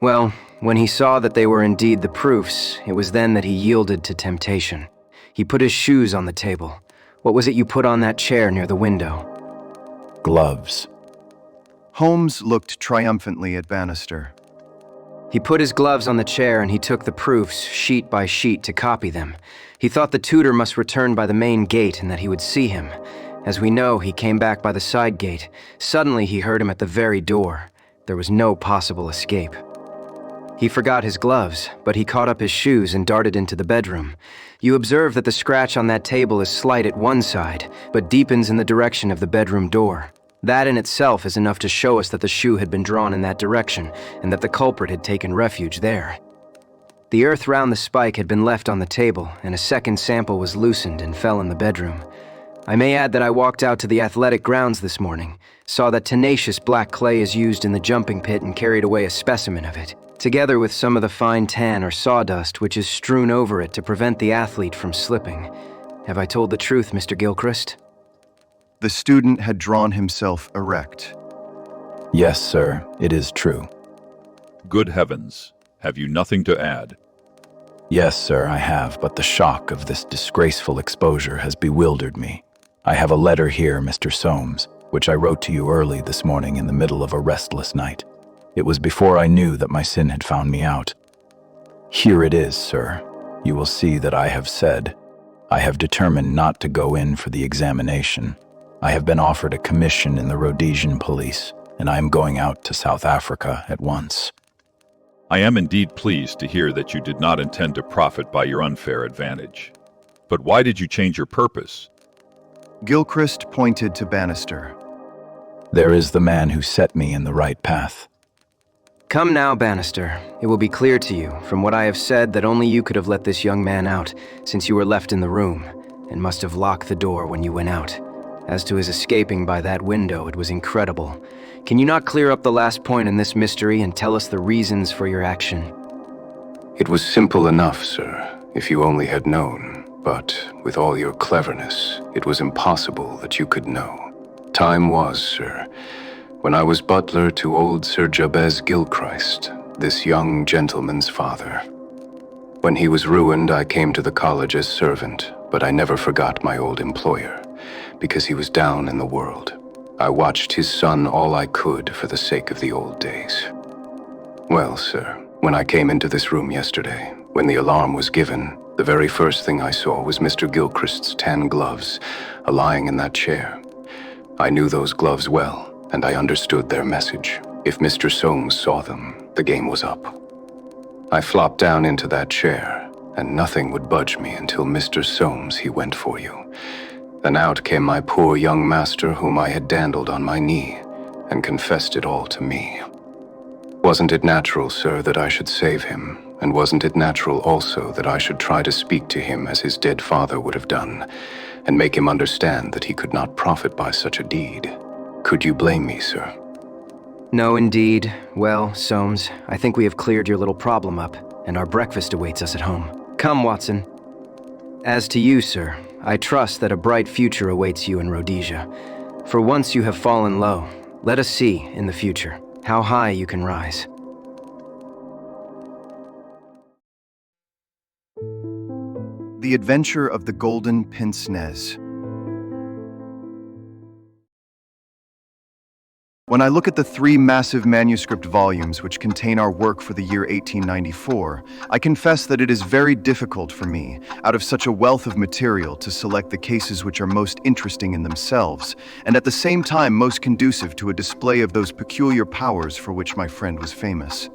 Speaker 2: Well, when he saw that they were indeed the proofs, it was then that he yielded to temptation. He put his shoes on the table. What was it you put on that chair near the window?
Speaker 6: Gloves.
Speaker 1: Holmes looked triumphantly at Bannister.
Speaker 2: He put his gloves on the chair and he took the proofs, sheet by sheet, to copy them. He thought the tutor must return by the main gate and that he would see him. As we know, he came back by the side gate. Suddenly he heard him at the very door. There was no possible escape. He forgot his gloves, but he caught up his shoes and darted into the bedroom. You observe that the scratch on that table is slight at one side, but deepens in the direction of the bedroom door. That in itself is enough to show us that the shoe had been drawn in that direction, and that the culprit had taken refuge there. The earth round the spike had been left on the table, and a second sample was loosened and fell in the bedroom. I may add that I walked out to the athletic grounds this morning, saw that tenacious black clay is used in the jumping pit, and carried away a specimen of it, together with some of the fine tan or sawdust which is strewn over it to prevent the athlete from slipping. Have I told the truth, Mr. Gilchrist?
Speaker 1: The student had drawn himself erect.
Speaker 6: Yes, sir, it is true.
Speaker 7: Good heavens, have you nothing to add?
Speaker 6: Yes, sir, I have, but the shock of this disgraceful exposure has bewildered me. I have a letter here, Mr. Soames, which I wrote to you early this morning in the middle of a restless night. It was before I knew that my sin had found me out. Here it is, sir. You will see that I have said, I have determined not to go in for the examination. I have been offered a commission in the Rhodesian police, and I am going out to South Africa at once.
Speaker 7: I am indeed pleased to hear that you did not intend to profit by your unfair advantage. But why did you change your purpose?
Speaker 1: Gilchrist pointed to Bannister.
Speaker 6: There is the man who set me in the right path.
Speaker 2: Come now, Bannister. It will be clear to you, from what I have said, that only you could have let this young man out, since you were left in the room, and must have locked the door when you went out. As to his escaping by that window, it was incredible. Can you not clear up the last point in this mystery and tell us the reasons for your action?
Speaker 4: It was simple enough, sir, if you only had known. But with all your cleverness, it was impossible that you could know. Time was, sir, when I was butler to old Sir Jabez Gilchrist, this young gentleman's father. When he was ruined, I came to the college as servant, but I never forgot my old employer, because he was down in the world. I watched his son all I could for the sake of the old days. Well, sir, when I came into this room yesterday, when the alarm was given, the very first thing I saw was Mr. Gilchrist's tan gloves, lying in that chair. I knew those gloves well, and I understood their message. If Mr. Soames saw them, the game was up. I flopped down into that chair, and nothing would budge me until Mr. Soames, he went for you. Then out came my poor young master whom I had dandled on my knee, and confessed it all to me. Wasn't it natural, sir, that I should save him? And wasn't it natural also that I should try to speak to him as his dead father would have done, and make him understand that he could not profit by such a deed? Could you blame me, sir?
Speaker 2: No, indeed. Well, Soames, I think we have cleared your little problem up, and our breakfast awaits us at home. Come, Watson. As to you, sir, I trust that a bright future awaits you in Rhodesia. For once you have fallen low, let us see, in the future, how high you can rise.
Speaker 1: The Adventure of the Golden Pince-Nez. When I look at the 3 massive manuscript volumes which contain our work for the year 1894, I confess that it is very difficult for me, out of such a wealth of material, to select the cases which are most interesting in themselves, and at the same time most conducive to a display of those peculiar powers for which my friend was famous.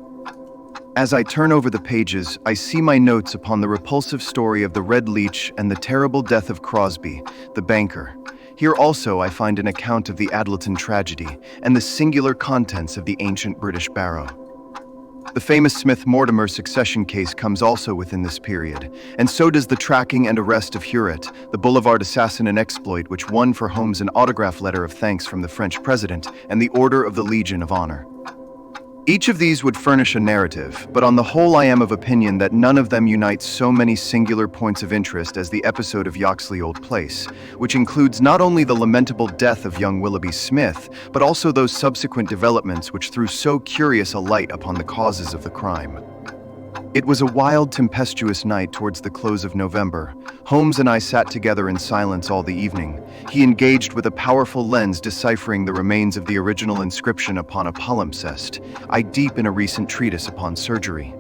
Speaker 1: As I turn over the pages, I see my notes upon the repulsive story of the Red Leech and the terrible death of Crosby, the banker. Here also I find an account of the Adleton tragedy and the singular contents of the ancient British barrow. The famous Smith-Mortimer succession case comes also within this period, and so does the tracking and arrest of Huret, the boulevard assassin and exploit which won for Holmes an autograph letter of thanks from the French president and the Order of the Legion of Honor. Each of these would furnish a narrative, but on the whole I am of opinion that none of them unites so many singular points of interest as the episode of Yoxley Old Place, which includes not only the lamentable death of young Willoughby Smith, but also those subsequent developments which threw so curious a light upon the causes of the crime. It was a wild, tempestuous night towards the close of November. Holmes and I sat together in silence all the evening. He engaged with a powerful lens deciphering the remains of the original inscription upon a palimpsest, I deep in a recent treatise upon surgery.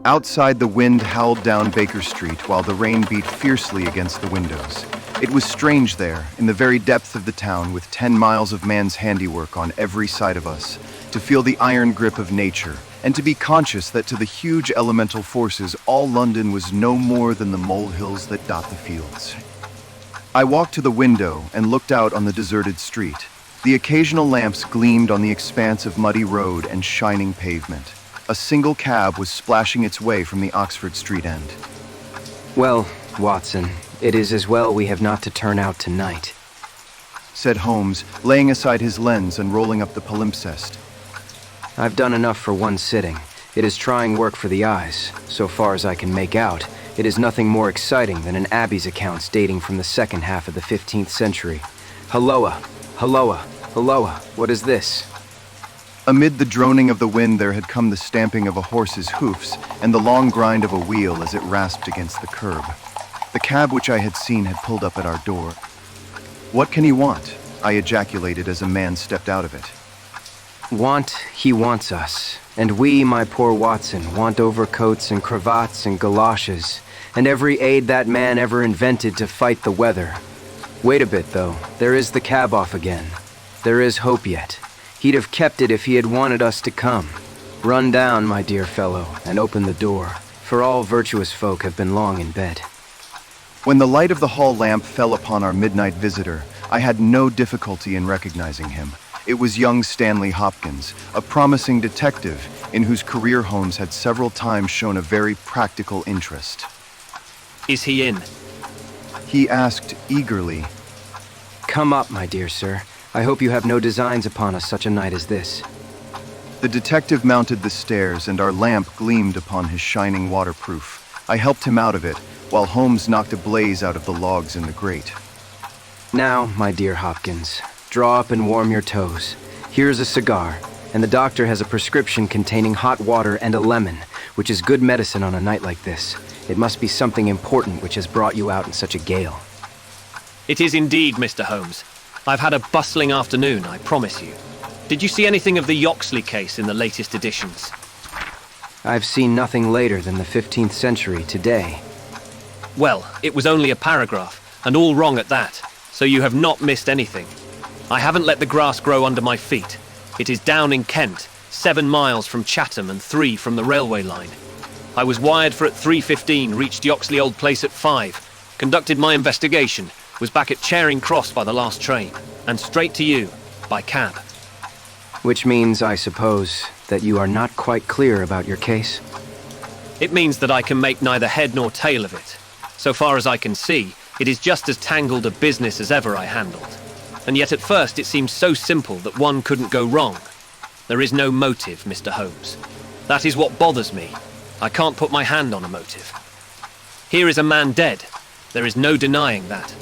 Speaker 1: Outside, the wind howled down Baker Street while the rain beat fiercely against the windows. It was strange there, in the very depth of the town, with 10 miles of man's handiwork on every side of us, to feel the iron grip of nature, and to be conscious that to the huge elemental forces all London was no more than the molehills that dot the fields. I walked to the window and looked out on the deserted street. The occasional lamps gleamed on the expanse of muddy road and shining pavement. A single cab was splashing its way from the Oxford Street end.
Speaker 2: Well, Watson, it is as well we have not to turn out tonight,
Speaker 1: said Holmes, laying aside his lens and rolling up the palimpsest.
Speaker 2: I've done enough for one sitting. It is trying work for the eyes. So far as I can make out, it is nothing more exciting than an Abbey's accounts dating from the second half of the 15th century. Halloa, halloa, halloa, what is this?
Speaker 1: Amid the droning of the wind there had come the stamping of a horse's hoofs and the long grind of a wheel as it rasped against the curb. The cab which I had seen had pulled up at our door. "What can he want?" I ejaculated as a man stepped out of it.
Speaker 2: Want, he wants us. And we, my poor Watson, want overcoats and cravats and galoshes, and every aid that man ever invented to fight the weather. Wait a bit, though. There is the cab off again. There is hope yet. He'd have kept it if he had wanted us to come. Run down, my dear fellow, and open the door, for all virtuous folk have been long in bed.
Speaker 1: When the light of the hall lamp fell upon our midnight visitor, I had no difficulty in recognizing him. It was young Stanley Hopkins, a promising detective in whose career Holmes had several times shown a very practical interest.
Speaker 3: Is he in?
Speaker 1: He asked eagerly.
Speaker 2: Come up, my dear sir. I hope you have no designs upon us such a night as this.
Speaker 1: The detective mounted the stairs, and our lamp gleamed upon his shining waterproof. I helped him out of it, while Holmes knocked a blaze out of the logs in the grate.
Speaker 2: Now, my dear Hopkins, draw up and warm your toes. Here's a cigar, and the doctor has a prescription containing hot water and a lemon, which is good medicine on a night like this. It must be something important which has brought you out in such a gale.
Speaker 3: It is indeed, Mr. Holmes. I've had a bustling afternoon, I promise you. Did you see anything of the Yoxley case in the latest editions?
Speaker 2: I've seen nothing later than the 15th century today.
Speaker 3: Well, it was only a paragraph, and all wrong at that, so you have not missed anything. I haven't let the grass grow under my feet. It is down in Kent, 7 miles from Chatham and 3 from the railway line. I was wired for at 3:15, reached Yoxley Old Place at 5, conducted my investigation, was back at Charing Cross by the last train, and straight to you, by cab.
Speaker 2: Which means, I suppose, that you are not quite clear about your case?
Speaker 3: It means that I can make neither head nor tail of it. So far as I can see, it is just as tangled a business as ever I handled. And yet at first it seems so simple that one couldn't go wrong. There is no motive, Mr. Holmes. That is what bothers me. I can't put my hand on a motive. Here is a man dead. There is no denying that.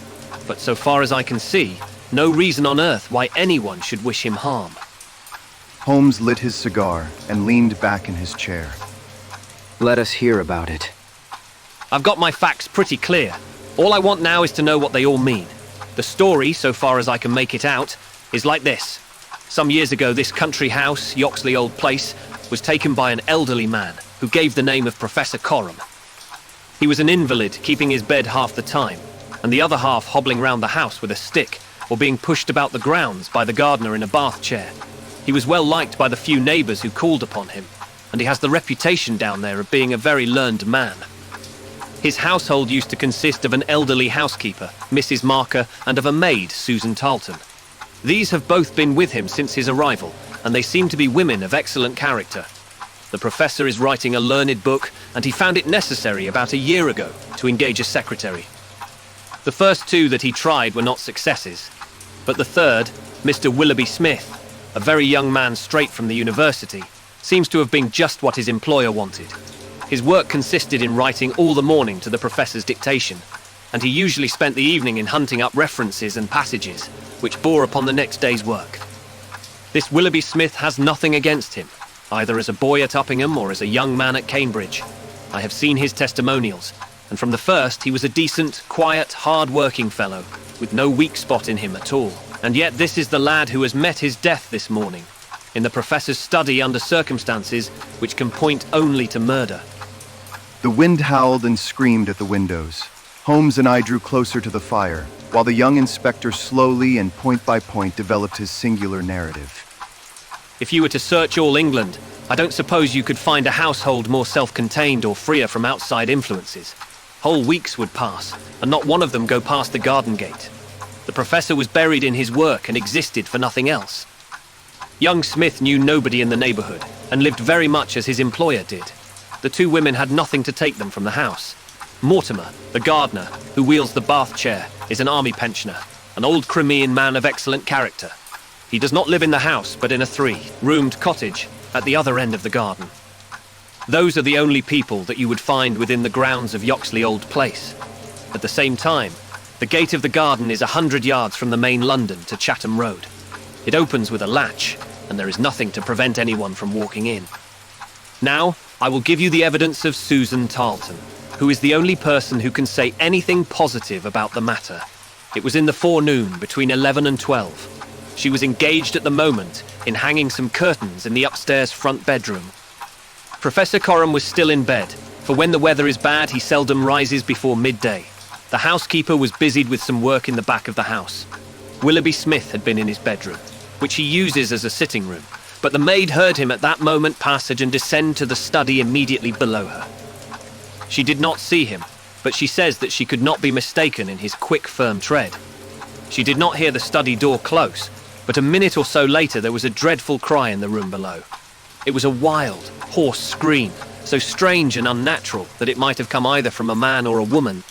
Speaker 3: But so far as I can see, no reason on earth why anyone should wish him harm.
Speaker 1: Holmes lit his cigar and leaned back in his chair.
Speaker 2: Let us hear about it.
Speaker 3: I've got my facts pretty clear. All I want now is to know what they all mean. The story, so far as I can make it out, is like this. Some years ago, this country house, Yoxley Old Place, was taken by an elderly man who gave the name of Professor Coram. He was an invalid, keeping his bed half the time, and the other half hobbling round the house with a stick, or being pushed about the grounds by the gardener in a bath chair. He was well liked by the few neighbours who called upon him, and he has the reputation down there of being a very learned man. His household used to consist of an elderly housekeeper, Mrs. Marker, and of a maid, Susan Tarleton. These have both been with him since his arrival, and they seem to be women of excellent character. The professor is writing a learned book, and he found it necessary about a year ago to engage a secretary. The first 2 that he tried were not successes, but the third, Mr. Willoughby Smith, a very young man straight from the university, seems to have been just what his employer wanted. His work consisted in writing all the morning to the professor's dictation, and he usually spent the evening in hunting up references and passages, which bore upon the next day's work. This Willoughby Smith has nothing against him, either as a boy at Uppingham or as a young man at Cambridge. I have seen his testimonials, and from the first he was a decent, quiet, hard-working fellow, with no weak spot in him at all. And yet this is the lad who has met his death this morning, in the professor's study under circumstances which can point only to murder.
Speaker 1: The wind howled and screamed at the windows. Holmes and I drew closer to the fire, while the young inspector slowly and point by point developed his singular narrative.
Speaker 3: If you were to search all England, I don't suppose you could find a household more self-contained or freer from outside influences. Whole weeks would pass, and not one of them go past the garden gate. The professor was buried in his work and existed for nothing else. Young Smith knew nobody in the neighbourhood, and lived very much as his employer did. The 2 women had nothing to take them from the house. Mortimer, the gardener, who wheels the bath chair, is an army pensioner, an old Crimean man of excellent character. He does not live in the house, but in a 3-roomed cottage at the other end of the garden. Those are the only people that you would find within the grounds of Yoxley Old Place. At the same time, the gate of the garden is 100 yards from the main London to Chatham Road. It opens with a latch, and there is nothing to prevent anyone from walking in. Now, I will give you the evidence of Susan Tarleton, who is the only person who can say anything positive about the matter. It was in the forenoon, between 11 and 12. She was engaged at the moment in hanging some curtains in the upstairs front bedroom. Professor Coram was still in bed, for when the weather is bad, he seldom rises before midday. The housekeeper was busied with some work in the back of the house. Willoughby Smith had been in his bedroom, which he uses as a sitting room, but the maid heard him at that moment passage and descend to the study immediately below her. She did not see him, but she says that she could not be mistaken in his quick, firm tread. She did not hear the study door close, but a minute or so later there was a dreadful cry in the room below. It was a wild, hoarse scream, so strange and unnatural that it might have come either from a man or a woman.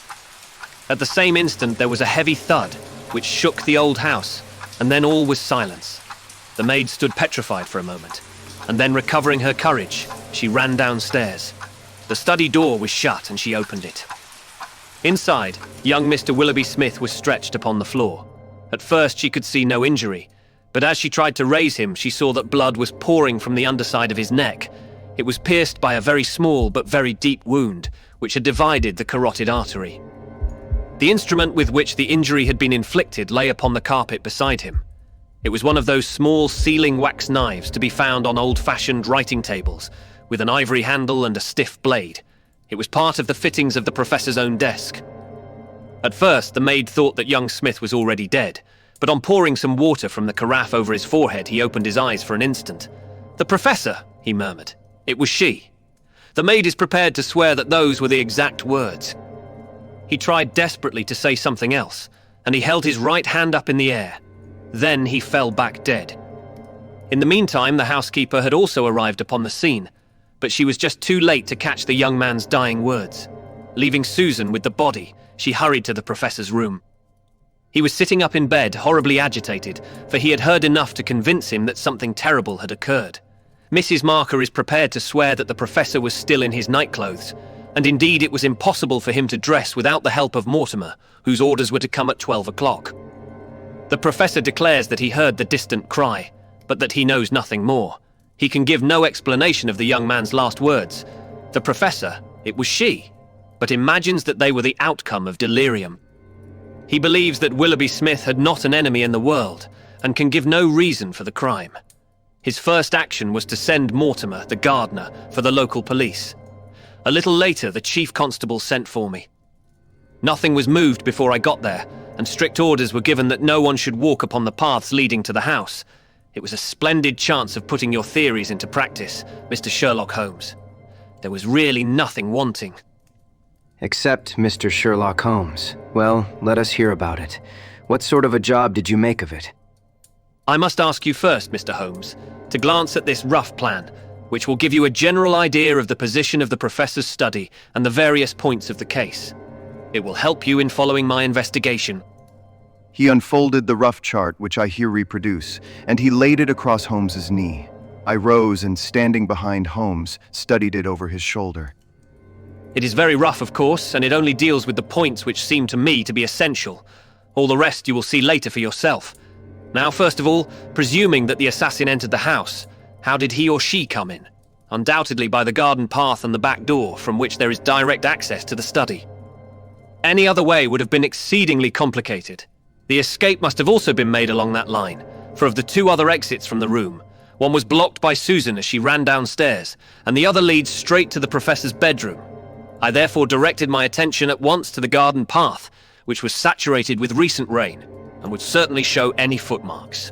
Speaker 3: At the same instant there was a heavy thud, which shook the old house, and then all was silence. The maid stood petrified for a moment, and then recovering her courage, she ran downstairs. The study door was shut and she opened it. Inside, young Mr. Willoughby Smith was stretched upon the floor. At first she could see no injury, but as she tried to raise him, she saw that blood was pouring from the underside of his neck. It was pierced by a very small but very deep wound, which had divided the carotid artery. The instrument with which the injury had been inflicted lay upon the carpet beside him. It was one of those small sealing wax knives to be found on old-fashioned writing tables, with an ivory handle and a stiff blade. It was part of the fittings of the professor's own desk. At first, the maid thought that young Smith was already dead, but on pouring some water from the carafe over his forehead, he opened his eyes for an instant. "The professor," he murmured. It was she. The maid is prepared to swear that those were the exact words. He tried desperately to say something else, and he held his right hand up in the air. Then he fell back dead. In the meantime, the housekeeper had also arrived upon the scene, but she was just too late to catch the young man's dying words. Leaving Susan with the body, she hurried to the professor's room. He was sitting up in bed, horribly agitated, for he had heard enough to convince him that something terrible had occurred. Mrs. Marker is prepared to swear that the professor was still in his nightclothes, and indeed it was impossible for him to dress without the help of Mortimer, whose orders were to come at 12 o'clock. The professor declares that he heard the distant cry, but that he knows nothing more. He can give no explanation of the young man's last words. The professor, it was she, but imagines that they were the outcome of delirium. He believes that Willoughby Smith had not an enemy in the world, and can give no reason for the crime. His first action was to send Mortimer, the gardener, for the local police. A little later, the chief constable sent for me. Nothing was moved before I got there, and strict orders were given that no one should walk upon the paths leading to the house. It was a splendid chance of putting your theories into practice, Mr. Sherlock Holmes. There was really nothing wanting.
Speaker 2: Except Mr. Sherlock Holmes. Well, let us hear about it. What sort of a job did you make of it?
Speaker 3: I must ask you first, Mr. Holmes, to glance at this rough plan, which will give you a general idea of the position of the professor's study and the various points of the case. It will help you in following my investigation.
Speaker 1: He unfolded the rough chart, which I here reproduce, and he laid it across Holmes's knee. I rose and, standing behind Holmes, studied it over his shoulder.
Speaker 3: It is very rough, of course, and it only deals with the points which seem to me to be essential. All the rest you will see later for yourself. Now, first of all, presuming that the assassin entered the house, how did he or she come in? Undoubtedly by the garden path and the back door, from which there is direct access to the study. Any other way would have been exceedingly complicated. The escape must have also been made along that line, for of the two other exits from the room, one was blocked by Susan as she ran downstairs, and the other leads straight to the professor's bedroom. I therefore directed my attention at once to the garden path, which was saturated with recent rain, and would certainly show any footmarks.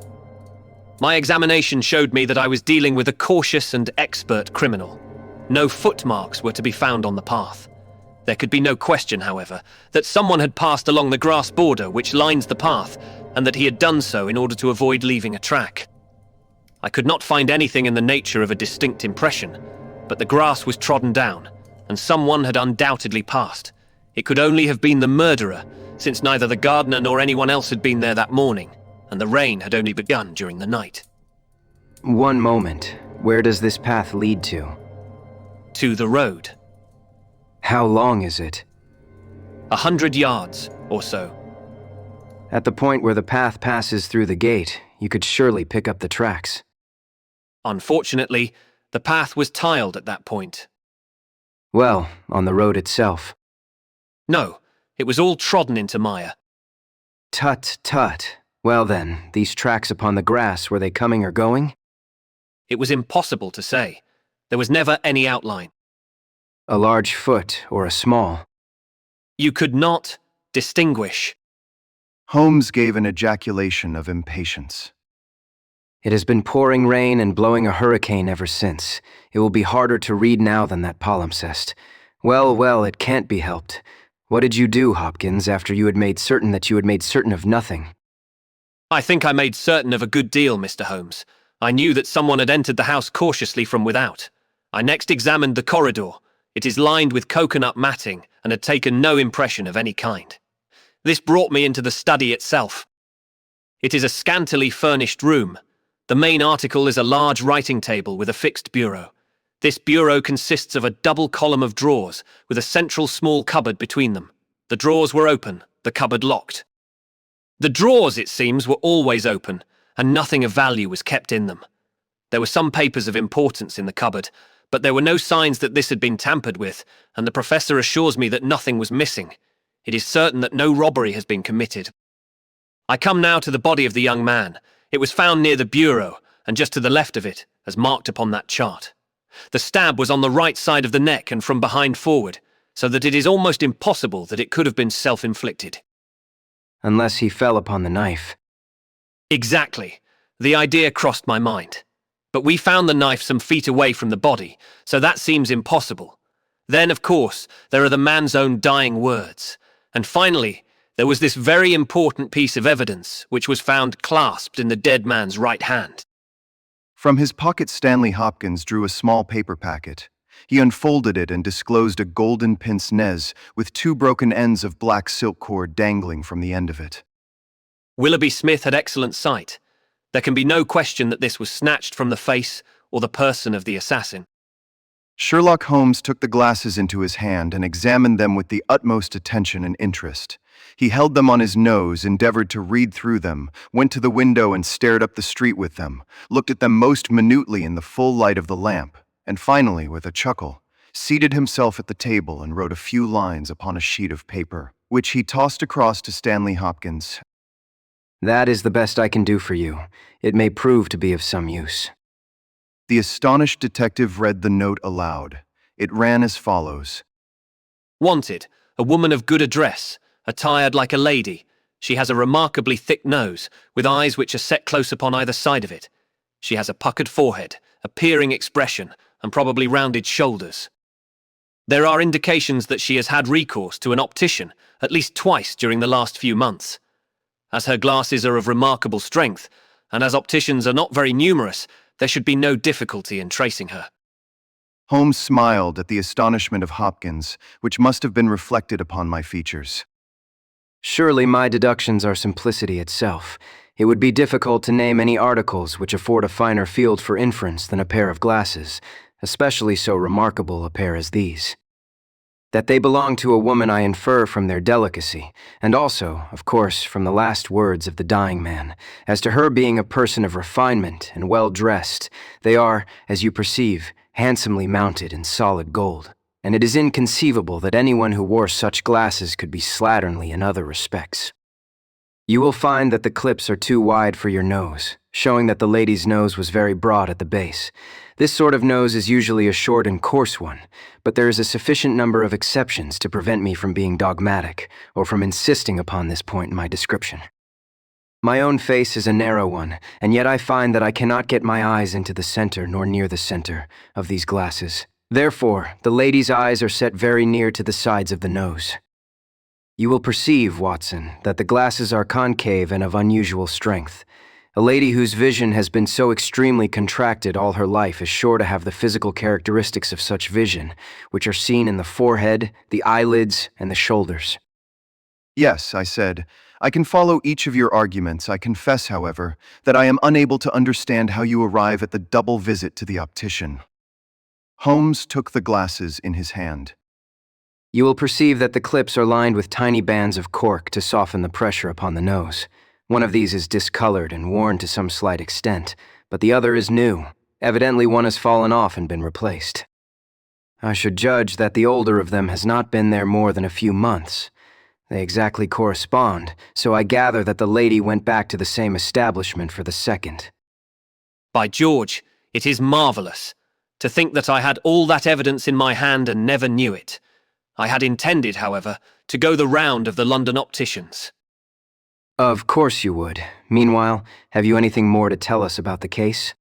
Speaker 3: My examination showed me that I was dealing with a cautious and expert criminal. No footmarks were to be found on the path. There could be no question, however, that someone had passed along the grass border which lines the path, and that he had done so in order to avoid leaving a track. I could not find anything in the nature of a distinct impression, but the grass was trodden down, and someone had undoubtedly passed. It could only have been the murderer, since neither the gardener nor anyone else had been there that morning, and the rain had only begun during the night.
Speaker 2: One moment. Where does this path lead to?
Speaker 3: To the road.
Speaker 2: How long is it?
Speaker 3: 100 yards or so.
Speaker 2: At the point where the path passes through the gate, you could surely pick up the tracks.
Speaker 3: Unfortunately, the path was tiled at that point.
Speaker 2: Well, on the road itself.
Speaker 3: No, it was all trodden into mire.
Speaker 2: Tut, tut. Well then, these tracks upon the grass, were they coming or going?
Speaker 3: It was impossible to say. There was never any outline.
Speaker 2: A large foot or a small?
Speaker 3: You could not distinguish.
Speaker 1: Holmes gave an ejaculation of impatience.
Speaker 2: It has been pouring rain and blowing a hurricane ever since. It will be harder to read now than that palimpsest. Well, well, it can't be helped. What did you do, Hopkins, after you had made certain that you had made certain of nothing?
Speaker 3: I think I made certain of a good deal, Mr. Holmes. I knew that someone had entered the house cautiously from without. I next examined the corridor. It is lined with coconut matting and had taken no impression of any kind. This brought me into the study itself. It is a scantily furnished room. The main article is a large writing table with a fixed bureau. This bureau consists of a double column of drawers with a central small cupboard between them. The drawers were open, the cupboard locked. The drawers, it seems, were always open, and nothing of value was kept in them. There were some papers of importance in the cupboard, but there were no signs that this had been tampered with, and the professor assures me that nothing was missing. It is certain that no robbery has been committed. I come now to the body of the young man. It was found near the bureau, and just to the left of it, as marked upon that chart. The stab was on the right side of the neck and from behind forward, so that it is almost impossible that it could have been self-inflicted.
Speaker 2: Unless he fell upon the knife.
Speaker 3: Exactly. The idea crossed my mind. But we found the knife some feet away from the body, so that seems impossible. Then, of course, there are the man's own dying words. And finally, there was this very important piece of evidence, which was found clasped in the dead man's right hand.
Speaker 1: From his pocket, Stanley Hopkins drew a small paper packet. He unfolded it and disclosed a golden pince-nez with 2 broken ends of black silk cord dangling from the end of it.
Speaker 3: Willoughby Smith had excellent sight. There can be no question that this was snatched from the face or the person of the assassin.
Speaker 1: Sherlock Holmes took the glasses into his hand and examined them with the utmost attention and interest. He held them on his nose, endeavored to read through them, went to the window and stared up the street with them, looked at them most minutely in the full light of the lamp, and finally, with a chuckle, seated himself at the table and wrote a few lines upon a sheet of paper, which he tossed across to Stanley Hopkins.
Speaker 2: That is the best I can do for you. It may prove to be of some use.
Speaker 1: The astonished detective read the note aloud. It ran as follows.
Speaker 3: Wanted, a woman of good address, attired like a lady. She has a remarkably thick nose, with eyes which are set close upon either side of it. She has a puckered forehead, a peering expression, and probably rounded shoulders. There are indications that she has had recourse to an optician at least twice during the last few months. As her glasses are of remarkable strength, and as opticians are not very numerous, there should be no difficulty in tracing her.
Speaker 1: Holmes smiled at the astonishment of Hopkins, which must have been reflected upon my features.
Speaker 2: Surely my deductions are simplicity itself. It would be difficult to name any articles which afford a finer field for inference than a pair of glasses, especially so remarkable a pair as these. That they belong to a woman I infer from their delicacy, and also, of course, from the last words of the dying man. As to her being a person of refinement and well-dressed, they are, as you perceive, handsomely mounted in solid gold, and it is inconceivable that anyone who wore such glasses could be slatternly in other respects. You will find that the clips are too wide for your nose, showing that the lady's nose was very broad at the base. This sort of nose is usually a short and coarse one, but there is a sufficient number of exceptions to prevent me from being dogmatic or from insisting upon this point in my description. My own face is a narrow one, and yet I find that I cannot get my eyes into the center nor near the center of these glasses. Therefore, the lady's eyes are set very near to the sides of the nose. You will perceive, Watson, that the glasses are concave and of unusual strength. A lady whose vision has been so extremely contracted all her life is sure to have the physical characteristics of such vision, which are seen in the forehead, the eyelids, and the shoulders.
Speaker 1: Yes, I said. I can follow each of your arguments. I confess, however, that I am unable to understand how you arrive at the double visit to the optician. Holmes took the glasses in his hand.
Speaker 2: You will perceive that the clips are lined with tiny bands of cork to soften the pressure upon the nose. One of these is discolored and worn to some slight extent, but the other is new. Evidently one has fallen off and been replaced. I should judge that the older of them has not been there more than a few months. They exactly correspond, so I gather that the lady went back to the same establishment for the second.
Speaker 3: By George, it is marvelous. To think that I had all that evidence in my hand and never knew it. I had intended, however, to go the round of the London opticians.
Speaker 2: Of course you would. Meanwhile, have you anything more to tell us about the case?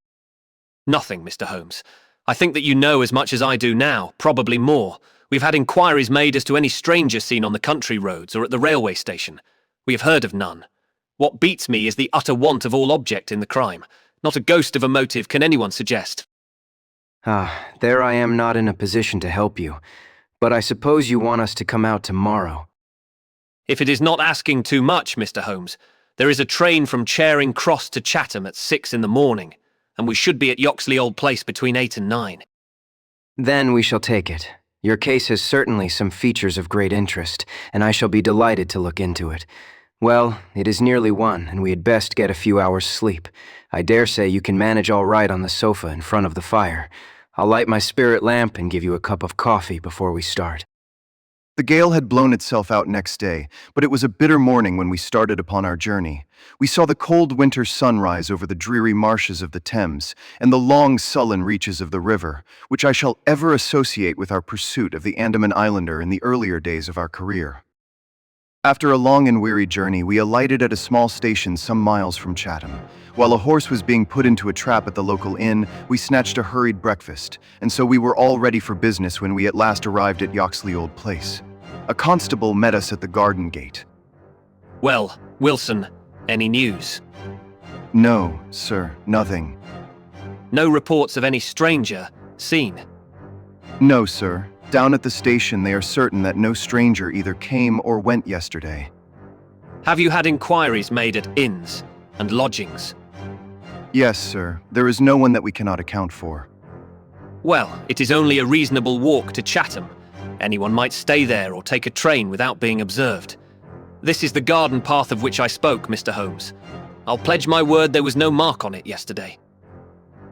Speaker 3: Nothing, Mr. Holmes. I think that you know as much as I do now, probably more. We've had inquiries made as to any stranger seen on the country roads or at the railway station. We have heard of none. What beats me is the utter want of all object in the crime. Not a ghost of a motive can anyone suggest.
Speaker 2: There I am not in a position to help you. But I suppose you want us to come out tomorrow.
Speaker 3: If it is not asking too much, Mr. Holmes, There is a train from Charing Cross to Chatham at 6 in the morning, and we should be at Yoxley Old Place between 8 and 9.
Speaker 2: Then we shall take it. Your case has certainly some features of great interest, and I shall be delighted to look into it. Well, it is nearly 1, and we had best get a few hours' sleep. I dare say you can manage all right on the sofa in front of the fire. I'll light my spirit lamp and give you a cup of coffee before we start.
Speaker 1: The gale had blown itself out next day, but it was a bitter morning when we started upon our journey. We saw the cold winter sun rise over the dreary marshes of the Thames and the long sullen reaches of the river, which I shall ever associate with our pursuit of the Andaman Islander in the earlier days of our career. After a long and weary journey, we alighted at a small station some miles from Chatham. While a horse was being put into a trap at the local inn, we snatched a hurried breakfast, and so we were all ready for business when we at last arrived at Yoxley Old Place. A constable met us at the garden gate.
Speaker 3: Well, Wilson, any news?
Speaker 1: No, sir, nothing.
Speaker 3: No reports of any stranger seen?
Speaker 1: No, sir. Down at the station, they are certain that no stranger either came or went yesterday.
Speaker 3: Have you had inquiries made at inns and lodgings?
Speaker 1: Yes, sir. There is no one that we cannot account for.
Speaker 3: Well, it is only a reasonable walk to Chatham. Anyone might stay there or take a train without being observed. This is the garden path of which I spoke, Mr. Holmes. I'll pledge my word there was no mark on it yesterday.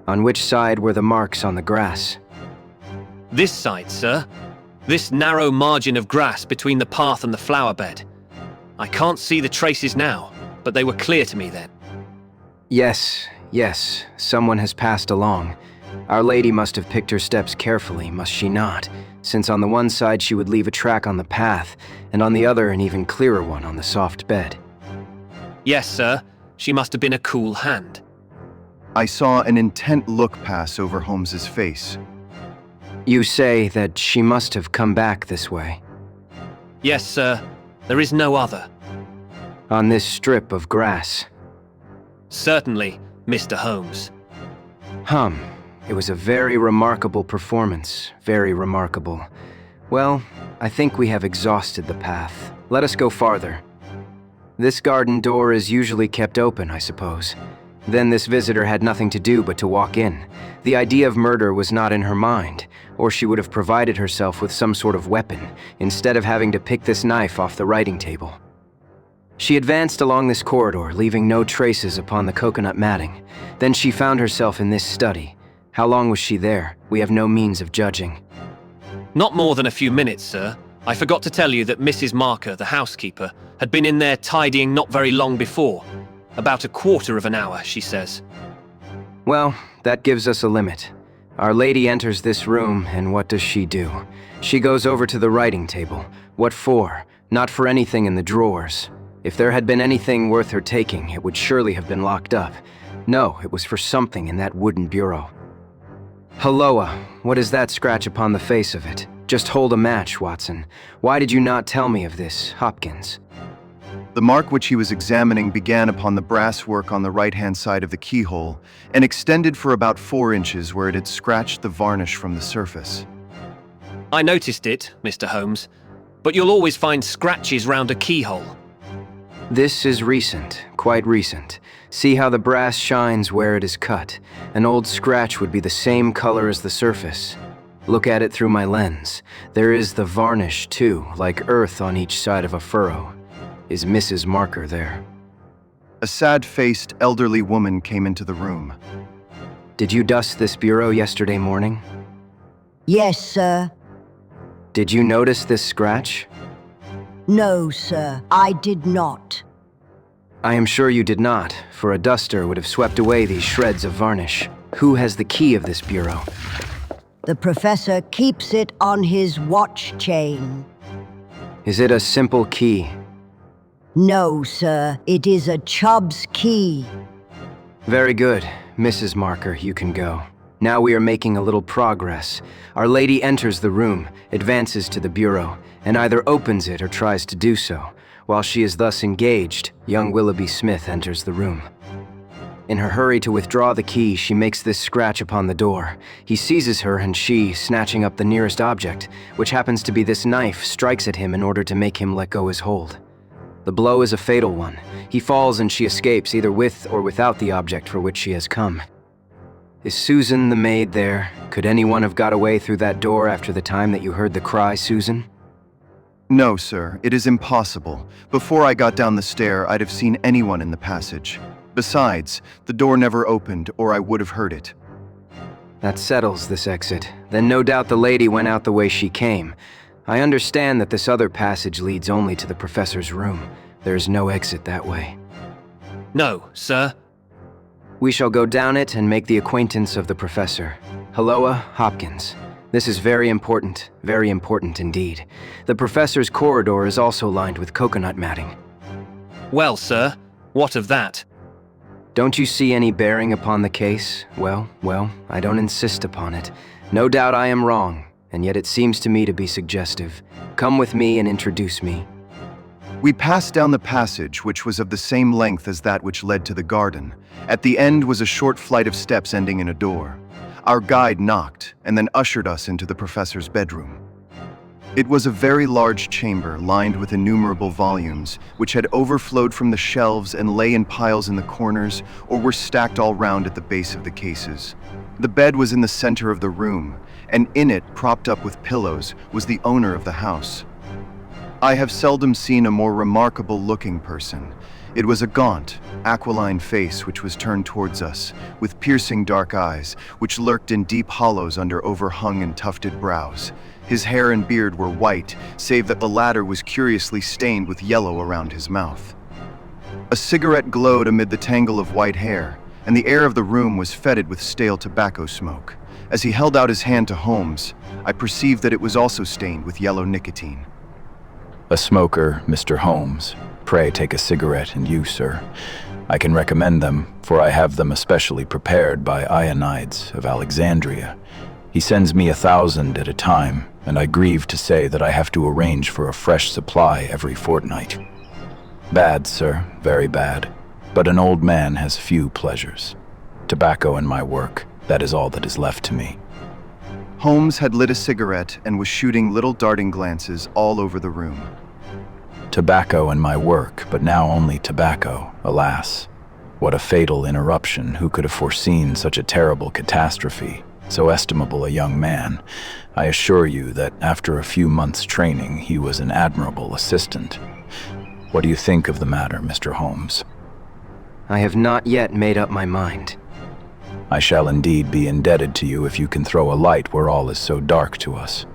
Speaker 2: On which side were the marks on the grass?
Speaker 3: This side, sir. This narrow margin of grass between the path and the flower bed. I can't see the traces now, but they were clear to me then.
Speaker 2: Yes, someone has passed along. Our lady must have picked her steps carefully, must she not? Since on the one side she would leave a track on the path, and on the other an even clearer one on the soft bed.
Speaker 3: Yes, sir. She must have been a cool hand.
Speaker 1: I saw an intent look pass over Holmes's face.
Speaker 2: You say that she must have come back this way.
Speaker 3: Yes, sir. There is no other.
Speaker 2: On this strip of grass.
Speaker 3: Certainly, Mr. Holmes.
Speaker 2: It was a very remarkable performance, very remarkable. Well, I think we have exhausted the path. Let us go farther. This garden door is usually kept open, I suppose. Then this visitor had nothing to do but to walk in. The idea of murder was not in her mind, or she would have provided herself with some sort of weapon, instead of having to pick this knife off the writing table. She advanced along this corridor, leaving no traces upon the coconut matting. Then she found herself in this study. How long was she there? We have no means of judging.
Speaker 3: Not more than a few minutes, sir. I forgot to tell you that Mrs. Marker, the housekeeper, had been in there tidying not very long before. About a quarter of an hour, she says.
Speaker 2: Well, that gives us a limit. Our lady enters this room, and what does she do? She goes over to the writing table. What for? Not for anything in the drawers. If there had been anything worth her taking, it would surely have been locked up. No, it was for something in that wooden bureau. Halloa, what is that scratch upon the face of it? Just hold a match, Watson. Why did you not tell me of this, Hopkins?
Speaker 1: The mark which he was examining began upon the brass work on the right-hand side of the keyhole and extended for about 4 inches where it had scratched the varnish from the surface.
Speaker 3: I noticed it, Mr. Holmes, but you'll always find scratches round a keyhole.
Speaker 2: This is recent, quite recent. See how the brass shines where it is cut. An old scratch would be the same color as the surface. Look at it through my lens. There is the varnish, too, like earth on each side of a furrow. Is Mrs. Marker there?
Speaker 1: A sad-faced, elderly woman came into the room.
Speaker 2: Did you dust this bureau yesterday morning?
Speaker 5: Yes, sir.
Speaker 2: Did you notice this scratch?
Speaker 5: No, sir, I did not.
Speaker 2: I am sure you did not, for a duster would have swept away these shreds of varnish. Who has the key of this bureau?
Speaker 5: The professor keeps it on his watch chain.
Speaker 2: Is it a simple key?
Speaker 5: No, sir, it is a Chubb's key.
Speaker 2: Very good. Mrs. Marker, you can go. Now we are making a little progress. Our lady enters the room, advances to the bureau, and either opens it or tries to do so. While she is thus engaged, young Willoughby Smith enters the room. In her hurry to withdraw the key, she makes this scratch upon the door. He seizes her and she, snatching up the nearest object, which happens to be this knife, strikes at him in order to make him let go his hold. The blow is a fatal one. He falls and she escapes, either with or without the object for which she has come. Is Susan the maid there? Could anyone have got away through that door after the time that you heard the cry, Susan?
Speaker 1: No, sir, it is impossible. Before I got down the stair, I'd have seen anyone in the passage. Besides, the door never opened, or I would have heard it.
Speaker 2: That settles this exit. Then no doubt the lady went out the way she came. I understand that this other passage leads only to the professor's room. There is no exit that way.
Speaker 3: No, sir.
Speaker 2: We shall go down it and make the acquaintance of the professor. Helloa, Hopkins. This is very important indeed. The professor's corridor is also lined with coconut matting.
Speaker 3: Well, sir, what of that?
Speaker 2: Don't you see any bearing upon the case? Well, I don't insist upon it. No doubt I am wrong, and yet it seems to me to be suggestive. Come with me and introduce me.
Speaker 1: We passed down the passage, which was of the same length as that which led to the garden. At the end was a short flight of steps ending in a door. Our guide knocked, and then ushered us into the professor's bedroom. It was a very large chamber lined with innumerable volumes, which had overflowed from the shelves and lay in piles in the corners or were stacked all round at the base of the cases. The bed was in the center of the room, and in it, propped up with pillows, was the owner of the house. I have seldom seen a more remarkable-looking person. It was a gaunt, aquiline face which was turned towards us, with piercing dark eyes, which lurked in deep hollows under overhung and tufted brows. His hair and beard were white, save that the latter was curiously stained with yellow around his mouth. A cigarette glowed amid the tangle of white hair, and the air of the room was fetid with stale tobacco smoke. As he held out his hand to Holmes, I perceived that it was also stained with yellow nicotine.
Speaker 6: A smoker, Mr. Holmes. Pray take a cigarette, and you, sir. I can recommend them, for I have them especially prepared by Ionides of Alexandria. He sends me 1,000 at a time, and I grieve to say that I have to arrange for a fresh supply every fortnight. Bad, sir, very bad. But an old man has few pleasures. Tobacco and my work, that is all that is left to me.
Speaker 1: Holmes had lit a cigarette and was shooting little darting glances all over the room.
Speaker 6: Tobacco and my work, but now only tobacco, alas. What a fatal interruption. Who could have foreseen such a terrible catastrophe? So estimable a young man. I assure you that after a few months' training, he was an admirable assistant. What do you think of the matter, Mr. Holmes?
Speaker 2: I have not yet made up my mind.
Speaker 6: I shall indeed be indebted to you if you can throw a light where all is so dark to us.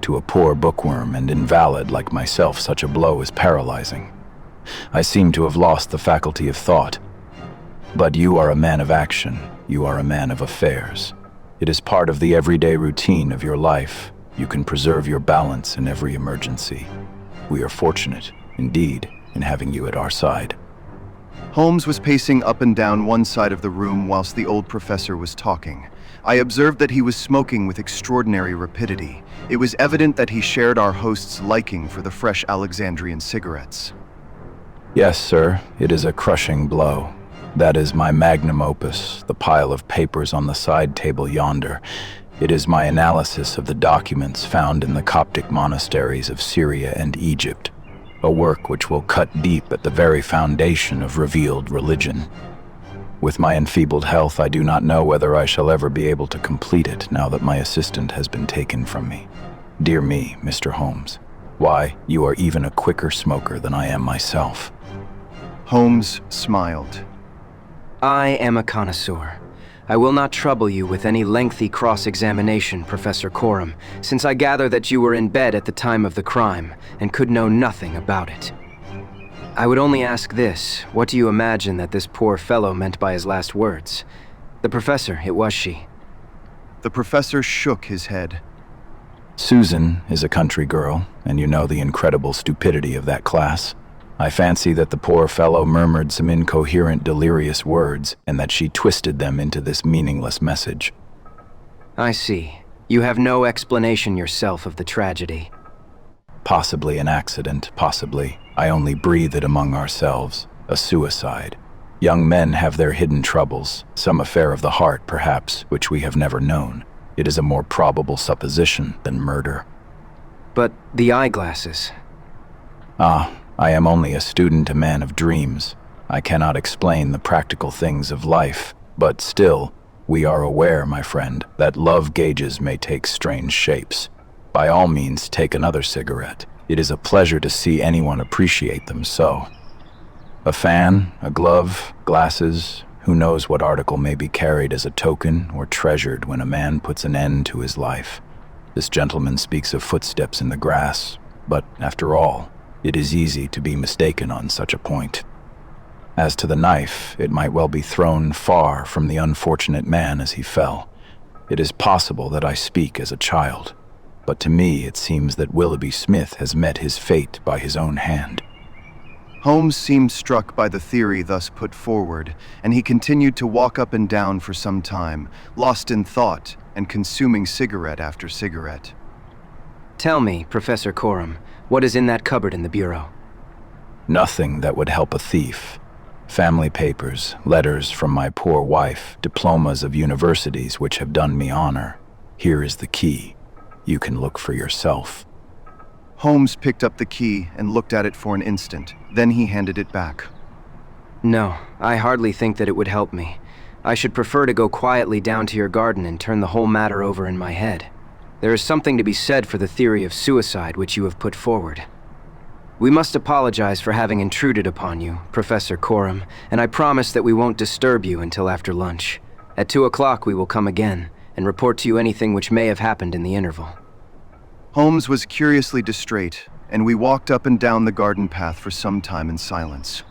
Speaker 6: To a poor bookworm and invalid like myself, such a blow is paralyzing. I seem to have lost the faculty of thought. But you are a man of action. You are a man of affairs. It is part of the everyday routine of your life. You can preserve your balance in every emergency. We are fortunate, indeed, in having you at our side.
Speaker 1: Holmes was pacing up and down one side of the room whilst the old professor was talking. I observed that he was smoking with extraordinary rapidity. It was evident that he shared our host's liking for the fresh Alexandrian cigarettes.
Speaker 6: Yes, sir, it is a crushing blow. That is my magnum opus, the pile of papers on the side table yonder. It is my analysis of the documents found in the Coptic monasteries of Syria and Egypt. A work which will cut deep at the very foundation of revealed religion. With my enfeebled health, I do not know whether I shall ever be able to complete it now that my assistant has been taken from me. Dear me, Mr. Holmes. Why, you are even a quicker smoker than I am myself.
Speaker 1: Holmes smiled.
Speaker 2: I am a connoisseur. I will not trouble you with any lengthy cross-examination, Professor Coram, since I gather that you were in bed at the time of the crime and could know nothing about it. I would only ask this: what do you imagine that this poor fellow meant by his last words? The professor, it was she.
Speaker 1: The professor shook his head.
Speaker 6: Susan is a country girl, and you know the incredible stupidity of that class. I fancy that the poor fellow murmured some incoherent, delirious words, and that she twisted them into this meaningless message.
Speaker 2: I see. You have no explanation yourself of the tragedy.
Speaker 6: Possibly an accident, possibly. I only breathe it among ourselves. A suicide. Young men have their hidden troubles, some affair of the heart, perhaps, which we have never known. It is a more probable supposition than murder.
Speaker 2: But the eyeglasses.
Speaker 6: Ah, I am only a student, a man of dreams. I cannot explain the practical things of life, but still, we are aware, my friend, that love gauges may take strange shapes. By all means, take another cigarette. It is a pleasure to see anyone appreciate them so. A fan, a glove, glasses, who knows what article may be carried as a token or treasured when a man puts an end to his life. This gentleman speaks of footsteps in the grass, but after all, it is easy to be mistaken on such a point. As to the knife, it might well be thrown far from the unfortunate man as he fell. It is possible that I speak as a child, but to me it seems that Willoughby Smith has met his fate by his own hand.
Speaker 1: Holmes seemed struck by the theory thus put forward, and he continued to walk up and down for some time, lost in thought and consuming cigarette after cigarette.
Speaker 2: Tell me, Professor Coram, what is in that cupboard in the bureau?
Speaker 6: Nothing that would help a thief. Family papers, letters from my poor wife, diplomas of universities which have done me honor. Here is the key. You can look for yourself.
Speaker 1: Holmes picked up the key and looked at it for an instant. Then he handed it back.
Speaker 2: No, I hardly think that it would help me. I should prefer to go quietly down to your garden and turn the whole matter over in my head. There is something to be said for the theory of suicide which you have put forward. We must apologize for having intruded upon you, Professor Coram, and I promise that we won't disturb you until after lunch. At 2 o'clock we will come again and report to you anything which may have happened in the interval.
Speaker 1: Holmes was curiously distrait, and we walked up and down the garden path for some time in silence.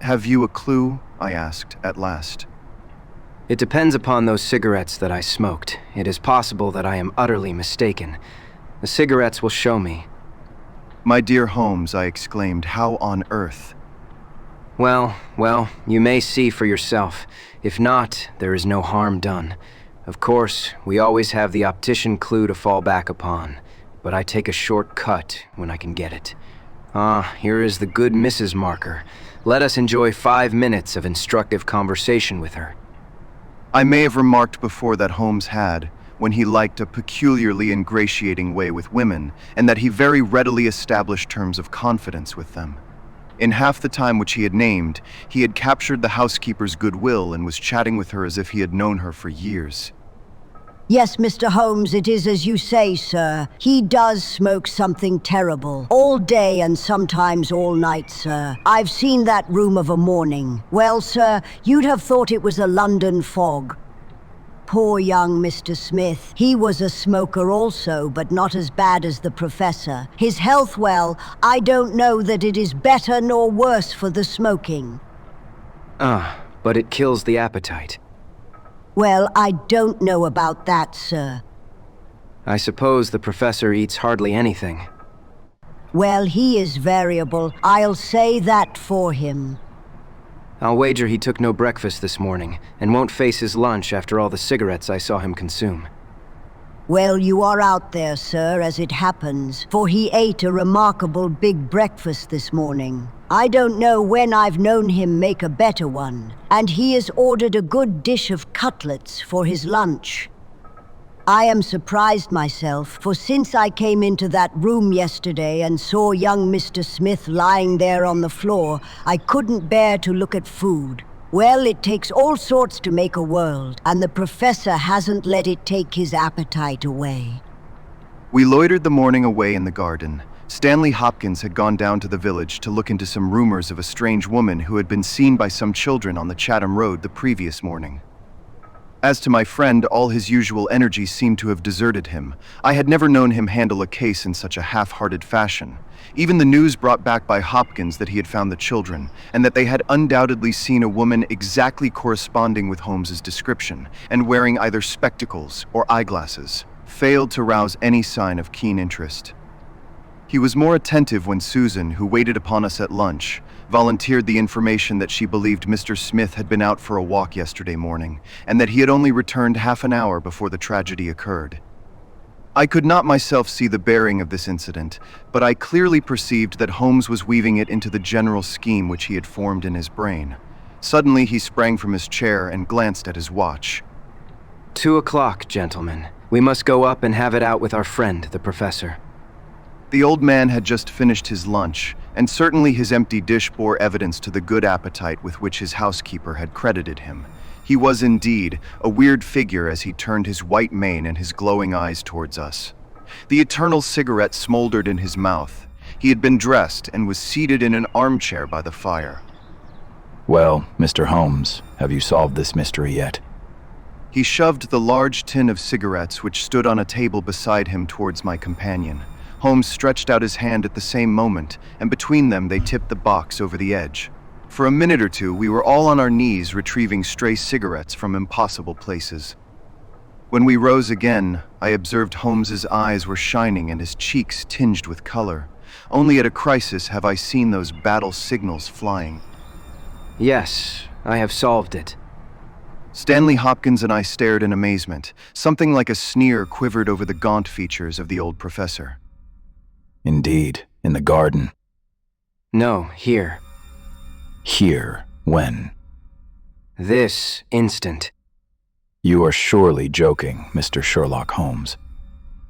Speaker 1: "Have you a clue?" I asked, at last.
Speaker 2: It depends upon those cigarettes that I smoked. It is possible that I am utterly mistaken. The cigarettes will show me.
Speaker 1: "My dear Holmes," I exclaimed, "how on earth?"
Speaker 2: Well, you may see for yourself. If not, there is no harm done. Of course, we always have the optician clue to fall back upon, but I take a short cut when I can get it. Here is the good Mrs. Marker. Let us enjoy 5 minutes of instructive conversation with her.
Speaker 1: I may have remarked before that Holmes had, when he liked a peculiarly ingratiating way with women, and that he very readily established terms of confidence with them. In half the time which he had named, he had captured the housekeeper's goodwill and was chatting with her as if he had known her for years.
Speaker 5: Yes, Mr. Holmes, it is as you say, sir. He does smoke something terrible. All day and sometimes all night, sir. I've seen that room of a morning. Well, sir, you'd have thought it was a London fog. Poor young Mr. Smith. He was a smoker also, but not as bad as the professor. His health, well, I don't know that it is better nor worse for the smoking.
Speaker 2: But it kills the appetite.
Speaker 5: Well, I don't know about that, sir.
Speaker 2: I suppose the professor eats hardly anything.
Speaker 5: Well, he is variable. I'll say that for him.
Speaker 2: I'll wager he took no breakfast this morning, and won't face his lunch after all the cigarettes I saw him consume.
Speaker 5: Well, you are out there, sir, as it happens, for he ate a remarkable big breakfast this morning. I don't know when I've known him make a better one, and he has ordered a good dish of cutlets for his lunch. I am surprised myself, for since I came into that room yesterday and saw young Mr. Smith lying there on the floor, I couldn't bear to look at food. Well, it takes all sorts to make a world, and the professor hasn't let it take his appetite away.
Speaker 1: We loitered the morning away in the garden. Stanley Hopkins had gone down to the village to look into some rumors of a strange woman who had been seen by some children on the Chatham Road the previous morning. As to my friend, all his usual energy seemed to have deserted him. I had never known him handle a case in such a half-hearted fashion. Even the news brought back by Hopkins that he had found the children, and that they had undoubtedly seen a woman exactly corresponding with Holmes's description, and wearing either spectacles or eyeglasses, failed to rouse any sign of keen interest. He was more attentive when Susan, who waited upon us at lunch, volunteered the information that she believed Mr. Smith had been out for a walk yesterday morning, and that he had only returned half an hour before the tragedy occurred. I could not myself see the bearing of this incident, but I clearly perceived that Holmes was weaving it into the general scheme which he had formed in his brain. Suddenly he sprang from his chair and glanced at his watch.
Speaker 2: 2 o'clock, gentlemen. We must go up and have it out with our friend, the professor.
Speaker 1: The old man had just finished his lunch, and certainly his empty dish bore evidence to the good appetite with which his housekeeper had credited him. He was indeed a weird figure as he turned his white mane and his glowing eyes towards us. The eternal cigarette smoldered in his mouth. He had been dressed and was seated in an armchair by the fire.
Speaker 6: Well, Mr. Holmes, have you solved this mystery yet?
Speaker 1: He shoved the large tin of cigarettes which stood on a table beside him towards my companion. Holmes stretched out his hand at the same moment, and between them they tipped the box over the edge. For a minute or two, we were all on our knees retrieving stray cigarettes from impossible places. When we rose again, I observed Holmes's eyes were shining and his cheeks tinged with color. Only at a crisis have I seen those battle signals flying.
Speaker 2: Yes, I have solved it.
Speaker 1: Stanley Hopkins and I stared in amazement. Something like a sneer quivered over the gaunt features of the old professor.
Speaker 6: Indeed, in the garden.
Speaker 2: No, here.
Speaker 6: Here, when?
Speaker 2: This instant.
Speaker 6: You are surely joking, Mr. Sherlock Holmes.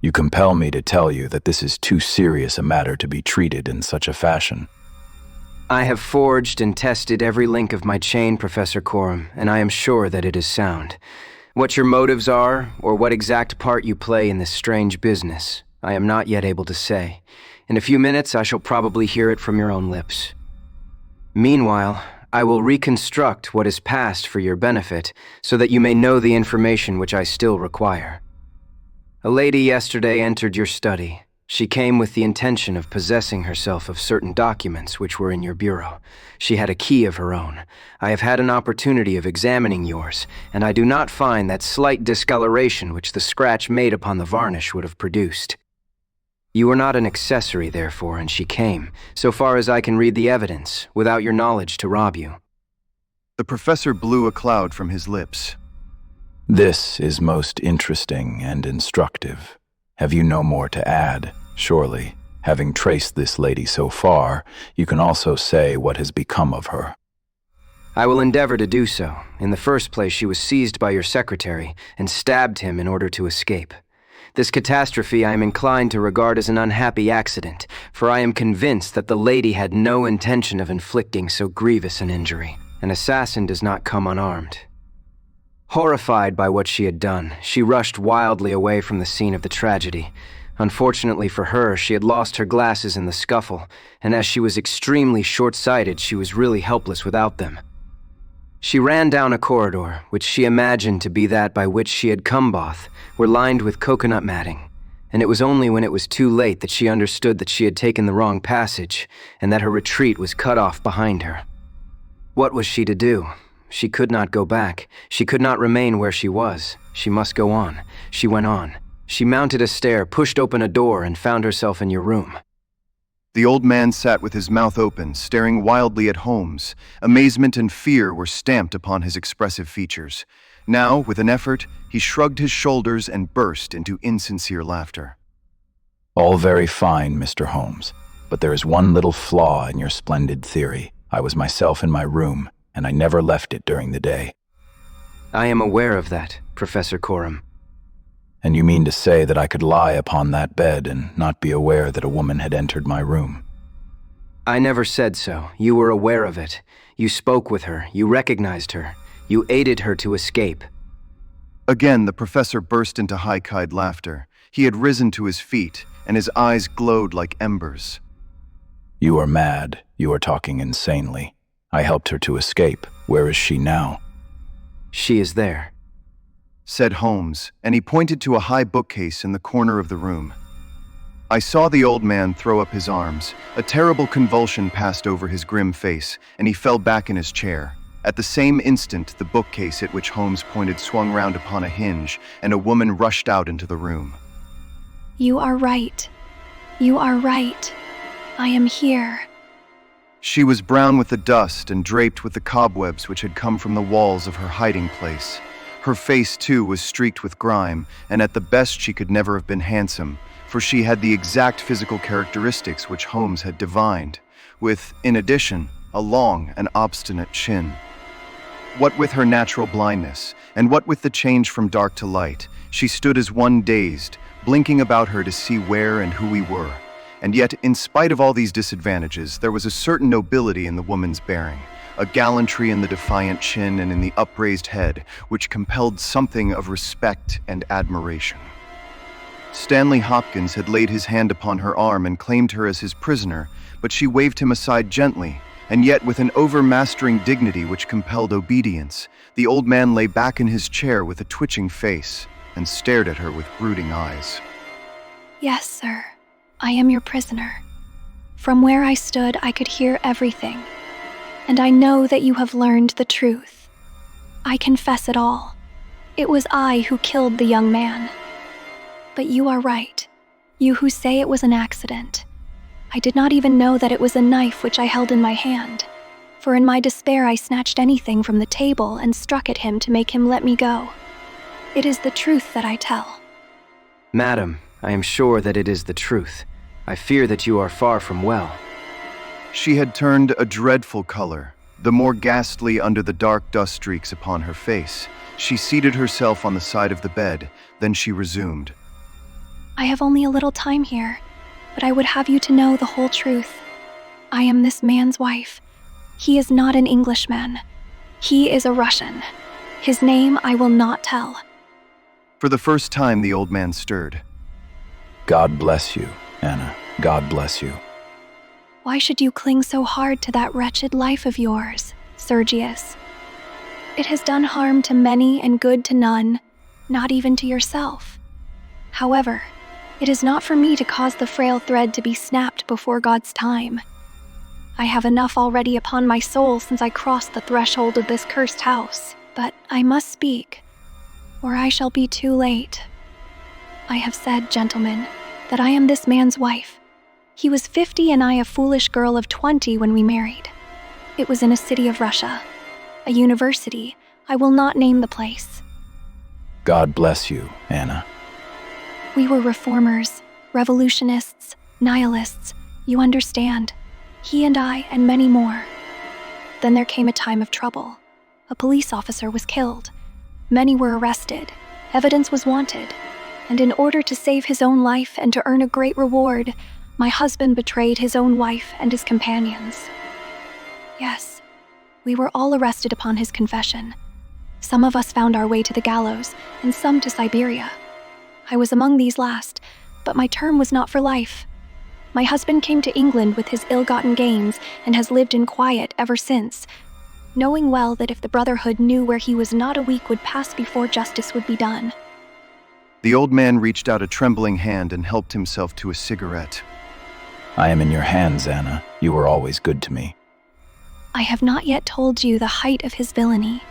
Speaker 6: You compel me to tell you that this is too serious a matter to be treated in such a fashion.
Speaker 2: I have forged and tested every link of my chain, Professor Coram, and I am sure that it is sound. What your motives are, or what exact part you play in this strange business, I am not yet able to say. In a few minutes, I shall probably hear it from your own lips. Meanwhile, I will reconstruct what is past for your benefit, so that you may know the information which I still require. A lady yesterday entered your study. She came with the intention of possessing herself of certain documents which were in your bureau. She had a key of her own. I have had an opportunity of examining yours, and I do not find that slight discoloration which the scratch made upon the varnish would have produced. You were not an accessory, therefore, and she came, so far as I can read the evidence, without your knowledge to rob you.
Speaker 1: The professor blew a cloud from his lips.
Speaker 6: This is most interesting and instructive. Have you no more to add? Surely, having traced this lady so far, you can also say what has become of her.
Speaker 2: I will endeavor to do so. In the first place, she was seized by your secretary and stabbed him in order to escape. This catastrophe I am inclined to regard as an unhappy accident, for I am convinced that the lady had no intention of inflicting so grievous an injury. An assassin does not come unarmed. Horrified by what she had done, she rushed wildly away from the scene of the tragedy. Unfortunately for her, she had lost her glasses in the scuffle, and as she was extremely short-sighted, she was really helpless without them. She ran down a corridor, which she imagined to be that by which she had come both, were lined with coconut matting, and it was only when it was too late that she understood that she had taken the wrong passage, and that her retreat was cut off behind her. What was she to do? She could not go back. She could not remain where she was. She must go on. She went on. She mounted a stair, pushed open a door, and found herself in your room.
Speaker 1: The old man sat with his mouth open, staring wildly at Holmes. Amazement and fear were stamped upon his expressive features. Now, with an effort, he shrugged his shoulders and burst into insincere laughter.
Speaker 6: All very fine, Mr. Holmes, but there is one little flaw in your splendid theory. I was myself in my room, and I never left it during the day.
Speaker 2: I am aware of that, Professor Coram.
Speaker 6: And you mean to say that I could lie upon that bed and not be aware that a woman had entered my room?
Speaker 2: I never said so. You were aware of it. You spoke with her. You recognized her. You aided her to escape.
Speaker 1: Again, the professor burst into high-keyed laughter. He had risen to his feet, and his eyes glowed like embers.
Speaker 6: You are mad. You are talking insanely. I helped her to escape. Where is she now?
Speaker 2: She is there,
Speaker 1: said Holmes, and he pointed to a high bookcase in the corner of the room. I saw the old man throw up his arms. A terrible convulsion passed over his grim face, and he fell back in his chair. At the same instant, the bookcase at which Holmes pointed swung round upon a hinge, and a woman rushed out into the room.
Speaker 8: You are right. You are right. I am here.
Speaker 1: She was brown with the dust and draped with the cobwebs which had come from the walls of her hiding place. Her face, too, was streaked with grime, and at the best she could never have been handsome, for she had the exact physical characteristics which Holmes had divined, with, in addition, a long and obstinate chin. What with her natural blindness, and what with the change from dark to light, she stood as one dazed, blinking about her to see where and who we were. And yet, in spite of all these disadvantages, there was a certain nobility in the woman's bearing, a gallantry in the defiant chin and in the upraised head, which compelled something of respect and admiration. Stanley Hopkins had laid his hand upon her arm and claimed her as his prisoner, but she waved him aside gently, and yet with an overmastering dignity which compelled obedience. The old man lay back in his chair with a twitching face and stared at her with brooding eyes.
Speaker 8: Yes, sir. I am your prisoner. From where I stood, I could hear everything. And I know that you have learned the truth. I confess it all. It was I who killed the young man. But you are right. You who say it was an accident. I did not even know that it was a knife which I held in my hand. For in my despair I snatched anything from the table and struck at him to make him let me go. It is the truth that I tell.
Speaker 2: Madam, I am sure that it is the truth. I fear that you are far from well.
Speaker 1: She had turned a dreadful color, the more ghastly under the dark dust streaks upon her face. She seated herself on the side of the bed, then she resumed.
Speaker 8: I have only a little time here, but I would have you to know the whole truth. I am this man's wife. He is not an Englishman. He is a Russian. His name I will not tell.
Speaker 1: For the first time, the old man stirred.
Speaker 6: God bless you, Anna. God bless you.
Speaker 8: Why should you cling so hard to that wretched life of yours, Sergius? It has done harm to many and good to none, not even to yourself. However, it is not for me to cause the frail thread to be snapped before God's time. I have enough already upon my soul since I crossed the threshold of this cursed house, but I must speak, or I shall be too late. I have said, gentlemen, that I am this man's wife. He was 50 and I a foolish girl of 20 when we married. It was in a city of Russia, a university. I will not name the place.
Speaker 6: God bless you, Anna.
Speaker 8: We were reformers, revolutionists, nihilists, you understand. He and I, and many more. Then there came a time of trouble. A police officer was killed. Many were arrested. Evidence was wanted. And in order to save his own life and to earn a great reward, my husband betrayed his own wife and his companions. Yes, we were all arrested upon his confession. Some of us found our way to the gallows, and some to Siberia. I was among these last, but my term was not for life. My husband came to England with his ill-gotten gains and has lived in quiet ever since, knowing well that if the Brotherhood knew where he was, not a week would pass before justice would be done.
Speaker 1: The old man reached out a trembling hand and helped himself to a cigarette.
Speaker 6: I am in your hands, Anna. You were always good to me.
Speaker 8: I have not yet told you the height of his villainy.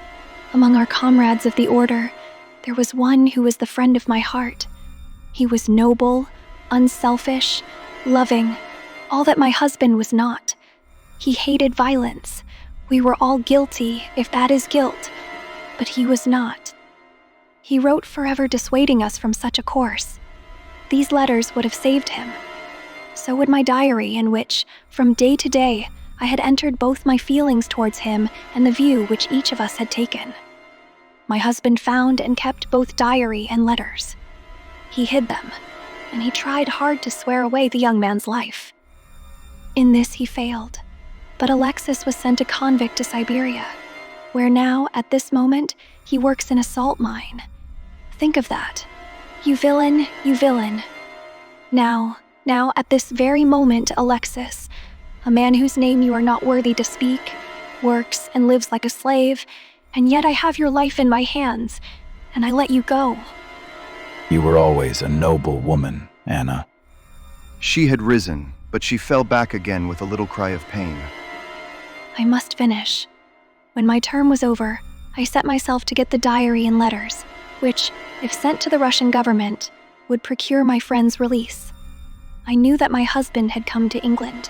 Speaker 8: Among our comrades of the order, there was one who was the friend of my heart. He was noble, unselfish, loving, all that my husband was not. He hated violence. We were all guilty, if that is guilt, but he was not. He wrote forever dissuading us from such a course. These letters would have saved him. So would my diary, in which, from day to day, I had entered both my feelings towards him and the view which each of us had taken. My husband found and kept both diary and letters. He hid them, and he tried hard to swear away the young man's life. In this he failed, but Alexis was sent a convict to Siberia, where now, at this moment, he works in a salt mine. Think of that. You villain, you villain. Now, at this very moment, Alexis, a man whose name you are not worthy to speak, works and lives like a slave, and yet I have your life in my hands, and I let you go.
Speaker 6: You were always a noble woman, Anna.
Speaker 1: She had risen, but she fell back again with a little cry of pain.
Speaker 8: I must finish. When my term was over, I set myself to get the diary and letters, which, if sent to the Russian government, would procure my friend's release. I knew that my husband had come to England.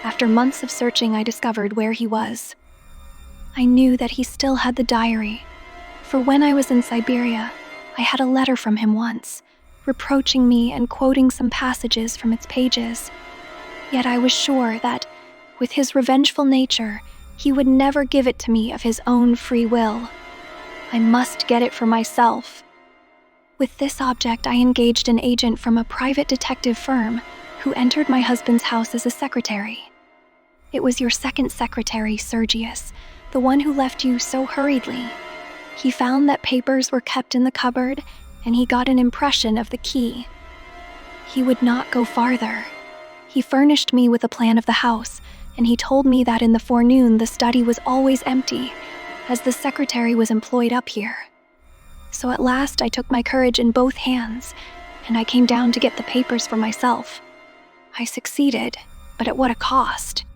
Speaker 8: After months of searching, I discovered where he was. I knew that he still had the diary, for when I was in Siberia, I had a letter from him once, reproaching me and quoting some passages from its pages. Yet I was sure that, with his revengeful nature, he would never give it to me of his own free will. I must get it for myself. With this object, I engaged an agent from a private detective firm who entered my husband's house as a secretary. It was your second secretary, Sergius, the one who left you so hurriedly. He found that papers were kept in the cupboard, and he got an impression of the key. He would not go farther. He furnished me with a plan of the house, and he told me that in the forenoon the study was always empty, as the secretary was employed up here. So at last I took my courage in both hands, and I came down to get the papers for myself. I succeeded, but at what a cost.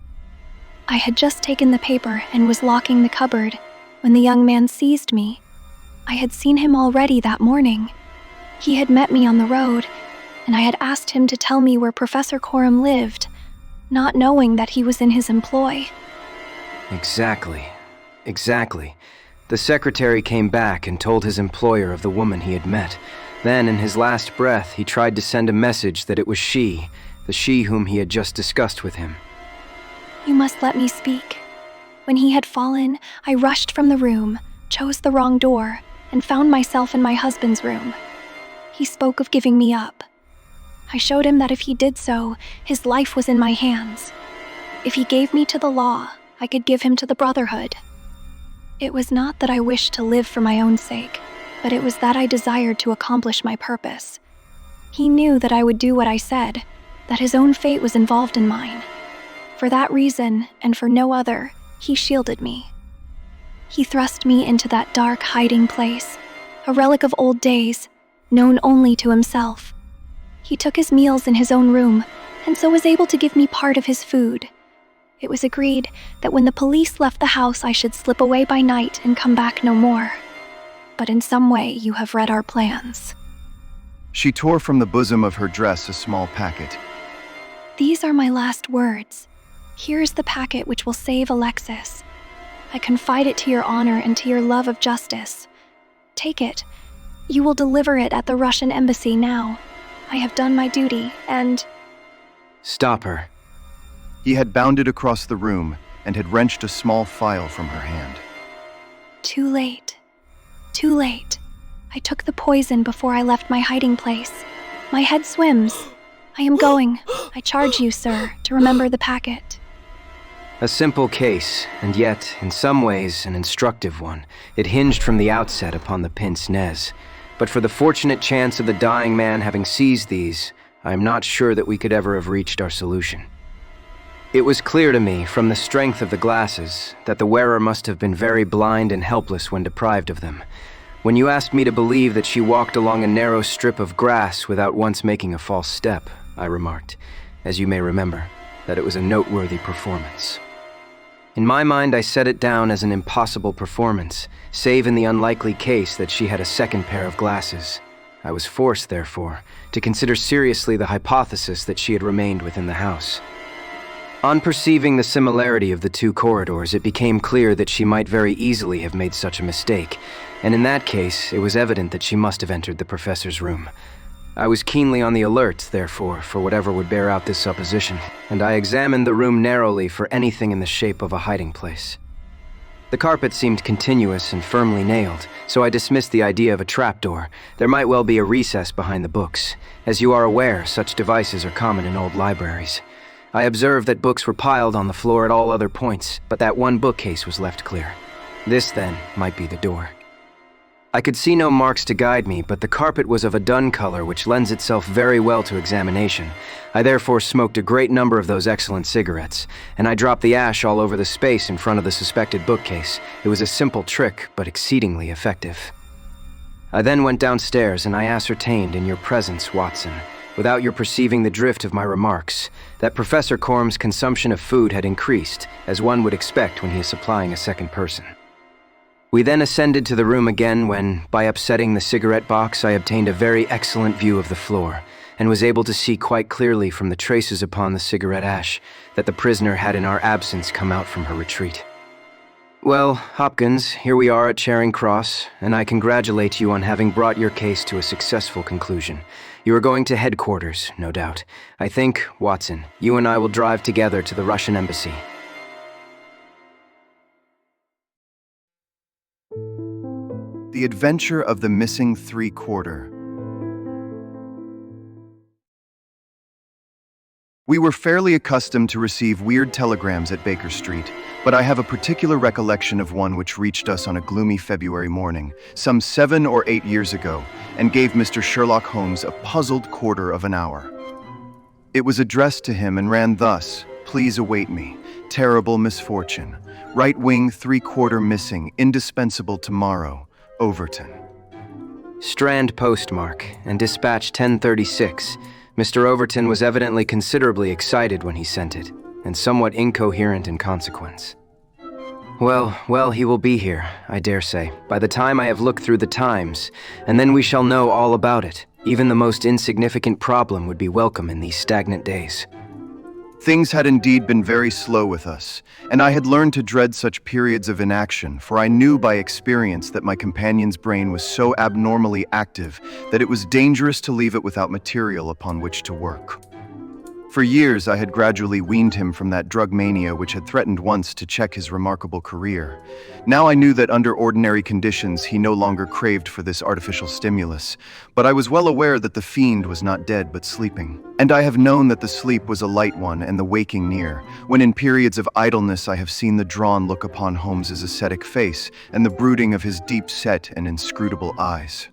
Speaker 8: I had just taken the paper and was locking the cupboard when the young man seized me. I had seen him already that morning. He had met me on the road, and I had asked him to tell me where Professor Coram lived, not knowing that he was in his employ.
Speaker 2: Exactly. The secretary came back and told his employer of the woman he had met. Then, in his last breath, he tried to send a message that it was she, the she whom he had just discussed with him.
Speaker 8: You must let me speak. When he had fallen, I rushed from the room, chose the wrong door, and found myself in my husband's room. He spoke of giving me up. I showed him that if he did so, his life was in my hands. If he gave me to the law, I could give him to the Brotherhood. It was not that I wished to live for my own sake, but it was that I desired to accomplish my purpose. He knew that I would do what I said, that his own fate was involved in mine. For that reason, and for no other, he shielded me. He thrust me into that dark hiding place, a relic of old days, known only to himself. He took his meals in his own room, and so was able to give me part of his food. It was agreed that when the police left the house, I should slip away by night and come back no more. But in some way, you have read our plans.
Speaker 1: She tore from the bosom of her dress a small packet.
Speaker 8: These are my last words. Here is the packet which will save Alexis. I confide it to your honor and to your love of justice. Take it. You will deliver it at the Russian embassy now. I have done my duty, and...
Speaker 2: Stop her.
Speaker 1: He had bounded across the room and had wrenched a small file from her hand.
Speaker 8: Too late. Too late. I took the poison before I left my hiding place. My head swims. I am going. I charge you, sir, to remember the packet.
Speaker 2: A simple case, and yet, in some ways, an instructive one. It hinged from the outset upon the Pince-Nez. But for the fortunate chance of the dying man having seized these, I am not sure that we could ever have reached our solution. It was clear to me, from the strength of the glasses, that the wearer must have been very blind and helpless when deprived of them. When you asked me to believe that she walked along a narrow strip of grass without once making a false step, I remarked, as you may remember, that it was a noteworthy performance. In my mind, I set it down as an impossible performance, save in the unlikely case that she had a second pair of glasses. I was forced, therefore, to consider seriously the hypothesis that she had remained within the house. On perceiving the similarity of the two corridors, it became clear that she might very easily have made such a mistake, and in that case, it was evident that she must have entered the professor's room. I was keenly on the alert, therefore, for whatever would bear out this supposition, and I examined the room narrowly for anything in the shape of a hiding place. The carpet seemed continuous and firmly nailed, so I dismissed the idea of a trapdoor. There might well be a recess behind the books. As you are aware, such devices are common in old libraries. I observed that books were piled on the floor at all other points, but that one bookcase was left clear. This, then, might be the door. I could see no marks to guide me, but the carpet was of a dun color which lends itself very well to examination. I therefore smoked a great number of those excellent cigarettes, and I dropped the ash all over the space in front of the suspected bookcase. It was a simple trick, but exceedingly effective. I then went downstairs, and I ascertained in your presence, Watson, without your perceiving the drift of my remarks, that Professor Coram's consumption of food had increased, as one would expect when he is supplying a second person. We then ascended to the room again when, by upsetting the cigarette box, I obtained a very excellent view of the floor, and was able to see quite clearly from the traces upon the cigarette ash that the prisoner had in our absence come out from her retreat. Well, Hopkins, here we are at Charing Cross, and I congratulate you on having brought your case to a successful conclusion. You are going to headquarters, no doubt. I think, Watson, you and I will drive together to the Russian embassy.
Speaker 1: The Adventure of the Missing Three-Quarter. We were fairly accustomed to receive weird telegrams at Baker Street, but I have a particular recollection of one which reached us on a gloomy February morning, some 7 or 8 years ago, and gave Mr. Sherlock Holmes a puzzled quarter of an hour. It was addressed to him and ran thus: "Please await me. Terrible misfortune. Right wing 3/4 missing. Indispensable tomorrow. Overton."
Speaker 2: Strand postmark and dispatch 1036. Mr. Overton was evidently considerably excited when he sent it, and somewhat incoherent in consequence. Well, he will be here, I dare say, by the time I have looked through the Times, and then we shall know all about it. Even the most insignificant problem would be welcome in these stagnant days.
Speaker 1: Things had indeed been very slow with us, and I had learned to dread such periods of inaction, for I knew by experience that my companion's brain was so abnormally active that it was dangerous to leave it without material upon which to work. For years, I had gradually weaned him from that drug mania which had threatened once to check his remarkable career. Now I knew that under ordinary conditions he no longer craved for this artificial stimulus, but I was well aware that the fiend was not dead but sleeping. And I have known that the sleep was a light one and the waking near, when in periods of idleness I have seen the drawn look upon Holmes's ascetic face and the brooding of his deep-set and inscrutable eyes.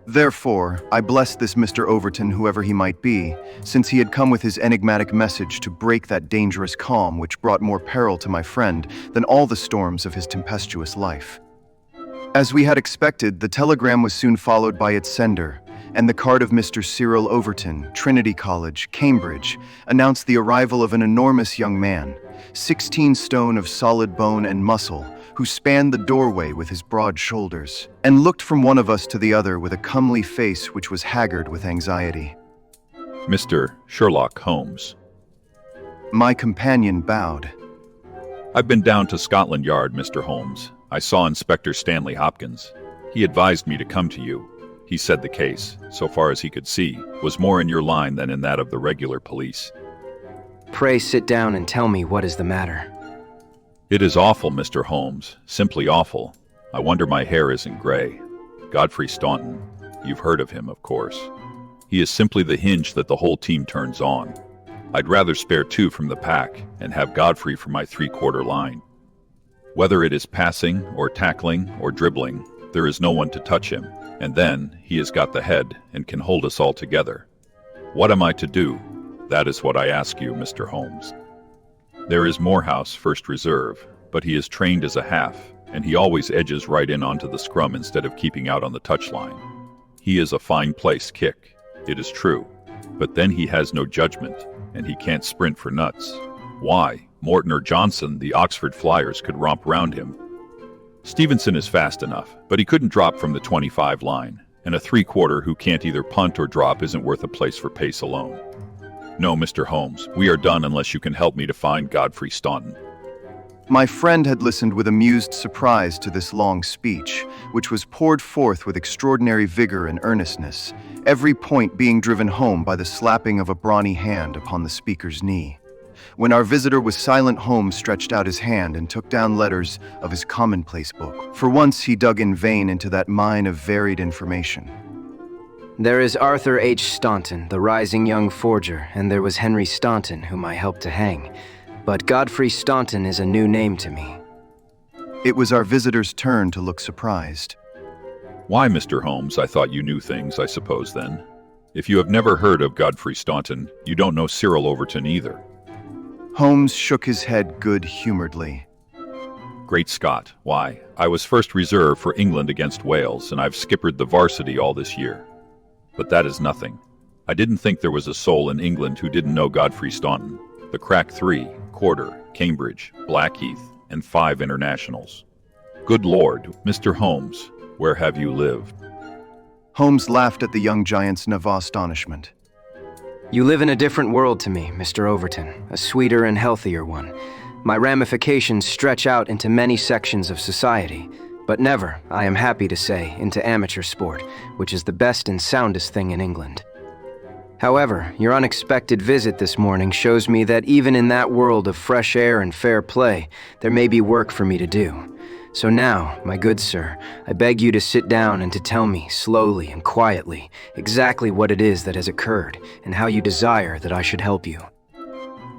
Speaker 1: Therefore, I blessed this Mr. Overton, whoever he might be, since he had come with his enigmatic message to break that dangerous calm which brought more peril to my friend than all the storms of his tempestuous life. As we had expected, the telegram was soon followed by its sender, and the card of Mr. Cyril Overton, Trinity College, Cambridge, announced the arrival of an enormous young man, 16 stone of solid bone and muscle, who spanned the doorway with his broad shoulders, and looked from one of us to the other with a comely face which was haggard with anxiety.
Speaker 7: Mr. Sherlock Holmes.
Speaker 1: My companion bowed.
Speaker 7: I've been down to Scotland Yard, Mr. Holmes. I saw Inspector Stanley Hopkins. He advised me to come to you. He said the case, so far as he could see, was more in your line than in that of the regular police.
Speaker 2: Pray sit down and tell me what is the matter.
Speaker 7: It is awful, Mr. Holmes. Simply awful. I wonder my hair isn't gray. Godfrey Staunton. You've heard of him, of course. He is simply the hinge that the whole team turns on. I'd rather spare 2 from the pack and have Godfrey for my 3/4 line. Whether it is passing or tackling or dribbling, there is no one to touch him, and then he has got the head and can hold us all together. What am I to do? That is what I ask you, Mr. Holmes. There is Morehouse, first reserve, but he is trained as a half, and he always edges right in onto the scrum instead of keeping out on the touchline. He is a fine-placed kick, it is true, but then he has no judgment, and he can't sprint for nuts. Why, Morton or Johnson, the Oxford Flyers, could romp round him. Stevenson is fast enough, but he couldn't drop from the 25 line, and a 3/4 who can't either punt or drop isn't worth a place for pace alone. No, Mr. Holmes, we are done unless you can help me to find Godfrey Staunton.
Speaker 1: My friend had listened with amused surprise to this long speech, which was poured forth with extraordinary vigor and earnestness, every point being driven home by the slapping of a brawny hand upon the speaker's knee. When our visitor was silent, Holmes stretched out his hand and took down letters of his commonplace book. For once he dug in vain into that mine of varied information.
Speaker 2: There is Arthur H. Staunton, the rising young forger, and there was Henry Staunton, whom I helped to hang. But Godfrey Staunton is a new name to me.
Speaker 1: It was our visitor's turn to look surprised.
Speaker 7: Why, Mr. Holmes, I thought you knew things, I suppose, then. If you have never heard of Godfrey Staunton, you don't know Cyril Overton either.
Speaker 1: Holmes shook his head good-humoredly.
Speaker 7: Great Scott, why, I was first reserve for England against Wales, and I've skippered the varsity all this year. But that is nothing. I didn't think there was a soul in England who didn't know Godfrey Staunton. The crack 3, Quarter, Cambridge, Blackheath, and 5 internationals. Good Lord, Mr. Holmes, where have you lived?
Speaker 1: Holmes laughed at the young giant's naïve astonishment.
Speaker 2: You live in a different world to me, Mr. Overton, a sweeter and healthier one. My ramifications stretch out into many sections of society, but never, I am happy to say, into amateur sport, which is the best and soundest thing in England. However, your unexpected visit this morning shows me that even in that world of fresh air and fair play, there may be work for me to do. So now, my good sir, I beg you to sit down and to tell me, slowly and quietly, exactly what it is that has occurred, and how you desire that I should help you.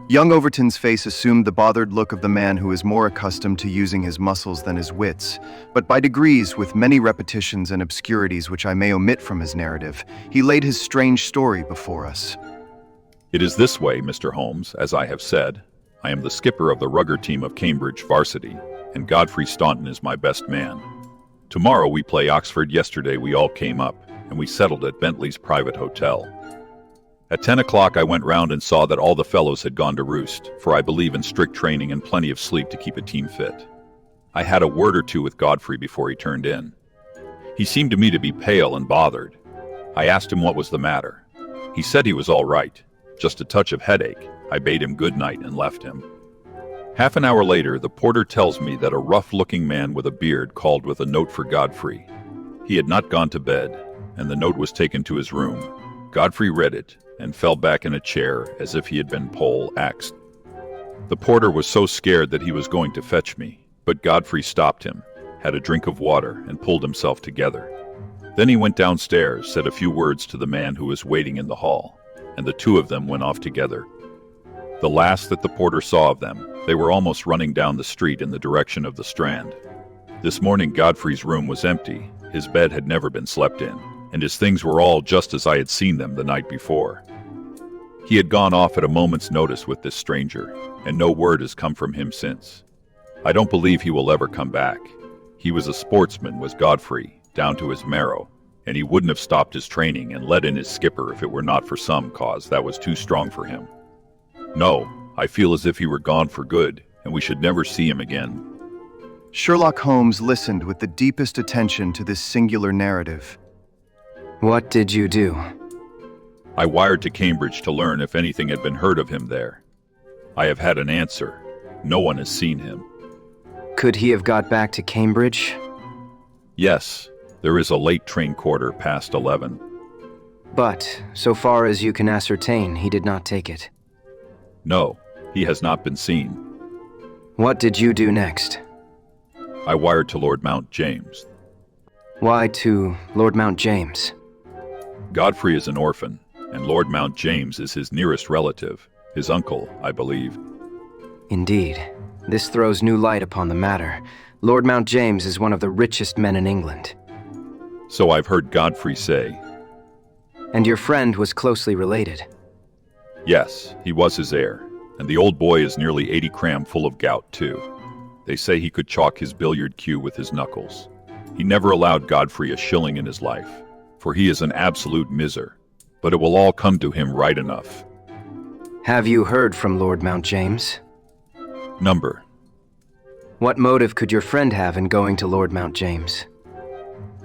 Speaker 1: Young Overton's face assumed the bothered look of the man who is more accustomed to using his muscles than his wits, but by degrees, with many repetitions and obscurities which I may omit from his narrative, he laid his strange story before us.
Speaker 7: It is this way, Mr. Holmes, as I have said. I am the skipper of the rugger team of Cambridge varsity, and Godfrey Staunton is my best man. Tomorrow we play Oxford. Yesterday we all came up, and we settled at Bentley's private hotel. At 10 o'clock I went round and saw that all the fellows had gone to roost, for I believe in strict training and plenty of sleep to keep a team fit. I had a word or two with Godfrey before he turned in. He seemed to me to be pale and bothered. I asked him what was the matter. He said he was all right, just a touch of headache. I bade him good night and left him. Half an hour later, the porter tells me that a rough-looking man with a beard called with a note for Godfrey. He had not gone to bed, and the note was taken to his room. Godfrey read it and fell back in a chair as if he had been pole-axed. The porter was so scared that he was going to fetch me, but Godfrey stopped him, had a drink of water, and pulled himself together. Then he went downstairs, said a few words to the man who was waiting in the hall, and the two of them went off together. The last that the porter saw of them, they were almost running down the street in the direction of the Strand. This morning Godfrey's room was empty. His bed had never been slept in, and his things were all just as I had seen them the night before. He had gone off at a moment's notice with this stranger, and no word has come from him since. I don't believe he will ever come back. He was a sportsman, was Godfrey, down to his marrow, and he wouldn't have stopped his training and let in his skipper if it were not for some cause that was too strong for him. No, I feel as if he were gone for good, and we should never see him again.
Speaker 1: Sherlock Holmes listened with the deepest attention to this singular narrative.
Speaker 2: What did you do?
Speaker 7: I wired to Cambridge to learn if anything had been heard of him there. I have had an answer. No one has seen him.
Speaker 2: Could he have got back to Cambridge?
Speaker 7: Yes, there is a late train quarter past 11.
Speaker 2: But, so far as you can ascertain, he did not take it.
Speaker 7: No, he has not been seen.
Speaker 2: What did you do next?
Speaker 7: I wired to Lord Mount James.
Speaker 2: Why to Lord Mount James?
Speaker 7: Godfrey is an orphan, and Lord Mount James is his nearest relative, his uncle, I believe.
Speaker 2: Indeed. This throws new light upon the matter. Lord Mount James is one of the richest men in England.
Speaker 7: So I've heard Godfrey say.
Speaker 2: And your friend was closely related?
Speaker 7: Yes, he was his heir, and the old boy is nearly 80 cram full of gout, too. They say he could chalk his billiard cue with his knuckles. He never allowed Godfrey a shilling in his life, for he is an absolute miser, but it will all come to him right enough.
Speaker 2: Have you heard from Lord Mount James?
Speaker 7: Number.
Speaker 2: What motive could your friend have in going to Lord Mount James?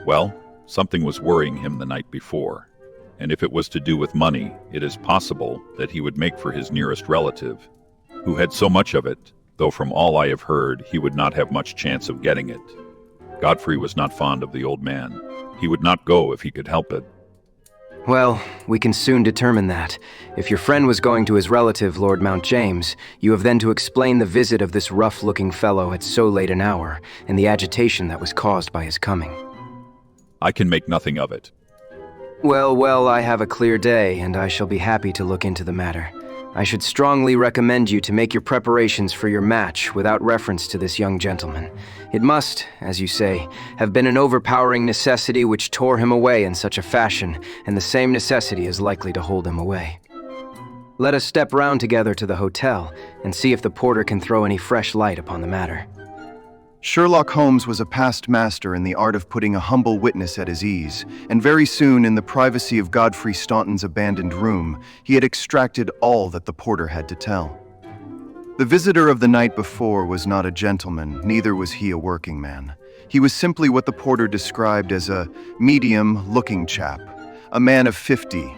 Speaker 7: Well, something was worrying him the night before, and if it was to do with money, it is possible that he would make for his nearest relative, who had so much of it, though from all I have heard, he would not have much chance of getting it. Godfrey was not fond of the old man. He would not go if he could help it.
Speaker 2: Well, we can soon determine that. If your friend was going to his relative, Lord Mount James, you have then to explain the visit of this rough-looking fellow at so late an hour, and the agitation that was caused by his coming.
Speaker 7: I can make nothing of it.
Speaker 2: Well, I have a clear day, and I shall be happy to look into the matter. I should strongly recommend you to make your preparations for your match without reference to this young gentleman. It must, as you say, have been an overpowering necessity which tore him away in such a fashion, and the same necessity is likely to hold him away. Let us step round together to the hotel, and see if the porter can throw any fresh light upon the matter.
Speaker 1: Sherlock Holmes was a past master in the art of putting a humble witness at his ease, and very soon, in the privacy of Godfrey Staunton's abandoned room, he had extracted all that the porter had to tell. The visitor of the night before was not a gentleman, neither was he a working man. He was simply what the porter described as a medium-looking chap, a man of 50,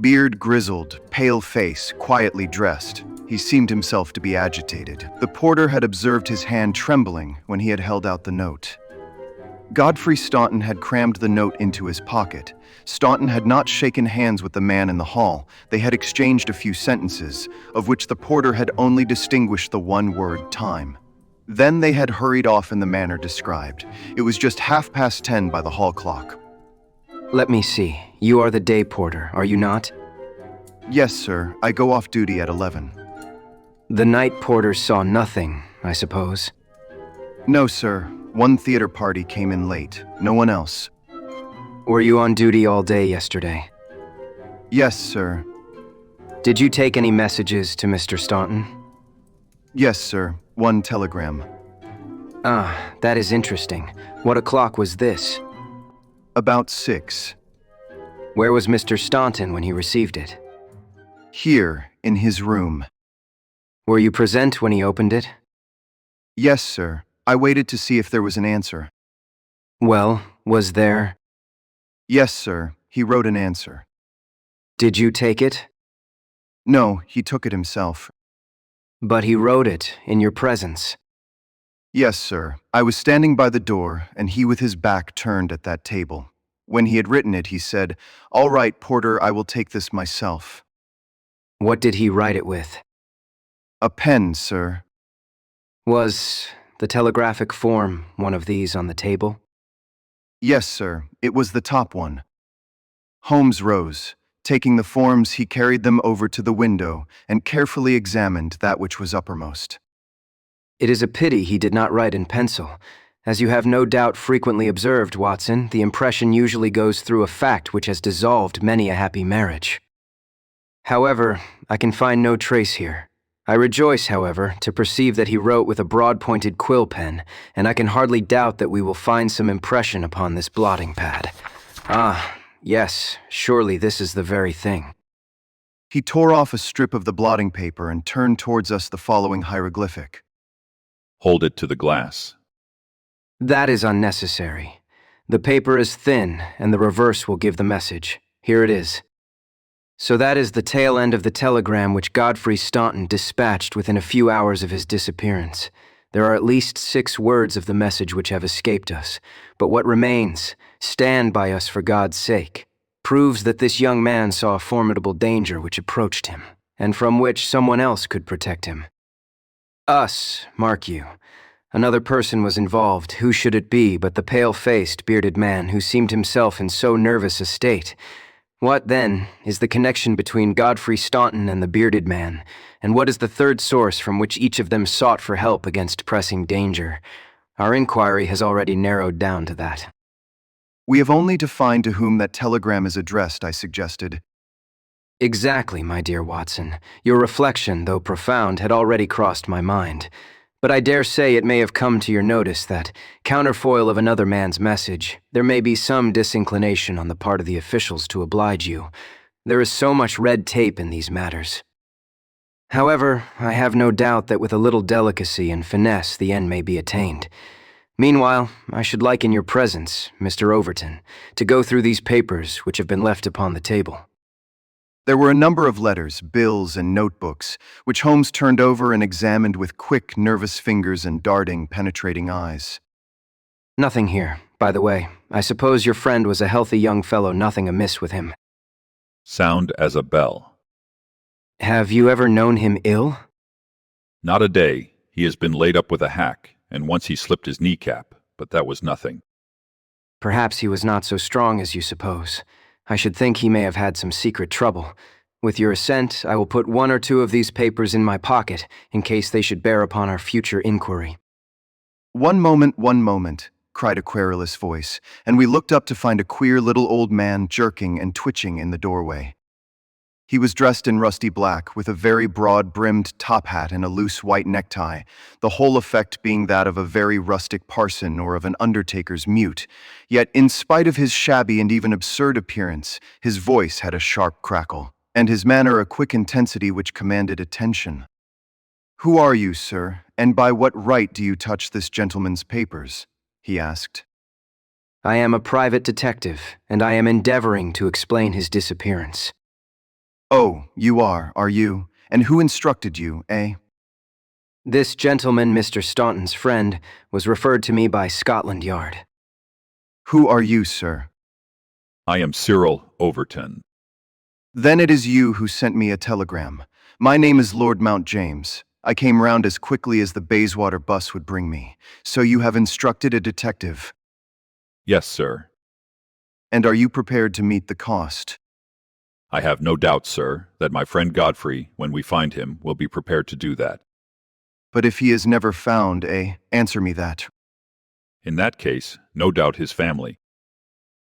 Speaker 1: beard grizzled, pale face, quietly dressed. He seemed himself to be agitated. The porter had observed his hand trembling when he had held out the note. Godfrey Staunton had crammed the note into his pocket. Staunton had not shaken hands with the man in the hall. They had exchanged a few sentences, of which the porter had only distinguished the one word, time. Then they had hurried off in the manner described. It was just 10:30 by the hall clock.
Speaker 2: Let me see. You are the day porter, are you not?
Speaker 1: Yes, sir. I go off duty at 11.
Speaker 2: The night porter saw nothing, I suppose.
Speaker 1: No, sir. One theater party came in late. No one else.
Speaker 2: Were you on duty all day yesterday?
Speaker 1: Yes, sir.
Speaker 2: Did you take any messages to Mr. Staunton?
Speaker 1: Yes, sir. One telegram.
Speaker 2: Ah, that is interesting. What o'clock was this?
Speaker 1: About 6.
Speaker 2: Where was Mr. Staunton when he received it?
Speaker 1: Here, in his room.
Speaker 2: Were you present when he opened it?
Speaker 1: Yes, sir. I waited to see if there was an answer.
Speaker 2: Well, was there?
Speaker 1: Yes, sir. He wrote an answer.
Speaker 2: Did you take it?
Speaker 1: No, he took it himself.
Speaker 2: But he wrote it in your presence.
Speaker 1: Yes, sir. I was standing by the door, and he with his back turned at that table. When he had written it, he said, "All right, porter, I will take this myself."
Speaker 2: What did he write it with?
Speaker 1: A pen, sir.
Speaker 2: Was the telegraphic form one of these on the table?
Speaker 1: Yes, sir. It was the top one. Holmes rose. Taking the forms, he carried them over to the window and carefully examined that which was uppermost.
Speaker 2: It is a pity he did not write in pencil. As you have no doubt frequently observed, Watson, the impression usually goes through a fact which has dissolved many a happy marriage. However, I can find no trace here. I rejoice, however, to perceive that he wrote with a broad-pointed quill pen, and I can hardly doubt that we will find some impression upon this blotting pad. Ah, yes, surely this is the very thing.
Speaker 1: He tore off a strip of the blotting paper and turned towards us the following hieroglyphic.
Speaker 7: Hold it to the glass.
Speaker 2: That is unnecessary. The paper is thin, and the reverse will give the message. Here it is. So that is the tail end of the telegram which Godfrey Staunton dispatched within a few hours of his disappearance. There are at least 6 words of the message which have escaped us, but what remains, "Stand by us for God's sake," proves that this young man saw a formidable danger which approached him, and from which someone else could protect him. Us, mark you. Another person was involved. Who should it be but the pale-faced, bearded man who seemed himself in so nervous a state? What, then, is the connection between Godfrey Staunton and the bearded man, and what is the third source from which each of them sought for help against pressing danger? Our inquiry has already narrowed down to that.
Speaker 1: We have only to find to whom that telegram is addressed, I suggested.
Speaker 2: Exactly, my dear Watson. Your reflection, though profound, had already crossed my mind. But I dare say it may have come to your notice that, counterfoil of another man's message, there may be some disinclination on the part of the officials to oblige you. There is so much red tape in these matters. However, I have no doubt that with a little delicacy and finesse the end may be attained. Meanwhile, I should like in your presence, Mr. Overton, to go through these papers which have been left upon the table.
Speaker 1: There were a number of letters, bills, and notebooks, which Holmes turned over and examined with quick, nervous fingers and darting, penetrating eyes.
Speaker 2: Nothing here, by the way. I suppose your friend was a healthy young fellow, nothing amiss with him.
Speaker 7: Sound as a bell.
Speaker 2: Have you ever known him ill?
Speaker 7: Not a day. He has been laid up with a hack, and once he slipped his kneecap, but that was nothing.
Speaker 2: Perhaps he was not so strong as you suppose. I should think he may have had some secret trouble. With your assent, I will put 1 or 2 of these papers in my pocket, in case they should bear upon our future inquiry.
Speaker 1: One moment, cried a querulous voice, and we looked up to find a queer little old man jerking and twitching in the doorway. He was dressed in rusty black, with a very broad-brimmed top hat and a loose white necktie, the whole effect being that of a very rustic parson or of an undertaker's mute. Yet, in spite of his shabby and even absurd appearance, his voice had a sharp crackle, and his manner a quick intensity which commanded attention. "Who are you, sir, and by what right do you touch this gentleman's papers?" he asked.
Speaker 2: I am a private detective, and I am endeavoring to explain his disappearance.
Speaker 1: "Oh, you are you? And who instructed you, eh?"
Speaker 2: This gentleman, Mr. Staunton's friend, was referred to me by Scotland Yard.
Speaker 1: "Who are you, sir?"
Speaker 7: I am Cyril Overton.
Speaker 1: "Then it is you who sent me a telegram. My name is Lord Mount James. I came round as quickly as the Bayswater bus would bring me. So you have instructed a detective.
Speaker 7: Yes, sir.
Speaker 1: And are you prepared to meet the cost?"
Speaker 7: I have no doubt, sir, that my friend Godfrey, when we find him, will be prepared to do that.
Speaker 1: But if he is never found, answer me that.
Speaker 7: In that case, no doubt his family.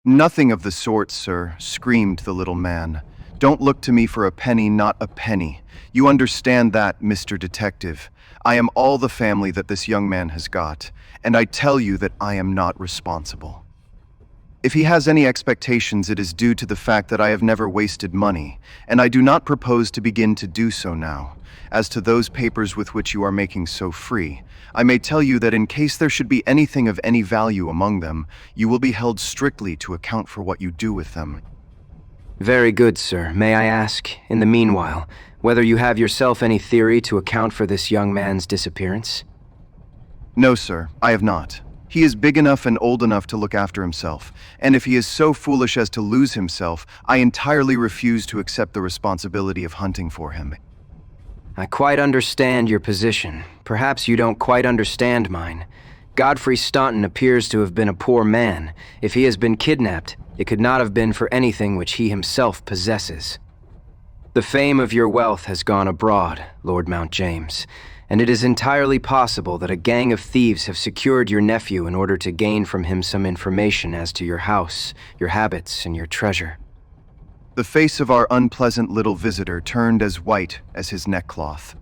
Speaker 1: Nothing of the sort, sir, screamed the little man. Don't look to me for a penny, not a penny. You understand that, Mr. Detective. I am all the family that this young man has got, and I tell you that I am not responsible. If he has any expectations, it is due to the fact that I have never wasted money, and I do not propose to begin to do so now. As to those papers with which you are making so free, I may tell you that in case there should be anything of any value among them, you will be held strictly to account for what you do with them.
Speaker 2: Very good, sir. May I ask, in the meanwhile, whether you have yourself any theory to account for this young man's disappearance?
Speaker 1: No, sir, I have not. He is big enough and old enough to look after himself, and if he is so foolish as to lose himself, I entirely refuse to accept the responsibility of hunting for him.
Speaker 2: I quite understand your position. Perhaps you don't quite understand mine. Godfrey Staunton appears to have been a poor man. If he has been kidnapped, it could not have been for anything which he himself possesses. The fame of your wealth has gone abroad, Lord Mount James, and it is entirely possible that a gang of thieves have secured your nephew in order to gain from him some information as to your house, your habits, and your treasure.
Speaker 1: The face of our unpleasant little visitor turned as white as his neckcloth.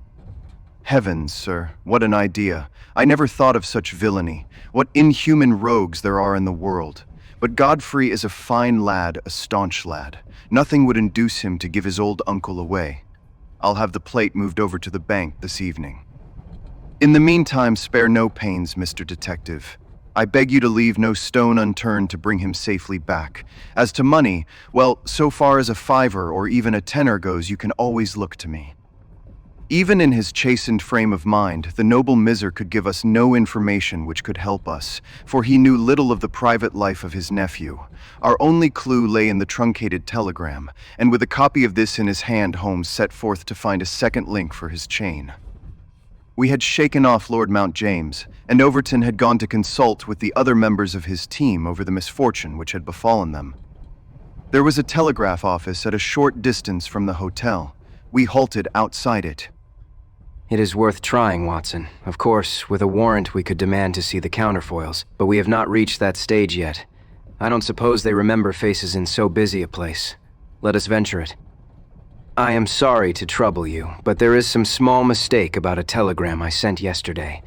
Speaker 1: Heavens, sir, what an idea. I never thought of such villainy. What inhuman rogues there are in the world. But Godfrey is a fine lad, a staunch lad. Nothing would induce him to give his old uncle away. I'll have the plate moved over to the bank this evening. In the meantime, spare no pains, Mr. Detective. I beg you to leave no stone unturned to bring him safely back. As to money, well, so far as a fiver or even a tenner goes, you can always look to me. Even in his chastened frame of mind, the noble miser could give us no information which could help us, for he knew little of the private life of his nephew. Our only clue lay in the truncated telegram, and with a copy of this in his hand, Holmes set forth to find a second link for his chain. We had shaken off Lord Mount James, and Overton had gone to consult with the other members of his team over the misfortune which had befallen them. There was a telegraph office at a short distance from the hotel. We halted outside it.
Speaker 2: It is worth trying, Watson. Of course, with a warrant we could demand to see the counterfoils, but we have not reached that stage yet. I don't suppose they remember faces in so busy a place. Let us venture it. I am sorry to trouble you, but there is some small mistake about a telegram I sent yesterday.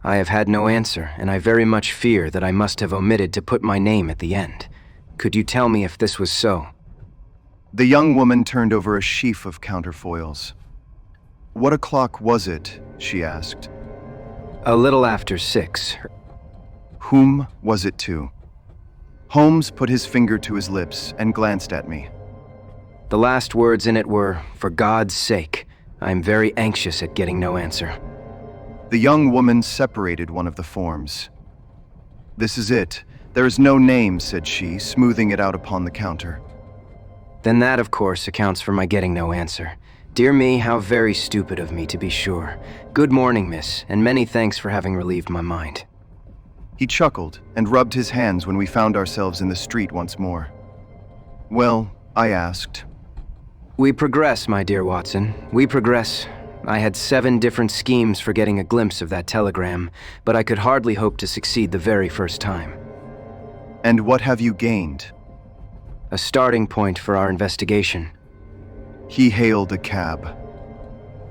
Speaker 2: I have had no answer, and I very much fear that I must have omitted to put my name at the end. Could you tell me if this was so?
Speaker 1: The young woman turned over a sheaf of counterfoils. What o'clock was it? She asked.
Speaker 2: A little after 6.
Speaker 1: Whom was it to? Holmes put his finger to his lips and glanced at me.
Speaker 2: The last words in it were, "For God's sake." I am very anxious at getting no answer.
Speaker 1: The young woman separated one of the forms. This is it. There is no name, said she, smoothing it out upon the counter.
Speaker 2: Then that, of course, accounts for my getting no answer. Dear me, how very stupid of me, to be sure. Good morning, miss, and many thanks for having relieved my mind.
Speaker 1: He chuckled and rubbed his hands when we found ourselves in the street once more. Well, I asked.
Speaker 2: We progress, my dear Watson. We progress. I had 7 different schemes for getting a glimpse of that telegram, but I could hardly hope to succeed the very first time.
Speaker 1: And what have you gained?
Speaker 2: A starting point for our investigation.
Speaker 1: He hailed a cab.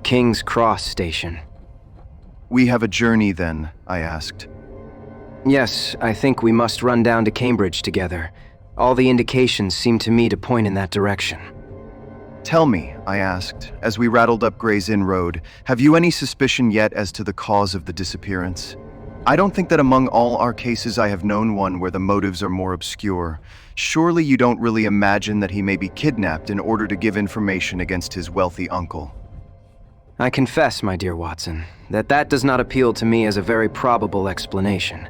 Speaker 2: King's Cross Station.
Speaker 1: We have a journey then, I asked.
Speaker 2: Yes, I think we must run down to Cambridge together. All the indications seem to me to point in that direction.
Speaker 1: Tell me, I asked, as we rattled up Gray's Inn Road, have you any suspicion yet as to the cause of the disappearance? I don't think that among all our cases I have known one where the motives are more obscure. Surely you don't really imagine that he may be kidnapped in order to give information against his wealthy uncle.
Speaker 2: I confess, my dear Watson, that does not appeal to me as a very probable explanation.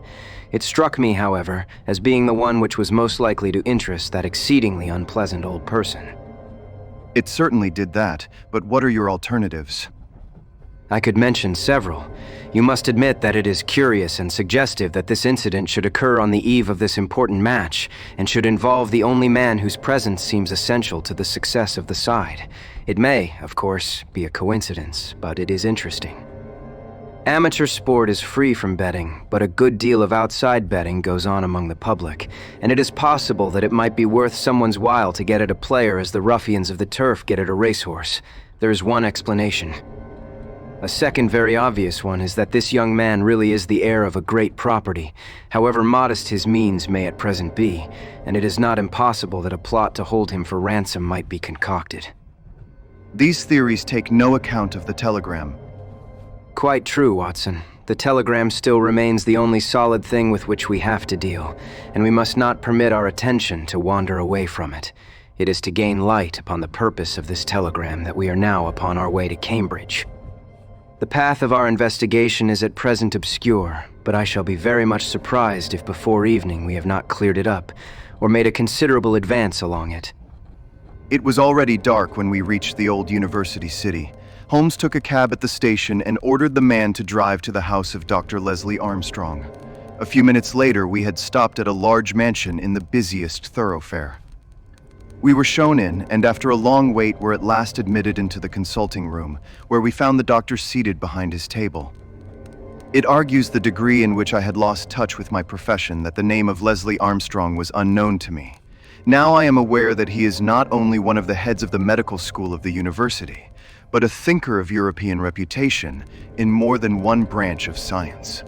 Speaker 2: It struck me, however, as being the one which was most likely to interest that exceedingly unpleasant old person.
Speaker 1: It certainly did that, but what are your alternatives?
Speaker 2: I could mention several. You must admit that it is curious and suggestive that this incident should occur on the eve of this important match, and should involve the only man whose presence seems essential to the success of the side. It may, of course, be a coincidence, but it is interesting. Amateur sport is free from betting, but a good deal of outside betting goes on among the public, and it is possible that it might be worth someone's while to get at a player as the ruffians of the turf get at a racehorse. There is one explanation. A second very obvious one is that this young man really is the heir of a great property, however modest his means may at present be, and it is not impossible that a plot to hold him for ransom might be concocted.
Speaker 1: These theories take no account of the telegram.
Speaker 2: Quite true, Watson. The telegram still remains the only solid thing with which we have to deal, and we must not permit our attention to wander away from it. It is to gain light upon the purpose of this telegram that we are now upon our way to Cambridge. The path of our investigation is at present obscure, but I shall be very much surprised if before evening we have not cleared it up, or made a considerable advance along it.
Speaker 1: It was already dark when we reached the old university city. Holmes took a cab at the station and ordered the man to drive to the house of Dr. Leslie Armstrong. A few minutes later, we had stopped at a large mansion in the busiest thoroughfare. We were shown in, and after a long wait were at last admitted into the consulting room, where we found the doctor seated behind his table. It argues the degree in which I had lost touch with my profession that the name of Leslie Armstrong was unknown to me. Now I am aware that he is not only one of the heads of the medical school of the university, but a thinker of European reputation in more than one branch of science.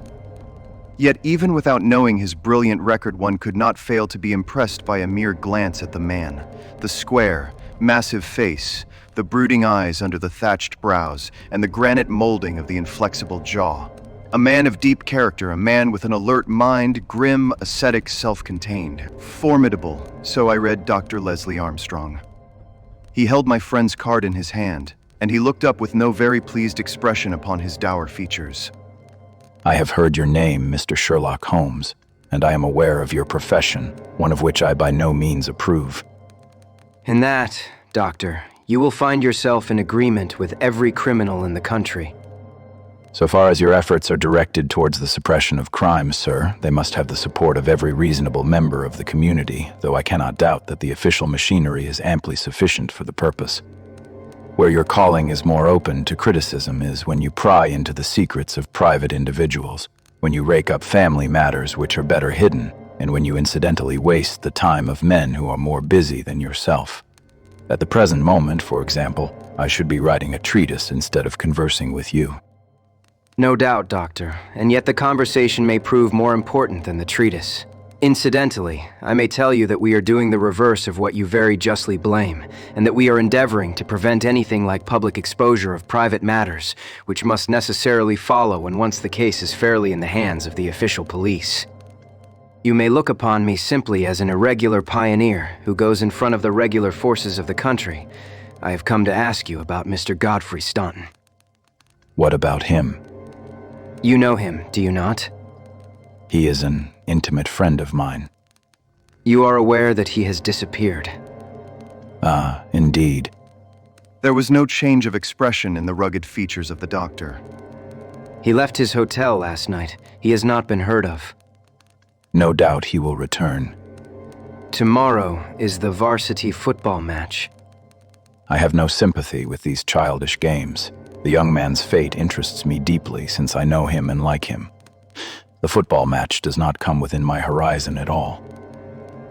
Speaker 1: Yet even without knowing his brilliant record, one could not fail to be impressed by a mere glance at the man. The square, massive face, the brooding eyes under the thatched brows, and the granite molding of the inflexible jaw. A man of deep character, a man with an alert mind, grim, ascetic, self-contained. Formidable, so I read Dr. Leslie Armstrong. He held my friend's card in his hand, and he looked up with no very pleased expression upon his dour features.
Speaker 6: I have heard your name, Mr. Sherlock Holmes, and I am aware of your profession, one of which I by no means approve.
Speaker 2: In that, Doctor, you will find yourself in agreement with every criminal in the country.
Speaker 6: So far as your efforts are directed towards the suppression of crime, sir, they must have the support of every reasonable member of the community, though I cannot doubt that the official machinery is amply sufficient for the purpose. Where your calling is more open to criticism is when you pry into the secrets of private individuals, when you rake up family matters which are better hidden, and when you incidentally waste the time of men who are more busy than yourself. At the present moment, for example, I should be writing a treatise instead of conversing with you.
Speaker 2: No doubt, Doctor, and yet the conversation may prove more important than the treatise. Incidentally, I may tell you that we are doing the reverse of what you very justly blame, and that we are endeavoring to prevent anything like public exposure of private matters, which must necessarily follow when once the case is fairly in the hands of the official police. You may look upon me simply as an irregular pioneer who goes in front of the regular forces of the country. I have come to ask you about Mr. Godfrey Staunton.
Speaker 6: What about him?
Speaker 2: You know him, do you not?
Speaker 6: He is an intimate friend of mine.
Speaker 2: You are aware that he has disappeared?
Speaker 6: Ah, indeed.
Speaker 1: There was no change of expression in the rugged features of the doctor.
Speaker 2: He left his hotel last night. He has not been heard of.
Speaker 6: No doubt he will return.
Speaker 2: Tomorrow is the varsity football match.
Speaker 6: I have no sympathy with these childish games. The young man's fate interests me deeply since I know him and like him. The football match does not come within my horizon at all.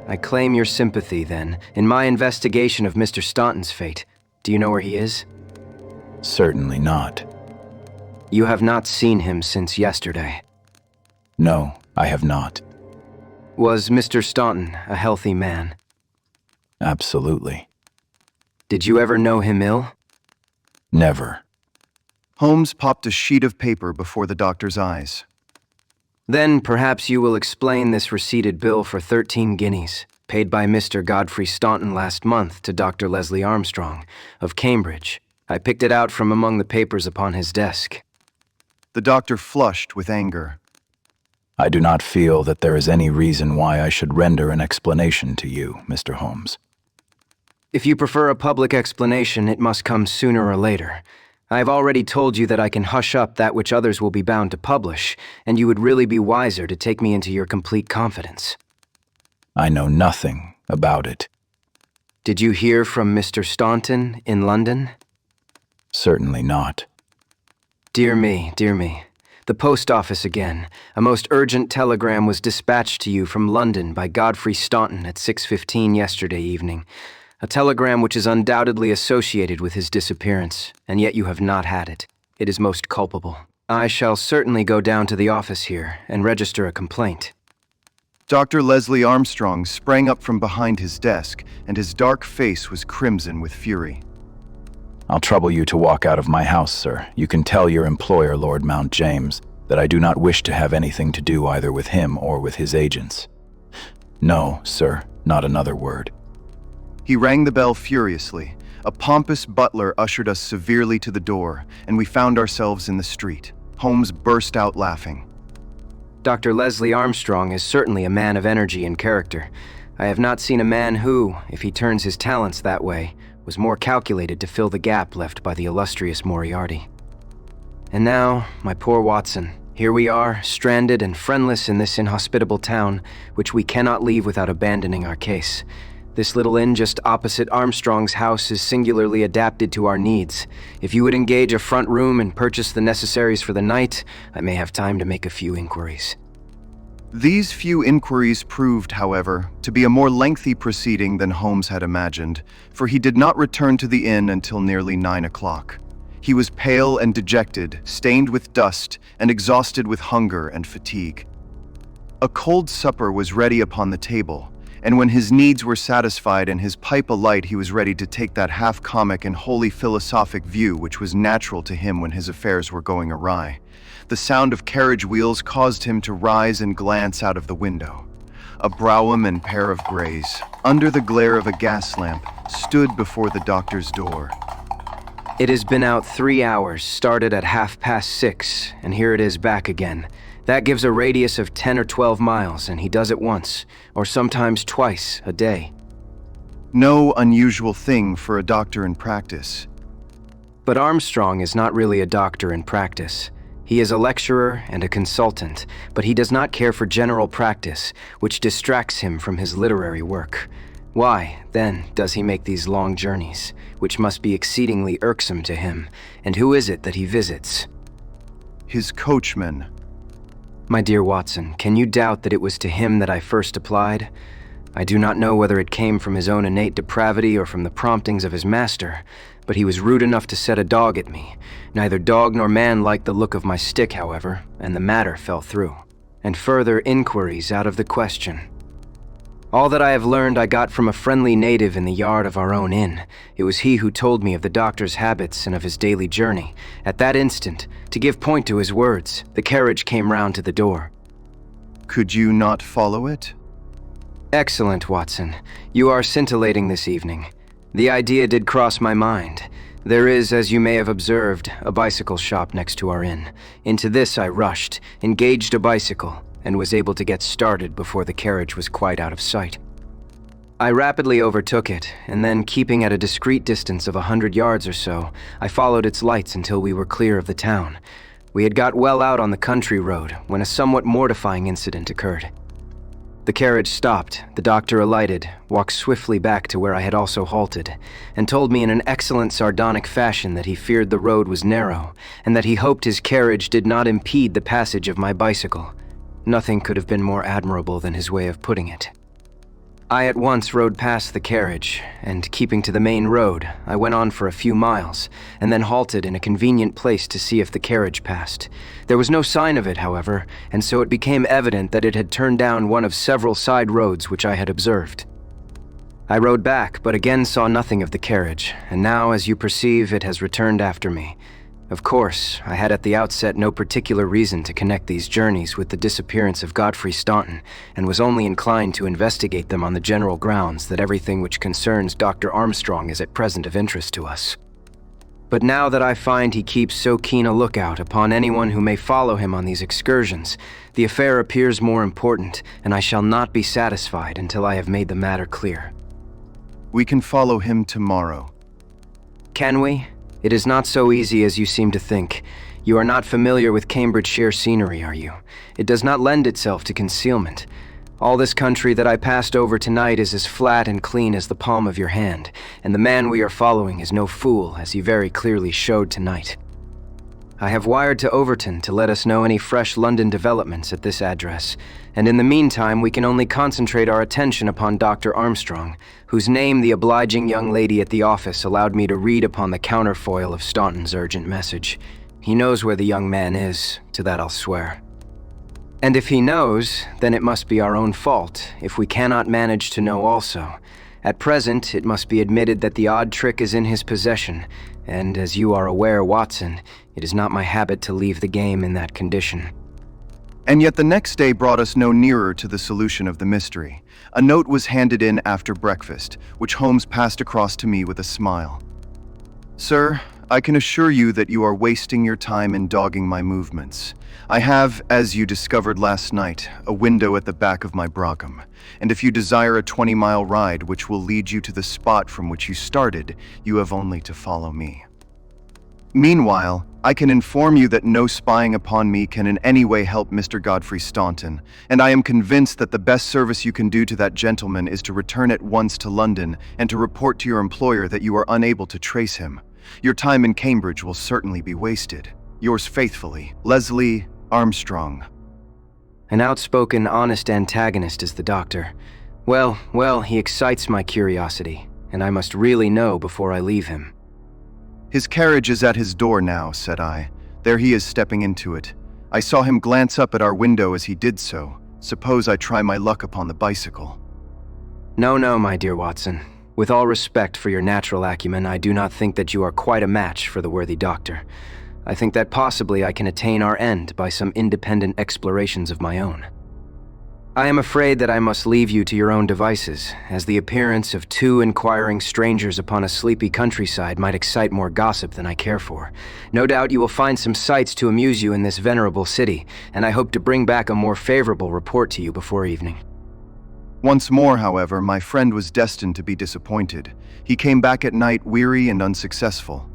Speaker 2: I claim your sympathy, then. In my investigation of Mr. Staunton's fate, do you know where he is?
Speaker 6: Certainly not.
Speaker 2: You have not seen him since yesterday?
Speaker 6: No, I have not.
Speaker 2: Was Mr. Staunton a healthy man?
Speaker 6: Absolutely.
Speaker 2: Did you ever know him ill?
Speaker 6: Never.
Speaker 1: Holmes popped a sheet of paper before the doctor's eyes.
Speaker 2: Then perhaps you will explain this receipted bill for 13 guineas, paid by Mr. Godfrey Staunton last month to Dr. Leslie Armstrong, of Cambridge. I picked it out from among the papers upon his desk.
Speaker 1: The doctor flushed with anger.
Speaker 6: I do not feel that there is any reason why I should render an explanation to you, Mr. Holmes.
Speaker 2: If you prefer a public explanation, it must come sooner or later. I have already told you that I can hush up that which others will be bound to publish, and you would really be wiser to take me into your complete confidence.
Speaker 6: I know nothing about it.
Speaker 2: Did you hear from Mr. Staunton in London?
Speaker 6: Certainly not.
Speaker 2: Dear me, dear me. The post office again. A most urgent telegram was dispatched to you from London by Godfrey Staunton at 6:15 yesterday evening. A telegram which is undoubtedly associated with his disappearance, and yet you have not had it. It is most culpable. I shall certainly go down to the office here and register a complaint.
Speaker 1: Dr. Leslie Armstrong sprang up from behind his desk, and his dark face was crimson with fury.
Speaker 6: I'll trouble you to walk out of my house, sir. You can tell your employer, Lord Mount James, that I do not wish to have anything to do either with him or with his agents. No, sir, not another word.
Speaker 1: He rang the bell furiously. A pompous butler ushered us severely to the door, and we found ourselves in the street. Holmes burst out laughing.
Speaker 2: Dr. Leslie Armstrong is certainly a man of energy and character. I have not seen a man who, if he turns his talents that way, was more calculated to fill the gap left by the illustrious Moriarty. And now, my poor Watson, here we are, stranded and friendless in this inhospitable town, which we cannot leave without abandoning our case. This little inn just opposite Armstrong's house is singularly adapted to our needs. If you would engage a front room and purchase the necessaries for the night, I may have time to make a few inquiries.
Speaker 1: These few inquiries proved, however, to be a more lengthy proceeding than Holmes had imagined, for he did not return to the inn until nearly 9 o'clock. He was pale and dejected, stained with dust, and exhausted with hunger and fatigue. A cold supper was ready upon the table, and when his needs were satisfied and his pipe alight, he was ready to take that half-comic and wholly philosophic view which was natural to him when his affairs were going awry. The sound of carriage wheels caused him to rise and glance out of the window. A brougham and pair of greys, under the glare of a gas lamp, stood before the doctor's door.
Speaker 2: It has been out 3 hours, started at 6:30, and here it is back again. That gives a radius of 10 or 12 miles, and he does it once, or sometimes twice, a day.
Speaker 1: No unusual thing for a doctor in practice.
Speaker 2: But Armstrong is not really a doctor in practice. He is a lecturer and a consultant, but he does not care for general practice, which distracts him from his literary work. Why, then, does he make these long journeys, which must be exceedingly irksome to him, and who is it that he visits?
Speaker 1: His coachman.
Speaker 2: My dear Watson, can you doubt that it was to him that I first applied? I do not know whether it came from his own innate depravity or from the promptings of his master, but he was rude enough to set a dog at me. Neither dog nor man liked the look of my stick, however, and the matter fell through, and further inquiries out of the question. All that I have learned I got from a friendly native in the yard of our own inn. It was he who told me of the doctor's habits and of his daily journey. At that instant, to give point to his words, the carriage came round to the door.
Speaker 1: Could you not follow it?
Speaker 2: Excellent, Watson. You are scintillating this evening. The idea did cross my mind. There is, as you may have observed, a bicycle shop next to our inn. Into this I rushed, engaged a bicycle, and was able to get started before the carriage was quite out of sight. I rapidly overtook it, and then, keeping at a discreet distance of 100 yards or so, I followed its lights until we were clear of the town. We had got well out on the country road when a somewhat mortifying incident occurred. The carriage stopped, the doctor alighted, walked swiftly back to where I had also halted, and told me in an excellent sardonic fashion that he feared the road was narrow, and that he hoped his carriage did not impede the passage of my bicycle. Nothing could have been more admirable than his way of putting it. I at once rode past the carriage, and keeping to the main road, I went on for a few miles, and then halted in a convenient place to see if the carriage passed. There was no sign of it, however, and so it became evident that it had turned down one of several side roads which I had observed. I rode back, but again saw nothing of the carriage, and now, as you perceive, it has returned after me. Of course, I had at the outset no particular reason to connect these journeys with the disappearance of Godfrey Staunton, and was only inclined to investigate them on the general grounds that everything which concerns Dr. Armstrong is at present of interest to us. But now that I find he keeps so keen a lookout upon anyone who may follow him on these excursions, the affair appears more important, and I shall not be satisfied until I have made the matter clear.
Speaker 1: We can follow him tomorrow.
Speaker 2: Can we? It is not so easy as you seem to think. You are not familiar with Cambridgeshire scenery, are you? It does not lend itself to concealment. All this country that I passed over tonight is as flat and clean as the palm of your hand, and the man we are following is no fool, as he very clearly showed tonight. I have wired to Overton to let us know any fresh London developments at this address, and in the meantime we can only concentrate our attention upon Dr. Armstrong, whose name the obliging young lady at the office allowed me to read upon the counterfoil of Staunton's urgent message. He knows where the young man is, to that I'll swear. And if he knows, then it must be our own fault, if we cannot manage to know also. At present, it must be admitted that the odd trick is in his possession, and as you are aware, Watson, it is not my habit to leave the game in that condition.
Speaker 1: And yet the next day brought us no nearer to the solution of the mystery. A note was handed in after breakfast, which Holmes passed across to me with a smile. Sir, I can assure you that you are wasting your time in dogging my movements. I have, as you discovered last night, a window at the back of my brougham, and if you desire a 20-mile ride which will lead you to the spot from which you started, you have only to follow me. Meanwhile, I can inform you that no spying upon me can in any way help Mr. Godfrey Staunton, and I am convinced that the best service you can do to that gentleman is to return at once to London and to report to your employer that you are unable to trace him. Your time in Cambridge will certainly be wasted. Yours faithfully, Leslie Armstrong.
Speaker 2: An outspoken, honest antagonist is the doctor. Well, he excites my curiosity, and I must really know before I leave him.
Speaker 1: His carriage is at his door now, said I. There he is stepping into it. I saw him glance up at our window as he did so. Suppose I try my luck upon the bicycle.
Speaker 2: No, my dear Watson. With all respect for your natural acumen, I do not think that you are quite a match for the worthy doctor. I think that possibly I can attain our end by some independent explorations of my own. I am afraid that I must leave you to your own devices, as the appearance of two inquiring strangers upon a sleepy countryside might excite more gossip than I care for. No doubt you will find some sights to amuse you in this venerable city, and I hope to bring back a more favorable report to you before evening.
Speaker 1: Once more, however, my friend was destined to be disappointed. He came back at night weary and unsuccessful.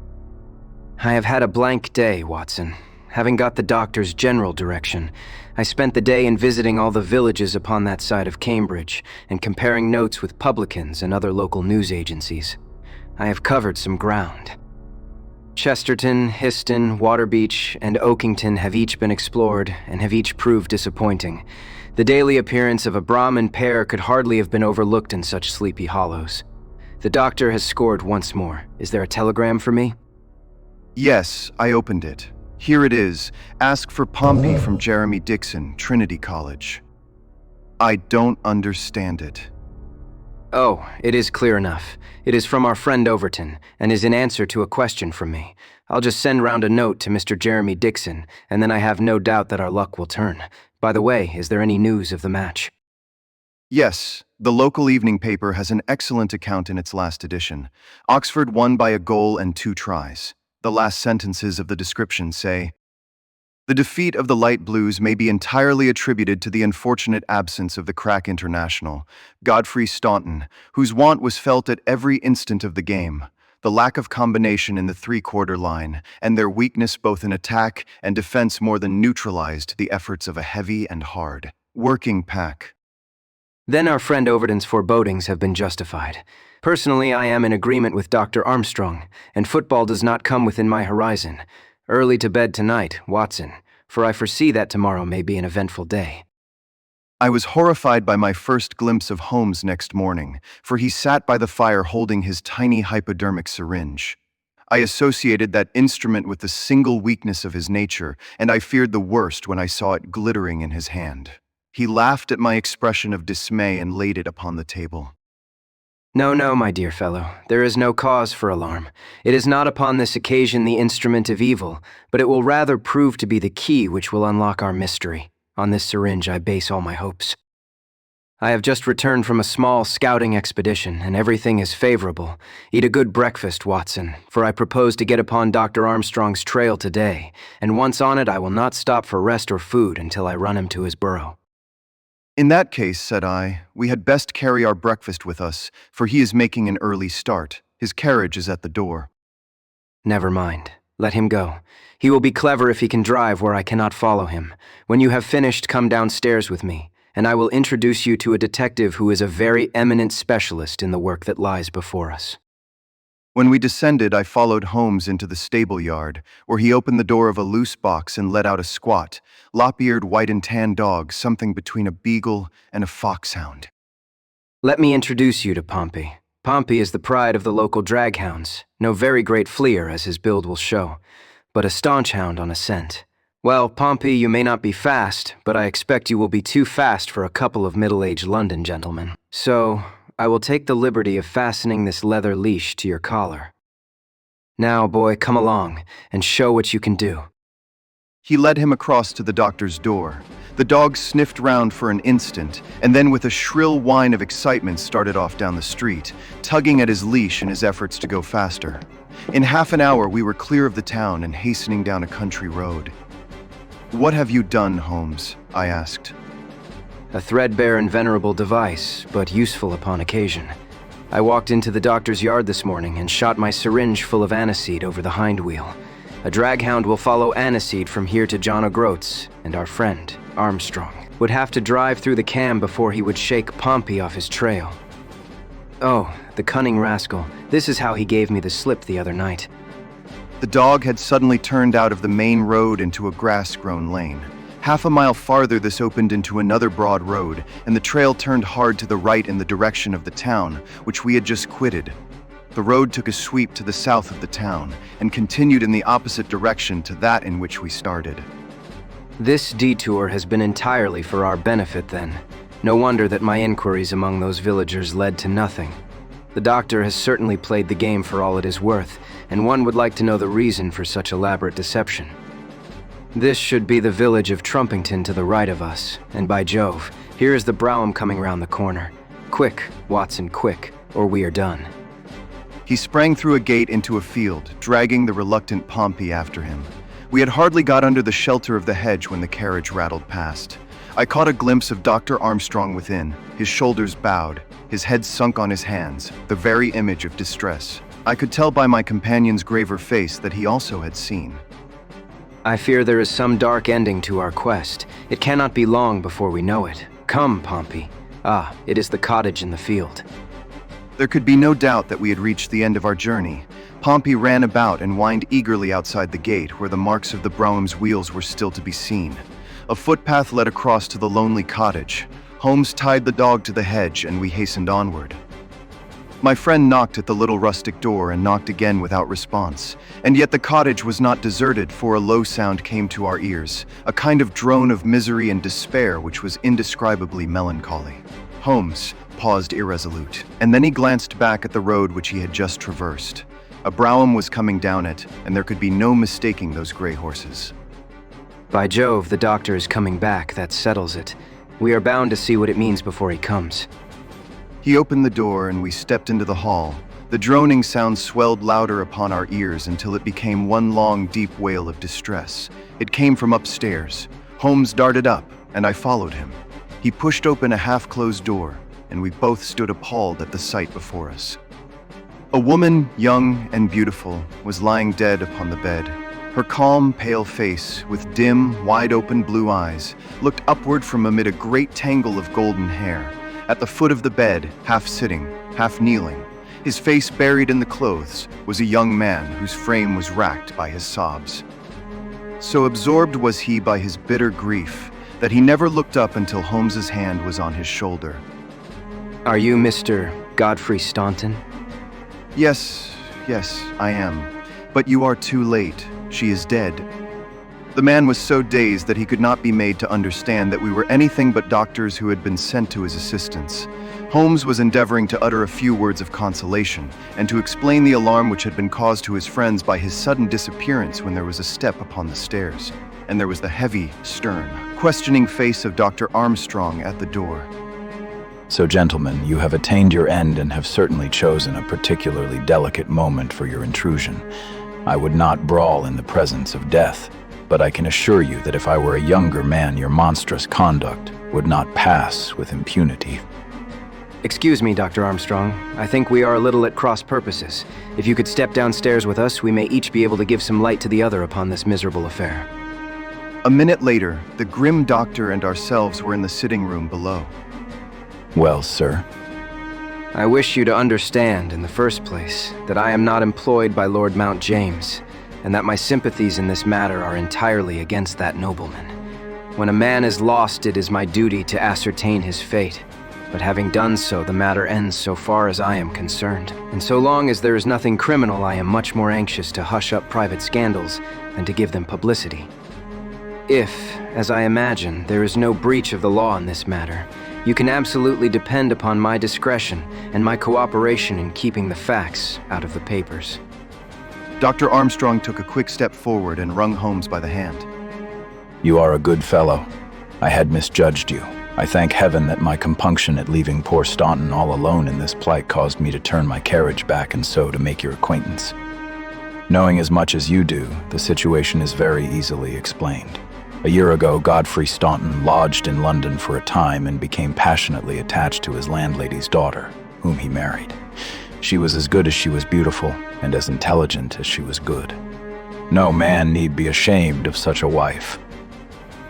Speaker 2: I have had a blank day, Watson. Having got the doctor's general direction, I spent the day in visiting all the villages upon that side of Cambridge and comparing notes with publicans and other local news agencies. I have covered some ground. Chesterton, Histon, Waterbeach, and Oakington have each been explored and have each proved disappointing. The daily appearance of a Brahmin pair could hardly have been overlooked in such sleepy hollows. The doctor has scored once more. Is there a telegram for me?
Speaker 1: Yes, I opened it. Here it is. Ask for Pompey from Jeremy Dixon, Trinity College. I don't understand it.
Speaker 2: Oh, it is clear enough. It is from our friend Overton, and is in answer to a question from me. I'll just send round a note to Mr. Jeremy Dixon, and then I have no doubt that our luck will turn. By the way, is there any news of the match?
Speaker 1: Yes, the local evening paper has an excellent account in its last edition. Oxford won by a goal and 2 tries. The last sentences of the description say, "The defeat of the Light Blues may be entirely attributed to the unfortunate absence of the crack international, Godfrey Staunton, whose want was felt at every instant of the game, the lack of combination in the 3-quarter line, and their weakness both in attack and defense more than neutralized the efforts of a heavy and hard working pack."
Speaker 2: Then our friend Overton's forebodings have been justified. Personally, I am in agreement with Dr. Armstrong, and football does not come within my horizon. Early to bed tonight, Watson, for I foresee that tomorrow may be an eventful day.
Speaker 1: I was horrified by my first glimpse of Holmes next morning, for he sat by the fire holding his tiny hypodermic syringe. I associated that instrument with the single weakness of his nature, and I feared the worst when I saw it glittering in his hand. He laughed at my expression of dismay and laid it upon the table.
Speaker 2: No, my dear fellow, there is no cause for alarm. It is not upon this occasion the instrument of evil, but it will rather prove to be the key which will unlock our mystery. On this syringe I base all my hopes. I have just returned from a small scouting expedition, and everything is favorable. Eat a good breakfast, Watson, for I propose to get upon Dr. Armstrong's trail today, and once on it I will not stop for rest or food until I run him to his burrow.
Speaker 1: In that case, said I, we had best carry our breakfast with us, for he is making an early start. His carriage is at the door.
Speaker 2: Never mind. Let him go. He will be clever if he can drive where I cannot follow him. When you have finished, come downstairs with me, and I will introduce you to a detective who is a very eminent specialist in the work that lies before us."
Speaker 1: When we descended, I followed Holmes into the stable yard, where he opened the door of a loose box and let out a squat, lop-eared white and tan dog, something between a beagle and a foxhound.
Speaker 2: Let me introduce you to Pompey. Pompey is the pride of the local draghounds, no very great fleer as his build will show, but a staunch hound on a scent. Well, Pompey, you may not be fast, but I expect you will be too fast for a couple of middle-aged London gentlemen. So, I will take the liberty of fastening this leather leash to your collar. Now, boy, come along, and show what you can do.
Speaker 1: He led him across to the doctor's door. The dog sniffed round for an instant, and then with a shrill whine of excitement started off down the street, tugging at his leash in his efforts to go faster. In half an hour, we were clear of the town and hastening down a country road. "What have you done, Holmes?" I asked.
Speaker 2: A threadbare and venerable device, but useful upon occasion. I walked into the doctor's yard this morning and shot my syringe full of aniseed over the hind wheel. A draghound will follow aniseed from here to John O'Groats, and our friend, Armstrong, would have to drive through the cam before he would shake Pompey off his trail. Oh, the cunning rascal. This is how he gave me the slip the other night.
Speaker 1: The dog had suddenly turned out of the main road into a grass-grown lane. Half a mile farther, this opened into another broad road, and the trail turned hard to the right in the direction of the town, which we had just quitted. The road took a sweep to the south of the town, and continued in the opposite direction to that in which we started.
Speaker 2: This detour has been entirely for our benefit, then. No wonder that my inquiries among those villagers led to nothing. The doctor has certainly played the game for all it is worth, and one would like to know the reason for such elaborate deception. This should be the village of Trumpington to the right of us, and by Jove, here is the brougham coming round the corner. Quick, Watson, quick, or we are done.
Speaker 1: He sprang through a gate into a field, dragging the reluctant Pompey after him. We had hardly got under the shelter of the hedge when the carriage rattled past. I caught a glimpse of Dr. Armstrong within, his shoulders bowed, his head sunk on his hands, the very image of distress. I could tell by my companion's graver face that he also had seen.
Speaker 2: I fear there is some dark ending to our quest. It cannot be long before we know it. Come, Pompey. Ah, it is the cottage in the field.
Speaker 1: There could be no doubt that we had reached the end of our journey. Pompey ran about and whined eagerly outside the gate, where the marks of the brougham's wheels were still to be seen. A footpath led across to the lonely cottage. Holmes tied the dog to the hedge, and we hastened onward. My friend knocked at the little rustic door and knocked again without response. And yet the cottage was not deserted, for a low sound came to our ears, a kind of drone of misery and despair which was indescribably melancholy. Holmes paused irresolute, and then he glanced back at the road which he had just traversed. A brougham was coming down it, and there could be no mistaking those gray horses.
Speaker 2: By Jove, the doctor is coming back, that settles it. We are bound to see what it means before he comes.
Speaker 1: He opened the door and we stepped into the hall. The droning sound swelled louder upon our ears until it became one long, deep wail of distress. It came from upstairs. Holmes darted up, and I followed him. He pushed open a half-closed door, and we both stood appalled at the sight before us. A woman, young and beautiful, was lying dead upon the bed. Her calm, pale face, with dim, wide-open blue eyes, looked upward from amid a great tangle of golden hair. At the foot of the bed, half sitting, half kneeling, his face buried in the clothes, was a young man whose frame was racked by his sobs. So absorbed was he by his bitter grief that he never looked up until Holmes's hand was on his shoulder.
Speaker 2: Are you Mr. Godfrey Staunton?
Speaker 1: Yes, I am. But you are too late. She is dead. The man was so dazed that he could not be made to understand that we were anything but doctors who had been sent to his assistance. Holmes was endeavoring to utter a few words of consolation and to explain the alarm which had been caused to his friends by his sudden disappearance when there was a step upon the stairs, and there was the heavy, stern, questioning face of Dr. Armstrong at the door.
Speaker 6: So, gentlemen, you have attained your end and have certainly chosen a particularly delicate moment for your intrusion. I would not brawl in the presence of death, but I can assure you that if I were a younger man, your monstrous conduct would not pass with impunity.
Speaker 2: Excuse me, Dr. Armstrong. I think we are a little at cross purposes. If you could step downstairs with us, we may each be able to give some light to the other upon this miserable affair.
Speaker 1: A minute later, the grim doctor and ourselves were in the sitting room below.
Speaker 6: Well, sir,
Speaker 2: I wish you to understand, in the first place, that I am not employed by Lord Mount James, and that my sympathies in this matter are entirely against that nobleman. When a man is lost, it is my duty to ascertain his fate. But having done so, the matter ends so far as I am concerned. And so long as there is nothing criminal, I am much more anxious to hush up private scandals than to give them publicity. If, as I imagine, there is no breach of the law in this matter, you can absolutely depend upon my discretion and my cooperation in keeping the facts out of the papers.
Speaker 1: Dr. Armstrong took a quick step forward and wrung Holmes by the hand.
Speaker 6: you are a good fellow. I had misjudged you. I thank heaven that my compunction at leaving poor Staunton all alone in this plight caused me to turn my carriage back and so to make your acquaintance. Knowing as much as you do, the situation is very easily explained. A year ago, Godfrey Staunton lodged in London for a time and became passionately attached to his landlady's daughter, whom he married. She was as good as she was beautiful, and as intelligent as she was good. No man need be ashamed of such a wife.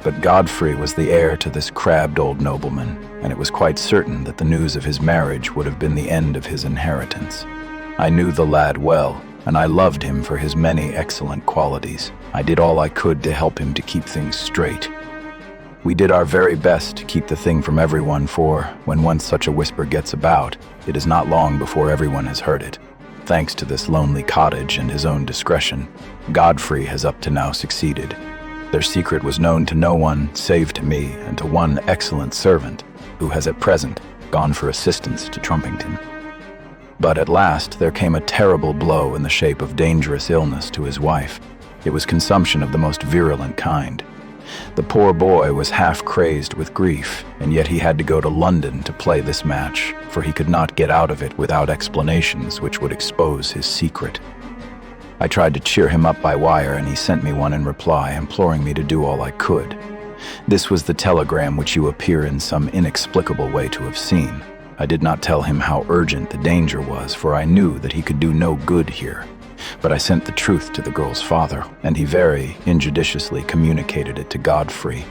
Speaker 6: But Godfrey was the heir to this crabbed old nobleman, and it was quite certain that the news of his marriage would have been the end of his inheritance. I knew the lad well, and I loved him for his many excellent qualities. I did all I could to help him to keep things straight. We did our very best to keep the thing from everyone, for when once such a whisper gets about, it is not long before everyone has heard it. Thanks to this lonely cottage and his own discretion, Godfrey has up to now succeeded. Their secret was known to no one save to me and to one excellent servant, who has at present gone for assistance to Trumpington. But at last there came a terrible blow in the shape of dangerous illness to his wife. It was consumption of the most virulent kind. The poor boy was half crazed with grief, and yet he had to go to London to play this match, for he could not get out of it without explanations which would expose his secret. I tried to cheer him up by wire, and he sent me one in reply, imploring me to do all I could. This was the telegram which you appear in some inexplicable way to have seen. I did not tell him how urgent the danger was, for I knew that he could do no good here. But I sent the truth to the girl's father, and he very injudiciously communicated it to Godfrey.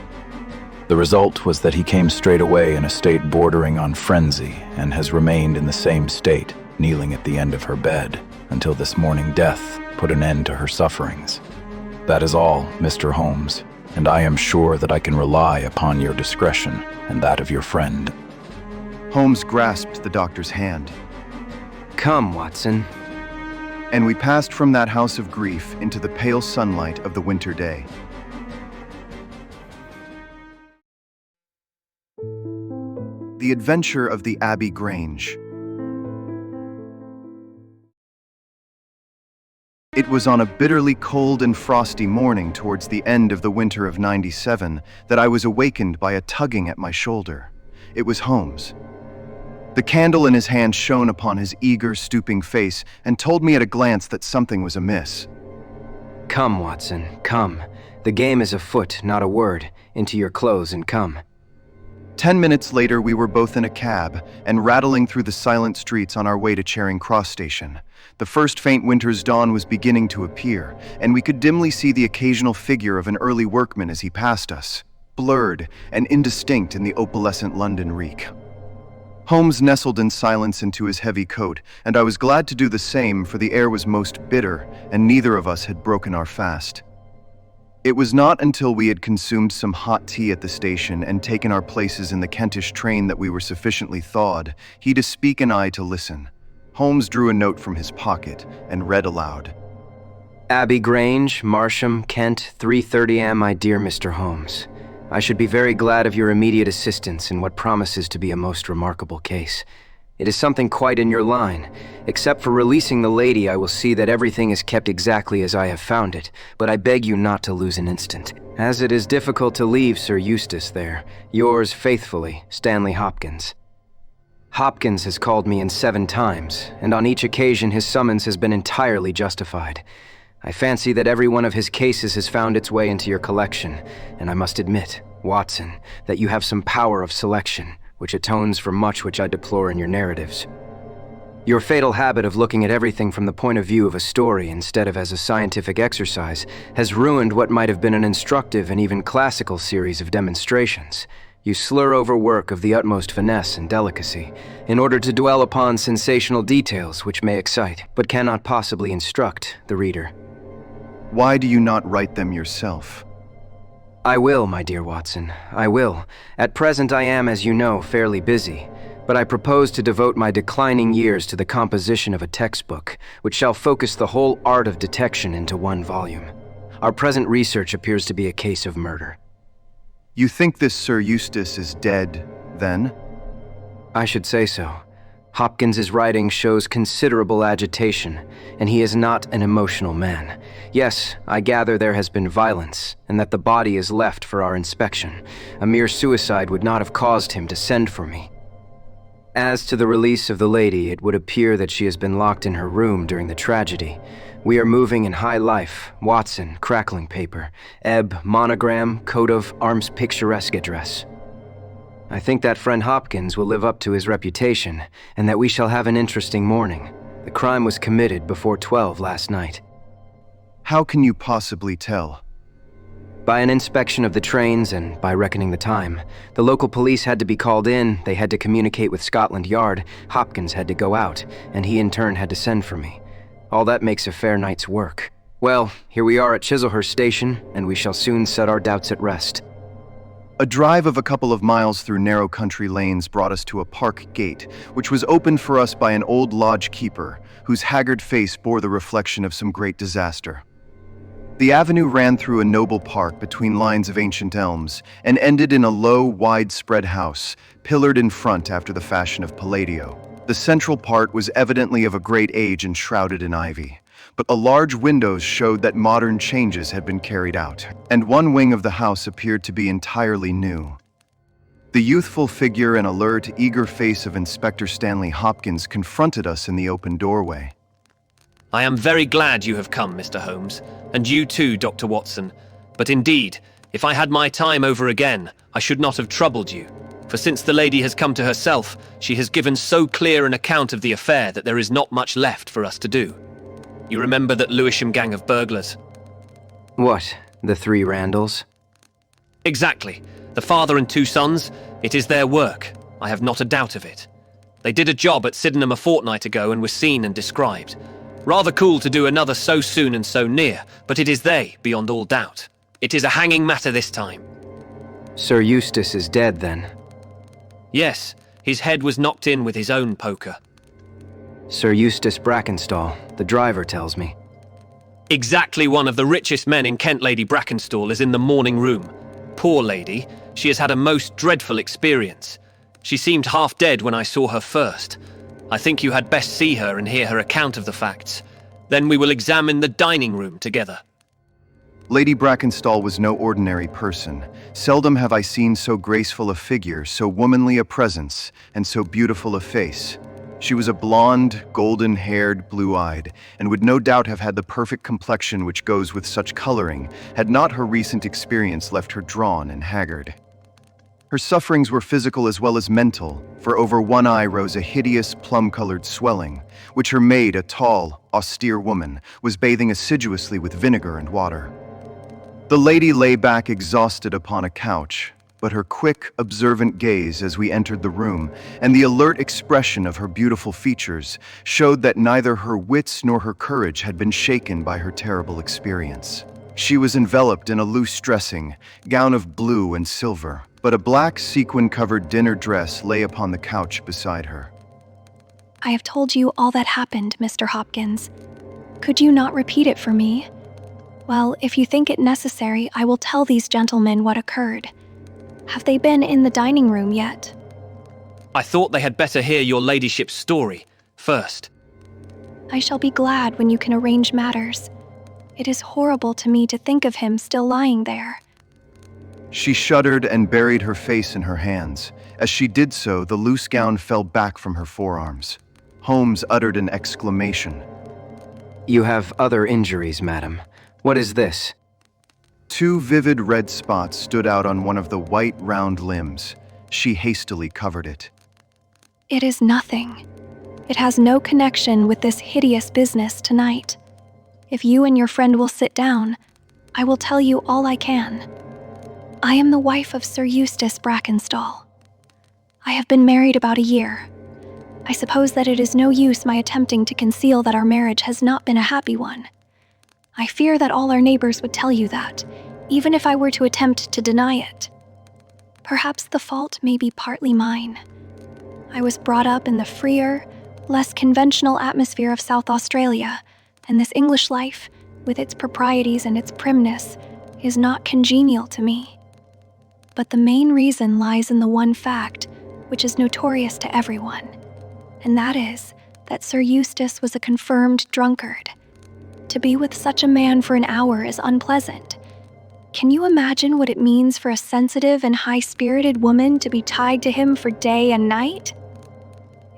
Speaker 6: The result was that he came straight away in a state bordering on frenzy, and has remained in the same state, kneeling at the end of her bed, until this morning death put an end to her sufferings. That is all, Mr. Holmes, and I am sure that I can rely upon your discretion and that of your friend.
Speaker 1: Holmes grasped the doctor's hand,
Speaker 2: Come, Watson.
Speaker 1: and we passed from that house of grief into the pale sunlight of the winter day. The Adventure of the Abbey Grange. It was on a bitterly cold and frosty morning towards the end of the winter of '97 that I was awakened by a tugging at my shoulder. It was Holmes. The candle in his hand shone upon his eager, stooping face and told me at a glance that something was amiss.
Speaker 2: Come, Watson, come. The game is afoot, not a word. Into your clothes and come.
Speaker 1: 10 minutes later, we were both in a cab and rattling through the silent streets on our way to Charing Cross Station. The first faint winter's dawn was beginning to appear, and we could dimly see the occasional figure of an early workman as he passed us, blurred and indistinct in the opalescent London reek. Holmes nestled in silence into his heavy coat, and I was glad to do the same, for the air was most bitter, and neither of us had broken our fast. It was not until we had consumed some hot tea at the station and taken our places in the Kentish train that we were sufficiently thawed, he to speak and I to listen. Holmes drew a note from his pocket and read aloud.
Speaker 2: Abbey Grange, Marsham, Kent, 3:30 am, my dear Mr. Holmes. I should be very glad of your immediate assistance in what promises to be a most remarkable case. It is something quite in your line. Except for releasing the lady, I will see that everything is kept exactly as I have found it, but I beg you not to lose an instant, as it is difficult to leave Sir Eustace there. Yours faithfully, Stanley Hopkins. Hopkins has called me in 7 times, and on each occasion his summons has been entirely justified. I fancy that every one of his cases has found its way into your collection, and I must admit, Watson, that you have some power of selection, which atones for much which I deplore in your narratives. Your fatal habit of looking at everything from the point of view of a story instead of as a scientific exercise has ruined what might have been an instructive and even classical series of demonstrations. You slur over work of the utmost finesse and delicacy in order to dwell upon sensational details which may excite, but cannot possibly instruct, the reader.
Speaker 1: Why do you not write them yourself?
Speaker 2: I will, my dear Watson, I will. At present I am, as you know, fairly busy, but I propose to devote my declining years to the composition of a textbook, which shall focus the whole art of detection into one volume. Our present research appears to be a case of murder.
Speaker 1: You think this Sir Eustace is dead, then?
Speaker 2: I should say so. Hopkins's writing shows considerable agitation, and he is not an emotional man. Yes, I gather there has been violence, and that the body is left for our inspection. A mere suicide would not have caused him to send for me. As to the release of the lady, it would appear that she has been locked in her room during the tragedy. We are moving in high life, Watson, crackling paper, ebb, monogram, coat of arms picturesque address. I think that friend Hopkins will live up to his reputation, and that we shall have an interesting morning. The crime was committed before 12 last night.
Speaker 1: How can you possibly tell?
Speaker 2: By an inspection of the trains and by reckoning the time. The local police had to be called in, they had to communicate with Scotland Yard, Hopkins had to go out, and he in turn had to send for me. All that makes a fair night's work. Well, here we are at Chislehurst Station, and we shall soon set our doubts at rest.
Speaker 1: A drive of a couple of miles through narrow country lanes brought us to a park gate, which was opened for us by an old lodge keeper, whose haggard face bore the reflection of some great disaster. The avenue ran through a noble park between lines of ancient elms, and ended in a low, wide-spread house, pillared in front after the fashion of Palladio. The central part was evidently of a great age and shrouded in ivy, but the large windows showed that modern changes had been carried out, and one wing of the house appeared to be entirely new. The youthful figure and alert, eager face of Inspector Stanley Hopkins confronted us in the open doorway.
Speaker 3: I am very glad you have come, Mr. Holmes, and you too, Dr. Watson. But indeed, if I had my time over again, I should not have troubled you. For since the lady has come to herself, she has given so clear an account of the affair that there is not much left for us to do. You remember that Lewisham gang of burglars?
Speaker 2: What, the three Randalls?
Speaker 3: Exactly. The father and two sons, it is their work. I have not a doubt of it. They did a job at Sydenham a fortnight ago and were seen and described. Rather cool to do another so soon and so near, but it is they, beyond all doubt. It is a hanging matter this time.
Speaker 2: Sir Eustace is dead, then?
Speaker 3: Yes, his head was knocked in with his own poker.
Speaker 2: Sir Eustace Brackenstall, the driver tells me.
Speaker 3: Exactly one of the richest men in Kent, Lady Brackenstall, is in the morning room. Poor lady, she has had a most dreadful experience. She seemed half dead when I saw her first. I think you had best see her and hear her account of the facts. Then we will examine the dining room together.
Speaker 1: Lady Brackenstall was no ordinary person. Seldom have I seen so graceful a figure, so womanly a presence, and so beautiful a face. She was a blonde, golden-haired, blue-eyed, and would no doubt have had the perfect complexion which goes with such coloring, had not her recent experience left her drawn and haggard. Her sufferings were physical as well as mental, for over one eye rose a hideous, plum-colored swelling, which her maid, a tall, austere woman, was bathing assiduously with vinegar and water. The lady lay back exhausted upon a couch, but her quick, observant gaze as we entered the room, and the alert expression of her beautiful features, showed that neither her wits nor her courage had been shaken by her terrible experience. She was enveloped in a loose dressing, gown of blue and silver, but a black sequin-covered dinner dress lay upon the couch beside her.
Speaker 8: I have told you all that happened, Mr. Hopkins. Could you not repeat it for me? Well, if you think it necessary, I will tell these gentlemen what occurred. Have they been in the dining room yet?
Speaker 3: I thought they had better hear your ladyship's story first.
Speaker 8: I shall be glad when you can arrange matters. It is horrible to me to think of him still lying there.
Speaker 1: She shuddered and buried her face in her hands. As she did so, the loose gown fell back from her forearms. Holmes uttered an exclamation.
Speaker 2: You have other injuries, madam. What is this?
Speaker 1: Two vivid red spots stood out on one of the white, round limbs. She hastily covered it.
Speaker 8: It is nothing. It has no connection with this hideous business tonight. If you and your friend will sit down, I will tell you all I can. I am the wife of Sir Eustace Brackenstall. I have been married about a year. I suppose that it is no use my attempting to conceal that our marriage has not been a happy one. I fear that all our neighbors would tell you that, even if I were to attempt to deny it. Perhaps the fault may be partly mine. I was brought up in the freer, less conventional atmosphere of South Australia, and this English life, with its proprieties and its primness, is not congenial to me. But the main reason lies in the one fact, which is notorious to everyone, and that is that Sir Eustace was a confirmed drunkard. To be with such a man for an hour is unpleasant. Can you imagine what it means for a sensitive and high-spirited woman to be tied to him for day and night?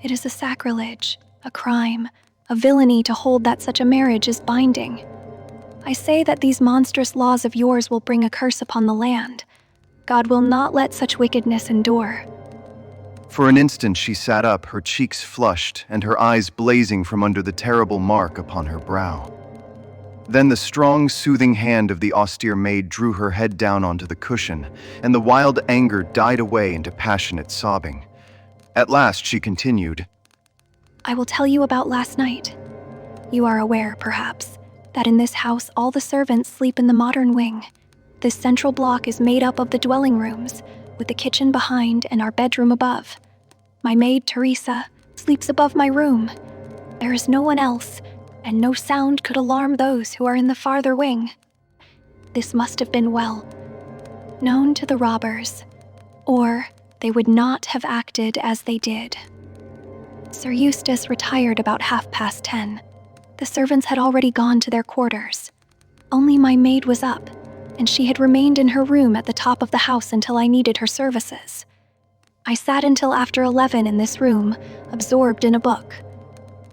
Speaker 8: It is a sacrilege, a crime, a villainy to hold that such a marriage is binding. I say that these monstrous laws of yours will bring a curse upon the land. God will not let such wickedness endure.
Speaker 1: For an instant she sat up, her cheeks flushed and her eyes blazing from under the terrible mark upon her brow. Then the strong, soothing hand of the austere maid drew her head down onto the cushion, and the wild anger died away into passionate sobbing. At last she continued,
Speaker 8: I will tell you about last night. You are aware, perhaps, that in this house all the servants sleep in the modern wing. This central block is made up of the dwelling rooms, with the kitchen behind and our bedroom above. My maid, Teresa, sleeps above my room. There is no one else, and no sound could alarm those who are in the farther wing. This must have been well known to the robbers, or they would not have acted as they did. Sir Eustace retired about 10:30. The servants had already gone to their quarters. Only my maid was up, and she had remained in her room at the top of the house until I needed her services. I sat until after 11 in this room, absorbed in a book.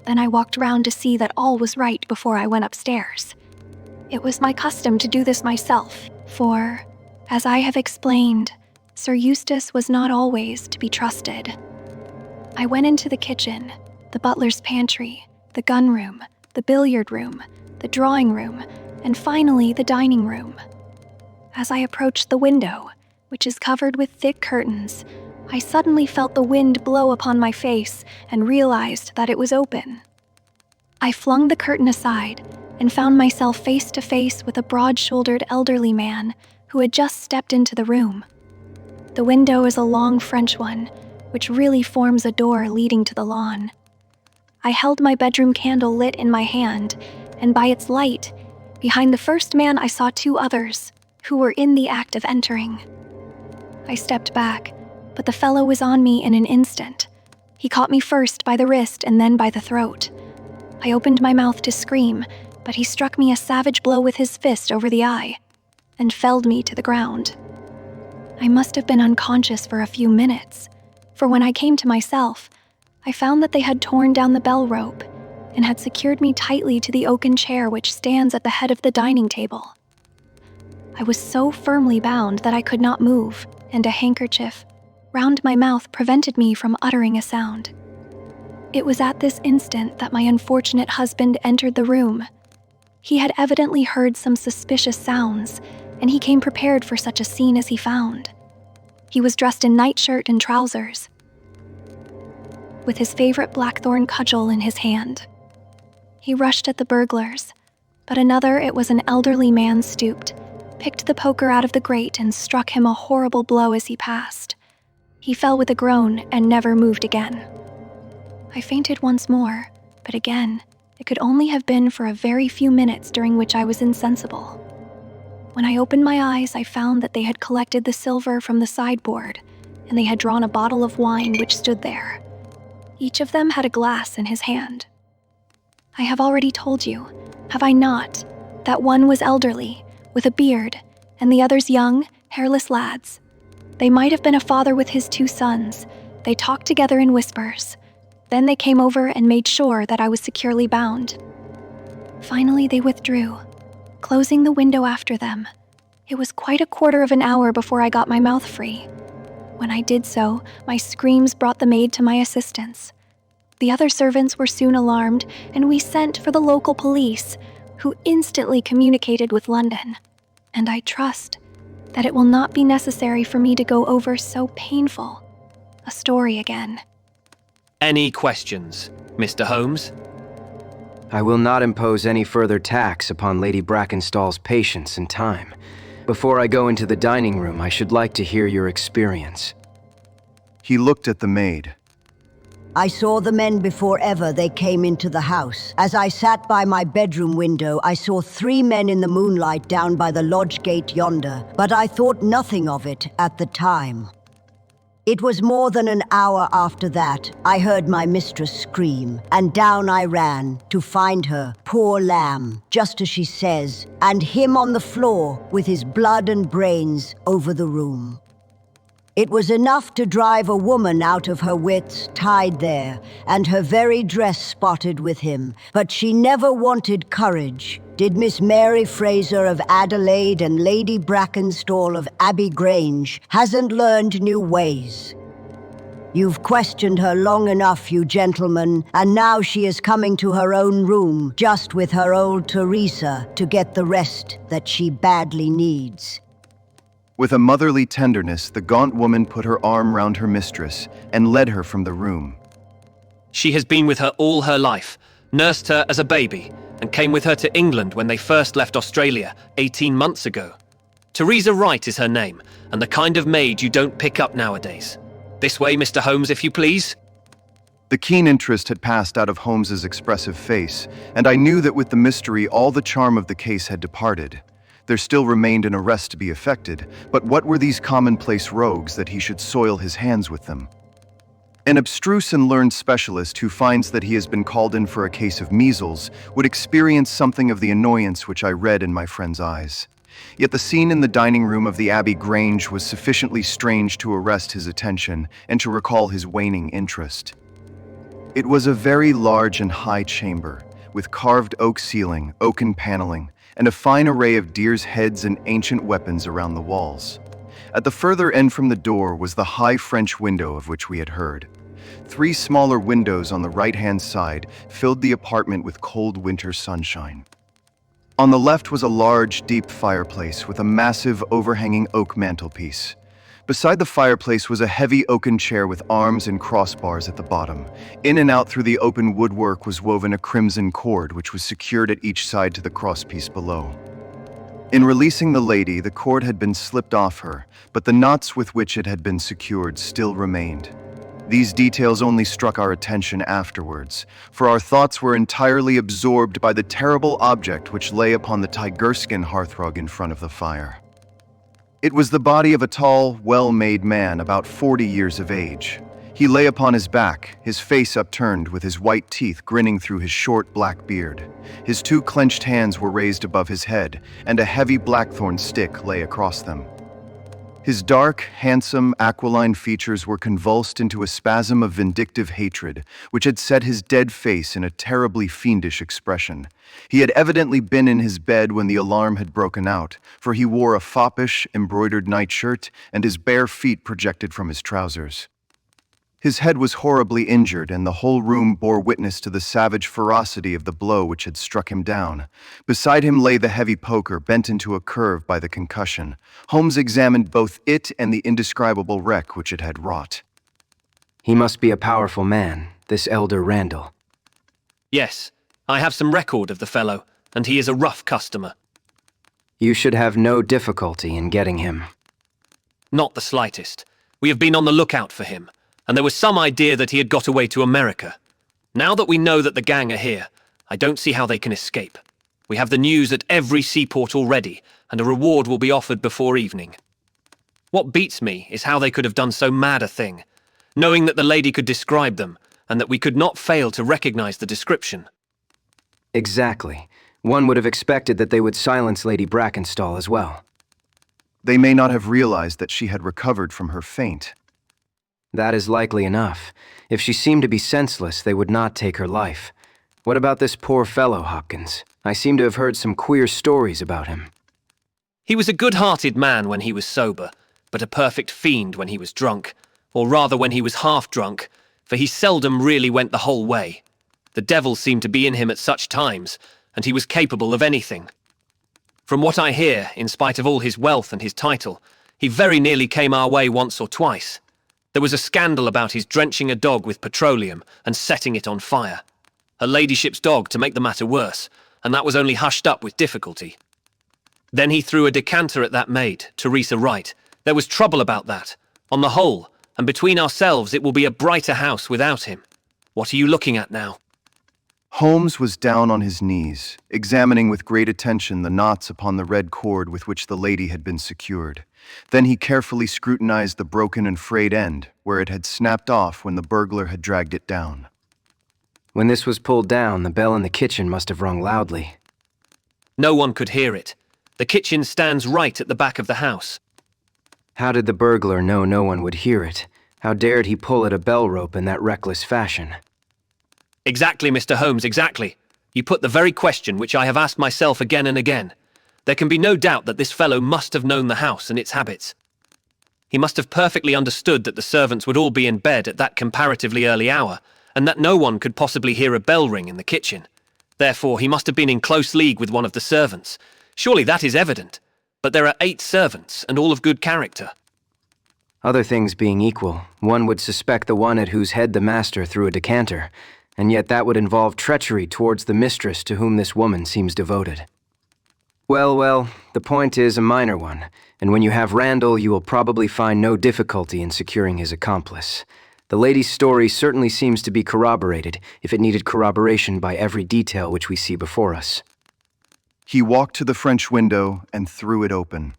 Speaker 8: Then I walked round to see that all was right before I went upstairs. It was my custom to do this myself, for, as I have explained, Sir Eustace was not always to be trusted. I went into the kitchen, the butler's pantry, the gun room, the billiard room, the drawing room, and finally the dining room. As I approached the window, which is covered with thick curtains, I suddenly felt the wind blow upon my face and realized that it was open. I flung the curtain aside and found myself face to face with a broad-shouldered elderly man who had just stepped into the room. The window is a long French one, which really forms a door leading to the lawn. I held my bedroom candle lit in my hand, and by its light, behind the first man I saw two others, who were in the act of entering. I stepped back, but the fellow was on me in an instant. He caught me first by the wrist and then by the throat. I opened my mouth to scream, but he struck me a savage blow with his fist over the eye, and felled me to the ground. I must have been unconscious for a few minutes, for when I came to myself, I found that they had torn down the bell rope and had secured me tightly to the oaken chair which stands at the head of the dining table. I was so firmly bound that I could not move, and a handkerchief round my mouth prevented me from uttering a sound. It was at this instant that my unfortunate husband entered the room. He had evidently heard some suspicious sounds, and he came prepared for such a scene as he found. He was dressed in nightshirt and trousers, with his favorite blackthorn cudgel in his hand. He rushed at the burglars, but another, it was an elderly man, stooped, picked the poker out of the grate and struck him a horrible blow as he passed. He fell with a groan and never moved again. I fainted once more, but again, it could only have been for a very few minutes during which I was insensible. When I opened my eyes, I found that they had collected the silver from the sideboard, and they had drawn a bottle of wine which stood there. Each of them had a glass in his hand. I have already told you, have I not, that one was elderly, with a beard, and the others young, hairless lads. They might have been a father with his two sons. They talked together in whispers. Then they came over and made sure that I was securely bound. Finally, they withdrew, closing the window after them. It was quite a quarter of an hour before I got my mouth free. When I did so, my screams brought the maid to my assistance. The other servants were soon alarmed, and we sent for the local police, who instantly communicated with London. And I trust that it will not be necessary for me to go over so painful a story again.
Speaker 3: Any questions, Mr. Holmes?
Speaker 2: I will not impose any further tax upon Lady Brackenstall's patience and time. Before I go into the dining room, I should like to hear your experience.
Speaker 1: He looked at the maid.
Speaker 5: I saw the men before ever they came into the house. As I sat by my bedroom window, I saw 3 men in the moonlight down by the lodge gate yonder, but I thought nothing of it at the time. It was more than an hour after that I heard my mistress scream, and down I ran to find her, poor lamb, just as she says, and him on the floor with his blood and brains over the room. It was enough to drive a woman out of her wits, tied there, and her very dress spotted with him. But she never wanted courage, did Miss Mary Fraser of Adelaide and Lady Brackenstall of Abbey Grange hasn't learned new ways. You've questioned her long enough, you gentlemen, and now she is coming to her own room, just with her old Teresa, to get the rest that she badly needs.
Speaker 1: With a motherly tenderness, the gaunt woman put her arm round her mistress and led her from the room.
Speaker 3: She has been with her all her life, nursed her as a baby, and came with her to England when they first left Australia 18 months ago. Teresa Wright is her name, and the kind of maid you don't pick up nowadays. This way, Mr. Holmes, if you please.
Speaker 1: The keen interest had passed out of Holmes's expressive face, and I knew that with the mystery all the charm of the case had departed. There still remained an arrest to be effected, but what were these commonplace rogues that he should soil his hands with them? An abstruse and learned specialist who finds that he has been called in for a case of measles would experience something of the annoyance which I read in my friend's eyes. Yet the scene in the dining room of the Abbey Grange was sufficiently strange to arrest his attention and to recall his waning interest. It was a very large and high chamber, with carved oak ceiling, oaken paneling, and a fine array of deer's heads and ancient weapons around the walls. At the further end from the door was the high French window of which we had heard. 3 smaller windows on the right-hand side filled the apartment with cold winter sunshine. On the left was a large, deep fireplace with a massive, overhanging oak mantelpiece. Beside the fireplace was a heavy oaken chair with arms and crossbars at the bottom. In and out through the open woodwork was woven a crimson cord which was secured at each side to the crosspiece below. In releasing the lady, the cord had been slipped off her, but the knots with which it had been secured still remained. These details only struck our attention afterwards, for our thoughts were entirely absorbed by the terrible object which lay upon the tigerskin hearthrug in front of the fire. It was the body of a tall, well-made man about 40 years of age. He lay upon his back, his face upturned with his white teeth grinning through his short black beard. His 2 clenched hands were raised above his head, and a heavy blackthorn stick lay across them. His dark, handsome, aquiline features were convulsed into a spasm of vindictive hatred, which had set his dead face in a terribly fiendish expression. He had evidently been in his bed when the alarm had broken out, for he wore a foppish, embroidered nightshirt, and his bare feet projected from his trousers. His head was horribly injured, and the whole room bore witness to the savage ferocity of the blow which had struck him down. Beside him lay the heavy poker, bent into a curve by the concussion. Holmes examined both it and the indescribable wreck which it had wrought.
Speaker 2: He must be a powerful man, this elder Randall.
Speaker 3: Yes, I have some record of the fellow, and he is a rough customer.
Speaker 2: You should have no difficulty in getting him.
Speaker 3: Not the slightest. We have been on the lookout for him, and there was some idea that he had got away to America. Now that we know that the gang are here, I don't see how they can escape. We have the news at every seaport already, and a reward will be offered before evening. What beats me is how they could have done so mad a thing, knowing that the lady could describe them, and that we could not fail to recognize the description.
Speaker 2: Exactly. One would have expected that they would silence Lady Brackenstall as well.
Speaker 1: They may not have realized that she had recovered from her faint.
Speaker 2: That is likely enough. If she seemed to be senseless, they would not take her life. What about this poor fellow, Hopkins? I seem to have heard some queer stories about him.
Speaker 3: He was a good-hearted man when he was sober, but a perfect fiend when he was drunk, or rather when he was half drunk, for he seldom really went the whole way. The devil seemed to be in him at such times, and he was capable of anything. From what I hear, in spite of all his wealth and his title, he very nearly came our way once or twice. There was a scandal about his drenching a dog with petroleum and setting it on fire. Her ladyship's dog, to make the matter worse, and that was only hushed up with difficulty. Then he threw a decanter at that maid, Teresa Wright. There was trouble about that. On the whole, and between ourselves, it will be a brighter house without him. What are you looking at now?
Speaker 1: Holmes was down on his knees, examining with great attention the knots upon the red cord with which the lady had been secured. Then he carefully scrutinized the broken and frayed end, where it had snapped off when the burglar had dragged it down.
Speaker 2: When this was pulled down, the bell in the kitchen must have rung loudly.
Speaker 3: No one could hear it. The kitchen stands right at the back of the house.
Speaker 2: How did the burglar know no one would hear it? How dared he pull at a bell rope in that reckless fashion?
Speaker 3: Exactly, Mr. Holmes, exactly. You put the very question which I have asked myself again and again. There can be no doubt that this fellow must have known the house and its habits. He must have perfectly understood that the servants would all be in bed at that comparatively early hour, and that no one could possibly hear a bell ring in the kitchen. Therefore, he must have been in close league with one of the servants. Surely that is evident. But there are 8 servants, and all of good character.
Speaker 2: Other things being equal, one would suspect the one at whose head the master threw a decanter, and yet that would involve treachery towards the mistress to whom this woman seems devoted. Well, the point is a minor one, and when you have Randall, you will probably find no difficulty in securing his accomplice. The lady's story certainly seems to be corroborated, if it needed corroboration by every detail which we see before us.
Speaker 1: He walked to the French window and threw it open.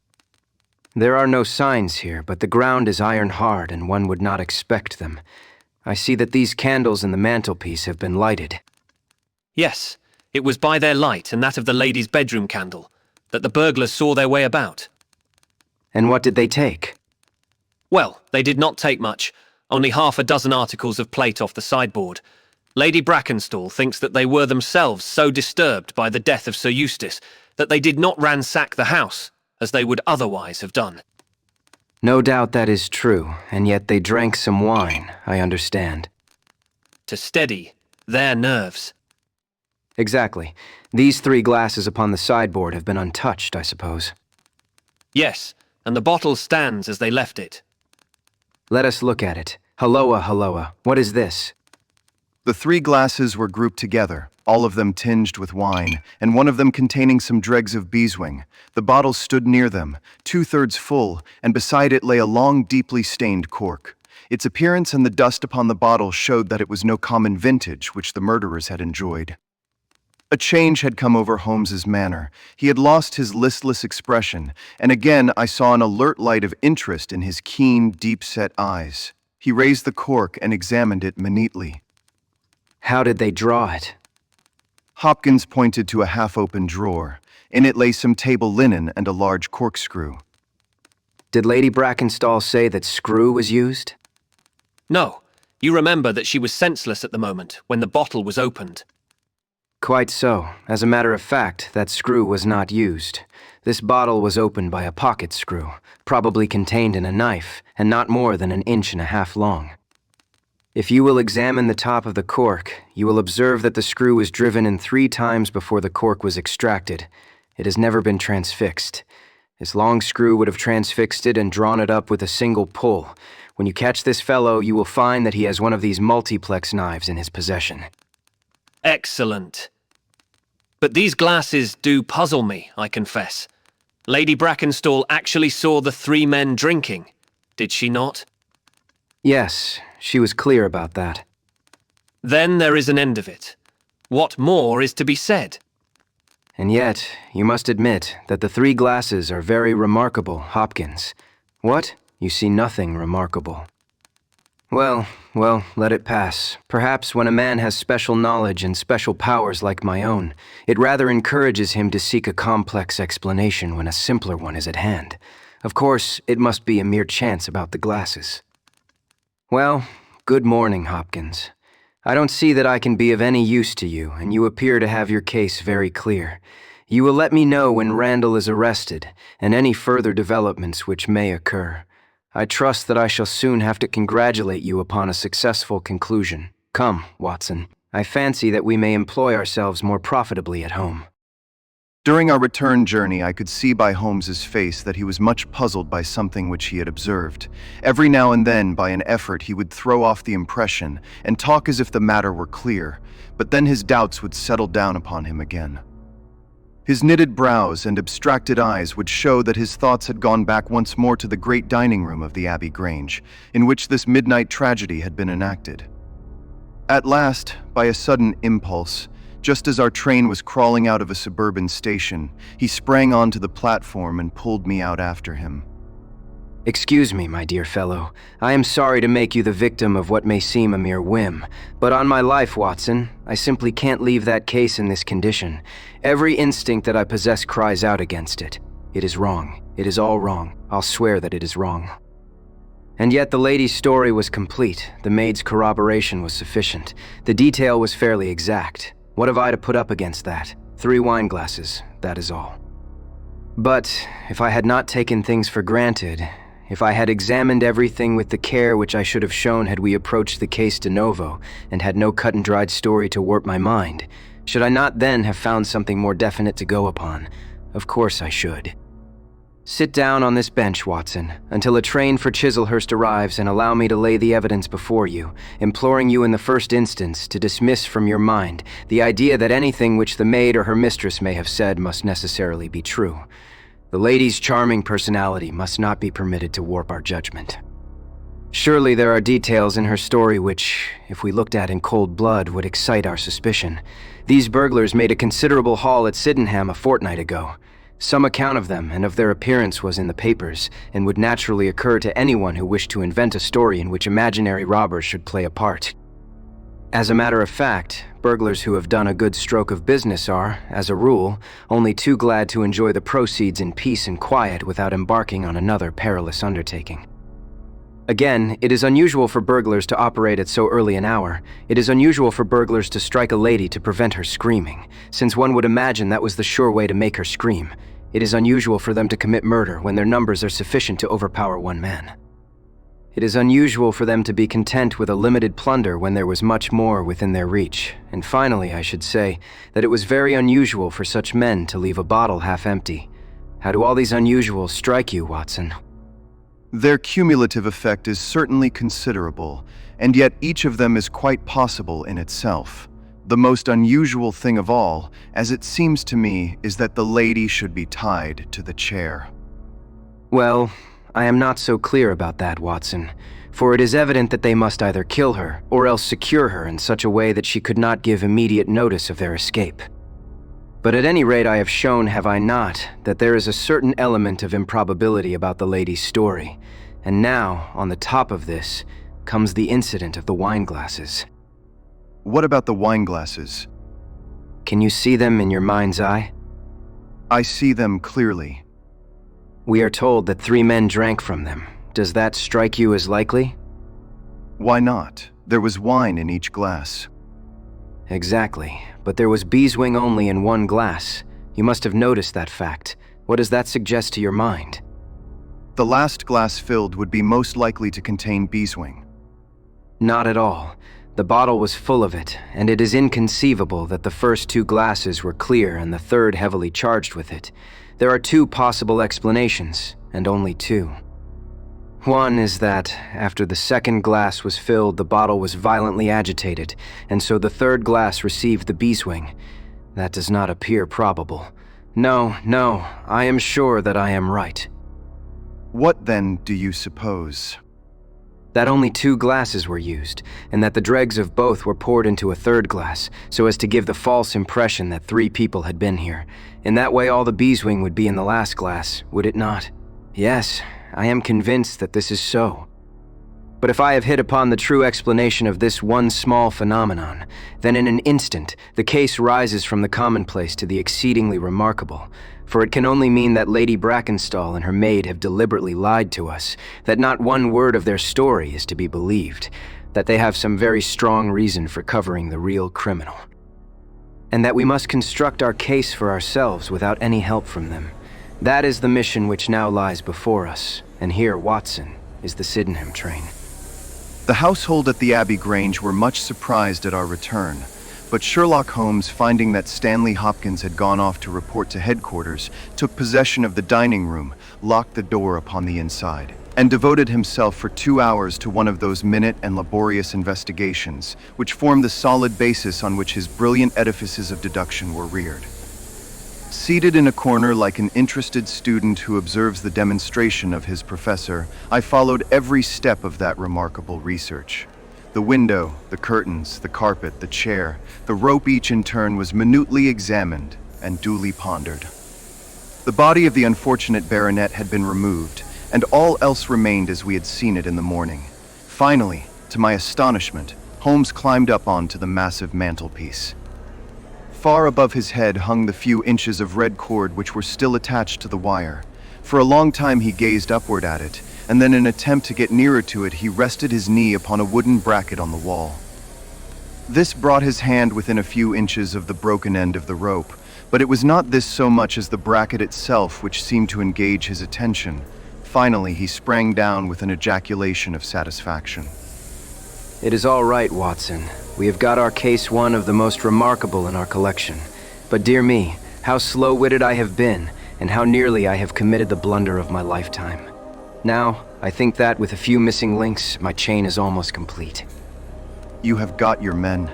Speaker 2: There are no signs here, but the ground is iron hard, and one would not expect them. I see that these candles in the mantelpiece have been lighted.
Speaker 3: Yes, it was by their light and that of the lady's bedroom candle that the burglars saw their way about.
Speaker 2: And what did they take?
Speaker 3: Well, they did not take much, only half a dozen articles of plate off the sideboard. Lady Brackenstall thinks that they were themselves so disturbed by the death of Sir Eustace that they did not ransack the house, as they would otherwise have done.
Speaker 2: No doubt that is true, and yet they drank some wine, I understand.
Speaker 3: To steady their nerves.
Speaker 2: Exactly. These 3 glasses upon the sideboard have been untouched, I suppose.
Speaker 3: Yes, and the bottle stands as they left it.
Speaker 2: Let us look at it. Halloa, what is this?
Speaker 1: The 3 glasses were grouped together, all of them tinged with wine, and one of them containing some dregs of beeswing. The bottle stood near them, 2/3 full, and beside it lay a long, deeply stained cork. Its appearance and the dust upon the bottle showed that it was no common vintage which the murderers had enjoyed. A change had come over Holmes's manner. He had lost his listless expression, and again I saw an alert light of interest in his keen, deep-set eyes. He raised the cork and examined it minutely.
Speaker 2: How did they draw it?
Speaker 1: Hopkins pointed to a half-open drawer. In it lay some table linen and a large corkscrew.
Speaker 2: Did Lady Brackenstall say that screw was used?
Speaker 3: No, you remember that she was senseless at the moment when the bottle was opened.
Speaker 2: Quite so. As a matter of fact, that screw was not used. This bottle was opened by a pocket screw, probably contained in a knife, and not more than 1.5 inches long. If you will examine the top of the cork, you will observe that the screw was driven in 3 times before the cork was extracted. It has never been transfixed. This long screw would have transfixed it and drawn it up with a single pull. When you catch this fellow, you will find that he has one of these multiplex knives in his possession.
Speaker 3: Excellent. But these glasses do puzzle me, I confess. Lady Brackenstall actually saw the 3 men drinking, did she not?
Speaker 2: Yes, she was clear about that.
Speaker 3: Then there is an end of it. What more is to be said?
Speaker 2: And yet, you must admit that the 3 glasses are very remarkable, Hopkins. What? You see nothing remarkable. Well, let it pass. Perhaps when a man has special knowledge and special powers like my own, it rather encourages him to seek a complex explanation when a simpler one is at hand. Of course, it must be a mere chance about the glasses. Well, good morning, Hopkins. I don't see that I can be of any use to you, and you appear to have your case very clear. You will let me know when Randall is arrested, and any further developments which may occur. I trust that I shall soon have to congratulate you upon a successful conclusion. Come, Watson. I fancy that we may employ ourselves more profitably at home.
Speaker 1: During our return journey, I could see by Holmes's face that he was much puzzled by something which he had observed. Every now and then, by an effort, he would throw off the impression and talk as if the matter were clear, but then his doubts would settle down upon him again. His knitted brows and abstracted eyes would show that his thoughts had gone back once more to the great dining room of the Abbey Grange, in which this midnight tragedy had been enacted. At last, by a sudden impulse, just as our train was crawling out of a suburban station, he sprang onto the platform and pulled me out after him.
Speaker 2: Excuse me, my dear fellow. I am sorry to make you the victim of what may seem a mere whim, but on my life, Watson, I simply can't leave that case in this condition. Every instinct that I possess cries out against it. It is wrong. It is all wrong. I'll swear that it is wrong. And yet the lady's story was complete. The maid's corroboration was sufficient. The detail was fairly exact. What have I to put up against that? 3 wine glasses, that is all. But if I had not taken things for granted, if I had examined everything with the care which I should have shown had we approached the case de novo, and had no cut-and-dried story to warp my mind, should I not then have found something more definite to go upon? Of course I should. Sit down on this bench, Watson, until a train for Chislehurst arrives, and allow me to lay the evidence before you, imploring you in the first instance to dismiss from your mind the idea that anything which the maid or her mistress may have said must necessarily be true. The lady's charming personality must not be permitted to warp our judgment. Surely there are details in her story which, if we looked at in cold blood, would excite our suspicion. These burglars made a considerable haul at Sydenham a fortnight ago. Some account of them and of their appearance was in the papers, and would naturally occur to anyone who wished to invent a story in which imaginary robbers should play a part. As a matter of fact, burglars who have done a good stroke of business are, as a rule, only too glad to enjoy the proceeds in peace and quiet without embarking on another perilous undertaking. Again, it is unusual for burglars to operate at so early an hour. It is unusual for burglars to strike a lady to prevent her screaming, since one would imagine that was the sure way to make her scream. It is unusual for them to commit murder when their numbers are sufficient to overpower one man. It is unusual for them to be content with a limited plunder when there was much more within their reach. And finally, I should say that it was very unusual for such men to leave a bottle half empty. How do all these unusuals strike you, Watson?
Speaker 1: Their cumulative effect is certainly considerable, and yet each of them is quite possible in itself. The most unusual thing of all, as it seems to me, is that the lady should be tied to the chair.
Speaker 2: Well, I am not so clear about that, Watson, for it is evident that they must either kill her or else secure her in such a way that she could not give immediate notice of their escape. But at any rate I have shown, have I not, that there is a certain element of improbability about the lady's story. And now, on the top of this, comes the incident of the wine glasses.
Speaker 1: What about the wine glasses?
Speaker 2: Can you see them in your mind's eye?
Speaker 1: I see them clearly.
Speaker 2: We are told that 3 men drank from them. Does that strike you as likely?
Speaker 1: Why not? There was wine in each glass.
Speaker 2: Exactly, but there was beeswing only in 1 glass. You must have noticed that fact. What does that suggest to your mind?
Speaker 1: The last glass filled would be most likely to contain beeswing.
Speaker 2: Not at all. The bottle was full of it, and it is inconceivable that the first 2 glasses were clear and the third heavily charged with it. There are 2 possible explanations, and only 2. One is that, after the second glass was filled, the bottle was violently agitated, and so the third glass received the beeswing. That does not appear probable. No, I am sure that I am right.
Speaker 1: What then do you suppose?
Speaker 2: That only 2 glasses were used, and that the dregs of both were poured into a third glass, so as to give the false impression that 3 people had been here. In that way all the beeswing would be in the last glass, would it not? Yes, I am convinced that this is so. But if I have hit upon the true explanation of this one small phenomenon, then in an instant the case rises from the commonplace to the exceedingly remarkable. For it can only mean that Lady Brackenstall and her maid have deliberately lied to us, that not one word of their story is to be believed, that they have some very strong reason for covering the real criminal, and that we must construct our case for ourselves without any help from them. That is the mission which now lies before us, and here, Watson, is the Sydenham train.
Speaker 1: The household at the Abbey Grange were much surprised at our return, but Sherlock Holmes, finding that Stanley Hopkins had gone off to report to headquarters, took possession of the dining room, locked the door upon the inside, and devoted himself for 2 hours to one of those minute and laborious investigations, which formed the solid basis on which his brilliant edifices of deduction were reared. Seated in a corner like an interested student who observes the demonstration of his professor, I followed every step of that remarkable research. The window, the curtains, the carpet, the chair, the rope, each in turn was minutely examined and duly pondered. The body of the unfortunate baronet had been removed, and all else remained as we had seen it in the morning. Finally, to my astonishment, Holmes climbed up onto the massive mantelpiece. Far above his head hung the few inches of red cord which were still attached to the wire. For a long time he gazed upward at it, and then in an attempt to get nearer to it, he rested his knee upon a wooden bracket on the wall. This brought his hand within a few inches of the broken end of the rope, but it was not this so much as the bracket itself which seemed to engage his attention. Finally, he sprang down with an ejaculation of satisfaction.
Speaker 2: It is all right, Watson. We have got our case one of the most remarkable in our collection. But dear me, how slow-witted I have been, and how nearly I have committed the blunder of my lifetime. Now, I think that with a few missing links, my chain is almost complete.
Speaker 1: You have got your men.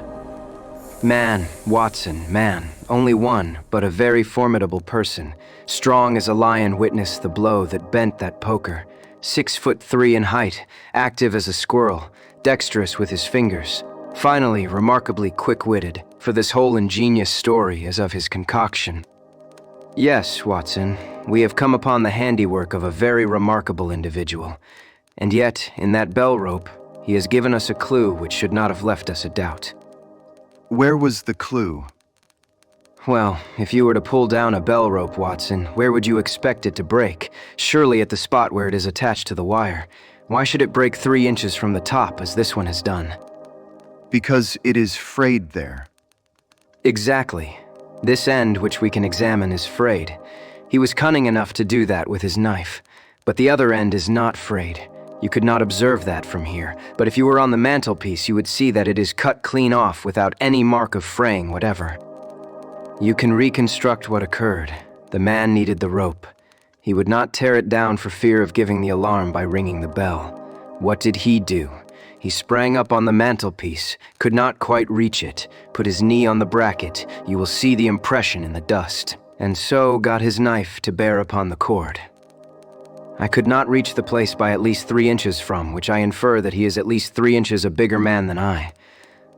Speaker 2: Man, Watson, man. Only one, but a very formidable person. Strong as a lion witnessed the blow that bent that poker. 6'3" in height, active as a squirrel, dexterous with his fingers. Finally, remarkably quick-witted, for this whole ingenious story is of his concoction. Yes, Watson, we have come upon the handiwork of a very remarkable individual. And yet, in that bell rope, he has given us a clue which should not have left us a doubt.
Speaker 1: Where was the clue?
Speaker 2: Well, if you were to pull down a bell rope, Watson, where would you expect it to break? Surely at the spot where it is attached to the wire. Why should it break 3 inches from the top, as this one has done?
Speaker 1: Because it is frayed there.
Speaker 2: Exactly. This end, which we can examine, is frayed. He was cunning enough to do that with his knife. But the other end is not frayed. You could not observe that from here, but if you were on the mantelpiece, you would see that it is cut clean off without any mark of fraying whatever. You can reconstruct what occurred. The man needed the rope. He would not tear it down for fear of giving the alarm by ringing the bell. What did he do? He sprang up on the mantelpiece, could not quite reach it, put his knee on the bracket, you will see the impression in the dust, and so got his knife to bear upon the cord. I could not reach the place by at least 3 inches from, which I infer that he is at least 3 inches a bigger man than I.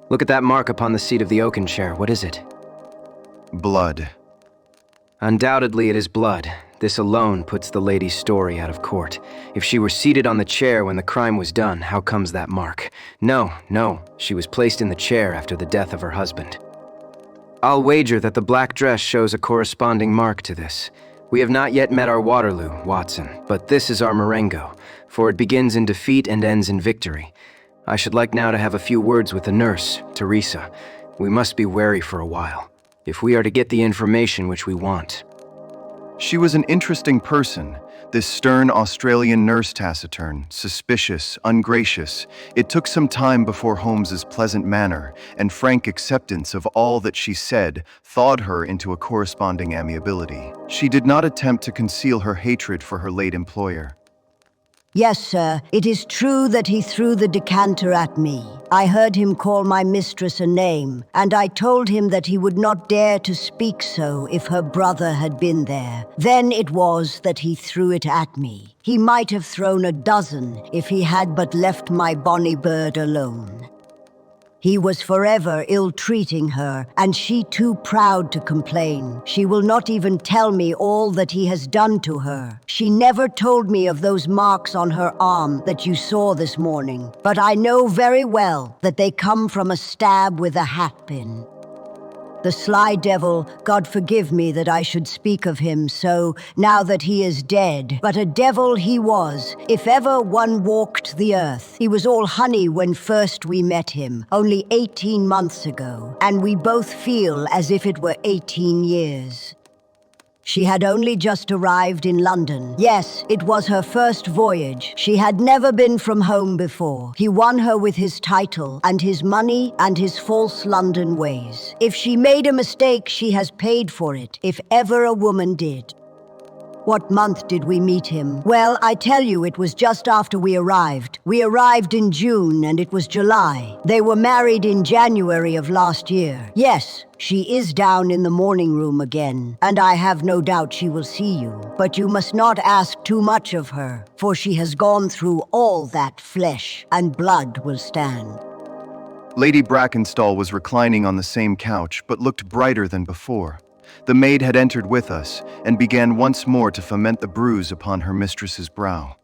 Speaker 2: Look at that mark upon the seat of the oaken chair. What is it?
Speaker 1: Blood.
Speaker 2: Undoubtedly it is blood. This alone puts the lady's story out of court. If she were seated on the chair when the crime was done, how comes that mark? No, she was placed in the chair after the death of her husband. I'll wager that the black dress shows a corresponding mark to this. We have not yet met our Waterloo, Watson, but this is our Marengo, for it begins in defeat and ends in victory. I should like now to have a few words with the nurse, Teresa. We must be wary for a while, if we are to get the information which we want.
Speaker 1: She was an interesting person, this stern Australian nurse, taciturn, suspicious, ungracious. It took some time before Holmes's pleasant manner and frank acceptance of all that she said thawed her into a corresponding amiability. She did not attempt to conceal her hatred for her late employer.
Speaker 5: Yes, sir, it is true that he threw the decanter at me. I heard him call my mistress a name, and I told him that he would not dare to speak so if her brother had been there. Then it was that he threw it at me. He might have thrown a dozen if he had but left my bonny bird alone. He was forever ill-treating her, and she too proud to complain. She will not even tell me all that he has done to her. She never told me of those marks on her arm that you saw this morning, but I know very well that they come from a stab with a hatpin. The sly devil, God forgive me that I should speak of him so, now that he is dead. But a devil he was, if ever one walked the earth. He was all honey when first we met him, only 18 months ago, and we both feel as if it were 18 years. She had only just arrived in London. Yes, it was her first voyage. She had never been from home before. He won her with his title and his money and his false London ways. If she made a mistake, she has paid for it, if ever a woman did. What month did we meet him? Well, I tell you, it was just after we arrived. We arrived in June and it was July. They were married in January of last year. Yes, she is down in the morning room again, and I have no doubt she will see you. But you must not ask too much of her, for she has gone through all that flesh, and blood will stand.
Speaker 1: Lady Brackenstall was reclining on the same couch, but looked brighter than before. The maid had entered with us, and began once more to foment the bruise upon her mistress's brow.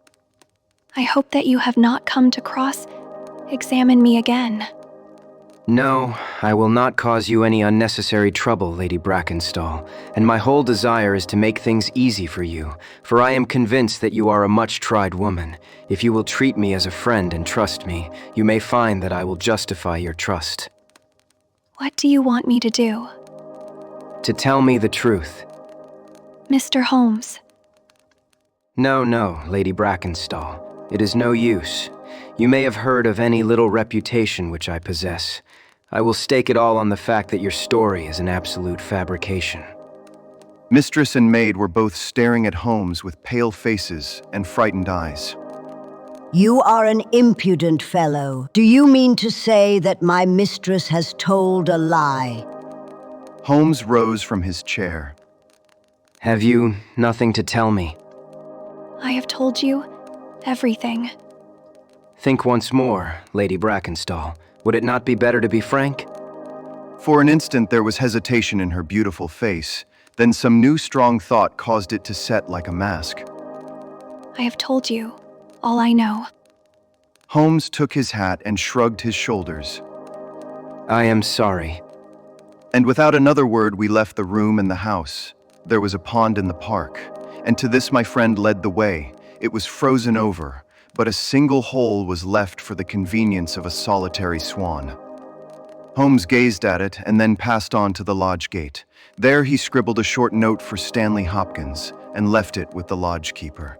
Speaker 8: I hope that you have not come to cross-examine me again.
Speaker 2: No, I will not cause you any unnecessary trouble, Lady Brackenstall, and my whole desire is to make things easy for you, for I am convinced that you are a much-tried woman. If you will treat me as a friend and trust me, you may find that I will justify your trust.
Speaker 8: What do you want me to do?
Speaker 2: To tell me the truth.
Speaker 8: Mr. Holmes.
Speaker 2: No, Lady Brackenstall. It is no use. You may have heard of any little reputation which I possess. I will stake it all on the fact that your story is an absolute fabrication.
Speaker 1: Mistress and maid were both staring at Holmes with pale faces and frightened eyes.
Speaker 5: You are an impudent fellow. Do you mean to say that my mistress has told a lie?
Speaker 1: Holmes rose from his chair.
Speaker 2: Have you nothing to tell me?
Speaker 8: I have told you everything.
Speaker 2: Think once more, Lady Brackenstall. Would it not be better to be frank?
Speaker 1: For an instant there was hesitation in her beautiful face, then some new strong thought caused it to set like a mask.
Speaker 8: I have told you all I know.
Speaker 1: Holmes took his hat and shrugged his shoulders.
Speaker 2: I am sorry.
Speaker 1: And without another word we left the room and the house. There was a pond in the park, and to this my friend led the way. It was frozen over, but a single hole was left for the convenience of a solitary swan. Holmes gazed at it and then passed on to the lodge gate. There he scribbled a short note for Stanley Hopkins and left it with the lodge keeper.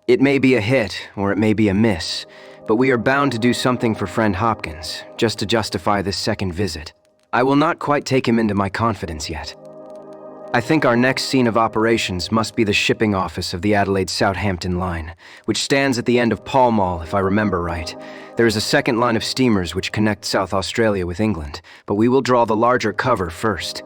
Speaker 2: It may be a hit or it may be a miss, but we are bound to do something for friend Hopkins, just to justify this second visit. I will not quite take him into my confidence yet. I think our next scene of operations must be the shipping office of the Adelaide-Southampton line, which stands at the end of Pall Mall, if I remember right. There is a second line of steamers which connect South Australia with England, but we will draw the larger cover first.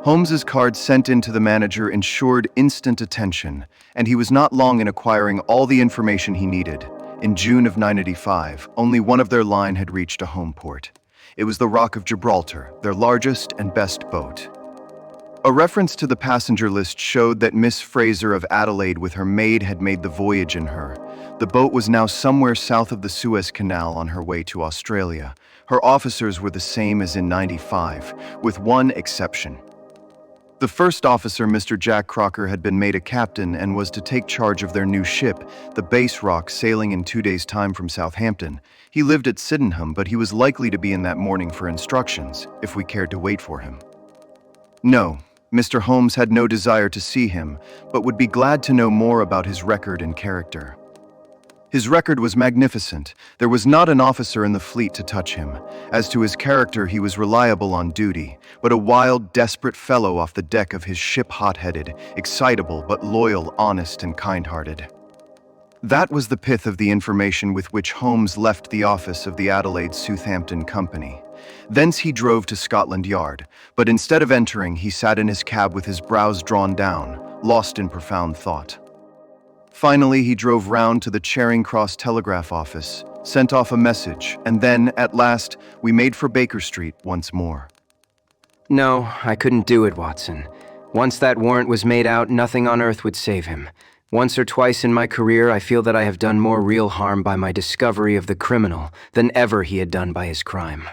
Speaker 1: Holmes's card sent in to the manager ensured instant attention, and he was not long in acquiring all the information he needed. In June of 985, only one of their line had reached a home port. It was the Rock of Gibraltar, their largest and best boat. A reference to the passenger list showed that Miss Fraser of Adelaide with her maid had made the voyage in her. The boat was now somewhere south of the Suez Canal on her way to Australia. Her officers were the same as in 95, with one exception. The first officer, Mr. Jack Crocker, had been made a captain and was to take charge of their new ship, the Base Rock, sailing in 2 days' time from Southampton. He lived at Sydenham, but he was likely to be in that morning for instructions, if we cared to wait for him. No, Mr. Holmes had no desire to see him, but would be glad to know more about his record and character. His record was magnificent. There was not an officer in the fleet to touch him. As to his character, he was reliable on duty, but a wild, desperate fellow off the deck of his ship, hot-headed, excitable, but loyal, honest, and kind-hearted. That was the pith of the information with which Holmes left the office of the Adelaide-Southampton Company. Thence he drove to Scotland Yard, but instead of entering, he sat in his cab with his brows drawn down, lost in profound thought. Finally, he drove round to the Charing Cross Telegraph Office, sent off a message, and then, at last, we made for Baker Street once more.
Speaker 2: No, I couldn't do it, Watson. Once that warrant was made out, nothing on earth would save him. Once or twice in my career, I feel that I have done more real harm by my discovery of the criminal than ever he had done by his crime.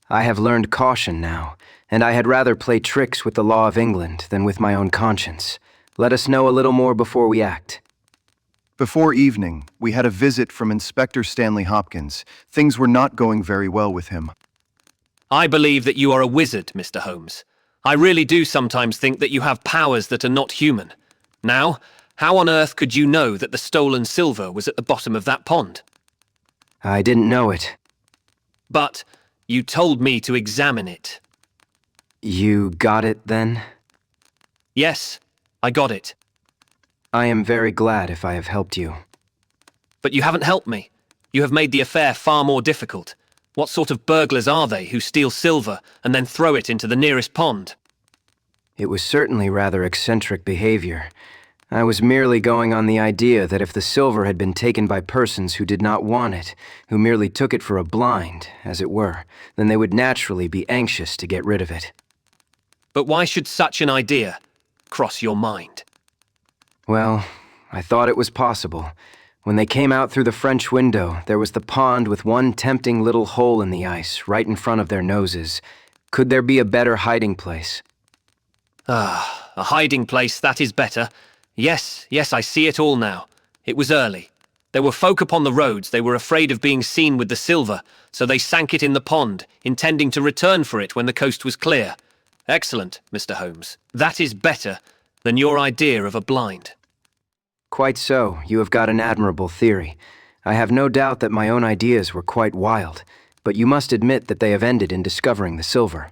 Speaker 2: I have learned caution now, and I had rather play tricks with the law of England than with my own conscience. Let us know a little more before we act.
Speaker 1: Before evening, we had a visit from Inspector Stanley Hopkins. Things were not going very well with him.
Speaker 3: I believe that you are a wizard, Mr. Holmes. I really do sometimes think that you have powers that are not human. Now, how on earth could you know that the stolen silver was at the bottom of that pond?
Speaker 2: I didn't know it.
Speaker 3: But you told me to examine it.
Speaker 2: You got it then?
Speaker 3: Yes, I got it.
Speaker 2: I am very glad if I have helped you.
Speaker 3: But you haven't helped me. You have made the affair far more difficult. What sort of burglars are they who steal silver and then throw it into the nearest pond?
Speaker 2: It was certainly rather eccentric behavior. I was merely going on the idea that if the silver had been taken by persons who did not want it, who merely took it for a blind, as it were, then they would naturally be anxious to get rid of it.
Speaker 3: But why should such an idea cross your mind?
Speaker 2: Well, I thought it was possible. When they came out through the French window, there was the pond with one tempting little hole in the ice right in front of their noses. Could there be a better hiding place?
Speaker 3: Ah, a hiding place, that is better. Yes, I see it all now. It was early. There were folk upon the roads. They were afraid of being seen with the silver, so they sank it in the pond, intending to return for it when the coast was clear. Excellent, Mr. Holmes. That is better than your idea of a blind.
Speaker 2: Quite so. You have got an admirable theory. I have no doubt that my own ideas were quite wild, but you must admit that they have ended in discovering the silver.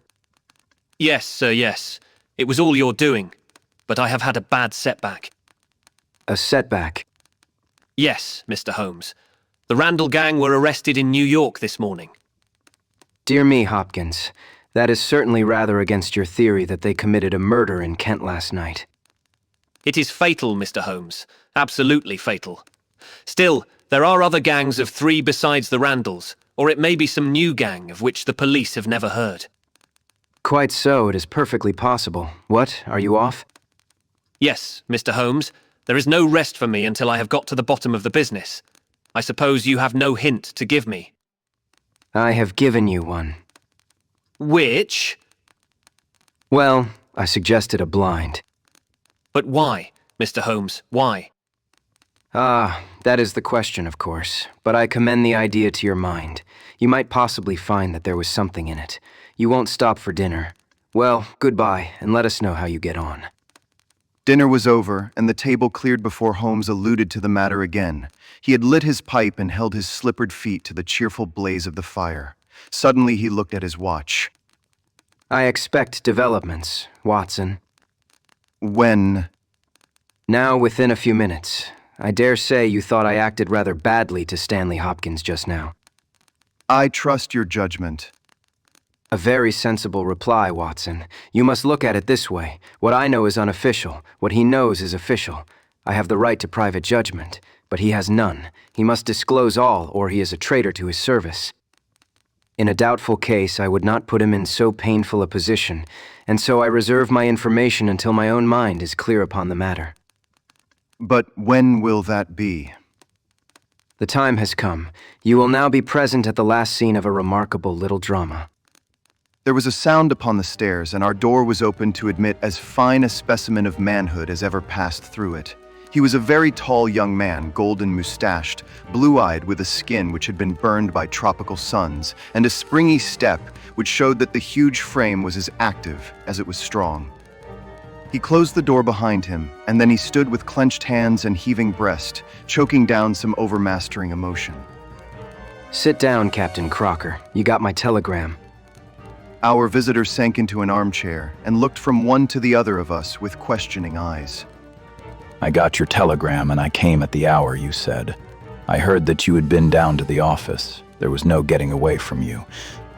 Speaker 3: Yes, sir, yes. It was all your doing, but I have had a bad setback.
Speaker 2: A setback?
Speaker 3: Yes, Mr. Holmes. The Randall gang were arrested in New York this morning.
Speaker 2: Dear me, Hopkins. That is certainly rather against your theory that they committed a murder in Kent last night.
Speaker 3: It is fatal, Mr. Holmes. Absolutely fatal. Still, there are other gangs of 3 besides the Randalls, or it may be some new gang of which the police have never heard.
Speaker 2: Quite so, it is perfectly possible. What, are you off?
Speaker 3: Yes, Mr. Holmes. There is no rest for me until I have got to the bottom of the business. I suppose you have no hint to give me.
Speaker 2: I have given you one.
Speaker 3: Which?
Speaker 2: Well, I suggested a blind.
Speaker 3: But why, Mr. Holmes, why?
Speaker 2: Ah, that is the question, of course. But I commend the idea to your mind. You might possibly find that there was something in it. You won't stop for dinner. Well, goodbye, and let us know how you get on.
Speaker 1: Dinner was over, and the table cleared before Holmes alluded to the matter again. He had lit his pipe and held his slippered feet to the cheerful blaze of the fire. Suddenly he looked at his watch.
Speaker 2: I expect developments, Watson.
Speaker 1: When?
Speaker 2: Now, within a few minutes. I dare say you thought I acted rather badly to Stanley Hopkins just now.
Speaker 1: I trust your judgment.
Speaker 2: A very sensible reply, Watson. You must look at it this way. What I know is unofficial. What he knows is official. I have the right to private judgment, but he has none. He must disclose all, or he is a traitor to his service. In a doubtful case, I would not put him in so painful a position, and so I reserve my information until my own mind is clear upon the matter.
Speaker 1: But when will that be?
Speaker 2: The time has come. You will now be present at the last scene of a remarkable little drama.
Speaker 1: There was a sound upon the stairs, and our door was opened to admit as fine a specimen of manhood as ever passed through it. He was a very tall young man, golden-mustached, blue-eyed with a skin which had been burned by tropical suns, and a springy step which showed that the huge frame was as active as it was strong. He closed the door behind him, and then he stood with clenched hands and heaving breast, choking down some overmastering emotion.
Speaker 2: Sit down, Captain Crocker. You got my telegram.
Speaker 1: Our visitor sank into an armchair and looked from one to the other of us with questioning eyes.
Speaker 6: I got your telegram and I came at the hour you said. I heard that you had been down to the office. There was no getting away from you.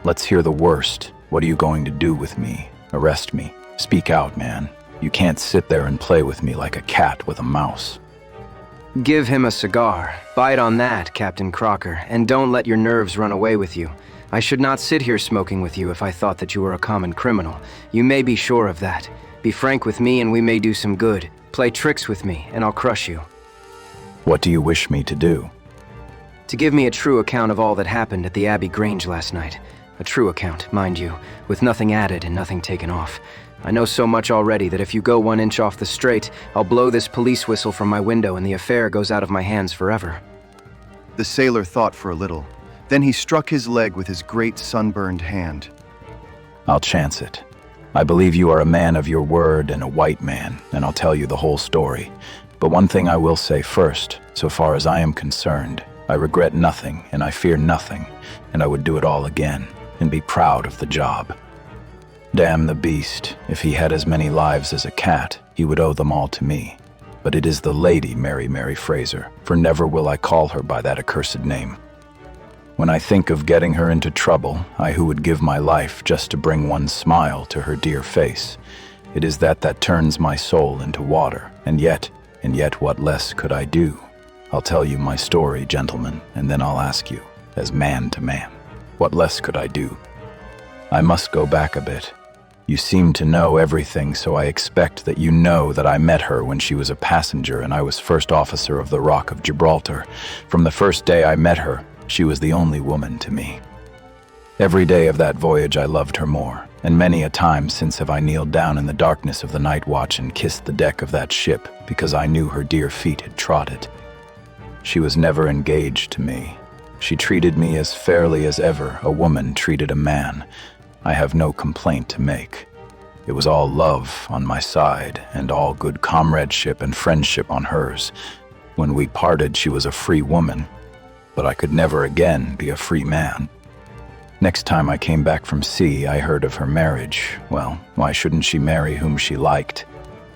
Speaker 6: Let's hear the worst. What are you going to do with me? Arrest me? Speak out, man. You can't sit there and play with me like a cat with a mouse.
Speaker 2: Give him a cigar. Bite on that, Captain Crocker, and don't let your nerves run away with you. I should not sit here smoking with you if I thought that you were a common criminal. You may be sure of that. Be frank with me and we may do some good. Play tricks with me and I'll crush you.
Speaker 6: What do you wish me to do?
Speaker 2: To give me a true account of all that happened at the Abbey Grange last night. A true account, mind you, with nothing added and nothing taken off. I know so much already that if you go 1 inch off the straight, I'll blow this police whistle from my window and the affair goes out of my hands forever.
Speaker 1: The sailor thought for a little. Then he struck his leg with his great sunburned hand.
Speaker 6: I'll chance it. I believe you are a man of your word and a white man, and I'll tell you the whole story. But one thing I will say first, so far as I am concerned, I regret nothing and I fear nothing, and I would do it all again and be proud of the job. Damn the beast, if he had as many lives as a cat, he would owe them all to me. But it is the Lady Mary Fraser, for never will I call her by that accursed name. When I think of getting her into trouble, I who would give my life just to bring one smile to her dear face, it is that turns my soul into water, and yet what less could I do? I'll tell you my story, gentlemen, and then I'll ask you, as man to man, what less could I do? I must go back a bit. You seem to know everything, so I expect that you know that I met her when she was a passenger and I was first officer of the Rock of Gibraltar. From the first day I met her, she was the only woman to me. Every day of that voyage I loved her more, and many a time since have I kneeled down in the darkness of the night watch and kissed the deck of that ship because I knew her dear feet had trod it. She was never engaged to me. She treated me as fairly as ever a woman treated a man. I have no complaint to make. It was all love on my side and all good comradeship and friendship on hers. When we parted, she was a free woman, but I could never again be a free man. Next time I came back from sea, I heard of her marriage. Well, why shouldn't she marry whom she liked?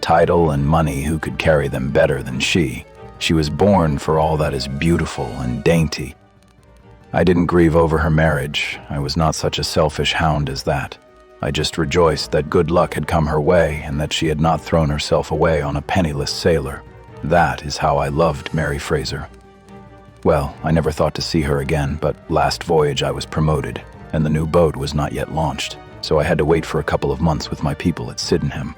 Speaker 6: Title and money, who could carry them better than she? She was born for all that is beautiful and dainty. I didn't grieve over her marriage. I was not such a selfish hound as that. I just rejoiced that good luck had come her way and that she had not thrown herself away on a penniless sailor. That is how I loved Mary Fraser. Well, I never thought to see her again, but last voyage I was promoted, and the new boat was not yet launched, so I had to wait for a couple of months with my people at Sydenham.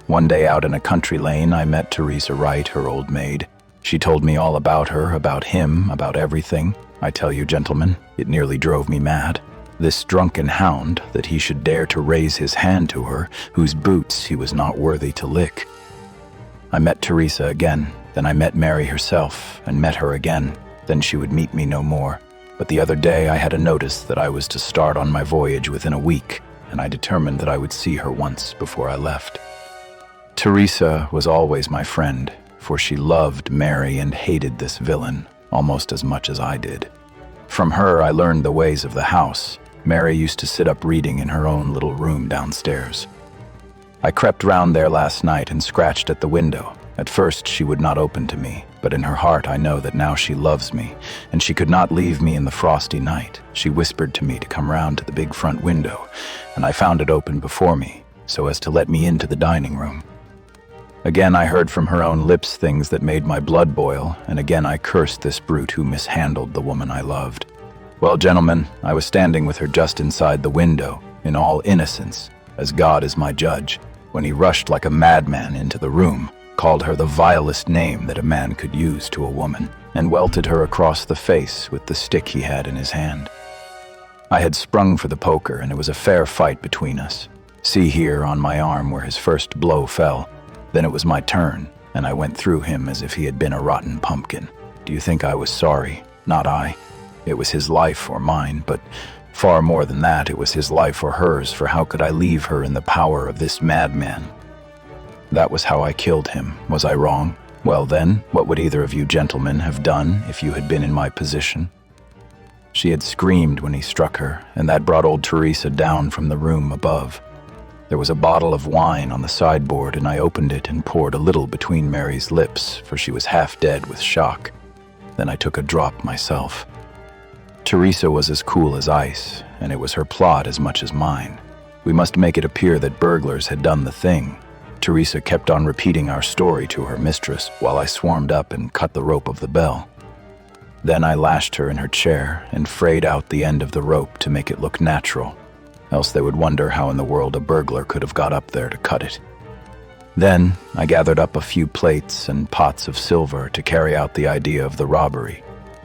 Speaker 6: One day out in a country lane, I met Teresa Wright, her old maid. She told me all about her, about him, about everything. I tell you, gentlemen, it nearly drove me mad. This drunken hound, that he should dare to raise his hand to her, whose boots he was not worthy to lick. I met Teresa again, then I met Mary herself, and met her again. Then she would meet me no more. But the other day I had a notice that I was to start on my voyage within a week, and I determined that I would see her once before I left. Teresa was always my friend, for she loved Mary and hated this villain almost as much as I did. From her I learned the ways of the house. Mary used to sit up reading in her own little room downstairs. I crept round there last night and scratched at the window. At first she would not open to me, but in her heart I know that now she loves me, and she could not leave me in the frosty night. She whispered to me to come round to the big front window, and I found it open before me, so as to let me into the dining room. Again I heard from her own lips things that made my blood boil, and again I cursed this brute who mishandled the woman I loved. Well, gentlemen, I was standing with her just inside the window, in all innocence, as God is my judge, when he rushed like a madman into the room, called her the vilest name that a man could use to a woman, and welted her across the face with the stick he had in his hand. I had sprung for the poker, and it was a fair fight between us. See here on my arm where his first blow fell. Then it was my turn, and I went through him as if he had been a rotten pumpkin. Do you think I was sorry? Not I. It was his life or mine, but far more than that, it was his life or hers, for how could I leave her in the power of this madman? That was how I killed him. Was I wrong? Well then, what would either of you gentlemen have done if you had been in my position? She had screamed when he struck her, and that brought old Teresa down from the room above. There was a bottle of wine on the sideboard, and I opened it and poured a little between Mary's lips, for she was half dead with shock. Then I took a drop myself. Teresa was as cool as ice, and it was her plot as much as mine. We must make it appear that burglars had done the thing. Teresa kept on repeating our story to her mistress while I swarmed up and cut the rope of the bell. Then I lashed her in her chair and frayed out the end of the rope to make it look natural, else they would wonder how in the world a burglar could have got up there to cut it. Then I gathered up a few plates and pots of silver to carry out the idea of the robbery,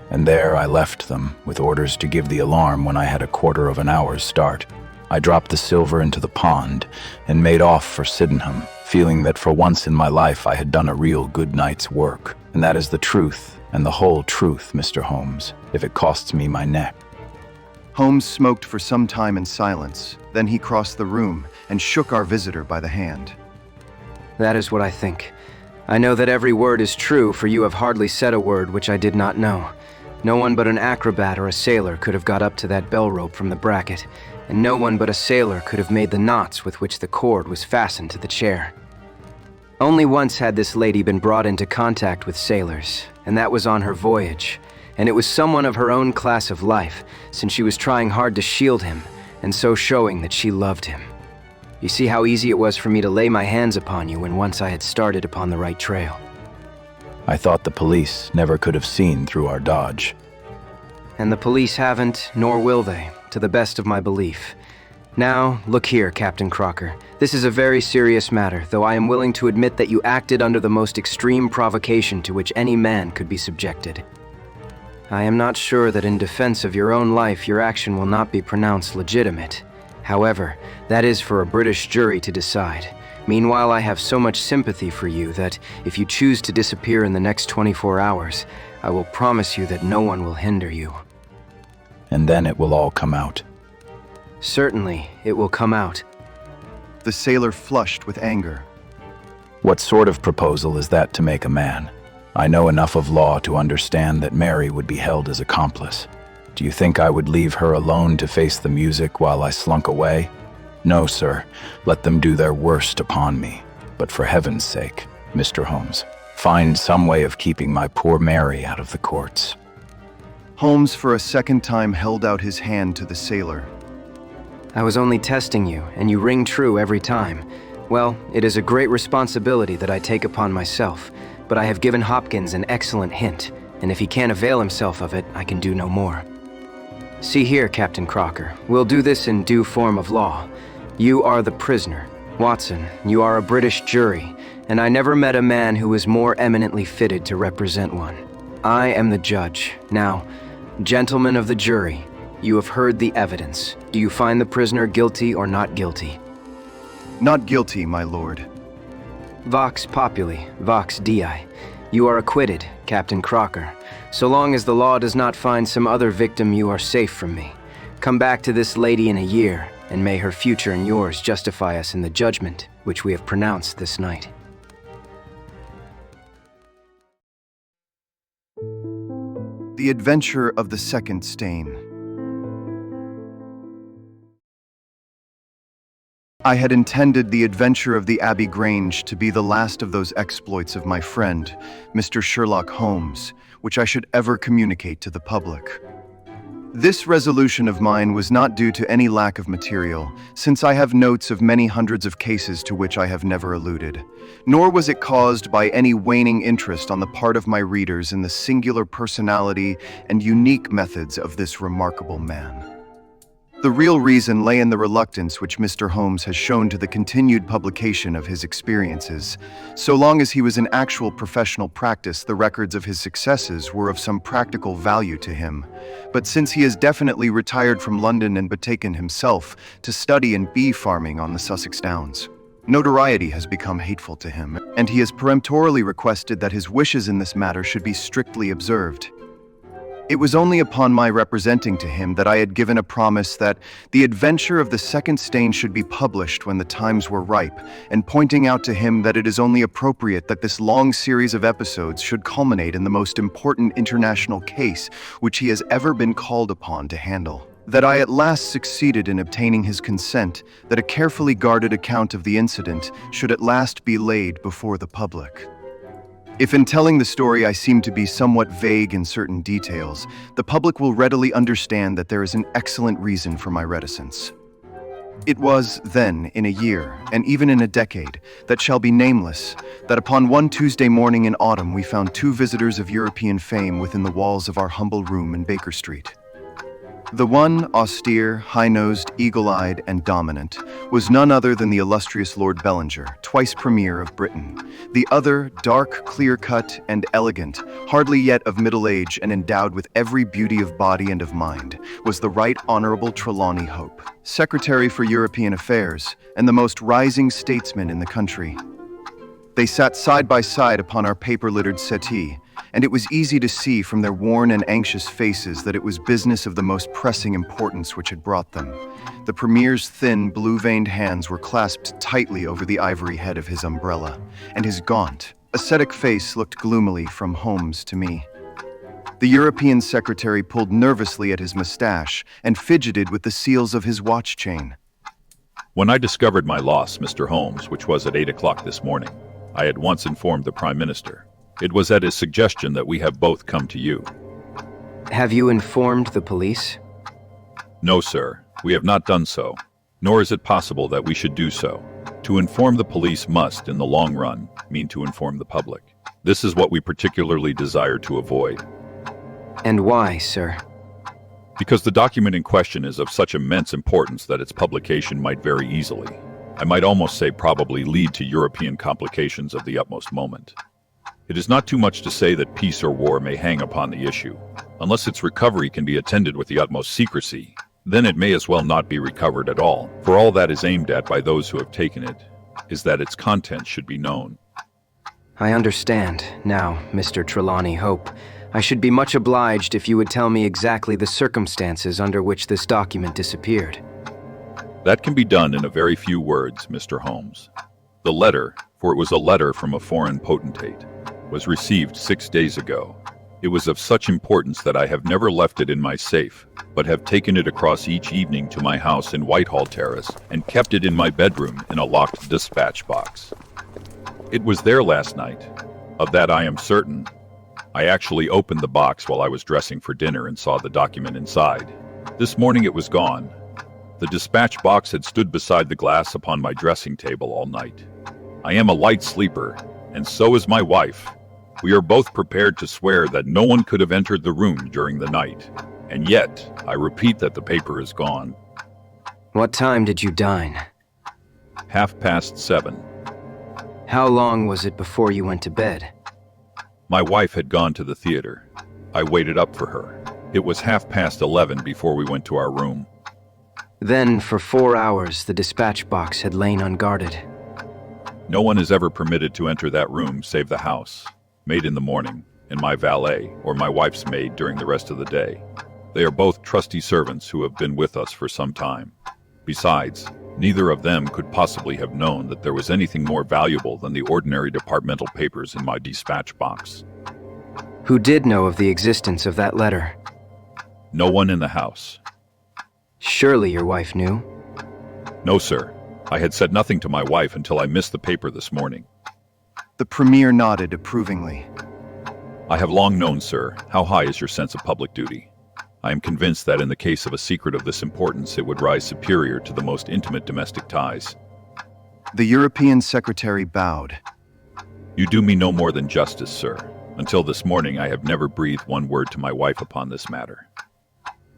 Speaker 6: and there I left them with orders to give the alarm when I had a quarter of an hour's start. I dropped the silver into the pond and made off for Sydenham, feeling that for once in my life I had done a real good night's work. And that is the truth, and the whole truth, Mr. Holmes, if it costs me my neck.
Speaker 1: Holmes smoked for some time in silence. Then he crossed the room and shook our visitor by the hand.
Speaker 2: That is what I think. I know that every word is true, for you have hardly said a word which I did not know. No one but an acrobat or a sailor could have got up to that bell rope from the bracket, and no one but a sailor could have made the knots with which the cord was fastened to the chair. Only once had this lady been brought into contact with sailors, and that was on her voyage, and it was someone of her own class of life, since she was trying hard to shield him, and so showing that she loved him. You see how easy it was for me to lay my hands upon you when once I had started upon the right trail.
Speaker 6: I thought the police never could have seen through our dodge.
Speaker 2: And the police haven't, nor will they, to the best of my belief. Now, look here, Captain Crocker. This is a very serious matter, though I am willing to admit that you acted under the most extreme provocation to which any man could be subjected. I am not sure that in defense of your own life your action will not be pronounced legitimate. However, that is for a British jury to decide. Meanwhile, I have so much sympathy for you that if you choose to disappear in the next 24 hours, I will promise you that no one will hinder you.
Speaker 6: And then it will all come out.
Speaker 2: Certainly, it will come out.
Speaker 1: The sailor flushed with anger.
Speaker 6: What sort of proposal is that to make a man? I know enough of law to understand that Mary would be held as accomplice. Do you think I would leave her alone to face the music while I slunk away? No, sir. Let them do their worst upon me. But for heaven's sake, Mr. Holmes, find some way of keeping my poor Mary out of the courts.
Speaker 1: Holmes for a second time held out his hand to the sailor.
Speaker 2: I was only testing you, and you ring true every time. Well, it is a great responsibility that I take upon myself, but I have given Hopkins an excellent hint, and if he can't avail himself of it, I can do no more. See here, Captain Crocker, we'll do this in due form of law. You are the prisoner. Watson, you are a British jury, and I never met a man who was more eminently fitted to represent one. I am the judge. Now, gentlemen of the jury, you have heard the evidence. Do you find the prisoner guilty or not guilty?
Speaker 1: Not guilty, my lord.
Speaker 2: Vox populi, vox dei. You are acquitted, Captain Crocker. So long as the law does not find some other victim, you are safe from me. Come back to this lady in a year, and may her future and yours justify us in the judgment which we have pronounced this night.
Speaker 1: The Adventure of the Second Stain. I had intended the adventure of the Abbey Grange to be the last of those exploits of my friend, Mr. Sherlock Holmes, which I should ever communicate to the public. This resolution of mine was not due to any lack of material, since I have notes of many hundreds of cases to which I have never alluded, nor was it caused by any waning interest on the part of my readers in the singular personality and unique methods of this remarkable man. The real reason lay in the reluctance which Mr. Holmes has shown to the continued publication of his experiences. So long as he was in actual professional practice, the records of his successes were of some practical value to him. But since he has definitely retired from London and betaken himself to study and bee farming on the Sussex Downs, notoriety has become hateful to him, and he has peremptorily requested that his wishes in this matter should be strictly observed. It was only upon my representing to him that I had given a promise that the adventure of the second stain should be published when the times were ripe, and pointing out to him that it is only appropriate that this long series of episodes should culminate in the most important international case which he has ever been called upon to handle. That I at last succeeded in obtaining his consent, that a carefully guarded account of the incident should at last be laid before the public. If in telling the story I seem to be somewhat vague in certain details, the public will readily understand that there is an excellent reason for my reticence. It was then, in a year, and even in a decade, that shall be nameless, that upon one Tuesday morning in autumn we found two visitors of European fame within the walls of our humble room in Baker Street. The one, austere, high-nosed, eagle-eyed, and dominant, was none other than the illustrious Lord Bellinger, twice Premier of Britain. The other, dark, clear-cut, and elegant, hardly yet of middle age and endowed with every beauty of body and of mind, was the Right Honourable Trelawney Hope, Secretary for European Affairs, and the most rising statesman in the country. They sat side by side upon our paper-littered settee, and it was easy to see from their worn and anxious faces that it was business of the most pressing importance which had brought them. The Premier's thin, blue-veined hands were clasped tightly over the ivory head of his umbrella, and his gaunt, ascetic face looked gloomily from Holmes to me. The European secretary pulled nervously at his mustache and fidgeted with the seals of his watch chain.
Speaker 7: When I discovered my loss, Mr. Holmes, which was at 8 o'clock this morning, I at once informed the Prime Minister. It was at his suggestion that we have both come to you.
Speaker 2: Have you informed the police?
Speaker 7: No, sir, we have not done so, nor is it possible that we should do so. To inform the police must, in the long run, mean to inform the public. This is what we particularly desire to avoid.
Speaker 2: And why, sir?
Speaker 7: Because the document in question is of such immense importance that its publication might very easily, I might almost say probably, lead to European complications of the utmost moment. It is not too much to say that peace or war may hang upon the issue. Unless its recovery can be attended with the utmost secrecy, then it may as well not be recovered at all, for all that is aimed at by those who have taken it is that its contents should be known.
Speaker 2: I understand. Now, Mr. Trelawney Hope, I should be much obliged if you would tell me exactly the circumstances under which this document disappeared.
Speaker 7: That can be done in a very few words, Mr. Holmes. The letter, for it was a letter from a foreign potentate, was received 6 days ago. It was of such importance that I have never left it in my safe, but have taken it across each evening to my house in Whitehall Terrace and kept it in my bedroom in a locked dispatch box. It was there last night. Of that I am certain. I actually opened the box while I was dressing for dinner and saw the document inside. This morning it was gone. The dispatch box had stood beside the glass upon my dressing table all night. I am a light sleeper, and so is my wife. We are both prepared to swear that no one could have entered the room during the night. And yet, I repeat that the paper is gone.
Speaker 2: What time did you dine?
Speaker 7: 7:30.
Speaker 2: How long was it before you went to bed?
Speaker 7: My wife had gone to the theater. I waited up for her. It was 11:30 before we went to our room.
Speaker 2: Then, for 4 hours, the dispatch box had lain unguarded.
Speaker 7: No one is ever permitted to enter that room save the house, maid in the morning, and my valet, or my wife's maid during the rest of the day. They are both trusty servants who have been with us for some time. Besides, neither of them could possibly have known that there was anything more valuable than the ordinary departmental papers in my dispatch box.
Speaker 2: Who did know of the existence of that letter?
Speaker 7: No one in the house.
Speaker 2: Surely your wife knew.
Speaker 7: No, sir. I had said nothing to my wife until I missed the paper this morning.
Speaker 1: The Premier nodded approvingly.
Speaker 7: I have long known, sir, how high is your sense of public duty. I am convinced that in the case of a secret of this importance, it would rise superior to the most intimate domestic ties.
Speaker 1: The European secretary bowed.
Speaker 7: You do me no more than justice, sir. Until this morning, I have never breathed one word to my wife upon this matter.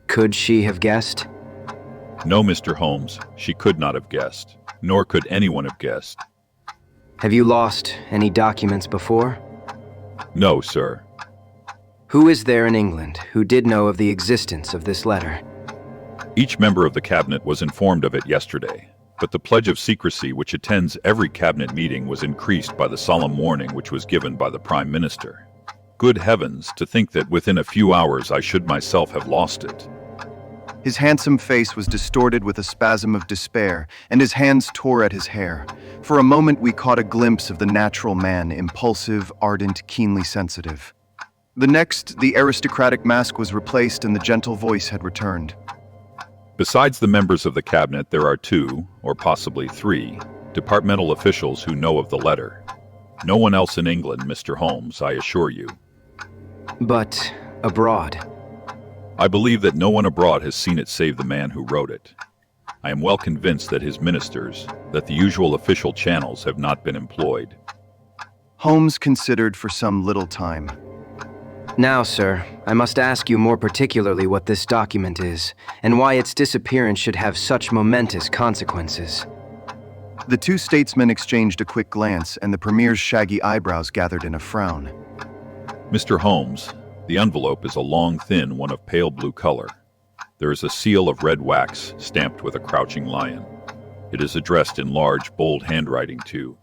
Speaker 2: Could she have guessed?
Speaker 7: No, Mr. Holmes, she could not have guessed, nor could anyone have guessed.
Speaker 2: Have you lost any documents before?
Speaker 7: No, sir.
Speaker 2: Who is there in England who did know of the existence of this letter?
Speaker 7: Each member of the cabinet was informed of it yesterday, but the pledge of secrecy which attends every cabinet meeting was increased by the solemn warning which was given by the Prime Minister. Good heavens, to think that within a few hours I should myself have lost it.
Speaker 1: His handsome face was distorted with a spasm of despair, and his hands tore at his hair. For a moment we caught a glimpse of the natural man, impulsive, ardent, keenly sensitive. The next, the aristocratic mask was replaced and the gentle voice had returned.
Speaker 7: Besides the members of the cabinet, there are 2, or possibly 3, departmental officials who know of the letter. No one else in England, Mr. Holmes, I assure you.
Speaker 2: But abroad?
Speaker 7: I believe that no one abroad has seen it save the man who wrote it. I am well convinced that his ministers, that the usual official channels have not been employed.
Speaker 1: Holmes considered for some little time.
Speaker 2: Now, sir, I must ask you more particularly what this document is, and why its disappearance should have such momentous consequences.
Speaker 1: The two statesmen exchanged a quick glance, and the Premier's shaggy eyebrows gathered in a frown.
Speaker 7: Mr. Holmes, the envelope is a long, thin one of pale blue color. There is a seal of red wax stamped with a crouching lion. It is addressed in large, bold handwriting, too.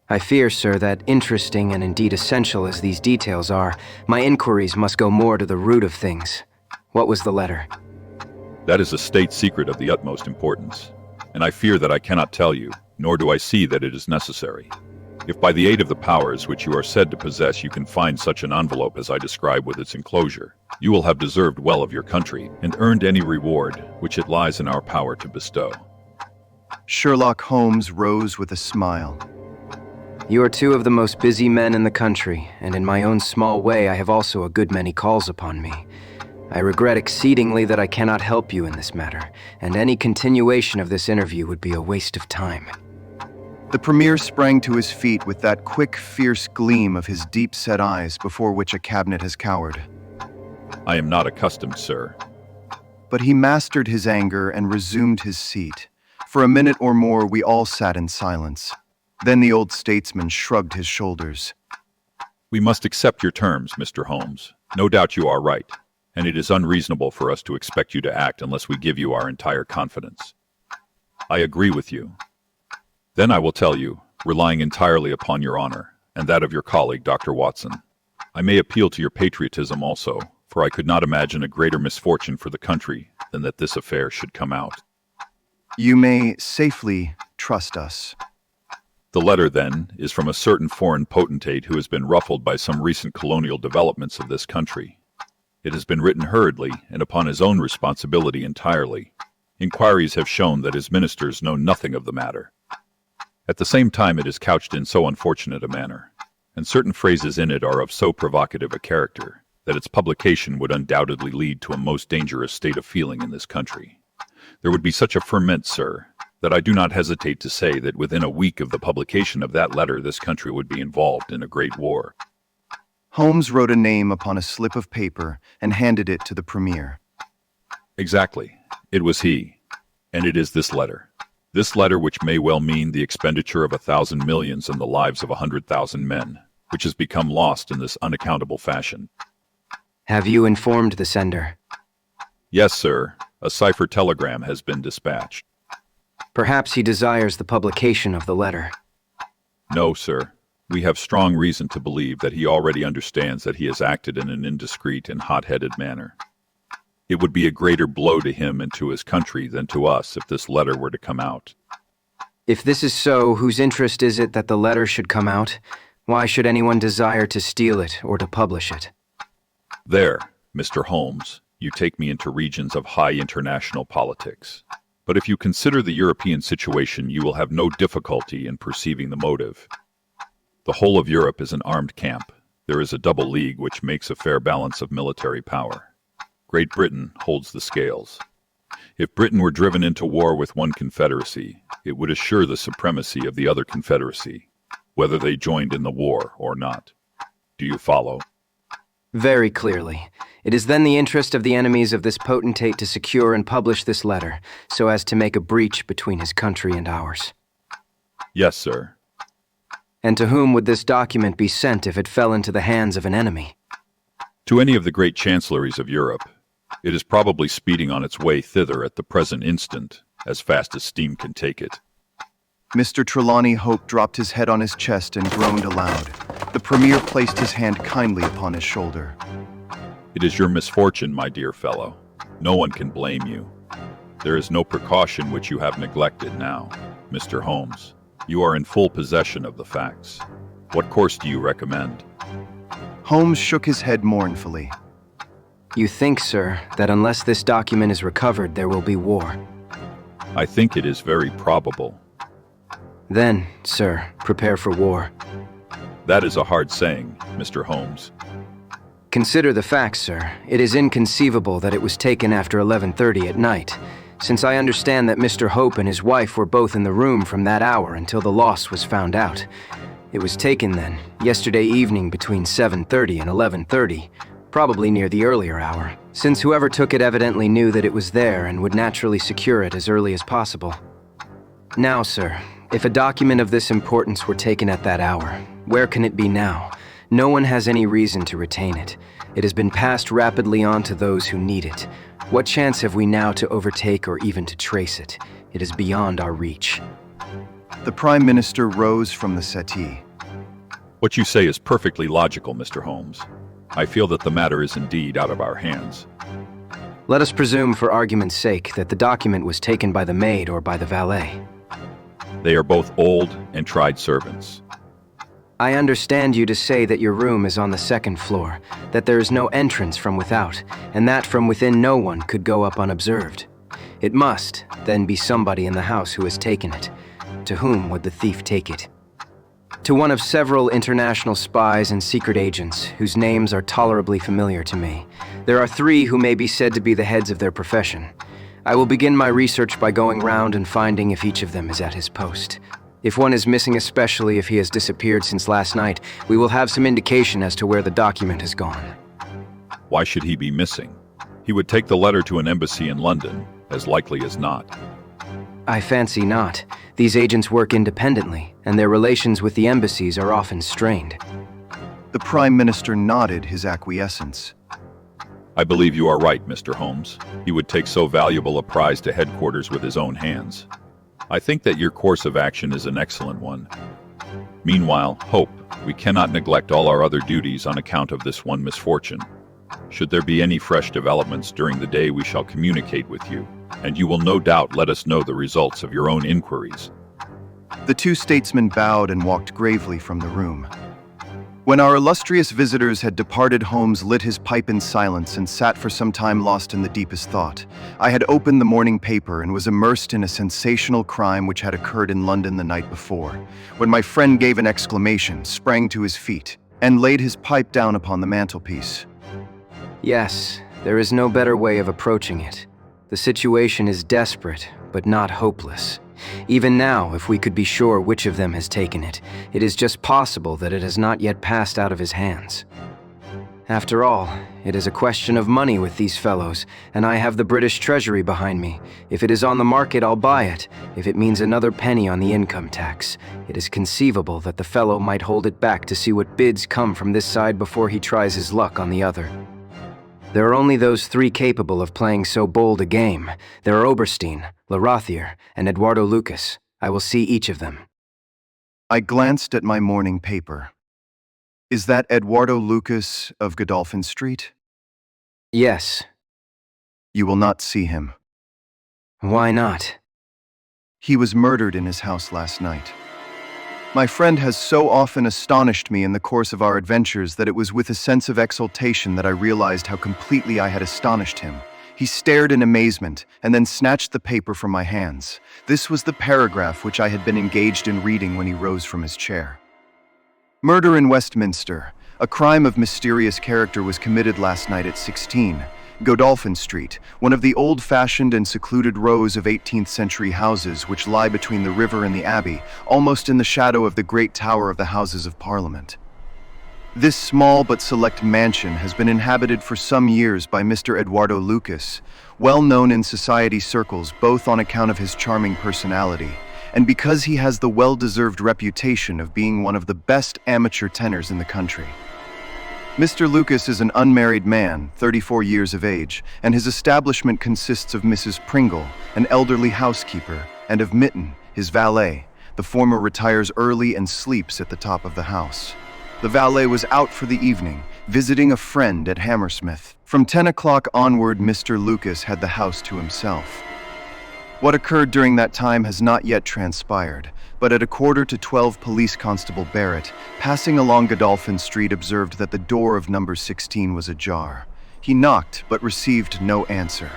Speaker 2: I fear, sir, that interesting and indeed essential as these details are, my inquiries must go more to the root of things. What was the letter?
Speaker 7: That is a state secret of the utmost importance, and I fear that I cannot tell you, nor do I see that it is necessary. If by the aid of the powers which you are said to possess you can find such an envelope as I describe with its enclosure, you will have deserved well of your country and earned any reward which it lies in our power to bestow.
Speaker 1: Sherlock Holmes rose with a smile.
Speaker 2: You are two of the most busy men in the country, and in my own small way I have also a good many calls upon me. I regret exceedingly that I cannot help you in this matter, and any continuation of this interview would be a waste of time.
Speaker 1: The Premier sprang to his feet with that quick, fierce gleam of his deep-set eyes before which a cabinet has cowered.
Speaker 7: I am not accustomed, sir.
Speaker 1: But he mastered his anger and resumed his seat. For a minute or more we all sat in silence. Then the old statesman shrugged his shoulders.
Speaker 7: We must accept your terms, Mr. Holmes. No doubt you are right, and it is unreasonable for us to expect you to act unless we give you our entire confidence. I agree with you. Then I will tell you, relying entirely upon your honor, and that of your colleague, Dr. Watson. I may appeal to your patriotism also, for I could not imagine a greater misfortune for the country than that this affair should come out.
Speaker 1: You may safely trust us.
Speaker 7: The letter, then, is from a certain foreign potentate who has been ruffled by some recent colonial developments of this country. It has been written hurriedly and upon his own responsibility entirely. Inquiries have shown that his ministers know nothing of the matter. At the same time, it is couched in so unfortunate a manner, and certain phrases in it are of so provocative a character, that its publication would undoubtedly lead to a most dangerous state of feeling in this country. There would be such a ferment, sir, that I do not hesitate to say that within a week of the publication of that letter this country would be involved in a great war.
Speaker 1: Holmes wrote a name upon a slip of paper and handed it to the Premier.
Speaker 7: Exactly. It was he. And it is this letter. This letter, which may well mean the expenditure of 1,000 millions and the lives of 100,000 men, which has become lost in this unaccountable fashion.
Speaker 2: Have you informed the sender?
Speaker 7: Yes, sir. A cipher telegram has been dispatched.
Speaker 2: Perhaps he desires the publication of the letter.
Speaker 7: No, sir. We have strong reason to believe that he already understands that he has acted in an indiscreet and hot-headed manner. It would be a greater blow to him and to his country than to us if this letter were to come out.
Speaker 2: If this is so, whose interest is it that the letter should come out? Why should anyone desire to steal it or to publish it?
Speaker 7: There, Mr. Holmes, you take me into regions of high international politics. But if you consider the European situation, you will have no difficulty in perceiving the motive. The whole of Europe is an armed camp. There is a double league which makes a fair balance of military power. Great Britain holds the scales. If Britain were driven into war with one confederacy, it would assure the supremacy of the other confederacy, whether they joined in the war or not. Do you follow?
Speaker 2: Very clearly. It is then the interest of the enemies of this potentate to secure and publish this letter, so as to make a breach between his country and ours.
Speaker 7: Yes, sir.
Speaker 2: And to whom would this document be sent if it fell into the hands of an enemy?
Speaker 7: To any of the great chancelleries of Europe. It is probably speeding on its way thither at the present instant, as fast as steam can take it.
Speaker 1: Mr. Trelawney Hope dropped his head on his chest and groaned aloud. The Premier placed his hand kindly upon his shoulder.
Speaker 7: It is your misfortune, my dear fellow. No one can blame you. There is no precaution which you have neglected now, Mr. Holmes. You are in full possession of the facts. What course do you recommend?
Speaker 1: Holmes shook his head mournfully.
Speaker 2: You think, sir, that unless this document is recovered, there will be war?
Speaker 7: I think it is very probable.
Speaker 2: Then, sir, prepare for war.
Speaker 7: That is a hard saying, Mr. Holmes.
Speaker 2: Consider the facts, sir. It is inconceivable that it was taken after 11:30 at night, since I understand that Mr. Hope and his wife were both in the room from that hour until the loss was found out. It was taken then, yesterday evening between 7:30 and 11:30, probably near the earlier hour, since whoever took it evidently knew that it was there and would naturally secure it as early as possible. Now, sir, if a document of this importance were taken at that hour, where can it be now? No one has any reason to retain it. It has been passed rapidly on to those who need it. What chance have we now to overtake or even to trace it? It is beyond our reach.
Speaker 1: The Prime Minister rose from the settee.
Speaker 7: What you say is perfectly logical, Mr. Holmes. I feel that the matter is indeed out of our hands.
Speaker 2: Let us presume, for argument's sake, that the document was taken by the maid or by the valet.
Speaker 7: They are both old and tried servants.
Speaker 2: I understand you to say that your room is on the second floor, that there is no entrance from without, and that from within no one could go up unobserved. It must, then, be somebody in the house who has taken it. To whom would the thief take it? To one of several international spies and secret agents, whose names are tolerably familiar to me. There are 3 who may be said to be the heads of their profession. I will begin my research by going round and finding if each of them is at his post. If one is missing, especially if he has disappeared since last night, we will have some indication as to where the document has gone.
Speaker 7: Why should he be missing? He would take the letter to an embassy in London, as likely as not.
Speaker 2: I fancy not. These agents work independently, and their relations with the embassies are often strained.
Speaker 1: The Prime Minister nodded his acquiescence.
Speaker 7: I believe you are right, Mr. Holmes. He would take so valuable a prize to headquarters with his own hands. I think that your course of action is an excellent one. Meanwhile, hope, we cannot neglect all our other duties on account of this one misfortune. Should there be any fresh developments during the day, we shall communicate with you, and you will no doubt let us know the results of your own inquiries.
Speaker 1: The 2 statesmen bowed and walked gravely from the room. When our illustrious visitors had departed, Holmes lit his pipe in silence and sat for some time lost in the deepest thought. I had opened the morning paper and was immersed in a sensational crime which had occurred in London the night before, when my friend gave an exclamation, sprang to his feet, and laid his pipe down upon the mantelpiece.
Speaker 2: Yes, there is no better way of approaching it. The situation is desperate, but not hopeless. Even now, if we could be sure which of them has taken it, it is just possible that it has not yet passed out of his hands. After all, it is a question of money with these fellows, and I have the British Treasury behind me. If it is on the market, I'll buy it. If it means another penny on the income tax, it is conceivable that the fellow might hold it back to see what bids come from this side before he tries his luck on the other. There are only those 3 capable of playing so bold a game. There are Oberstein, Larathier, and Eduardo Lucas. I will see each of them.
Speaker 1: I glanced at my morning paper. Is that Eduardo Lucas of Godolphin Street?
Speaker 2: Yes.
Speaker 1: You will not see him.
Speaker 2: Why not?
Speaker 1: He was murdered in his house last night. My friend has so often astonished me in the course of our adventures that it was with a sense of exultation that I realized how completely I had astonished him. He stared in amazement and then snatched the paper from my hands. This was the paragraph which I had been engaged in reading when he rose from his chair. Murder in Westminster. A crime of mysterious character was committed last night at 16 Godolphin Street, one of the old-fashioned and secluded rows of 18th-century houses which lie between the river and the Abbey, almost in the shadow of the great tower of the Houses of Parliament. This small but select mansion has been inhabited for some years by Mr. Eduardo Lucas, well known in society circles both on account of his charming personality and because he has the well-deserved reputation of being one of the best amateur tenors in the country. Mr. Lucas is an unmarried man, 34 years of age, and his establishment consists of Mrs. Pringle, an elderly housekeeper, and of Mitten, his valet. The former retires early and sleeps at the top of the house. The valet was out for the evening, visiting a friend at Hammersmith. From 10 o'clock onward, Mr. Lucas had the house to himself. What occurred during that time has not yet transpired, but at 11:45 Police Constable Barrett, passing along Godolphin Street, observed that the door of number 16 was ajar. He knocked, but received no answer.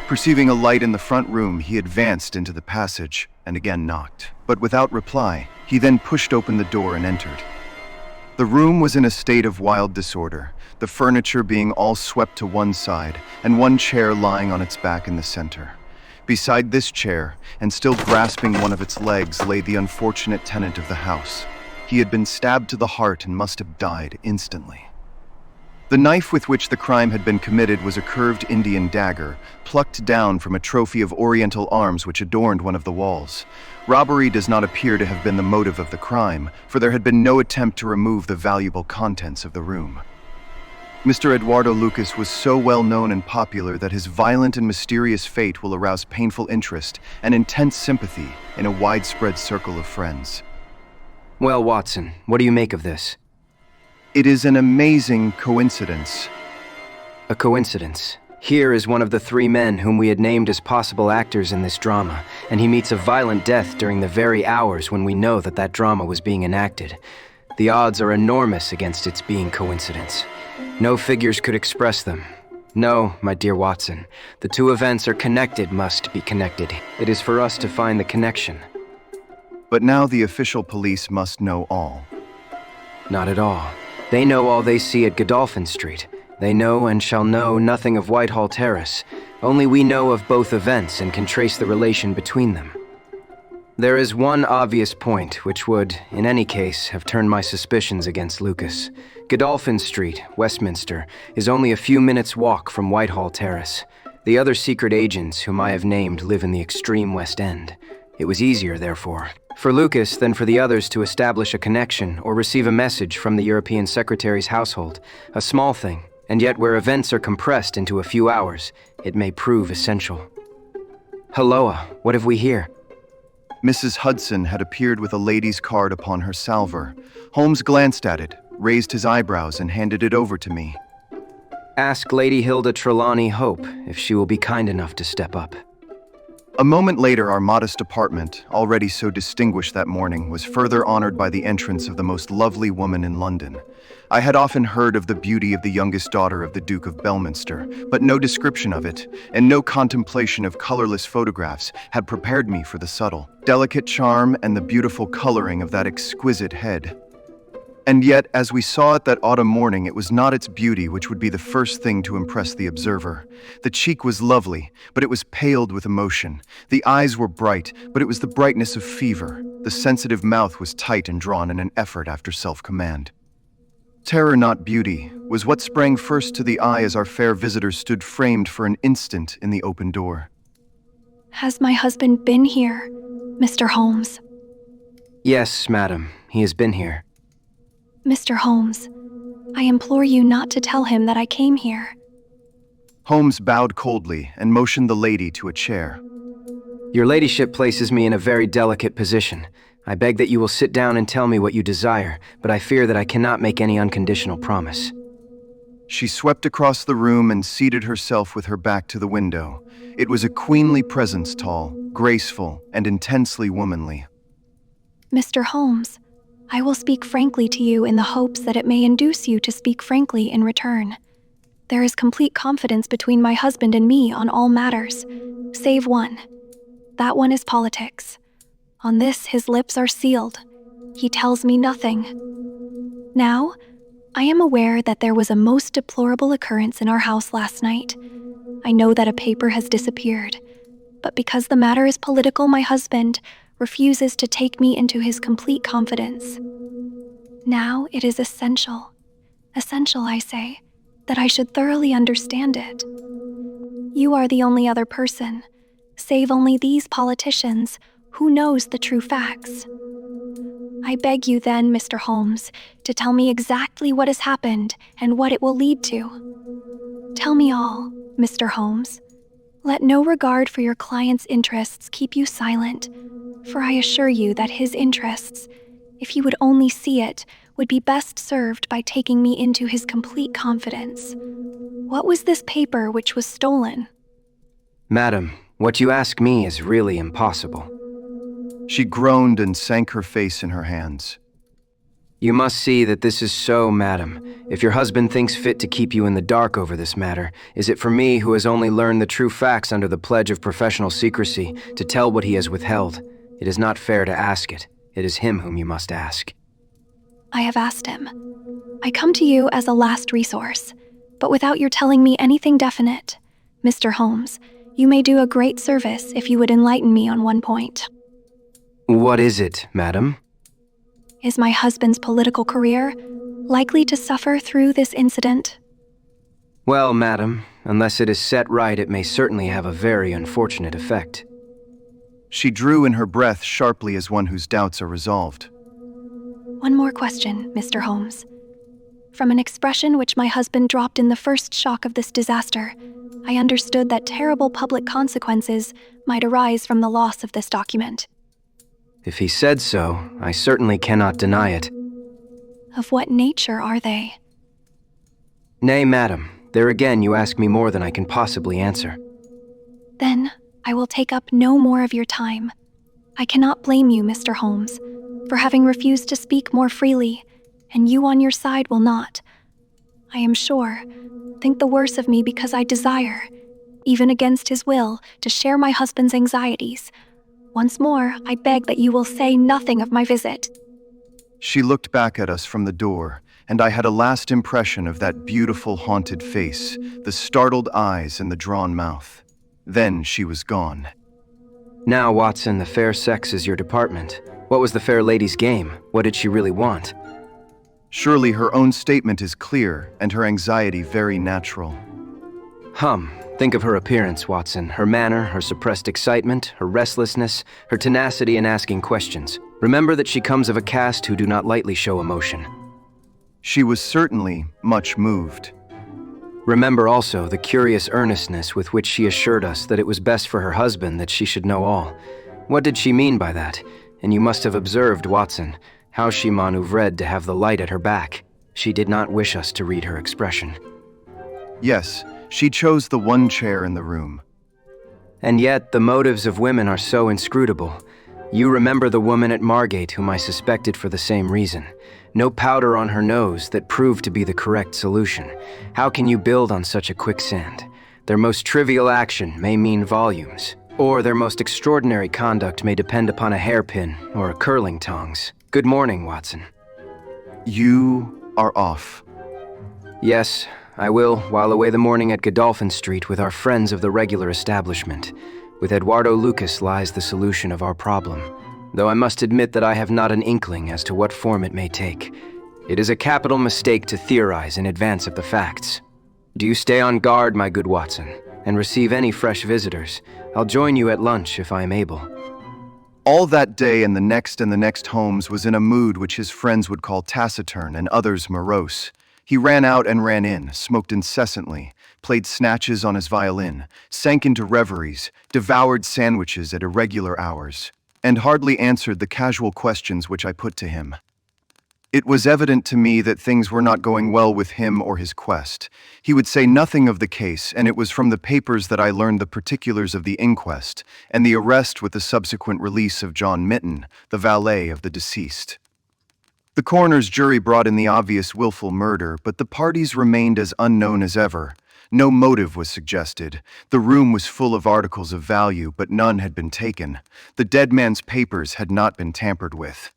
Speaker 1: Perceiving a light in the front room, he advanced into the passage and again knocked, but without reply. He then pushed open the door and entered. The room was in a state of wild disorder, the furniture being all swept to one side and one chair lying on its back in the center. Beside this chair, and still grasping one of its legs, lay the unfortunate tenant of the house. He had been stabbed to the heart and must have died instantly. The knife with which the crime had been committed was a curved Indian dagger, plucked down from a trophy of Oriental arms which adorned one of the walls. Robbery does not appear to have been the motive of the crime, for there had been no attempt to remove the valuable contents of the room. Mr. Eduardo Lucas was so well known and popular that his violent and mysterious fate will arouse painful interest and intense sympathy in a widespread circle of friends.
Speaker 2: Well, Watson, what do you make of this?
Speaker 1: It is an amazing coincidence.
Speaker 2: A coincidence. Here is one of the three men whom we had named as possible actors in this drama, and he meets a violent death during the very hours when we know that that drama was being enacted. The odds are enormous against its being coincidence. No figures could express them. No, my dear Watson, the two events are connected, must be connected. It is for us to find the connection.
Speaker 1: But now the official police must know all.
Speaker 2: Not at all. They know all they see at Godolphin Street. They know and shall know nothing of Whitehall Terrace. Only we know of both events and can trace the relation between them. There is one obvious point which would, in any case, have turned my suspicions against Lucas. Godolphin Street, Westminster, is only a few minutes' walk from Whitehall Terrace. The other secret agents whom I have named live in the extreme West End. It was easier, therefore, for Lucas than for the others to establish a connection or receive a message from the European Secretary's household. A small thing, and yet where events are compressed into a few hours, it may prove essential. Halloa, what have we here?
Speaker 1: Mrs. Hudson had appeared with a lady's card upon her salver. Holmes glanced at it, raised his eyebrows, and handed it over to me.
Speaker 2: Ask Lady Hilda Trelawney Hope if she will be kind enough to step up.
Speaker 1: A moment later, our modest apartment, already so distinguished that morning, was further honored by the entrance of the most lovely woman in London. I had often heard of the beauty of the youngest daughter of the Duke of Belminster, but no description of it, and no contemplation of colorless photographs had prepared me for the subtle, delicate charm and the beautiful coloring of that exquisite head. And yet, as we saw it that autumn morning, it was not its beauty which would be the first thing to impress the observer. The cheek was lovely, but it was paled with emotion. The eyes were bright, but it was the brightness of fever. The sensitive mouth was tight and drawn in an effort after self-command. Terror, not beauty, was what sprang first to the eye as our fair visitor stood framed for an instant in the open door.
Speaker 8: Has my husband been here, Mr. Holmes?
Speaker 2: Yes, madam, he has been here.
Speaker 8: Mr. Holmes, I implore you not to tell him that I came here.
Speaker 1: Holmes bowed coldly and motioned the lady to a chair.
Speaker 2: Your ladyship places me in a very delicate position. I beg that you will sit down and tell me what you desire, but I fear that I cannot make any unconditional promise.
Speaker 1: She swept across the room and seated herself with her back to the window. It was a queenly presence, tall, graceful, and intensely womanly.
Speaker 8: Mr. Holmes, I will speak frankly to you in the hopes that it may induce you to speak frankly in return. There is complete confidence between my husband and me on all matters, save one. That one is politics. On this, his lips are sealed. He tells me nothing. Now, I am aware that there was a most deplorable occurrence in our house last night. I know that a paper has disappeared, but because the matter is political, my husband refuses to take me into his complete confidence. Now it is essential, I say, that I should thoroughly understand it. You are the only other person, save only these politicians, who knows the true facts. I beg you then, Mr. Holmes, to tell me exactly what has happened and what it will lead to. Tell me all, Mr. Holmes. Let no regard for your client's interests keep you silent, for I assure you that his interests, if he would only see it, would be best served by taking me into his complete confidence. What was this paper which was stolen?
Speaker 2: Madam, what you ask me is really impossible.
Speaker 1: She groaned and sank her face in her hands.
Speaker 2: You must see that this is so, madam. If your husband thinks fit to keep you in the dark over this matter, is it for me, who has only learned the true facts under the pledge of professional secrecy, to tell what he has withheld? It is not fair to ask it. It is him whom you must ask.
Speaker 8: I have asked him. I come to you as a last resource, but without your telling me anything definite. Mr. Holmes, you may do a great service if you would enlighten me on one point.
Speaker 2: What is it, madam?
Speaker 8: Is my husband's political career likely to suffer through this incident?
Speaker 2: Well, madam, unless it is set right, it may certainly have a very unfortunate effect.
Speaker 1: She drew in her breath sharply as one whose doubts are resolved.
Speaker 8: One more question, Mr. Holmes. From an expression which my husband dropped in the first shock of this disaster, I understood that terrible public consequences might arise from the loss of this document.
Speaker 2: If he said so, I certainly cannot deny it.
Speaker 8: Of what nature are they?
Speaker 2: Nay, madam, there again you ask me more than I can possibly answer.
Speaker 8: Then I will take up no more of your time. I cannot blame you, Mr. Holmes, for having refused to speak more freely, and you on your side will not, I am sure, think the worse of me because I desire, even against his will, to share my husband's anxieties. Once more, I beg that you will say nothing of my visit.
Speaker 1: She looked back at us from the door, and I had a last impression of that beautiful haunted face, the startled eyes and the drawn mouth. Then she was gone.
Speaker 2: Now, Watson, the fair sex is your department. What was the fair lady's game? What did she really want?
Speaker 1: Surely her own statement is clear, and her anxiety very natural.
Speaker 2: Think of her appearance, Watson. Her manner, her suppressed excitement, her restlessness, her tenacity in asking questions. Remember that she comes of a caste who do not lightly show emotion.
Speaker 1: She was certainly much moved.
Speaker 2: Remember also the curious earnestness with which she assured us that it was best for her husband that she should know all. What did she mean by that? And you must have observed, Watson, how she maneuvered to have the light at her back. She did not wish us to read her expression.
Speaker 1: Yes, she chose the one chair in the room.
Speaker 2: And yet, the motives of women are so inscrutable. You remember the woman at Margate whom I suspected for the same reason. No powder on her nose that proved to be the correct solution. How can you build on such a quicksand? Their most trivial action may mean volumes, or their most extraordinary conduct may depend upon a hairpin or a curling tongs. Good morning, Watson.
Speaker 1: You are off.
Speaker 2: Yes, I will while away the morning at Godolphin Street with our friends of the regular establishment. With Eduardo Lucas lies the solution of our problem, though I must admit that I have not an inkling as to what form it may take. It is a capital mistake to theorize in advance of the facts. Do you stay on guard, my good Watson, and receive any fresh visitors. I'll join you at lunch if I am able.
Speaker 1: All that day and the next Holmes was in a mood which his friends would call taciturn and others morose. He ran out and ran in, smoked incessantly, played snatches on his violin, sank into reveries, devoured sandwiches at irregular hours, and hardly answered the casual questions which I put to him. It was evident to me that things were not going well with him or his quest. He would say nothing of the case, and it was from the papers that I learned the particulars of the inquest and the arrest with the subsequent release of John Mitten, the valet of the deceased. The coroner's jury brought in the obvious willful murder, but the parties remained as unknown as ever. No motive was suggested. The room was full of articles of value, but none had been taken. The dead man's papers had not been tampered with.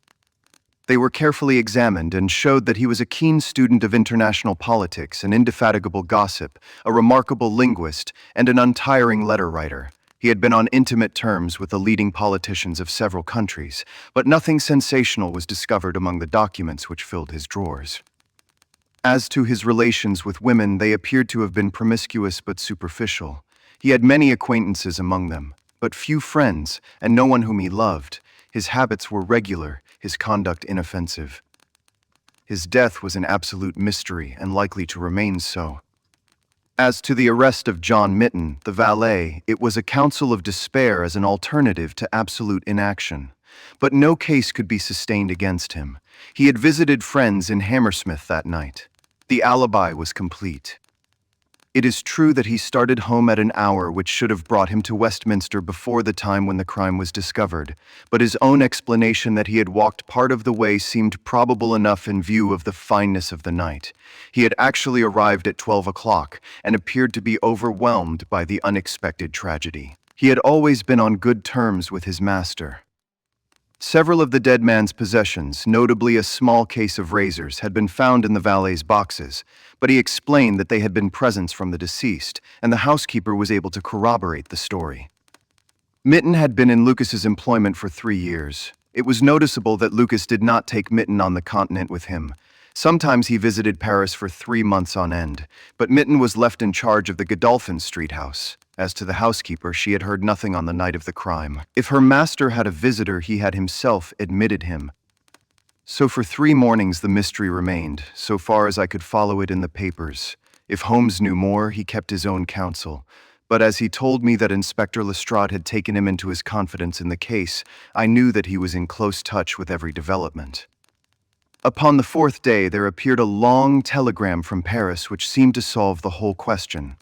Speaker 1: They were carefully examined and showed that he was a keen student of international politics, an indefatigable gossip, a remarkable linguist, and an untiring letter writer. He had been on intimate terms with the leading politicians of several countries, but nothing sensational was discovered among the documents which filled his drawers. As to his relations with women, they appeared to have been promiscuous but superficial. He had many acquaintances among them, but few friends, and no one whom he loved. His habits were regular, his conduct inoffensive. His death was an absolute mystery and likely to remain so. As to the arrest of John Mitten, the valet, it was a counsel of despair as an alternative to absolute inaction. But no case could be sustained against him. He had visited friends in Hammersmith that night. The alibi was complete. It is true that he started home at an hour which should have brought him to Westminster before the time when the crime was discovered, but his own explanation that he had walked part of the way seemed probable enough in view of the fineness of the night. He had actually arrived at 12 o'clock and appeared to be overwhelmed by the unexpected tragedy. He had always been on good terms with his master. Several of the dead man's possessions, notably a small case of razors, had been found in the valet's boxes, but he explained that they had been presents from the deceased, and the housekeeper was able to corroborate the story. Mitten had been in Lucas's employment for 3 years. It was noticeable that Lucas did not take Mitten on the continent with him. Sometimes he visited Paris for 3 months on end, but Mitten was left in charge of the Godolphin Street house. As to the housekeeper, she had heard nothing on the night of the crime. If her master had a visitor, he had himself admitted him. So for 3 mornings the mystery remained, so far as I could follow it in the papers. If Holmes knew more, he kept his own counsel. But as he told me that Inspector Lestrade had taken him into his confidence in the case, I knew that he was in close touch with every development. Upon the 4th day, there appeared a long telegram from Paris which seemed to solve the whole question.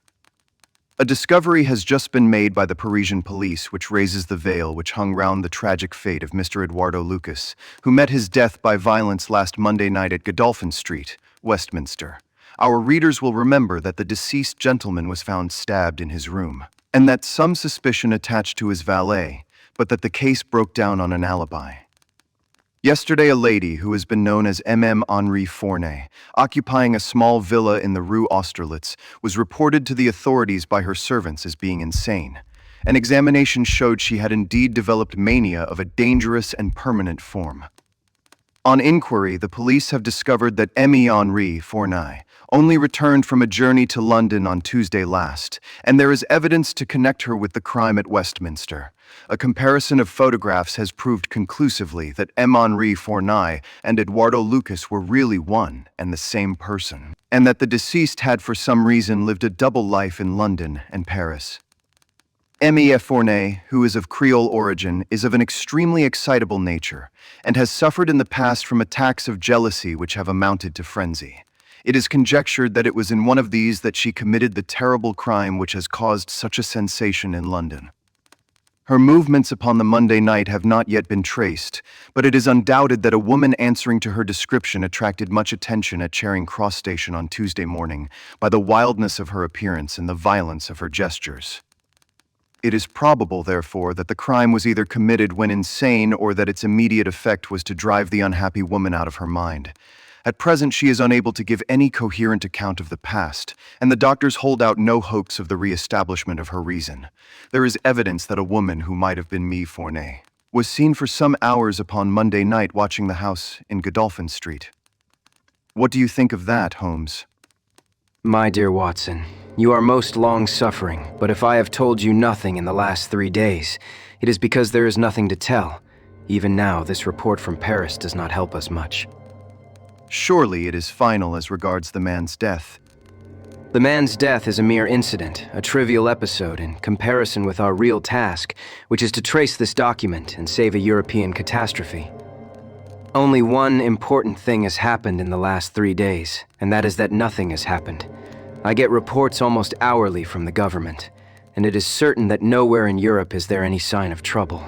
Speaker 1: A discovery has just been made by the Parisian police which raises the veil which hung round the tragic fate of Mr. Eduardo Lucas, who met his death by violence last Monday night at Godolphin Street, Westminster. Our readers will remember that the deceased gentleman was found stabbed in his room, and that some suspicion attached to his valet, but that the case broke down on an alibi. Yesterday, a lady who has been known as M.M. Henri Fournay, occupying a small villa in the Rue Austerlitz, was reported to the authorities by her servants as being insane. An examination showed she had indeed developed mania of a dangerous and permanent form. On inquiry, the police have discovered that M.E. Henri Fournay only returned from a journey to London on Tuesday last, and there is evidence to connect her with the crime at Westminster. A comparison of photographs has proved conclusively that M. Henri Fournay and Eduardo Lucas were really one and the same person, and that the deceased had for some reason lived a double life in London and Paris. M.E.F. Fournay, who is of Creole origin, is of an extremely excitable nature, and has suffered in the past from attacks of jealousy which have amounted to frenzy. It is conjectured that it was in one of these that she committed the terrible crime which has caused such a sensation in London. Her movements upon the Monday night have not yet been traced, but it is undoubted that a woman answering to her description attracted much attention at Charing Cross Station on Tuesday morning by the wildness of her appearance and the violence of her gestures. It is probable, therefore, that the crime was either committed when insane or that its immediate effect was to drive the unhappy woman out of her mind. At present, she is unable to give any coherent account of the past, and the doctors hold out no hopes of the re-establishment of her reason. There is evidence that a woman who might have been me Fournay was seen for some hours upon Monday night watching the house in Godolphin Street. What do you think of that, Holmes?
Speaker 2: My dear Watson, you are most long-suffering, but if I have told you nothing in the last 3 days, it is because there is nothing to tell. Even now, this report from Paris does not help us much.
Speaker 1: Surely it is final as regards the man's death.
Speaker 2: The man's death is a mere incident, a trivial episode in comparison with our real task, which is to trace this document and save a European catastrophe. Only one important thing has happened in the last 3 days, and that is that nothing has happened. I get reports almost hourly from the government, and it is certain that nowhere in Europe is there any sign of trouble.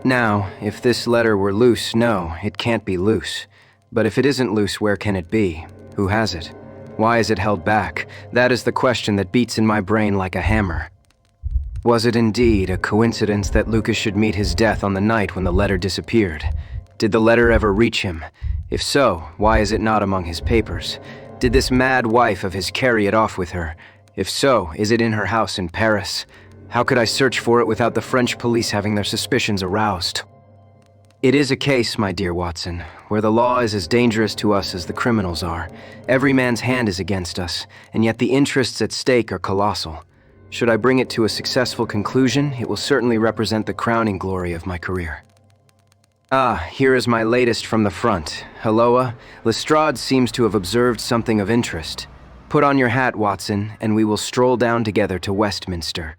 Speaker 2: Now, if this letter were loose, no, it can't be loose. But if it isn't loose, where can it be? Who has it? Why is it held back? That is the question that beats in my brain like a hammer. Was it indeed a coincidence that Lucas should meet his death on the night when the letter disappeared? Did the letter ever reach him? If so, why is it not among his papers? Did this mad wife of his carry it off with her? If so, is it in her house in Paris? How could I search for it without the French police having their suspicions aroused? It is a case, my dear Watson, where the law is as dangerous to us as the criminals are. Every man's hand is against us, and yet the interests at stake are colossal. Should I bring it to a successful conclusion, it will certainly represent the crowning glory of my career. Ah, here is my latest from the front. Halloa, Lestrade seems to have observed something of interest. Put on your hat, Watson, and we will stroll down together to Westminster.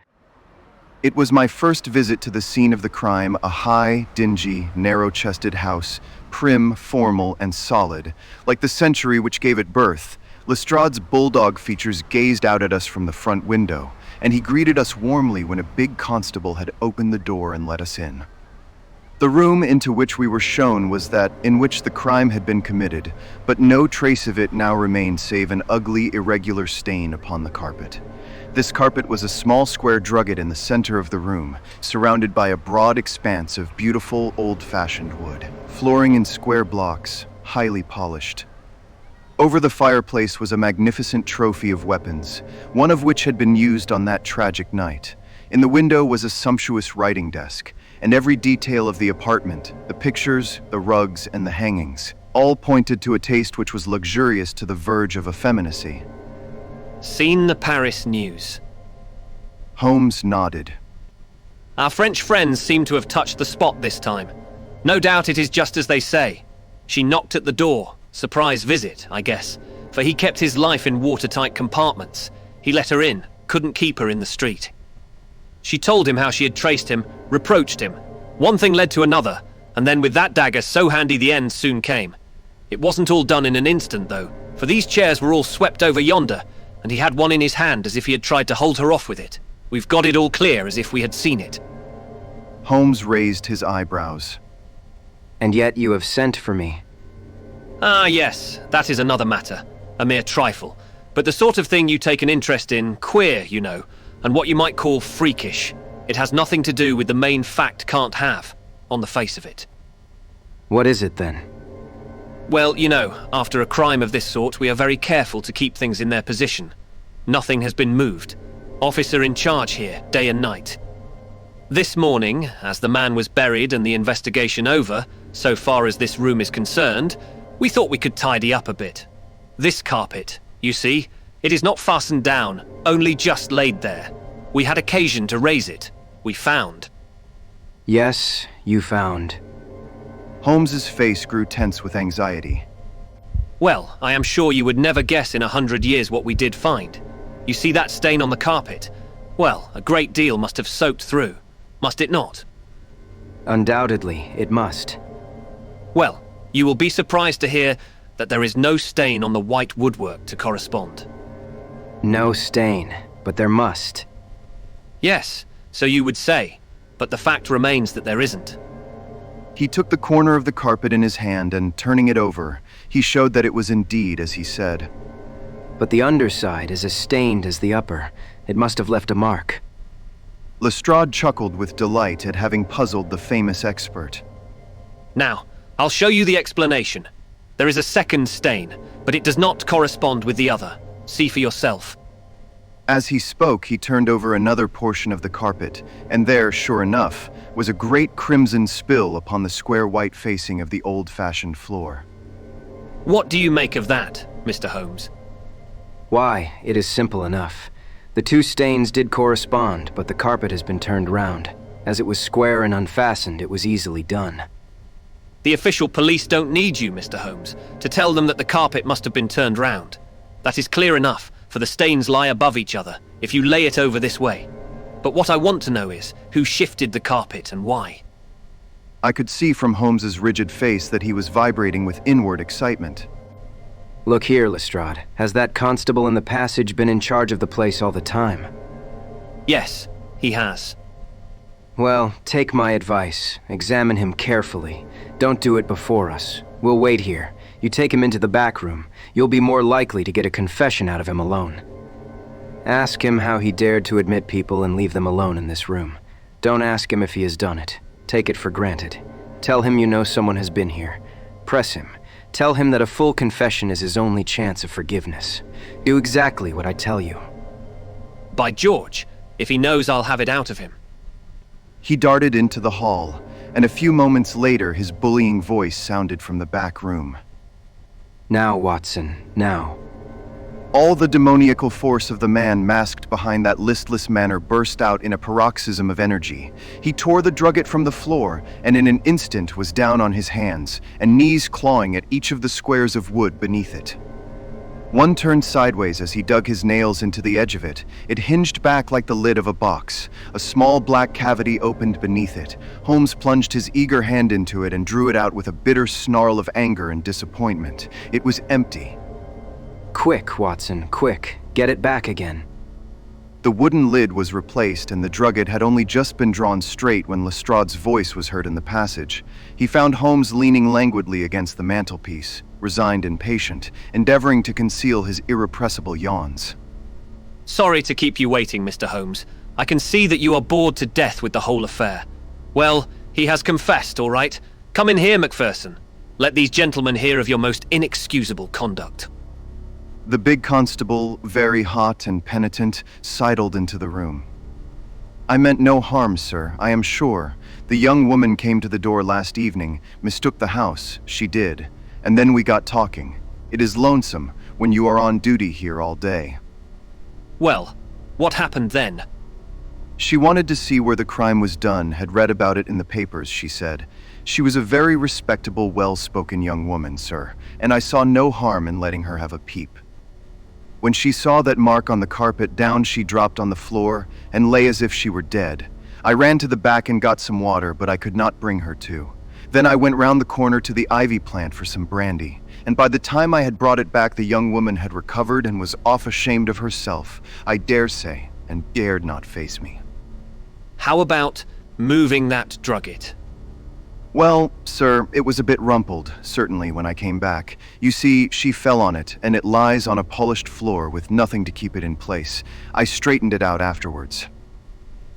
Speaker 1: It was my first visit to the scene of the crime, a high, dingy, narrow-chested house, prim, formal, and solid, like the century which gave it birth. Lestrade's bulldog features gazed out at us from the front window, and he greeted us warmly when a big constable had opened the door and let us in. The room into which we were shown was that in which the crime had been committed, but no trace of it now remained save an ugly, irregular stain upon the carpet. This carpet was a small square drugget in the center of the room, surrounded by a broad expanse of beautiful, old-fashioned wood, flooring in square blocks, highly polished. Over the fireplace was a magnificent trophy of weapons, one of which had been used on that tragic night. In the window was a sumptuous writing desk, and every detail of the apartment, the pictures, the rugs, and the hangings, all pointed to a taste which was luxurious to the verge of effeminacy.
Speaker 3: Seen the Paris news?
Speaker 1: Holmes nodded.
Speaker 3: Our French friends seem to have touched the spot this time. No doubt it is just as they say. She knocked at the door. Surprise visit, I guess. For he kept his life in watertight compartments. He let her in, couldn't keep her in the street. She told him how she had traced him, reproached him. One thing led to another, and then with that dagger so handy the end soon came. It wasn't all done in an instant, though, for these chairs were all swept over yonder, and he had one in his hand as if he had tried to hold her off with it. We've got it all clear as if we had seen it.
Speaker 1: Holmes raised his eyebrows.
Speaker 2: And yet you have sent for me.
Speaker 3: Ah, yes, that is another matter. A mere trifle. But the sort of thing you take an interest in, queer, you know, and what you might call freakish. It has nothing to do with the main fact can't have, on the face of it.
Speaker 2: What is it, then?
Speaker 3: Well, you know, after a crime of this sort, we are very careful to keep things in their position. Nothing has been moved. Officer in charge here, day and night. This morning, as the man was buried and the investigation over, so far as this room is concerned, we thought we could tidy up a bit. This carpet, you see, it is not fastened down, only just laid there. We had occasion to raise it. We found.
Speaker 2: Yes, you found.
Speaker 1: Holmes's face grew tense with anxiety.
Speaker 3: Well, I am sure you would never guess in 100 years what we did find. You see that stain on the carpet? Well, a great deal must have soaked through. Must it not?
Speaker 2: Undoubtedly, it must.
Speaker 3: Well, you will be surprised to hear that there is no stain on the white woodwork to correspond.
Speaker 2: No stain, but there must.
Speaker 3: Yes, so you would say, but the fact remains that there isn't.
Speaker 1: He took the corner of the carpet in his hand and, turning it over, he showed that it was indeed as he said.
Speaker 2: But the underside is as stained as the upper. It must have left a mark.
Speaker 1: Lestrade chuckled with delight at having puzzled the famous expert.
Speaker 3: Now, I'll show you the explanation. There is a second stain, but it does not correspond with the other. See for yourself.
Speaker 1: As he spoke, he turned over another portion of the carpet, and there, sure enough, was a great crimson spill upon the square white facing of the old-fashioned floor.
Speaker 3: What do you make of that, Mr. Holmes?
Speaker 2: Why, it is simple enough. The two stains did correspond, but the carpet has been turned round. As it was square and unfastened, it was easily done.
Speaker 3: The official police don't need you, Mr. Holmes, to tell them that the carpet must have been turned round. That is clear enough, for the stains lie above each other, if you lay it over this way. But what I want to know is, who shifted the carpet and why?
Speaker 1: I could see from Holmes's rigid face that he was vibrating with inward excitement.
Speaker 2: Look here, Lestrade. Has that constable in the passage been in charge of the place all the time?
Speaker 3: Yes, he has.
Speaker 2: Well, take my advice. Examine him carefully. Don't do it before us. We'll wait here. You take him into the back room. You'll be more likely to get a confession out of him alone. Ask him how he dared to admit people and leave them alone in this room. Don't ask him if he has done it. Take it for granted. Tell him you know someone has been here. Press him. Tell him that a full confession is his only chance of forgiveness. Do exactly what I tell you.
Speaker 3: By George, if he knows I'll have it out of him.
Speaker 1: He darted into the hall, and a few moments later his bullying voice sounded from the back room.
Speaker 2: Now, Watson, now.
Speaker 1: All the demoniacal force of the man masked behind that listless manner burst out in a paroxysm of energy. He tore the drugget from the floor, and in an instant was down on his hands, and knees clawing at each of the squares of wood beneath it. One turned sideways as he dug his nails into the edge of it. It hinged back like the lid of a box. A small black cavity opened beneath it. Holmes plunged his eager hand into it and drew it out with a bitter snarl of anger and disappointment. It was empty.
Speaker 2: Quick, Watson, quick. Get it back again.
Speaker 1: The wooden lid was replaced, and the drugget had only just been drawn straight when Lestrade's voice was heard in the passage. He found Holmes leaning languidly against the mantelpiece, resigned and patient, endeavoring to conceal his irrepressible yawns.
Speaker 3: Sorry to keep you waiting, Mr. Holmes. I can see that you are bored to death with the whole affair. Well, he has confessed, all right. Come in here, Macpherson. Let these gentlemen hear of your most inexcusable conduct.
Speaker 1: The big constable, very hot and penitent, sidled into the room. I meant no harm, sir, I am sure. The young woman came to the door last evening, mistook the house, she did, and then we got talking. It is lonesome when you are on duty here all day.
Speaker 3: Well, what happened then?
Speaker 1: She wanted to see where the crime was done, had read about it in the papers, she said. She was a very respectable, well-spoken young woman, sir, and I saw no harm in letting her have a peep. When she saw that mark on the carpet, down she dropped on the floor and lay as if she were dead. I ran to the back and got some water, but I could not bring her to. Then I went round the corner to the ivy plant for some brandy, and by the time I had brought it back, the young woman had recovered and was off ashamed of herself, I dare say, and dared not face me.
Speaker 3: How about moving that drugget?
Speaker 1: Well, sir, it was a bit rumpled, certainly, when I came back. You see, she fell on it, and it lies on a polished floor with nothing to keep it in place. I straightened it out afterwards.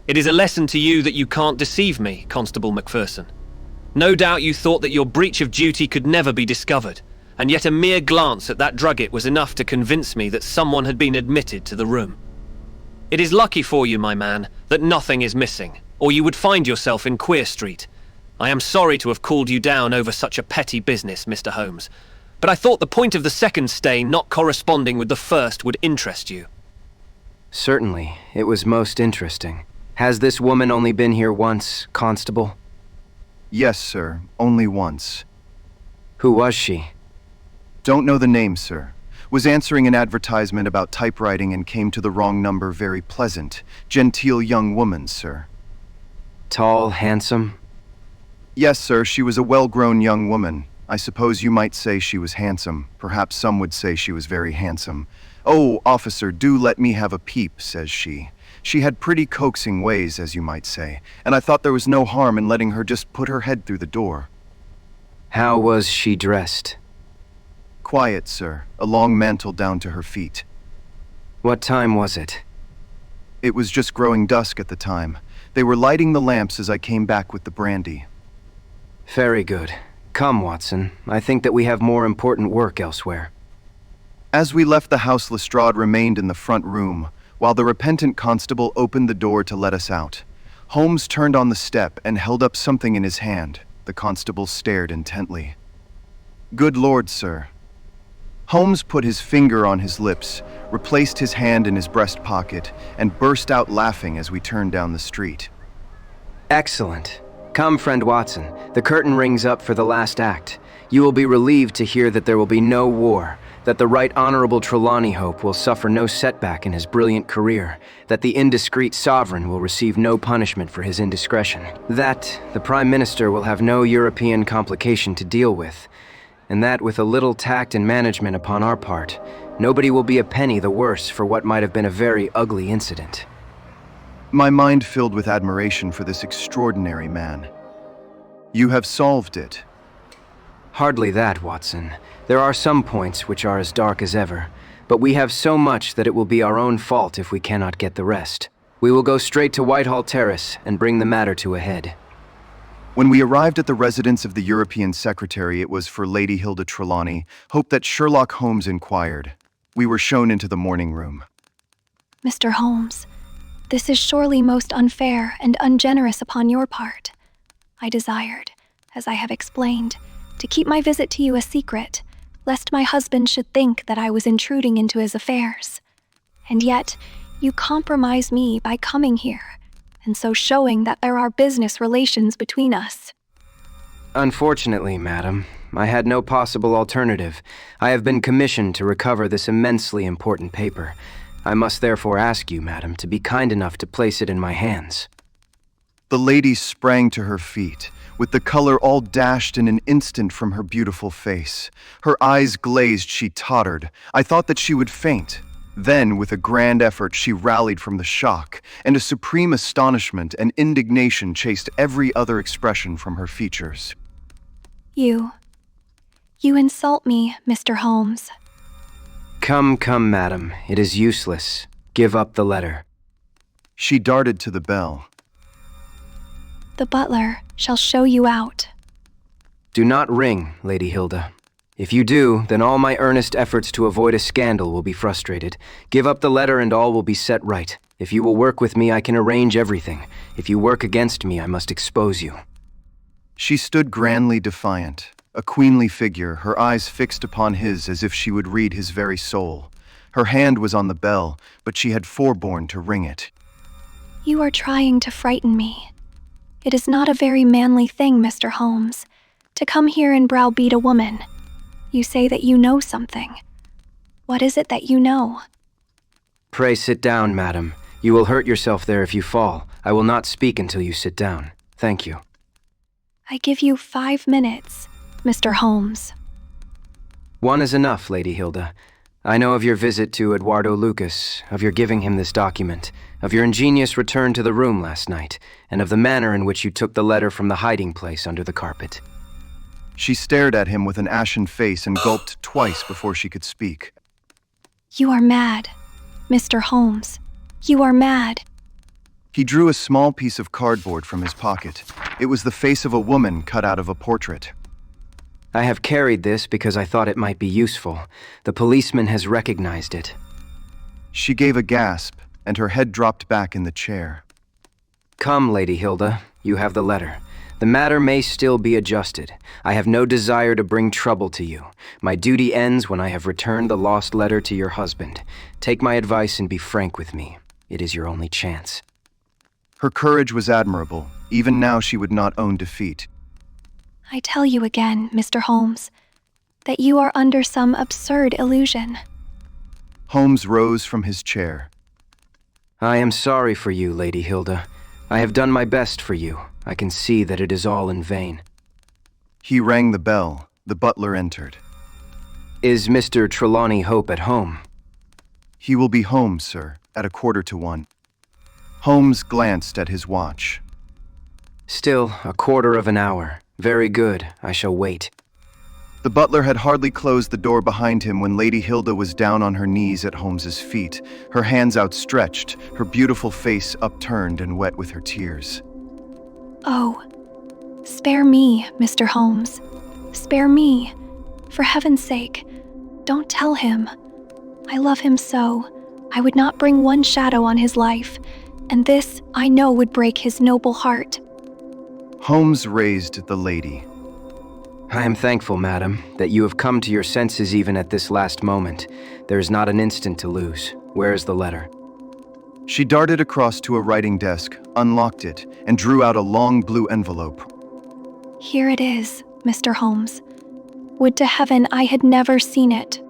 Speaker 3: It is a lesson to you that you can't deceive me, Constable Macpherson. No doubt you thought that your breach of duty could never be discovered, and yet a mere glance at that drugget was enough to convince me that someone had been admitted to the room. It is lucky for you, my man, that nothing is missing, or you would find yourself in Queer Street. I am sorry to have called you down over such a petty business, Mr. Holmes, but I thought the point of the second stain not corresponding with the first would interest you.
Speaker 2: Certainly, it was most interesting. Has this woman only been here once, Constable?
Speaker 1: Yes, sir, only once.
Speaker 2: Who was she?
Speaker 1: Don't know the name, sir. Was answering an advertisement about typewriting and came to the wrong number. Very pleasant, genteel young woman, sir.
Speaker 2: Tall, handsome?
Speaker 1: Yes, sir, she was a well-grown young woman. I suppose you might say she was handsome. Perhaps some would say she was very handsome. "Oh, officer, do let me have a peep," says she. She had pretty coaxing ways, as you might say, and I thought there was no harm in letting her just put her head through the door.
Speaker 2: How was she dressed?
Speaker 1: Quiet, sir, a long mantle down to her feet.
Speaker 2: What time was it?
Speaker 1: It was just growing dusk at the time. They were lighting the lamps as I came back with the brandy.
Speaker 2: Very good. Come, Watson. I think that we have more important work elsewhere.
Speaker 1: As we left the house, Lestrade remained in the front room, while the repentant constable opened the door to let us out. Holmes turned on the step and held up something in his hand. The constable stared intently. "Good Lord, sir." Holmes put his finger on his lips, replaced his hand in his breast pocket, and burst out laughing as we turned down the street.
Speaker 2: Excellent. Come, friend Watson. The curtain rings up for the last act. You will be relieved to hear that there will be no war, that the Right Honorable Trelawney Hope will suffer no setback in his brilliant career, that the indiscreet sovereign will receive no punishment for his indiscretion, that the Prime Minister will have no European complication to deal with, and that with a little tact and management upon our part, nobody will be a penny the worse for what might have been a very ugly incident.
Speaker 1: My mind filled with admiration for this extraordinary man. You have solved it.
Speaker 2: Hardly that, Watson. There are some points which are as dark as ever, but we have so much that it will be our own fault if we cannot get the rest. We will go straight to Whitehall Terrace and bring the matter to a head.
Speaker 1: When we arrived at the residence of the European Secretary, it was for Lady Hilda Trelawney, Hope that Sherlock Holmes inquired. We were shown into the morning room.
Speaker 8: Mr. Holmes, this is surely most unfair and ungenerous upon your part. I desired, as I have explained, to keep my visit to you a secret, lest my husband should think that I was intruding into his affairs. And yet, you compromise me by coming here, and so showing that there are business relations between us.
Speaker 2: Unfortunately, madam, I had no possible alternative. I have been commissioned to recover this immensely important paper. I must therefore ask you, madam, to be kind enough to place it in my hands.
Speaker 1: The lady sprang to her feet, with the color all dashed in an instant from her beautiful face. Her eyes glazed, she tottered. I thought that she would faint. Then, with a grand effort, she rallied from the shock, and a supreme astonishment and indignation chased every other expression from her features.
Speaker 8: You insult me, Mr. Holmes.
Speaker 2: Come, madam, it is useless. Give up the letter.
Speaker 1: She darted to the bell.
Speaker 8: The butler shall show you out.
Speaker 2: Do not ring, Lady Hilda. If you do, then all my earnest efforts to avoid a scandal will be frustrated. Give up the letter and all will be set right. If you will work with me, I can arrange everything. If you work against me, I must expose you.
Speaker 1: She stood grandly defiant, a queenly figure, her eyes fixed upon his as if she would read his very soul. Her hand was on the bell, but she had forborne to ring it.
Speaker 8: You are trying to frighten me. It is not a very manly thing, Mr. Holmes, to come here and browbeat a woman. You say that you know something. What is it that you know?
Speaker 2: Pray sit down, madam. You will hurt yourself there if you fall. I will not speak until you sit down. Thank you.
Speaker 8: I give you 5 minutes, Mr. Holmes.
Speaker 2: One is enough, Lady Hilda. I know of your visit to Eduardo Lucas, of your giving him this document, of your ingenious return to the room last night, and of the manner in which you took the letter from the hiding place under the carpet.
Speaker 1: She stared at him with an ashen face and gulped twice before she could speak.
Speaker 8: You are mad, Mr. Holmes. You are mad.
Speaker 1: He drew a small piece of cardboard from his pocket. It was the face of a woman cut out of a portrait.
Speaker 2: I have carried this because I thought it might be useful. The policeman has recognized it.
Speaker 1: She gave a gasp, and her head dropped back in the chair.
Speaker 2: Come, Lady Hilda. You have the letter. The matter may still be adjusted. I have no desire to bring trouble to you. My duty ends when I have returned the lost letter to your husband. Take my advice and be frank with me. It is your only chance.
Speaker 1: Her courage was admirable. Even now she would not own defeat.
Speaker 8: I tell you again, Mr. Holmes, that you are under some absurd illusion.
Speaker 1: Holmes rose from his chair.
Speaker 2: I am sorry for you, Lady Hilda. I have done my best for you. I can see that it is all in vain.
Speaker 1: He rang the bell. The butler entered.
Speaker 2: Is Mr. Trelawney Hope at home?
Speaker 1: He will be home, sir, at 1:45. Holmes glanced at his watch.
Speaker 2: Still, 1/4 of an hour. Very good. I shall wait.
Speaker 1: The butler had hardly closed the door behind him when Lady Hilda was down on her knees at Holmes's feet, her hands outstretched, her beautiful face upturned and wet with her tears.
Speaker 8: Oh, spare me, Mr. Holmes. Spare me. For heaven's sake, don't tell him. I love him so. I would not bring one shadow on his life, and this, I know, would break his noble heart.
Speaker 1: Holmes raised the lady.
Speaker 2: I am thankful, madam, that you have come to your senses even at this last moment. There is not an instant to lose. Where is the letter?
Speaker 1: She darted across to a writing desk, unlocked it, and drew out a long blue envelope.
Speaker 8: Here it is, Mr. Holmes. Would to heaven I had never seen it.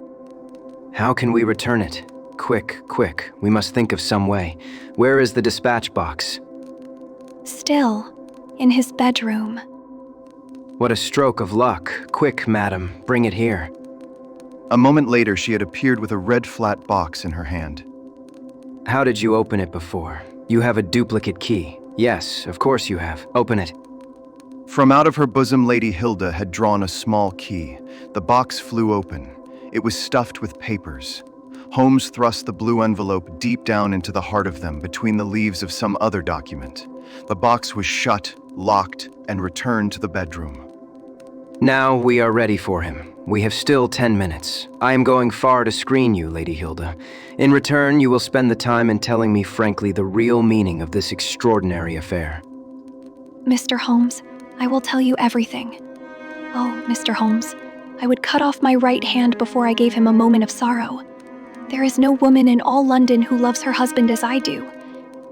Speaker 2: How can we return it? Quick, quick. We must think of some way. Where is the dispatch box?
Speaker 8: Still, in his bedroom.
Speaker 2: What a stroke of luck. Quick, madam, bring it here.
Speaker 1: A moment later, she had appeared with a red flat box in her hand.
Speaker 2: How did you open it before? You have a duplicate key. Yes, of course you have. Open it.
Speaker 1: From out of her bosom, Lady Hilda had drawn a small key. The box flew open. It was stuffed with papers. Holmes thrust the blue envelope deep down into the heart of them, between the leaves of some other document. The box was shut, locked, and returned to the bedroom.
Speaker 2: Now we are ready for him. We have still 10 minutes. I am going far to screen you, Lady Hilda. In return, you will spend the time in telling me frankly the real meaning of this extraordinary affair.
Speaker 8: Mr. Holmes, I will tell you everything. Oh, Mr. Holmes, I would cut off my right hand before I gave him a moment of sorrow. There is no woman in all London who loves her husband as I do.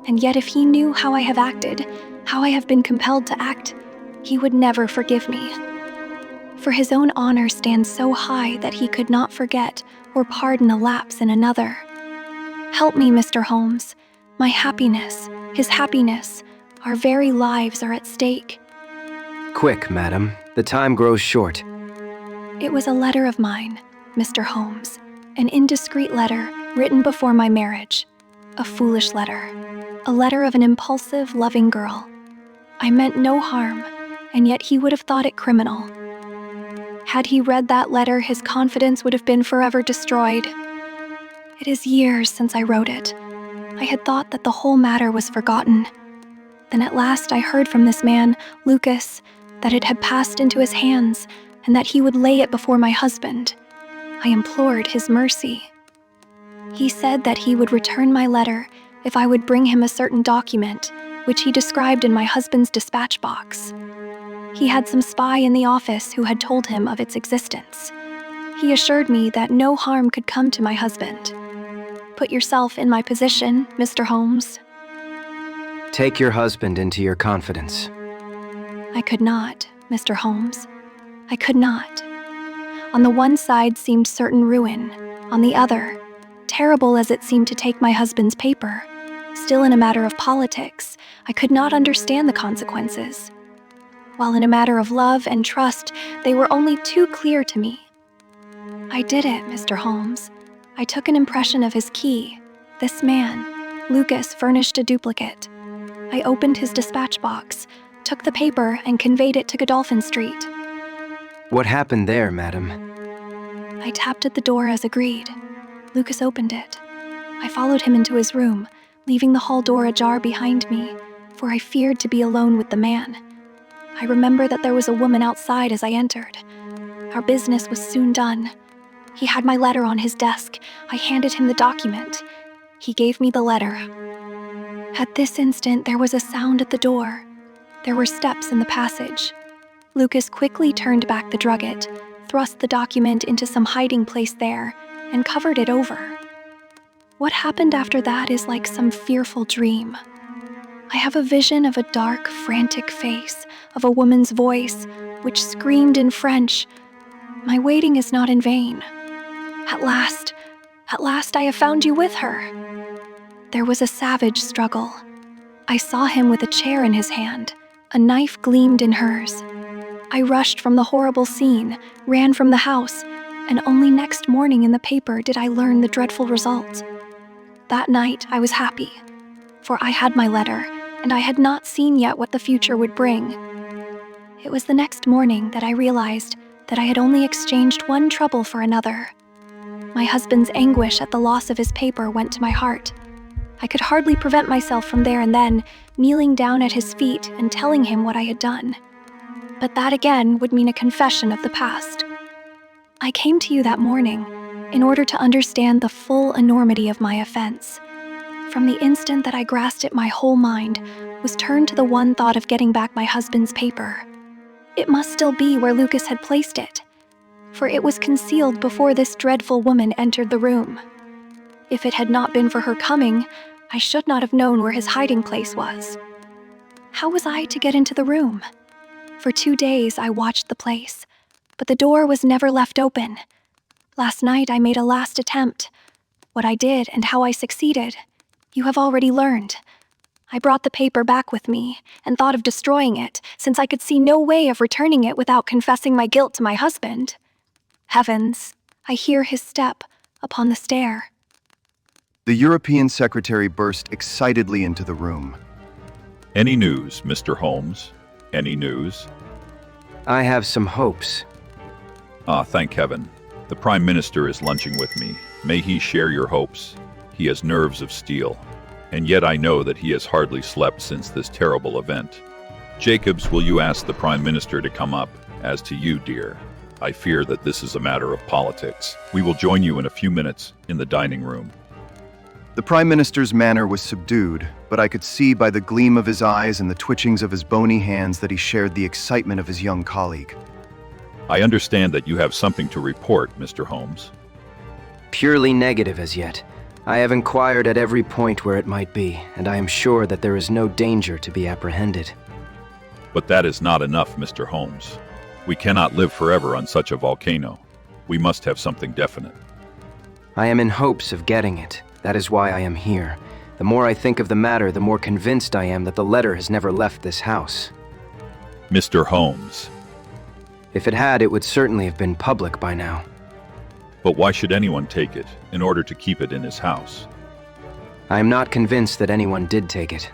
Speaker 8: And yet if he knew how I have acted, how I have been compelled to act, he would never forgive me. For his own honor stands so high that he could not forget or pardon a lapse in another. Help me, Mr. Holmes. My happiness, his happiness, our very lives are at stake.
Speaker 2: Quick, madam. The time grows short.
Speaker 8: It was a letter of mine, Mr. Holmes. An indiscreet letter written before my marriage. A foolish letter. A letter of an impulsive, loving girl. I meant no harm, and yet he would have thought it criminal. Had he read that letter, his confidence would have been forever destroyed. It is years since I wrote it. I had thought that the whole matter was forgotten. Then at last I heard from this man, Lucas, that it had passed into his hands, and that he would lay it before my husband. I implored his mercy. He said that he would return my letter if I would bring him a certain document, which he described in my husband's dispatch box. He had some spy in the office who had told him of its existence. He assured me that no harm could come to my husband. Put yourself in my position, Mr. Holmes.
Speaker 2: Take your husband into your confidence.
Speaker 8: I could not, Mr. Holmes. I could not. On the one side seemed certain ruin. On the other, terrible as it seemed to take my husband's paper, still in a matter of politics, I could not understand the consequences. While in a matter of love and trust, they were only too clear to me. I did it, Mr. Holmes. I took an impression of his key. This man, Lucas, furnished a duplicate. I opened his dispatch box, took the paper, and conveyed it to Godolphin Street.
Speaker 2: What happened there, madam?
Speaker 8: I tapped at the door as agreed. Lucas opened it. I followed him into his room, leaving the hall door ajar behind me, for I feared to be alone with the man. I remember that there was a woman outside as I entered. Our business was soon done. He had my letter on his desk. I handed him the document. He gave me the letter. At this instant, there was a sound at the door. There were steps in the passage. Lucas quickly turned back the drugget, thrust the document into some hiding place there, and covered it over. What happened after that is like some fearful dream. I have a vision of a dark, frantic face, of a woman's voice, which screamed in French, "My waiting is not in vain. At last I have found you with her." There was a savage struggle. I saw him with a chair in his hand. A knife gleamed in hers. I rushed from the horrible scene, ran from the house, and only next morning in the paper did I learn the dreadful result. That night I was happy, for I had my letter, and I had not seen yet what the future would bring. It was the next morning that I realized that I had only exchanged one trouble for another. My husband's anguish at the loss of his paper went to my heart. I could hardly prevent myself from there and then kneeling down at his feet and telling him what I had done. But that again would mean a confession of the past. I came to you that morning in order to understand the full enormity of my offense. From the instant that I grasped it, my whole mind was turned to the one thought of getting back my husband's paper. It must still be where Lucas had placed it, for it was concealed before this dreadful woman entered the room. If it had not been for her coming, I should not have known where his hiding place was. How was I to get into the room? For 2 days I watched the place, but the door was never left open. Last night I made a last attempt. What I did and how I succeeded, you have already learned. I brought the paper back with me and thought of destroying it, since I could see no way of returning it without confessing my guilt to my husband. Heavens, I hear his step upon the stair.
Speaker 1: The European secretary burst excitedly into the room.
Speaker 7: Any news, Mr. Holmes? Any news?
Speaker 2: I have some hopes.
Speaker 7: Ah, thank heaven. The Prime Minister is lunching with me. May he share your hopes. He has nerves of steel. And yet I know that he has hardly slept since this terrible event. Jacobs, will you ask the Prime Minister to come up? As to you, dear, I fear that this is a matter of politics. We will join you in a few minutes in the dining room.
Speaker 1: The Prime Minister's manner was subdued, but I could see by the gleam of his eyes and the twitchings of his bony hands that he shared the excitement of his young colleague.
Speaker 7: I understand that you have something to report, Mr. Holmes.
Speaker 2: Purely negative as yet. I have inquired at every point where it might be, and I am sure that there is no danger to be apprehended.
Speaker 7: But that is not enough, Mr. Holmes. We cannot live forever on such a volcano. We must have something definite.
Speaker 2: I am in hopes of getting it. That is why I am here. The more I think of the matter, the more convinced I am that the letter has never left this house.
Speaker 7: Mr. Holmes.
Speaker 2: If it had, it would certainly have been public by now.
Speaker 7: But why should anyone take it in order to keep it in his house?
Speaker 2: I am not convinced that anyone did take it.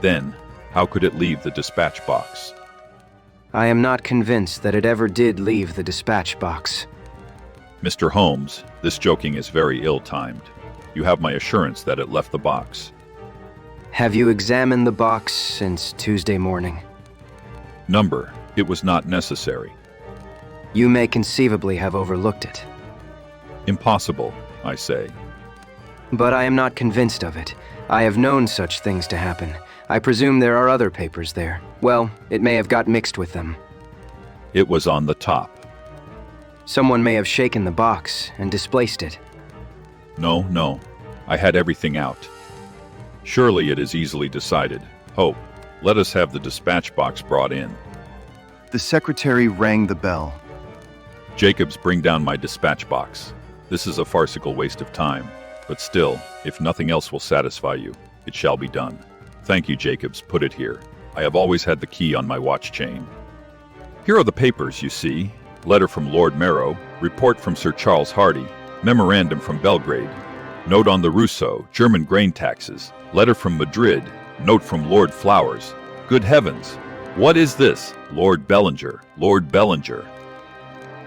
Speaker 7: Then, how could it leave the dispatch box?
Speaker 2: I am not convinced that it ever did leave the dispatch box.
Speaker 7: Mr. Holmes, this joking is very ill-timed. You have my assurance that it left the box.
Speaker 2: Have you examined the box since Tuesday morning?
Speaker 7: Number, it was not necessary.
Speaker 2: You may conceivably have overlooked it.
Speaker 7: Impossible, I say.
Speaker 2: But I am not convinced of it. I have known such things to happen. I presume there are other papers there. Well, it may have got mixed with them.
Speaker 7: It was on the top.
Speaker 2: Someone may have shaken the box and displaced it.
Speaker 7: No. I had everything out. Surely it is easily decided. Hope, let us have the dispatch box brought in.
Speaker 1: The secretary rang the bell.
Speaker 7: Jacobs, bring down my dispatch box. This is a farcical waste of time, but still, if nothing else will satisfy you, it shall be done. Thank you, Jacobs, put it here. I have always had the key on my watch chain. Here are the papers, you see. Letter from Lord Marrow, report from Sir Charles Hardy, memorandum from Belgrade, note on the Rousseau, German grain taxes, letter from Madrid, note from Lord Flowers. Good heavens! What is this? Lord Bellinger, Lord Bellinger.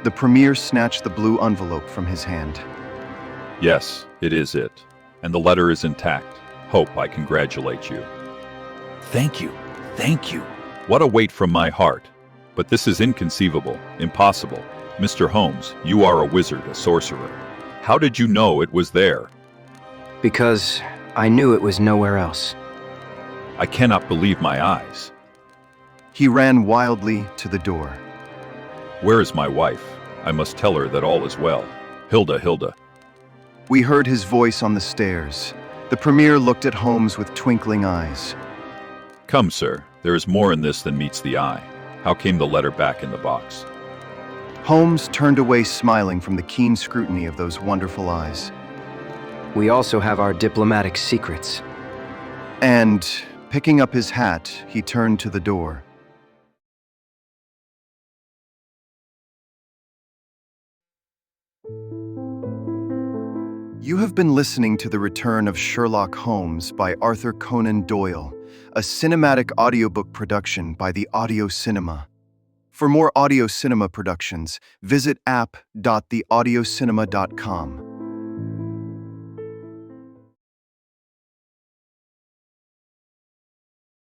Speaker 1: The Premier snatched the blue envelope from his hand.
Speaker 7: Yes, it is it. And the letter is intact. Hope, I congratulate you. Thank you. Thank you. What a weight from my heart. But this is inconceivable, impossible. Mr. Holmes, you are a wizard, a sorcerer. How did you know it was there?
Speaker 2: Because I knew it was nowhere else.
Speaker 7: I cannot believe my eyes.
Speaker 1: He ran wildly to the door.
Speaker 7: Where is my wife? I must tell her that all is well. Hilda, Hilda.
Speaker 1: We heard his voice on the stairs. The Premier looked at Holmes with twinkling eyes.
Speaker 7: Come, sir, there is more in this than meets the eye. How came the letter back in the box?
Speaker 1: Holmes turned away smiling from the keen scrutiny of those wonderful eyes.
Speaker 2: We also have our diplomatic secrets.
Speaker 1: And, picking up his hat, he turned to the door. You have been listening to The Return of Sherlock Holmes by Arthur Conan Doyle, a cinematic audiobook production by the Audio Cinema. For more audio cinema productions, visit app.theaudiocinema.com.